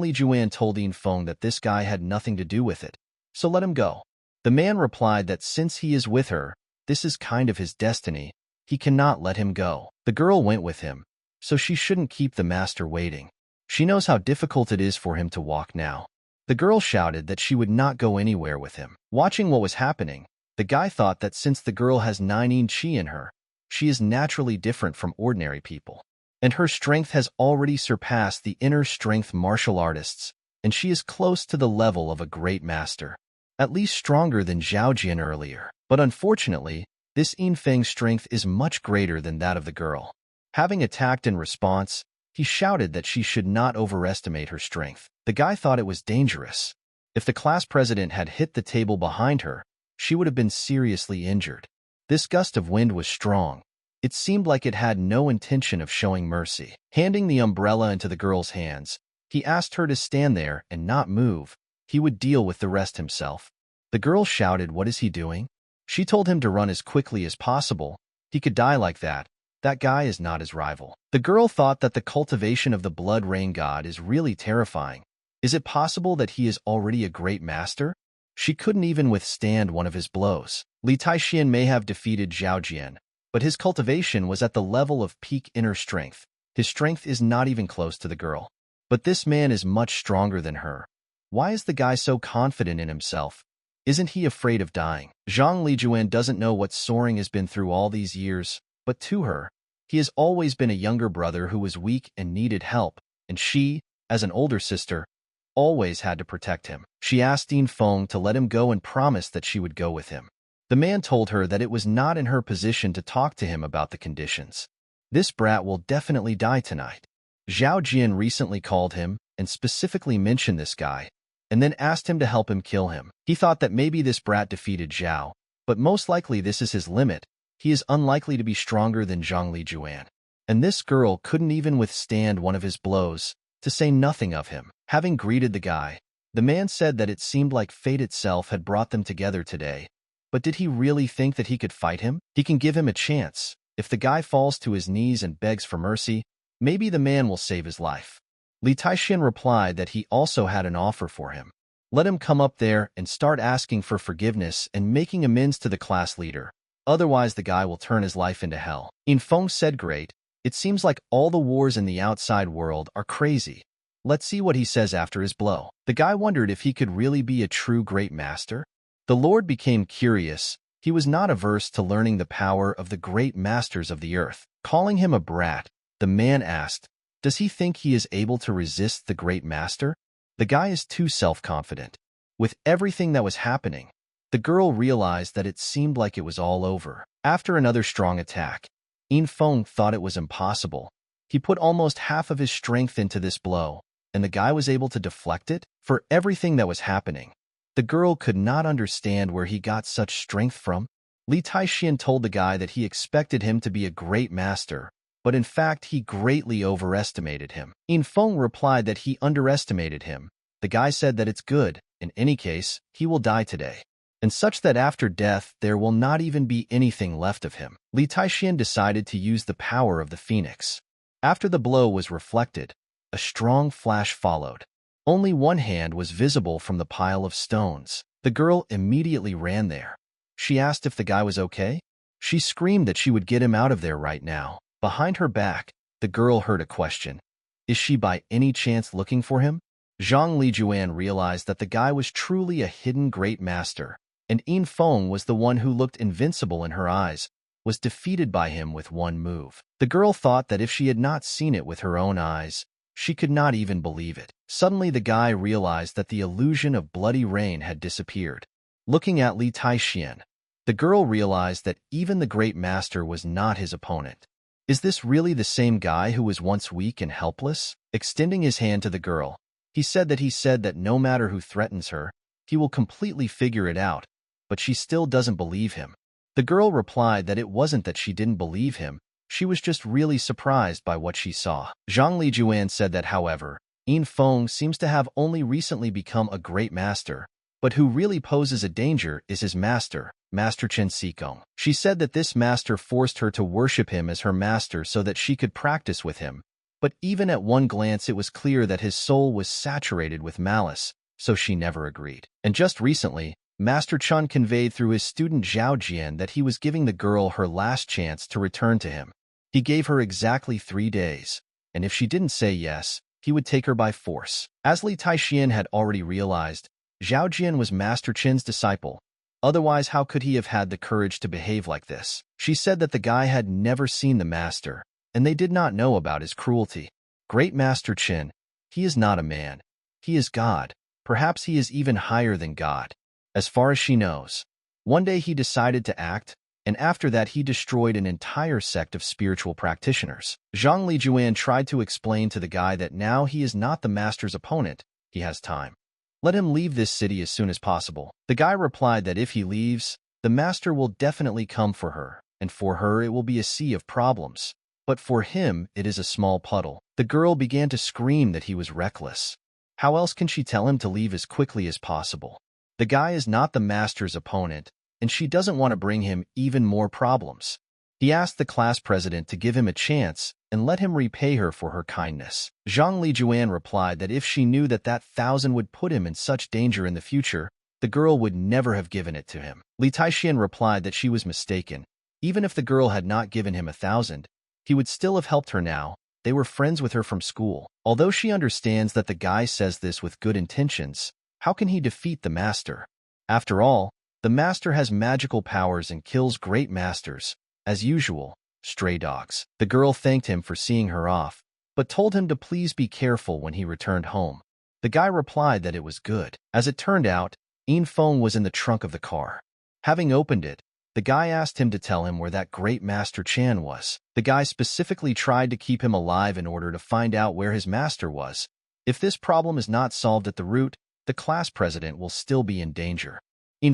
S1: Lijuan told Yinfeng that this guy had nothing to do with it, so let him go. The man replied that since he is with her, this is kind of his destiny. He cannot let him go. The girl went with him, so she shouldn't keep the master waiting. She knows how difficult it is for him to walk now. The girl shouted that she would not go anywhere with him. Watching what was happening, the guy thought that since the girl has 9 qi in her, she is naturally different from ordinary people, and her strength has already surpassed the inner strength martial artists, and she is close to the level of a great master, at least stronger than Zhao Jian earlier. But unfortunately, this Yinfeng's strength is much greater than that of the girl. Having attacked in response, he shouted that she should not overestimate her strength. The guy thought it was dangerous. If the class president had hit the table behind her, she would have been seriously injured. This gust of wind was strong. It seemed like it had no intention of showing mercy. Handing the umbrella into the girl's hands, he asked her to stand there and not move. He would deal with the rest himself. The girl shouted, what is he doing? She told him to run as quickly as possible. He could die like that. That guy is not his rival. The girl thought that the cultivation of the blood rain god is really terrifying. Is it possible that he is already a great master? She couldn't even withstand one of his blows. Li Taixian may have defeated Zhao Jian, but his cultivation was at the level of peak inner strength. His strength is not even close to the girl. But this man is much stronger than her. Why is the guy so confident in himself? Isn't he afraid of dying? Zhang Lijuan doesn't know what Soaring has been through all these years, but to her, He has always been a younger brother who was weak and needed help, and she, as an older sister, always had to protect him. She asked Dean Feng to let him go and promised that she would go with him. The man told her that it was not in her position to talk to him about the conditions. This brat will definitely die tonight. Zhao Jian recently called him and specifically mentioned this guy, and then asked him to help him kill him. He thought that maybe this brat defeated Zhao, but most likely this is his limit. He is unlikely to be stronger than Zhang Lijuan. And this girl couldn't even withstand one of his blows, to say nothing of him. Having greeted the guy, the man said that it seemed like fate itself had brought them together today. But did he really think that he could fight him? He can give him a chance. If the guy falls to his knees and begs for mercy, maybe the man will save his life. Li Taixin replied that he also had an offer for him. Let him come up there and start asking for forgiveness and making amends to the class leader. Otherwise, the guy will turn his life into hell. In Feng said, great. It seems like all the wars in the outside world are crazy. Let's see what he says after his blow. The guy wondered if he could really be a true great master. The Lord became curious. He was not averse to learning the power of the great masters of the earth. Calling him a brat, the man asked, does he think he is able to resist the great master? The guy is too self-confident. With everything that was happening, the girl realized that it seemed like it was all over. After another strong attack, In Feng thought it was impossible. He put almost half of his strength into this blow, and the guy was able to deflect it. For everything that was happening, the girl could not understand where he got such strength from. Li Taixin told the guy that he expected him to be a great master, but in fact he greatly overestimated him. In Feng replied that he underestimated him. The guy said that it's good, in any case, he will die today, and such that after death there will not even be anything left of him. Li Taixin decided to use the power of the phoenix. After the blow was reflected, a strong flash followed. Only one hand was visible from the pile of stones. The girl immediately ran there. She asked if the guy was okay. She screamed that she would get him out of there right now. Behind her back, the girl heard a question. Is she by any chance looking for him? Zhang Lijuan realized that the guy was truly a hidden great master, and In Feng was the one who looked invincible in her eyes, was defeated by him with one move. The girl thought that if she had not seen it with her own eyes, she could not even believe it. Suddenly the guy realized that the illusion of bloody rain had disappeared. Looking at Li Taixin, the girl realized that even the great master was not his opponent. Is this really the same guy who was once weak and helpless? Extending his hand to the girl, he said that no matter who threatens her, he will completely figure it out, but she still doesn't believe him. The girl replied that it wasn't that she didn't believe him, she was just really surprised by what she saw. Zhang Lijuan said that, however, In Feng seems to have only recently become a great master, but who really poses a danger is his master, Master Chen Xikong. She said that this master forced her to worship him as her master so that she could practice with him, but even at one glance it was clear that his soul was saturated with malice, so she never agreed. And just recently, Master Chen conveyed through his student Zhao Jian that he was giving the girl her last chance to return to him. He gave her exactly 3 days, and if she didn't say yes, he would take her by force. As Li Taixin had already realized, Zhao Jian was Master Chen's disciple. Otherwise, how could he have had the courage to behave like this? She said that the guy had never seen the master, and they did not know about his cruelty. Great Master Chen, he is not a man. He is God. Perhaps he is even higher than God. As far as she knows. One day he decided to act, and after that he destroyed an entire sect of spiritual practitioners. Zhang Lijuan tried to explain to the guy that now he is not the master's opponent, he has time. Let him leave this city as soon as possible. The guy replied that if he leaves, the master will definitely come for her, and for her it will be a sea of problems. But for him, it is a small puddle. The girl began to scream that he was reckless. How else can she tell him to leave as quickly as possible? The guy is not the master's opponent, and she doesn't want to bring him even more problems. He asked the class president to give him a chance and let him repay her for her kindness. Zhang Lijuan replied that if she knew that 1,000 would put him in such danger in the future, the girl would never have given it to him. Li Taixin replied that she was mistaken. Even if the girl had not given him 1,000, he would still have helped her now. They were friends with her from school. Although she understands that the guy says this with good intentions, how can he defeat the master? After all, the master has magical powers and kills great masters, as usual, stray dogs. The girl thanked him for seeing her off, but told him to please be careful when he returned home. The guy replied that it was good. As it turned out, Feng was in the trunk of the car. Having opened it, the guy asked him to tell him where that great Master Chan was. The guy specifically tried to keep him alive in order to find out where his master was. If this problem is not solved at the root, the class president will still be in danger.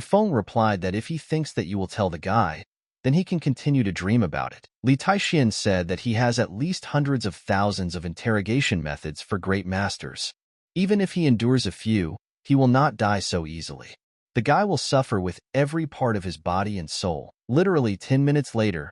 S1: Feng replied that if he thinks that you will tell the guy, then he can continue to dream about it. Li Taixian said that he has at least hundreds of thousands of interrogation methods for great masters. Even if he endures a few, he will not die so easily. The guy will suffer with every part of his body and soul. Literally 10 minutes later,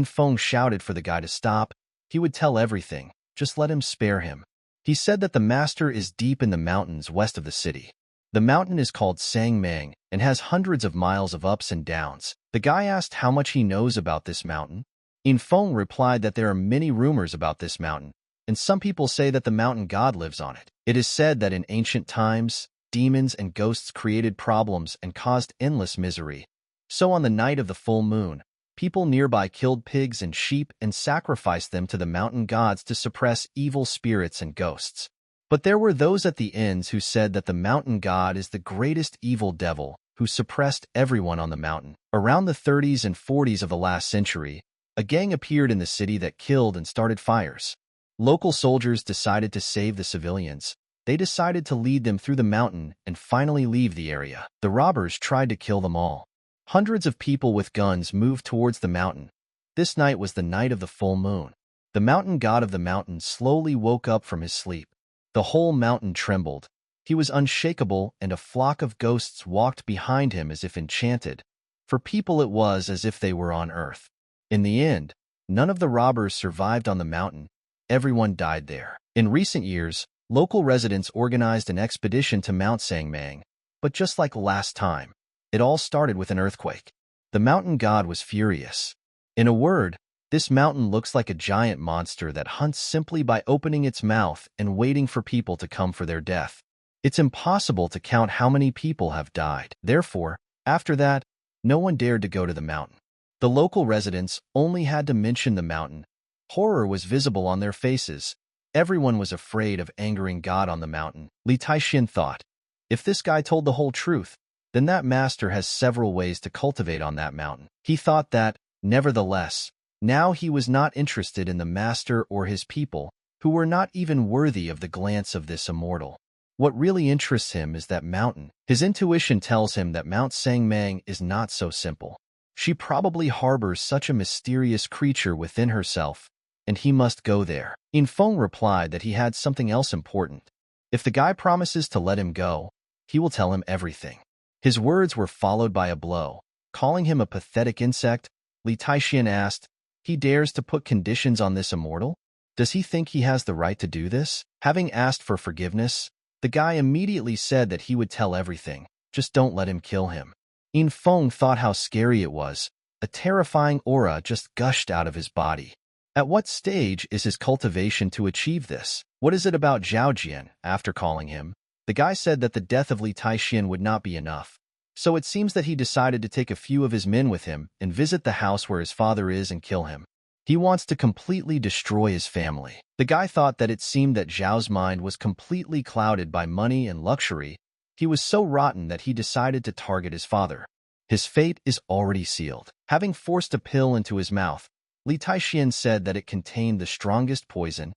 S1: Feng shouted for the guy to stop. He would tell everything. Just let him spare him. He said that the master is deep in the mountains west of the city. The mountain is called Sangmang and has hundreds of miles of ups and downs. The guy asked how much he knows about this mountain. Feng replied that there are many rumors about this mountain, and some people say that the mountain god lives on it. It is said that in ancient times, demons and ghosts created problems and caused endless misery. So on the night of the full moon, people nearby killed pigs and sheep and sacrificed them to the mountain gods to suppress evil spirits and ghosts. But there were those at the ends who said that the mountain god is the greatest evil devil who suppressed everyone on the mountain. Around the 30s and 40s of the last century, a gang appeared in the city that killed and started fires. Local soldiers decided to save the civilians. They decided to lead them through the mountain and finally leave the area. The robbers tried to kill them all. Hundreds of people with guns moved towards the mountain. This night was the night of the full moon. The mountain god of the mountain slowly woke up from his sleep. The whole mountain trembled. He was unshakable, and a flock of ghosts walked behind him as if enchanted. For people it was as if they were on earth. In the end, none of the robbers survived on the mountain. Everyone died there. In recent years, local residents organized an expedition to Mount Sangmang, but just like last time, it all started with an earthquake. The mountain god was furious. In a word, this mountain looks like a giant monster that hunts simply by opening its mouth and waiting for people to come for their death. It's impossible to count how many people have died. Therefore, after that, no one dared to go to the mountain. The local residents only had to mention the mountain. Horror was visible on their faces. Everyone was afraid of angering God on the mountain. Li Taixian thought, if this guy told the whole truth, then that master has several ways to cultivate on that mountain. He thought that, nevertheless, now he was not interested in the master or his people, who were not even worthy of the glance of this immortal. What really interests him is that mountain. His intuition tells him that Mount Sangmang is not so simple. She probably harbors such a mysterious creature within herself, and he must go there. Feng replied that he had something else important. If the guy promises to let him go, he will tell him everything. His words were followed by a blow. Calling him a pathetic insect, Li Taixian asked, he dares to put conditions on this immortal? Does he think he has the right to do this? Having asked for forgiveness, the guy immediately said that he would tell everything. Just don't let him kill him. Feng thought how scary it was. A terrifying aura just gushed out of his body. At what stage is his cultivation to achieve this? What is it about Zhao Jian? After calling him, the guy said that the death of Li Taixian would not be enough. So it seems that he decided to take a few of his men with him and visit the house where his father is and kill him. He wants to completely destroy his family. The guy thought that it seemed that Zhao's mind was completely clouded by money and luxury. He was so rotten that he decided to target his father. His fate is already sealed. Having forced a pill into his mouth, Li Taixian said that it contained the strongest poison.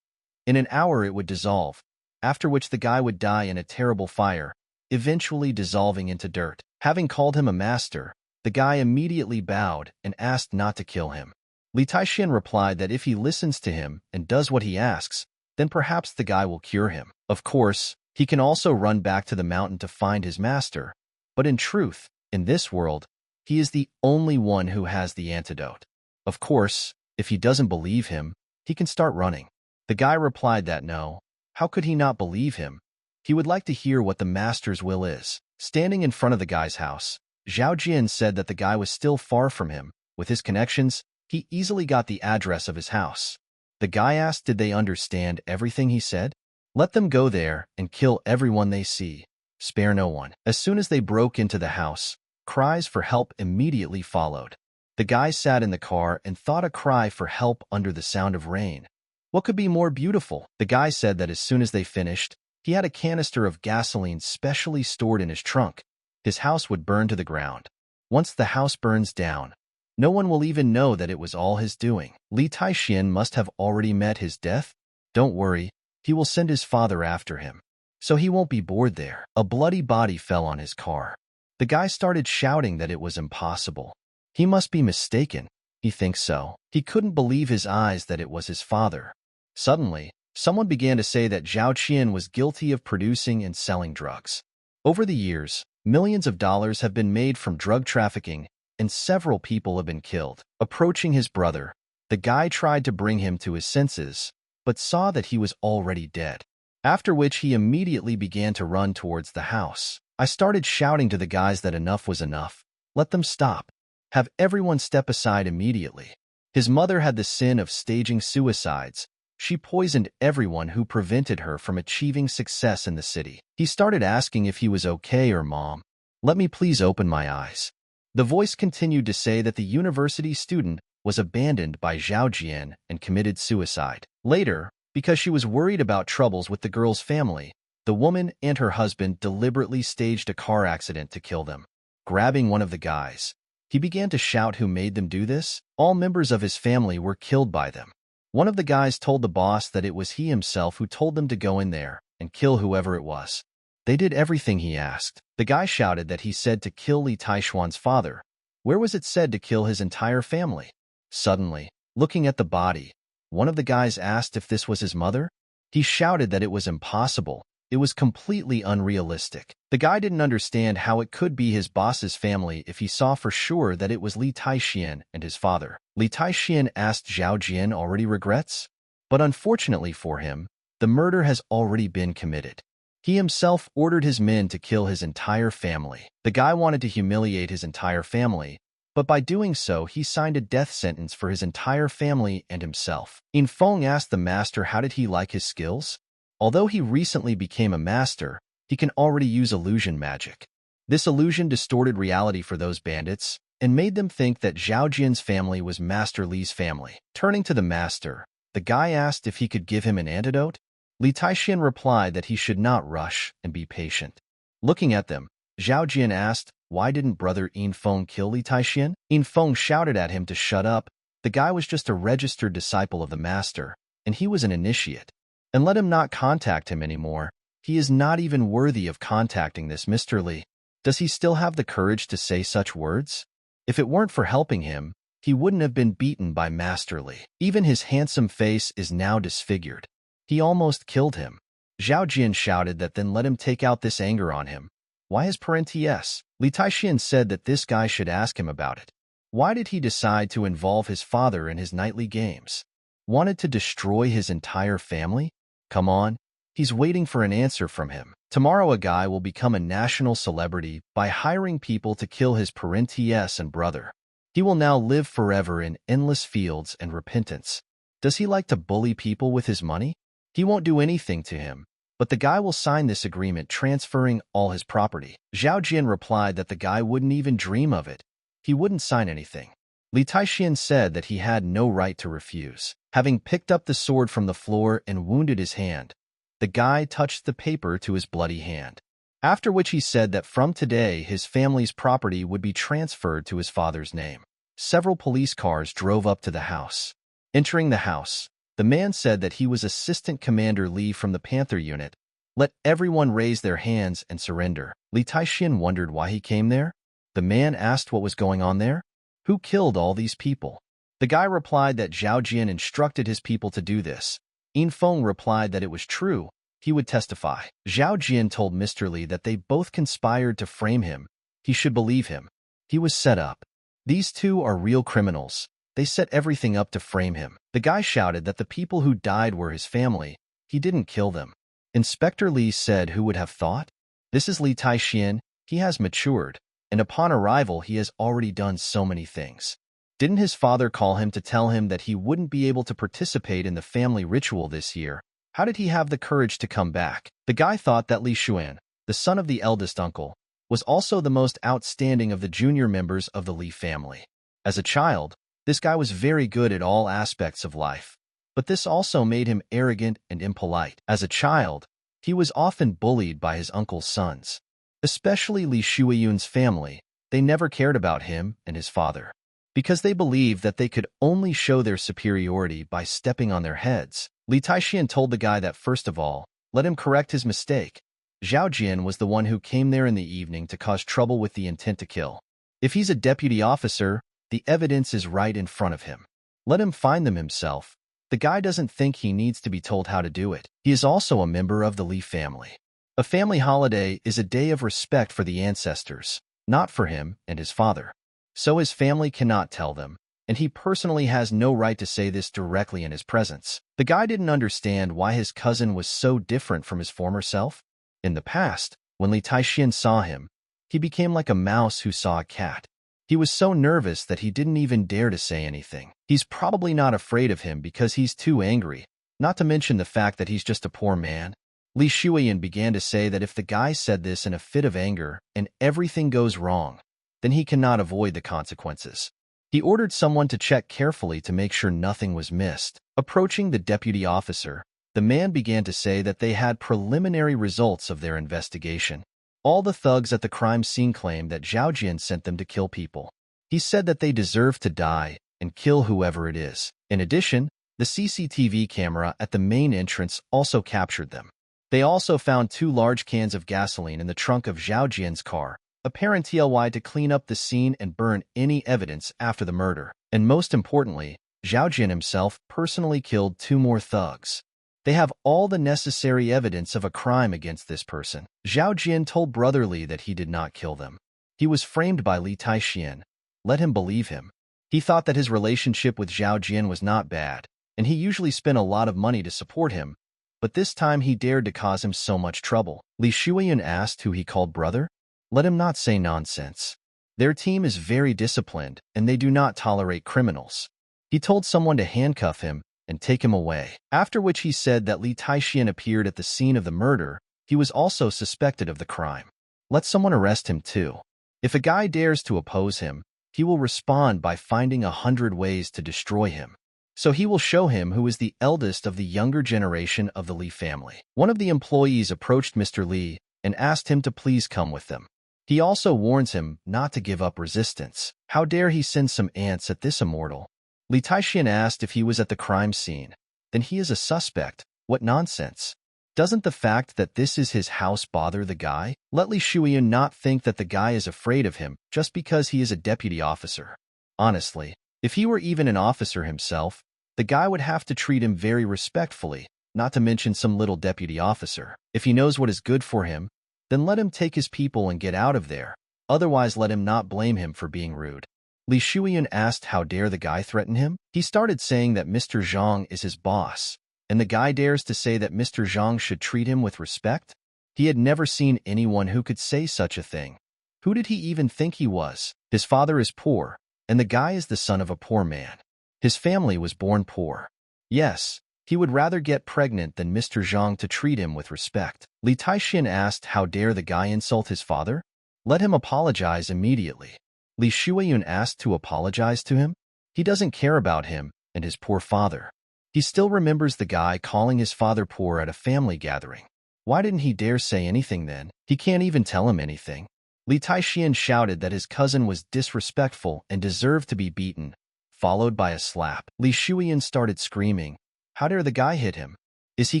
S1: In an hour it would dissolve, after which the guy would die in a terrible fire, eventually dissolving into dirt. Having called him a master, the guy immediately bowed and asked not to kill him. Li Taixian replied that if he listens to him and does what he asks, then perhaps the guy will cure him. Of course, he can also run back to the mountain to find his master, but in truth, in this world, he is the only one who has the antidote. Of course, if he doesn't believe him, he can start running. The guy replied that no, how could he not believe him? He would like to hear what the master's will is. Standing in front of the guy's house, Zhao Jian said that the guy was still far from him. With his connections, he easily got the address of his house. The guy asked did they understand everything he said? Let them go there and kill everyone they see. Spare no one. As soon as they broke into the house, cries for help immediately followed. The guy sat in the car and thought a cry for help under the sound of rain. What could be more beautiful? The guy said that as soon as they finished, he had a canister of gasoline specially stored in his trunk. His house would burn to the ground. Once the house burns down, no one will even know that it was all his doing. Li Taixian must have already met his death. Don't worry, he will send his father after him, so he won't be bored there. A bloody body fell on his car. The guy started shouting that it was impossible. He must be mistaken. He thinks so. He couldn't believe his eyes that it was his father. Suddenly, someone began to say that Zhao Qian was guilty of producing and selling drugs. Over the years, millions of dollars have been made from drug trafficking, and several people have been killed. Approaching his brother, the guy tried to bring him to his senses, but saw that he was already dead. After which he immediately began to run towards the house. I started shouting to the guys that enough was enough. Let them stop. Have everyone step aside immediately. His mother had the sin of staging suicides. She poisoned everyone who prevented her from achieving success in the city. He started asking if he was okay or Mom, let me please open my eyes. The voice continued to say that the university student was abandoned by Zhao Jian and committed suicide. Later, because she was worried about troubles with the girl's family, the woman and her husband deliberately staged a car accident to kill them. Grabbing one of the guys, he began to shout who made them do this. All members of his family were killed by them. One of the guys told the boss that it was he himself who told them to go in there and kill whoever it was. They did everything he asked. The guy shouted that he said to kill Li Taishuan's father. Where was it said to kill his entire family? Suddenly, looking at the body, one of the guys asked if this was his mother. He shouted that it was impossible. It was completely unrealistic. The guy didn't understand how it could be his boss's family if he saw for sure that it was Li Taixian and his father. Li Taixian asked Zhao Jian already regrets? But unfortunately for him, the murder has already been committed. He himself ordered his men to kill his entire family. The guy wanted to humiliate his entire family, but by doing so, he signed a death sentence for his entire family and himself. In Feng asked the master how did he like his skills? Although he recently became a master, he can already use illusion magic. This illusion distorted reality for those bandits and made them think that Zhao Jian's family was Master Li's family. Turning to the master, the guy asked if he could give him an antidote. Li Taixian replied that he should not rush and be patient. Looking at them, Zhao Jian asked, why didn't brother Yin Feng kill Li Taixian? Yin Feng shouted at him to shut up. The guy was just a registered disciple of the master, and he was an initiate. And let him not contact him anymore. He is not even worthy of contacting this Mr. Li. Does he still have the courage to say such words? If it weren't for helping him, he wouldn't have been beaten by Master Li. Even his handsome face is now disfigured. He almost killed him. Zhao Jian shouted that then let him take out this anger on him. Why his parentes? Li Taixian said that this guy should ask him about it. Why did he decide to involve his father in his nightly games? Wanted to destroy his entire family? Come on, he's waiting for an answer from him. Tomorrow a guy will become a national celebrity by hiring people to kill his parentes and brother. He will now live forever in endless fields and repentance. Does he like to bully people with his money? He won't do anything to him, but the guy will sign this agreement transferring all his property. Zhao Jian replied that the guy wouldn't even dream of it. He wouldn't sign anything. Li Taixian said that he had no right to refuse. Having picked up the sword from the floor and wounded his hand, the guy touched the paper to his bloody hand. After which he said that from today his family's property would be transferred to his father's name. Several police cars drove up to the house. Entering the house, the man said that he was Assistant Commander Li from the Panther Unit. Let everyone raise their hands and surrender. Li Taixian wondered why he came there. The man asked what was going on there. Who killed all these people? The guy replied that Zhao Jian instructed his people to do this. Yin Feng replied that it was true. He would testify. Zhao Jian told Mr. Li that they both conspired to frame him. He should believe him. He was set up. These two are real criminals. They set everything up to frame him. The guy shouted that the people who died were his family. He didn't kill them. Inspector Li said, who would have thought? This is Li Taixian. He has matured, and upon arrival he has already done so many things. Didn't his father call him to tell him that he wouldn't be able to participate in the family ritual this year? How did he have the courage to come back? The guy thought that Li Xuan, the son of the eldest uncle, was also the most outstanding of the junior members of the Li family. As a child, this guy was very good at all aspects of life, but this also made him arrogant and impolite. As a child, he was often bullied by his uncle's sons, especially Li Shuiyun's family. They never cared about him and his father, because they believed that they could only show their superiority by stepping on their heads. Li Taixian told the guy that first of all, let him correct his mistake. Zhao Jian was the one who came there in the evening to cause trouble with the intent to kill. If he's a deputy officer, the evidence is right in front of him. Let him find them himself. The guy doesn't think he needs to be told how to do it. He is also a member of the Li family. A family holiday is a day of respect for the ancestors, not for him and his father. So his family cannot tell them, and he personally has no right to say this directly in his presence. The guy didn't understand why his cousin was so different from his former self. In the past, when Li Taixian saw him, he became like a mouse who saw a cat. He was so nervous that he didn't even dare to say anything. He's probably not afraid of him because he's too angry, not to mention the fact that he's just a poor man. Li Shuiyan began to say that if the guy said this in a fit of anger and everything goes wrong, then he cannot avoid the consequences. He ordered someone to check carefully to make sure nothing was missed. Approaching the deputy officer, the man began to say that they had preliminary results of their investigation. All the thugs at the crime scene claimed that Zhao Jian sent them to kill people. He said that they deserve to die and kill whoever it is. In addition, the CCTV camera at the main entrance also captured them. They also found 2 large cans of gasoline in the trunk of Zhao Jian's car, apparently to clean up the scene and burn any evidence after the murder. And most importantly, Zhao Jian himself personally killed 2 more thugs. They have all the necessary evidence of a crime against this person. Zhao Jian told Brother Li that he did not kill them. He was framed by Li Taixian. Let him believe him. He thought that his relationship with Zhao Jian was not bad, and he usually spent a lot of money to support him, but this time he dared to cause him so much trouble. Li Shuiyan asked who he called brother. Let him not say nonsense. Their team is very disciplined, and they do not tolerate criminals. He told someone to handcuff him and take him away, after which he said that Li Taixian appeared at the scene of the murder. He was also suspected of the crime. Let someone arrest him too. If a guy dares to oppose him, he will respond by finding 100 ways to destroy him. So he will show him who is the eldest of the younger generation of the Li family. One of the employees approached Mr. Li and asked him to please come with them. He also warns him not to give up resistance. How dare he send some ants at this immortal? Li Taixian asked if he was at the crime scene. Then he is a suspect. What nonsense. Doesn't the fact that this is his house bother the guy? Let Li Shuiyan not think that the guy is afraid of him just because he is a deputy officer. Honestly, if he were even an officer himself, the guy would have to treat him very respectfully, not to mention some little deputy officer. If he knows what is good for him, then let him take his people and get out of there. Otherwise, let him not blame him for being rude. Li Shuiyan asked how dare the guy threaten him. He started saying that Mr. Zhang is his boss, and the guy dares to say that Mr. Zhang should treat him with respect? He had never seen anyone who could say such a thing. Who did he even think he was? His father is poor, and the guy is the son of a poor man. His family was born poor. Yes, he would rather get pregnant than Mr. Zhang to treat him with respect. Li Taixian asked how dare the guy insult his father? Let him apologize immediately. Li Shuiyun asked to apologize to him. He doesn't care about him and his poor father. He still remembers the guy calling his father poor at a family gathering. Why didn't he dare say anything then? He can't even tell him anything. Li Taixian shouted that his cousin was disrespectful and deserved to be beaten, followed by a slap. Li Shuiyan started screaming. How dare the guy hit him? Is he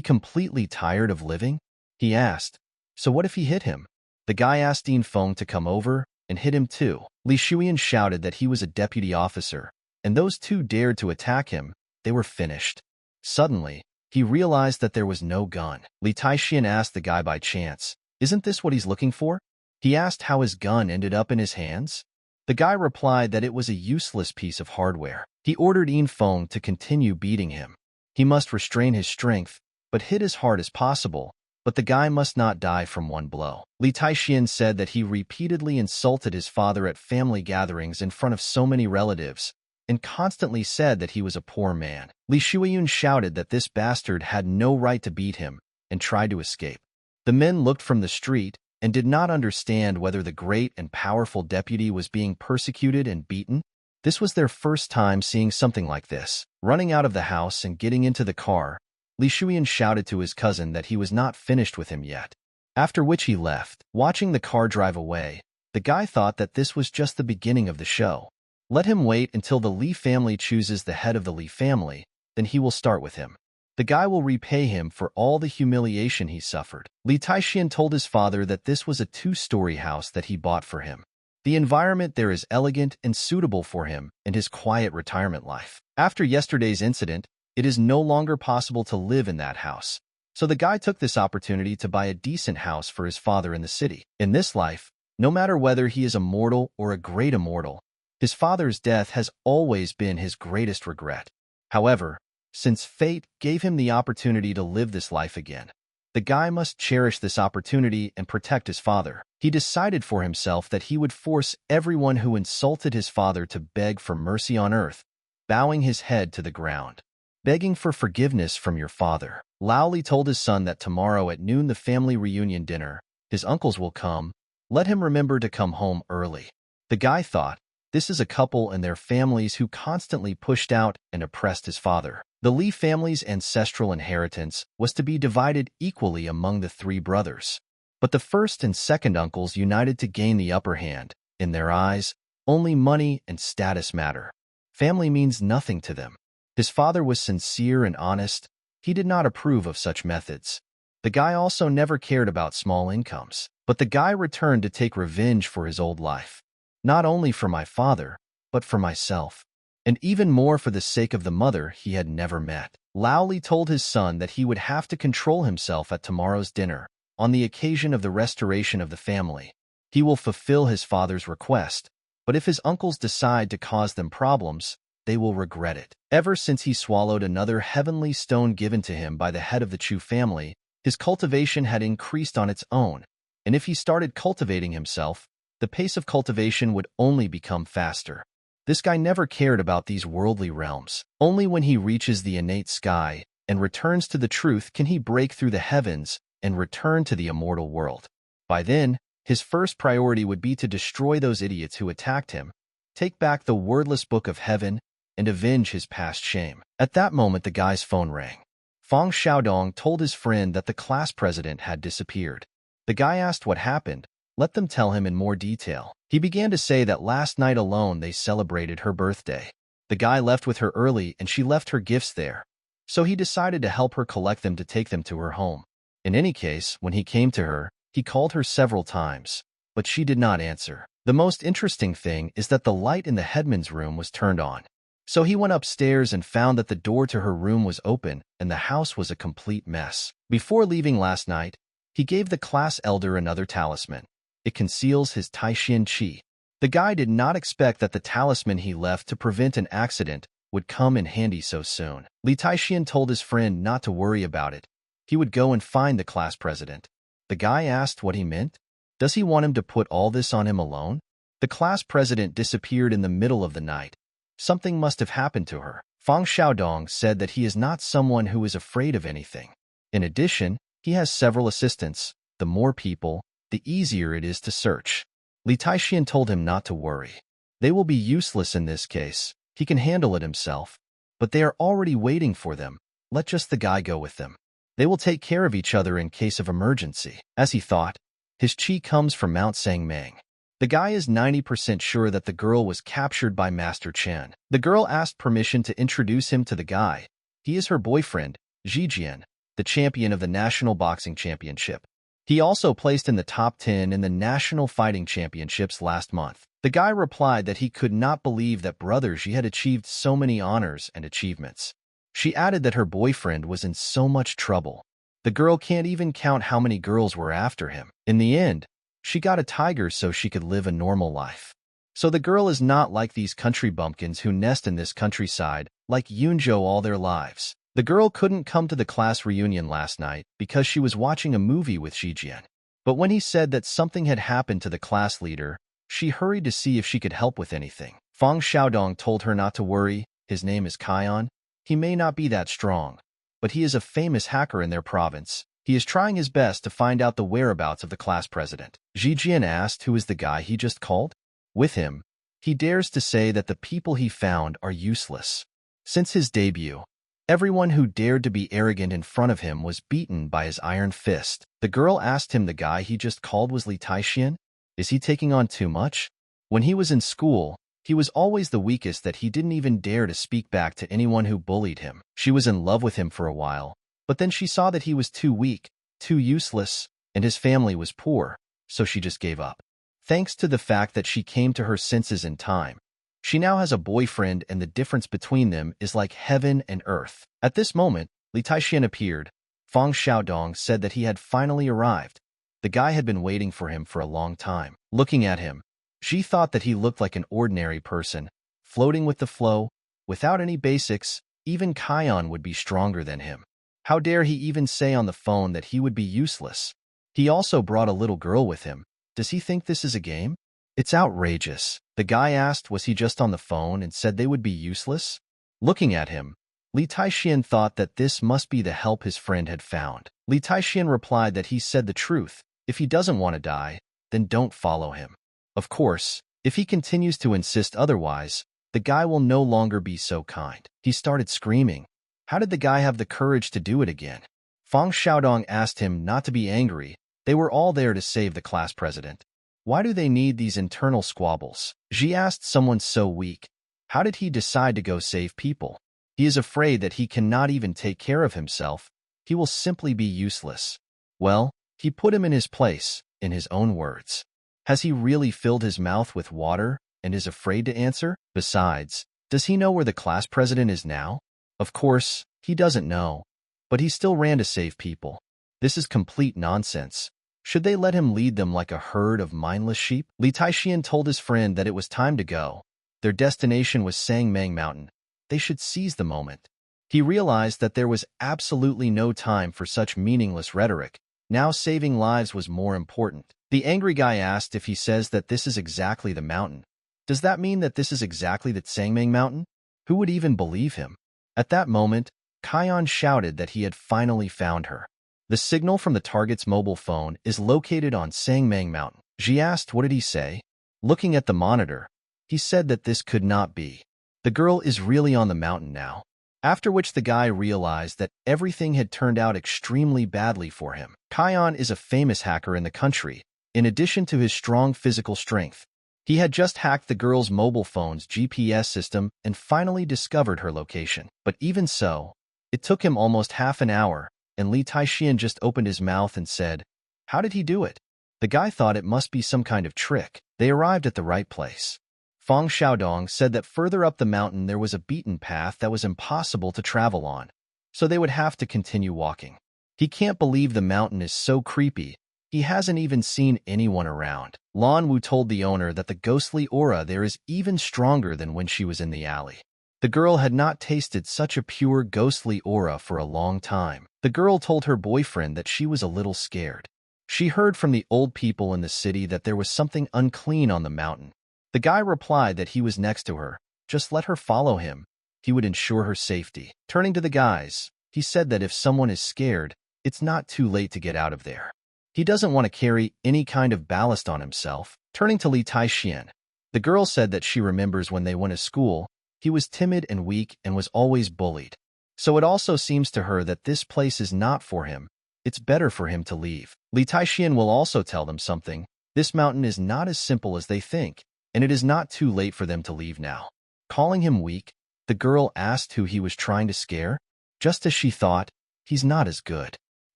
S1: completely tired of living? He asked. So what if he hit him? The guy asked Yin Feng to come over and hit him too. Li Shuiyan shouted that he was a deputy officer, and those 2 dared to attack him. They were finished. Suddenly, he realized that there was no gun. Li Taixian asked the guy by chance, isn't this what he's looking for? He asked how his gun ended up in his hands. The guy replied that it was a useless piece of hardware. He ordered Yin Feng to continue beating him. He must restrain his strength, but hit as hard as possible. But the guy must not die from one blow. Li Taixian said that he repeatedly insulted his father at family gatherings in front of so many relatives, and constantly said that he was a poor man. Li Shuiyun shouted that this bastard had no right to beat him, and tried to escape. The men looked from the street and did not understand whether the great and powerful deputy was being persecuted and beaten. This was their first time seeing something like this. Running out of the house and getting into the car, Li Shuyan shouted to his cousin that he was not finished with him yet, after which he left. Watching the car drive away, the guy thought that this was just the beginning of the show. Let him wait until the Li family chooses the head of the Li family, then he will start with him. The guy will repay him for all the humiliation he suffered. Li Taixian told his father that this was a 2-story house that he bought for him. The environment there is elegant and suitable for him and his quiet retirement life. After yesterday's incident, it is no longer possible to live in that house. So the guy took this opportunity to buy a decent house for his father in the city. In this life, no matter whether he is a mortal or a great immortal, his father's death has always been his greatest regret. However, since fate gave him the opportunity to live this life again, the guy must cherish this opportunity and protect his father. He decided for himself that he would force everyone who insulted his father to beg for mercy on earth, bowing his head to the ground. Begging for forgiveness from your father. Lao Li told his son that tomorrow at noon the family reunion dinner, his uncles will come. Let him remember to come home early. The guy thought, this is a couple and their families who constantly pushed out and oppressed his father. The Li family's ancestral inheritance was to be divided equally among the 3 brothers. But the first and second uncles united to gain the upper hand. In their eyes, only money and status matter. Family means nothing to them. His father was sincere and honest. He did not approve of such methods. The guy also never cared about small incomes. But the guy returned to take revenge for his old life. Not only for my father, but for myself. And even more for the sake of the mother he had never met. Lao Li told his son that he would have to control himself at tomorrow's dinner, on the occasion of the restoration of the family. He will fulfill his father's request, but if his uncles decide to cause them problems, they will regret it. Ever since he swallowed another heavenly stone given to him by the head of the Chu family, his cultivation had increased on its own, and if he started cultivating himself, the pace of cultivation would only become faster. This guy never cared about these worldly realms. Only when he reaches the innate sky and returns to the truth can he break through the heavens and return to the immortal world. By then, his first priority would be to destroy those idiots who attacked him, take back the wordless book of heaven, and avenge his past shame. At that moment, the guy's phone rang. Fang Xiaodong told his friend that the class president had disappeared. The guy asked what happened. Let them tell him in more detail. He began to say that last night alone they celebrated her birthday. The guy left with her early and she left her gifts there. So he decided to help her collect them to take them to her home. In any case, when he came to her, he called her several times, but she did not answer. The most interesting thing is that the light in the headman's room was turned on. So he went upstairs and found that the door to her room was open and the house was a complete mess. Before leaving last night, he gave the class elder another talisman. It conceals his Taixian Qi. The guy did not expect that the talisman he left to prevent an accident would come in handy so soon. Li Taixian told his friend not to worry about it. He would go and find the class president. The guy asked what he meant. Does he want him to put all this on him alone? The class president disappeared in the middle of the night. Something must have happened to her. Fang Xiaodong said that he is not someone who is afraid of anything. In addition, he has several assistants. The more people, the easier it is to search. Li Taixian told him not to worry. They will be useless in this case. He can handle it himself. But they are already waiting for them. Let just the guy go with them. They will take care of each other in case of emergency. As he thought, his chi comes from Mount Sangmang. The guy is 90% sure that the girl was captured by Master Chen. The girl asked permission to introduce him to the guy. He is her boyfriend, Zhijian, the champion of the National Boxing Championship. He also placed in the top 10 in the National Fighting Championships last month. The guy replied that he could not believe that brother Xi had achieved so many honors and achievements. She added that her boyfriend was in so much trouble. The girl can't even count how many girls were after him. In the end, she got a tiger so she could live a normal life. So the girl is not like these country bumpkins who nest in this countryside, like Yunzhou all their lives. The girl couldn't come to the class reunion last night because she was watching a movie with Zhijian. But when he said that something had happened to the class leader, she hurried to see if she could help with anything. Fang Xiaodong told her not to worry. His name is Kion. He may not be that strong, but he is a famous hacker in their province. He is trying his best to find out the whereabouts of the class president. Zhijian asked who is the guy he just called. With him, He dares to say that the people he found are useless. Since his debut, everyone who dared to be arrogant in front of him was beaten by his iron fist. The girl asked him the guy he just called was Li Taixian. Is he taking on too much? When he was in school, he was always the weakest that he didn't even dare to speak back to anyone who bullied him. She was in love with him for a while, but then she saw that he was too weak, too useless, and his family was poor, so she just gave up. Thanks to the fact that she came to her senses in time, she now has a boyfriend, and the difference between them is like heaven and earth. At this moment, Li Taixian appeared. Fang Xiaodong said that he had finally arrived. The guy had been waiting for him for a long time. Looking at him, she thought that he looked like an ordinary person, floating with the flow, without any basics. Even Kion would be stronger than him. How dare he even say on the phone that he would be useless? He also brought a little girl with him. Does he think this is a game? It's outrageous. The guy asked was he just on the phone and said they would be useless? Looking at him, Li Taixian thought that this must be the help his friend had found. Li Taixian replied that he said the truth. If he doesn't want to die, then don't follow him. Of course, if he continues to insist otherwise, the guy will no longer be so kind. He started screaming. How did the guy have the courage to do it again? Fang Xiaodong asked him not to be angry. They were all there to save the class president. Why do they need these internal squabbles? She asked someone so weak. How did he decide to go save people? He is afraid that he cannot even take care of himself. He will simply be useless. Well, he put him in his place, in his own words. Has he really filled his mouth with water and is afraid to answer? Besides, does he know where the class president is now? Of course, he doesn't know. But he still ran to save people. This is complete nonsense. Should they let him lead them like a herd of mindless sheep? Li Taixian told his friend that it was time to go. Their destination was Sangmang Mountain. They should seize the moment. He realized that there was absolutely no time for such meaningless rhetoric. Now saving lives was more important. The angry guy asked if he says that this is exactly the mountain. Does that mean that this is exactly the Sangmang Mountain? Who would even believe him? At that moment, Kion shouted that he had finally found her. The signal from the target's mobile phone is located on Sangmang Mountain. She asked what did he say? Looking at the monitor, he said that this could not be. The girl is really on the mountain now. After which the guy realized that everything had turned out extremely badly for him. Kion is a famous hacker in the country. In addition to his strong physical strength, he had just hacked the girl's mobile phone's GPS system and finally discovered her location. But even so, it took him almost half an hour, and Li Taixian just opened his mouth and said, how did he do it? The guy thought it must be some kind of trick. They arrived at the right place. Fang Xiaodong said that further up the mountain there was a beaten path that was impossible to travel on, so they would have to continue walking. He can't believe the mountain is so creepy. He hasn't even seen anyone around. Lan Wu told the owner that the ghostly aura there is even stronger than when she was in the alley. The girl had not tasted such a pure ghostly aura for a long time. The girl told her boyfriend that she was a little scared. She heard from the old people in the city that there was something unclean on the mountain. The guy replied that he was next to her. Just let her follow him. He would ensure her safety. Turning to the guys, he said that if someone is scared, it's not too late to get out of there. He doesn't want to carry any kind of ballast on himself. Turning to Li Taixian, the girl said that she remembers when they went to school, he was timid and weak and was always bullied. So it also seems to her that this place is not for him. It's better for him to leave. Li Taixian will also tell them something. This mountain is not as simple as they think, and it is not too late for them to leave now. Calling him weak, the girl asked who he was trying to scare. Just as she thought, he's not as good.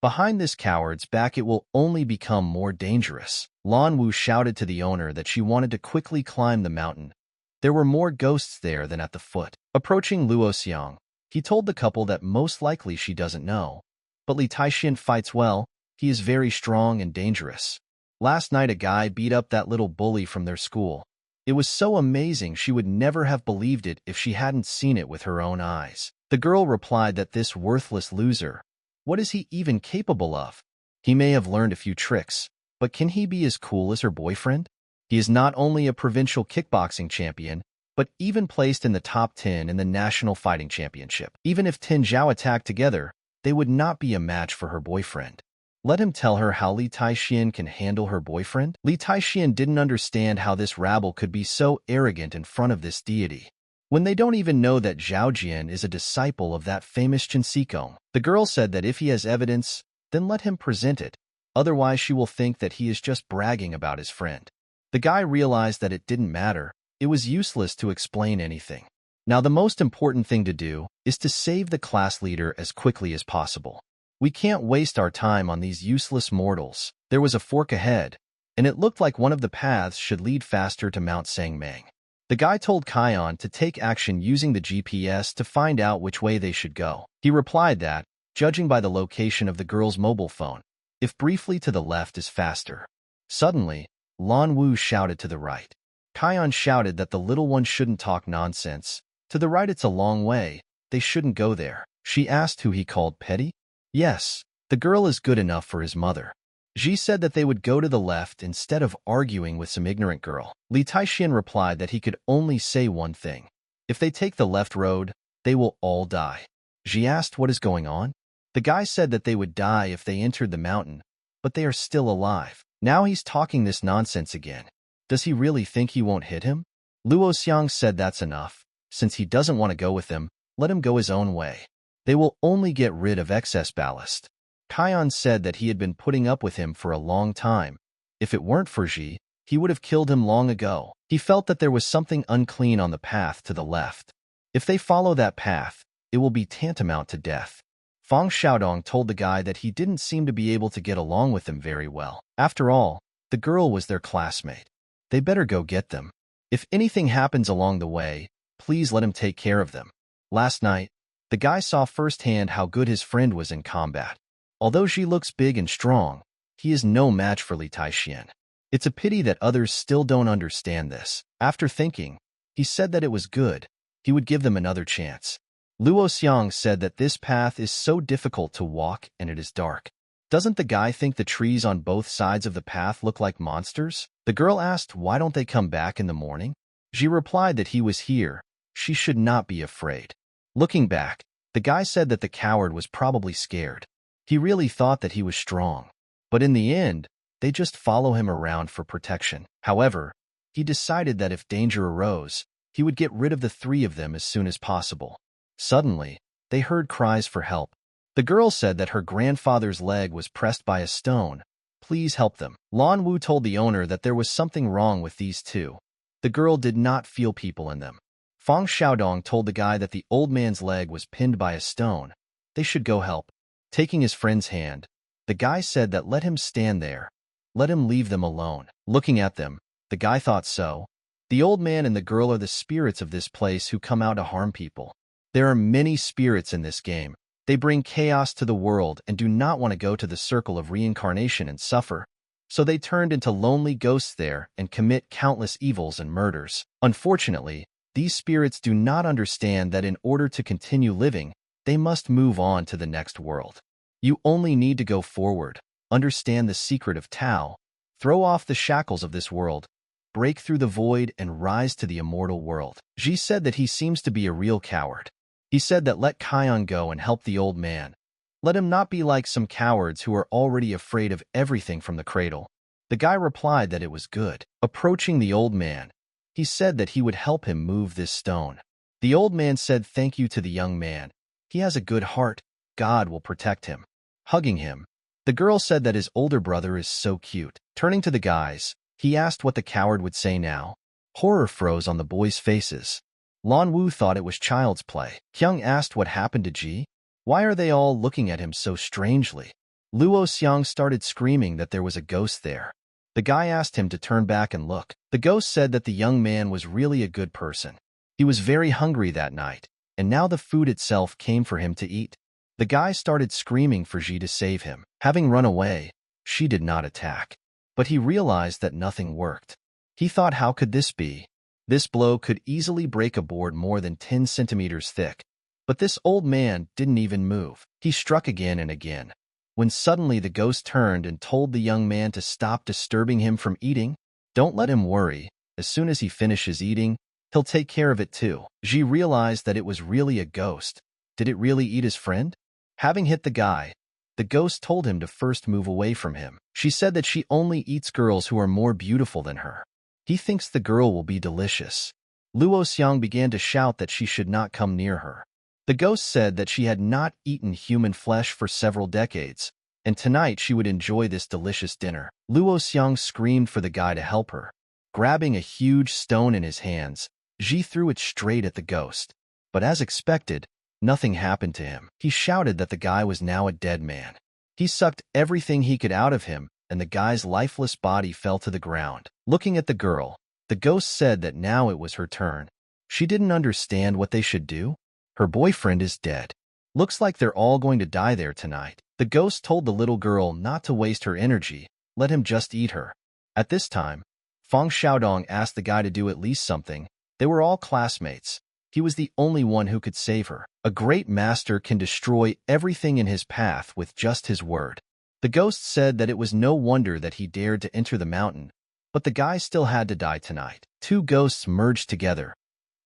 S1: Behind this coward's back it will only become more dangerous. Lan Wu shouted to the owner that she wanted to quickly climb the mountain. There were more ghosts there than at the foot. Approaching Luoxiang, he told the couple that most likely she doesn't know. But Li Taixian fights well. He is very strong and dangerous. Last night a guy beat up that little bully from their school. It was so amazing she would never have believed it if she hadn't seen it with her own eyes. The girl replied that this worthless loser, what is he even capable of? He may have learned a few tricks, but can he be as cool as her boyfriend? He is not only a provincial kickboxing champion, but even placed in the top 10 in the National Fighting Championship. Even if Tin Zhao attacked together, they would not be a match for her boyfriend. Let him tell her how Li Taixian can handle her boyfriend? Li Taixian didn't understand how this rabble could be so arrogant in front of this deity, when they don't even know that Zhao Jian is a disciple of that famous Chen Xikong. The girl said that if he has evidence, then let him present it. Otherwise, she will think that he is just bragging about his friend. The guy realized that it didn't matter. It was useless to explain anything. Now, the most important thing to do is to save the class leader as quickly as possible. We can't waste our time on these useless mortals. There was a fork ahead, and it looked like one of the paths should lead faster to Mount Sangmang. The guy told Kion to take action using the GPS to find out which way they should go. He replied that, judging by the location of the girl's mobile phone, if briefly to the left is faster. Suddenly, Lan Wu shouted to the right. Kion shouted that the little one shouldn't talk nonsense. To the right it's a long way. They shouldn't go there. She asked who he called petty. Yes, the girl is good enough for his mother. Ji said that they would go to the left instead of arguing with some ignorant girl. Li Taixian replied that he could only say one thing. If they take the left road, they will all die. Ji asked what is going on. The guy said that they would die if they entered the mountain, but they are still alive. Now he's talking this nonsense again. Does he really think he won't hit him? Luo Xiang said that's enough. Since he doesn't want to go with them, let him go his own way. They will only get rid of excess ballast. Kion said that he had been putting up with him for a long time. If it weren't for Ji, he would have killed him long ago. He felt that there was something unclean on the path to the left. If they follow that path, it will be tantamount to death. Fang Xiaodong told the guy that he didn't seem to be able to get along with them very well. After all, the girl was their classmate. They better go get them. If anything happens along the way, please let him take care of them. Last night, the guy saw firsthand how good his friend was in combat. Although she looks big and strong, he is no match for Li Taixian. It's a pity that others still don't understand this. After thinking, he said that it was good. He would give them another chance. Luo Xiang said that this path is so difficult to walk and it is dark. Doesn't the guy think the trees on both sides of the path look like monsters? The girl asked why don't they come back in the morning? Ji replied that he was here. She should not be afraid. Looking back, the guy said that the coward was probably scared. He really thought that he was strong. But in the end, they just follow him around for protection. However, he decided that if danger arose, he would get rid of the three of them as soon as possible. Suddenly, they heard cries for help. The girl said that her grandfather's leg was pressed by a stone. Please help them. Lan Wu told the owner that there was something wrong with these two. The girl did not feel people in them. Fang Xiaodong told the guy that the old man's leg was pinned by a stone. They should go help. Taking his friend's hand, the guy said that let him stand there. Let him leave them alone. Looking at them, the guy thought so. The old man and the girl are the spirits of this place who come out to harm people. There are many spirits in this game. They bring chaos to the world and do not want to go to the circle of reincarnation and suffer. So they turned into lonely ghosts there and commit countless evils and murders. Unfortunately, these spirits do not understand that in order to continue living, they must move on to the next world. You only need to go forward, understand the secret of Tao, throw off the shackles of this world, break through the void and rise to the immortal world. Ji said that he seems to be a real coward. He said that let Kion go and help the old man. Let him not be like some cowards who are already afraid of everything from the cradle. The guy replied that it was good. Approaching the old man, he said that he would help him move this stone. The old man said thank you to the young man. He has a good heart. God will protect him. Hugging him, the girl said that his older brother is so cute. Turning to the guys, he asked what the coward would say now. Horror froze on the boys' faces. Lan Wu thought it was child's play. Kyung asked what happened to Ji. Why are they all looking at him so strangely? Luo Xiang started screaming that there was a ghost there. The guy asked him to turn back and look. The ghost said that the young man was really a good person. He was very hungry that night, and now the food itself came for him to eat. The guy started screaming for Ji to save him. Having run away, she did not attack. But he realized that nothing worked. He thought, how could this be? This blow could easily break a board more than 10 centimeters thick. But this old man didn't even move. He struck again and again. When suddenly the ghost turned and told the young man to stop disturbing him from eating. Don't let him worry. As soon as he finishes eating, he'll take care of it too. Ji realized that it was really a ghost. Did it really eat his friend? Having hit the guy, the ghost told him to first move away from him. She said that she only eats girls who are more beautiful than her. He thinks the girl will be delicious. Luo Xiang began to shout that she should not come near her. The ghost said that she had not eaten human flesh for several decades, and tonight she would enjoy this delicious dinner. Luo Xiang screamed for the guy to help her. Grabbing a huge stone in his hands, Ji threw it straight at the ghost. But as expected, nothing happened to him. He shouted that the guy was now a dead man. He sucked everything he could out of him, and the guy's lifeless body fell to the ground. Looking at the girl, the ghost said that now it was her turn. She didn't understand what they should do. Her boyfriend is dead. Looks like they're all going to die there tonight. The ghost told the little girl not to waste her energy, let him just eat her. At this time, Feng Xiaodong asked the guy to do at least something. They were all classmates. He was the only one who could save her. A great master can destroy everything in his path with just his word. The ghost said that it was no wonder that he dared to enter the mountain, but the guy still had to die tonight. Two ghosts merged together,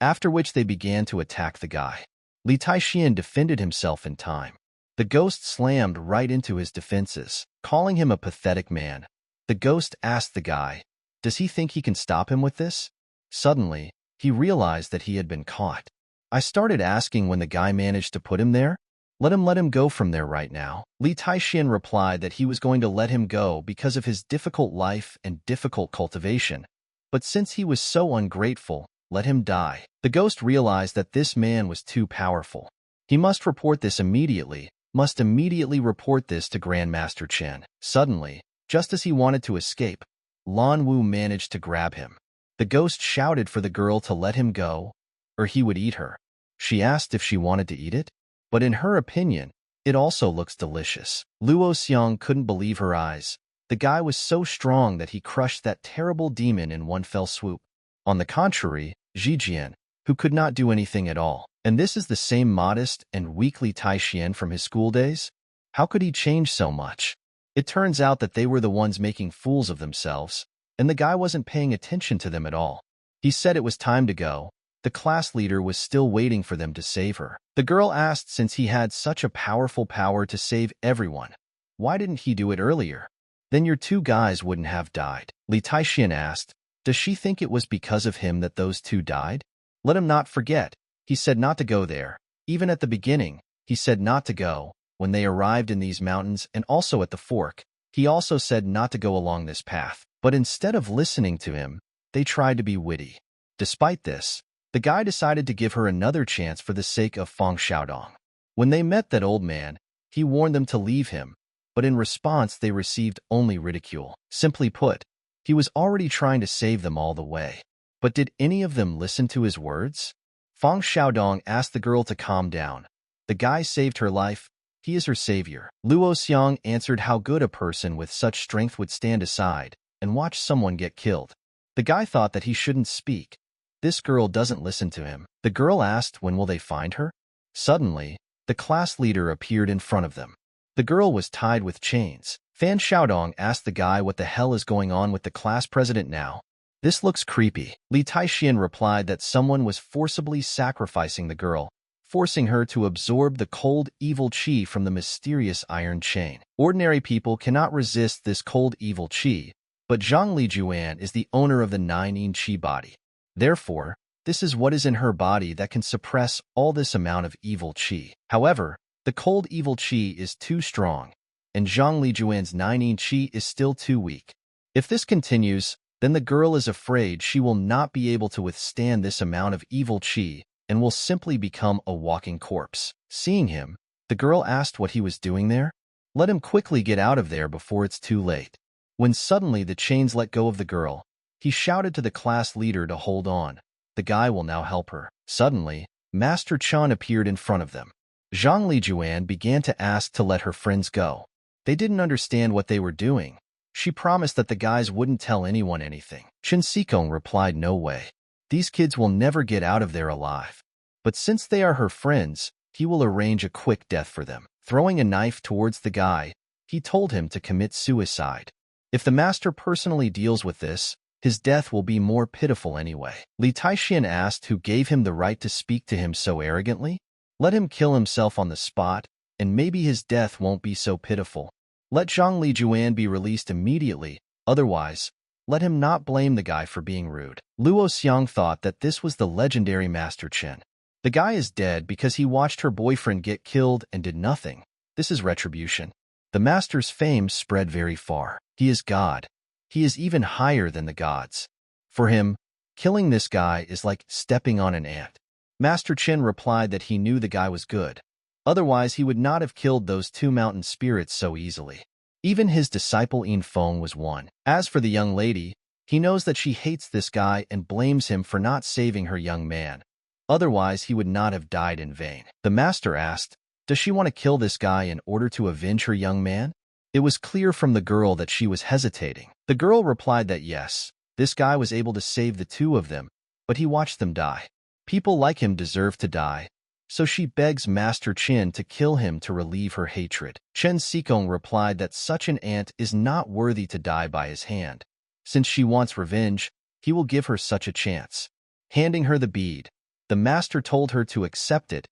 S1: after which they began to attack the guy. Li Taixian defended himself in time. The ghost slammed right into his defenses, calling him a pathetic man. The ghost asked the guy, does he think he can stop him with this? Suddenly, he realized that he had been caught. I started asking when the guy managed to put him there. Let him go from there right now. Li Taixian replied that he was going to let him go because of his difficult life and difficult cultivation. But since he was so ungrateful, let him die. The ghost realized that this man was too powerful. He must report this immediately, must immediately report this to Grandmaster Chen. Suddenly, just as he wanted to escape, Lan Wu managed to grab him. The ghost shouted for the girl to let him go, or he would eat her. She asked if she wanted to eat it, but in her opinion, it also looks delicious. Luo Xiang couldn't believe her eyes. The guy was so strong that he crushed that terrible demon in one fell swoop. On the contrary, Zhijian, who could not do anything at all. And this is the same modest and weakly Taixian from his school days? How could he change so much? It turns out that they were the ones making fools of themselves, and the guy wasn't paying attention to them at all. He said it was time to go. The class leader was still waiting for them to save her. The girl asked since he had such a powerful power to save everyone, why didn't he do it earlier? Then your two guys wouldn't have died. Li Taixian asked, does she think it was because of him that those two died? Let him not forget. He said not to go there. Even at the beginning, he said not to go. When they arrived in these mountains and also at the fork, he also said not to go along this path. But instead of listening to him, they tried to be witty. Despite this, the guy decided to give her another chance for the sake of Feng Xiaodong. When they met that old man, he warned them to leave him, but in response they received only ridicule. Simply put, he was already trying to save them all the way. But did any of them listen to his words? Feng Xiaodong asked the girl to calm down. The guy saved her life. He is her savior. Luo Xiang answered how good a person with such strength would stand aside and watch someone get killed. The guy thought that he shouldn't speak. This girl doesn't listen to him. The girl asked when will they find her? Suddenly, the class leader appeared in front of them. The girl was tied with chains. Fan Xiaodong asked the guy what the hell is going on with the class president now. This looks creepy. Li Taixian replied that someone was forcibly sacrificing the girl, forcing her to absorb the cold, evil qi from the mysterious iron chain. Ordinary people cannot resist this cold, evil qi, but Zhang Lijuan is the owner of the 9 qi body. Therefore, this is what is in her body that can suppress all this amount of evil qi. However, the cold, evil qi is too strong, and Zhang Lijuan's 9 qi is still too weak. If this continues, then the girl is afraid she will not be able to withstand this amount of evil qi and will simply become a walking corpse. Seeing him, the girl asked what he was doing there. Let him quickly get out of there before it's too late. When suddenly the chains let go of the girl, he shouted to the class leader to hold on. The guy will now help her. Suddenly, Master Chan appeared in front of them. Zhang Lijuan began to ask to let her friends go. They didn't understand what they were doing. She promised that the guys wouldn't tell anyone anything. Chen Xikong replied, no way. These kids will never get out of there alive. But since they are her friends, he will arrange a quick death for them. Throwing a knife towards the guy, he told him to commit suicide. If the master personally deals with this, his death will be more pitiful anyway. Li Taixian asked who gave him the right to speak to him so arrogantly. Let him kill himself on the spot, and maybe his death won't be so pitiful. Let Zhang Lijuan be released immediately, otherwise, let him not blame the guy for being rude. Luo Xiang thought that this was the legendary Master Chen. The guy is dead because he watched her boyfriend get killed and did nothing. This is retribution. The Master's fame spread very far. He is God. He is even higher than the gods. For him, killing this guy is like stepping on an ant. Master Chen replied that he knew the guy was good. Otherwise, he would not have killed those two mountain spirits so easily. Even his disciple Yin Feng was one. As for the young lady, he knows that she hates this guy and blames him for not saving her young man. Otherwise, he would not have died in vain. The master asked, does she want to kill this guy in order to avenge her young man? It was clear from the girl that she was hesitating. The girl replied that yes, this guy was able to save the two of them, but he watched them die. People like him deserve to die. So she begs Master Chen to kill him to relieve her hatred. Chen Xikong replied that such an ant is not worthy to die by his hand. Since she wants revenge, he will give her such a chance. Handing her the bead, the master told her to accept it.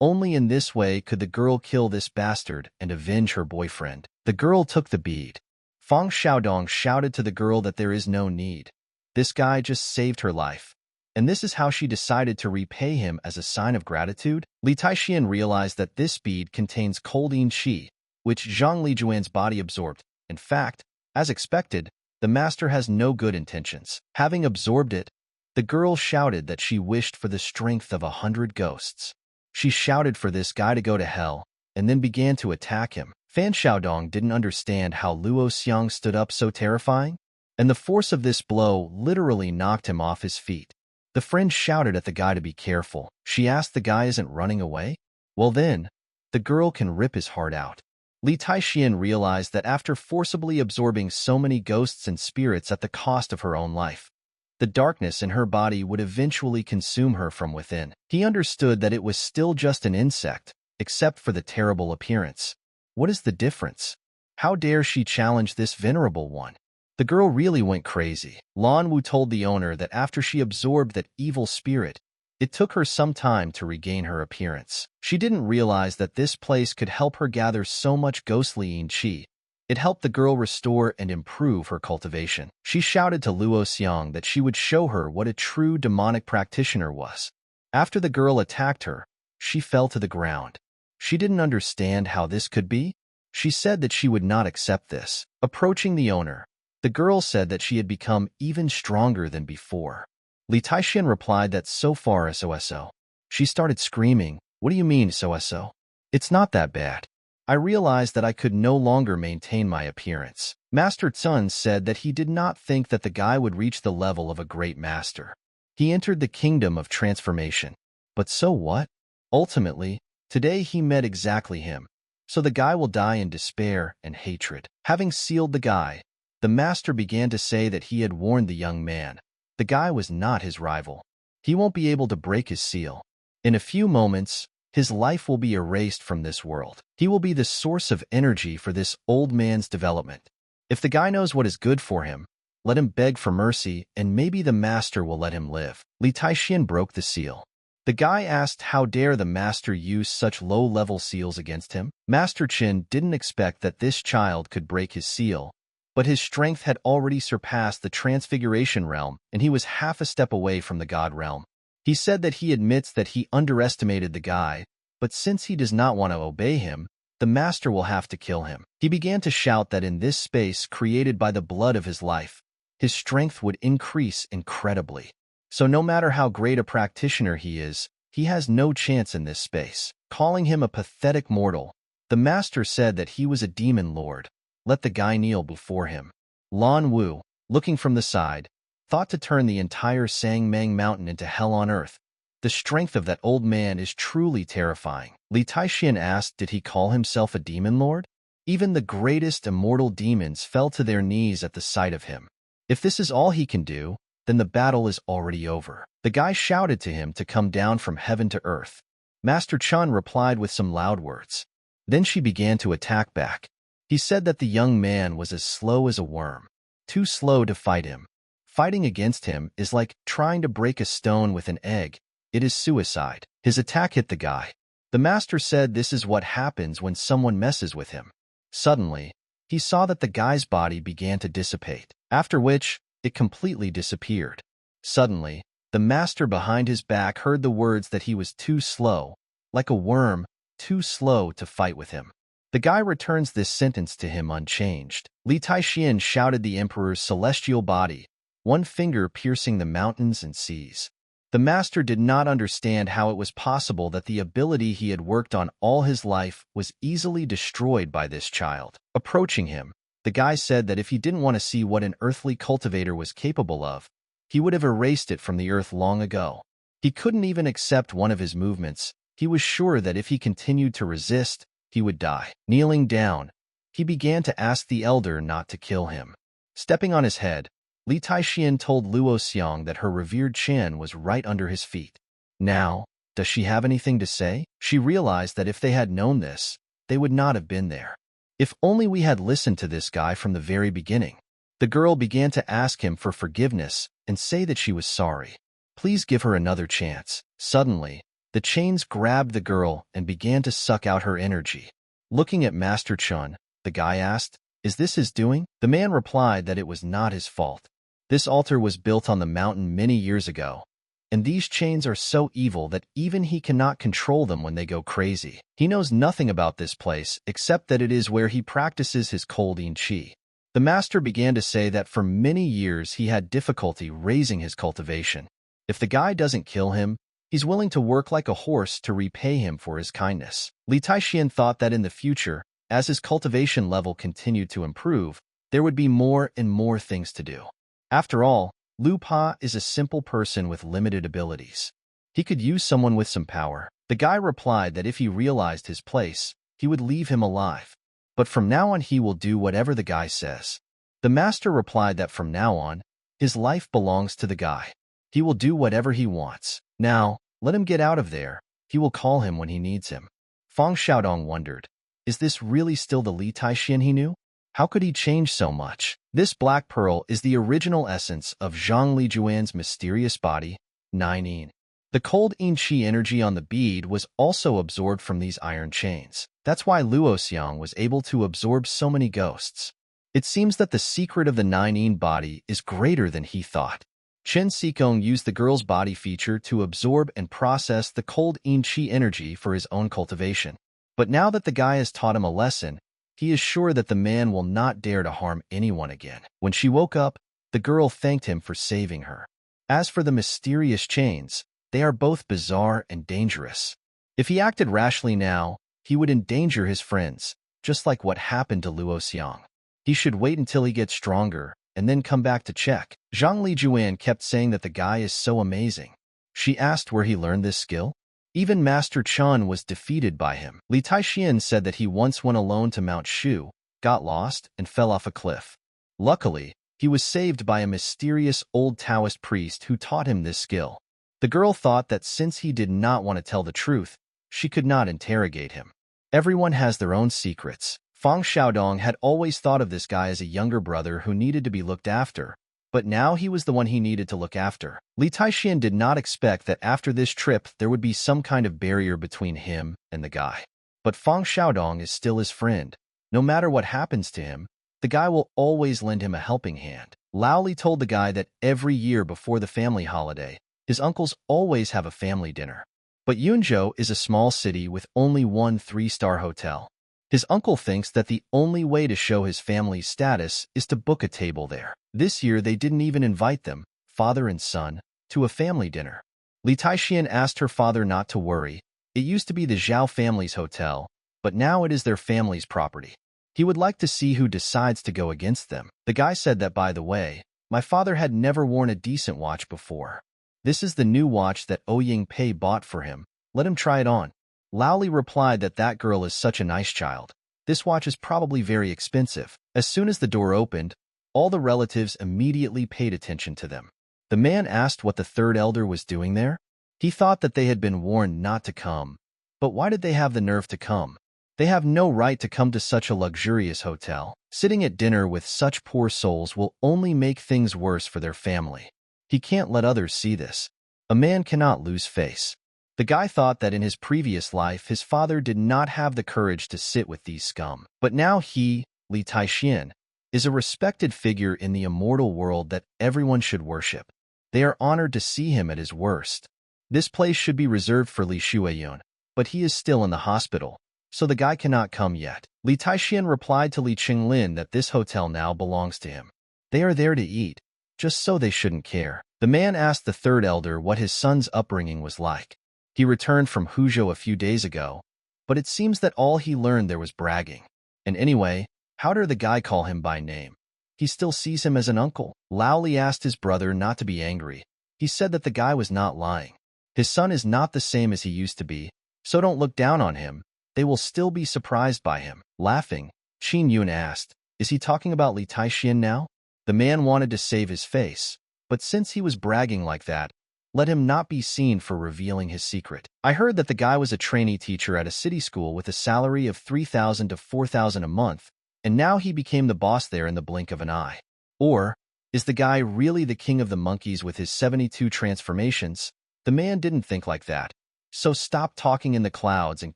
S1: Only in this way could the girl kill this bastard and avenge her boyfriend. The girl took the bead. Fang Xiaodong shouted to the girl that there is no need. This guy just saved her life. And this is how she decided to repay him as a sign of gratitude. Li Taixian realized that this bead contains cold yin qi, which Zhang Lijuan's body absorbed. In fact, as expected, the master has no good intentions. Having absorbed it, the girl shouted that she wished for the strength of 100 ghosts. She shouted for this guy to go to hell, and then began to attack him. Fan Xiaodong didn't understand how Luo Xiang stood up so terrifying, and the force of this blow literally knocked him off his feet. The friend shouted at the guy to be careful. She asked the guy isn't running away? Well then, the girl can rip his heart out. Li Taixian realized that after forcibly absorbing so many ghosts and spirits at the cost of her own life, the darkness in her body would eventually consume her from within. He understood that it was still just an insect, except for the terrible appearance. What is the difference? How dare she challenge this venerable one? The girl really went crazy. Lan Wu told the owner that after she absorbed that evil spirit, it took her some time to regain her appearance. She didn't realize that this place could help her gather so much ghostly yin qi. It helped the girl restore and improve her cultivation. She shouted to Luo Xiang that she would show her what a true demonic practitioner was. After the girl attacked her, she fell to the ground. She didn't understand how this could be. She said that she would not accept this. Approaching the owner, the girl said that she had become even stronger than before. Li Taixian replied that so far so. She started screaming, what do you mean so? It's not that bad. I realized that I could no longer maintain my appearance. Master Sun said that he did not think that the guy would reach the level of a great master. He entered the kingdom of transformation. But so what? Ultimately, today he met exactly him. So the guy will die in despair and hatred. Having sealed the guy, the master began to say that he had warned the young man. The guy was not his rival. He won't be able to break his seal. In a few moments, his life will be erased from this world. He will be the source of energy for this old man's development. If the guy knows what is good for him, let him beg for mercy and maybe the master will let him live. Li Taixian broke the seal. The guy asked how dare the master use such low-level seals against him. Master Chen didn't expect that this child could break his seal, but his strength had already surpassed the Transfiguration realm, and he was half a step away from the God realm. He said that he admits that he underestimated the guy, but since he does not want to obey him, the master will have to kill him. He began to shout that in this space created by the blood of his life, his strength would increase incredibly. So no matter how great a practitioner he is, he has no chance in this space. Calling him a pathetic mortal, the master said that he was a demon lord. Let the guy kneel before him. Lan Wu, looking from the side, thought to turn the entire Sangmang mountain into hell on earth. The strength of that old man is truly terrifying. Li Taixian asked, did he call himself a demon lord? Even the greatest immortal demons fell to their knees at the sight of him. If this is all he can do, then the battle is already over. The guy shouted to him to come down from heaven to earth. Master Chun replied with some loud words. Then she began to attack back. He said that the young man was as slow as a worm, too slow to fight him. Fighting against him is like trying to break a stone with an egg. It is suicide. His attack hit the guy. The master said this is what happens when someone messes with him. Suddenly, he saw that the guy's body began to dissipate, after which it completely disappeared. Suddenly, the master behind his back heard the words that he was too slow, like a worm, too slow to fight with him. The guy returns this sentence to him unchanged. Li Taixin shouted the emperor's celestial body, one finger piercing the mountains and seas. The master did not understand how it was possible that the ability he had worked on all his life was easily destroyed by this child. Approaching him, the guy said that if he didn't want to see what an earthly cultivator was capable of, he would have erased it from the earth long ago. He couldn't even accept one of his movements. He was sure that if he continued to resist, he would die. Kneeling down, he began to ask the elder not to kill him. Stepping on his head, Li Taixin told Luo Xiang that her revered Chen was right under his feet. Now, does she have anything to say? She realized that if they had known this, they would not have been there. If only we had listened to this guy from the very beginning. The girl began to ask him for forgiveness and say that she was sorry. Please give her another chance. Suddenly, the chains grabbed the girl and began to suck out her energy. Looking at Master Chun, the guy asked, "Is this his doing?" The man replied that it was not his fault. This altar was built on the mountain many years ago, and these chains are so evil that even he cannot control them when they go crazy. He knows nothing about this place except that it is where he practices his cold yin chi. The master began to say that for many years he had difficulty raising his cultivation. If the guy doesn't kill him, he's willing to work like a horse to repay him for his kindness. Li Taixin thought that in the future, as his cultivation level continued to improve, there would be more and more things to do. After all, Lu Pa is a simple person with limited abilities. He could use someone with some power. The guy replied that if he realized his place, he would leave him alive. But from now on he will do whatever the guy says. The master replied that from now on, his life belongs to the guy. He will do whatever he wants. Now, let him get out of there. He will call him when he needs him. Fang Xiaodong wondered, is this really still the Li Taixin he knew? How could he change so much? This black pearl is the original essence of Zhang Lijuan's mysterious body, 9 The cold yin qi energy on the bead was also absorbed from these iron chains. That's why Luo Xiang was able to absorb so many ghosts. It seems that the secret of the 9 body is greater than he thought. Chen Xikong used the girl's body feature to absorb and process the cold yin qi energy for his own cultivation. But now that the guy has taught him a lesson, he is sure that the man will not dare to harm anyone again. When she woke up, the girl thanked him for saving her. As for the mysterious chains, they are both bizarre and dangerous. If he acted rashly now, he would endanger his friends, just like what happened to Luo Xiang. He should wait until he gets stronger and then come back to check. Zhang Lijuan kept saying that the guy is so amazing. She asked where he learned this skill. Even Master Chun was defeated by him. Li Taixin said that he once went alone to Mount Shu, got lost, and fell off a cliff. Luckily, he was saved by a mysterious old Taoist priest who taught him this skill. The girl thought that since he did not want to tell the truth, she could not interrogate him. Everyone has their own secrets. Fang Xiaodong had always thought of this guy as a younger brother who needed to be looked after, but now he was the one he needed to look after. Li Taixin did not expect that after this trip there would be some kind of barrier between him and the guy. But Fang Xiaodong is still his friend. No matter what happens to him, the guy will always lend him a helping hand. Lao Li told the guy that every year before the family holiday, his uncles always have a family dinner. But Yunzhou is a small city with only one 3-star hotel. His uncle thinks that the only way to show his family's status is to book a table there. This year they didn't even invite them, father and son, to a family dinner. Li Taixin asked her father not to worry. It used to be the Zhao family's hotel, but now it is their family's property. He would like to see who decides to go against them. The guy said that, by the way, my father had never worn a decent watch before. This is the new watch that Ouying Pei bought for him. Let him try it on. Lao Li replied that that girl is such a nice child. This watch is probably very expensive. As soon as the door opened, all the relatives immediately paid attention to them. The man asked what the third elder was doing there. He thought that they had been warned not to come. But why did they have the nerve to come? They have no right to come to such a luxurious hotel. Sitting at dinner with such poor souls will only make things worse for their family. He can't let others see this. A man cannot lose face. The guy thought that in his previous life his father did not have the courage to sit with these scum. But now he, Li Taixian, is a respected figure in the immortal world that everyone should worship. They are honored to see him at his worst. This place should be reserved for Li Shuiyun, but he is still in the hospital, so the guy cannot come yet. Li Taixian replied to Li Qinglin that this hotel now belongs to him. They are there to eat, just so they shouldn't care. The man asked the third elder what his son's upbringing was like. He returned from Huzhou a few days ago, but it seems that all he learned there was bragging. And anyway, how dare the guy call him by name? He still sees him as an uncle. Lao Li asked his brother not to be angry. He said that the guy was not lying. His son is not the same as he used to be, so don't look down on him. They will still be surprised by him. Laughing, Qin Yun asked, is he talking about Li Taixian now? The man wanted to save his face, but since he was bragging like that, let him not be seen for revealing his secret. I heard that the guy was a trainee teacher at a city school with a salary of 3,000 to 4,000 a month, and now he became the boss there in the blink of an eye. Or, is the guy really the king of the monkeys with his 72 transformations? The man didn't think like that. So stop talking in the clouds and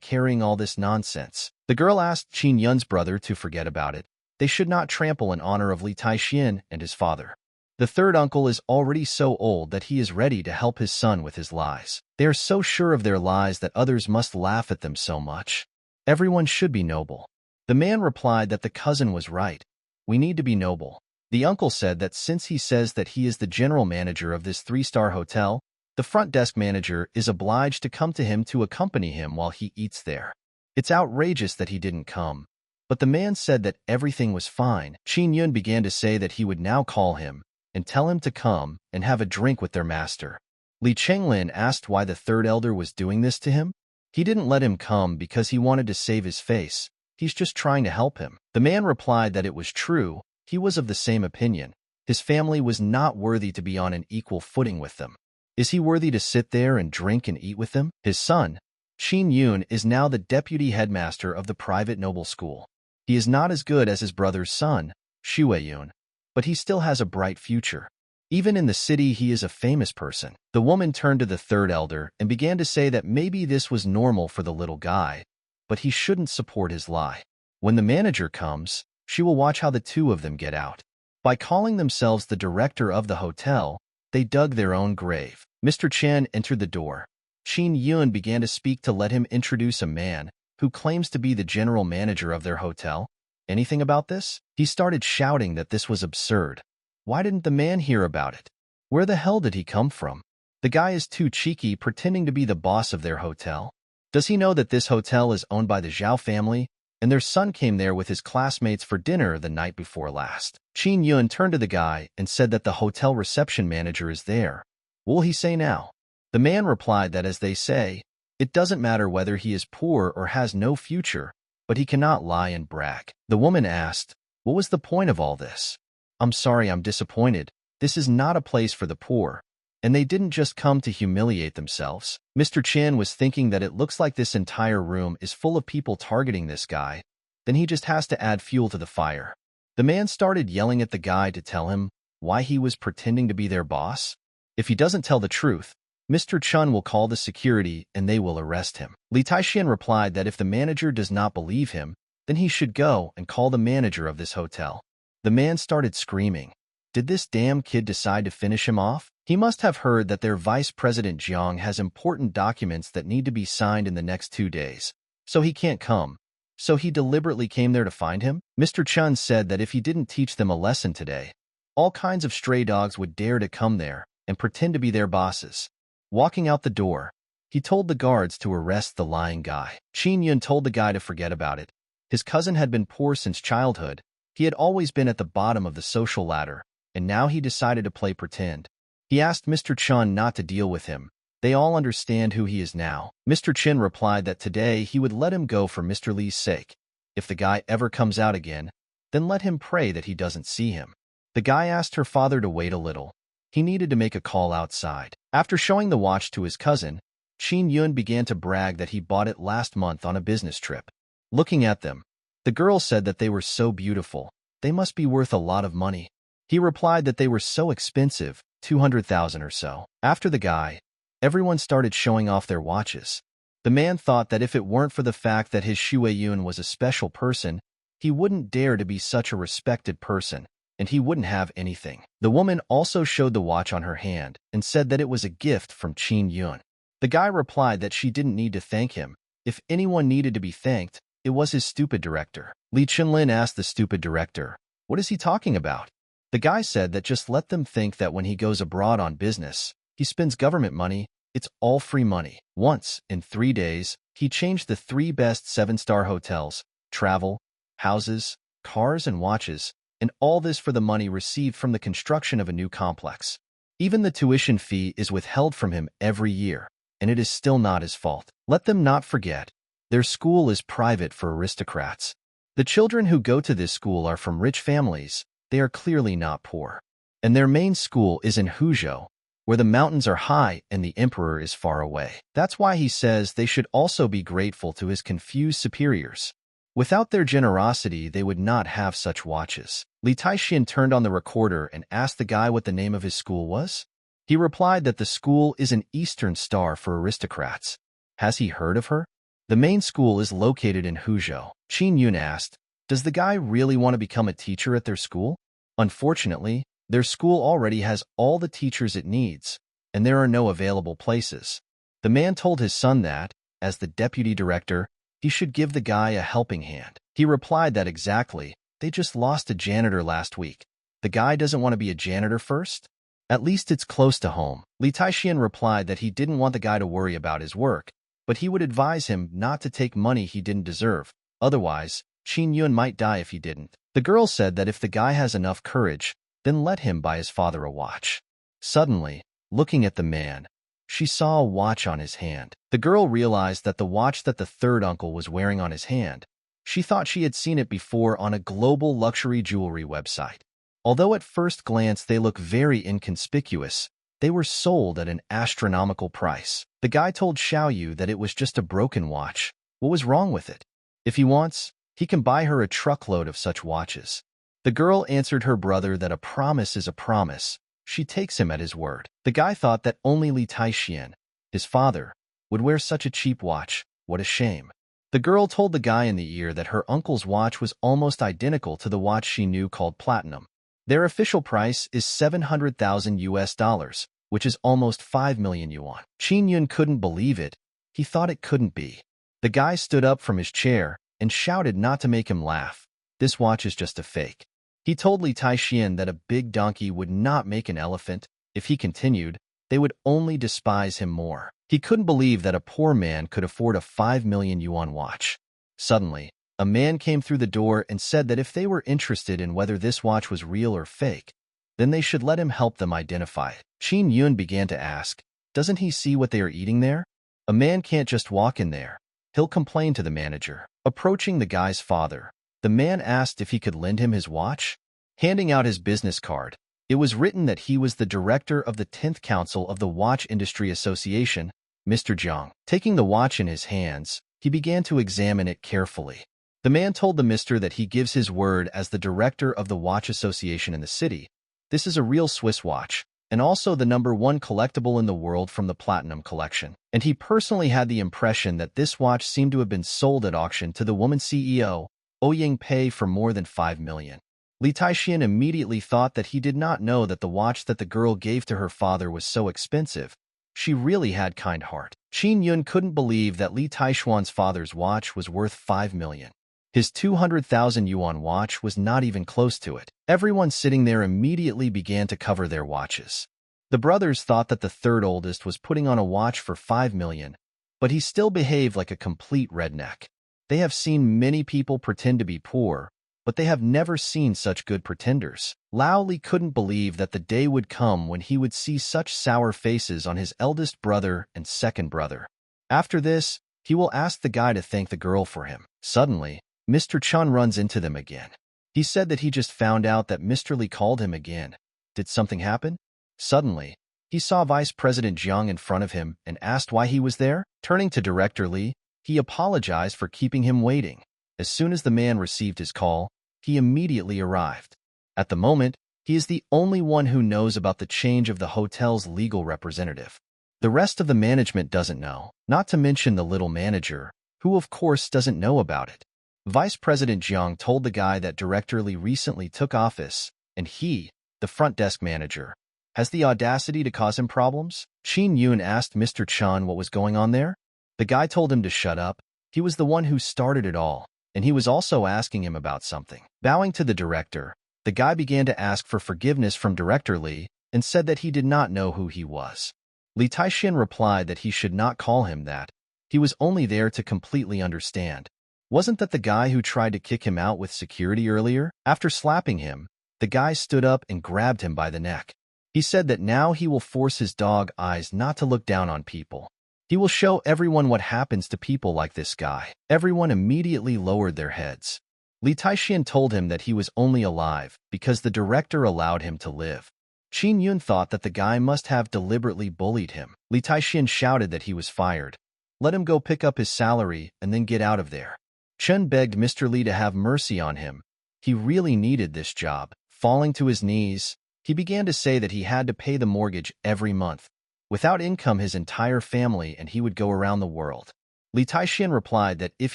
S1: carrying all this nonsense. The girl asked Qin Yun's brother to forget about it. They should not trample in honor of Li Taixian and his father. The third uncle is already so old that he is ready to help his son with his lies. They are so sure of their lies that others must laugh at them so much. Everyone should be noble. The man replied that the cousin was right. We need to be noble. The uncle said that since he says that he is the general manager of this 3-star hotel, the front desk manager is obliged to come to him to accompany him while he eats there. It's outrageous that he didn't come. But the man said that everything was fine. Qin Yun began to say that he would now call him and tell him to come and have a drink with their master. Li Chenglin asked why the third elder was doing this to him. He didn't let him come because he wanted to save his face. He's just trying to help him. The man replied that it was true. He was of the same opinion. His family was not worthy to be on an equal footing with them. Is he worthy to sit there and drink and eat with them? His son, Qin Yun, is now the deputy headmaster of the private noble school. He is not as good as his brother's son, Shuiyun, but he still has a bright future. Even in the city, he is a famous person. The woman turned to the third elder and began to say that maybe this was normal for the little guy, but he shouldn't support his lie. When the manager comes, she will watch how the two of them get out. By calling themselves the director of the hotel, they dug their own grave. Mr. Chen entered the door. Qin Yun began to speak to let him introduce a man who claims to be the general manager of their hotel. Anything about this? He started shouting that this was absurd. Why didn't the man hear about it? Where the hell did he come from? The guy is too cheeky, pretending to be the boss of their hotel. Does he know that this hotel is owned by the Zhao family, and their son came there with his classmates for dinner the night before last? Qin Yun turned to the guy and said that the hotel reception manager is there. What will he say now? The man replied that, as they say, it doesn't matter whether he is poor or has no future, but he cannot lie and brag. The woman asked, what was the point of all this? I'm sorry, I'm disappointed. This is not a place for the poor, and they didn't just come to humiliate themselves. Mr. Chen was thinking that it looks like this entire room is full of people targeting this guy. Then he just has to add fuel to the fire. The man started yelling at the guy to tell him why he was pretending to be their boss. If he doesn't tell the truth, Mr. Chun will call the security and they will arrest him. Li Taixian replied that if the manager does not believe him, then he should go and call the manager of this hotel. The man started screaming. Did this damn kid decide to finish him off? He must have heard that their vice president Jiang has important documents that need to be signed in the next 2 days, so he can't come. So he deliberately came there to find him? Mr. Chun said that if he didn't teach them a lesson today, all kinds of stray dogs would dare to come there and pretend to be their bosses. Walking out the door, he told the guards to arrest the lying guy. Qin Yun told the guy to forget about it. His cousin had been poor since childhood. He had always been at the bottom of the social ladder, and now he decided to play pretend. He asked Mr. Chun not to deal with him. They all understand who he is now. Mr. Chin replied that today he would let him go for Mr. Li's sake. If the guy ever comes out again, then let him pray that he doesn't see him. The guy asked her father to wait a little. He needed to make a call outside. After showing the watch to his cousin, Qin Yun began to brag that he bought it last month on a business trip. Looking at them, the girl said that they were so beautiful. They must be worth a lot of money. He replied that they were so expensive, 200,000 or so. After the guy, everyone started showing off their watches. The man thought that if it weren't for the fact that his Shueyun was a special person, he wouldn't dare to be such a respected person, and he wouldn't have anything. The woman also showed the watch on her hand and said that it was a gift from Qin Yun. The guy replied that she didn't need to thank him. If anyone needed to be thanked, it was his stupid director. Li Chenlin asked the stupid director, "What is he talking about?" The guy said that just let them think that when he goes abroad on business, he spends government money. It's all free money. Once, in 3 days, he changed the 3 best 7-star hotels, travel, houses, cars, and watches, and all this for the money received from the construction of a new complex. Even the tuition fee is withheld from him every year, and it is still not his fault. Let them not forget, their school is private for aristocrats. The children who go to this school are from rich families. They are clearly not poor. And their main school is in Huzhou, where the mountains are high and the emperor is far away. That's why he says they should also be grateful to his confused superiors. Without their generosity, they would not have such watches. Li Taixin turned on the recorder and asked the guy what the name of his school was. He replied that the school is an Eastern Star for aristocrats. Has he heard of her? The main school is located in Huzhou. Qin Yun asked, "Does the guy really want to become a teacher at their school?" Unfortunately, their school already has all the teachers it needs, and there are no available places. The man told his son that, as the deputy director, he should give the guy a helping hand. He replied that exactly, they just lost a janitor last week. The guy doesn't want to be a janitor first? At least it's close to home. Li Taixin replied that he didn't want the guy to worry about his work, but he would advise him not to take money he didn't deserve. Otherwise, Qin Yun might die if he didn't. The girl said that if the guy has enough courage, then let him buy his father a watch. Suddenly, looking at the man, she saw a watch on his hand. The girl realized that the watch that the third uncle was wearing on his hand. She thought she had seen it before on a global luxury jewelry website. Although at first glance they look very inconspicuous, they were sold at an astronomical price. The guy told Xiaoyu that it was just a broken watch. What was wrong with it? If he wants, he can buy her a truckload of such watches. The girl answered her brother that a promise is a promise. She takes him at his word. The guy thought that only Li Taixin, his father, would wear such a cheap watch. What a shame. The girl told the guy in the ear that her uncle's watch was almost identical to the watch she knew called platinum. Their official price is 700,000 US dollars, which is almost 5 million yuan. Qin Yun couldn't believe it. He thought it couldn't be. The guy stood up from his chair and shouted not to make him laugh. This watch is just a fake. He told Li Taixin that a big donkey would not make an elephant. If he continued, they would only despise him more. He couldn't believe that a poor man could afford a 5 million yuan watch. Suddenly, a man came through the door and said that if they were interested in whether this watch was real or fake, then they should let him help them identify it. Qin Yun began to ask, doesn't he see what they are eating there? A man can't just walk in there. He'll complain to the manager. Approaching the guy's father, the man asked if he could lend him his watch. Handing out his business card, it was written that he was the director of the 10th Council of the Watch Industry Association, Mr. Jiang. Taking the watch in his hands, he began to examine it carefully. The man told the mister that he gives his word as the director of the Watch Association in the city. This is a real Swiss watch, and also the #1 collectible in the world from the Platinum Collection. And he personally had the impression that this watch seemed to have been sold at auction to the woman CEO, Ouying Pei, for more than 5 million. Li Taixin immediately thought that he did not know that the watch that the girl gave to her father was so expensive. She really had kind heart. Qin Yun couldn't believe that Li Taixuan's father's watch was worth 5 million. His 200,000 yuan watch was not even close to it. Everyone sitting there immediately began to cover their watches. The brothers thought that the third oldest was putting on a watch for 5 million, but he still behaved like a complete redneck. They have seen many people pretend to be poor, but they have never seen such good pretenders. Lao Li couldn't believe that the day would come when he would see such sour faces on his eldest brother and second brother. After this, he will ask the guy to thank the girl for him. Suddenly, Mr. Chun runs into them again. He said that he just found out that Mr. Li called him again. Did something happen? Suddenly, he saw Vice President Jiang in front of him and asked why he was there. Turning to Director Li, he apologized for keeping him waiting. As soon as the man received his call, he immediately arrived. At the moment, he is the only one who knows about the change of the hotel's legal representative. The rest of the management doesn't know, not to mention the little manager, who of course doesn't know about it. Vice President Jiang told the guy that Director Li recently took office, and he, the front desk manager, has the audacity to cause him problems. Qin Yun asked Mr. Chan what was going on there. The guy told him to shut up. He was the one who started it all, and he was also asking him about something. Bowing to the director, the guy began to ask for forgiveness from Director Li and said that he did not know who he was. Li Taixin replied that he should not call him that. He was only there to completely understand. Wasn't that the guy who tried to kick him out with security earlier? After slapping him, the guy stood up and grabbed him by the neck. He said that now he will force his dog eyes not to look down on people. He will show everyone what happens to people like this guy. Everyone immediately lowered their heads. Li Taixin told him that he was only alive because the director allowed him to live. Qin Yun thought that the guy must have deliberately bullied him. Li Taixin shouted that he was fired. Let him go pick up his salary and then get out of there. Chen begged Mr. Li to have mercy on him. He really needed this job. Falling to his knees, he began to say that he had to pay the mortgage every month. Without income, his entire family and he would go around the world. Li Taixin replied that if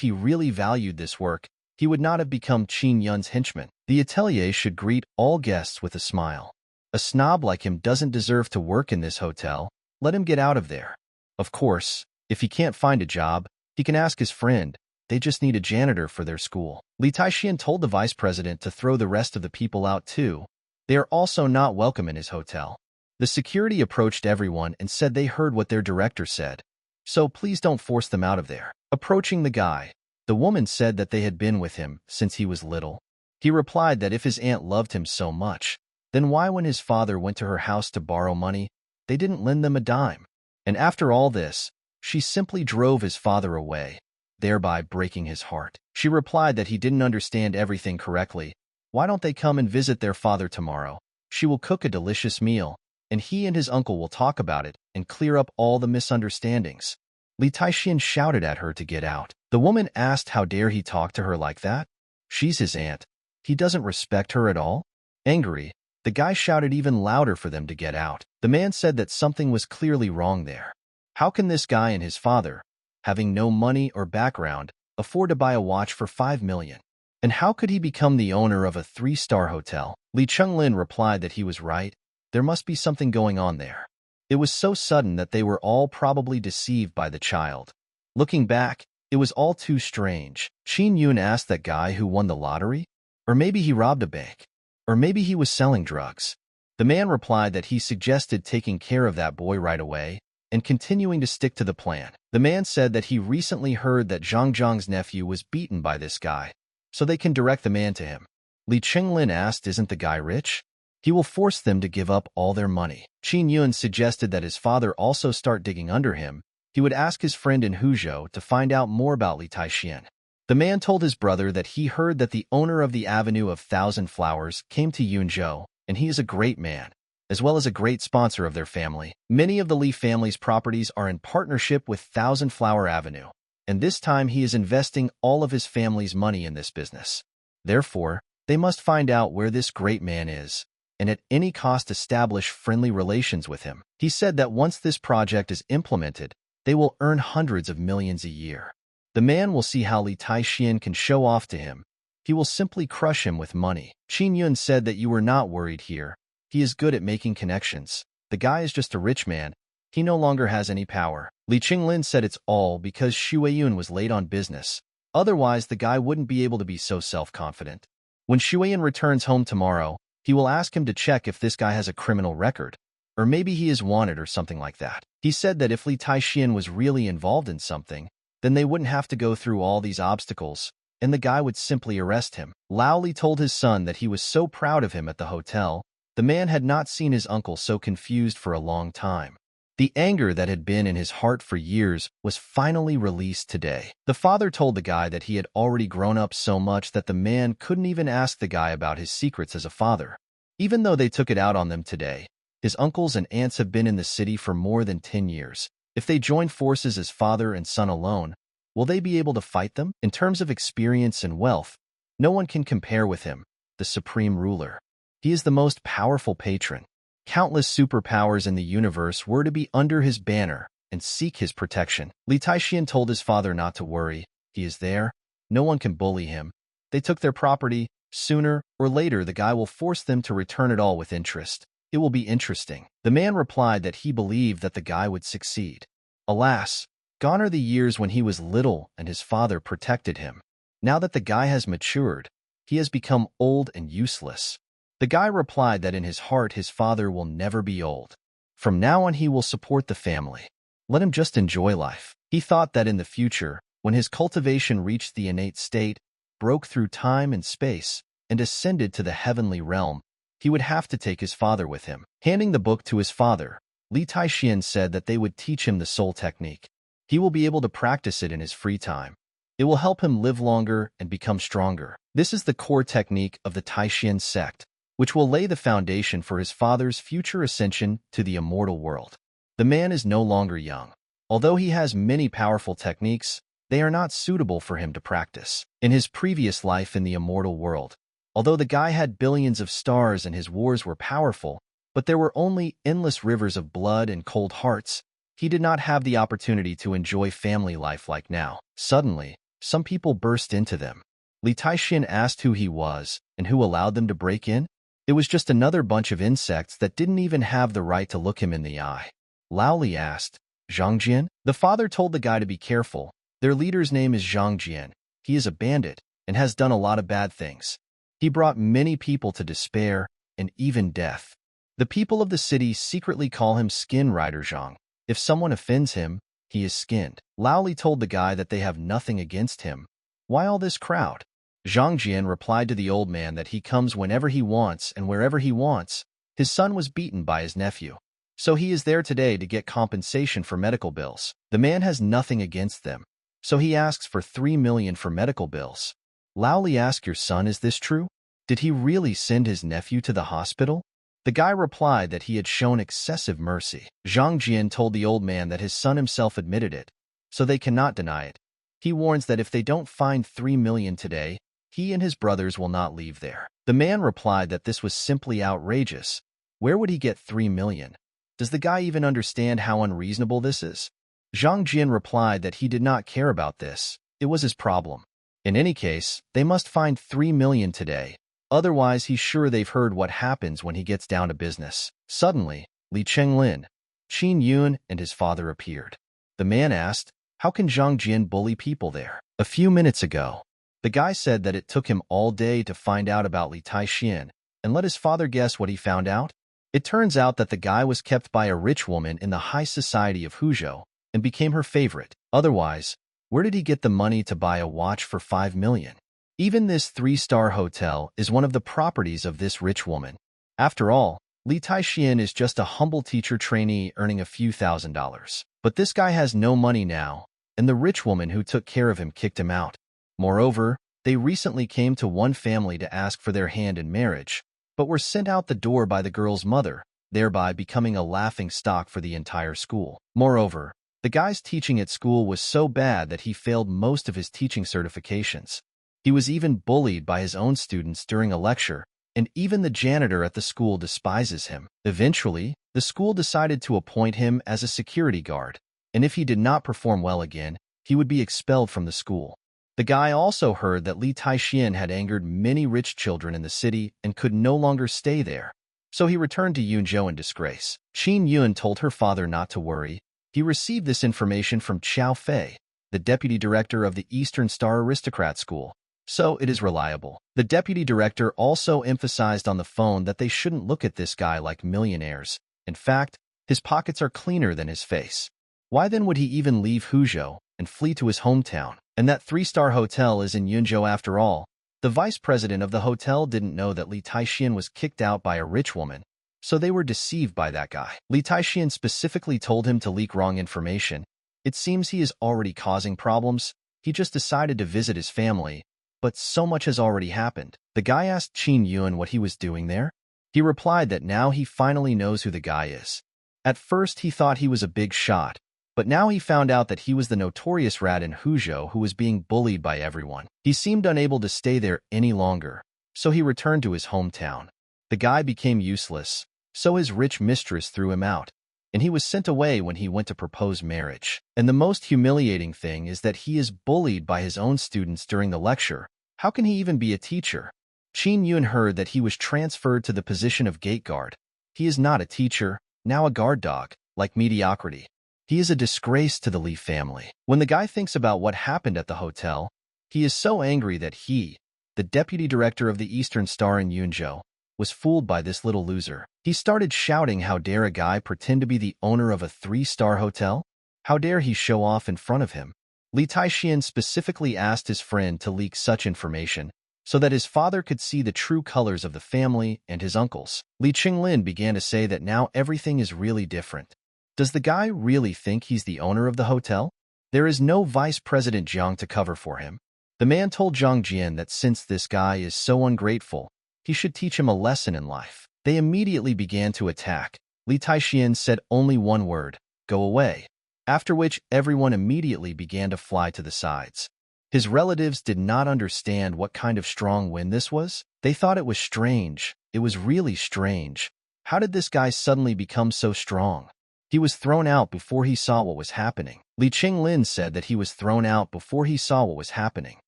S1: he really valued this work, he would not have become Qin Yun's henchman. The atelier should greet all guests with a smile. A snob like him doesn't deserve to work in this hotel. Let him get out of there. Of course, if he can't find a job, he can ask his friend. They just need a janitor for their school. Li Taixin told the vice president to throw the rest of the people out too. They are also not welcome in his hotel. The security approached everyone and said they heard what their director said. So please don't force them out of there. Approaching the guy, the woman said that they had been with him since he was little. He replied that if his aunt loved him so much, then why when his father went to her house to borrow money, they didn't lend them a dime? And after all this, she simply drove his father away, thereby breaking his heart. She replied that he didn't understand everything correctly. Why don't they come and visit their father tomorrow? She will cook a delicious meal, and he and his uncle will talk about it and clear up all the misunderstandings. Li Taixin shouted at her to get out. The woman asked how dare he talk to her like that? She's his aunt. He doesn't respect her at all? Angry, the guy shouted even louder for them to get out. The man said that something was clearly wrong there. How can this guy and his father, having no money or background, afford to buy a watch for 5 million? And how could he become the owner of a 3-star hotel? Li Chunglin replied that he was right. There must be something going on there. It was so sudden that they were all probably deceived by the child. Looking back, it was all too strange. Qin Yun asked that guy who won the lottery? Or maybe he robbed a bank? Or maybe he was selling drugs? The man replied that he suggested taking care of that boy right away and continuing to stick to the plan. The man said that he recently heard that Zhang Zhang's nephew was beaten by this guy, so they can direct the man to him. Li Chenglin asked, isn't the guy rich? He will force them to give up all their money. Qin Yun suggested that his father also start digging under him. He would ask his friend in Huzhou to find out more about Li Taixin. The man told his brother that he heard that the owner of the Avenue of Thousand Flowers came to Yunzhou, and he is a great man, as well as a great sponsor of their family. Many of the Li family's properties are in partnership with Thousand Flower Avenue, and this time he is investing all of his family's money in this business. Therefore, they must find out where this great man is, and at any cost establish friendly relations with him. He said that once this project is implemented, they will earn hundreds of millions a year. The man will see how Li Taixin can show off to him. He will simply crush him with money. Qin Yun said that you were not worried here. He is good at making connections. The guy is just a rich man. He no longer has any power. Li Qinglin said it's all because Xu Weiyun was late on business. Otherwise, the guy wouldn't be able to be so self-confident. When Xu Weiyun returns home tomorrow, he will ask him to check if this guy has a criminal record, or maybe he is wanted or something like that. He said that if Li Taixin was really involved in something, then they wouldn't have to go through all these obstacles, and the guy would simply arrest him. Lao Li told his son that he was so proud of him at the hotel. The man had not seen his uncle so confused for a long time. The anger that had been in his heart for years was finally released today. The father told the guy that he had already grown up so much that the man couldn't even ask the guy about his secrets as a father. Even though they took it out on them today, his uncles and aunts have been in the city for more than 10 years. If they join forces as father and son alone, will they be able to fight them? In terms of experience and wealth, no one can compare with him, the supreme ruler. He is the most powerful patron. Countless superpowers in the universe were to be under his banner and seek his protection. Li Taixian told his father not to worry. He is there. No one can bully him. They took their property. Sooner or later, the guy will force them to return it all with interest. It will be interesting. The man replied that he believed that the guy would succeed. Alas, gone are the years when he was little and his father protected him. Now that the guy has matured, he has become old and useless. The guy replied that in his heart his father will never be old. From now on he will support the family. Let him just enjoy life. He thought that in the future, when his cultivation reached the innate state, broke through time and space, and ascended to the heavenly realm, he would have to take his father with him. Handing the book to his father, Li Taixian said that they would teach him the soul technique. He will be able to practice it in his free time. It will help him live longer and become stronger. This is the core technique of the Taixian sect, which will lay the foundation for his father's future ascension to the immortal world. The man is no longer young. Although he has many powerful techniques, they are not suitable for him to practice. In his previous life in the immortal world, although the guy had billions of stars and his wars were powerful, but there were only endless rivers of blood and cold hearts, he did not have the opportunity to enjoy family life like now. Suddenly, some people burst into them. Li Taixian asked who he was and who allowed them to break in. It was just another bunch of insects that didn't even have the right to look him in the eye. Lao Li asked, Zhang Jian? The father told the guy to be careful. Their leader's name is Zhang Jian. He is a bandit and has done a lot of bad things. He brought many people to despair and even death. The people of the city secretly call him Skin Rider Zhang. If someone offends him, he is skinned. Lao Li told the guy that they have nothing against him. Why all this crowd? Zhang Jian replied to the old man that he comes whenever he wants and wherever he wants. His son was beaten by his nephew, so he is there today to get compensation for medical bills. The man has nothing against them, so he asks for 3 million for medical bills. Lao Li asked, your son, is this true? Did he really send his nephew to the hospital? The guy replied that he had shown excessive mercy. Zhang Jian told the old man that his son himself admitted it, so they cannot deny it. He warns that if they don't find 3 million today, he and his brothers will not leave there. The man replied that this was simply outrageous. Where would he get 3 million? Does the guy even understand how unreasonable this is? Zhang Jian replied that he did not care about this. It was his problem. In any case, they must find 3 million today. Otherwise, he's sure they've heard what happens when he gets down to business. Suddenly, Li Chenglin, Qin Yun, and his father appeared. The man asked, how can Zhang Jian bully people there? A few minutes ago, the guy said that it took him all day to find out about Li Taixian, and let his father guess what he found out. It turns out that the guy was kept by a rich woman in the high society of Huzhou and became her favorite. Otherwise, where did he get the money to buy a watch for 5 million? Even this 3-star hotel is one of the properties of this rich woman. After all, Li Taixian is just a humble teacher trainee earning a few $1,000s. But this guy has no money now, and the rich woman who took care of him kicked him out. Moreover, they recently came to one family to ask for their hand in marriage, but were sent out the door by the girl's mother, thereby becoming a laughingstock for the entire school. Moreover, the guy's teaching at school was so bad that he failed most of his teaching certifications. He was even bullied by his own students during a lecture, and even the janitor at the school despises him. Eventually, the school decided to appoint him as a security guard, and if he did not perform well again, he would be expelled from the school. The guy also heard that Li Taixian had angered many rich children in the city and could no longer stay there, so he returned to Yunzhou in disgrace. Qin Yun told her father not to worry. He received this information from Qiao Fei, the deputy director of the Eastern Star Aristocrat School, so it is reliable. The deputy director also emphasized on the phone that they shouldn't look at this guy like millionaires. In fact, his pockets are cleaner than his face. Why then would he even leave Huzhou and flee to his hometown? And that 3-star hotel is in Yunzhou after all. The vice president of the hotel didn't know that Li Taixian was kicked out by a rich woman, so they were deceived by that guy. Li Taixian specifically told him to leak wrong information. It seems he is already causing problems. He just decided to visit his family, but so much has already happened. The guy asked Qin Yun what he was doing there. He replied that now he finally knows who the guy is. At first he thought he was a big shot, but now he found out that he was the notorious rat in Huzhou who was being bullied by everyone. He seemed unable to stay there any longer, so he returned to his hometown. The guy became useless, so his rich mistress threw him out, and he was sent away when he went to propose marriage. And the most humiliating thing is that he is bullied by his own students during the lecture. How can he even be a teacher? Qin Yun heard that he was transferred to the position of gate guard. He is not a teacher, now a guard dog, like mediocrity. He is a disgrace to the Li family. When the guy thinks about what happened at the hotel, he is so angry that he, the deputy director of the Eastern Star in Yunzhou, was fooled by this little loser. He started shouting, how dare a guy pretend to be the owner of a 3-star hotel? How dare he show off in front of him? Li Taixian specifically asked his friend to leak such information so that his father could see the true colors of the family and his uncles. Li Qinglin began to say that now everything is really different. Does the guy really think he's the owner of the hotel? There is no Vice President Jiang to cover for him. The man told Zhang Jian that since this guy is so ungrateful, he should teach him a lesson in life. They immediately began to attack. Li Taixian said only one word, go away, after which everyone immediately began to fly to the sides. His relatives did not understand what kind of strong wind this was. They thought it was strange. It was really strange. How did this guy suddenly become so strong? He was thrown out before he saw what was happening. Li Qinglin said that he was thrown out before he saw what was happening.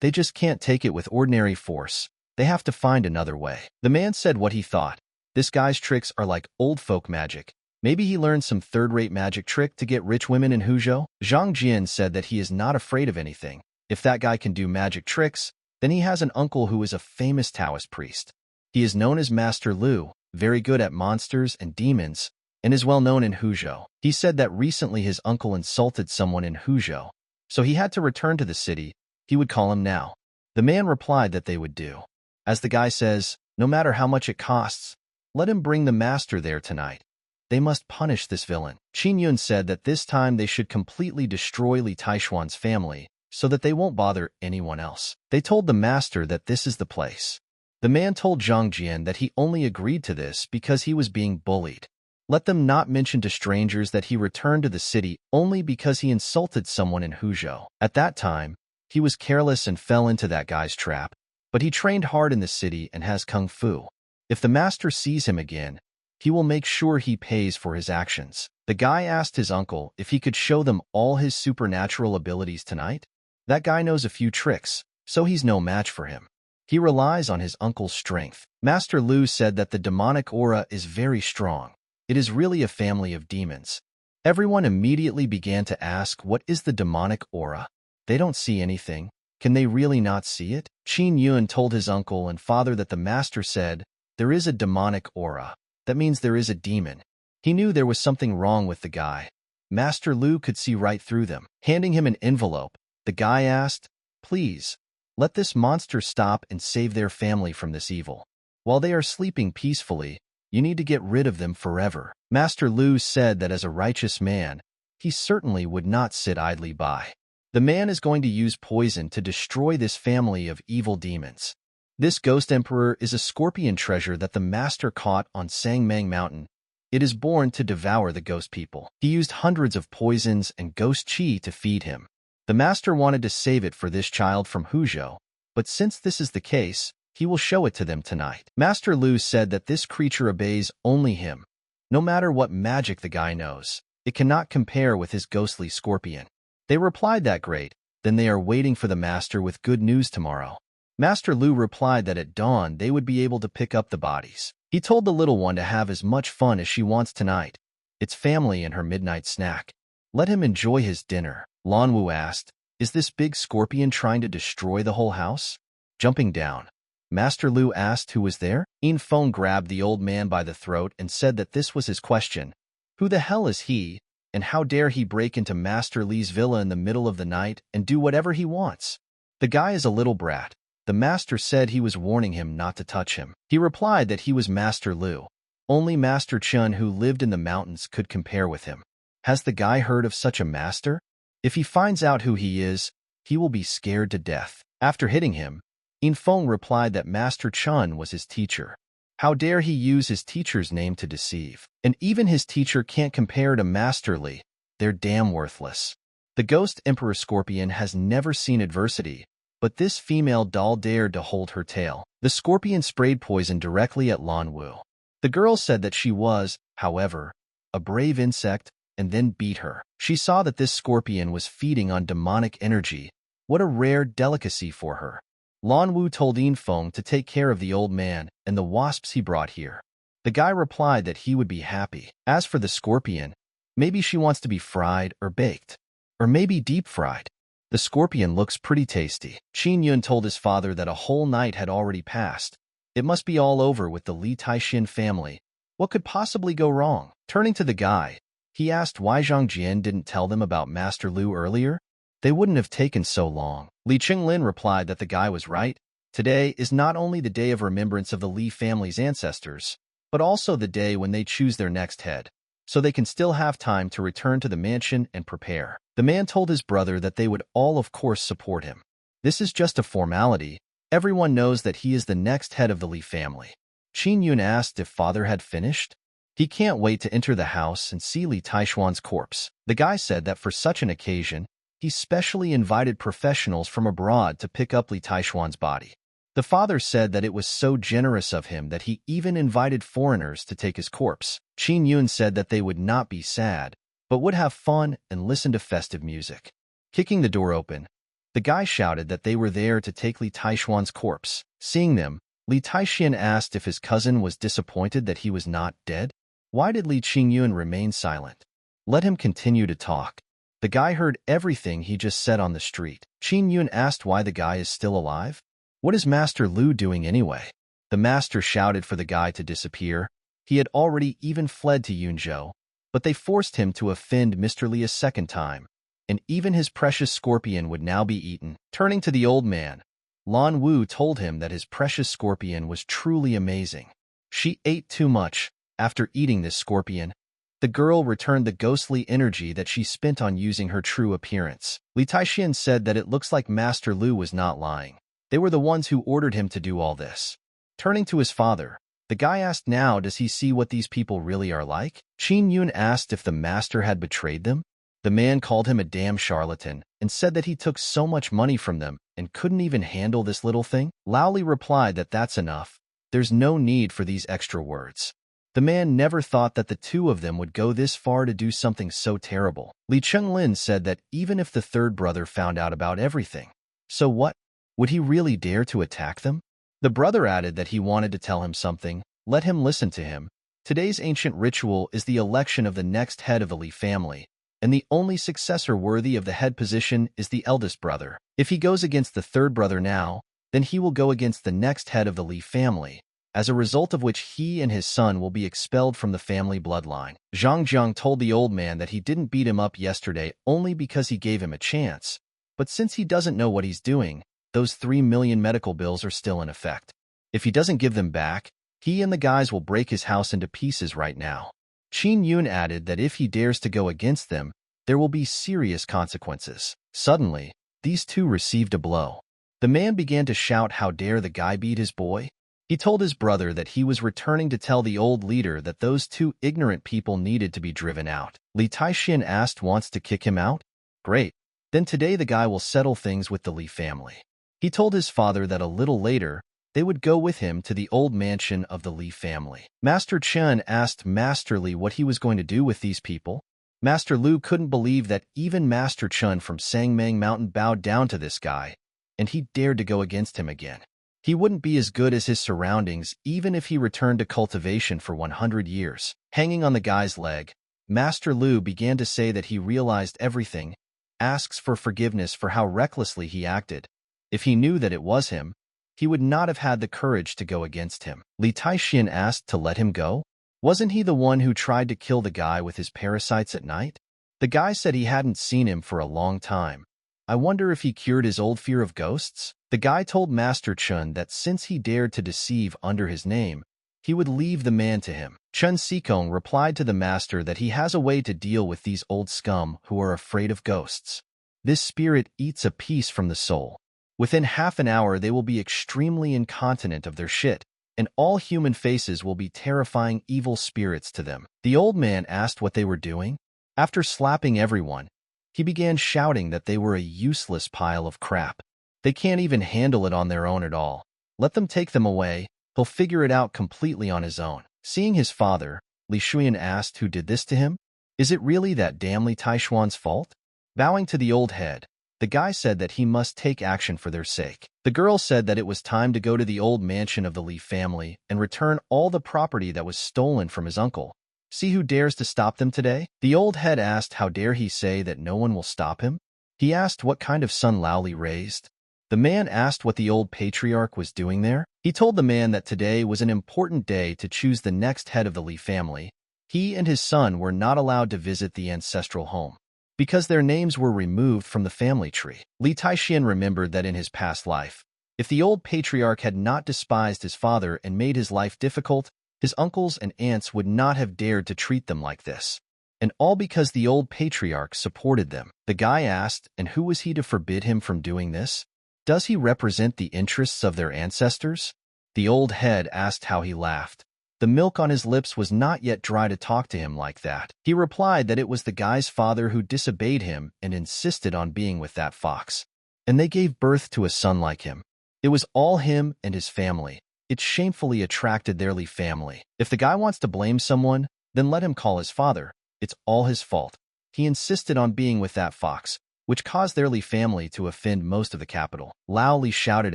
S1: They just can't take it with ordinary force. They have to find another way. The man said what he thought. This guy's tricks are like old folk magic. Maybe he learned some third-rate magic trick to get rich women in Huzhou. Zhang Jian said that he is not afraid of anything. If that guy can do magic tricks, then he has an uncle who is a famous Taoist priest. He is known as Master Lu, very good at monsters and demons, and is well known in Huzhou. He said that recently his uncle insulted someone in Huzhou, so he had to return to the city. He would call him now. The man replied that they would do. As the guy says, no matter how much it costs, let him bring the master there tonight. They must punish this villain. Qin Yun said that this time they should completely destroy Li Taishuan's family so that they won't bother anyone else. They told the master that this is the place. The man told Zhang Jian that he only agreed to this because he was being bullied. Let them not mention to strangers that he returned to the city only because he insulted someone in Huzhou. At that time, he was careless and fell into that guy's trap, but he trained hard in the city and has kung fu. If the master sees him again, he will make sure he pays for his actions. The guy asked his uncle if he could show them all his supernatural abilities tonight. That guy knows a few tricks, so he's no match for him. He relies on his uncle's strength. Master Lu said that the demonic aura is very strong. It is really a family of demons. Everyone immediately began to ask, what is the demonic aura? They don't see anything. Can they really not see it? Qin Yun told his uncle and father that the master said, there is a demonic aura. That means there is a demon. He knew there was something wrong with the guy. Master Lu could see right through them. Handing him an envelope, the guy asked, please, let this monster stop and save their family from this evil. While they are sleeping peacefully, you need to get rid of them forever. Master Lu said that as a righteous man, he certainly would not sit idly by. The man is going to use poison to destroy this family of evil demons. This ghost emperor is a scorpion treasure that the master caught on Sangmang Mountain. It is born to devour the ghost people. He used hundreds of poisons and ghost chi to feed him. The master wanted to save it for this child from Huzhou, but since this is the case, he will show it to them tonight. Master Lu said that this creature obeys only him. No matter what magic the guy knows, it cannot compare with his ghostly scorpion. They replied that great, then they are waiting for the master with good news tomorrow. Master Lu replied that at dawn they would be able to pick up the bodies. He told the little one to have as much fun as she wants tonight. It's family and her midnight snack. Let him enjoy his dinner. Lan Wu asked, is this big scorpion trying to destroy the whole house? Jumping down, Master Lu asked who was there. Yin Feng grabbed the old man by the throat and said that this was his question. Who the hell is he, and how dare he break into Master Li's villa in the middle of the night and do whatever he wants? The guy is a little brat. The master said he was warning him not to touch him. He replied that he was Master Lu. Only Master Chun, who lived in the mountains, could compare with him. Has the guy heard of such a master? If he finds out who he is, he will be scared to death. After hitting him, Yin Feng replied that Master Chun was his teacher. How dare he use his teacher's name to deceive? And even his teacher can't compare to Master Li. They're damn worthless. The Ghost Emperor Scorpion has never seen adversity, but this female doll dared to hold her tail. The scorpion sprayed poison directly at Lan Wu. The girl said that she was, however, a brave insect and then beat her. She saw that this scorpion was feeding on demonic energy. What a rare delicacy for her. Lan Wu told Feng to take care of the old man and the wasps he brought here. The guy replied that he would be happy. As for the scorpion, maybe she wants to be fried or baked, or maybe deep fried. The scorpion looks pretty tasty. Qin Yun told his father that a whole night had already passed. It must be all over with the Li Taixin family. What could possibly go wrong? Turning to the guy, he asked why Zhang Jian didn't tell them about Master Lu earlier. They wouldn't have taken so long. Li Qinglin replied that the guy was right. Today is not only the day of remembrance of the Li family's ancestors, but also the day when they choose their next head, so they can still have time to return to the mansion and prepare. The man told his brother that they would all of course support him. This is just a formality. Everyone knows that he is the next head of the Li family. Qin Yun asked if father had finished. He can't wait to enter the house and see Li Taishuan's corpse. The guy said that for such an occasion, he specially invited professionals from abroad to pick up Li Taishuan's body. The father said that it was so generous of him that he even invited foreigners to take his corpse. Qin Yun said that they would not be sad, but would have fun and listen to festive music. Kicking the door open, the guy shouted that they were there to take Li Taishuan's corpse. Seeing them, Li Taixin asked if his cousin was disappointed that he was not dead. Why did Li Qingyun remain silent? Let him continue to talk. The guy heard everything he just said on the street. Qin Yun asked why the guy is still alive. What is Master Lu doing anyway? The master shouted for the guy to disappear. He had already even fled to Yunzhou, but they forced him to offend Mr. Li a second time, and even his precious scorpion would now be eaten. Turning to the old man, Lan Wu told him that his precious scorpion was truly amazing. She ate too much. After eating this scorpion, the girl returned the ghostly energy that she spent on using her true appearance. Li Taixin said that it looks like Master Lu was not lying. They were the ones who ordered him to do all this. Turning to his father, the guy asked now does he see what these people really are like? Qin Yun asked if the master had betrayed them. The man called him a damn charlatan and said that he took so much money from them and couldn't even handle this little thing. Lao Li replied that that's enough. There's no need for these extra words. The man never thought that the two of them would go this far to do something so terrible. Li Chenglin said that even if the third brother found out about everything, so what? Would he really dare to attack them? The brother added that he wanted to tell him something. Let him listen to him. Today's ancient ritual is the election of the next head of the Li family, and the only successor worthy of the head position is the eldest brother. If he goes against the third brother now, then he will go against the next head of the Li family, as a result of which he and his son will be expelled from the family bloodline. Zhang Jiang told the old man that he didn't beat him up yesterday only because he gave him a chance, but since he doesn't know what he's doing, those 3 million medical bills are still in effect. If he doesn't give them back, he and the guys will break his house into pieces right now. Qin Yun added that if he dares to go against them, there will be serious consequences. Suddenly, these two received a blow. The man began to shout how dare the guy beat his boy. He told his brother that he was returning to tell the old leader that those two ignorant people needed to be driven out. Li Taixin asked wants to kick him out? Great. Then today the guy will settle things with the Li family. He told his father that a little later, they would go with him to the old mansion of the Li family. Master Chen asked Master Li what he was going to do with these people. Master Lu couldn't believe that even Master Chen from Sangmang Mountain bowed down to this guy, and he dared to go against him again. He wouldn't be as good as his surroundings even if he returned to cultivation for 100 years. Hanging on the guy's leg, Master Lu began to say that he realized everything, asks for forgiveness for how recklessly he acted. If he knew that it was him, he would not have had the courage to go against him. Li Taixin asked to let him go. Wasn't he the one who tried to kill the guy with his parasites at night? The guy said he hadn't seen him for a long time. I wonder if he cured his old fear of ghosts? The guy told Master Chen that since he dared to deceive under his name, he would leave the man to him. Chen Xikong replied to the master that he has a way to deal with these old scum who are afraid of ghosts. This spirit eats a piece from the soul. Within half an hour they will be extremely incontinent of their shit, and all human faces will be terrifying evil spirits to them. The old man asked what they were doing. After slapping everyone, he began shouting that they were a useless pile of crap. They can't even handle it on their own at all. Let them take them away, he'll figure it out completely on his own. Seeing his father, Li Shuyan asked who did this to him. Is it really that damn Li Taishuan's fault? Bowing to the old head, the guy said that he must take action for their sake. The girl said that it was time to go to the old mansion of the Li family and return all the property that was stolen from his uncle. See who dares to stop them today? The old head asked how dare he say that no one will stop him? He asked what kind of son Lao Li raised. The man asked what the old patriarch was doing there. He told the man that today was an important day to choose the next head of the Li family. He and his son were not allowed to visit the ancestral home because their names were removed from the family tree. Li Taishian remembered that in his past life, if the old patriarch had not despised his father and made his life difficult, his uncles and aunts would not have dared to treat them like this. And all because the old patriarch supported them. The guy asked, and who was he to forbid him from doing this? Does he represent the interests of their ancestors? The old head asked how he laughed. The milk on his lips was not yet dry to talk to him like that. He replied that it was the guy's father who disobeyed him and insisted on being with that fox. And they gave birth to a son like him. It was all him and his family. It shamefully attracted their Li family. If the guy wants to blame someone, then let him call his father. It's all his fault. He insisted on being with that fox, which caused their Li family to offend most of the capital. Lao Li shouted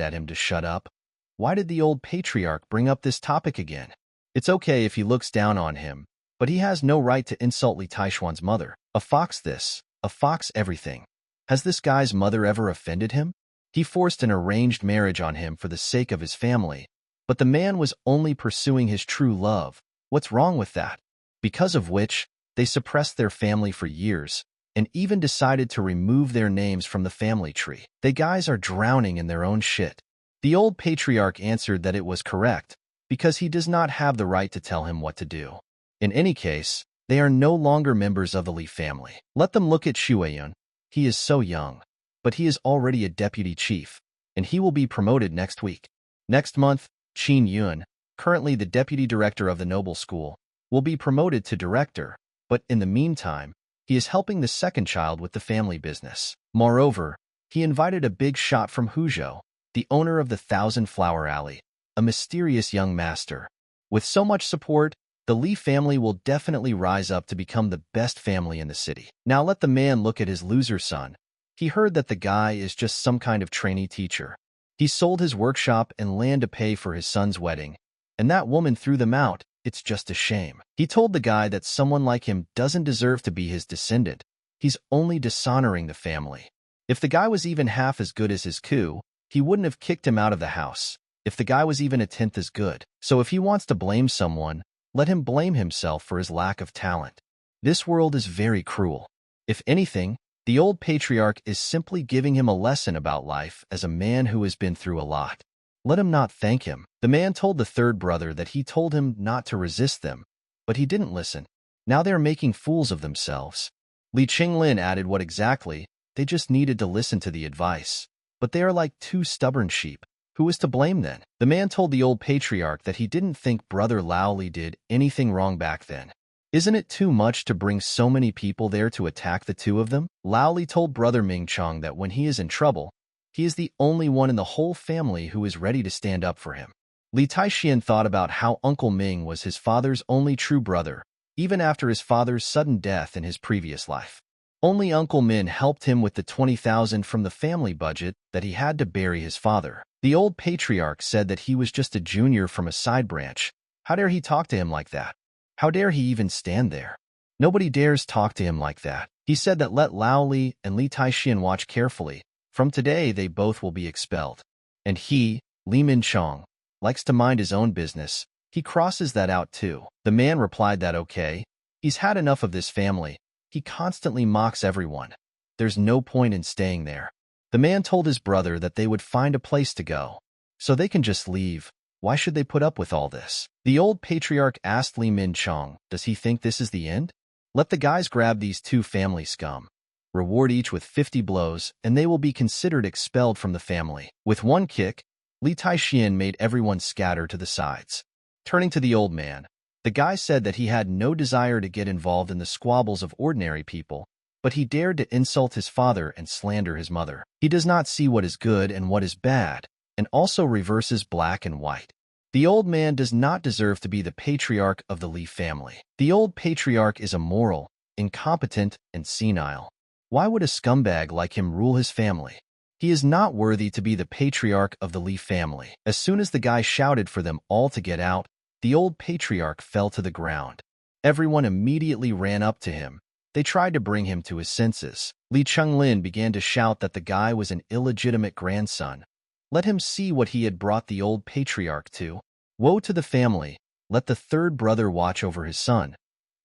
S1: at him to shut up. Why did the old patriarch bring up this topic again? It's okay if he looks down on him, but he has no right to insult Li Taishuan's mother. A fox this, a fox everything. Has this guy's mother ever offended him? He forced an arranged marriage on him for the sake of his family, but the man was only pursuing his true love. What's wrong with that? Because of which, they suppressed their family for years, and even decided to remove their names from the family tree. They guys are drowning in their own shit. The old patriarch answered that it was correct, because he does not have the right to tell him what to do. In any case, they are no longer members of the Li family. Let them look at Shuayun. He is so young, but he is already a deputy chief, and he will be promoted next week. Next month, Qin Yun, currently the deputy director of the noble school, will be promoted to director, but in the meantime, he is helping the second child with the family business. Moreover, he invited a big shot from Huzhou, the owner of the Thousand Flower Alley, a mysterious young master. With so much support, the Li family will definitely rise up to become the best family in the city. Now let the man look at his loser son. He heard that the guy is just some kind of trainee teacher. He sold his workshop and land to pay for his son's wedding, and that woman threw them out. It's just a shame. He told the guy that someone like him doesn't deserve to be his descendant. He's only dishonoring the family. If the guy was even half as good as his coup, he wouldn't have kicked him out of the house. If the guy was even a tenth as good. So if he wants to blame someone, let him blame himself for his lack of talent. This world is very cruel. If anything, the old patriarch is simply giving him a lesson about life as a man who has been through a lot. Let him not thank him. The man told the third brother that he told him not to resist them, but he didn't listen. Now they're making fools of themselves. Li Qinglin added what exactly, they just needed to listen to the advice. But they are like two stubborn sheep. Who is to blame then? The man told the old patriarch that he didn't think brother Lao Li did anything wrong back then. Isn't it too much to bring so many people there to attack the two of them? Lao Li told brother Ming Chong that when he is in trouble, he is the only one in the whole family who is ready to stand up for him. Li Taishian thought about how Uncle Ming was his father's only true brother, even after his father's sudden death in his previous life. Only Uncle Min helped him with the 20,000 from the family budget that he had to bury his father. The old patriarch said that he was just a junior from a side branch. How dare he talk to him like that? How dare he even stand there? Nobody dares talk to him like that. He said that let Lao Li and Li Taishian watch carefully. From today, they both will be expelled. And he, Li Minchong, likes to mind his own business. He crosses that out too. The man replied that okay. He's had enough of this family. He constantly mocks everyone. There's no point in staying there. The man told his brother that they would find a place to go, so they can just leave. Why should they put up with all this? The old patriarch asked Li Minchong, does he think this is the end? Let the guys grab these two family scum. Reward each with 50 blows, and they will be considered expelled from the family. With one kick, Li Taishian made everyone scatter to the sides. Turning to the old man, the guy said that he had no desire to get involved in the squabbles of ordinary people, but he dared to insult his father and slander his mother. He does not see what is good and what is bad, and also reverses black and white. The old man does not deserve to be the patriarch of the Li family. The old patriarch is immoral, incompetent, and senile. Why would a scumbag like him rule his family? He is not worthy to be the patriarch of the Li family. As soon as the guy shouted for them all to get out, the old patriarch fell to the ground. Everyone immediately ran up to him. They tried to bring him to his senses. Li Chunglin began to shout that the guy was an illegitimate grandson. Let him see what he had brought the old patriarch to. Woe to the family. Let the third brother watch over his son.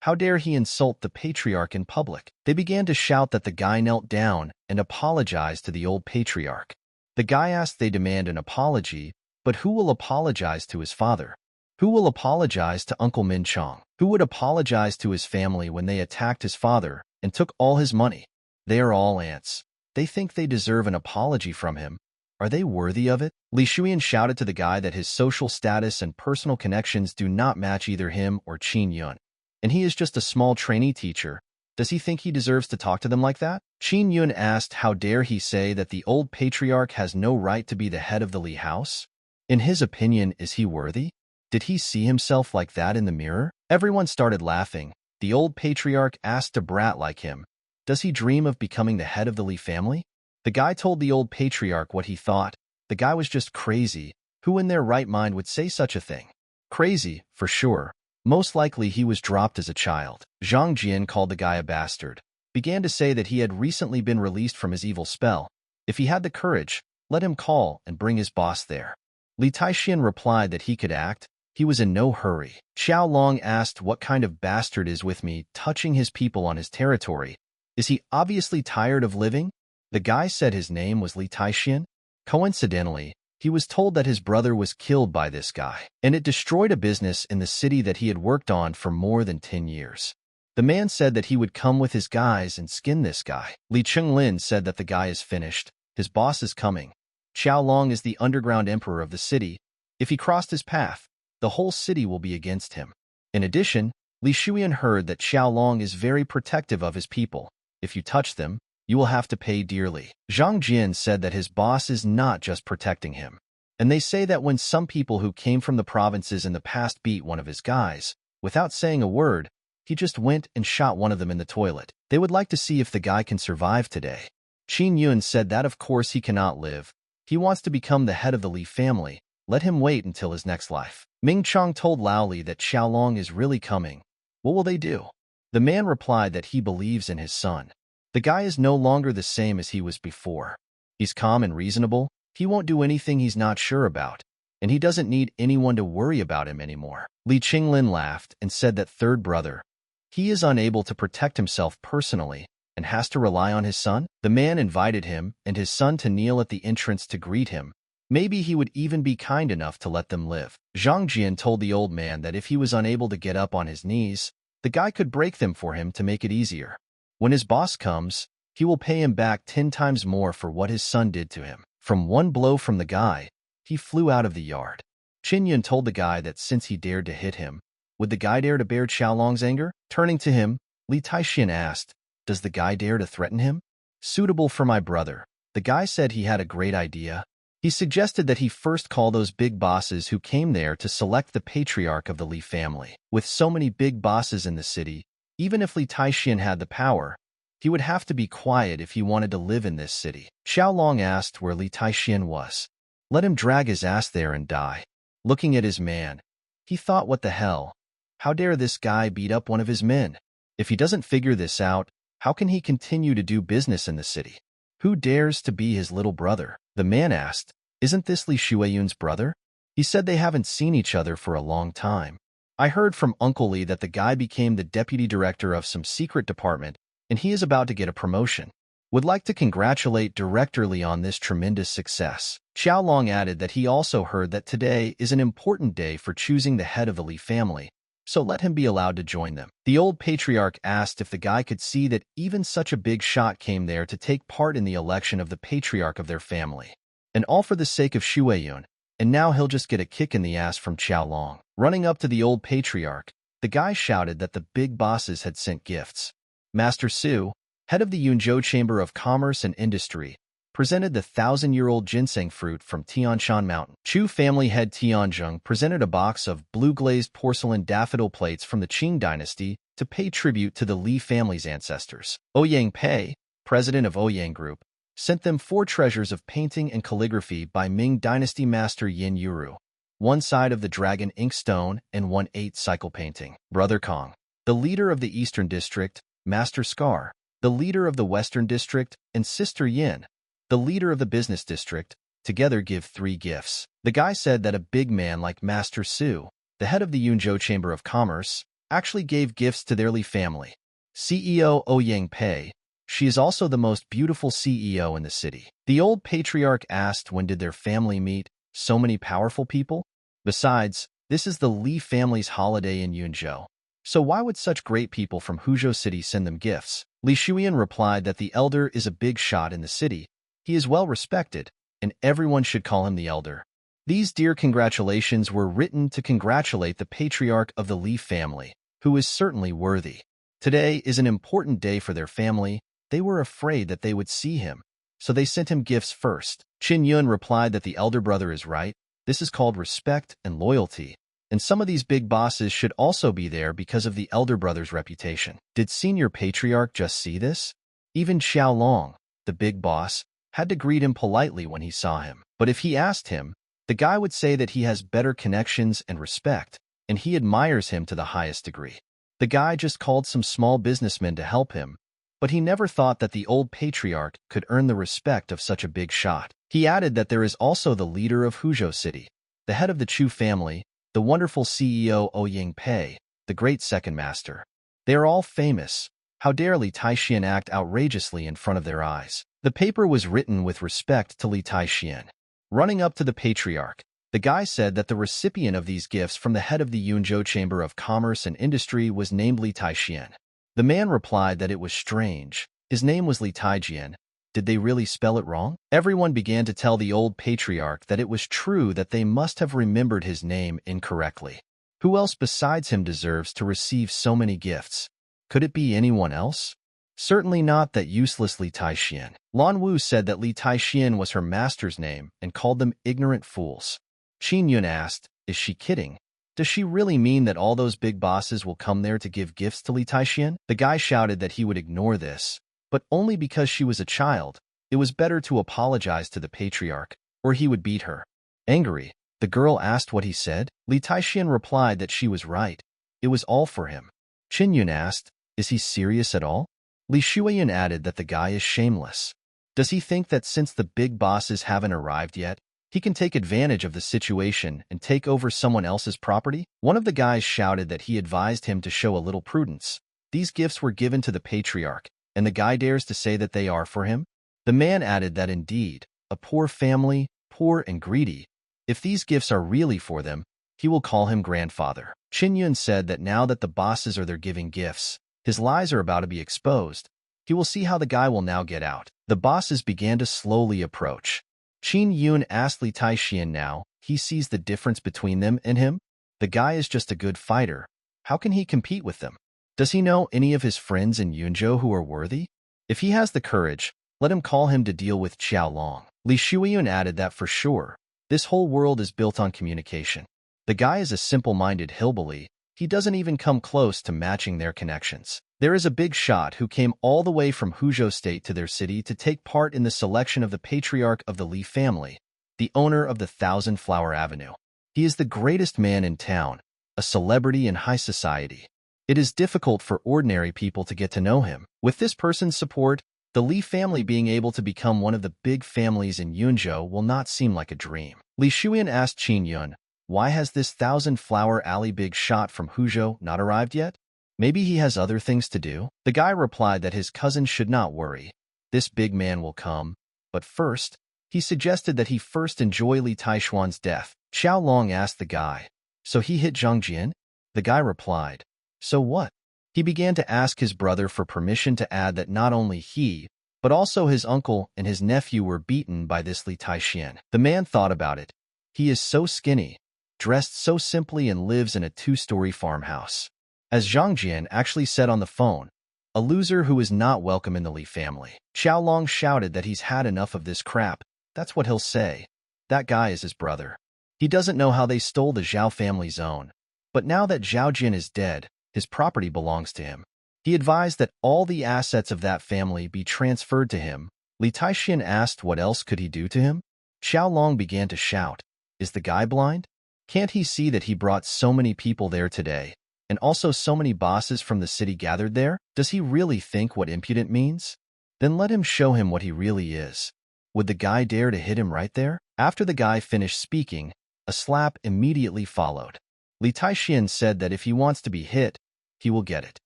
S1: How dare he insult the patriarch in public? They began to shout that the guy knelt down and apologized to the old patriarch. The guy asked they demand an apology, but who will apologize to his father? Who will apologize to Uncle Min Chong? Who would apologize to his family when they attacked his father and took all his money? They are all ants. They think they deserve an apology from him. Are they worthy of it? Li Shuyan shouted to the guy that his social status and personal connections do not match either him or Qin Yun. And he is just a small trainee teacher. Does he think he deserves to talk to them like that? Qin Yun asked how dare he say that the old patriarch has no right to be the head of the Li house? In his opinion, is he worthy? Did he see himself like that in the mirror? Everyone started laughing. The old patriarch asked a brat like him, does he dream of becoming the head of the Li family? The guy told the old patriarch what he thought. The guy was just crazy. Who in their right mind would say such a thing? Crazy, for sure. Most likely he was dropped as a child. Zhang Jian called the guy a bastard. Began to say that he had recently been released from his evil spell. If he had the courage, let him call and bring his boss there. Li Taixian replied that he could act. He was in no hurry. Xiao Long asked what kind of bastard is with me touching his people on his territory. Is he obviously tired of living? The guy said his name was Li Taixian. Coincidentally, he was told that his brother was killed by this guy, and it destroyed a business in the city that he had worked on for more than 10 years. The man said that he would come with his guys and skin this guy. Li Chunglin said that the guy is finished. His boss is coming. Xiao Long is the underground emperor of the city. If he crossed his path, the whole city will be against him. In addition, Li Shuyan heard that Xiao Long is very protective of his people. If you touch them, you will have to pay dearly. Zhang Jian said that his boss is not just protecting him. And they say that when some people who came from the provinces in the past beat one of his guys, without saying a word, he just went and shot one of them in the toilet. They would like to see if the guy can survive today. Qin Yun said that of course he cannot live. He wants to become the head of the Li family. Let him wait until his next life. Ming Chong told Lao Li that Xiao Long is really coming. What will they do? The man replied that he believes in his son. The guy is no longer the same as he was before. He's calm and reasonable. He won't do anything he's not sure about. And he doesn't need anyone to worry about him anymore. Li Qinglin laughed and said that third brother. He is unable to protect himself personally and has to rely on his son. The man invited him and his son to kneel at the entrance to greet him. Maybe he would even be kind enough to let them live. Zhang Jian told the old man that if he was unable to get up on his knees, the guy could break them for him to make it easier. When his boss comes, he will pay him back 10 times more for what his son did to him. From one blow from the guy, he flew out of the yard. Qin Yun told the guy that since he dared to hit him, would the guy dare to bear Xiao Long's anger? Turning to him, Li Taixian asked, does the guy dare to threaten him? Suitable for my brother. The guy said he had a great idea. He suggested that he first call those big bosses who came there to select the patriarch of the Li family. With so many big bosses in the city, even if Li Taixian had the power, he would have to be quiet if he wanted to live in this city. Xiao Long asked where Li Taixian was. Let him drag his ass there and die. Looking at his man, he thought, what the hell? How dare this guy beat up one of his men? If he doesn't figure this out, how can he continue to do business in the city? Who dares to be his little brother? The man asked, isn't this Li Shuiyun's brother? He said they haven't seen each other for a long time. I heard from Uncle Li that the guy became the deputy director of some secret department, and he is about to get a promotion. Would like to congratulate Director Li on this tremendous success. Xiao Long added that he also heard that today is an important day for choosing the head of the Li family, so let him be allowed to join them. The old patriarch asked if the guy could see that even such a big shot came there to take part in the election of the patriarch of their family. And all for the sake of Shuiyun, and now he'll just get a kick in the ass from Xiao Long. Running up to the old patriarch, the guy shouted that the big bosses had sent gifts. Master Su, head of the Yunzhou Chamber of Commerce and Industry, presented the 1,000-year-old ginseng fruit from Tianshan Mountain. Chu family head Tianzheng presented a box of blue-glazed porcelain daffodil plates from the Qing dynasty to pay tribute to the Li family's ancestors. Ouyang Pei, president of Ouyang Group, sent them 4 treasures of painting and calligraphy by Ming dynasty master Yin Yuru, 1 side of the dragon ink stone and 1 8-cycle painting. Brother Kong, the leader of the Eastern District, Master Scar, the leader of the Western District, and Sister Yin, the leader of the Business District, together give 3 gifts. The guy said that a big man like Master Su, the head of the Yunzhou Chamber of Commerce, actually gave gifts to their Li family. CEO Ouyang Pei, she is also the most beautiful CEO in the city. The old patriarch asked when did their family meet, so many powerful people? Besides, this is the Li family's holiday in Yunzhou. So why would such great people from Huzhou City send them gifts? Li Shuyan replied that the elder is a big shot in the city. He is well respected, and everyone should call him the elder. These dear congratulations were written to congratulate the patriarch of the Li family, who is certainly worthy. Today is an important day for their family. They were afraid that they would see him, so they sent him gifts first. Qin Yun replied that the elder brother is right. This is called respect and loyalty. And some of these big bosses should also be there because of the elder brother's reputation. Did Senior Patriarch just see this? Even Xiao Long, the big boss, had to greet him politely when he saw him. But if he asked him, the guy would say that he has better connections and respect, and he admires him to the highest degree. The guy just called some small businessmen to help him, but he never thought that the old patriarch could earn the respect of such a big shot. He added that there is also the leader of Huzhou City, the head of the Chu family, the wonderful CEO Ouyang Pei, the great second master. They are all famous. How dare Li Taixian act outrageously in front of their eyes? The paper was written with respect to Li Taixian. Running up to the patriarch, the guy said that the recipient of these gifts from the head of the Yunzhou Chamber of Commerce and Industry was named Li Taixian. The man replied that it was strange. His name was Li Taijian. Did they really spell it wrong? Everyone began to tell the old patriarch that it was true that they must have remembered his name incorrectly. Who else besides him deserves to receive so many gifts? Could it be anyone else? Certainly not that useless Li Taixian. Lan Wu said that Li Taixian was her master's name and called them ignorant fools. Qin Yun asked, is she kidding? Does she really mean that all those big bosses will come there to give gifts to Li Taixian? The guy shouted that he would ignore this, but only because she was a child. It was better to apologize to the patriarch, or he would beat her. Angry, the girl asked what he said. Li Taixian replied that she was right. It was all for him. Qin Yun asked, is he serious at all? Li Shuyan added that the guy is shameless. Does he think that since the big bosses haven't arrived yet, he can take advantage of the situation and take over someone else's property? One of the guys shouted that he advised him to show a little prudence. These gifts were given to the patriarch, and the guy dares to say that they are for him? The man added that indeed, a poor family, poor and greedy. If these gifts are really for them, he will call him grandfather. Qin Yun said that now that the bosses are there giving gifts, his lies are about to be exposed. He will see how the guy will now get out. The bosses began to slowly approach. Qin Yun asked Li Taixian now, he sees the difference between them and him? The guy is just a good fighter. How can he compete with them? Does he know any of his friends in Yunzhou who are worthy? If he has the courage, let him call him to deal with Xiao Long. Li Shuiyun added that for sure. This whole world is built on communication. The guy is a simple-minded hillbilly. He doesn't even come close to matching their connections. There is a big shot who came all the way from Huzhou State to their city to take part in the selection of the patriarch of the Li family, the owner of the 1,000-Flower Avenue. He is the greatest man in town, a celebrity in high society. It is difficult for ordinary people to get to know him. With this person's support, the Li family being able to become one of the big families in Yunzhou will not seem like a dream. Li Shuyan asked Qin Yun, why has this 1,000-Flower Alley big shot from Huzhou not arrived yet? Maybe he has other things to do? The guy replied that his cousin should not worry. This big man will come. But first, he suggested that he first enjoy Li Taishuan's death. Xiao Long asked the guy, so he hit Zhang Jian? The guy replied, so what? He began to ask his brother for permission to add that not only he, but also his uncle and his nephew were beaten by this Li Taixian. The man thought about it. He is so skinny, dressed so simply and lives in a 2-story farmhouse. As Zhang Jian actually said on the phone, a loser who is not welcome in the Li family. Xiaolong shouted that he's had enough of this crap. That's what he'll say. That guy is his brother. He doesn't know how they stole the Zhao family's own. But now that Zhao Jin is dead, his property belongs to him. He advised that all the assets of that family be transferred to him. Li Taixian asked what else could he do to him. Xiaolong began to shout, "Is the guy blind? Can't he see that he brought so many people there today, and also so many bosses from the city gathered there? Does he really think what impudent means? Then let him show him what he really is." Would the guy dare to hit him right there? After the guy finished speaking, a slap immediately followed. Li Taixian said that if he wants to be hit, he will get it.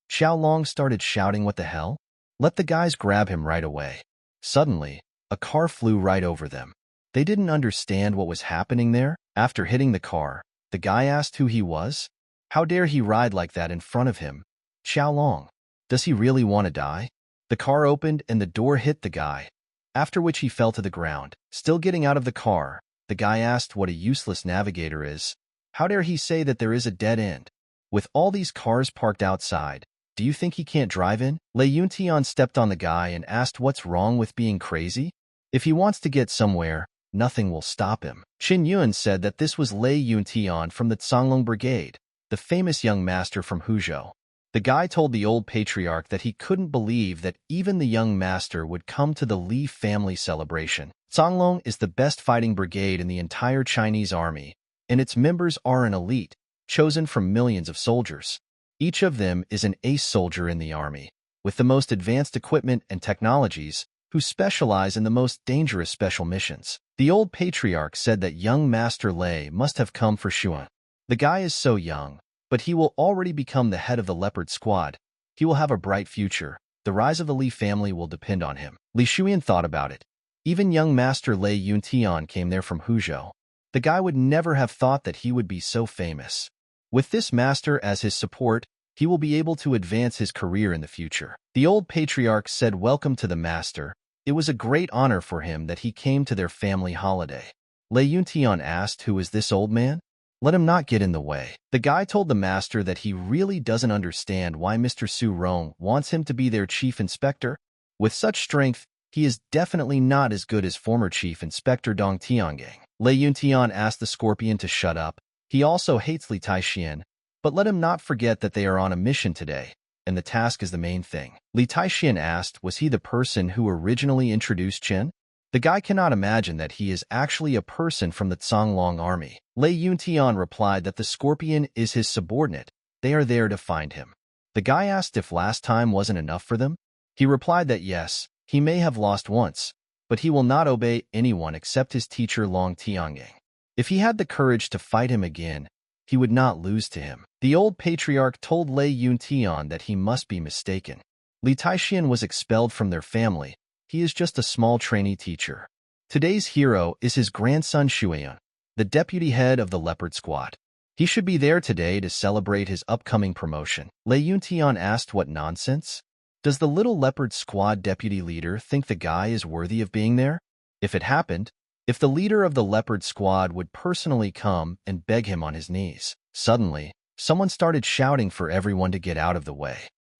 S1: Xiaolong started shouting, "What the hell? Let the guys grab him right away." Suddenly, a car flew right over them. They didn't understand what was happening there. After hitting the car, the guy asked who he was. How dare he ride like that in front of him? Xiaolong, does he really want to die? The car opened and the door hit the guy, after which he fell to the ground. Still getting out of the car, the guy asked what a useless navigator is. How dare he say that there is a dead end? With all these cars parked outside, do you think he can't drive in? Lei Yuntian stepped on the guy and asked what's wrong with being crazy? If he wants to get somewhere, nothing will stop him. Qin Yuan said that this was Lei Yuntian from the Canglong Brigade, the famous young master from Huzhou. The guy told the old patriarch that he couldn't believe that even the young master would come to the Li family celebration. Canglong is the best fighting brigade in the entire Chinese army, and its members are an elite, chosen from millions of soldiers. Each of them is an ace soldier in the army, with the most advanced equipment and technologies, who specialize in the most dangerous special missions. The old patriarch said that young Master Lei must have come for Xuan. The guy is so young, but he will already become the head of the Leopard Squad. He will have a bright future. The rise of the Li family will depend on him. Li Shuyan thought about it. Even young Master Lei Yuntian came there from Huzhou. The guy would never have thought that he would be so famous. With this master as his support, he will be able to advance his career in the future. The old patriarch said welcome to the master. It was a great honor for him that he came to their family holiday. Lei Yuntian asked, "Who is this old man? Let him not get in the way." The guy told the master that he really doesn't understand why Mr. Su Rong wants him to be their chief inspector. With such strength, he is definitely not as good as former chief inspector Dong Tiangang. Lei Yuntian asked the scorpion to shut up. He also hates Li Taixian, but let him not forget that they are on a mission today, and the task is the main thing. Li Taixian asked, was he the person who originally introduced Chen? The guy cannot imagine that he is actually a person from the Canglong army. Lei Yuntian replied that the scorpion is his subordinate. They are there to find him. The guy asked if last time wasn't enough for them. He replied that yes, he may have lost once, but he will not obey anyone except his teacher Long Tiangang. If he had the courage to fight him again, he would not lose to him. The old patriarch told Lei Yuntian that he must be mistaken. Li Taixian was expelled from their family. He is just a small trainee teacher. Today's hero is his grandson Xuan, the deputy head of the Leopard Squad. He should be there today to celebrate his upcoming promotion. Lei Yuntian asked, what nonsense? Does the little Leopard Squad deputy leader think the guy is worthy of being there? If it happened, if the leader of the Leopard Squad would personally come and beg him on his knees. Suddenly, someone started shouting for everyone to get out of the way.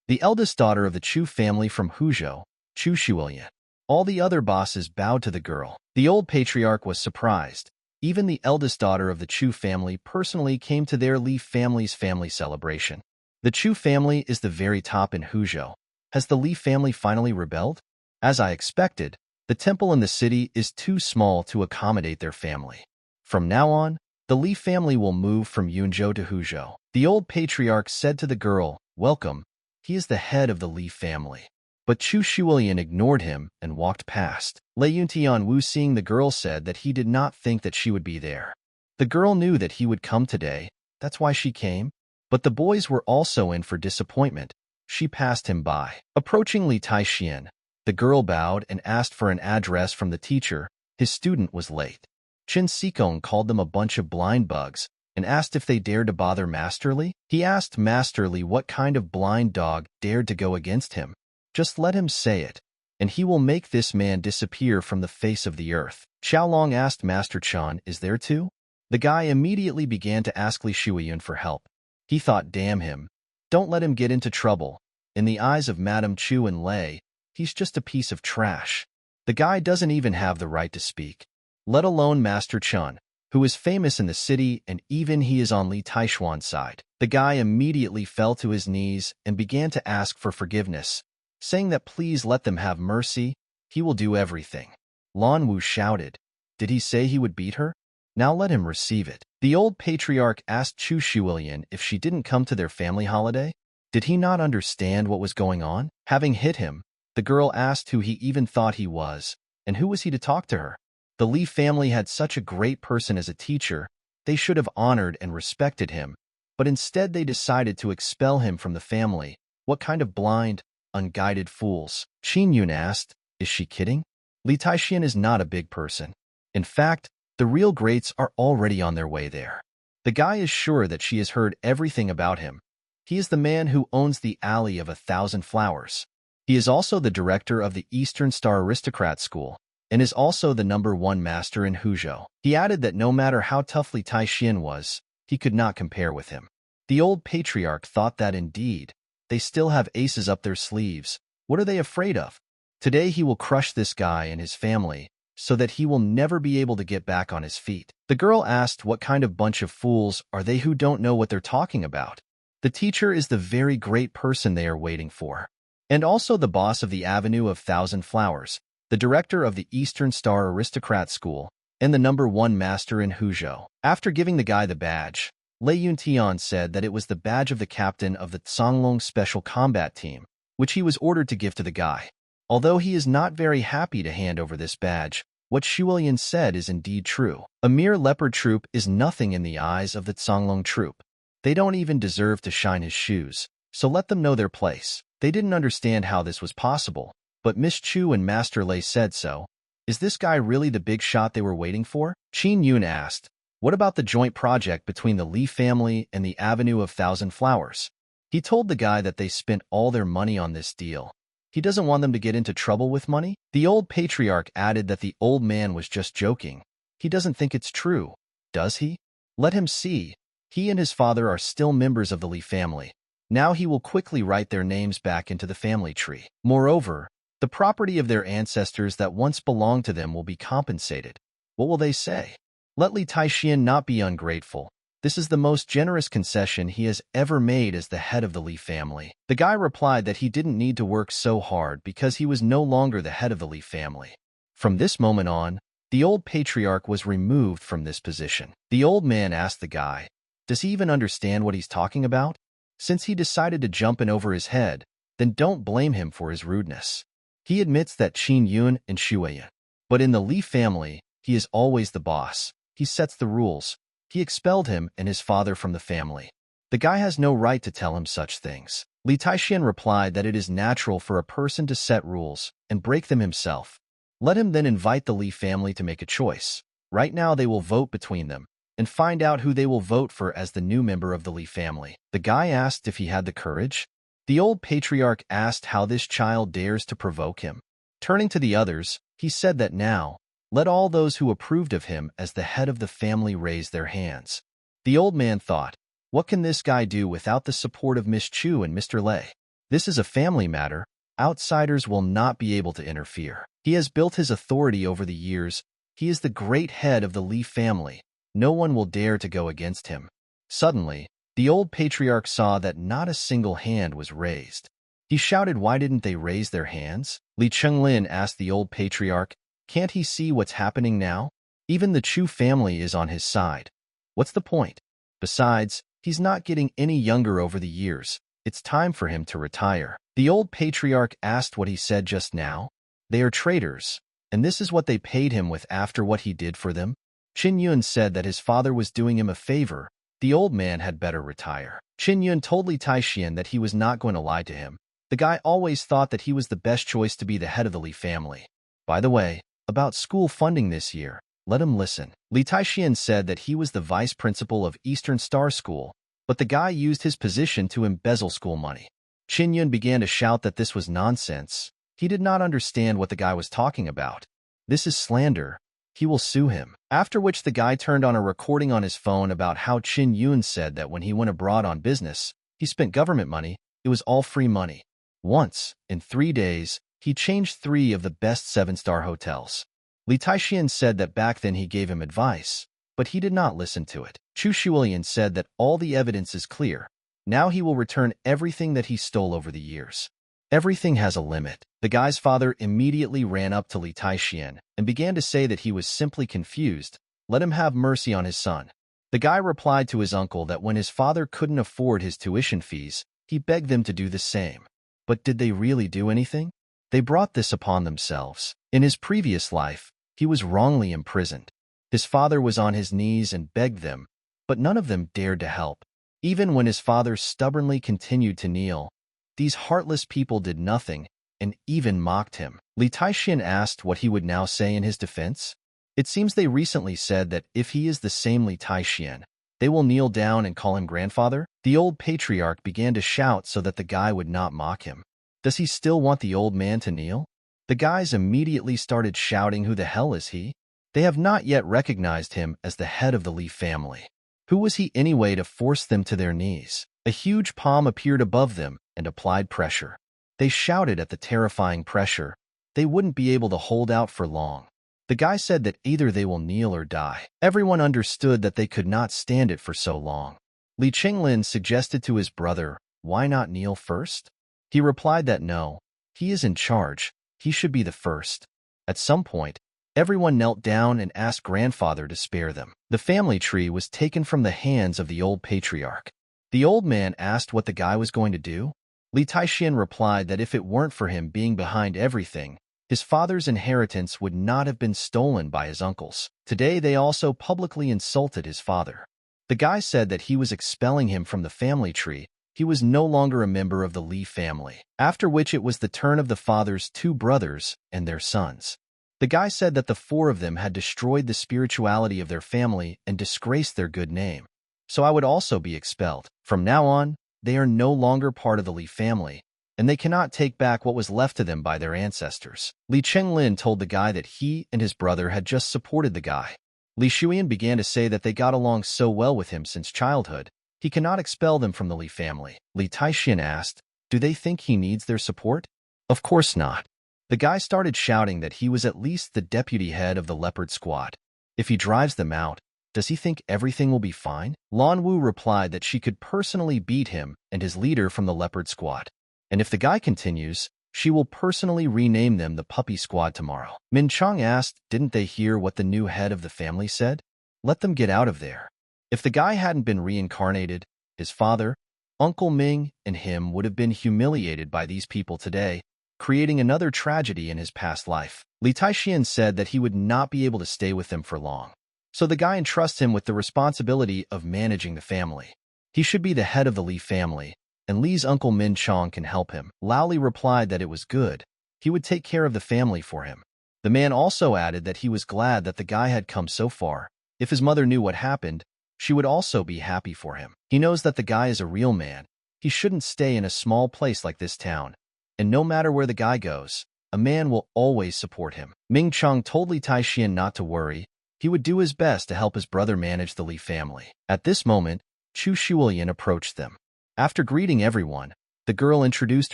S1: The eldest daughter of the Chu family from Huzhou, Chu Shuilian. All the other bosses bowed to the girl. The old patriarch was surprised. Even the eldest daughter of the Chu family personally came to their Li family's family celebration. The Chu family is the very top in Huzhou. Has the Li family finally rebelled? As I expected, the temple in the city is too small to accommodate their family. From now on, the Li family will move from Yunzhou to Huzhou. The old patriarch said to the girl, welcome, he is the head of the Li family. But Chu Shuilian ignored him and walked past. Lei Yuntian Wu, seeing the girl, said that he did not think that she would be there. The girl knew that he would come today, that's why she came. But the boys were also in for disappointment. She passed him by. Approaching Li Taixian, the girl bowed and asked for an address from the teacher. His student was late. Chen Xikong called them a bunch of blind bugs and asked if they dared to bother Master Li. He asked Master Li what kind of blind dog dared to go against him. Just let him say it, and he will make this man disappear from the face of the earth. Xiaolong asked Master Chan, is there too? The guy immediately began to ask Li Shuiyun for help. He thought, damn him. Don't let him get into trouble. In the eyes of Madame Chu and Lei, he's just a piece of trash. The guy doesn't even have the right to speak, let alone Master Chun, who is famous in the city, and even he is on Li Taishuan's side. The guy immediately fell to his knees and began to ask for forgiveness, saying that please let them have mercy, he will do everything. Lan Wu shouted, "Did he say he would beat her? Now let him receive it." The old patriarch asked Chu Shuilian if she didn't come to their family holiday. Did he not understand what was going on? Having hit him, the girl asked who he even thought he was, and who was he to talk to her? The Li family had such a great person as a teacher, they should have honored and respected him, but instead they decided to expel him from the family. What kind of blind, unguided fools? Qin Yun asked, "Is she kidding? Li Taishian is not a big person. In fact, the real greats are already on their way there." The guy is sure that she has heard everything about him. He is the man who owns the Alley of 1,000 Flowers. He is also the director of the Eastern Star Aristocrat School, and is also the #1 master in Huzhou. He added that no matter how tough Li Taishian was, he could not compare with him. The old patriarch thought that indeed, they still have aces up their sleeves. What are they afraid of? Today he will crush this guy and his family, so that he will never be able to get back on his feet. The girl asked what kind of bunch of fools are they who don't know what they're talking about. The teacher is the very great person they are waiting for, and also the boss of the Avenue of 1,000 Flowers, the director of the Eastern Star Aristocrat School, and the #1 master in Huzhou. After giving the guy the badge, Lei Yuntian said that it was the badge of the captain of the Songlong Special Combat Team, which he was ordered to give to the guy. Although he is not very happy to hand over this badge, what Shuilian said is indeed true. A mere leopard troop is nothing in the eyes of the Songlong troop. They don't even deserve to shine his shoes, so let them know their place. They didn't understand how this was possible, but Miss Chu and Master Lei said so. Is this guy really the big shot they were waiting for? Qin Yun asked, what about the joint project between the Li family and the Avenue of 1,000 Flowers? He told the guy that they spent all their money on this deal. He doesn't want them to get into trouble with money? The old patriarch added that the old man was just joking. He doesn't think it's true, does he? Let him see. He and his father are still members of the Li family. Now he will quickly write their names back into the family tree. Moreover, the property of their ancestors that once belonged to them will be compensated. What will they say? Let Li Taishian not be ungrateful. This is the most generous concession he has ever made as the head of the Li family. The guy replied that he didn't need to work so hard because he was no longer the head of the Li family. From this moment on, the old patriarch was removed from this position. The old man asked the guy, does he even understand what he's talking about? Since he decided to jump in over his head, then don't blame him for his rudeness. He admits that Qin Yun and Shuilian. But in the Li family, he is always the boss. He sets the rules. He expelled him and his father from the family. The guy has no right to tell him such things. Li Taishian replied that it is natural for a person to set rules and break them himself. Let him then invite the Li family to make a choice. Right now they will vote between them and find out who they will vote for as the new member of the Li family. The guy asked if he had the courage. The old patriarch asked how this child dares to provoke him. Turning to the others, he said that now, let all those who approved of him as the head of the family raise their hands. The old man thought, what can this guy do without the support of Miss Chu and Mr. Lei? This is a family matter. Outsiders will not be able to interfere. He has built his authority over the years. He is the great head of the Li family. No one will dare to go against him. Suddenly, the old patriarch saw that not a single hand was raised. He shouted, why didn't they raise their hands? Li Chenglin asked the old patriarch, can't he see what's happening now? Even the Chu family is on his side. What's the point? Besides, he's not getting any younger over the years. It's time for him to retire. The old patriarch asked what he said just now. They are traitors, and this is what they paid him with after what he did for them? Qin Yun said that his father was doing him a favor. The old man had better retire. Qin Yun told Li Taishian that he was not going to lie to him. The guy always thought that he was the best choice to be the head of the Li family. By the way, about school funding this year, let him listen. Li Taishian said that he was the vice principal of Eastern Star School, but the guy used his position to embezzle school money. Qin Yun began to shout that this was nonsense. He did not understand what the guy was talking about. This is slander. He will sue him. After which the guy turned on a recording on his phone about how Qin Yun said that when he went abroad on business, he spent government money. It was all free money. Once, in 3 days, he changed 3 of the best 7-star hotels. Li Taixian said that back then he gave him advice, but he did not listen to it. Chu Shuilian said that all the evidence is clear. Now he will return everything that he stole over the years. Everything has a limit. The guy's father immediately ran up to Li Taixian and began to say that he was simply confused. Let him have mercy on his son. The guy replied to his uncle that when his father couldn't afford his tuition fees, he begged them to do the same. But did they really do anything? They brought this upon themselves. In his previous life, he was wrongly imprisoned. His father was on his knees and begged them, but none of them dared to help. Even when his father stubbornly continued to kneel, these heartless people did nothing and even mocked him. Li Taixian asked what he would now say in his defense. It seems they recently said that if he is the same Li Taixian, they will kneel down and call him grandfather. The old patriarch began to shout so that the guy would not mock him. Does he still want the old man to kneel? The guys immediately started shouting, who the hell is he? They have not yet recognized him as the head of the Li family. Who was he anyway to force them to their knees? A huge palm appeared above them and applied pressure. They shouted at the terrifying pressure. They wouldn't be able to hold out for long. The guy said that either they will kneel or die. Everyone understood that they could not stand it for so long. Li Qinglin suggested to his brother, why not kneel first? He replied that no, he is in charge. He should be the first. At some point, everyone knelt down and asked grandfather to spare them. The family tree was taken from the hands of the old patriarch. The old man asked what the guy was going to do. Li Taixian replied that if it weren't for him being behind everything, his father's inheritance would not have been stolen by his uncles. Today they also publicly insulted his father. The guy said that he was expelling him from the family tree. He was no longer a member of the Li family. After which it was the turn of the father's 2 brothers and their sons. The guy said that the 4 of them had destroyed the spirituality of their family and disgraced their good name. So I would also be expelled. From now on, they are no longer part of the Li family, and they cannot take back what was left to them by their ancestors. Li Qinglin told the guy that he and his brother had just supported the guy. Li Shuyan began to say that they got along so well with him since childhood, he cannot expel them from the Li family. Li Taixian asked, do they think he needs their support? Of course not. The guy started shouting that he was at least the deputy head of the leopard squad. If he drives them out, does he think everything will be fine? Lan Wu replied that she could personally beat him and his leader from the leopard squad. And if the guy continues, she will personally rename them the puppy squad tomorrow. Min Chang asked, didn't they hear what the new head of the family said? Let them get out of there. If the guy hadn't been reincarnated, his father, Uncle Ming, and him would have been humiliated by these people today, creating another tragedy in his past life. Li Taixian said that he would not be able to stay with them for long. So the guy entrusts him with the responsibility of managing the family. He should be the head of the Li family, and Li's uncle Min Chang can help him. Lao Li replied that it was good. He would take care of the family for him. The man also added that he was glad that the guy had come so far. If his mother knew what happened, she would also be happy for him. He knows that the guy is a real man. He shouldn't stay in a small place like this town. And no matter where the guy goes, a man will always support him. Ming Chang told Li Taixian not to worry. He would do his best to help his brother manage the Li family. At this moment, Chu Shuilian approached them. After greeting everyone, the girl introduced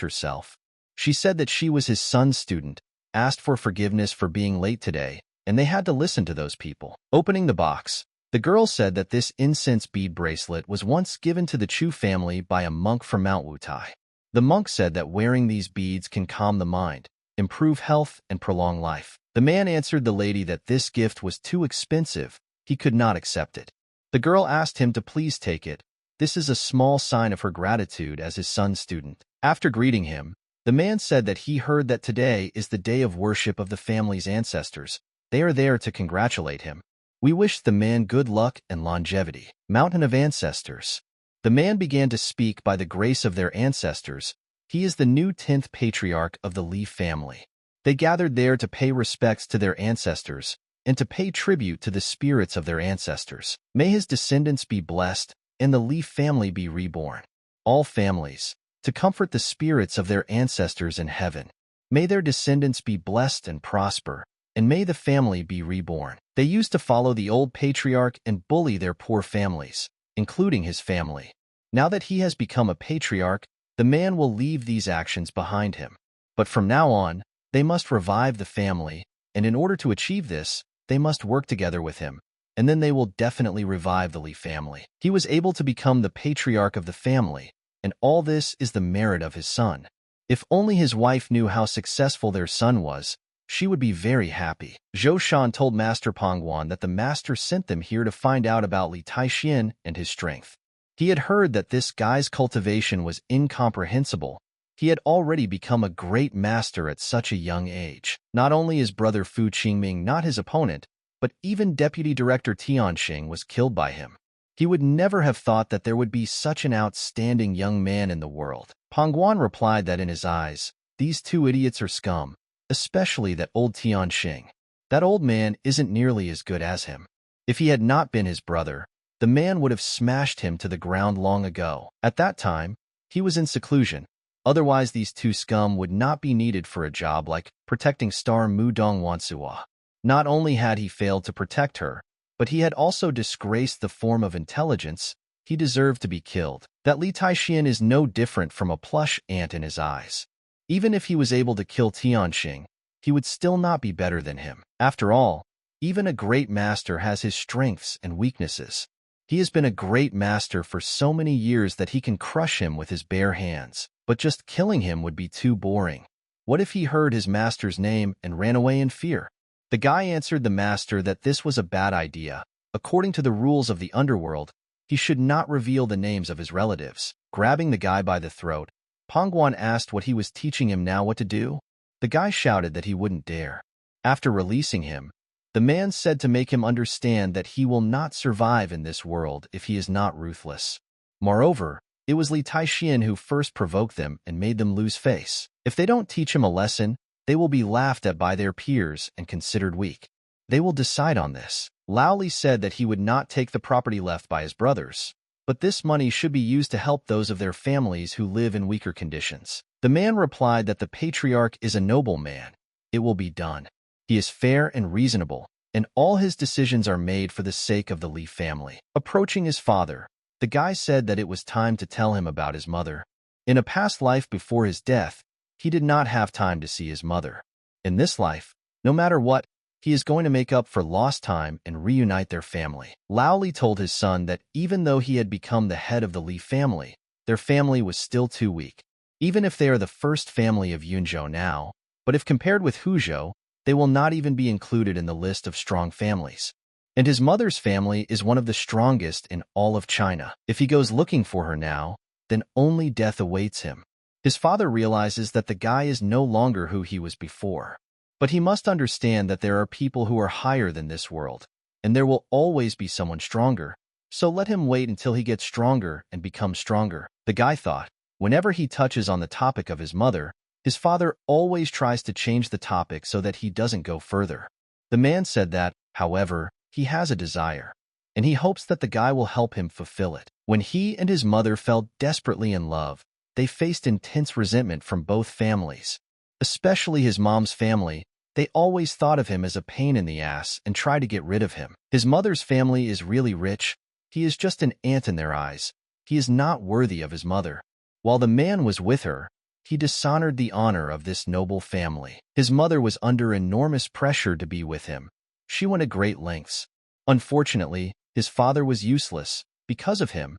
S1: herself. She said that she was his son's student, asked for forgiveness for being late today, and they had to listen to those people. Opening the box, the girl said that this incense bead bracelet was once given to the Chu family by a monk from Mount Wutai. The monk said that wearing these beads can calm the mind, improve health, and prolong life. The man answered the lady that this gift was too expensive. He could not accept it. The girl asked him to please take it. This is a small sign of her gratitude as his son's student. After greeting him, the man said that he heard that today is the day of worship of the family's ancestors. They are there to congratulate him. We wish the man good luck and longevity. Mountain of Ancestors. The man began to speak by the grace of their ancestors. He is the new 10th patriarch of the Li family. They gathered there to pay respects to their ancestors and to pay tribute to the spirits of their ancestors. May his descendants be blessed and the Li family be reborn. All families, to comfort the spirits of their ancestors in heaven. May their descendants be blessed and prosper, and may the family be reborn. They used to follow the old patriarch and bully their poor families, including his family. Now that he has become a patriarch, the man will leave these actions behind him. But from now on, they must revive the family, and in order to achieve this, they must work together with him, and then they will definitely revive the Lee family. He was able to become the patriarch of the family, and all this is the merit of his son. If only his wife knew how successful their son was, she would be very happy. Zhou Shan told Master Pangwan that the master sent them here to find out about Li Taixian and his strength. He had heard that this guy's cultivation was incomprehensible. He had already become a great master at such a young age. Not only is brother Fu Qingming not his opponent, but even Deputy Director Tianxing was killed by him. He would never have thought that there would be such an outstanding young man in the world. Pangwan replied that in his eyes, these two idiots are scum, especially that old Tianxing. That old man isn't nearly as good as him. If he had not been his brother, the man would have smashed him to the ground long ago. At that time, he was in seclusion. Otherwise, these two scum would not be needed for a job like protecting star Mu Dongwansuo. Not only had he failed to protect her, but he had also disgraced the form of intelligence. He deserved to be killed. That Li Taixian is no different from a plush ant in his eyes. Even if he was able to kill Tianxing, he would still not be better than him. After all, even a great master has his strengths and weaknesses. He has been a great master for so many years that he can crush him with his bare hands. But just killing him would be too boring. What if he heard his master's name and ran away in fear? The guy answered the master that this was a bad idea. According to the rules of the underworld, he should not reveal the names of his relatives. Grabbing the guy by the throat, Pangwan asked what he was teaching him now what to do. The guy shouted that he wouldn't dare. After releasing him, the man said to make him understand that he will not survive in this world if he is not ruthless. Moreover, it was Li Taixian who first provoked them and made them lose face. If they don't teach him a lesson, they will be laughed at by their peers and considered weak. They will decide on this. Lao Li said that he would not take the property left by his brothers, but this money should be used to help those of their families who live in weaker conditions. The man replied that the patriarch is a noble man. It will be done. He is fair and reasonable, and all his decisions are made for the sake of the Li family. Approaching his father, the guy said that it was time to tell him about his mother. In a past life before his death, he did not have time to see his mother. In this life, no matter what, he is going to make up for lost time and reunite their family. Lao Li told his son that even though he had become the head of the Li family, their family was still too weak. Even if they are the first family of Yunzhou now, but if compared with Huzhou, they will not even be included in the list of strong families. And his mother's family is one of the strongest in all of China. If he goes looking for her now, then only death awaits him. His father realizes that the guy is no longer who he was before. But he must understand that there are people who are higher than this world, and there will always be someone stronger. So let him wait until he gets stronger and becomes stronger. The guy thought, whenever he touches on the topic of his mother, his father always tries to change the topic so that he doesn't go further. The man said that, however, he has a desire, and he hopes that the guy will help him fulfill it. When he and his mother fell desperately in love, they faced intense resentment from both families. Especially his mom's family, they always thought of him as a pain in the ass and tried to get rid of him. His mother's family is really rich. He is just an ant in their eyes. He is not worthy of his mother. While the man was with her, he dishonored the honor of this noble family. His mother was under enormous pressure to be with him. She went to great lengths. Unfortunately, his father was useless. Because of him,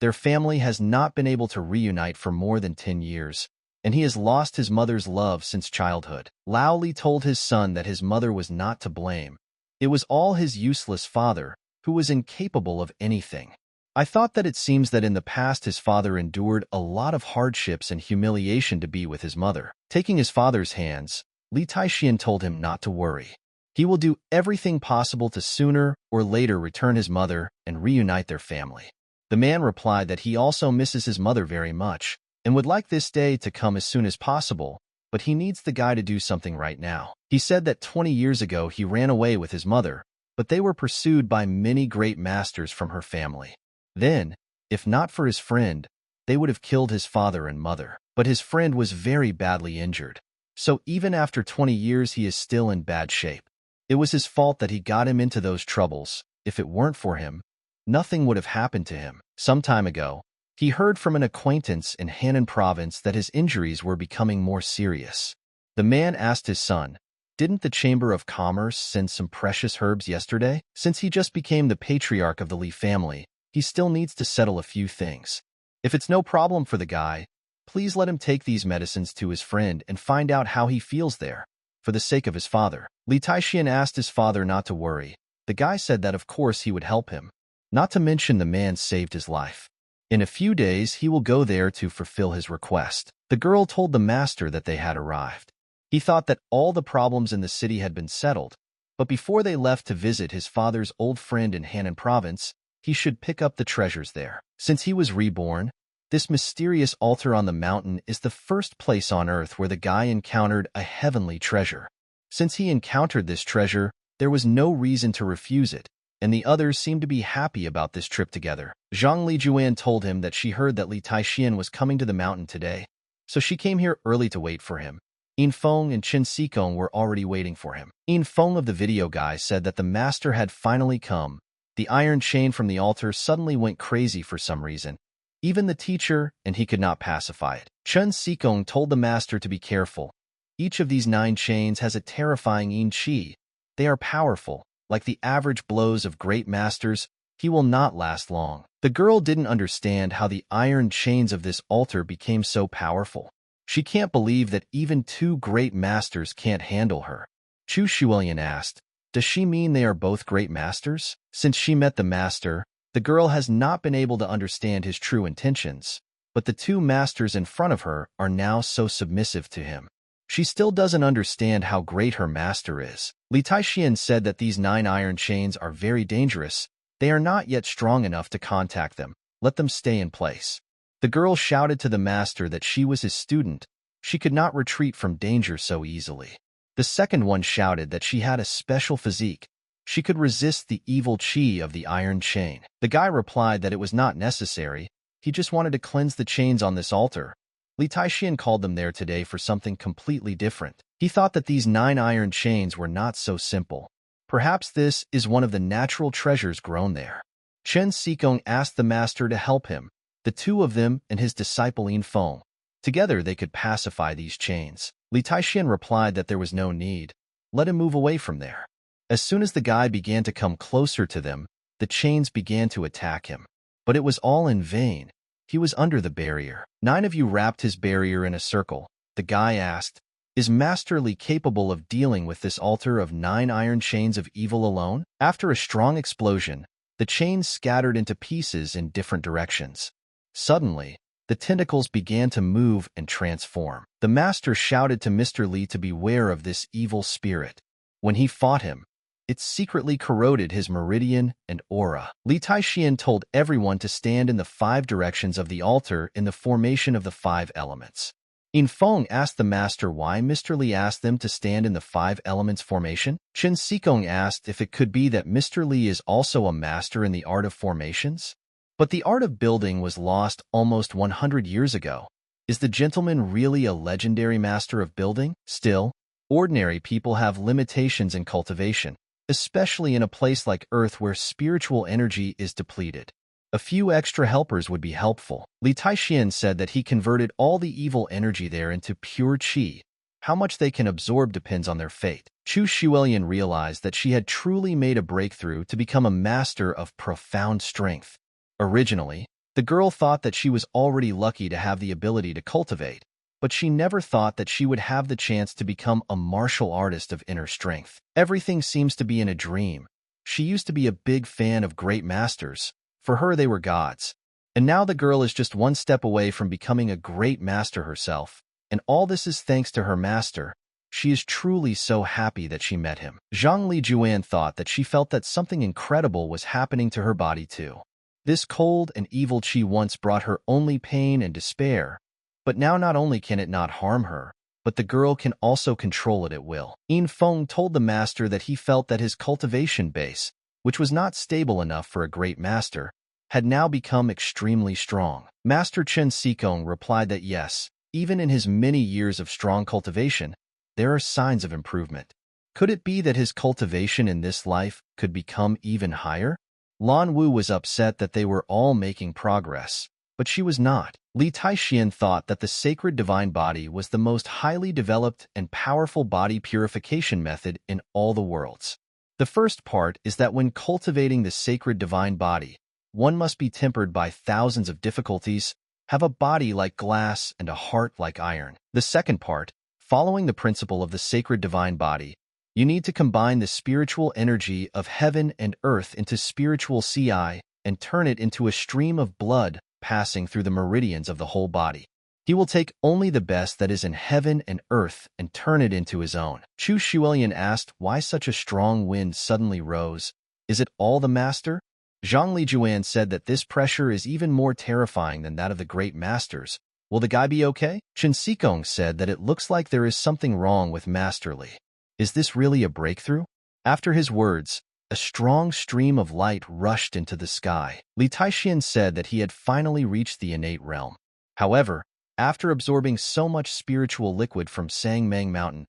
S1: their family has not been able to reunite for more than 10 years, and he has lost his mother's love since childhood. Lao Li told his son that his mother was not to blame. It was all his useless father, who was incapable of anything. I thought that it seems that in the past his father endured a lot of hardships and humiliation to be with his mother. Taking his father's hands, Li Taixian told him not to worry. He will do everything possible to sooner or later return his mother and reunite their family. The man replied that he also misses his mother very much and would like this day to come as soon as possible, but he needs the guy to do something right now. He said that 20 years ago he ran away with his mother, but they were pursued by many great masters from her family. Then, if not for his friend, they would have killed his father and mother. But his friend was very badly injured, so even after 20 years he is still in bad shape. It was his fault that he got him into those troubles. If it weren't for him, nothing would have happened to him. Some time ago, He heard from an acquaintance in Hannan province that his injuries were becoming more serious. The man asked his son, "Didn't the Chamber of Commerce send some precious herbs yesterday?" Since he just became the patriarch of the Li family, he still needs to settle a few things. If it's no problem for the guy, please let him take these medicines to his friend and find out how he feels there, for the sake of his father. Li Taixian asked his father not to worry. The guy said that of course he would help him. Not to mention the man saved his life. In a few days he will go there to fulfill his request. The girl told the master that they had arrived. He thought that all the problems in the city had been settled, but before they left to visit his father's old friend in Hannan province, he should pick up the treasures there. Since he was reborn, this mysterious altar on the mountain is the first place on earth where the guy encountered a heavenly treasure. Since he encountered this treasure, there was no reason to refuse it, and the others seemed to be happy about this trip together. Zhang Lijuan told him that she heard that Li Taixian was coming to the mountain today, so she came here early to wait for him. Yin Feng and Chen Xikong were already waiting for him. Yin Feng of the video guy said that the master had finally come. The iron chain from the altar suddenly went crazy for some reason. Even the teacher, and he could not pacify it. Chen Xikong told the master to be careful. Each of these 9 chains has a terrifying yin qi. They are powerful. Like the average blows of great masters, he will not last long. The girl didn't understand how the iron chains of this altar became so powerful. She can't believe that even 2 great masters can't handle her. Chu Shuilian asked, "Does she mean they are both great masters?" Since she met the master, the girl has not been able to understand his true intentions, but the 2 masters in front of her are now so submissive to him. She still doesn't understand how great her master is. Li Taixian said that these 9 iron chains are very dangerous. They are not yet strong enough to contact them. Let them stay in place. The girl shouted to the master that she was his student. She could not retreat from danger so easily. The second one shouted that she had a special physique. She could resist the evil qi of the iron chain. The guy replied that it was not necessary. He just wanted to cleanse the chains on this altar. Li Taixian called them there today for something completely different. He thought that these 9 iron chains were not so simple. Perhaps this is one of the natural treasures grown there. Chen Xikong asked the master to help him. The 2 of them and his disciple Yin Feng. Together they could pacify these chains. Li Taixian replied that there was no need. Let him move away from there. As soon as the guy began to come closer to them, the chains began to attack him. But it was all in vain. He was under the barrier. 9 of you wrapped his barrier in a circle. The guy asked, "Is Master Li capable of dealing with this altar of 9 iron chains of evil alone?" After a strong explosion, the chains scattered into pieces in different directions. Suddenly, the tentacles began to move and transform. The master shouted to Mr. Li to beware of this evil spirit. When he fought him, it secretly corroded his meridian and aura. Li Taixian told everyone to stand in the 5 directions of the altar in the formation of the 5 elements. Yin Feng asked the master why Mr. Li asked them to stand in the 5 elements formation. Chen Xikong asked if it could be that Mr. Li is also a master in the art of formations. But the art of building was lost almost 100 years ago. Is the gentleman really a legendary master of building? Still, ordinary people have limitations in cultivation, especially in a place like Earth where spiritual energy is depleted. A few extra helpers would be helpful. Li Taixian said that he converted all the evil energy there into pure qi. How much they can absorb depends on their fate. Chu Shuilian realized that she had truly made a breakthrough to become a master of profound strength. Originally, the girl thought that she was already lucky to have the ability to cultivate, but she never thought that she would have the chance to become a martial artist of inner strength. Everything seems to be in a dream. She used to be a big fan of great masters. For her, they were gods. And now the girl is just one step away from becoming a great master herself. And all this is thanks to her master. She is truly so happy that she met him. Zhang Lijuan thought that she felt that something incredible was happening to her body too. This cold and evil qi once brought her only pain and despair, but now not only can it not harm her, but the girl can also control it at will. Yin Feng told the master that he felt that his cultivation base, which was not stable enough for a great master, had now become extremely strong. Master Chen Xikong replied that yes, even in his many years of strong cultivation, there are signs of improvement. Could it be that his cultivation in this life could become even higher? Lan Wu was upset that they were all making progress, but she was not. Li Taixian thought that the sacred divine body was the most highly developed and powerful body purification method in all the worlds. The first part is that when cultivating the sacred divine body, one must be tempered by thousands of difficulties, have a body like glass and a heart like iron. The second part, following the principle of the sacred divine body, you need to combine the spiritual energy of heaven and earth into spiritual Ci and turn it into a stream of blood passing through the meridians of the whole body. He will take only the best that is in heaven and earth and turn it into his own. Chu Shuilian asked why such a strong wind suddenly rose. Is it all the master? Zhang Lijuan said that this pressure is even more terrifying than that of the great masters. Will the guy be okay? Chen Xikong said that it looks like there is something wrong with Master Li. Is this really a breakthrough? After his words, a strong stream of light rushed into the sky. Li Taixian said that he had finally reached the innate realm. However, after absorbing so much spiritual liquid from Sangmang Mountain,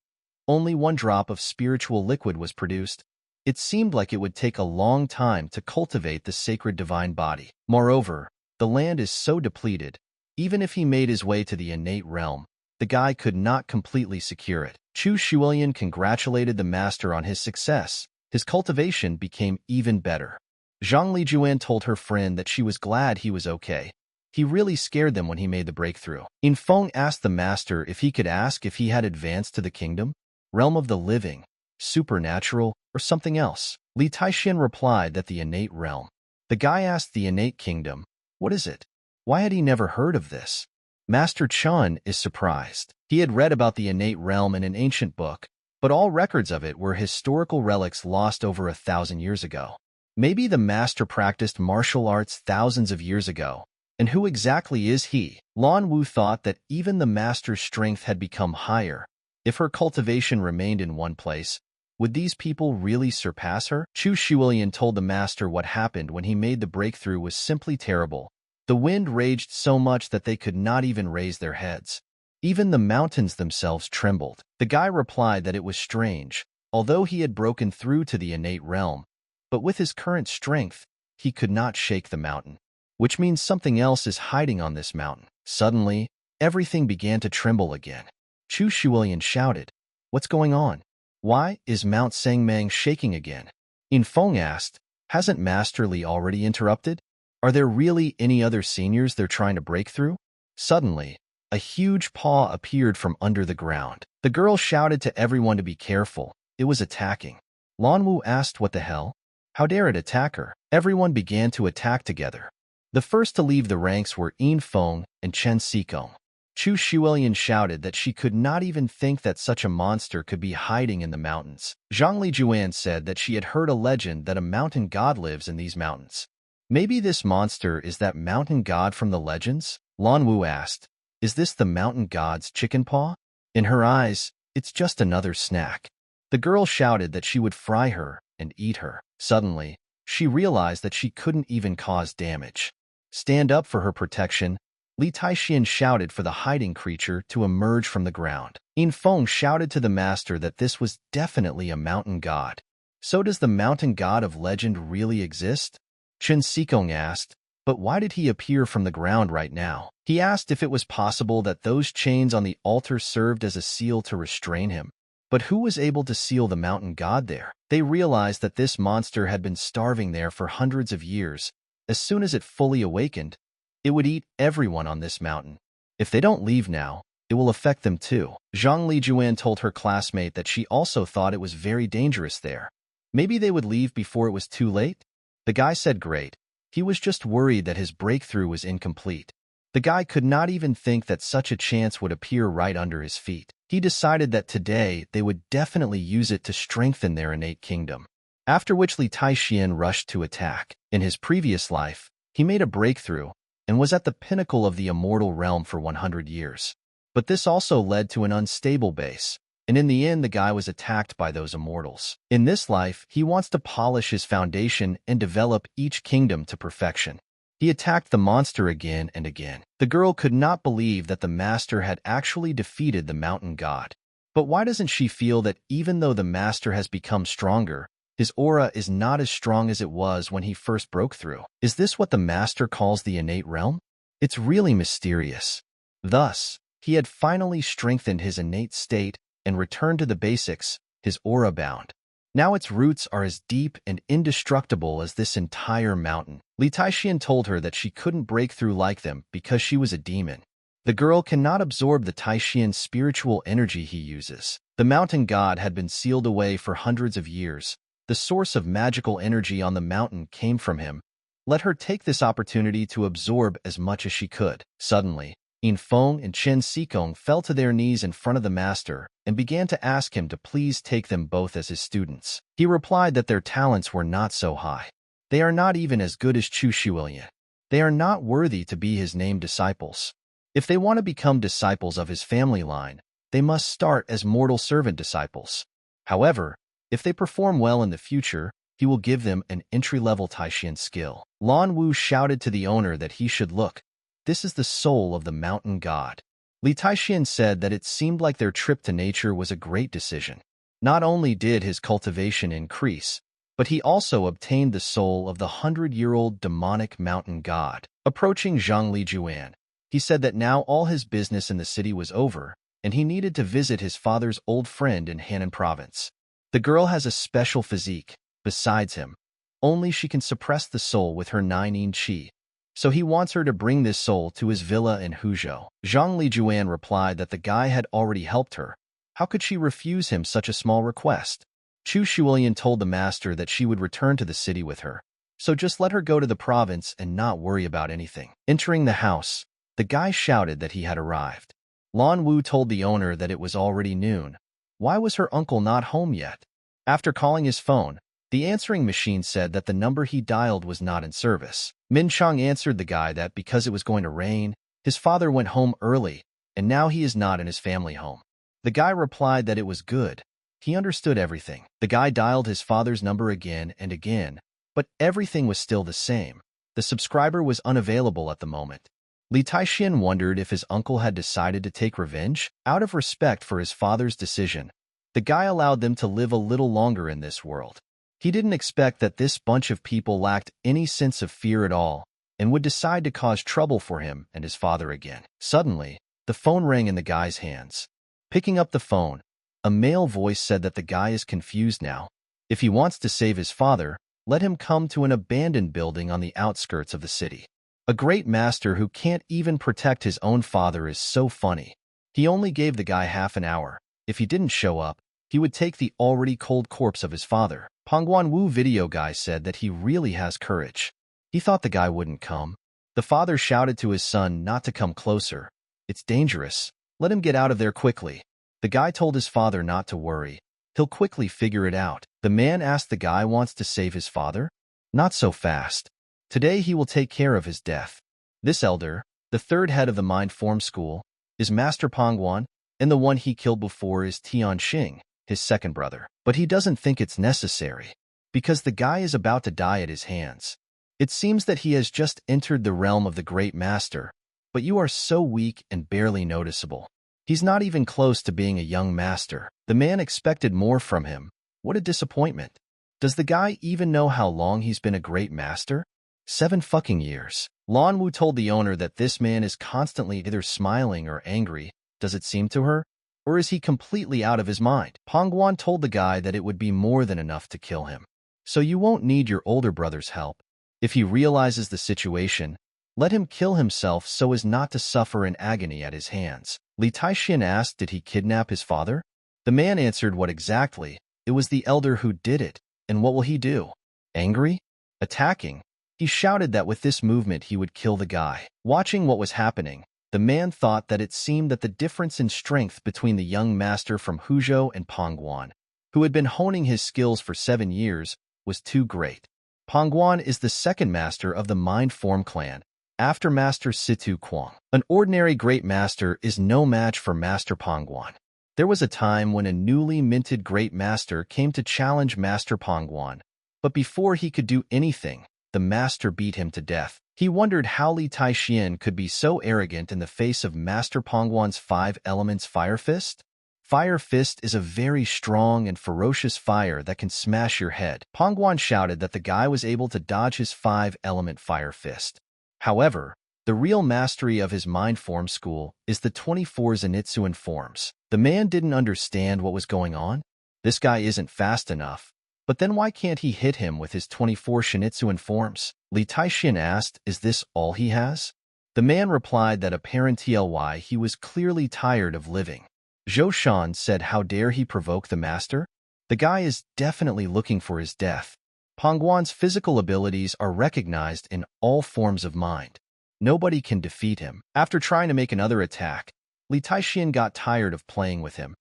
S1: only one drop of spiritual liquid was produced. It seemed like it would take a long time to cultivate the sacred divine body. Moreover, the land is so depleted, even if he made his way to the innate realm, the guy could not completely secure it. Chu Shuilian congratulated the master on his success. His cultivation became even better. Zhang Lijuan told her friend that she was glad he was okay. He really scared them when he made the breakthrough. In Feng asked the master if he could ask if he had advanced to the kingdom, realm of the living, supernatural, or something else. Li Taixian replied that the innate realm. The guy asked the innate kingdom, what is it? Why had he never heard of this? Master Chun is surprised. He had read about the innate realm in an ancient book, but all records of it were historical relics lost over 1,000 years ago. Maybe the master practiced martial arts thousands of years ago. And who exactly is he? Lan Wu thought that even the master's strength had become higher. If her cultivation remained in one place, would these people really surpass her? Chu Shuilian told the master what happened when he made the breakthrough was simply terrible. The wind raged so much that they could not even raise their heads. Even the mountains themselves trembled. The guy replied that it was strange, although he had broken through to the innate realm, but with his current strength, he could not shake the mountain. Which means something else is hiding on this mountain. Suddenly, everything began to tremble again. Chu Shuilian shouted, what's going on? Why is Mount Sangmang shaking again? In Feng asked, hasn't Master Li already interrupted? Are there really any other seniors they're trying to break through? Suddenly, a huge paw appeared from under the ground. The girl shouted to everyone to be careful. It was attacking. Lan Wu asked what the hell? How dare it attack her? Everyone began to attack together. The first to leave the ranks were Yin Feng and Chen Xikong. Chu Shuilian shouted that she could not even think that such a monster could be hiding in the mountains. Zhang Lijuan said that she had heard a legend that a mountain god lives in these mountains. Maybe this monster is that mountain god from the legends? Lan Wu asked, is this the mountain god's chicken paw? In her eyes, it's just another snack. The girl shouted that she would fry her and eat her. Suddenly, she realized that she couldn't even cause damage. Stand up for her protection. Li Taixian shouted for the hiding creature to emerge from the ground. Yin Feng shouted to the master that this was definitely a mountain god. So does the mountain god of legend really exist? Chen Xikong asked, but why did he appear from the ground right now? He asked if it was possible that those chains on the altar served as a seal to restrain him. But who was able to seal the mountain god there? They realized that this monster had been starving there for hundreds of years. As soon as it fully awakened, it would eat everyone on this mountain. If they don't leave now, it will affect them too. Zhang Lijuan told her classmate that she also thought it was very dangerous there. Maybe they would leave before it was too late? The guy said great. He was just worried that his breakthrough was incomplete. The guy could not even think that such a chance would appear right under his feet. He decided that today they would definitely use it to strengthen their innate kingdom. After which Li Taixian rushed to attack. In his previous life, he made a breakthrough and was at the pinnacle of the immortal realm for 100 years. But this also led to an unstable base, and in the end the guy was attacked by those immortals. In this life, he wants to polish his foundation and develop each kingdom to perfection. He attacked the monster again and again. The girl could not believe that the master had actually defeated the mountain god. But why doesn't she feel that even though the master has become stronger, his aura is not as strong as it was when he first broke through? Is this what the master calls the innate realm? It's really mysterious. Thus, he had finally strengthened his innate state and returned to the basics, his aura bound. Now its roots are as deep and indestructible as this entire mountain. Li Taixian told her that she couldn't break through like them because she was a demon. The girl cannot absorb the Taixian's spiritual energy he uses. The mountain god had been sealed away for hundreds of years. The source of magical energy on the mountain came from him. Let her take this opportunity to absorb as much as she could. Suddenly, Yin Feng and Chen Xikong fell to their knees in front of the master and began to ask him to please take them both as his students. He replied that their talents were not so high. They are not even as good as Chu Shuilian. They are not worthy to be his named disciples. If they want to become disciples of his family line, they must start as mortal servant disciples. However, if they perform well in the future, he will give them an entry-level Taixian skill. Lan Wu shouted to the owner that he should look. This is the soul of the mountain god. Li Taixian said that it seemed like their trip to nature was a great decision. Not only did his cultivation increase, but he also obtained the soul of the 100-year-old demonic mountain god. Approaching Zhang Lijuan, he said that now all his business in the city was over, and he needed to visit his father's old friend in Henan province. The girl has a special physique. Besides him, only she can suppress the soul with her 9 yin qi. So he wants her to bring this soul to his villa in Huzhou. Zhang Lijuan replied that the guy had already helped her. How could she refuse him such a small request? Chu Shuilian told the master that she would return to the city with her. So just let her go to the province and not worry about anything. Entering the house, the guy shouted that he had arrived. Lan Wu told the owner that it was already noon. Why was her uncle not home yet? After calling his phone, the answering machine said that the number he dialed was not in service. Min Chang answered the guy that because it was going to rain, his father went home early, and now he is not in his family home. The guy replied that it was good. He understood everything. The guy dialed his father's number again and again, but everything was still the same. The subscriber was unavailable at the moment. Li Taixian wondered if his uncle had decided to take revenge. Out of respect for his father's decision, the guy allowed them to live a little longer in this world. He didn't expect that this bunch of people lacked any sense of fear at all and would decide to cause trouble for him and his father again. Suddenly, the phone rang in the guy's hands. Picking up the phone, a male voice said that the guy is confused now. If he wants to save his father, let him come to an abandoned building on the outskirts of the city. A great master who can't even protect his own father is so funny. He only gave the guy half an hour. If he didn't show up, he would take the already cold corpse of his father. Pongguan Wu video guy said that he really has courage. He thought the guy wouldn't come. The father shouted to his son not to come closer. It's dangerous. Let him get out of there quickly. The guy told his father not to worry. He'll quickly figure it out. The man asked the guy wants to save his father? Not so fast. Today he will take care of his death. This elder, the third head of the Mind Form School, is Master Pongguan, and the one he killed before is Tian Xing, his second brother. But he doesn't think it's necessary, because the guy is about to die at his hands. It seems that he has just entered the realm of the Great Master, but you are so weak and barely noticeable. He's not even close to being a young master. The man expected more from him. What a disappointment. Does the guy even know how long he's been a great master? 7 fucking years. Lan Wu told the owner that this man is constantly either smiling or angry. Does it seem to her? Or is he completely out of his mind? Pongguan told the guy that it would be more than enough to kill him. So you won't need your older brother's help. If he realizes the situation, let him kill himself so as not to suffer in agony at his hands. Li Taixian asked, did he kidnap his father? The man answered, what exactly? It was the elder who did it. And what will he do? Angry? Attacking? He shouted that with this movement he would kill the guy. Watching what was happening, the man thought that it seemed that the difference in strength between the young master from Huzhou and Pongguan, who had been honing his skills for 7 years, was too great. Pongguan is the second master of the Mind Form clan, after Master Situ Kuang. An ordinary great master is no match for Master Pongguan. There was a time when a newly minted great master came to challenge Master Pongguan, but before he could do anything, the master beat him to death. He wondered how Li Taixian could be so arrogant in the face of Master Pongguan's 5 elements Fire Fist. Fire Fist is a very strong and ferocious fire that can smash your head. Pongguan shouted that the guy was able to dodge his 5-element Fire Fist. However, The real mastery of his mind form school is the 24 Zenitsuan forms. The man didn't understand what was going on. This guy isn't fast enough. But then why can't he hit him with his 24 Shinitsuan forms? Li Taishin asked, is this all he has? The man replied that apparently he was clearly tired of living. Zhou Shan said, how dare he provoke the master? The guy is definitely looking for his death. Pangguan's physical abilities are recognized in all forms of mind. Nobody can defeat him. After trying to make another attack, Li Taishin got tired of playing with him.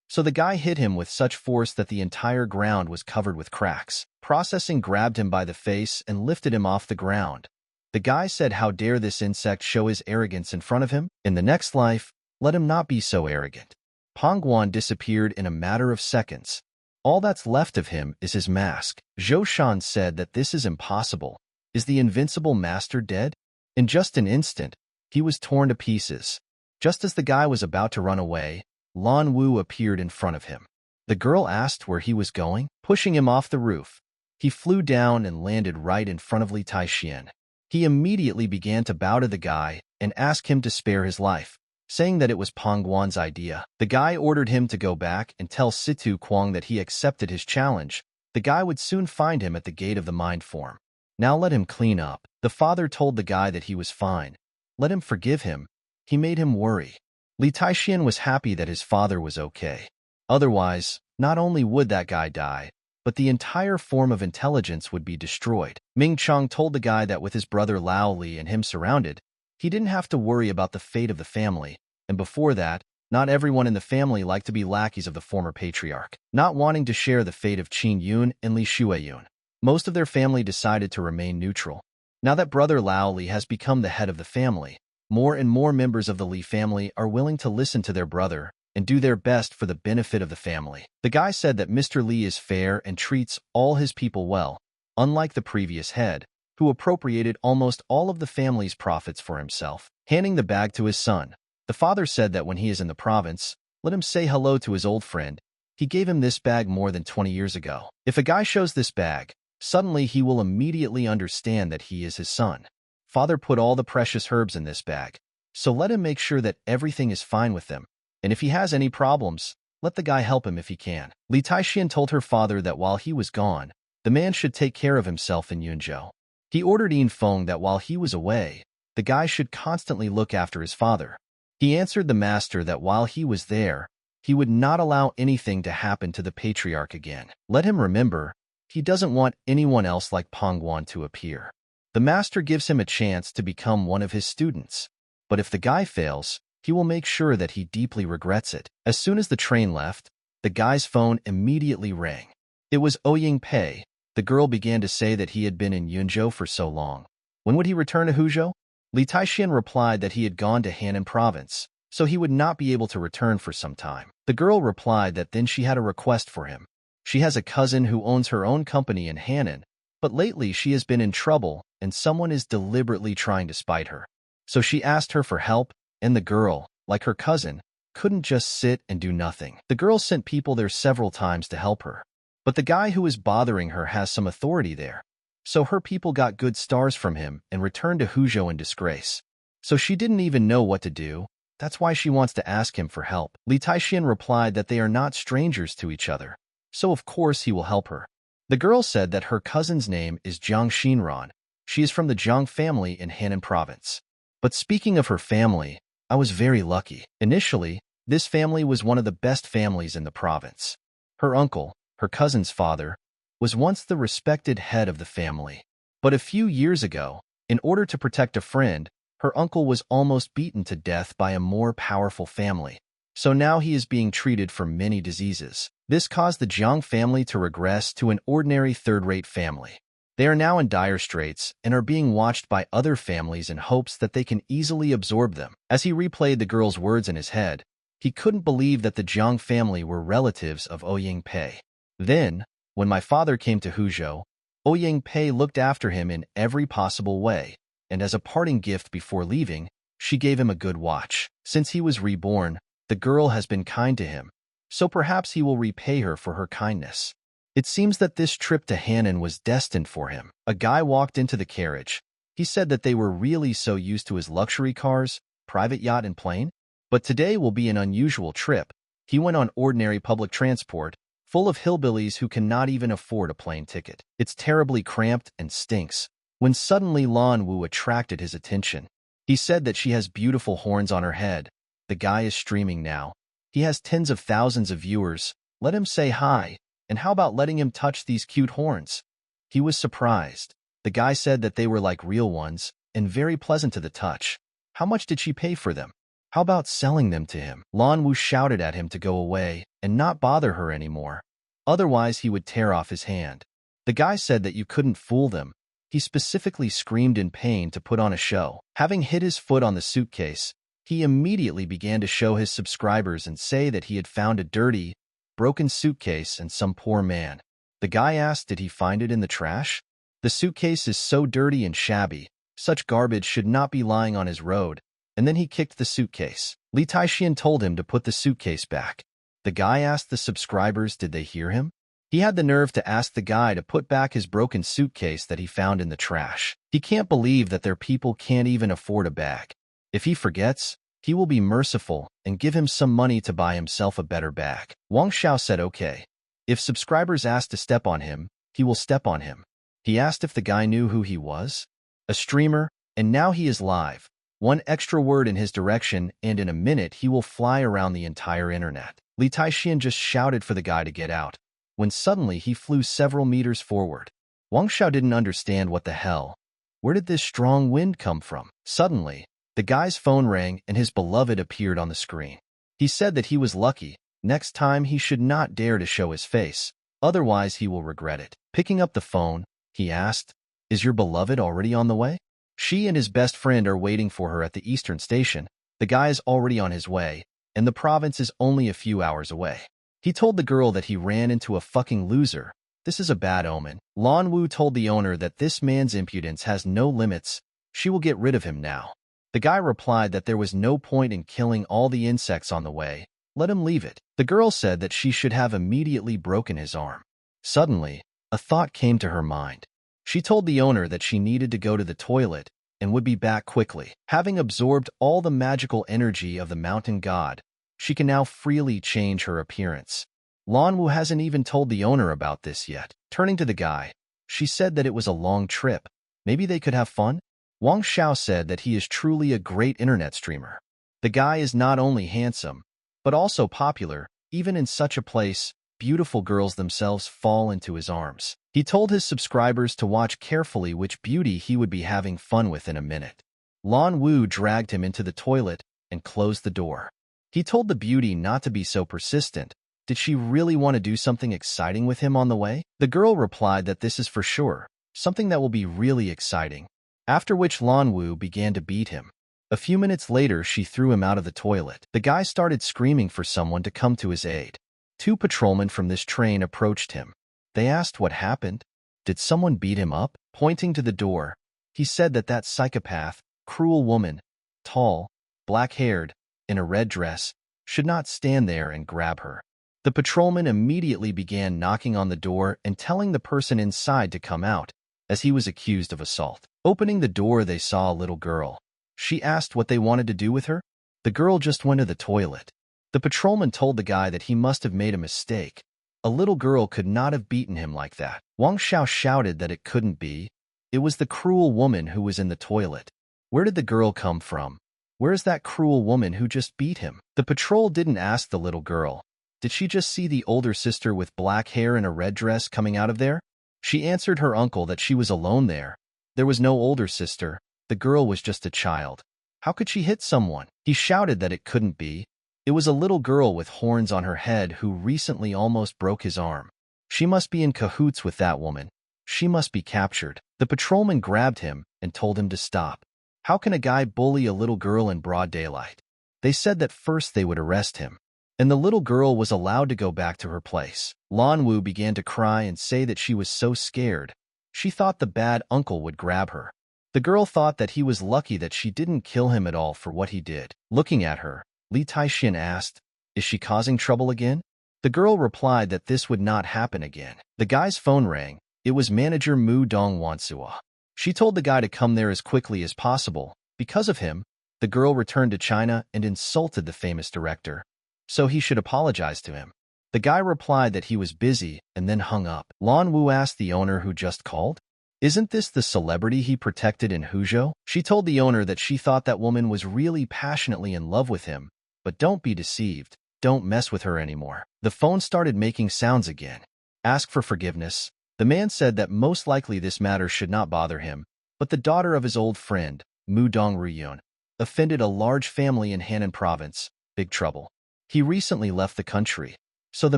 S1: So the guy hit him with such force that the entire ground was covered with cracks. Processing grabbed him by the face and lifted him off the ground. The guy said, how dare this insect show his arrogance in front of him? In the next life, let him not be so arrogant. Pangguan disappeared in a matter of seconds. All that's left of him is his mask. Zhou Shan said that this is impossible. Is the invincible master dead? In just an instant, he was torn to pieces. Just as the guy was about to run away, Lan Wu appeared in front of him. The girl asked where he was going, pushing him off the roof. He flew down and landed right in front of Li Taishin. He immediately began to bow to the guy and ask him to spare his life, saying that it was Pangguan's idea. The guy ordered him to go back and tell Situ Kwang that he accepted his challenge. The guy would soon find him at the gate of the mind form. Now let him clean up. The father told the guy that he was fine. Let him forgive him. He made him worry. Li Taishin was happy that his father was okay. Otherwise, not only would that guy die, but the entire form of intelligence would be destroyed. Ming Chang told the guy that with his brother Lao Li and him surrounded, he didn't have to worry about the fate of the family, and before that, not everyone in the family liked to be lackeys of the former patriarch, not wanting to share the fate of Qin Yun and Li Shuiyun. Most of their family decided to remain neutral. Now that brother Lao Li has become the head of the family, more and more members of the Li family are willing to listen to their brother and do their best for the benefit of the family. The guy said that Mr. Li is fair and treats all his people well, unlike the previous head, who appropriated almost all of the family's profits for himself. Handing the bag to his son, the father said that when he is in the province, let him say hello to his old friend. He gave him this bag more than 20 years ago. If a guy shows this bag, suddenly he will immediately understand that he is his son. Father put all the precious herbs in this bag, so let him make sure that everything is fine with them. And if he has any problems, let the guy help him if he can. Li Taishin told her father that while he was gone, the man should take care of himself in Yunzhou. He ordered Yin Feng that while he was away, the guy should constantly look after his father. He answered the master that while he was there, he would not allow anything to happen to the patriarch again. Let him remember, he doesn't want anyone else like Pangguan to appear. The master gives him a chance to become one of his students. But if the guy fails, he will make sure that he deeply regrets it. As soon as the train left, the guy's phone immediately rang. It was Ouying Pei. The girl began to say that he had been in Yunzhou for so long. When would he return to Huzhou? Li Taishin replied that he had gone to Hannan province, so he would not be able to return for some time. The girl replied that then she had a request for him. She has a cousin who owns her own company in Hannan, but lately she has been in trouble and someone is deliberately trying to spite her. So she asked her for help, and the girl, like her cousin, couldn't just sit and do nothing. The girl sent people there several times to help her. But the guy who is bothering her has some authority there. So her people got good stars from him and returned to Huzhou in disgrace. So she didn't even know what to do. That's why she wants to ask him for help. Li Taishin replied that they are not strangers to each other, so of course he will help her. The girl said that her cousin's name is Jiang Xinran. She is from the Jiang family in Hannan province. But speaking of her family, I was very lucky. Initially, this family was one of the best families in the province. Her uncle, her cousin's father, was once the respected head of the family. But a few years ago, in order to protect a friend, her uncle was almost beaten to death by a more powerful family. So now he is being treated for many diseases. This caused the Jiang family to regress to an ordinary third-rate family. They are now in dire straits and are being watched by other families in hopes that they can easily absorb them. As he replayed the girl's words in his head, he couldn't believe that the Jiang family were relatives of Ouying Pei. Then, when my father came to Huzhou, Ouying Pei looked after him in every possible way, and as a parting gift before leaving, she gave him a good watch. Since he was reborn, the girl has been kind to him, so perhaps he will repay her for her kindness. It seems that this trip to Hannan was destined for him. A guy walked into the carriage. He said that they were really so used to his luxury cars, private yacht, and plane. But today will be an unusual trip. He went on ordinary public transport, full of hillbillies who cannot even afford a plane ticket. It's terribly cramped and stinks. When suddenly Lan Wu attracted his attention. He said that she has beautiful horns on her head. The guy is streaming now. He has tens of thousands of viewers. Let him say hi. And how about letting him touch these cute horns? He was surprised. The guy said that they were like real ones and very pleasant to the touch. How much did she pay for them? How about selling them to him? Lan Wu shouted at him to go away and not bother her anymore. Otherwise, he would tear off his hand. The guy said that you couldn't fool them. He specifically screamed in pain to put on a show. Having hit his foot on the suitcase, he immediately began to show his subscribers and say that he had found a dirty, broken suitcase and some poor man. The guy asked, did he find it in the trash? The suitcase is so dirty and shabby. Such garbage should not be lying on his road. And then he kicked the suitcase. Li Taixian told him to put the suitcase back. The guy asked the subscribers, did they hear him? He had the nerve to ask the guy to put back his broken suitcase that he found in the trash. He can't believe that their people can't even afford a bag. If he forgets, he will be merciful and give him some money to buy himself a better bag. Wang Xiao said okay. If subscribers ask to step on him, he will step on him. He asked if the guy knew who he was. A streamer, and now he is live. One extra word in his direction, and in a minute he will fly around the entire internet. Li Taixian just shouted for the guy to get out, when suddenly he flew several meters forward. Wang Xiao didn't understand what the hell. Where did this strong wind come from? Suddenly, the guy's phone rang and his beloved appeared on the screen. He said that he was lucky. Next time he should not dare to show his face, otherwise he will regret it. Picking up the phone, he asked, is your beloved already on the way? She and his best friend are waiting for her at the Eastern Station. The guy is already on his way, and the province is only a few hours away. He told the girl that he ran into a fucking loser. This is a bad omen. Lan Wu told the owner that this man's impudence has no limits. She will get rid of him now. The guy replied that there was no point in killing all the insects on the way. Let him leave it. The girl said that she should have immediately broken his arm. Suddenly, a thought came to her mind. She told the owner that she needed to go to the toilet and would be back quickly. Having absorbed all the magical energy of the mountain god, she can now freely change her appearance. Lan Wu hasn't even told the owner about this yet. Turning to the guy, she said that it was a long trip. Maybe they could have fun? Wang Xiao said that he is truly a great internet streamer. The guy is not only handsome, but also popular. Even in such a place, beautiful girls themselves fall into his arms. He told his subscribers to watch carefully which beauty he would be having fun with in a minute. Lan Wu dragged him into the toilet and closed the door. He told the beauty not to be so persistent. Did she really want to do something exciting with him on the way? The girl replied that this is for sure, something that will be really exciting. After which Lan Wu began to beat him. A few minutes later, she threw him out of the toilet. The guy started screaming for someone to come to his aid. 2 patrolmen from this train approached him. They asked what happened. Did someone beat him up? Pointing to the door, he said that that psychopath, cruel woman, tall, black-haired, in a red dress, should not stand there and grab her. The patrolman immediately began knocking on the door and telling the person inside to come out, as he was accused of assault. Opening the door, they saw a little girl. She asked what they wanted to do with her. The girl just went to the toilet. The patrolman told the guy that he must have made a mistake. A little girl could not have beaten him like that. Wang Xiao shouted that it couldn't be. It was the cruel woman who was in the toilet. Where did the girl come from? Where's that cruel woman who just beat him? The patrol didn't ask the little girl. Did she just see the older sister with black hair and a red dress coming out of there? She answered her uncle that she was alone there. There was no older sister. The girl was just a child. How could she hit someone? He shouted that it couldn't be. It was a little girl with horns on her head who recently almost broke his arm. She must be in cahoots with that woman. She must be captured. The patrolman grabbed him and told him to stop. How can a guy bully a little girl in broad daylight? They said that first they would arrest him, and the little girl was allowed to go back to her place. Lan Wu began to cry and say that she was so scared. She thought the bad uncle would grab her. The girl thought that he was lucky that she didn't kill him at all for what he did. Looking at her, Li Taixian asked, "Is she causing trouble again?" The girl replied that this would not happen again. The guy's phone rang. It was manager Mu Dongwansua. She told the guy to come there as quickly as possible. Because of him, the girl returned to China and insulted the famous director, so he should apologize to him. The guy replied that he was busy and then hung up. Lan Wu asked the owner who just called, "Isn't this the celebrity he protected in Huzhou?" She told the owner that she thought that woman was really passionately in love with him, but don't be deceived. Don't mess with her anymore. The phone started making sounds again. Ask for forgiveness. The man said that most likely this matter should not bother him, but the daughter of his old friend, Mu Dongruyun, offended a large family in Henan province. Big trouble. He recently left the country, so the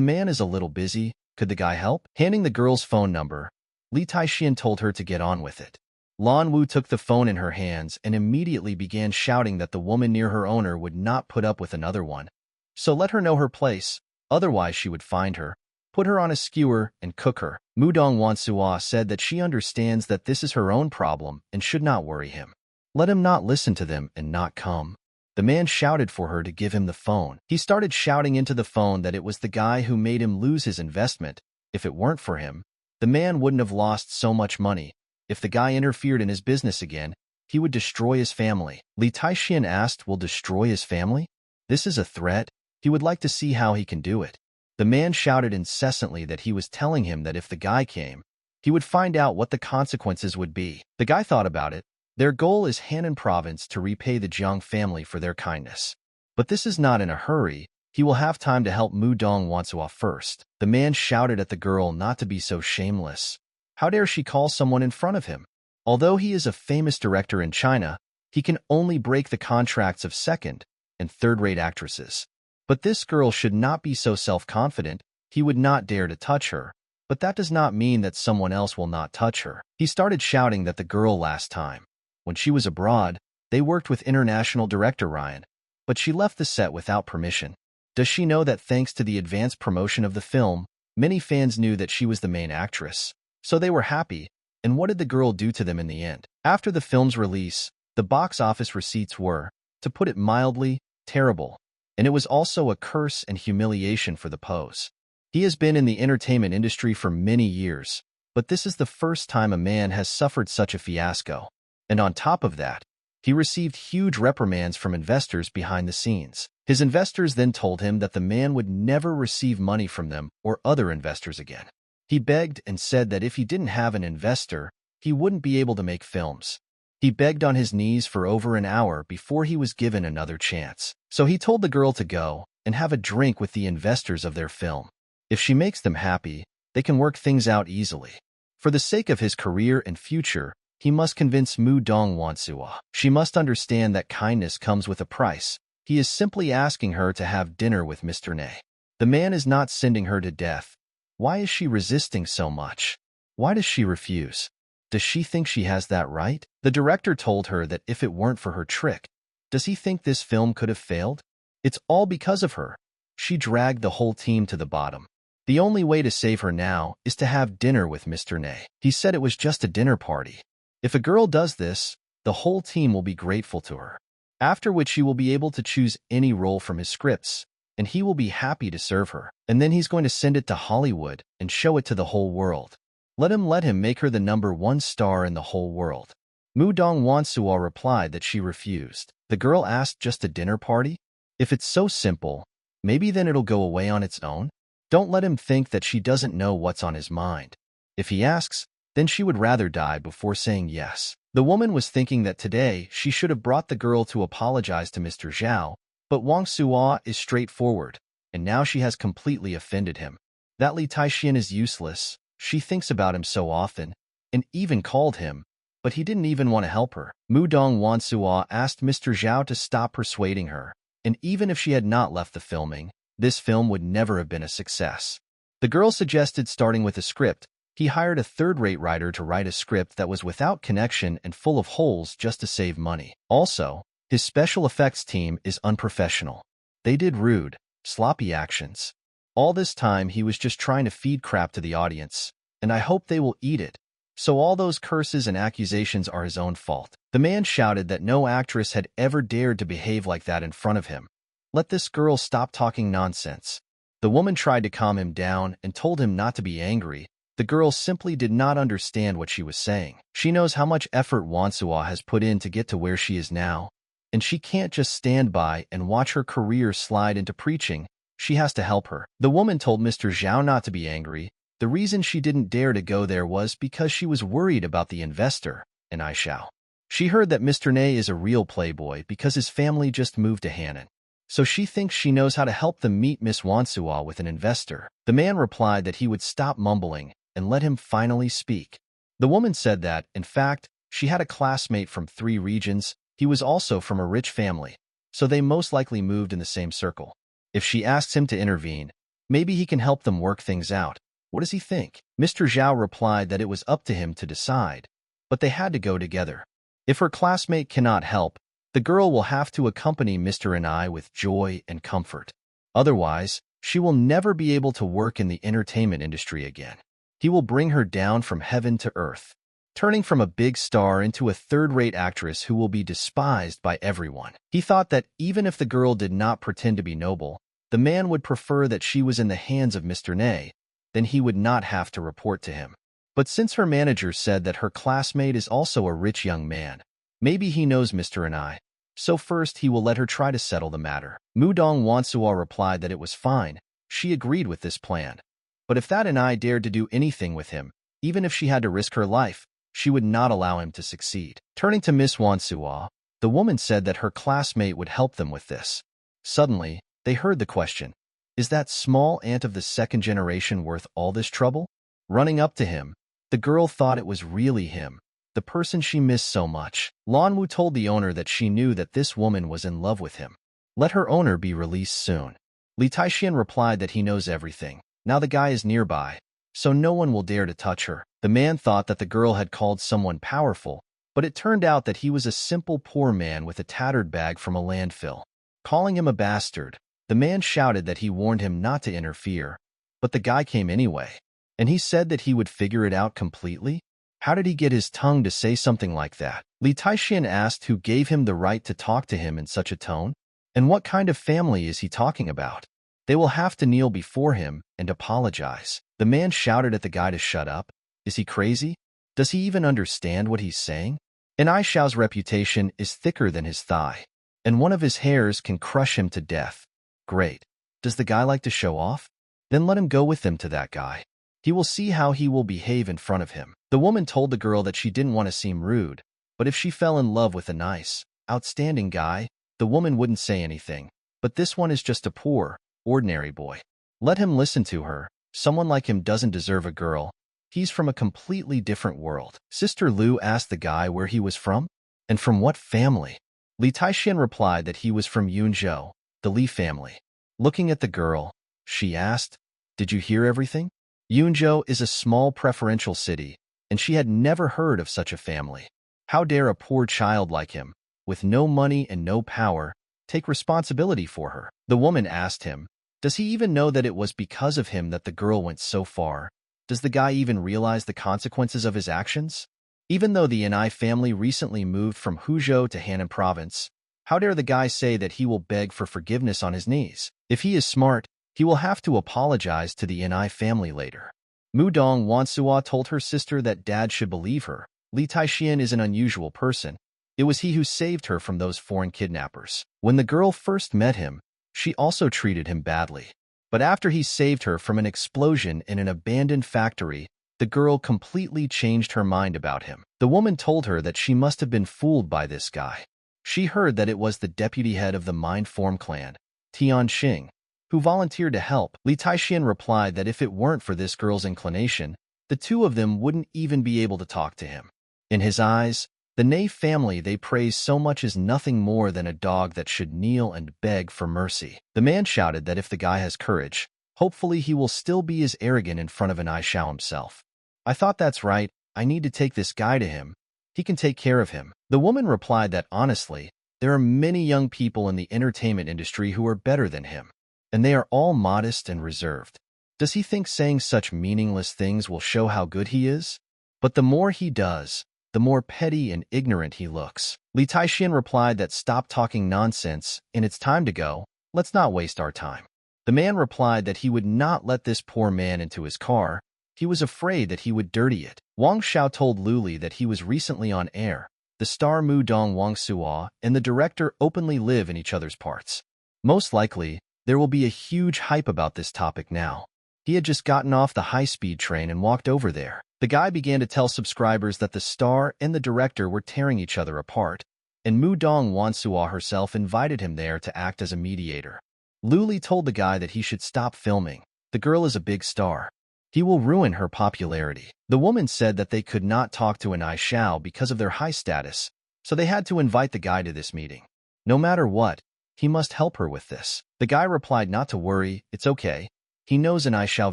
S1: man is a little busy. Could the guy help? Handing the girl's phone number, Li Taixian told her to get on with it. Lan Wu took the phone in her hands and immediately began shouting that the woman near her owner would not put up with another one. So let her know her place, otherwise she would find her, put her on a skewer, and cook her. Mudong Wansua said that she understands that this is her own problem and should not worry him. Let him not listen to them and not come. The man shouted for her to give him the phone. He started shouting into the phone that it was the guy who made him lose his investment. If it weren't for him, the man wouldn't have lost so much money. If the guy interfered in his business again, he would destroy his family. Li Taixian asked, "Will destroy his family? This is a threat. He would like to see how he can do it." The man shouted incessantly that he was telling him that if the guy came, he would find out what the consequences would be. The guy thought about it. Their goal is Henan province to repay the Jiang family for their kindness. But this is not in a hurry. He will have time to help Mudong Wansua first. The man shouted at the girl not to be so shameless. How dare she call someone in front of him? Although he is a famous director in China, he can only break the contracts of second- and third-rate actresses. But this girl should not be so self-confident. He would not dare to touch her. But that does not mean that someone else will not touch her. He started shouting that the girl last time, when she was abroad, they worked with international director Ryan, but she left the set without permission. Does she know that thanks to the advanced promotion of the film, many fans knew that she was the main actress? So they were happy, and what did the girl do to them in the end? After the film's release, the box office receipts were, to put it mildly, terrible, and it was also a curse and humiliation for the pose. He has been in the entertainment industry for many years, but this is the first time a man has suffered such a fiasco. And on top of that, he received huge reprimands from investors behind the scenes. His investors then told him that the man would never receive money from them or other investors again. He begged and said that if he didn't have an investor, he wouldn't be able to make films. He begged on his knees for over an hour before he was given another chance. So he told the girl to go and have a drink with the investors of their film. If she makes them happy, they can work things out easily. For the sake of his career and future, he must convince Mu Dong Wansua. She must understand that kindness comes with a price. He is simply asking her to have dinner with Mr. Ne. The man is not sending her to death. Why is she resisting so much? Why does she refuse? Does she think she has that right? The director told her that if it weren't for her trick, does he think this film could have failed? It's all because of her. She dragged the whole team to the bottom. The only way to save her now is to have dinner with Mr. Ne. He said it was just a dinner party. If a girl does this, the whole team will be grateful to her, after which he will be able to choose any role from his scripts, and he will be happy to serve her. And then he's going to send it to Hollywood and show it to the whole world. Let him make her the #1 star in the whole world. Mu Dong Wansua replied that she refused. The girl asked, just a dinner party? If it's so simple, maybe then it'll go away on its own? Don't let him think that she doesn't know what's on his mind. If he asks, then she would rather die before saying yes. The woman was thinking that today she should have brought the girl to apologize to Mr. Zhao, but Wang Sua is straightforward, and now she has completely offended him. That Li Taixian is useless. She thinks about him so often, and even called him, but he didn't even want to help her. Mu Dong Wansua asked Mr. Zhao to stop persuading her, and even if she had not left the filming, this film would never have been a success. The girl suggested starting with a script. He hired a third-rate writer to write a script that was without connection and full of holes just to save money. Also, his special effects team is unprofessional. They did rude, sloppy actions. All this time he was just trying to feed crap to the audience, and I hope they will eat it. So all those curses and accusations are his own fault. The man shouted that no actress had ever dared to behave like that in front of him. Let this girl stop talking nonsense. The woman tried to calm him down and told him not to be angry, The girl simply did not understand what she was saying. She knows how much effort Wansua has put in to get to where she is now, and she can't just stand by and watch her career slide into preaching. She has to help her. The woman told Mr. Zhao not to be angry. The reason she didn't dare to go there was because she was worried about the investor, and Aishao. She heard that Mr. Ne is a real playboy because his family just moved to Hannan. So she thinks she knows how to help them meet Miss Wansua with an investor. The man replied that he would stop mumbling and let him finally speak. The woman said that, in fact, she had a classmate from 3 regions. He was also from a rich family, so they most likely moved in the same circle. If she asks him to intervene, maybe he can help them work things out. What does he think? Mr. Zhao replied that it was up to him to decide, but they had to go together. If her classmate cannot help, the girl will have to accompany Mr. and I with joy and comfort. Otherwise, she will never be able to work in the entertainment industry again. He will bring her down from heaven to earth, turning from a big star into a third-rate actress who will be despised by everyone. He thought that even if the girl did not pretend to be noble, the man would prefer that she was in the hands of Mr. Ne, then he would not have to report to him. But since her manager said that her classmate is also a rich young man, maybe he knows Mr. and I, so first he will let her try to settle the matter. Mudong Wansua replied that it was fine. She agreed with this plan. But if that and I dared to do anything with him, even if she had to risk her life, she would not allow him to succeed. Turning to Miss Wansua, the woman said that her classmate would help them with this. Suddenly, they heard the question, "Is that small ant of the second generation worth all this trouble?" Running up to him, the girl thought it was really him, the person she missed so much. Lanwu told the owner that she knew that this woman was in love with him. Let her owner be released soon. Li Taixian replied that he knows everything. Now the guy is nearby, so no one will dare to touch her. The man thought that the girl had called someone powerful, but it turned out that he was a simple poor man with a tattered bag from a landfill. Calling him a bastard, the man shouted that he warned him not to interfere, but the guy came anyway. And he said that he would figure it out completely? How did he get his tongue to say something like that? Li Taixian asked who gave him the right to talk to him in such a tone? And what kind of family is he talking about? They will have to kneel before him and apologize. The man shouted at the guy to shut up. Is he crazy? Does he even understand what he's saying? An Aishao's reputation is thicker than his thigh, and one of his hairs can crush him to death. Great. Does the guy like to show off? Then let him go with them to that guy. He will see how he will behave in front of him. The woman told the girl that she didn't want to seem rude, but if she fell in love with a nice, outstanding guy, the woman wouldn't say anything. But this one is just a poor, ordinary boy. Let him listen to her. Someone like him doesn't deserve a girl. He's from a completely different world. Sister Lu asked the guy where he was from, and from what family. Li Taixian replied that he was from Yunzhou, the Li family. Looking at the girl, she asked, "Did you hear everything?" Yunzhou is a small preferential city, and she had never heard of such a family. How dare a poor child like him, with no money and no power, take responsibility for her? The woman asked him, does he even know that it was because of him that the girl went so far? Does the guy even realize the consequences of his actions? Even though the Ni family recently moved from Huzhou to Hannan province, how dare the guy say that he will beg for forgiveness on his knees? If he is smart, he will have to apologize to the Ni family later. Mudong Wansua told her sister that dad should believe her. Li Taixian is an unusual person. It was he who saved her from those foreign kidnappers. When the girl first met him, she also treated him badly. But after he saved her from an explosion in an abandoned factory, the girl completely changed her mind about him. The woman told her that she must have been fooled by this guy. She heard that it was the deputy head of the Mind Form clan, Tian Xing, who volunteered to help. Li Taixian replied that if it weren't for this girl's inclination, the two of them wouldn't even be able to talk to him. In his eyes, the Ne family they praise so much is nothing more than a dog that should kneel and beg for mercy. The man shouted that if the guy has courage, hopefully he will still be as arrogant in front of an Aishao himself. I thought that's right, I need to take this guy to him. He can take care of him. The woman replied that honestly, there are many young people in the entertainment industry who are better than him, and they are all modest and reserved. Does he think saying such meaningless things will show how good he is? But the more he does, the more petty and ignorant he looks. Li Taixian replied that stop talking nonsense, and it's time to go. Let's not waste our time. The man replied that he would not let this poor man into his car, He was afraid that he would dirty it. Wang Xiao told Luli that he was recently on air. The star Mu Dong Wang Suo and the director openly live in each other's parts. Most likely, there will be a huge hype about this topic now. He had just gotten off the high-speed train and walked over there. The guy began to tell subscribers that the star and the director were tearing each other apart, and Mu Dong Wang Suo herself invited him there to act as a mediator. Luli told the guy that he should stop filming. The girl is a big star. He will ruin her popularity. The woman said that they could not talk to an Ai Xiao because of their high status, so they had to invite the guy to this meeting. No matter what, he must help her with this. The guy replied not to worry, it's okay. He knows an Ai Xiao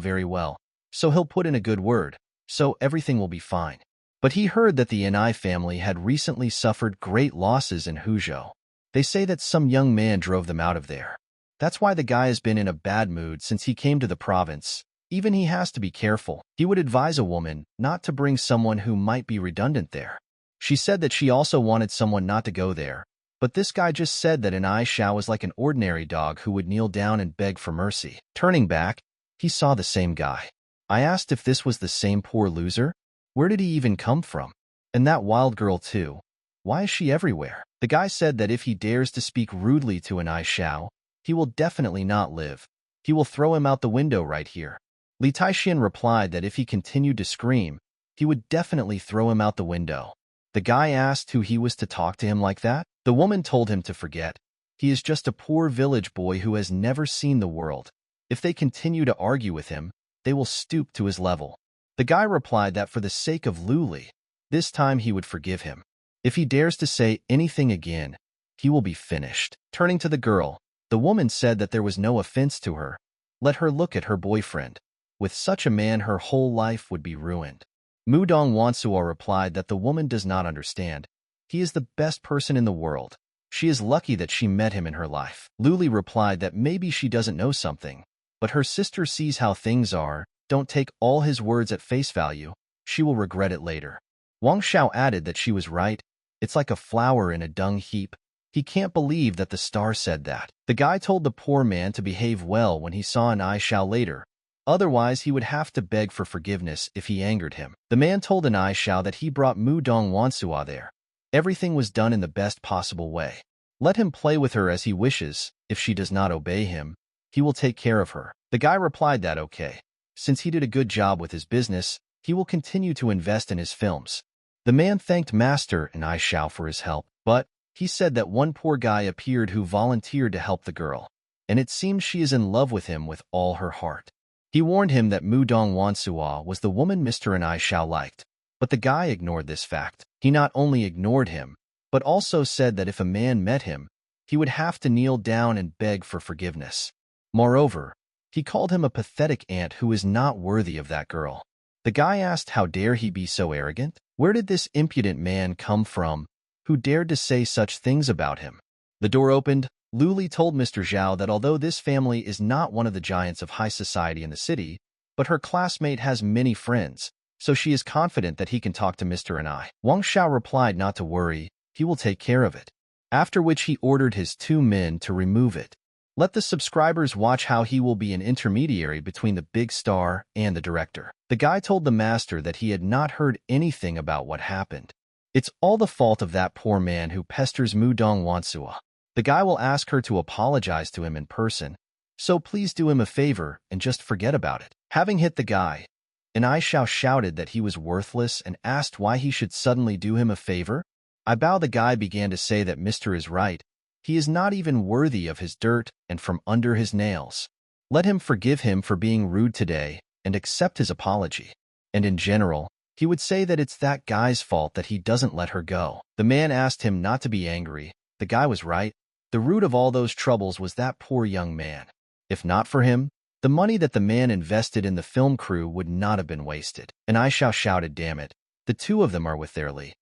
S1: very well, so he'll put in a good word, so everything will be fine. But he heard that the Ai family had recently suffered great losses in Huzhou. They say that some young man drove them out of there. That's why the guy has been in a bad mood since he came to the province. Even he has to be careful. He would advise a woman not to bring someone who might be redundant there. She said that she also wanted someone not to go there, but this guy just said that an Ai Xiao was like an ordinary dog who would kneel down and beg for mercy. Turning back, he saw the same guy. I asked if this was the same poor loser. Where did he even come from? And that wild girl too. Why is she everywhere? The guy said that if he dares to speak rudely to an Ai Xiao, he will definitely not live. He will throw him out the window right here. Li Taixian replied that if he continued to scream, he would definitely throw him out the window. The guy asked who he was to talk to him like that. The woman told him to forget. He is just a poor village boy who has never seen the world. If they continue to argue with him, they will stoop to his level. The guy replied that for the sake of Luli, this time he would forgive him. If he dares to say anything again, he will be finished. Turning to the girl, the woman said that there was no offense to her. Let her look at her boyfriend. With such a man, her whole life would be ruined. Mu Dong Wansuo replied that the woman does not understand. He is the best person in the world. She is lucky that she met him in her life. Luli replied that maybe she doesn't know something, but her sister sees how things are. Don't take all his words at face value. She will regret it later. Wang Xiao added that she was right. It's like a flower in a dung heap. He can't believe that the star said that. The guy told the poor man to behave well when he saw an Ai Xiao later. Otherwise, he would have to beg for forgiveness if he angered him. The man told an Ai Xiao that he brought Mu Dong Wansuo there. Everything was done in the best possible way. Let him play with her as he wishes. If she does not obey him, he will take care of her. The guy replied that okay. Since he did a good job with his business, he will continue to invest in his films. The man thanked Master and Ai Xiao for his help, but he said that one poor guy appeared who volunteered to help the girl, and it seems she is in love with him with all her heart. He warned him that Mu Dong Wansuo was the woman Mr. and Ai Xiao liked, but the guy ignored this fact. He not only ignored him, but also said that if a man met him, he would have to kneel down and beg for forgiveness. Moreover, he called him a pathetic ant who is not worthy of that girl. The guy asked how dare he be so arrogant? Where did this impudent man come from, who dared to say such things about him? The door opened. Luli told Mr. Zhao that although this family is not one of the giants of high society in the city, but her classmate has many friends, so she is confident that he can talk to Mr. and I. Wang Xiao replied not to worry, he will take care of it. After which he ordered his 2 men to remove it. Let the subscribers watch how he will be an intermediary between the big star and the director. The guy told the master that he had not heard anything about what happened. It's all the fault of that poor man who pesters Mu Dong Wansuo. The guy will ask her to apologize to him in person, so please do him a favor and just forget about it. Having hit the guy, an Ai Xiao shouted that he was worthless and asked why he should suddenly do him a favor. I bow. The guy began to say that Mr. is right. He is not even worthy of his dirt and from under his nails. Let him forgive him for being rude today and accept his apology. And in general, he would say that it's that guy's fault that he doesn't let her go. The man asked him not to be angry. The guy was right. The root of all those troubles was that poor young man. If not for him, the money that the man invested in the film crew would not have been wasted. And Ai Xiao shouted, damn it, the 2 of them are with their Li.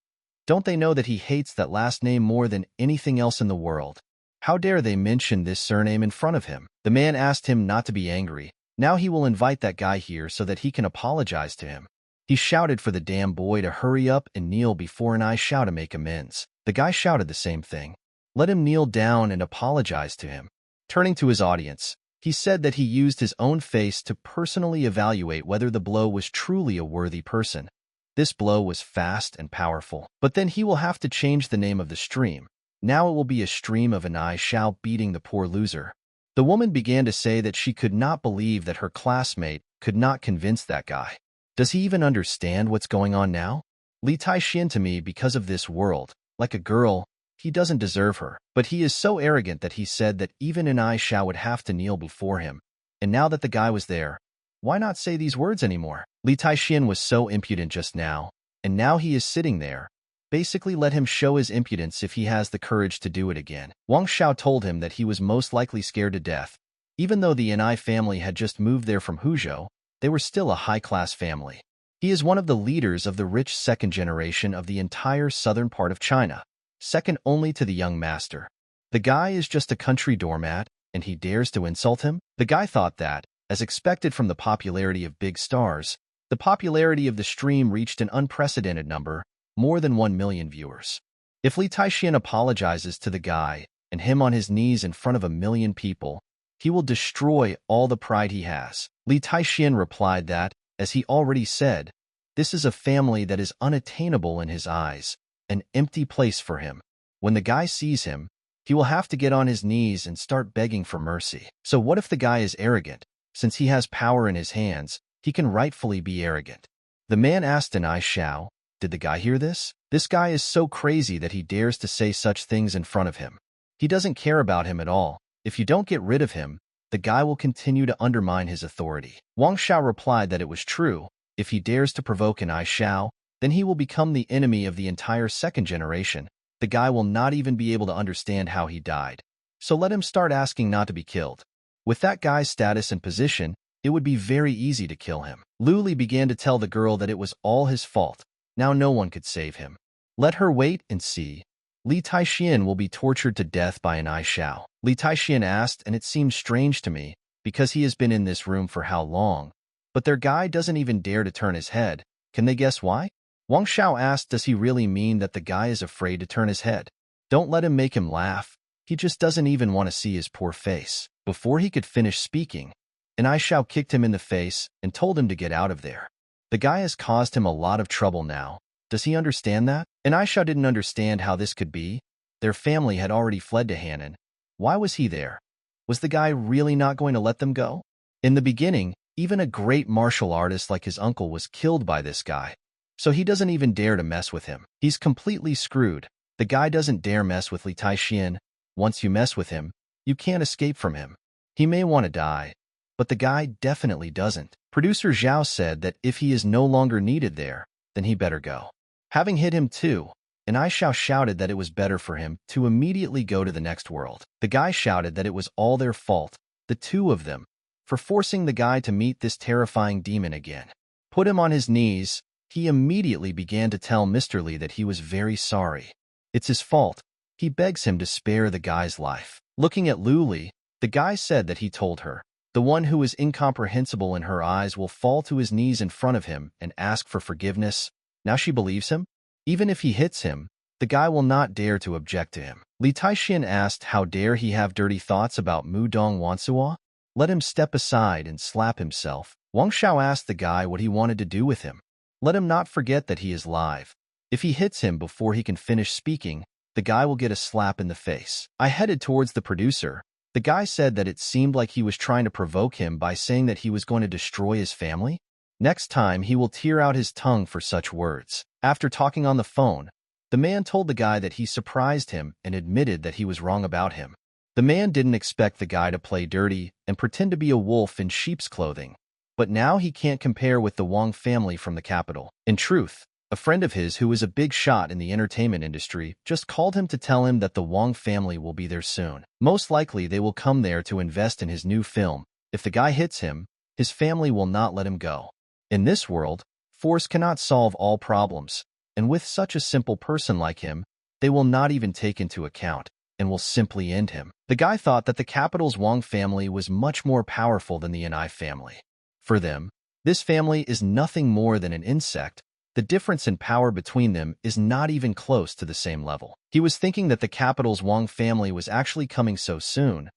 S1: Don't they know that he hates that last name more than anything else in the world? How dare they mention this surname in front of him? The man asked him not to be angry. Now he will invite that guy here so that he can apologize to him. He shouted for the damn boy to hurry up and kneel before an Ai Xiao to make amends. The guy shouted the same thing. Let him kneel down and apologize to him. Turning to his audience, He said that he used his own face to personally evaluate whether the blow was truly a worthy person. This blow was fast and powerful. But then he will have to change the name of the stream. Now it will be a stream of an I shall beating the poor loser. The woman began to say that she could not believe that her classmate could not convince that guy. Does he even understand what's going on now? Li Taixin to me because of this world. Like a girl, he doesn't deserve her. But he is so arrogant that he said that even an I shall would have to kneel before him. And now that the guy was there, why not say these words anymore? Li Taixin was so impudent just now, and now he is sitting there. Basically let him show his impudence if he has the courage to do it again. Wang Xiao told him that he was most likely scared to death. Even though the Ni family had just moved there from Huzhou, they were still a high-class family. He is one of the leaders of the rich second generation of the entire southern part of China, second only to the young master. The guy is just a country doormat, and he dares to insult him? The guy thought that, as expected from the popularity of big stars, the popularity of the stream reached an unprecedented number, more than 1 million viewers. If Li Taixin apologizes to the guy and him on his knees in front of 1 million people, he will destroy all the pride he has. Li Taixin replied that, as he already said, this is a family that is unattainable in his eyes, an empty place for him. When the guy sees him, he will have to get on his knees and start begging for mercy. So what if the guy is arrogant? Since he has power in his hands, he can rightfully be arrogant. The man asked an I shall. Did the guy hear this? This guy is so crazy that he dares to say such things in front of him. He doesn't care about him at all. If you don't get rid of him, the guy will continue to undermine his authority. Wang Xiao replied that it was true. If he dares to provoke an I shall, then he will become the enemy of the entire second generation. The guy will not even be able to understand how he died. So let him start asking not to be killed. With that guy's status and position, it would be very easy to kill him. Lu Li began to tell the girl that it was all his fault. Now no one could save him. Let her wait and see. Li Taixin will be tortured to death by an I shall. Li Taixin asked, and it seems strange to me, because he has been in this room for how long. But their guy doesn't even dare to turn his head. Can they guess why? Wang Xiao asked, does he really mean that the guy is afraid to turn his head? Don't let him make him laugh. He just doesn't even want to see his poor face. Before he could finish speaking, an I shall kicked him in the face and told him to get out of there. The guy has caused him a lot of trouble now. Does he understand that? And I shall didn't understand how this could be. Their family had already fled to Hannan. Why was he there? Was the guy really not going to let them go? In the beginning, even a great martial artist like his uncle was killed by this guy. So he doesn't even dare to mess with him. He's completely screwed. The guy doesn't dare mess with Li Taixin. Once you mess with him, you can't escape from him. He may want to die, but the guy definitely doesn't. Producer Zhao said that if he is no longer needed there, then he better go. Having hit him too, and I shouted that it was better for him to immediately go to the next world. The guy shouted that it was all their fault, the two of them, for forcing the guy to meet this terrifying demon again. Put him on his knees. He immediately began to tell Mr. Li that he was very sorry. It's his fault. He begs him to spare the guy's life. Looking at Lu Li, the guy said that he told her. The one who is incomprehensible in her eyes will fall to his knees in front of him and ask for forgiveness. Now she believes him? Even if he hits him, the guy will not dare to object to him. Li Taixin asked how dare he have dirty thoughts about Mu Dong Wansuo? Let him step aside and slap himself. Wang Xiao asked the guy what he wanted to do with him. Let him not forget that he is live. If he hits him before he can finish speaking, the guy will get a slap in the face. I headed towards the producer. The guy said that it seemed like he was trying to provoke him by saying that he was going to destroy his family. Next time, he will tear out his tongue for such words. After talking on the phone, the man told the guy that he surprised him and admitted that he was wrong about him. The man didn't expect the guy to play dirty and pretend to be a wolf in sheep's clothing. But now he can't compare with the Wang family from the capital. In truth, a friend of his who is a big shot in the entertainment industry just called him to tell him that the Wang family will be there soon. Most likely they will come there to invest in his new film. If the guy hits him, his family will not let him go. In this world, force cannot solve all problems, and with such a simple person like him, they will not even take into account and will simply end him. The guy thought that the capital's Wang family was much more powerful than the Ni family. For them, this family is nothing more than an insect. The difference in power between them is not even close to the same level. He was thinking that the capital's Wang family was actually coming so soon.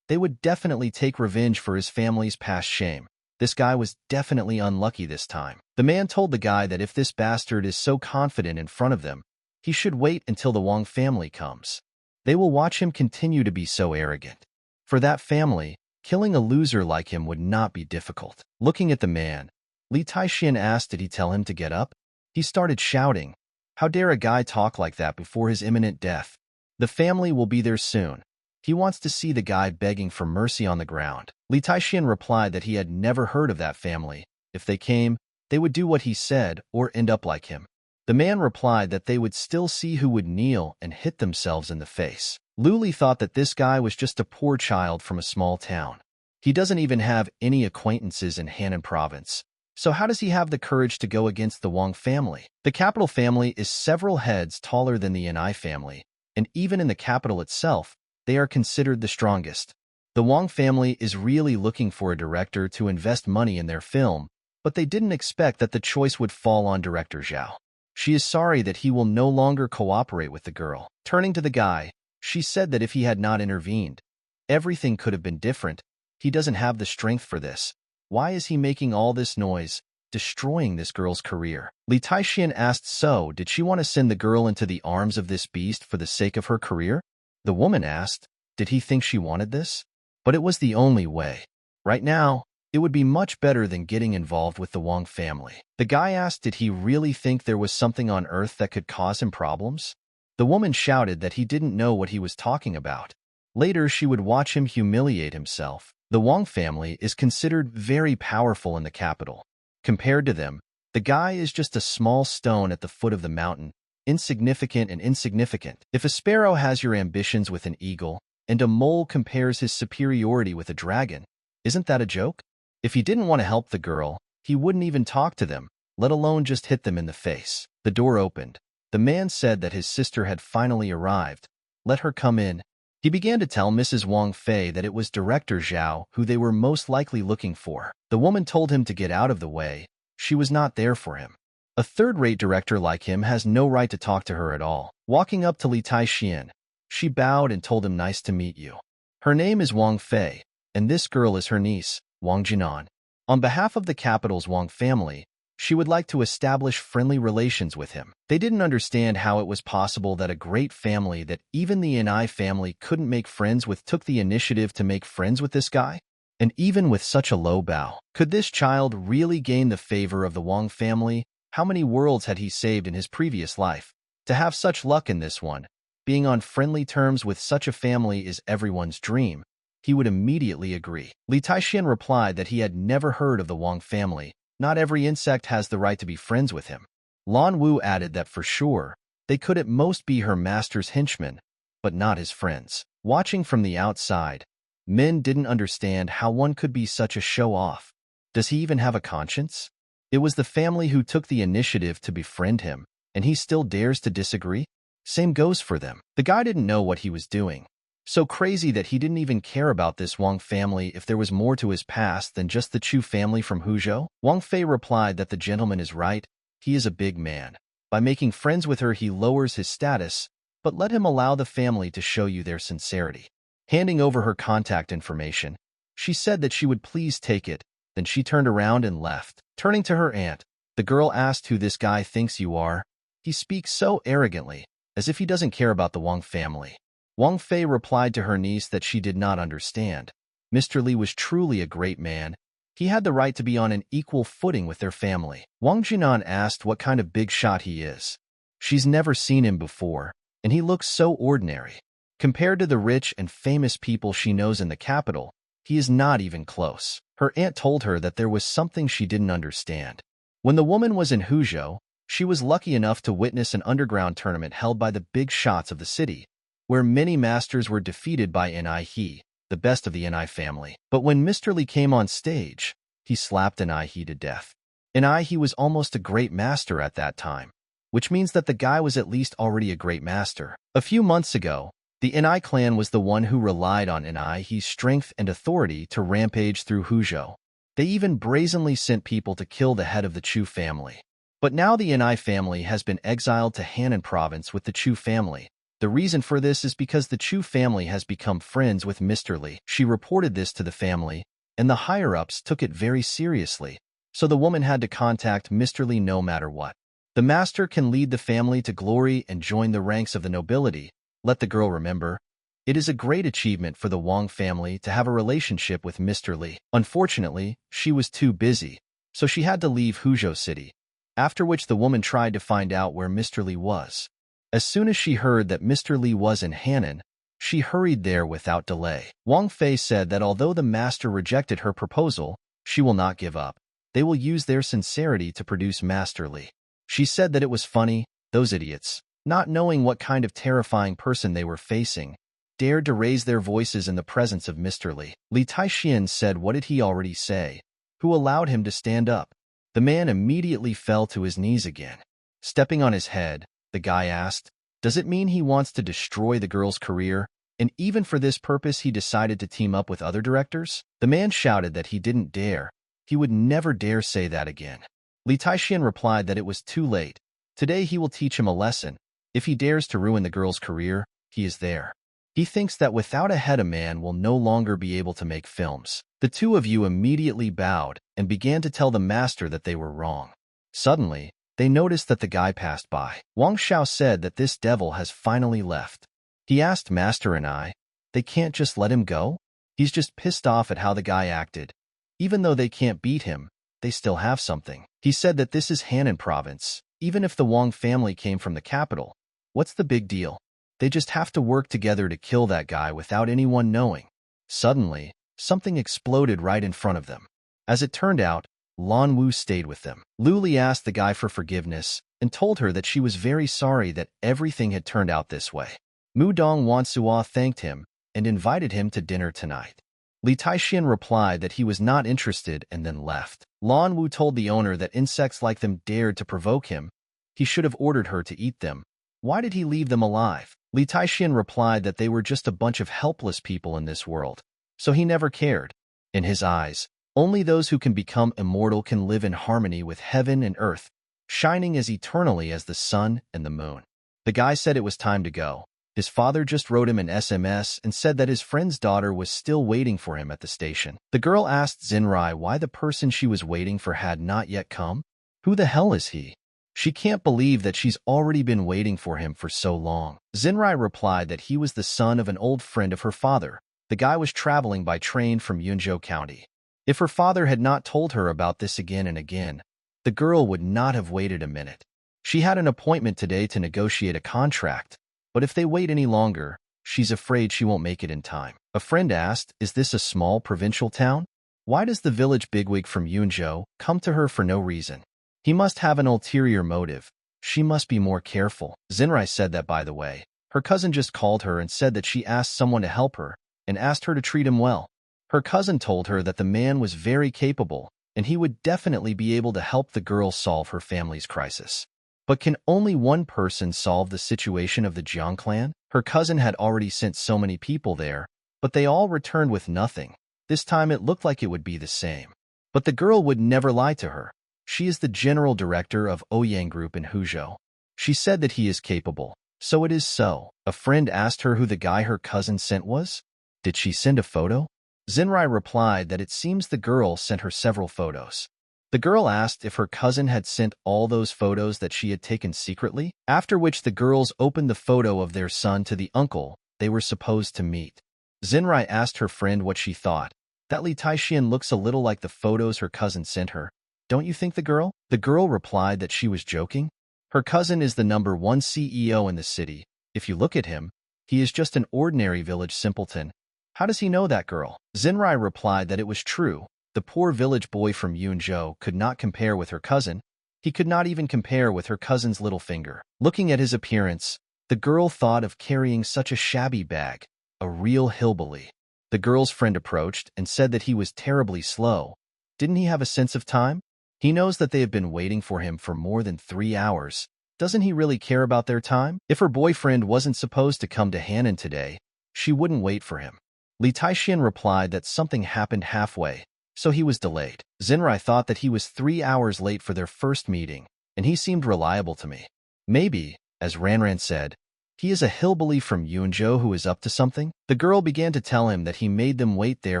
S1: They would definitely take revenge for his family's past shame. This guy was definitely unlucky this time. The man told the guy that if this bastard is so confident in front of them, he should wait until the Wang family comes. They will watch him continue to be so arrogant. For that family, killing a loser like him would not be difficult. Looking at the man, Li Taixian asked did he tell him to get up? He started shouting, "How dare a guy talk like that before his imminent death? The family will be there soon." He wants to see the guy begging for mercy on the ground. Li Taixian replied that he had never heard of that family. If they came, they would do what he said or end up like him. The man replied that they would still see who would kneel and hit themselves in the face. Li thought that this guy was just a poor child from a small town. He doesn't even have any acquaintances in Hannan province. So how does he have the courage to go against the Wang family? The capital family is several heads taller than the Ni family, and even in the capital itself, they are considered the strongest. The Wang family is really looking for a director to invest money in their film, but they didn't expect that the choice would fall on director Zhao. She is sorry that he will no longer cooperate with the girl. Turning to the guy, she said that if he had not intervened, everything could have been different. He doesn't have the strength for this. Why is he making all this noise, destroying this girl's career? Li Taixian asked, so did she want to send the girl into the arms of this beast for the sake of her career? The woman asked, did he think she wanted this? But it was the only way. Right now, it would be much better than getting involved with the Wang family. The guy asked did he really think there was something on Earth that could cause him problems? The woman shouted that he didn't know what he was talking about. Later, she would watch him humiliate himself. The Wang family is considered very powerful in the capital. Compared to them, the guy is just a small stone at the foot of the mountain, insignificant and insignificant. If a sparrow has your ambitions with an eagle, and a mole compares his superiority with a dragon, isn't that a joke? If he didn't want to help the girl, he wouldn't even talk to them, let alone just hit them in the face. The door opened. The man said that his sister had finally arrived. Let her come in. He began to tell Mrs. Wang Fei that it was Director Zhao who they were most likely looking for. The woman told him to get out of the way. She was not there for him. A third-rate director like him has no right to talk to her at all. Walking up to Li Taixian, she bowed and told him nice to meet you. Her name is Wang Fei, and this girl is her niece, Wang Jinan. On behalf of the capital's Wang family, she would like to establish friendly relations with him. They didn't understand how it was possible that a great family that even the Ni family couldn't make friends with took the initiative to make friends with this guy. And even with such a low bow, could this child really gain the favor of the Wang family? How many worlds had he saved in his previous life? To have such luck in this one, being on friendly terms with such a family is everyone's dream. He would immediately agree. Li Taixian replied that he had never heard of the Wang family. Not every insect has the right to be friends with him. Lan Wu added that for sure, they could at most be her master's henchmen, but not his friends. Watching from the outside, men didn't understand how one could be such a show-off. Does he even have a conscience? It was the family who took the initiative to befriend him, and he still dares to disagree? Same goes for them. The guy didn't know what he was doing. So crazy that he didn't even care about this Wang family if there was more to his past than just the Chu family from Huzhou. Wang Fei replied that the gentleman is right. He is a big man. By making friends with her, he lowers his status, but let him allow the family to show you their sincerity. Handing over her contact information, she said that she would please take it. Then she turned around and left. Turning to her aunt, the girl asked who this guy thinks you are. He speaks so arrogantly, as if he doesn't care about the Wang family. Wang Fei replied to her niece that she did not understand. Mr. Li was truly a great man. He had the right to be on an equal footing with their family. Wang Jinan asked what kind of big shot he is. She's never seen him before, and he looks so ordinary. Compared to the rich and famous people she knows in the capital, he is not even close. Her aunt told her that there was something she didn't understand. When the woman was in Huzhou, she was lucky enough to witness an underground tournament held by the big shots of the city, where many masters were defeated by Ni, the best of the Ni family. But when Mr. Li came on stage, he slapped Ni to death. Ni was almost a great master at that time, which means that the guy was at least already a great master. A few months ago, the Ni clan was the one who relied on Ni's strength and authority to rampage through Huzhou. They even brazenly sent people to kill the head of the Chu family. But now the Ni family has been exiled to Hannan province with the Chu family. The reason for this is because the Chu family has become friends with Mr. Li. She reported this to the family, and the higher-ups took it very seriously, so the woman had to contact Mr. Li no matter what. The master can lead the family to glory and join the ranks of the nobility. Let the girl remember, it is a great achievement for the Wang family to have a relationship with Mr. Li. Unfortunately, she was too busy, so she had to leave Huzhou City, after which the woman tried to find out where Mr. Li was. As soon as she heard that Mr. Li was in Hannan, she hurried there without delay. Wang Fei said that although the master rejected her proposal, she will not give up. They will use their sincerity to produce Master Li. She said that it was funny, those idiots, not knowing what kind of terrifying person they were facing, dared to raise their voices in the presence of Mr. Li. Li Taixian said what did he already say, who allowed him to stand up. The man immediately fell to his knees again. Stepping on his head, the guy asked, does it mean he wants to destroy the girl's career, and even for this purpose he decided to team up with other directors? The man shouted that he didn't dare. He would never dare say that again. Li Taixian replied that it was too late. Today he will teach him a lesson. If he dares to ruin the girl's career, he is there. He thinks that without a head a man will no longer be able to make films. The two of you immediately bowed and began to tell the master that they were wrong. Suddenly, they noticed that the guy passed by. Wang Xiao said that this devil has finally left. He asked Master and I, they can't just let him go? He's just pissed off at how the guy acted. Even though they can't beat him, they still have something. He said that this is Hannan province. Even if the Wang family came from the capital, what's the big deal? They just have to work together to kill that guy without anyone knowing. Suddenly, something exploded right in front of them. As it turned out, Lan Wu stayed with them. Lu Li asked the guy for forgiveness and told her that she was very sorry that everything had turned out this way. Mu Dong Wansuo thanked him and invited him to dinner tonight. Li Taixian replied that he was not interested and then left. Lan Wu told the owner that insects like them dared to provoke him. He should have ordered her to eat them. Why did he leave them alive? Li Taixian replied that they were just a bunch of helpless people in this world, so he never cared. In his eyes, only those who can become immortal can live in harmony with heaven and earth, shining as eternally as the sun and the moon. The guy said it was time to go. His father just wrote him an SMS and said that his friend's daughter was still waiting for him at the station. The girl asked Xinrai why the person she was waiting for had not yet come. Who the hell is he? She can't believe that she's already been waiting for him for so long. Xinrai replied that he was the son of an old friend of her father. The guy was traveling by train from Yunzhou County. If her father had not told her about this again and again, the girl would not have waited a minute. She had an appointment today to negotiate a contract, but if they wait any longer, she's afraid she won't make it in time. A friend asked, is this a small provincial town? Why does the village bigwig from Yunzhou come to her for no reason? He must have an ulterior motive. She must be more careful. Xinrai said that, by the way, her cousin just called her and said that she asked someone to help her and asked her to treat him well. Her cousin told her that the man was very capable and he would definitely be able to help the girl solve her family's crisis. But can only one person solve the situation of the Jiang clan? Her cousin had already sent so many people there, but they all returned with nothing. This time it looked like it would be the same. But the girl would never lie to her. She is the general director of Ouyang Group in Huzhou. She said that he is capable. So it is so. A friend asked her who the guy her cousin sent was. Did she send a photo? Xinrai replied that it seems the girl sent her several photos. The girl asked if her cousin had sent all those photos that she had taken secretly, after which the girls opened the photo of their son to the uncle they were supposed to meet. Xinrai asked her friend what she thought. That Li Taixian looks a little like the photos her cousin sent her. Don't you think the girl? The girl replied that she was joking. Her cousin is the #1 CEO in the city. If you look at him, he is just an ordinary village simpleton. How does he know that girl? Xinrai replied that it was true. The poor village boy from Yunzhou could not compare with her cousin. He could not even compare with her cousin's little finger. Looking at his appearance, the girl thought of carrying such a shabby bag, a real hillbilly. The girl's friend approached and said that he was terribly slow. Didn't he have a sense of time? He knows that they have been waiting for him for more than 3 hours. Doesn't he really care about their time? If her boyfriend wasn't supposed to come to Hannan today, she wouldn't wait for him. Li Taixian replied that something happened halfway, so he was delayed. Xinrai thought that he was 3 hours late for their first meeting, and he seemed reliable to me. Maybe, as Ranran said, He is a hillbilly from Yunzhou who is up to something. The girl began to tell him that he made them wait there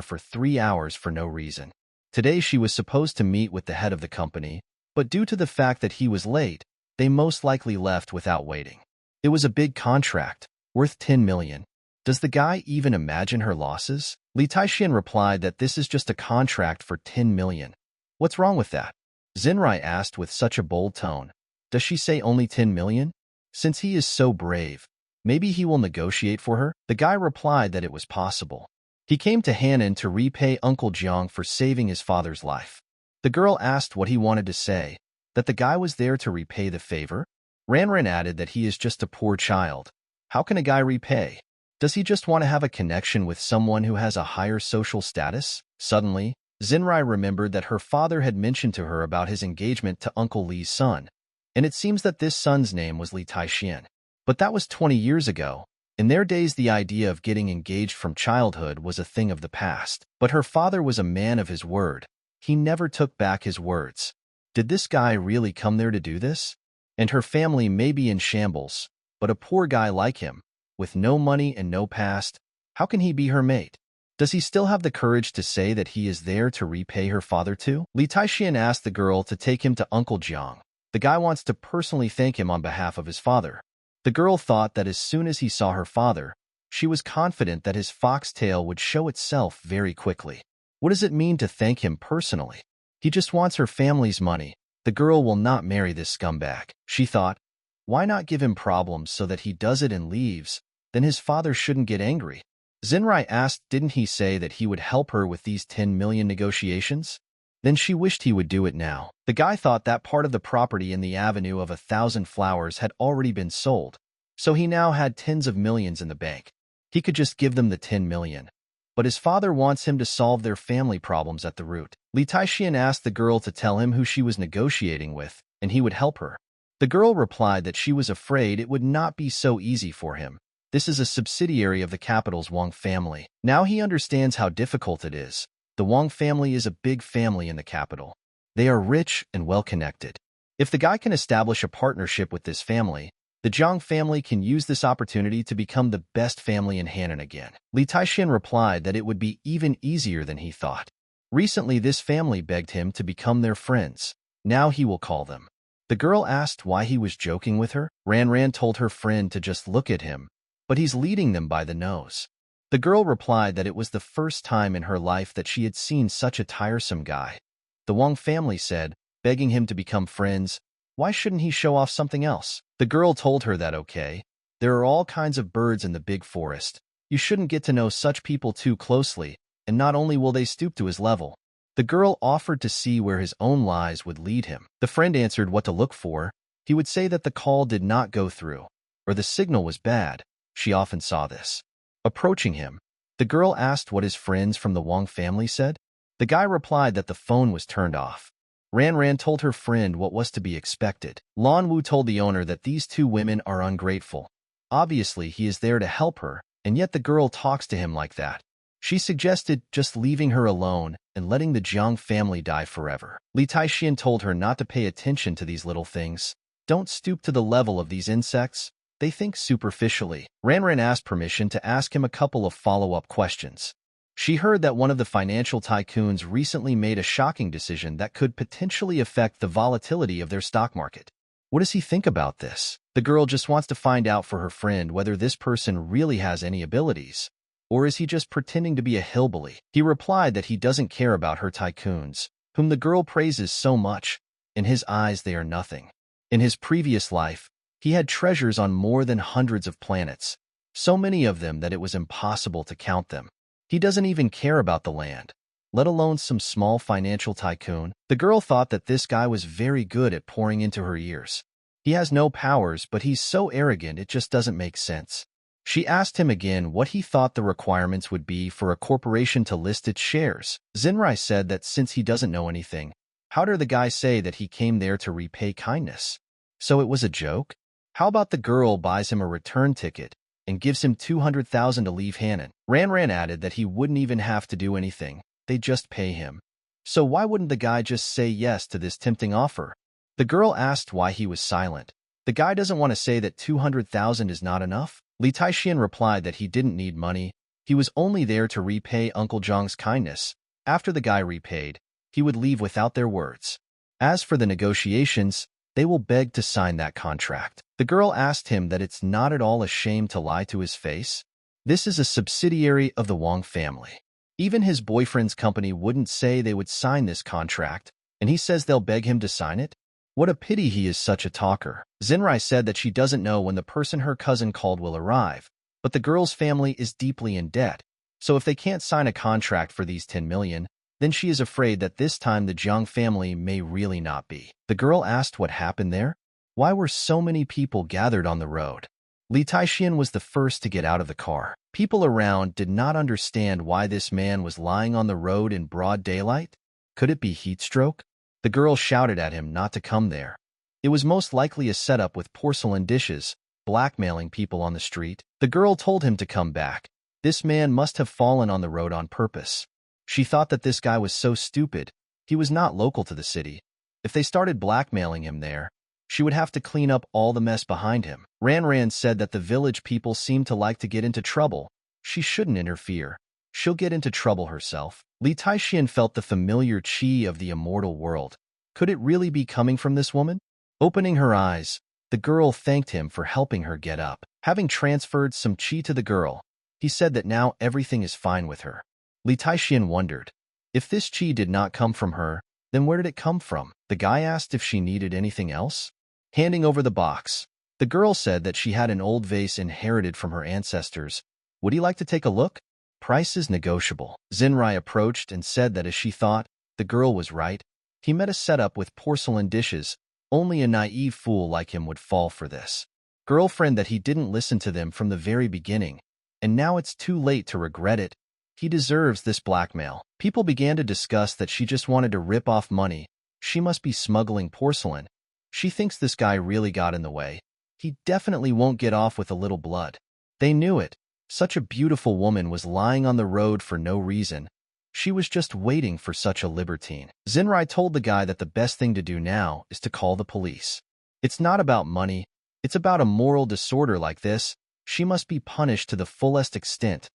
S1: for 3 hours for no reason. Today she was supposed to meet with the head of the company, but due to the fact that he was late, they most likely left without waiting. It was a big contract, worth 10 million. Does the guy even imagine her losses? Li Taixian replied that this is just a contract for 10 million. What's wrong with that? Xinrai asked with such a bold tone. Does she say only 10 million? Since he is so brave, maybe he will negotiate for her? The guy replied that it was possible. He came to Hannan to repay Uncle Jiang for saving his father's life. The girl asked what he wanted to say, that the guy was there to repay the favor? Ranran added that he is just a poor child. How can a guy repay? Does he just want to have a connection with someone who has a higher social status? Suddenly, Xinrai remembered that her father had mentioned to her about his engagement to Uncle Li's son, and it seems that this son's name was Li Taixian. But that was 20 years ago. In their days, the idea of getting engaged from childhood was a thing of the past. But her father was a man of his word. He never took back his words. Did this guy really come there to do this? And her family may be in shambles, but a poor guy like him, with no money and no past, how can he be her mate? Does he still have the courage to say that he is there to repay her father too? Li Taixian asked the girl to take him to Uncle Jiang. The guy wants to personally thank him on behalf of his father. The girl thought that as soon as he saw her father, she was confident that his foxtail would show itself very quickly. What does it mean to thank him personally? He just wants her family's money. The girl will not marry this scumbag, she thought. Why not give him problems so that he does it and leaves? Then his father shouldn't get angry. Xinrai asked, didn't he say that he would help her with these 10 million negotiations? Then she wished he would do it now. The guy thought that part of the property in the Avenue of 1,000 Flowers had already been sold, so he now had tens of millions in the bank. He could just give them the 10 million. But his father wants him to solve their family problems at the root. Li Taixian asked the girl to tell him who she was negotiating with, and he would help her. The girl replied that she was afraid it would not be so easy for him. This is a subsidiary of the capital's Wang family. Now he understands how difficult it is. The Wang family is a big family in the capital. They are rich and well-connected. If the guy can establish a partnership with this family, the Jiang family can use this opportunity to become the best family in Hannan again. Li Taixian replied that it would be even easier than he thought. Recently, this family begged him to become their friends. Now he will call them. The girl asked why he was joking with her. Ran told her friend to just look at him, but he's leading them by the nose. The girl replied that it was the first time in her life that she had seen such a tiresome guy. The Wang family said, begging him to become friends, why shouldn't he show off something else? The girl told her that okay, there are all kinds of birds in the big forest. You shouldn't get to know such people too closely, and not only will they stoop to his level. The girl offered to see where his own lies would lead him. The friend answered what to look for. He would say that the call did not go through, or the signal was bad. She often saw this. Approaching him, the girl asked what his friends from the Wang family said. The guy replied that the phone was turned off. Ran told her friend what was to be expected. Lan Wu told the owner that these two women are ungrateful. Obviously, he is there to help her, and yet the girl talks to him like that. She suggested just leaving her alone and letting the Jiang family die forever. Li Taixian told her not to pay attention to these little things. Don't stoop to the level of these insects. They think superficially. Ran asked permission to ask him a couple of follow-up questions. She heard that one of the financial tycoons recently made a shocking decision that could potentially affect the volatility of their stock market. What does he think about this? The girl just wants to find out for her friend whether this person really has any abilities, or is he just pretending to be a hillbilly? He replied that he doesn't care about her tycoons, whom the girl praises so much. In his eyes, they are nothing. In his previous life, he had treasures on more than hundreds of planets, so many of them that it was impossible to count them. He doesn't even care about the land, let alone some small financial tycoon. The girl thought that this guy was very good at pouring into her ears. He has no powers, but he's so arrogant it just doesn't make sense. She asked him again what he thought the requirements would be for a corporation to list its shares. Xinrai said that since he doesn't know anything, how dare the guy say that he came there to repay kindness? So it was a joke? How about the girl buys him a return ticket and gives him 200,000 to leave Hannan? Ran added that he wouldn't even have to do anything. They'd just pay him. So why wouldn't the guy just say yes to this tempting offer? The girl asked why he was silent. The guy doesn't want to say that 200,000 is not enough? Li Taixian replied that he didn't need money. He was only there to repay Uncle Zhang's kindness. After the guy repaid, he would leave without their words. As for the negotiations, they will beg to sign that contract. The girl asked him that it's not at all a shame to lie to his face. This is a subsidiary of the Wang family. Even his boyfriend's company wouldn't say they would sign this contract, and he says they'll beg him to sign it? What a pity he is such a talker. Xinrai said that she doesn't know when the person her cousin called will arrive, but the girl's family is deeply in debt, so if they can't sign a contract for these 10 million, then she is afraid that this time the Jiang family may really not be. The girl asked what happened there. Why were so many people gathered on the road? Li Taixian was the first to get out of the car. People around did not understand why this man was lying on the road in broad daylight. Could it be heat stroke? The girl shouted at him not to come there. It was most likely a setup with porcelain dishes, blackmailing people on the street. The girl told him to come back. This man must have fallen on the road on purpose. She thought that this guy was so stupid. He was not local to the city. If they started blackmailing him there, she would have to clean up all the mess behind him. Ran said that the village people seem to like to get into trouble. She shouldn't interfere. She'll get into trouble herself. Li Taixian felt the familiar qi of the immortal world. Could it really be coming from this woman? Opening her eyes, the girl thanked him for helping her get up. Having transferred some qi to the girl, he said that now everything is fine with her. Li Taixian wondered. If this qi did not come from her, then where did it come from? The guy asked if she needed anything else. Handing over the box, the girl said that she had an old vase inherited from her ancestors. Would he like to take a look? Price is negotiable. Xinrai approached and said that as she thought, the girl was right. He met a setup with porcelain dishes. Only a naive fool like him would fall for this. Girlfriend that he didn't listen to them from the very beginning, and now it's too late to regret it. He deserves this blackmail. People began to discuss that she just wanted to rip off money. She must be smuggling porcelain. She thinks this guy really got in the way. He definitely won't get off with a little blood. They knew it. Such a beautiful woman was lying on the road for no reason. She was just waiting for such a libertine. Xinrai told the guy that the best thing to do now is to call the police. It's not about money. It's about a moral disorder like this. She must be punished to the fullest extent.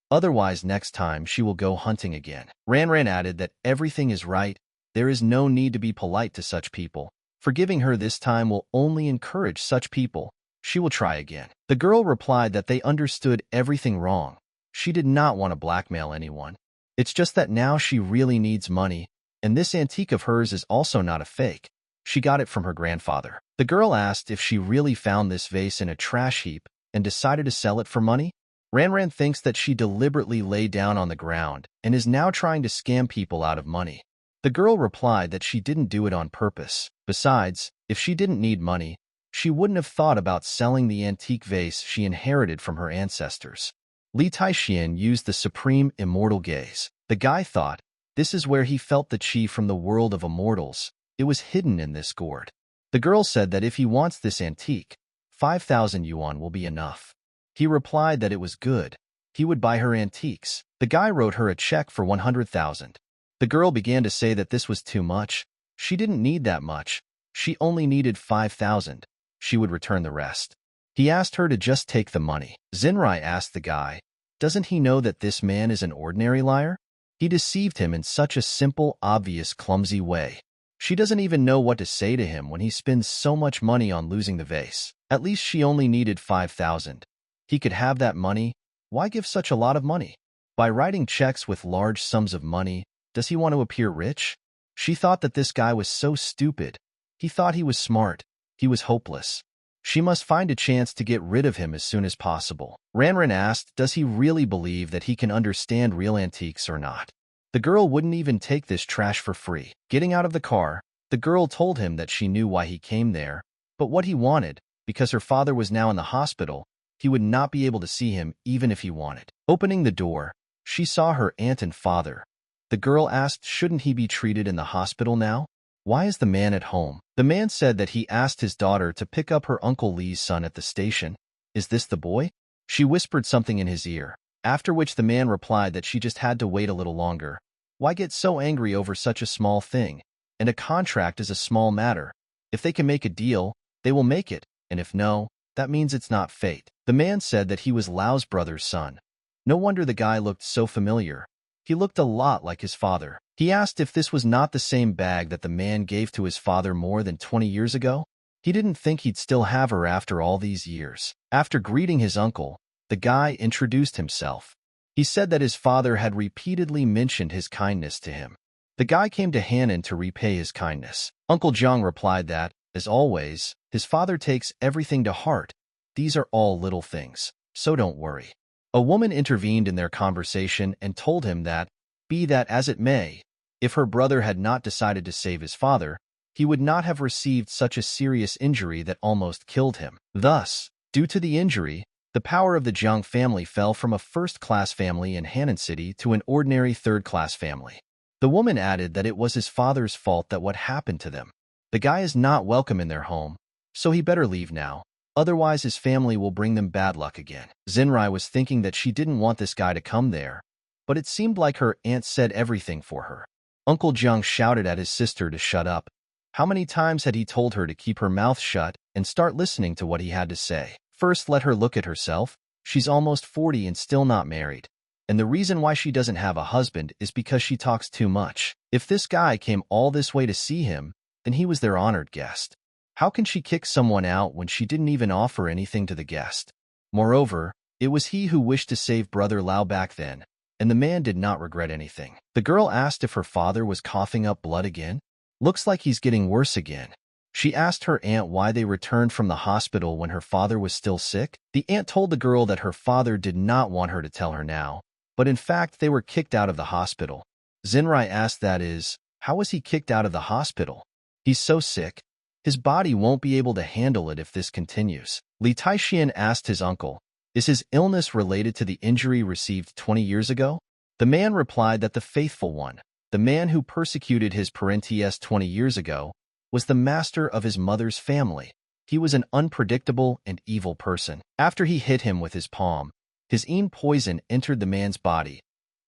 S1: Otherwise, next time she will go hunting again. Ran added that everything is right. There is no need to be polite to such people. Forgiving her this time will only encourage such people. She will try again. The girl replied that they understood everything wrong. She did not want to blackmail anyone. It's just that now she really needs money, and this antique of hers is also not a fake. She got it from her grandfather. The girl asked if she really found this vase in a trash heap and decided to sell it for money. Ran thinks that she deliberately lay down on the ground and is now trying to scam people out of money. The girl replied that she didn't do it on purpose. Besides, if she didn't need money, she wouldn't have thought about selling the antique vase she inherited from her ancestors. Li Taixian used the supreme immortal gaze. The guy thought, this is where he felt the qi from the world of immortals. It was hidden in this gourd. The girl said that if he wants this antique, 5,000 yuan will be enough. He replied that it was good. He would buy her antiques. The guy wrote her a check for 100,000. The girl began to say that this was too much. She didn't need that much. She only needed 5,000. She would return the rest. He asked her to just take the money. Xinrai asked the guy, doesn't he know that this man is an ordinary liar? He deceived him in such a simple, obvious, clumsy way. She doesn't even know what to say to him when he spends so much money on losing the vase. At least she only needed 5,000. He could have that money. Why give such a lot of money? By writing checks with large sums of money, does he want to appear rich? She thought that this guy was so stupid. He thought he was smart. He was hopeless. She must find a chance to get rid of him as soon as possible. Ran asked, does he really believe that he can understand real antiques or not? The girl wouldn't even take this trash for free. Getting out of the car, the girl told him that she knew why he came there, but what he wanted, because her father was now in the hospital, he would not be able to see him even if he wanted. Opening the door, she saw her aunt and father. The girl asked, shouldn't he be treated in the hospital now? Why is the man at home? The man said that he asked his daughter to pick up her Uncle Lee's son at the station. Is this the boy? She whispered something in his ear, after which the man replied that she just had to wait a little longer. Why get so angry over such a small thing? And a contract is a small matter. If they can make a deal, they will make it, and if no, that means it's not fate. The man said that he was Lao's brother's son. No wonder the guy looked so familiar. He looked a lot like his father. He asked if this was not the same bag that the man gave to his father more than 20 years ago. He didn't think he'd still have her after all these years. After greeting his uncle, the guy introduced himself. He said that his father had repeatedly mentioned his kindness to him. The guy came to Hannon to repay his kindness. Uncle Zhang replied that, as always, his father takes everything to heart. These are all little things, so don't worry. A woman intervened in their conversation and told him that, be that as it may, if her brother had not decided to save his father, he would not have received such a serious injury that almost killed him. Thus, due to the injury, the power of the Zhang family fell from a first-class family in Hannan City to an ordinary third-class family. The woman added that it was his father's fault that what happened to them. The guy is not welcome in their home, so he better leave now. Otherwise his family will bring them bad luck again. Xinrai was thinking that she didn't want this guy to come there, but it seemed like her aunt said everything for her. Uncle Zhang shouted at his sister to shut up. How many times had he told her to keep her mouth shut and start listening to what he had to say? First, let her look at herself. She's almost 40 and still not married. And the reason why she doesn't have a husband is because she talks too much. If this guy came all this way to see him, then he was their honored guest. How can she kick someone out when she didn't even offer anything to the guest? Moreover, it was he who wished to save Brother Lao back then, and the man did not regret anything. The girl asked if her father was coughing up blood again. Looks like he's getting worse again. She asked her aunt why they returned from the hospital when her father was still sick. The aunt told the girl that her father did not want her to tell her now, but in fact they were kicked out of the hospital. Xinrai asked, that is, how was he kicked out of the hospital? He's so sick. His body won't be able to handle it if this continues. Li Taixian asked his uncle, is his illness related to the injury received 20 years ago? The man replied that the faithful one, the man who persecuted his parentes 20 years ago, was the master of his mother's family. He was an unpredictable and evil person. After he hit him with his palm, his poison entered the man's body.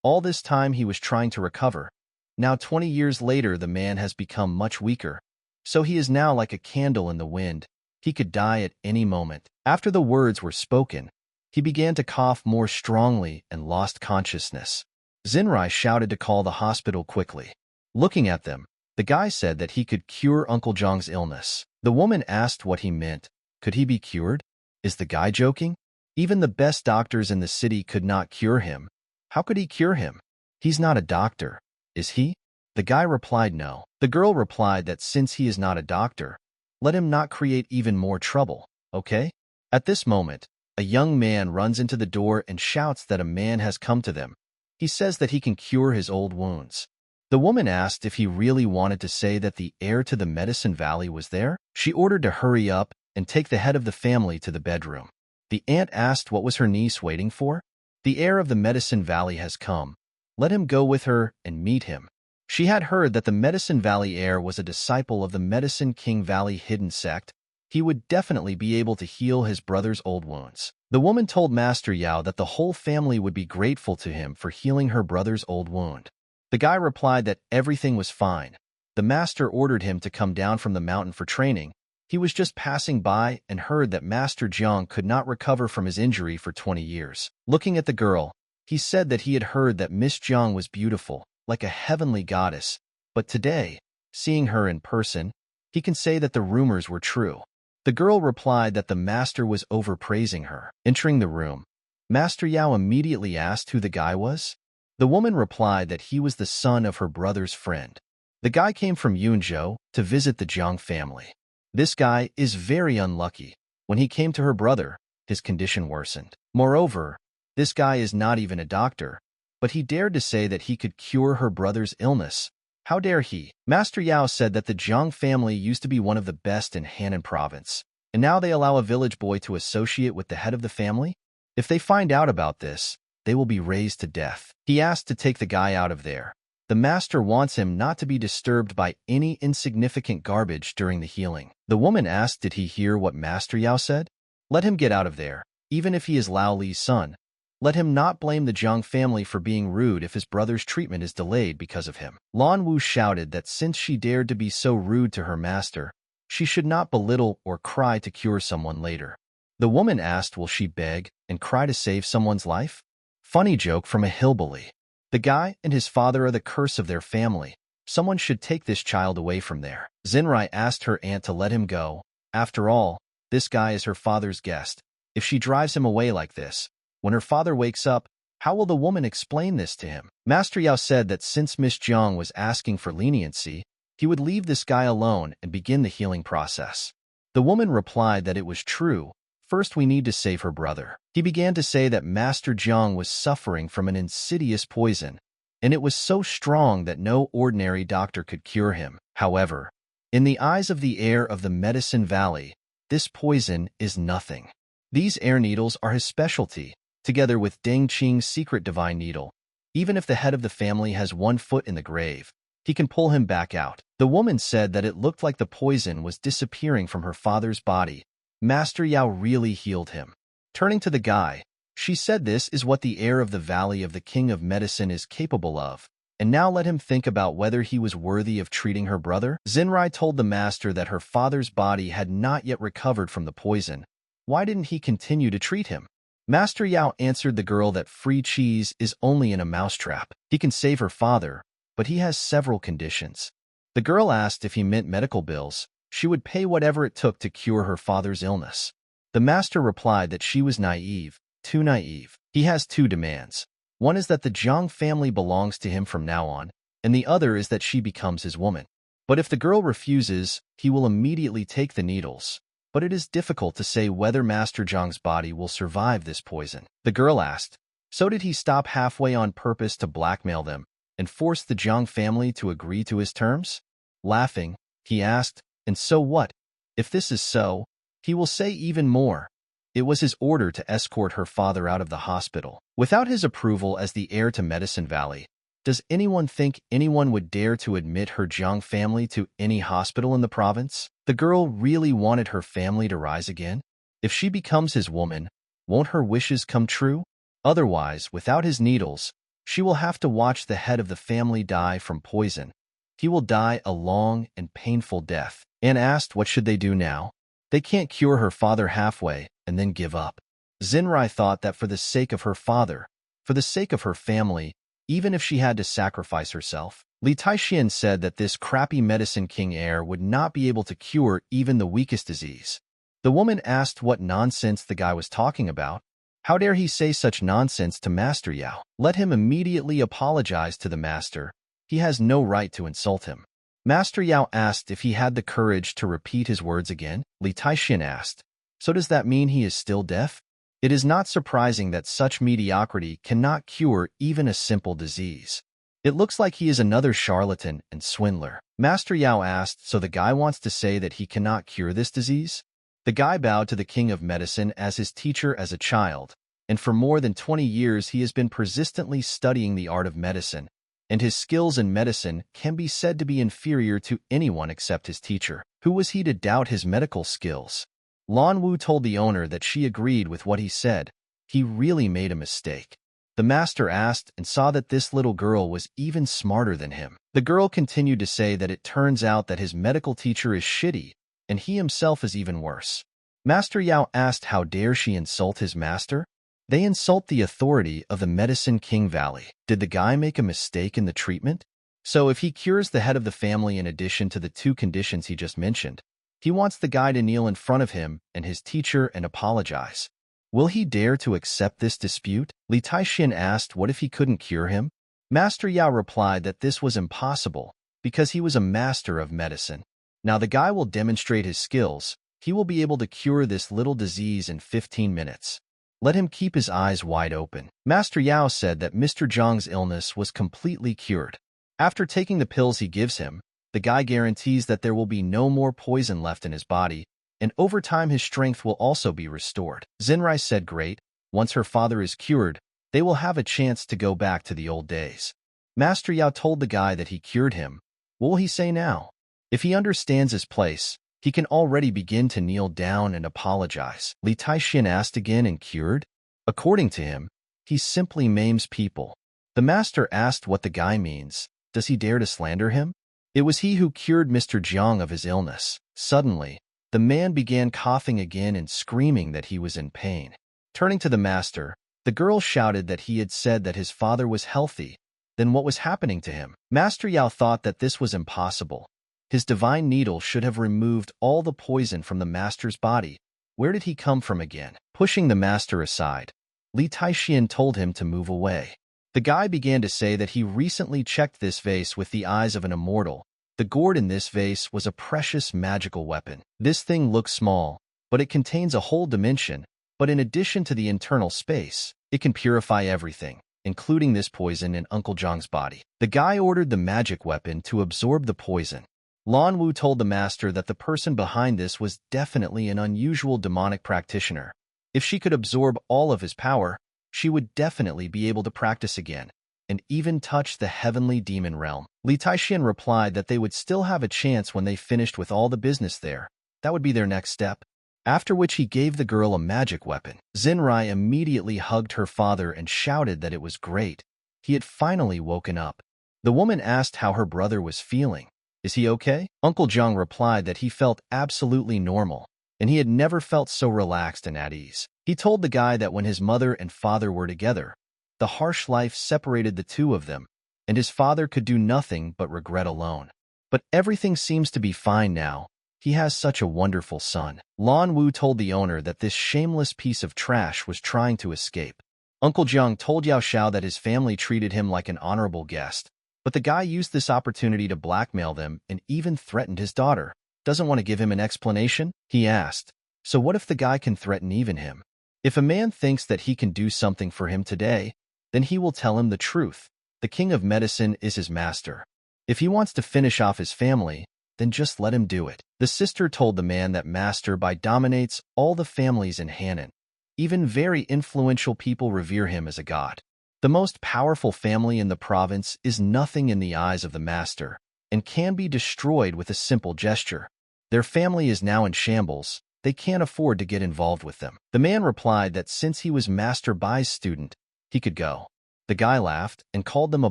S1: All this time he was trying to recover. Now 20 years later the man has become much weaker. So he is now like a candle in the wind. He could die at any moment. After the words were spoken, he began to cough more strongly and lost consciousness. Xinrai shouted to call the hospital quickly. Looking at them, the guy said that he could cure Uncle Zhang's illness. The woman asked what he meant. Could he be cured? Is the guy joking? Even the best doctors in the city could not cure him. How could he cure him? He's not a doctor, is he? The guy replied no. The girl replied that since he is not a doctor, let him not create even more trouble, okay? At this moment, a young man runs into the door and shouts that a man has come to them. He says that he can cure his old wounds. The woman asked if he really wanted to say that the heir to the Medicine Valley was there. She ordered to hurry up and take the head of the family to the bedroom. The aunt asked what was her niece waiting for. The heir of the Medicine Valley has come. Let him go with her and meet him. She had heard that the Medicine Valley heir was a disciple of the Medicine King Valley hidden sect. He would definitely be able to heal his brother's old wounds. The woman told Master Yao that the whole family would be grateful to him for healing her brother's old wound. The guy replied that everything was fine. The master ordered him to come down from the mountain for training. He was just passing by and heard that Master Jiang could not recover from his injury for 20 years. Looking at the girl, he said that he had heard that Miss Jiang was beautiful, like a heavenly goddess, but today, seeing her in person, he can say that the rumors were true. The girl replied that the master was overpraising her. Entering the room, Master Yao immediately asked who the guy was. The woman replied that he was the son of her brother's friend. The guy came from Yunzhou to visit the Jiang family. This guy is very unlucky. When he came to her brother, his condition worsened. Moreover, this guy is not even a doctor, but he dared to say that he could cure her brother's illness. How dare he? Master Yao said that the Jiang family used to be one of the best in Hannan province, and now they allow a village boy to associate with the head of the family? If they find out about this, they will be razed to death. He asked to take the guy out of there. The master wants him not to be disturbed by any insignificant garbage during the healing. The woman asked, did he hear what Master Yao said? Let him get out of there, even if he is Lao Li's son. Let him not blame the Jiang family for being rude if his brother's treatment is delayed because of him. Lan Wu shouted that since she dared to be so rude to her master, She should not belittle or cry to cure someone later. The woman asked, will she beg and cry to save someone's life? Funny joke from a hillbilly. The guy and his father are the curse of their family. Someone should take this child away from there. Zinrai asked her aunt to let him go. After all, this guy is her father's guest. If she drives him away like this, when her father wakes up, how will the woman explain this to him? Master Yao said that since Miss Jiang was asking for leniency, he would leave this guy alone and begin the healing process. The woman replied that it was true. First, we need to save her brother. He began to say that Master Jiang was suffering from an insidious poison, and it was so strong that no ordinary doctor could cure him. However, in the eyes of the heir of the Medicine Valley, this poison is nothing. These air needles are his specialty, together with Deng Qing's secret divine needle. Even if the head of the family has 1 foot in the grave, he can pull him back out. The woman said that it looked like the poison was disappearing from her father's body. Master Yao really healed him. Turning to the guy, she said this is what the heir of the Valley of the King of Medicine is capable of, and now let him think about whether he was worthy of treating her brother. Zinrai told the master that her father's body had not yet recovered from the poison. Why didn't he continue to treat him? Master Yao answered the girl that free cheese is only in a mousetrap. He can save her father, but he has several conditions. The girl asked if he meant medical bills. She would pay whatever it took to cure her father's illness. The master replied that she was naive, too naive. He has 2 demands. One is that the Jiang family belongs to him from now on, and the other is that she becomes his woman. But if the girl refuses, he will immediately take the needles. But it is difficult to say whether Master Jiang's body will survive this poison. The girl asked, so did he stop halfway on purpose to blackmail them and force the Jiang family to agree to his terms? Laughing, he asked, and so what? If this is so, he will say even more. It was his order to escort her father out of the hospital. Without his approval as the heir to Medicine Valley, does anyone think anyone would dare to admit her Jiang family to any hospital in the province? The girl really wanted her family to rise again. If she becomes his woman, won't her wishes come true? Otherwise, without his needles, she will have to watch the head of the family die from poison. He will die a long and painful death. Anne asked what should they do now? They can't cure her father halfway and then give up. Zinrai thought that for the sake of her father, for the sake of her family, even if she had to sacrifice herself. Li Taixian said that this crappy Medicine King heir would not be able to cure even the weakest disease. The woman asked what nonsense the guy was talking about. How dare he say such nonsense to Master Yao? Let him immediately apologize to the master. He has no right to insult him. Master Yao asked if he had the courage to repeat his words again. Li Taixian asked, so does that mean he is still deaf? It is not surprising that such mediocrity cannot cure even a simple disease. It looks like he is another charlatan and swindler. Master Yao asked, so the guy wants to say that he cannot cure this disease? The guy bowed to the King of Medicine as his teacher as a child, and for more than 20 years he has been persistently studying the art of medicine, and his skills in medicine can be said to be inferior to anyone except his teacher. Who was he to doubt his medical skills? Lan Wu told the owner that she agreed with what he said. He really made a mistake. The master asked and saw that this little girl was even smarter than him. The girl continued to say that it turns out that his medical teacher is shitty, and he himself is even worse. Master Yao asked how dare she insult his master? They insult the authority of the Medicine King Valley. Did the guy make a mistake in the treatment? So if he cures the head of the family in addition to the 2 conditions he just mentioned, he wants the guy to kneel in front of him and his teacher and apologize. Will he dare to accept this dispute? Li Taixian asked what if he couldn't cure him? Master Yao replied that this was impossible because he was a master of medicine. Now the guy will demonstrate his skills. He will be able to cure this little disease in 15 minutes. Let him keep his eyes wide open. Master Yao said that Mr. Zhang's illness was completely cured. After taking the pills he gives him, the guy guarantees that there will be no more poison left in his body, and over time his strength will also be restored. Zinrai said great, once her father is cured, they will have a chance to go back to the old days. Master Yao told the guy that he cured him. What will he say now? If he understands his place, he can already begin to kneel down and apologize. Li Taixian asked again and cured? According to him, he simply maims people. The master asked what the guy means. Does he dare to slander him? It was he who cured Mr. Jiang of his illness. Suddenly, the man began coughing again and screaming that he was in pain. Turning to the master, the girl shouted that he had said that his father was healthy. Then what was happening to him? Master Yao thought that this was impossible. His divine needle should have removed all the poison from the master's body. Where did he come from again? Pushing the master aside, Li Taixian told him to move away. The guy began to say that he recently checked this vase with the eyes of an immortal. The gourd in this vase was a precious magical weapon. This thing looks small, but it contains a whole dimension. But in addition to the internal space, it can purify everything, including this poison in Uncle Zhang's body. The guy ordered the magic weapon to absorb the poison. Lan Wu told the master that the person behind this was definitely an unusual demonic practitioner. If she could absorb all of his power, she would definitely be able to practice again, and even touch the heavenly demon realm. Li Taixian replied that they would still have a chance when they finished with all the business there. That would be their next step. After which he gave the girl a magic weapon. Xinrai immediately hugged her father and shouted that it was great. He had finally woken up. The woman asked how her brother was feeling. Is he okay? Uncle Zhang replied that he felt absolutely normal, and he had never felt so relaxed and at ease. He told the guy that when his mother and father were together, the harsh life separated the two of them, and his father could do nothing but regret alone. But everything seems to be fine now. He has such a wonderful son. Lan Wu told the owner that this shameless piece of trash was trying to escape. Uncle Zhang told Yao Xiao that his family treated him like an honorable guest, but the guy used this opportunity to blackmail them and even threatened his daughter. Doesn't want to give him an explanation? He asked. So what if the guy can threaten even him? If a man thinks that he can do something for him today, then he will tell him the truth. The king of medicine is his master. If he wants to finish off his family, then just let him do it. The sister told the man that Master Bai dominates all the families in Hannan. Even very influential people revere him as a god. The most powerful family in the province is nothing in the eyes of the master, and can be destroyed with a simple gesture. Their family is now in shambles. They can't afford to get involved with them. The man replied that since he was Master Bai's student, he could go. The guy laughed and called them a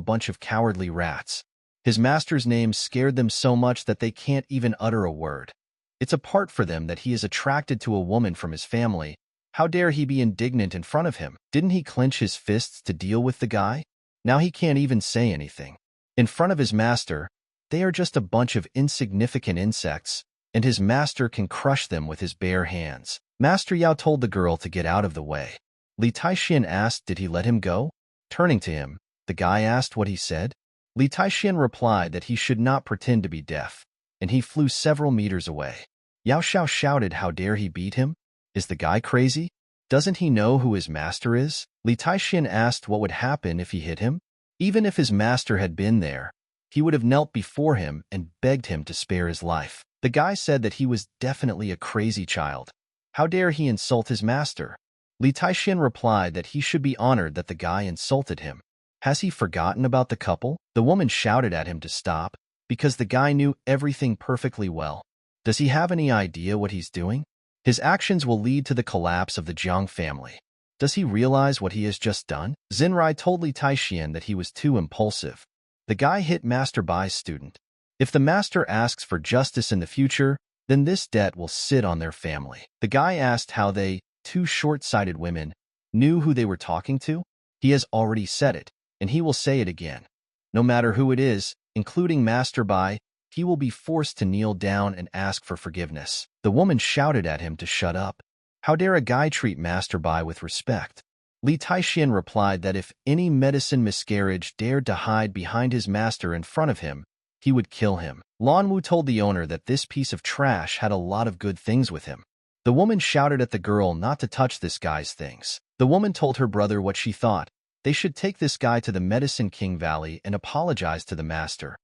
S1: bunch of cowardly rats. His master's name scared them so much that they can't even utter a word. It's a part for them that he is attracted to a woman from his family. How dare he be indignant in front of him? Didn't he clench his fists to deal with the guy? Now he can't even say anything. In front of his master, they are just a bunch of insignificant insects, and his master can crush them with his bare hands. Master Yao told the girl to get out of the way. Li Taixian asked did he let him go? Turning to him, the guy asked what he said. Li Taixian replied that he should not pretend to be deaf, and he flew several meters away. Yao Xiao shouted how dare he beat him? Is the guy crazy? Doesn't he know who his master is? Li Taixian asked what would happen if he hit him. Even if his master had been there, he would have knelt before him and begged him to spare his life. The guy said that he was definitely a crazy child. How dare he insult his master? Li Taixian replied that he should be honored that the guy insulted him. Has he forgotten about the couple? The woman shouted at him to stop, because the guy knew everything perfectly well. Does he have any idea what he's doing? His actions will lead to the collapse of the Jiang family. Does he realize what he has just done? Xinrai told Li Taixian that he was too impulsive. The guy hit Master Bai's student. If the master asks for justice in the future, then this debt will sit on their family. The guy asked how they, two short-sighted women, knew who they were talking to. He has already said it, and he will say it again. No matter who it is, including Master Bai, he will be forced to kneel down and ask for forgiveness. The woman shouted at him to shut up. How dare a guy treat Master Bai with respect? Li Taixian replied that if any medicine miscarriage dared to hide behind his master in front of him, he would kill him. Lan Wu told the owner that this piece of trash had a lot of good things with him. The woman shouted at the girl not to touch this guy's things. The woman told her brother what she thought. They should take this guy to the Medicine King Valley and apologize to the master.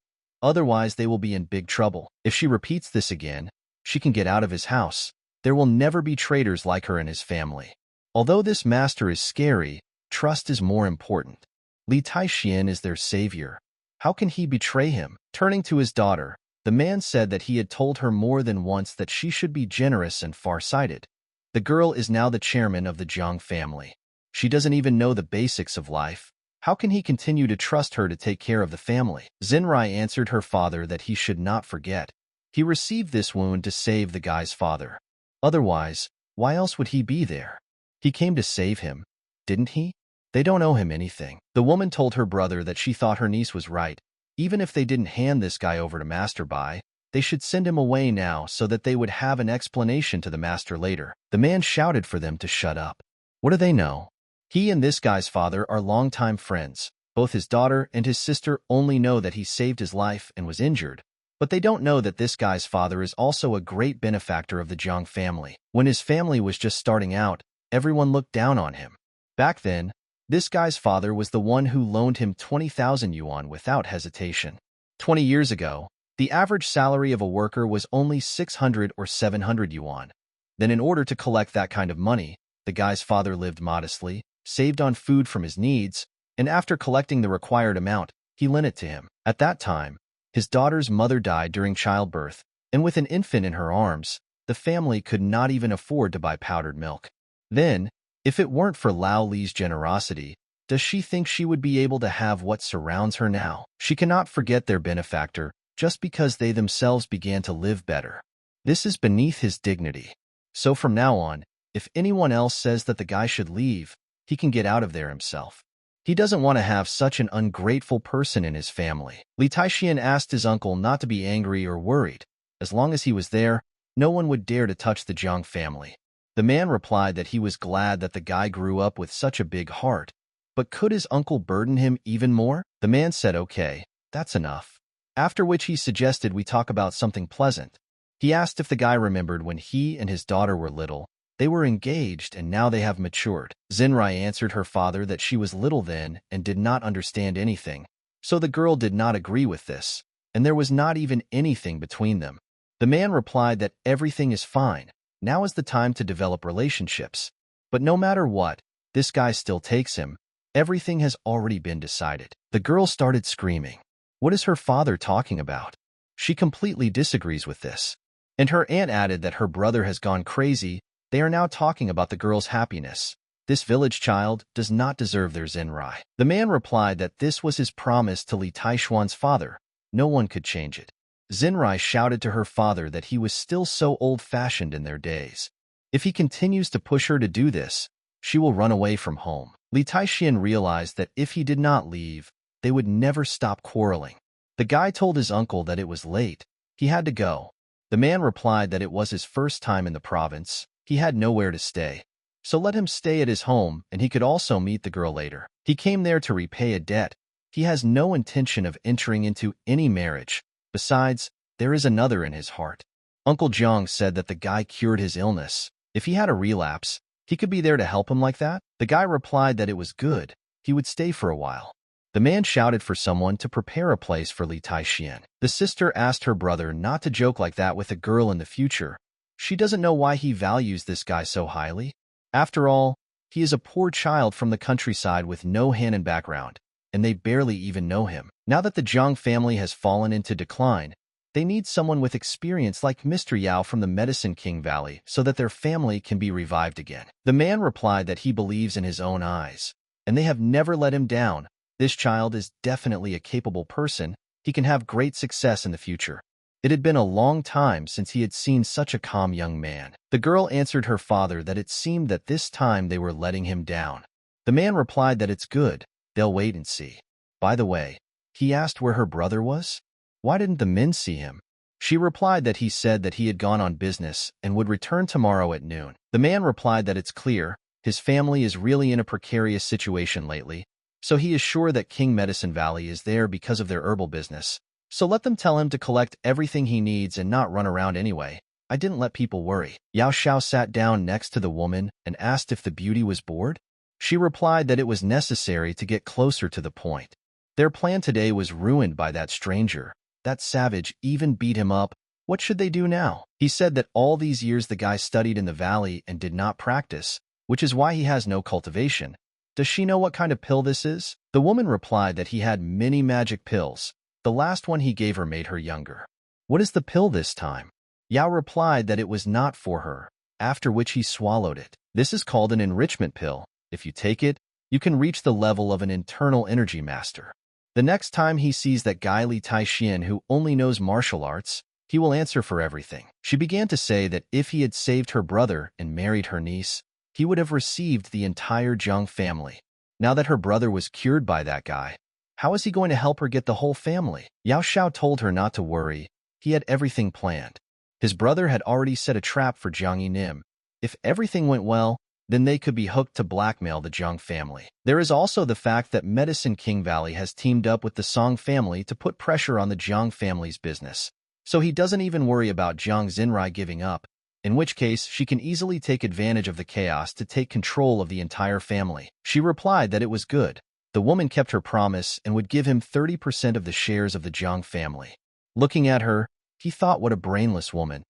S1: Otherwise, they will be in big trouble. If she repeats this again, she can get out of his house. There will never be traitors like her in his family. Although this master is scary, trust is more important. Li Taixian is their savior. How can he betray him? Turning to his daughter, the man said that he had told her more than once that she should be generous and far-sighted. The girl is now the chairman of the Jiang family. She doesn't even know the basics of life, How can he continue to trust her to take care of the family? Zenrai answered her father that he should not forget. He received this wound to save the guy's father. Otherwise, why else would he be there? He came to save him, didn't he? They don't owe him anything. The woman told her brother that she thought her niece was right. Even if they didn't hand this guy over to Master Bai, they should send him away now so that they would have an explanation to the master later. The man shouted for them to shut up. What do they know? He and this guy's father are longtime friends. Both his daughter and his sister only know that he saved his life and was injured, but they don't know that this guy's father is also a great benefactor of the Jiang family. When his family was just starting out, everyone looked down on him. Back then, this guy's father was the one who loaned him 20,000 yuan without hesitation. 20 years ago, the average salary of a worker was only 600 or 700 yuan. Then in order to collect that kind of money, the guy's father lived modestly, saved on food from his needs, and after collecting the required amount, he lent it to him. At that time, his daughter's mother died during childbirth, and with an infant in her arms, the family could not even afford to buy powdered milk. Then, if it weren't for Lao Li's generosity, does she think she would be able to have what surrounds her now? She cannot forget their benefactor just because they themselves began to live better. This is beneath his dignity. So from now on, if anyone else says that the guy should leave, he can get out of there himself. He doesn't want to have such an ungrateful person in his family. Li Taixian asked his uncle not to be angry or worried. As long as he was there, no one would dare to touch the Jiang family. The man replied that he was glad that the guy grew up with such a big heart, but could his uncle burden him even more? The man said, okay, that's enough. After which he suggested we talk about something pleasant. He asked if the guy remembered when he and his daughter were little. They were engaged and now they have matured. Zenrai answered her father that she was little then and did not understand anything. So the girl did not agree with this, and there was not even anything between them. The man replied that everything is fine. Now is the time to develop relationships. But no matter what, this guy still takes him. Everything has already been decided. The girl started screaming. What is her father talking about? She completely disagrees with this. And her aunt added that her brother has gone crazy. They are now talking about the girl's happiness. This village child does not deserve their Zenrai. The man replied that this was his promise to Li Taishuan's father. No one could change it. Zenrai shouted to her father that he was still so old-fashioned in their days. If he continues to push her to do this, she will run away from home. Li Taixian realized that if he did not leave, they would never stop quarreling. The guy told his uncle that it was late. He had to go. The man replied that it was his first time in the province. He had nowhere to stay. So let him stay at his home and he could also meet the girl later. He came there to repay a debt. He has no intention of entering into any marriage. Besides, there is another in his heart. Uncle Jiang said that the guy cured his illness. If he had a relapse, he could be there to help him like that. The guy replied that it was good. He would stay for a while. The man shouted for someone to prepare a place for Li Taixian. The sister asked her brother not to joke like that with a girl in the future. She doesn't know why he values this guy so highly. After all, he is a poor child from the countryside with no Hanan background, and they barely even know him. Now that the Jiang family has fallen into decline, they need someone with experience like Mr. Yao from the Medicine King Valley so that their family can be revived again. The man replied that he believes in his own eyes, and they have never let him down. This child is definitely a capable person. He can have great success in the future. It had been a long time since he had seen such a calm young man. The girl answered her father that it seemed that this time they were letting him down. The man replied that it's good. They'll wait and see. By the way, he asked where her brother was. Why didn't the men see him? She replied that he said that he had gone on business and would return tomorrow at noon. The man replied that it's clear. His family is really in a precarious situation lately, so he is sure that King Medicine Valley is there because of their herbal business. So let them tell him to collect everything he needs and not run around anyway. I didn't let people worry. Yao Xiao sat down next to the woman and asked if the beauty was bored. She replied that it was necessary to get closer to the point. Their plan today was ruined by that stranger. That savage even beat him up. What should they do now? He said that all these years the guy studied in the valley and did not practice, which is why he has no cultivation. Does she know what kind of pill this is? The woman replied that he had many magic pills. The last one he gave her made her younger. What is the pill this time? Yao replied that it was not for her, after which he swallowed it. This is called an enrichment pill. If you take it, You can reach the level of an internal energy master. The next time he sees that guy Li Taixian who only knows martial arts, he will answer for everything. She began to say that if he had saved her brother and married her niece, he would have received the entire Zhang family. Now that her brother was cured by that guy, how is he going to help her get the whole family? Yao Xiao told her not to worry. He had everything planned. His brother had already set a trap for Jiang Yinim. If everything went well, then they could be hooked to blackmail the Zhang family. There is also the fact that Medicine King Valley has teamed up with the Song family to put pressure on the Jiang family's business. So he doesn't even worry about Jiang Xinrai giving up, in which case she can easily take advantage of the chaos to take control of the entire family. She replied that it was good. The woman kept her promise and would give him 30% of the shares of the Jiang family. Looking at her, he thought, what a brainless woman.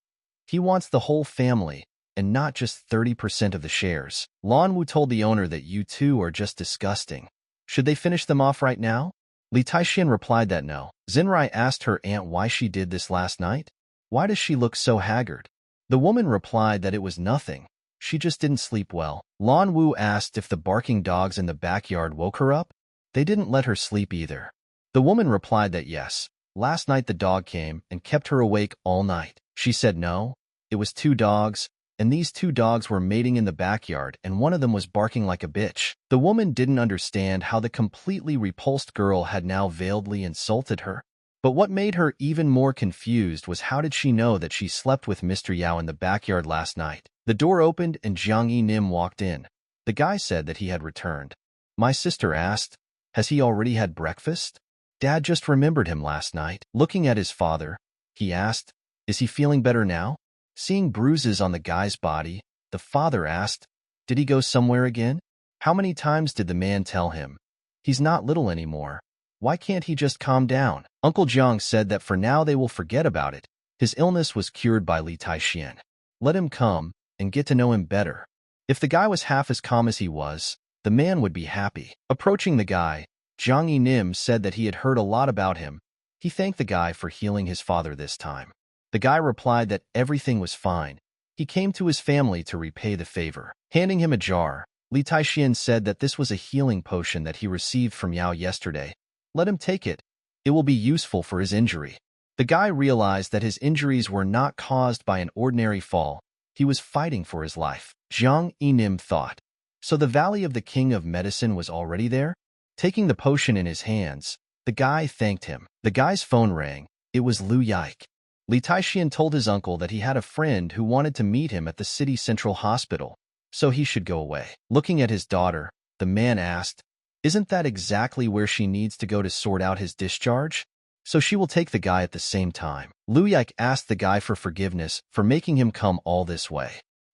S1: He wants the whole family, and not just 30% of the shares. Lan Wu told the owner that you two are just disgusting. Should they finish them off right now? Li Taixian replied that no. Xinrai asked her aunt why she did this last night. Why does she look so haggard? The woman replied that it was nothing. She just didn't sleep well. Lan Wu asked if the barking dogs in the backyard woke her up. They didn't let her sleep either. The woman replied that yes. Last night the dog came and kept her awake all night. She said no. It was 2 dogs, and these 2 dogs were mating in the backyard, and one of them was barking like a bitch. The woman didn't understand how the completely repulsed girl had now veiledly insulted her. But what made her even more confused was how did she know that she slept with Mr. Yao in the backyard last night? The door opened and Jiang Yinim walked in. The guy said that he had returned. My sister asked, has he already had breakfast? Dad just remembered him last night. Looking at his father, he asked, is he feeling better now? Seeing bruises on the guy's body, the father asked, did he go somewhere again? How many times did the man tell him? He's not little anymore. Why can't he just calm down? Uncle Jiang said that for now they will forget about it. His illness was cured by Li Taixian. Let him come and get to know him better. If the guy was half as calm as he was, the man would be happy. Approaching the guy, Jiang Yinim said that he had heard a lot about him. He thanked the guy for healing his father this time. The guy replied that everything was fine. He came to his family to repay the favor. Handing him a jar, Li Taixian said that this was a healing potion that he received from Yao yesterday. Let him take it. It will be useful for his injury. The guy realized that his injuries were not caused by an ordinary fall. He was fighting for his life. Jiang Yinim thought. So the Valley of the King of Medicine was already there? Taking the potion in his hands, the guy thanked him. The guy's phone rang. It was Lu Yike. Li Taixian told his uncle that he had a friend who wanted to meet him at the city central hospital, so he should go away. Looking at his daughter, the man asked, isn't that exactly where she needs to go to sort out his discharge? So she will take the guy at the same time. Lu Yike asked the guy for forgiveness for making him come all this way.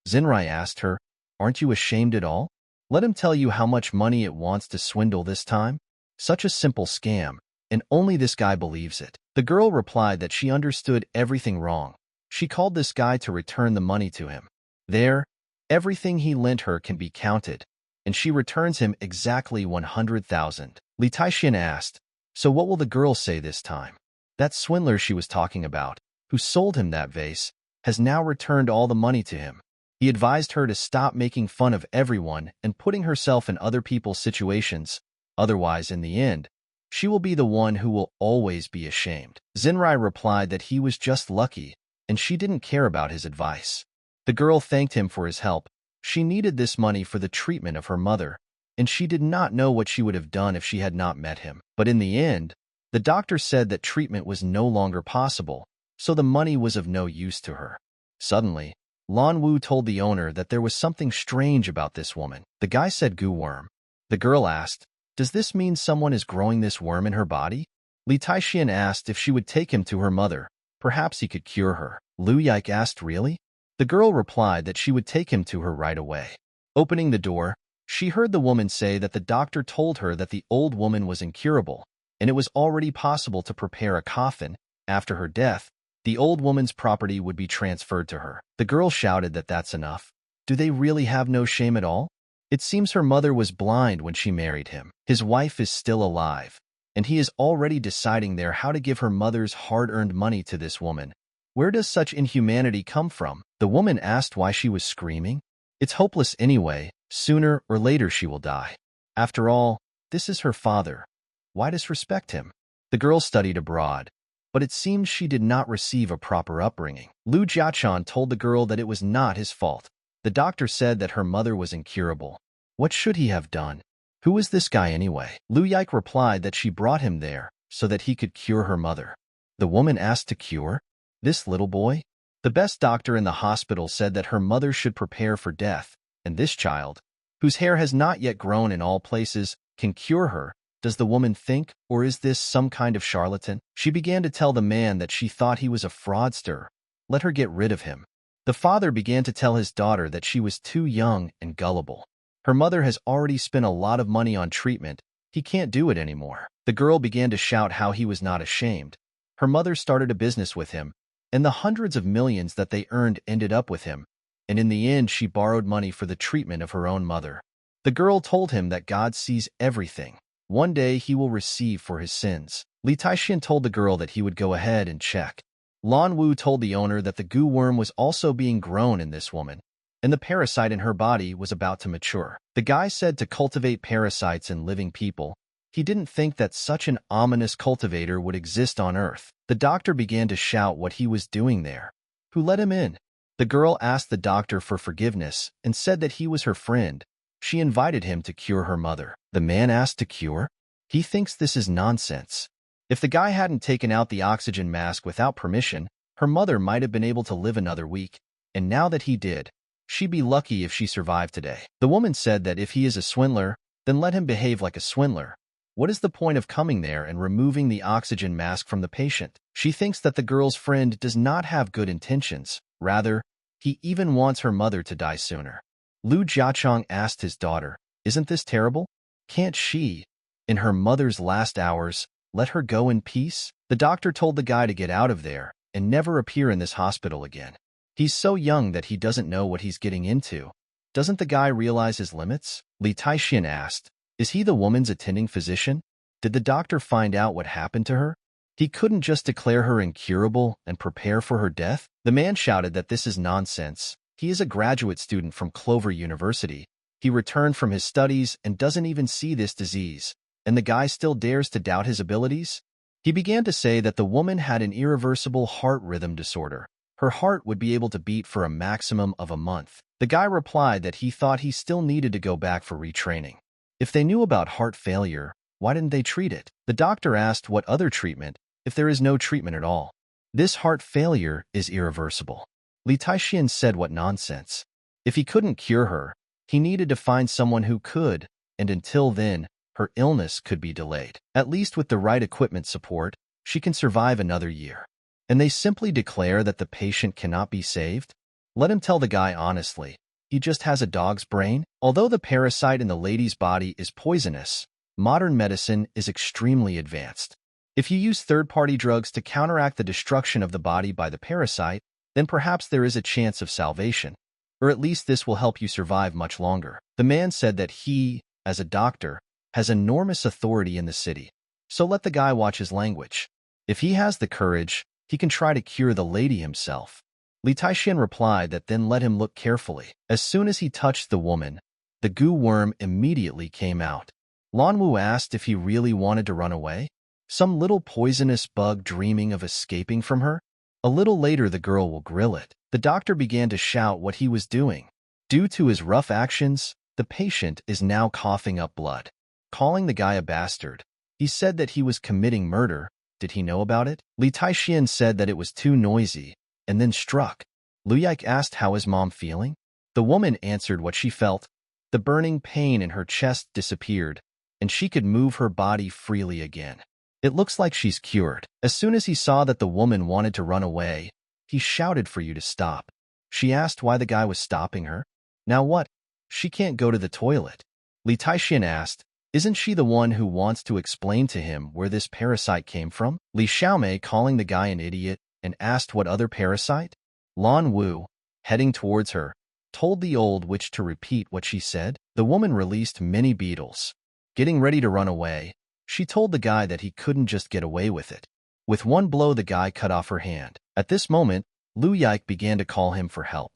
S1: Xinrai asked her, aren't you ashamed at all? Let him tell you how much money it wants to swindle this time. Such a simple scam, and only this guy believes it. The girl replied that she understood everything wrong. She called this guy to return the money to him. There, everything he lent her can be counted, and she returns him exactly 100,000. Li Taixian asked, so what will the girl say this time? That swindler she was talking about, who sold him that vase, has now returned all the money to him. He advised her to stop making fun of everyone and putting herself in other people's situations. Otherwise, in the end, she will be the one who will always be ashamed. Xinrai replied that he was just lucky, and she didn't care about his advice. The girl thanked him for his help. She needed this money for the treatment of her mother, and she did not know what she would have done if she had not met him. But in the end, the doctor said that treatment was no longer possible, so the money was of no use to her. Suddenly, Lan Wu told the owner that there was something strange about this woman. The guy said goo worm. The girl asked, does this mean someone is growing this worm in her body? Li Taixian asked if she would take him to her mother. Perhaps he could cure her. Lu Yike asked, really? The girl replied that she would take him to her right away. Opening the door, she heard the woman say that the doctor told her that the old woman was incurable, and it was already possible to prepare a coffin. After her death, the old woman's property would be transferred to her. The girl shouted that that's enough. Do they really have no shame at all? It seems her mother was blind when she married him. His wife is still alive, and he is already deciding there how to give her mother's hard-earned money to this woman. Where does such inhumanity come from? The woman asked why she was screaming. It's hopeless anyway. Sooner or later she will die. After all, this is her father. Why disrespect him? The girl studied abroad, but it seems she did not receive a proper upbringing. Lu Jiachan told the girl that it was not his fault. The doctor said that her mother was incurable. What should he have done? Who is this guy anyway? Lu Yike replied that she brought him there so that he could cure her mother. The woman asked to cure this little boy? The best doctor in the hospital said that her mother should prepare for death, and this child, whose hair has not yet grown in all places, can cure her. Does the woman think, or is this some kind of charlatan? She began to tell the man that she thought he was a fraudster. Let her get rid of him. The father began to tell his daughter that she was too young and gullible. Her mother has already spent a lot of money on treatment. He can't do it anymore. The girl began to shout how he was not ashamed. Her mother started a business with him, and the hundreds of millions that they earned ended up with him, and in the end she borrowed money for the treatment of her own mother. The girl told him that God sees everything. One day he will receive for his sins. Li Taixian told the girl that he would go ahead and check. Lan Wu told the owner that the goo worm was also being grown in this woman, and the parasite in her body was about to mature. The guy said to cultivate parasites in living people. He didn't think that such an ominous cultivator would exist on Earth. The doctor began to shout what he was doing there. Who let him in? The girl asked the doctor for forgiveness and said that he was her friend. She invited him to cure her mother. The man asked to cure? He thinks this is nonsense. If the guy hadn't taken out the oxygen mask without permission, her mother might have been able to live another week, and now that he did, she'd be lucky if she survived today. The woman said that if he is a swindler, then let him behave like a swindler. What is the point of coming there and removing the oxygen mask from the patient? She thinks that the girl's friend does not have good intentions. Rather, he even wants her mother to die sooner. Lu Jiachong asked his daughter, "Isn't this terrible? Can't she, in her mother's last hours, let her go in peace?" The doctor told the guy to get out of there and never appear in this hospital again. He's so young that he doesn't know what he's getting into. Doesn't the guy realize his limits? Li Taixian asked, "Is he the woman's attending physician? Did the doctor find out what happened to her? He couldn't just declare her incurable and prepare for her death?" The man shouted that this is nonsense. He is a graduate student from Clover University. He returned from his studies and doesn't even see this disease. And the guy still dares to doubt his abilities? He began to say that the woman had an irreversible heart rhythm disorder. Her heart would be able to beat for a maximum of a month. The guy replied that he thought he still needed to go back for retraining. If they knew about heart failure, why didn't they treat it? The doctor asked what other treatment, if there is no treatment at all. This heart failure is irreversible. Li Taixian said what nonsense. If he couldn't cure her, he needed to find someone who could, and until then, her illness could be delayed. At least with the right equipment support, she can survive another year. And they simply declare that the patient cannot be saved? Let him tell the guy honestly. He just has a dog's brain? Although the parasite in the lady's body is poisonous, modern medicine is extremely advanced. If you use third-party drugs to counteract the destruction of the body by the parasite, then perhaps there is a chance of salvation. Or at least this will help you survive much longer. The man said that he, as a doctor, has enormous authority in the city. So let the guy watch his language. If he has the courage, he can try to cure the lady himself. Li Taixian replied that then let him look carefully. As soon as he touched the woman, the goo worm immediately came out. Lan Wu asked if he really wanted to run away. Some little poisonous bug dreaming of escaping from her? A little later the girl will grill it. The doctor began to shout what he was doing. Due to his rough actions, the patient is now coughing up blood. Calling the guy a bastard. He said that he was committing murder. Did he know about it? Li Taixian said that it was too noisy, and then struck. Lu Yike asked how his mom feeling. The woman answered what she felt. The burning pain in her chest disappeared, and she could move her body freely again. It looks like she's cured. As soon as he saw that the woman wanted to run away, he shouted for you to stop. She asked why the guy was stopping her. Now what? She can't go to the toilet. Li Taixian asked, isn't she the one who wants to explain to him where this parasite came from? Li Xiaomei calling the guy an idiot and asked what other parasite? Lan Wu, heading towards her, told the old witch to repeat what she said. The woman released many beetles. Getting ready to run away, she told the guy that he couldn't just get away with it. With one blow the guy cut off her hand. At this moment, Lu Yike began to call him for help.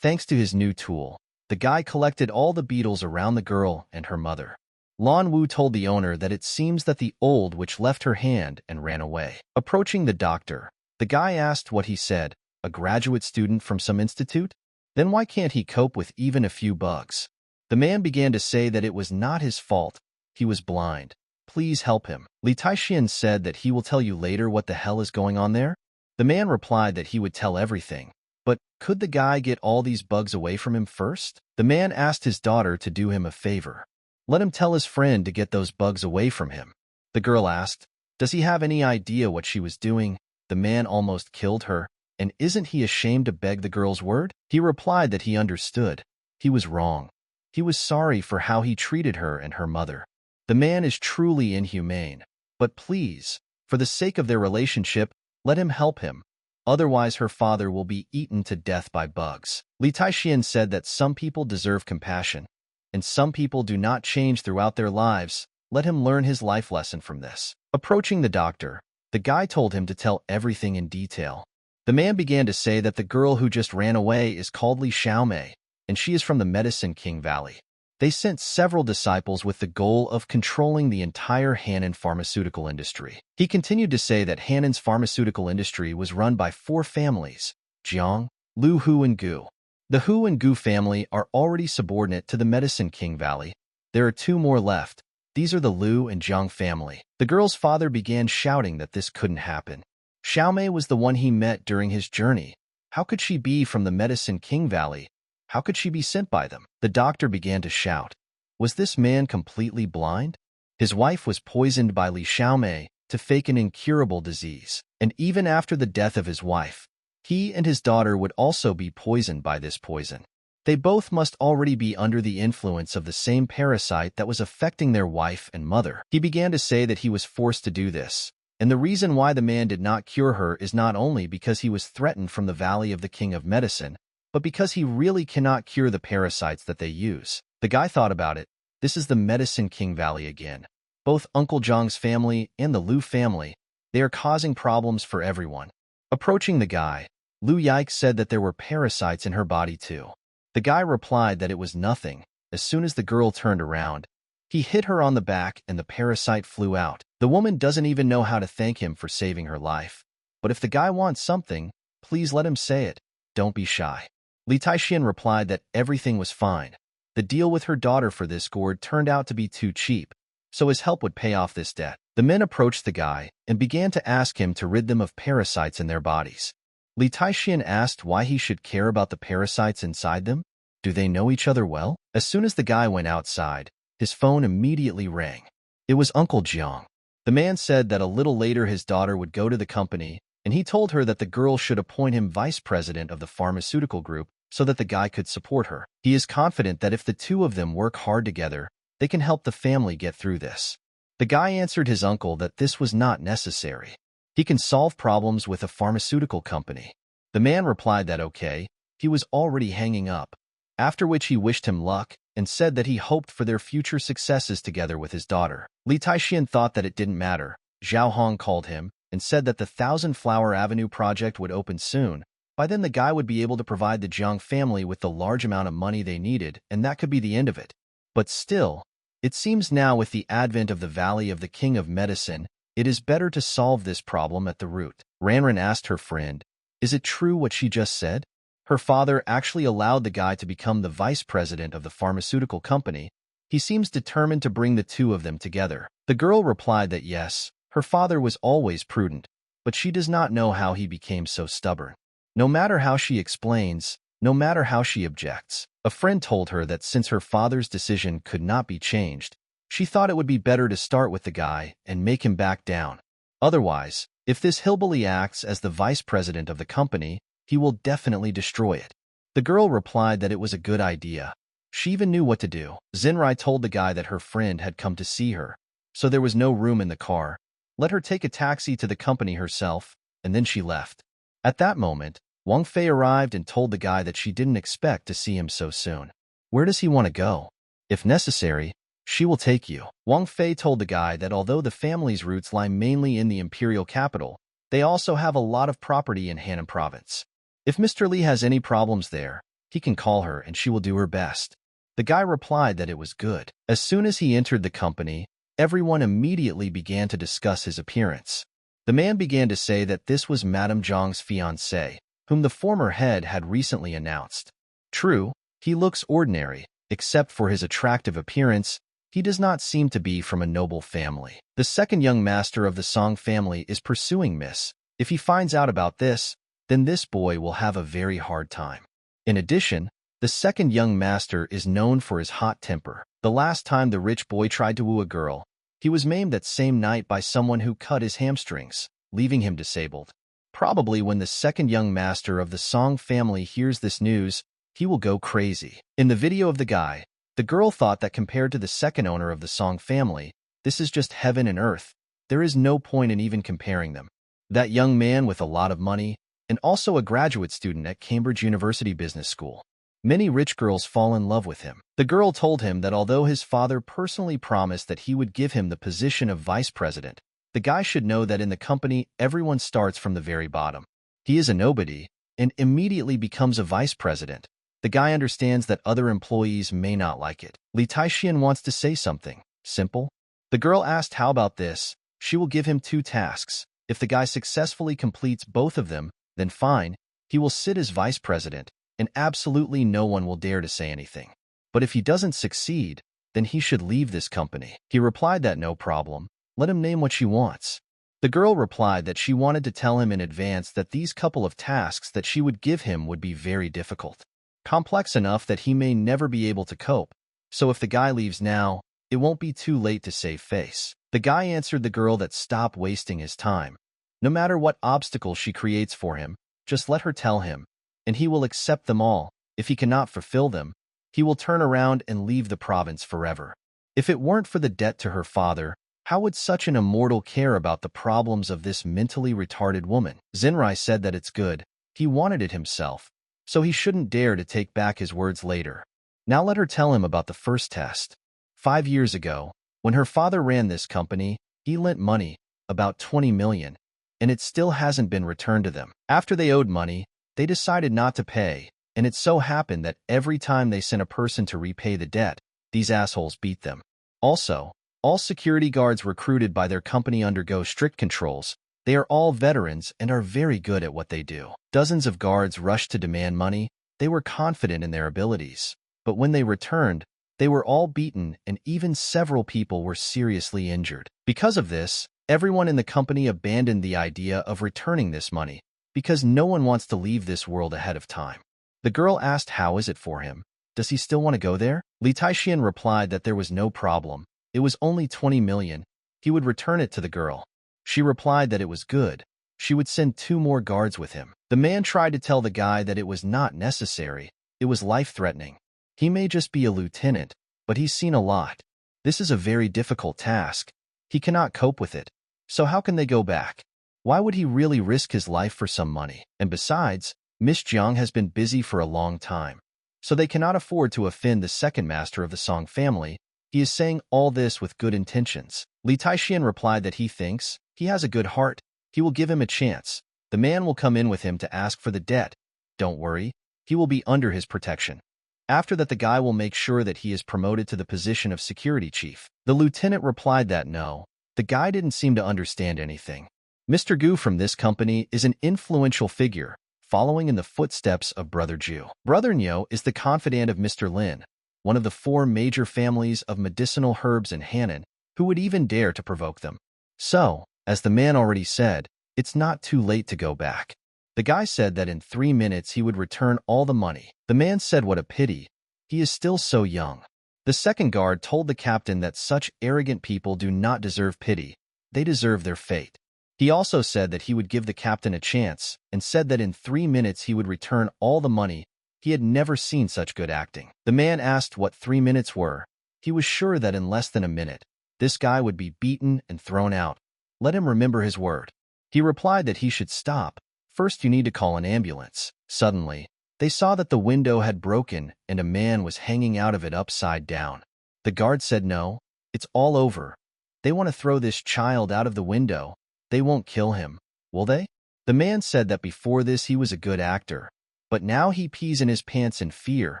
S1: Thanks to his new tool, the guy collected all the beetles around the girl and her mother. Lan Wu told the owner that it seems that the old witch left her hand and ran away. Approaching the doctor, the guy asked what he said, a graduate student from some institute? Then why can't he cope with even a few bugs? The man began to say that it was not his fault. He was blind. Please help him. Li Taixian said that he will tell you later what the hell is going on there. The man replied that he would tell everything. But could the guy get all these bugs away from him first? The man asked his daughter to do him a favor. Let him tell his friend to get those bugs away from him. The girl asked, does he have any idea what she was doing? The man almost killed her, and isn't he ashamed to beg the girl's word? He replied that he understood. He was wrong. He was sorry for how he treated her and her mother. The man is truly inhumane. But please, for the sake of their relationship, let him help him. Otherwise her father will be eaten to death by bugs. Li Taixian said that some people deserve compassion, and some people do not change throughout their lives. Let him learn his life lesson from this. Approaching the doctor, the guy told him to tell everything in detail. The man began to say that the girl who just ran away is called Li Xiaomei, and she is from the Medicine King Valley. They sent several disciples with the goal of controlling the entire Hanan pharmaceutical industry. He continued to say that Hanan's pharmaceutical industry was run by 4 families, Jiang, Lu, Hu, and Gu. The Hu and Gu family are already subordinate to the Medicine King Valley. There are 2 more left. These are the Lu and Jiang family. The girl's father began shouting that this couldn't happen. Xiaomei was the one he met during his journey. How could she be from the Medicine King Valley? How could she be sent by them? The doctor began to shout. Was this man completely blind? His wife was poisoned by Li Xiaomei to fake an incurable disease. And even after the death of his wife, he and his daughter would also be poisoned by this poison. They both must already be under the influence of the same parasite that was affecting their wife and mother. He began to say that he was forced to do this. And the reason why the man did not cure her is not only because he was threatened from the Valley of the King of Medicine, but because he really cannot cure the parasites that they use. The guy thought about it. This is the Medicine King Valley again. Both Uncle Zhang's family and the Lu family, they are causing problems for everyone. Approaching the guy, Lu Yike said that there were parasites in her body too. The guy replied that it was nothing. As soon as the girl turned around, he hit her on the back and the parasite flew out. The woman doesn't even know how to thank him for saving her life. But if the guy wants something, please let him say it. Don't be shy. Li Taixian replied that everything was fine. The deal with her daughter for this gourd turned out to be too cheap, so his help would pay off this debt. The men approached the guy and began to ask him to rid them of parasites in their bodies. Li Taixian asked why he should care about the parasites inside them. Do they know each other well? As soon as the guy went outside, his phone immediately rang. It was Uncle Jiang. The man said that a little later his daughter would go to the company, and he told her that the girl should appoint him vice president of the pharmaceutical group so that the guy could support her. He is confident that if the 2 of them work hard together, they can help the family get through this. The guy answered his uncle that this was not necessary. He can solve problems with a pharmaceutical company. The man replied that okay, he was already hanging up, after which he wished him luck and said that he hoped for their future successes together with his daughter. Li Taixian thought that it didn't matter. Zhao Hong called him and said that the 1,000 Flower Avenue project would open soon. By then the guy would be able to provide the Jiang family with the large amount of money they needed, and that could be the end of it. But still, it seems now with the advent of the Valley of the King of Medicine, it is better to solve this problem at the root. Ranran asked her friend, is it true what she just said? Her father actually allowed the guy to become the vice president of the pharmaceutical company. He seems determined to bring the 2 of them together. The girl replied that yes, her father was always prudent, but she does not know how he became so stubborn. No matter how she explains, no matter how she objects, a friend told her that since her father's decision could not be changed, she thought it would be better to start with the guy and make him back down. Otherwise, if this hillbilly acts as the vice president of the company, he will definitely destroy it. The girl replied that it was a good idea. She even knew what to do. Zinrai told the guy that her friend had come to see her, so there was no room in the car. Let her take a taxi to the company herself, and then she left. At that moment, Wang Fei arrived and told the guy that she didn't expect to see him so soon. Where does he want to go? If necessary, she will take you. Wang Fei told the guy that although the family's roots lie mainly in the imperial capital, they also have a lot of property in Hanan province. If Mr. Li has any problems there, he can call her and she will do her best. The guy replied that it was good. As soon as he entered the company, everyone immediately began to discuss his appearance. The man began to say that this was Madame Zhang's fiancé, whom the former head had recently announced. True, he looks ordinary, except for his attractive appearance. He does not seem to be from a noble family. The second young master of the Song family is pursuing Miss. If he finds out about this, then this boy will have a very hard time. In addition, the second young master is known for his hot temper. The last time the rich boy tried to woo a girl, he was maimed that same night by someone who cut his hamstrings, leaving him disabled. Probably when the second young master of the Song family hears this news, he will go crazy. In the video of the guy, the girl thought that compared to the second owner of the Song family, this is just heaven and earth. There is no point in even comparing them. That young man with a lot of money, and also a graduate student at Cambridge University Business School. Many rich girls fall in love with him. The girl told him that although his father personally promised that he would give him the position of vice president, the guy should know that in the company everyone starts from the very bottom. He is a nobody, and immediately becomes a vice president. The guy understands that other employees may not like it. Li Taixian wants to say something. Simple. The girl asked how about this. She will give him 2 tasks. If the guy successfully completes both of them, then fine, he will sit as vice president, and absolutely no one will dare to say anything. But if he doesn't succeed, then he should leave this company. He replied that no problem. Let him name what she wants. The girl replied that she wanted to tell him in advance that these couple of tasks that she would give him would be very difficult. Complex enough that he may never be able to cope. So if the guy leaves now, it won't be too late to save face. The guy answered the girl that stop wasting his time. No matter what obstacles she creates for him, just let her tell him, and he will accept them all. If he cannot fulfill them, he will turn around and leave the province forever. If it weren't for the debt to her father, how would such an immortal care about the problems of this mentally retarded woman? Zinrai said that it's good. He wanted it himself, so he shouldn't dare to take back his words later. Now let her tell him about the first test. 5 years ago, when her father ran this company, he lent money, about 20 million, and it still hasn't been returned to them. After they owed money, they decided not to pay, and it so happened that every time they sent a person to repay the debt, these assholes beat them. Also, all security guards recruited by their company undergo strict controls. They are all veterans and are very good at what they do. Dozens of guards rushed to demand money. They were confident in their abilities. But when they returned, they were all beaten and even several people were seriously injured. Because of this, everyone in the company abandoned the idea of returning this money, because no one wants to leave this world ahead of time. The girl asked how is it for him. Does he still want to go there? Li Taixian replied that there was no problem. It was only 20 million. He would return it to the girl. She replied that it was good. She would send 2 more guards with him. The man tried to tell the guy that it was not necessary. It was life-threatening. He may just be a lieutenant, but he's seen a lot. This is a very difficult task. He cannot cope with it. So how can they go back? Why would he really risk his life for some money? And besides, Miss Jiang has been busy for a long time, so they cannot afford to offend the second master of the Song family. He is saying all this with good intentions. Li Taixian replied that he thinks he has a good heart. He will give him a chance. The man will come in with him to ask for the debt. Don't worry, he will be under his protection. After that, the guy will make sure that he is promoted to the position of security chief. The lieutenant replied that no. The guy didn't seem to understand anything. Mr. Gu from this company is an influential figure, following in the footsteps of Brother Ju. Brother Nyo is the confidant of Mr. Lin, one of the 4 major families of medicinal herbs in Hannan, who would even dare to provoke them. So, as the man already said, it's not too late to go back. The guy said that in 3 minutes he would return all the money. The man said what a pity. He is still so young. The second guard told the captain that such arrogant people do not deserve pity. They deserve their fate. He also said that he would give the captain a chance, and said that in 3 minutes he would return all the money. He had never seen such good acting. The man asked what 3 minutes were. He was sure that in less than a minute, this guy would be beaten and thrown out. Let him remember his word. He replied that he should stop. First you need to call an ambulance. Suddenly, they saw that the window had broken and a man was hanging out of it upside down. The guard said no, it's all over. They want to throw this child out of the window. They won't kill him, will they? The man said that before this he was a good actor, but now he pees in his pants in fear.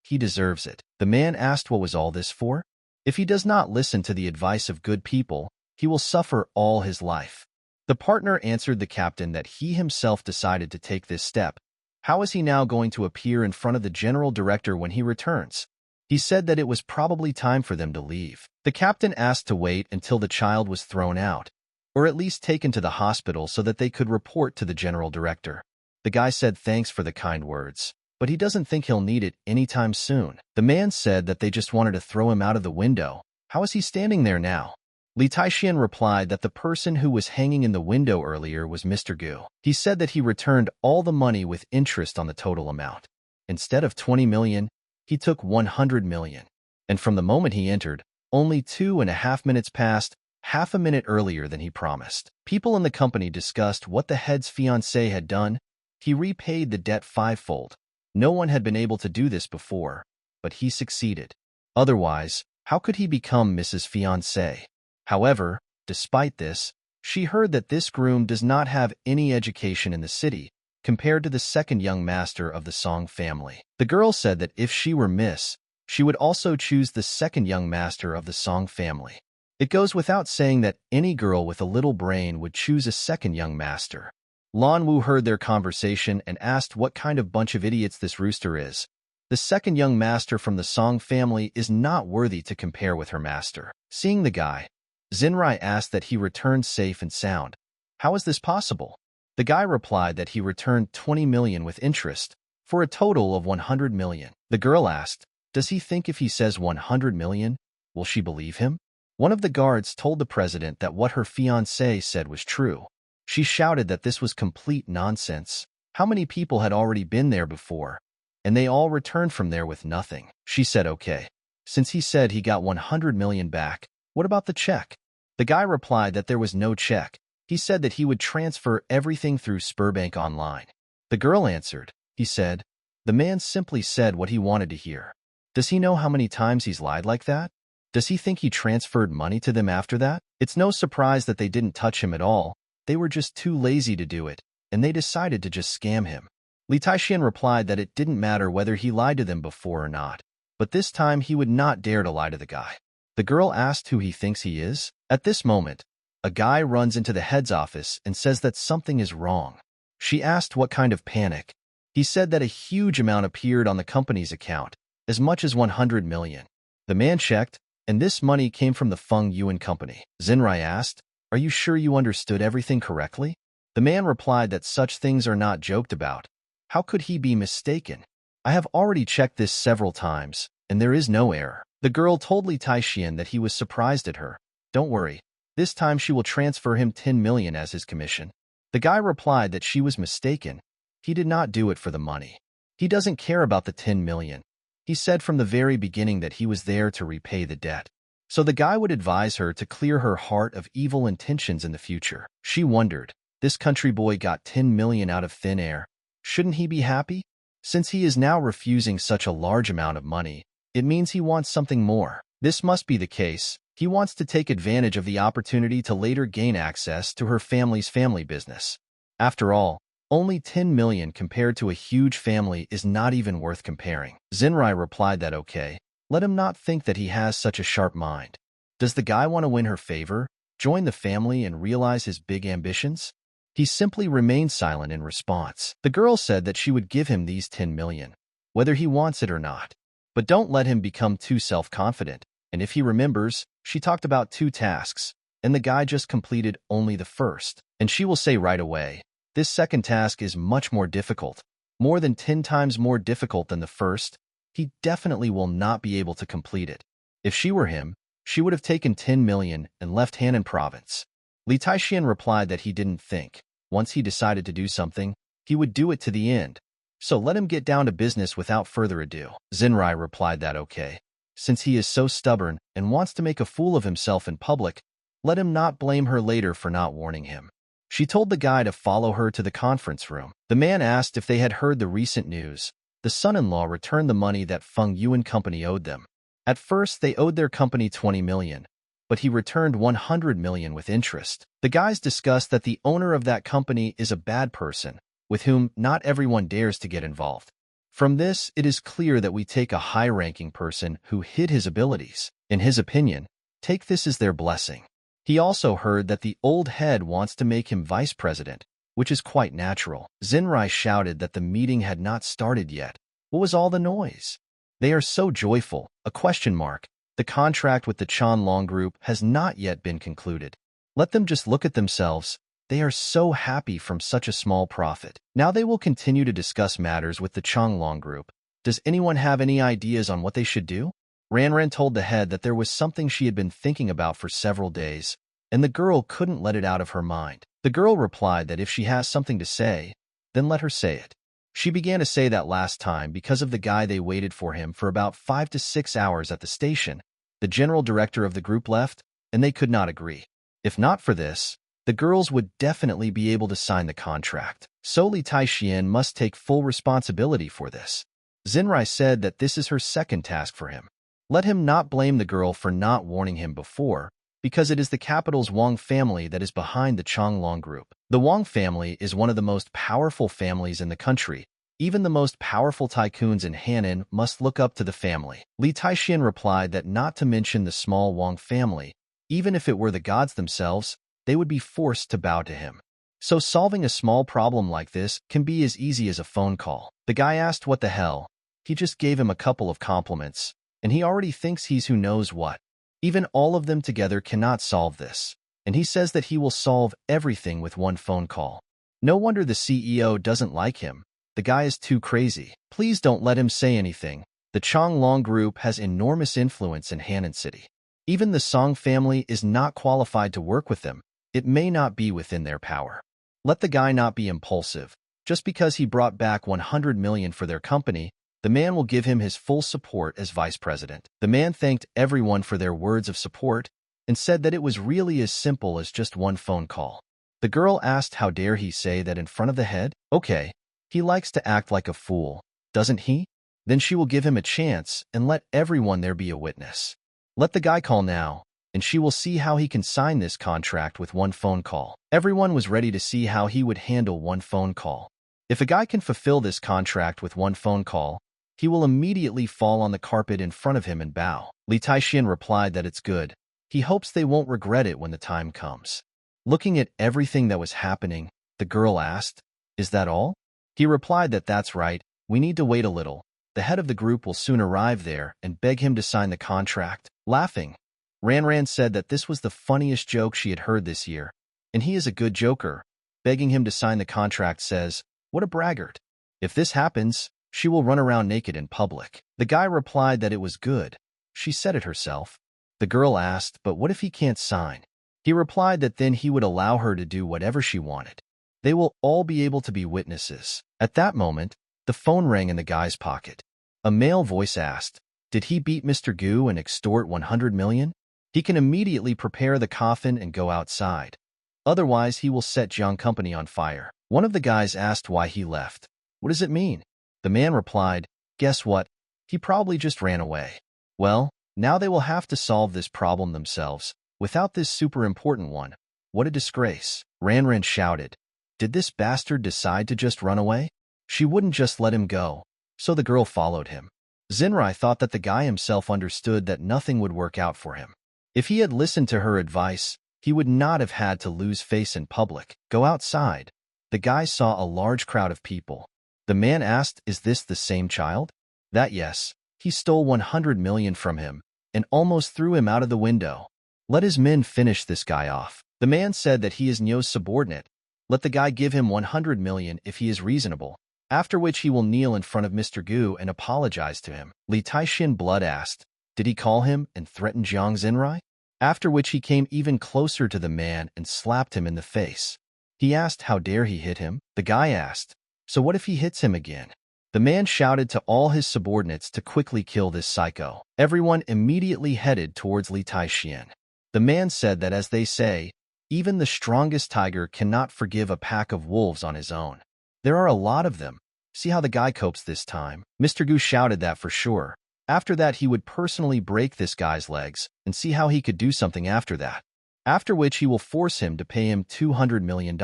S1: He deserves it. The man asked what was all this for? If he does not listen to the advice of good people, he will suffer all his life. The partner answered the captain that he himself decided to take this step. How is he now going to appear in front of the general director when he returns? He said that it was probably time for them to leave. The captain asked to wait until the child was thrown out, or at least taken to the hospital so that they could report to the general director. The guy said thanks for the kind words, but he doesn't think he'll need it anytime soon. The man said that they just wanted to throw him out of the window. How is he standing there now? Li Taixian replied that the person who was hanging in the window earlier was Mr. Gu. He said that he returned all the money with interest on the total amount. Instead of 20 million, he took 100 million. And from the moment he entered, only 2.5 minutes passed, half a minute earlier than he promised. People in the company discussed what the head's fiancé had done. He repaid the debt fivefold. No one had been able to do this before, but he succeeded. Otherwise, how could he become Mrs. Fiancé? However, despite this, she heard that this groom does not have any education in the city compared to the second young master of the Song family. The girl said that if she were Miss, she would also choose the second young master of the Song family. It goes without saying that any girl with a little brain would choose a second young master. Lan Wu heard their conversation and asked what kind of bunch of idiots this rooster is. The second young master from the Song family is not worthy to compare with her master. Seeing the guy, Xinrai asked that he returned safe and sound. How is this possible? The guy replied that he returned 20 million with interest, for a total of 100 million. The girl asked, does he think if he says 100 million, will she believe him? One of the guards told the president that what her fiancé said was true. She shouted that this was complete nonsense. How many people had already been there before? And they all returned from there with nothing. She said okay. Since he said he got 100 million back, what about the check? The guy replied that there was no check. He said that he would transfer everything through Sberbank online. The girl answered. He said, the man simply said what he wanted to hear. Does he know how many times he's lied like that? Does he think he transferred money to them after that? It's no surprise that they didn't touch him at all. They were just too lazy to do it, and they decided to just scam him. Li Taixian replied that it didn't matter whether he lied to them before or not, but this time he would not dare to lie to the guy. The girl asked who he thinks he is. At this moment, a guy runs into the head's office and says that something is wrong. She asked what kind of panic. He said that a huge amount appeared on the company's account, as much as 100 million. The man checked, and this money came from the Feng Yuan company. Xinrai asked, are you sure you understood everything correctly? The man replied that such things are not joked about. How could he be mistaken? I have already checked this several times, and there is no error. The girl told Li Taixian that he was surprised at her. Don't worry, this time she will transfer him 10 million as his commission. The guy replied that she was mistaken. He did not do it for the money. He doesn't care about the 10 million. He said from the very beginning that he was there to repay the debt. So the guy would advise her to clear her heart of evil intentions in the future. She wondered, this country boy got 10 million out of thin air. Shouldn't he be happy? Since he is now refusing such a large amount of money, it means he wants something more. This must be the case. He wants to take advantage of the opportunity to later gain access to her family's family business. After all, only 10 million compared to a huge family is not even worth comparing. Xinrai replied that okay, let him not think that he has such a sharp mind. Does the guy want to win her favor, join the family and realize his big ambitions? He simply remained silent in response. The girl said that she would give him these 10 million, whether he wants it or not. But don't let him become too self-confident. And if he remembers, she talked about 2 tasks, and the guy just completed only the first. And she will say right away, this second task is much more difficult, more than 10 times more difficult than the first. He definitely will not be able to complete it. If she were him, she would have taken 10 million and left Hannan province. Li Taixian replied that he didn't think. Once he decided to do something, he would do it to the end. So let him get down to business without further ado. Xinrai replied that okay. Since he is so stubborn and wants to make a fool of himself in public, let him not blame her later for not warning him. She told the guy to follow her to the conference room. The man asked if they had heard the recent news. The son-in-law returned the money that Feng Yuan company owed them. At first, they owed their company 20 million, but he returned 100 million with interest. The guys discussed that the owner of that company is a bad person, with whom not everyone dares to get involved. From this, it is clear that we take a high-ranking person who hid his abilities. In his opinion, take this as their blessing. He also heard that the old head wants to make him vice president, which is quite natural. Zinrai shouted that the meeting had not started yet. What was all the noise? They are so joyful. A question mark. The contract with the Chanlong group has not yet been concluded. Let them just look at themselves. They are so happy from such a small profit. Now they will continue to discuss matters with the Changlong group. Does anyone have any ideas on what they should do? Ranran told the head that there was something she had been thinking about for several days, and the girl couldn't let it out of her mind. The girl replied that if she has something to say, then let her say it. She began to say that last time because of the guy they waited for him for about 5 to 6 hours at the station. The general director of the group left, and they could not agree. If not for this, the girls would definitely be able to sign the contract. So Li Taixian must take full responsibility for this. Zinrai said that this is her second task for him. Let him not blame the girl for not warning him before, because it is the capital's Wang family that is behind the Changlong group. The Wang family is one of the most powerful families in the country. Even the most powerful tycoons in Hannan must look up to the family. Li Taixian replied that not to mention the small Wang family, even if it were the gods themselves, they would be forced to bow to him. So solving a small problem like this can be as easy as a phone call. The guy asked what the hell. He just gave him a couple of compliments, and he already thinks he's who knows what. Even all of them together cannot solve this, and he says that he will solve everything with one phone call. No wonder the CEO doesn't like him. The guy is too crazy. Please don't let him say anything. The Changlong group has enormous influence in Hannan City. Even the Song family is not qualified to work with them. It may not be within their power. Let the guy not be impulsive. Just because he brought back 100 million for their company, the man will give him his full support as vice president. The man thanked everyone for their words of support and said that it was really as simple as just one phone call. The girl asked how dare he say that in front of the head? Okay, he likes to act like a fool, doesn't he? Then she will give him a chance and let everyone there be a witness. Let the guy call now, and she will see how he can sign this contract with one phone call. Everyone was ready to see how he would handle one phone call. If a guy can fulfill this contract with one phone call, he will immediately fall on the carpet in front of him and bow. Li Taixian replied that it's good. He hopes they won't regret it when the time comes. Looking at everything that was happening, the girl asked, "Is that all?" He replied that that's right, we need to wait a little. The head of the group will soon arrive there and beg him to sign the contract. Laughing, Ranran said that this was the funniest joke she had heard this year, and he is a good joker. Begging him to sign the contract says, what a braggart. If this happens, she will run around naked in public. The guy replied that it was good. She said it herself. The girl asked, but what if he can't sign? He replied that then he would allow her to do whatever she wanted. They will all be able to be witnesses. At that moment, the phone rang in the guy's pocket. A male voice asked, did he beat Mr. Gu and extort 100 million? He can immediately prepare the coffin and go outside. Otherwise, he will set Jiang Company on fire. One of the guys asked why he left. What does it mean? The man replied, guess what? He probably just ran away. Well, now they will have to solve this problem themselves, without this super important one. What a disgrace. Ranran shouted. Did this bastard decide to just run away? She wouldn't just let him go, so the girl followed him. Zinrai thought that the guy himself understood that nothing would work out for him. If he had listened to her advice, he would not have had to lose face in public. Go outside. The guy saw a large crowd of people. The man asked, is this the same child? That yes. He stole 100 million from him and almost threw him out of the window. Let his men finish this guy off. The man said that he is Nyo's subordinate. Let the guy give him 100 million if he is reasonable, after which he will kneel in front of Mr. Gu and apologize to him. Li Taixian Blood asked, did he call him and threaten Jiang Zinrai? After which he came even closer to the man and slapped him in the face. He asked how dare he hit him? The guy asked, so what if he hits him again? The man shouted to all his subordinates to quickly kill this psycho. Everyone immediately headed towards Li Taixian. The man said that as they say, even the strongest tiger cannot forgive a pack of wolves on his own. There are a lot of them. See how the guy copes this time. Mr. Gu shouted that for sure. After that he would personally break this guy's legs and see how he could do something after that. after which he will force him to pay him $200 million.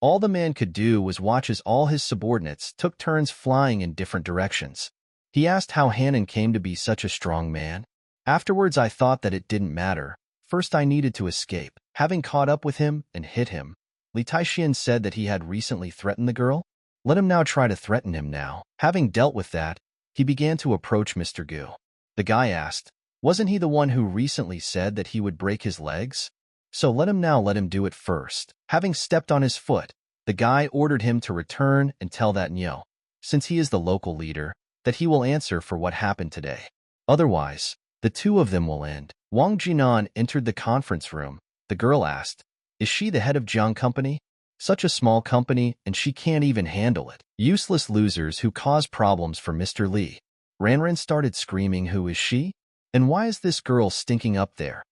S1: All the man could do was watch as all his subordinates took turns flying in different directions. He asked how Hanan came to be such a strong man. Afterwards, I thought that it didn't matter. First, I needed to escape. Having caught up with him and hit him, Li Taixian said that he had recently threatened the girl. Let him now try to threaten him now. Having dealt with that, he began to approach Mr. Gu. The guy asked, wasn't he the one who recently said that he would break his legs? So let him do it first. Having stepped on his foot, the guy ordered him to return and tell that Nyo, since he is the local leader, that he will answer for what happened today. Otherwise, the two of them will end. Wang Jinan entered the conference room. The girl asked, is she the head of Jiang Company? Such a small company, and she can't even handle it. Useless losers who cause problems for Mr. Li. Ranran started screaming, who is she? And why is this girl stinking up there?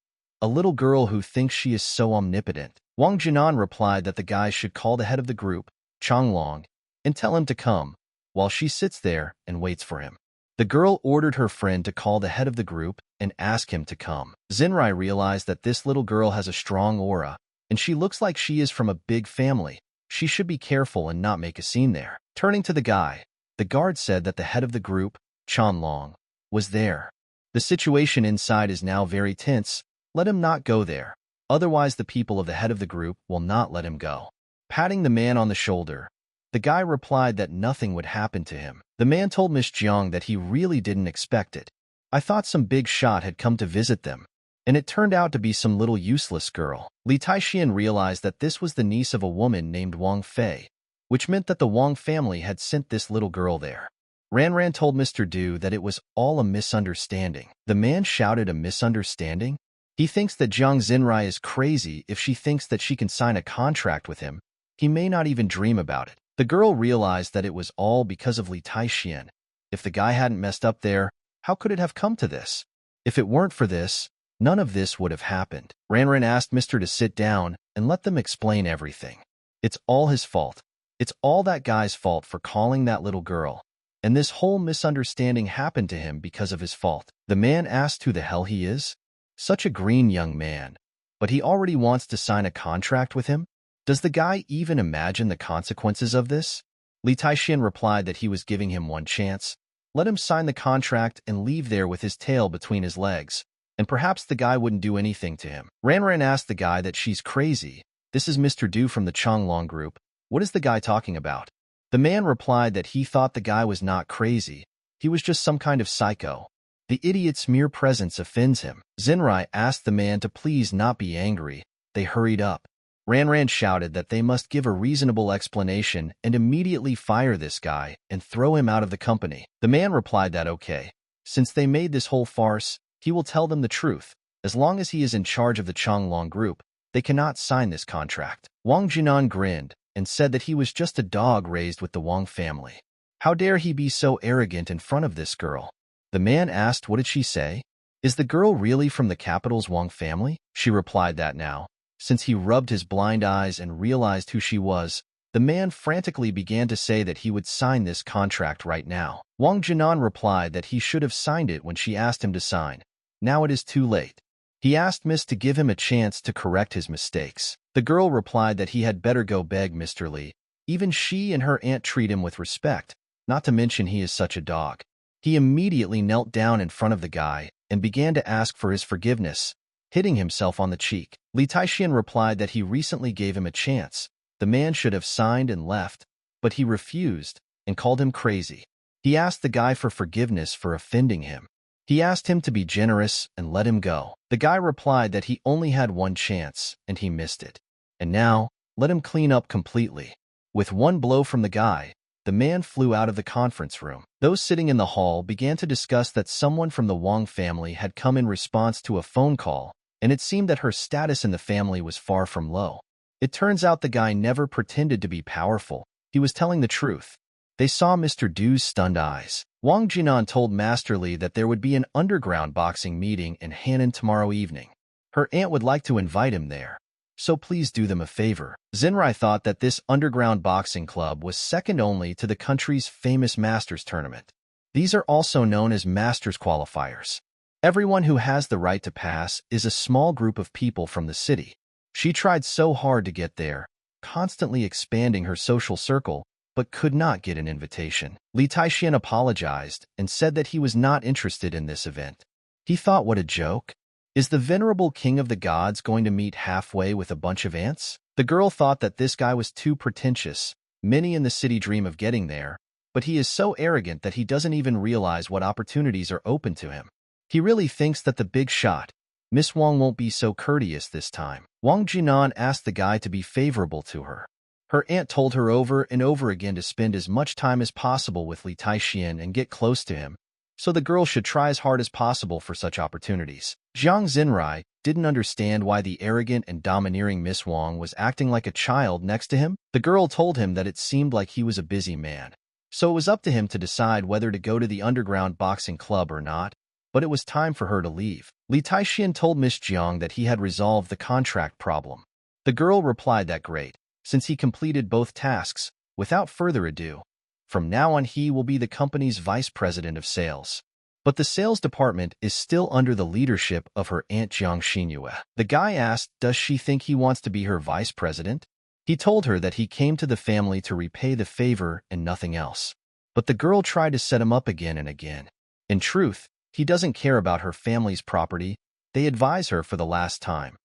S1: A little girl who thinks she is so omnipotent. Wang Jinan replied that the guy should call the head of the group, Changlong, and tell him to come, while she sits there and waits for him. The girl ordered her friend to call the head of the group and ask him to come. Xinrai realized that this little girl has a strong aura, and she looks like she is from a big family. She should be careful and not make a scene there. Turning to the guy, the guard said that the head of the group, Chanlong, was there. The situation inside is now very tense. Let him not go there. Otherwise, the people of the head of the group will not let him go. Patting the man on the shoulder, the guy replied that nothing would happen to him. The man told Miss Jiang that he really didn't expect it. I thought some big shot had come to visit them, and it turned out to be some little useless girl. Li Taixian realized that this was the niece of a woman named Wang Fei, which meant that the Wang family had sent this little girl there. Ranran told Mr. Du that it was all a misunderstanding. The man shouted, a misunderstanding? He thinks that Jiang Xinrai is crazy if she thinks that she can sign a contract with him. He may not even dream about it. The girl realized that it was all because of Li Taixian. If the guy hadn't messed up there, how could it have come to this? If it weren't for this, none of this would have happened. Ranran asked Mr. to sit down and let them explain everything. It's all his fault. It's all that guy's fault for calling that little girl. And this whole misunderstanding happened to him because of his fault. The man asked who the hell he is. Such a green young man. But he already wants to sign a contract with him? Does the guy even imagine the consequences of this? Li Taixian replied that he was giving him one chance. Let him sign the contract and leave there with his tail between his legs, and perhaps the guy wouldn't do anything to him. Ranran asked the guy that she's crazy. This is Mr. Du from the Changlong group. What is the guy talking about? The man replied that he thought the guy was not crazy. He was just some kind of psycho. The idiot's mere presence offends him. Xinrai asked the man to please not be angry. They hurried up. Ranran shouted that they must give a reasonable explanation and immediately fire this guy and throw him out of the company. The man replied that okay. Since they made this whole farce, he will tell them the truth. As long as he is in charge of the Changlong group, they cannot sign this contract. Wang Jinan grinned and said that he was just a dog raised with the Wang family. How dare he be so arrogant in front of this girl? The man asked, what did she say? Is the girl really from the capital's Wang family? She replied that now. Since he rubbed his blind eyes and realized who she was, the man frantically began to say that he would sign this contract right now. Wang Jinan replied that he should have signed it when she asked him to sign. Now it is too late. He asked Miss to give him a chance to correct his mistakes. The girl replied that he had better go beg Mr. Li. Even she and her aunt treat him with respect, not to mention he is such a dog. He immediately knelt down in front of the guy and began to ask for his forgiveness, hitting himself on the cheek. Li Taixian replied that he recently gave him a chance. The man should have signed and left, but he refused and called him crazy. He asked the guy for forgiveness for offending him. He asked him to be generous and let him go. The guy replied that he only had one chance and he missed it. And now, let him clean up completely. With one blow from the guy, the man flew out of the conference room. Those sitting in the hall began to discuss that someone from the Wang family had come in response to a phone call, and it seemed that her status in the family was far from low. It turns out the guy never pretended to be powerful. He was telling the truth. They saw Mr. Du's stunned eyes. Wang Jinan told Master Li that there would be an underground boxing meeting in Hanan tomorrow evening. Her aunt would like to invite him there, so please do them a favor. Xinrai thought that this underground boxing club was second only to the country's famous Masters tournament. These are also known as Masters qualifiers. Everyone who has the right to pass is a small group of people from the city. She tried so hard to get there, constantly expanding her social circle, but could not get an invitation. Li Taixian apologized and said that he was not interested in this event. He thought, what a joke. Is the venerable king of the gods going to meet halfway with a bunch of ants? The girl thought that this guy was too pretentious. Many in the city dream of getting there, but he is so arrogant that he doesn't even realize what opportunities are open to him. He really thinks that the big shot, Miss Wang, won't be so courteous this time. Wang Jinan asked the guy to be favorable to her. Her aunt told her over and over again to spend as much time as possible with Li Taixian and get close to him, so the girl should try as hard as possible for such opportunities. Zhang Xinrai didn't understand why the arrogant and domineering Miss Wang was acting like a child next to him. The girl told him that it seemed like he was a busy man, so it was up to him to decide whether to go to the underground boxing club or not, but it was time for her to leave. Li Taixian told Miss Jiang that he had resolved the contract problem. The girl replied that great, since he completed both tasks. Without further ado, from now on he will be the company's vice president of sales. But the sales department is still under the leadership of her aunt Jiang Xinyue. The guy asked, does she think he wants to be her vice president? He told her that he came to the family to repay the favor and nothing else. But the girl tried to set him up again and again. In truth, he doesn't care about her family's property. They advise her for the last time.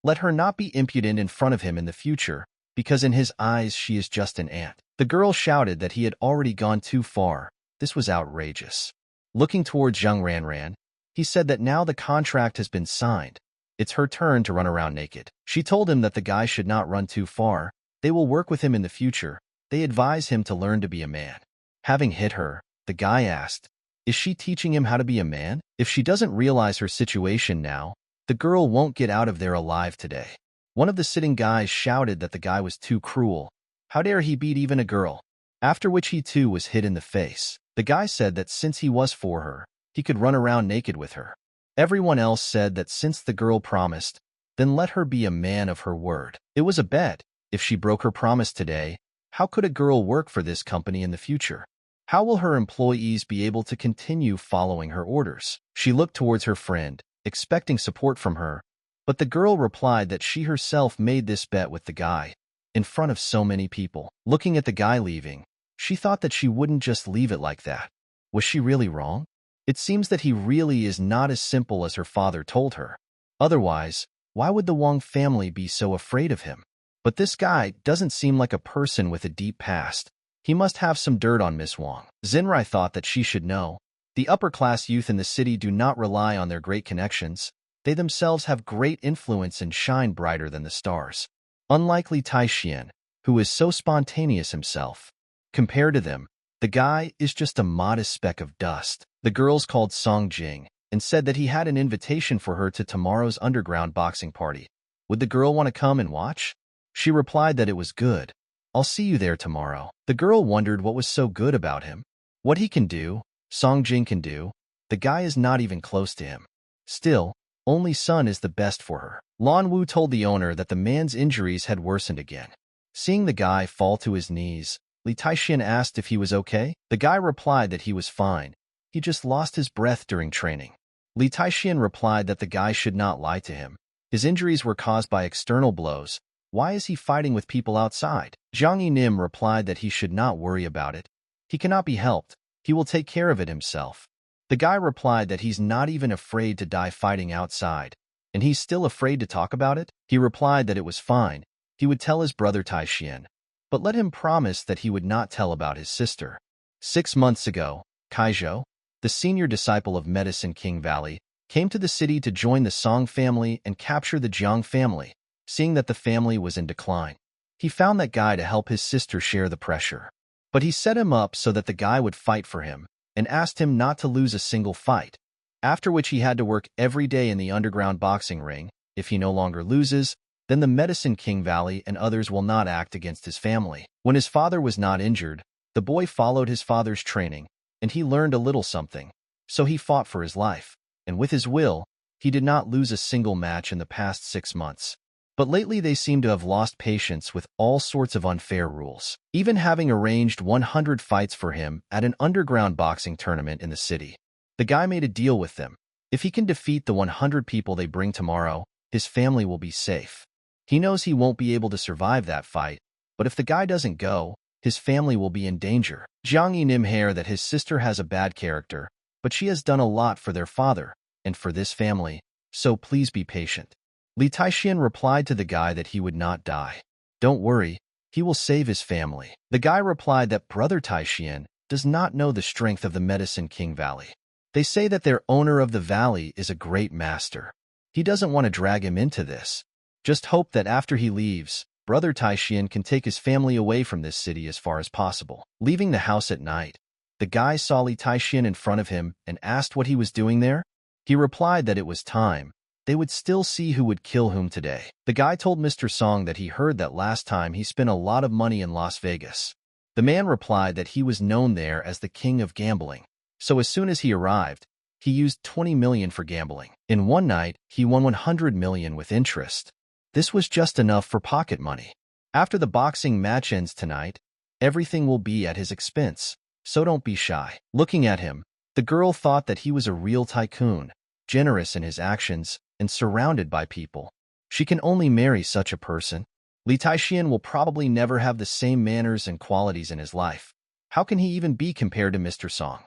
S1: Let her not be impudent in front of him in the future, because in his eyes she is just an ant. The girl shouted that he had already gone too far. This was outrageous. Looking towards Zhang Ranran, he said that now the contract has been signed. It's her turn to run around naked. She told him that the guy should not run too far. They will work with him in the future. They advise him to learn to be a man. Having hit her, the guy asked, is she teaching him how to be a man? If she doesn't realize her situation now, the girl won't get out of there alive today. One of the sitting guys shouted that the guy was too cruel. How dare he beat even a girl? After which he too was hit in the face. The guy said that since he was for her, he could run around naked with her. Everyone else said that since the girl promised, then let her be a man of her word. It was a bet. If she broke her promise today, how could a girl work for this company in the future? How will her employees be able to continue following her orders? She looked towards her friend, expecting support from her, but the girl replied that she herself made this bet with the guy, in front of so many people. Looking at the guy leaving, she thought that she wouldn't just leave it like that. Was she really wrong? It seems that he really is not as simple as her father told her. Otherwise, why would the Wang family be so afraid of him? But this guy doesn't seem like a person with a deep past. He must have some dirt on Miss Wang. Xinrai thought that she should know. The upper-class youth in the city do not rely on their great connections. They themselves have great influence and shine brighter than the stars. Unlike Li Taixian, who is so spontaneous himself. Compared to them, the guy is just a modest speck of dust. The girls called Song Jing and said that he had an invitation for her to tomorrow's underground boxing party. Would the girl want to come and watch? She replied that it was good. I'll see you there tomorrow. The girl wondered what was so good about him. What he can do, Song Jing can do. The guy is not even close to him. Still, only Sun is the best for her. Lan Wu told the owner that the man's injuries had worsened again. Seeing the guy fall to his knees, Li Taixian asked if he was okay. The guy replied that he was fine. He just lost his breath during training. Li Taixian replied that the guy should not lie to him. His injuries were caused by external blows. Why is he fighting with people outside? Zhang Yinim replied that he should not worry about it. He cannot be helped. He will take care of it himself. The guy replied that he's not even afraid to die fighting outside, and he's still afraid to talk about it. He replied that it was fine. He would tell his brother Taixian, but let him promise that he would not tell about his sister. 6 months ago, Kaizhou, the senior disciple of Medicine King Valley, came to the city to join the Song family and capture the Jiang family. Seeing that the family was in decline, he found that guy to help his sister share the pressure. But he set him up so that the guy would fight for him and asked him not to lose a single fight, after which he had to work every day in the underground boxing ring. If he no longer loses, then the Medicine King Valley and others will not act against his family. When his father was not injured, the boy followed his father's training, and he learned a little something. So he fought for his life, and with his will, he did not lose a single match in the past 6 months. But lately they seem to have lost patience with all sorts of unfair rules, even having arranged 100 fights for him at an underground boxing tournament in the city. The guy made a deal with them. If he can defeat the 100 people they bring tomorrow, his family will be safe. He knows he won't be able to survive that fight, but if the guy doesn't go, his family will be in danger. Jiang Yinim heard that his sister has a bad character, but she has done a lot for their father and for this family, so please be patient. Li Taixian replied to the guy that he would not die. Don't worry, he will save his family. The guy replied that Brother Taixian does not know the strength of the Medicine King Valley. They say that their owner of the valley is a great master. He doesn't want to drag him into this. Just hope that after he leaves, Brother Taixian can take his family away from this city as far as possible. Leaving the house at night, the guy saw Li Taixian in front of him and asked what he was doing there. He replied that it was time. They would still see who would kill whom today. The guy told Mr. Song that he heard that last time he spent a lot of money in Las Vegas. The man replied that he was known there as the king of gambling. So as soon as he arrived, he used 20 million for gambling. In one night, he won 100 million with interest. This was just enough for pocket money. After the boxing match ends tonight, everything will be at his expense, so don't be shy. Looking at him, the girl thought that he was a real tycoon, generous in his actions, and surrounded by people. She can only marry such a person. Li Taixian will probably never have the same manners and qualities in his life. How can he even be compared to Mr. Song?